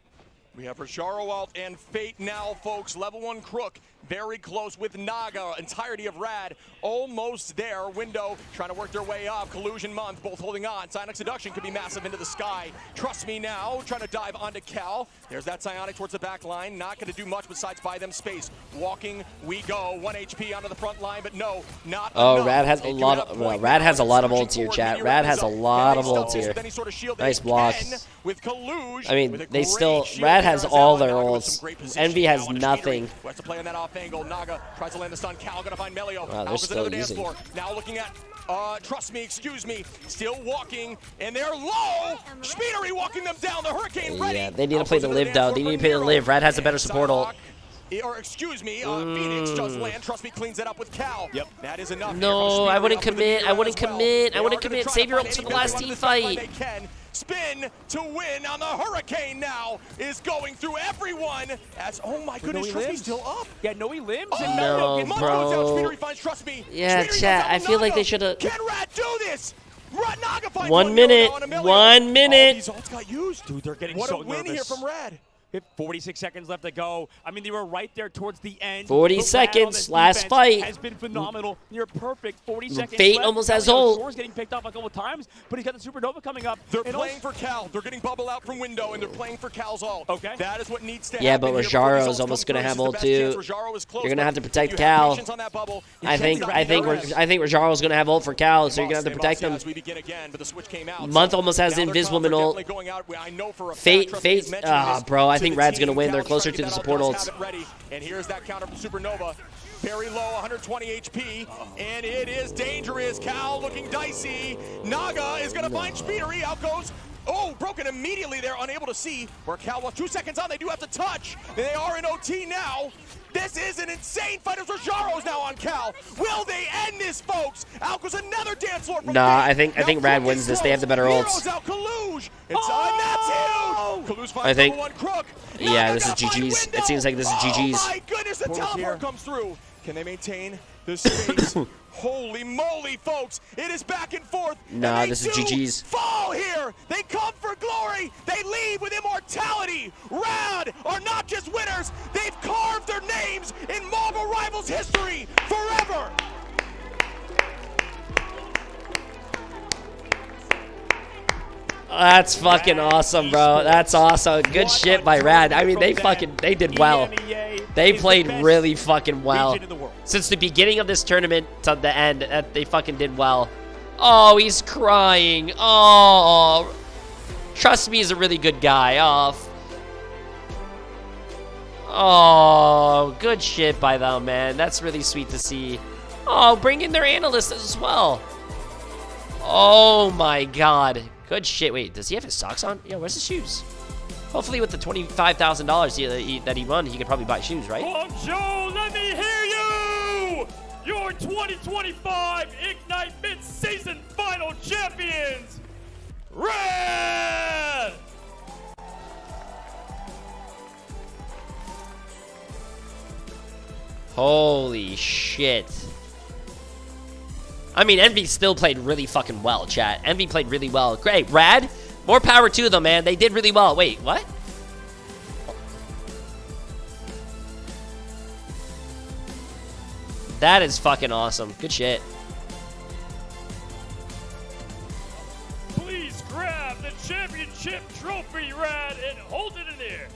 We have Rajaro out and Fate now, folks. Level 1 Crook, very close with Naga. Entirety of Rad, almost there. Window trying to work their way up. Collusion Month, both holding on. Psionic Seduction could be massive into the sky. Trust me now, trying to dive onto Cal. There's that Psionic towards the back line. Not going to do much besides buy them space. Walking, we go. 1 HP onto the front line, but no, not enough. Rad has a lot of Rad has a lot of ults here, chat. Rad has a lot of ults here. Nice blocks. I mean, they still Rad has all their ults. Envy has nothing. Wants to play on that off angle. Naga tries to land the stun. Cal gonna find Melio. Wow, they're still using. Now looking at trust me, excuse me, still walking, and they're low. Speedery walking them down. The Hurricane ready. Yeah, they need to play the live though. They need to play the live. Rad has a better support ult. Or excuse me, Phoenix does land. Trust me, cleans it up with Cal. Yep, that is enough. No, I wouldn't commit. I wouldn't commit. I wouldn't commit. Save your ults for the last team fight. Spin to win on the Hurricane now is going through everyone. As oh my goodness, Trust me still up. Yeah, no, he limbs. And no, bro. Speedery finds Trust me. Yeah, chat. I feel like they should have. Can Rad do this? Naga finds 1 minute. 1 minute. These ults got used. Dude, they're getting what so a win nervous. here from Rad. 46 seconds left to go. I mean, they were right there towards the end. 40 seconds, last fight. Has been phenomenal. Near perfect. 40 seconds Fate left. almost has ult. Shore's getting picked off a couple times, but he's got the Supernova coming up. They're playing for Cal. They're getting bubble out from window, and they're playing for Cal's ult. Okay. That is what needs to Yeah, happen. but Rajaro is almost gonna have ult too. You're gonna have to protect Cal. I think Rajaro is gonna have ult for Cal, so you're gonna have to protect him. Month almost has Invisible ult. Fate, bro, I think Rad's gonna win. They're closer to the support ults. And here's that counter from Supernova. Very low, 120 HP, and it is dangerous. Cal looking dicey. Naga is going to find Speedery. Out goes. Oh, broken immediately there, unable to see where Cal was. 2 seconds on, they do have to touch. They are in OT now. This is an insane fight as Rajaro's now on Cal. Will they end this, folks? Out goes another dance floor from Nah, I think Rad wins this. They have the better ults. I think. Yeah, this is GG's. It seems like this is GG's. Oh my goodness, the teleport comes through. Can they maintain the space? Holy moly, folks! It is back and forth. Nah, and this is GG's. Fall here. They come for glory. They leave with immortality. Rad are not just winners. They've carved their names in Marvel Rivals history forever. That's fucking awesome, bro. That's awesome. Good shit by Rad. I mean, they did well. They played really fucking well. Since the beginning of this tournament to the end, they fucking did well. Oh, he's crying. Oh, Trust me, he's a really good guy. Oh, good shit by them, man. That's really sweet to see. Oh, bring in their analysts as well. Oh my god. Good shit. Wait, does he have his socks on? Yeah, where's his shoes? Hopefully with the $25,000 that he won, he could probably buy shoes, right? Joe, let me hear you! Your 2025 Ignite Mid-Season Final Champions, Red! Holy shit. I mean, Envy still played really fucking well, chat. Envy played really well. Great. Rad, more power to them, man. They did really well. Wait, what? That is fucking awesome. Good shit. Please grab the championship trophy, Rad, and hold it in there.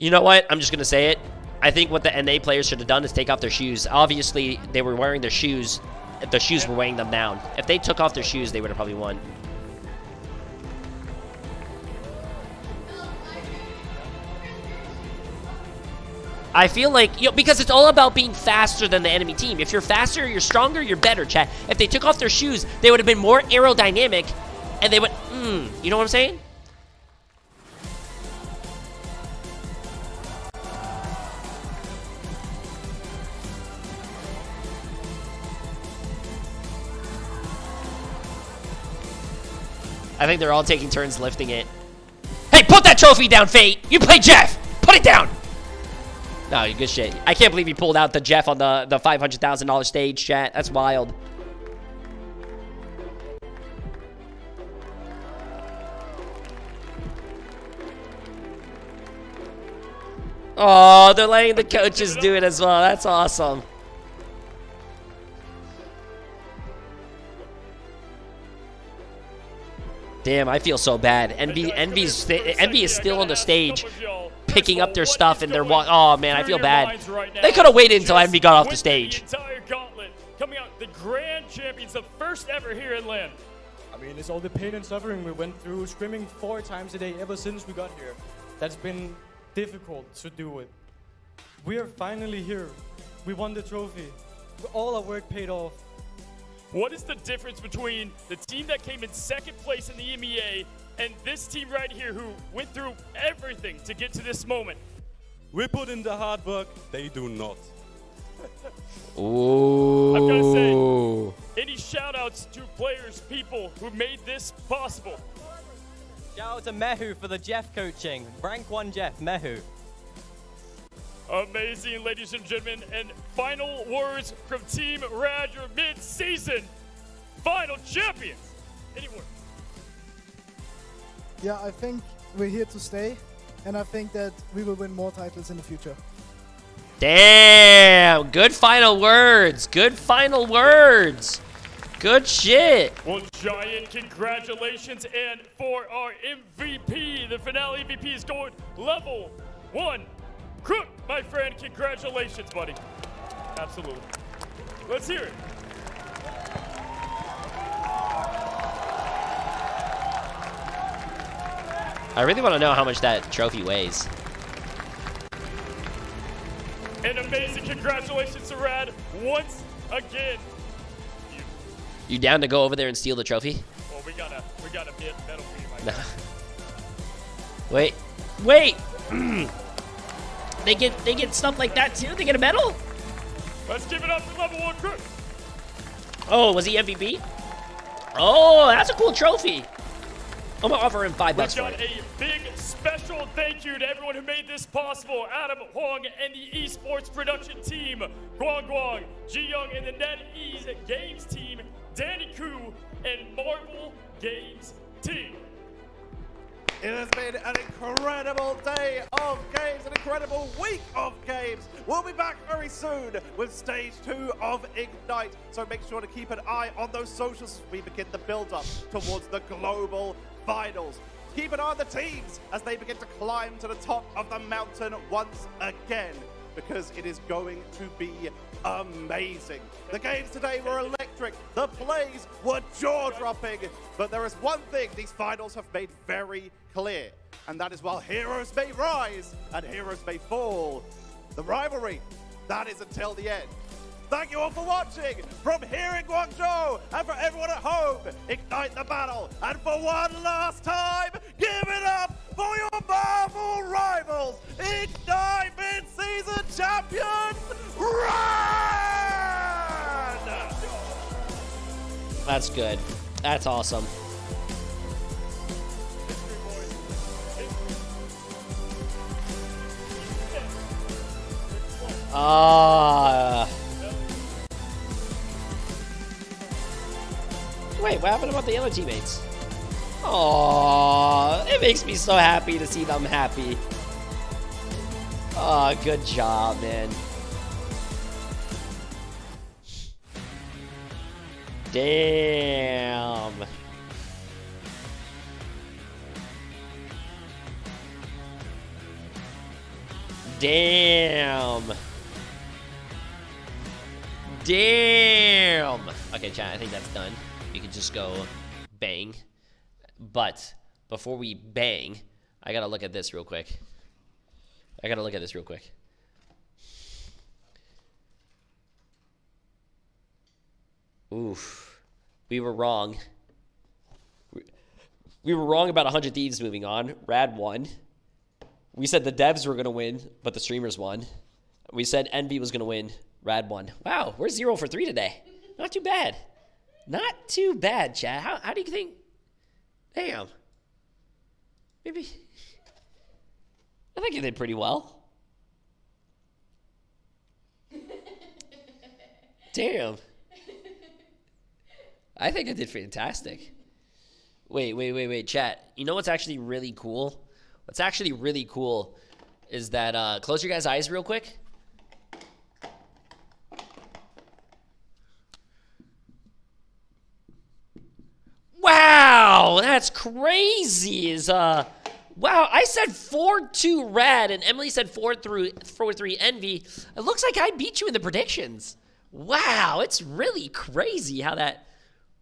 You know what? I'm just going to say it. I think what the NA players should have done is take off their shoes. Obviously, they were wearing their shoes. The shoes were weighing them down. If they took off their shoes, they would have probably won. I feel like, because it's all about being faster than the enemy team. If you're faster, you're stronger, you're better, chat. If they took off their shoes, they would have been more aerodynamic, and they would, you know what I'm saying? I think they're all taking turns lifting it. Hey, put that trophy down, Fate! You play Jeff! Put it down! No, good shit. I can't believe he pulled out the Jeff on the $500,000 stage, chat. That's wild. Oh, they're letting the coaches do it as well. That's awesome. Damn, I feel so bad. Envy is still on the stage, picking up their stuff, and they're walking. Oh man, I feel bad. They could have waited until Envy got off the stage. Entire gauntlet coming out, the grand champions, the first ever here in LAN. I mean, it's all the pain and suffering we went through, screaming 4 times a day ever since we got here. That's been difficult to do with. We are finally here. We won the trophy. All our work paid off. What is the difference between the team that came in second place in the EMEA and this team right here who went through everything to get to this moment? We put in the hard work, they do not. Ooh. I've got to say, any shout outs to players, people who made this possible? Shout out to Mehu for the Jeff coaching. Rank 1 Jeff, Mehu. Amazing, ladies and gentlemen. And final words from Team Rad, your mid-season final champions. Any words? Yeah, I think we're here to stay, and I think that we will win more titles in the future. Damn, good final words. Good final words. Good shit. Well, giant congratulations. And for our MVP, the finale MVP is going level 1. Crook, my friend, congratulations, buddy. Absolutely. Let's hear it. I really want to know how much that trophy weighs. And amazing congratulations to Rad once again. You down to go over there and steal the trophy? Well, we got a medal for you, my friend. Wait. They get stuff like that too? They get a medal? Let's give it up for level 1 Crook. Oh, was he MVP? Oh, that's a cool trophy. I'm gonna offer him $5 We've for got it. a big special thank you to everyone who made this possible. Adam Huang and the esports production team. Guang Guang, Ji Young and the NetEase Games team. Danny Koo and Marvel Games team. It has been an incredible day of games, an incredible week of games. We'll be back very soon with stage 2 of Ignite. So make sure to keep an eye on those socials as we begin the build-up towards the global finals. Keep an eye on the teams as they begin to climb to the top of the mountain once again, because it is going to be amazing. The games today were electric. The plays were jaw-dropping. But there is one thing these finals have made very clear, and that is while heroes may rise and heroes may fall, the rivalry, that is until the end. Thank you all for watching. From here in Guangzhou and for everyone at home, ignite the battle. And for one last time, give it up for your Marvel rivals, Ignite mid-season champions, Rad! That's good. That's awesome. Wait, what happened about the other teammates? Aww, it makes me so happy to see them happy. Oh, good job, man. Damn. Damn. Damn. Okay, chat, I think that's done. We could just go bang. But before we bang, I gotta look at this real quick. Oof. We were wrong. We were wrong about 100 Thieves moving on. Rad won. We said the devs were going to win, but the streamers won. We said Envy was going to win. Rad won. Wow, we're 0 for 3 today. Not too bad. Not too bad, chat. How do you think Damn. Maybe. I think I did pretty well. Damn. I think I did fantastic. Wait, chat. You know what's actually really cool? What's actually really cool is that, close your guys' eyes real quick. Wow, that's crazy. Wow, I said 4-2 Rad, and Emily said 4-3 Envy. It looks like I beat you in the predictions. Wow, it's really crazy how that...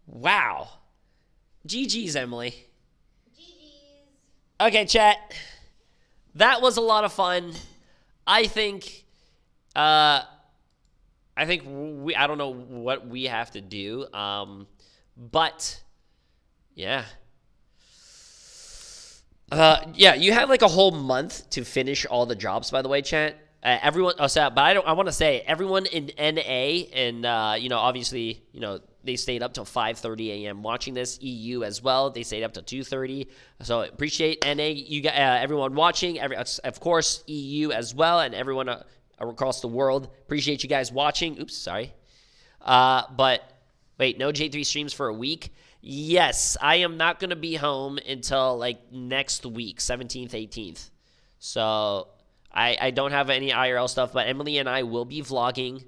Wow. GG's, Emily. GG's. Okay, chat. That was a lot of fun. I think I don't know what we have to do. But yeah. Yeah, you have like a whole month to finish all the jobs, by the way, chat. Everyone, but I want to say everyone in NA and, obviously, they stayed up till 5:30 a.m. watching this. EU as well. They stayed up till 2:30. So appreciate NA, you got everyone watching. Of course, EU as well, and everyone across the world. Appreciate you guys watching. Oops, sorry. But wait, no J3 streams for a week. Yes, I am not going to be home until like next week, 17th, 18th. So I don't have any IRL stuff, but Emily and I will be vlogging.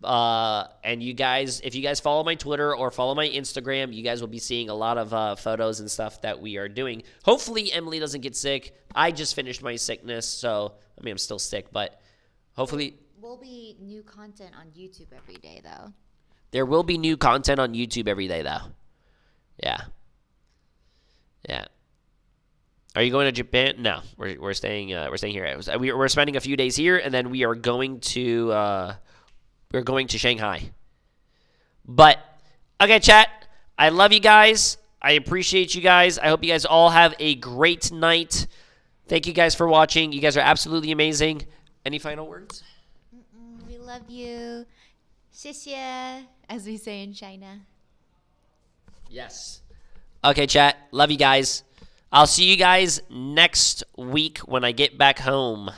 And you guys, if you guys follow my Twitter or follow my Instagram, you guys will be seeing a lot of photos and stuff that we are doing. Hopefully Emily doesn't get sick. I just finished my sickness, so I mean I'm still sick, but hopefully Will be new content on YouTube every day though. There will be new content on YouTube every day though. Yeah. Yeah. Are you going to Japan? No, we're staying here. We're spending a few days here, and then we are going to Shanghai. But okay, chat. I love you guys. I appreciate you guys. I hope you guys all have a great night. Thank you guys for watching. You guys are absolutely amazing. Any final words? We love you. 谢谢, as we say in China. Yes. Okay, chat. Love you guys. I'll see you guys next week when I get back home.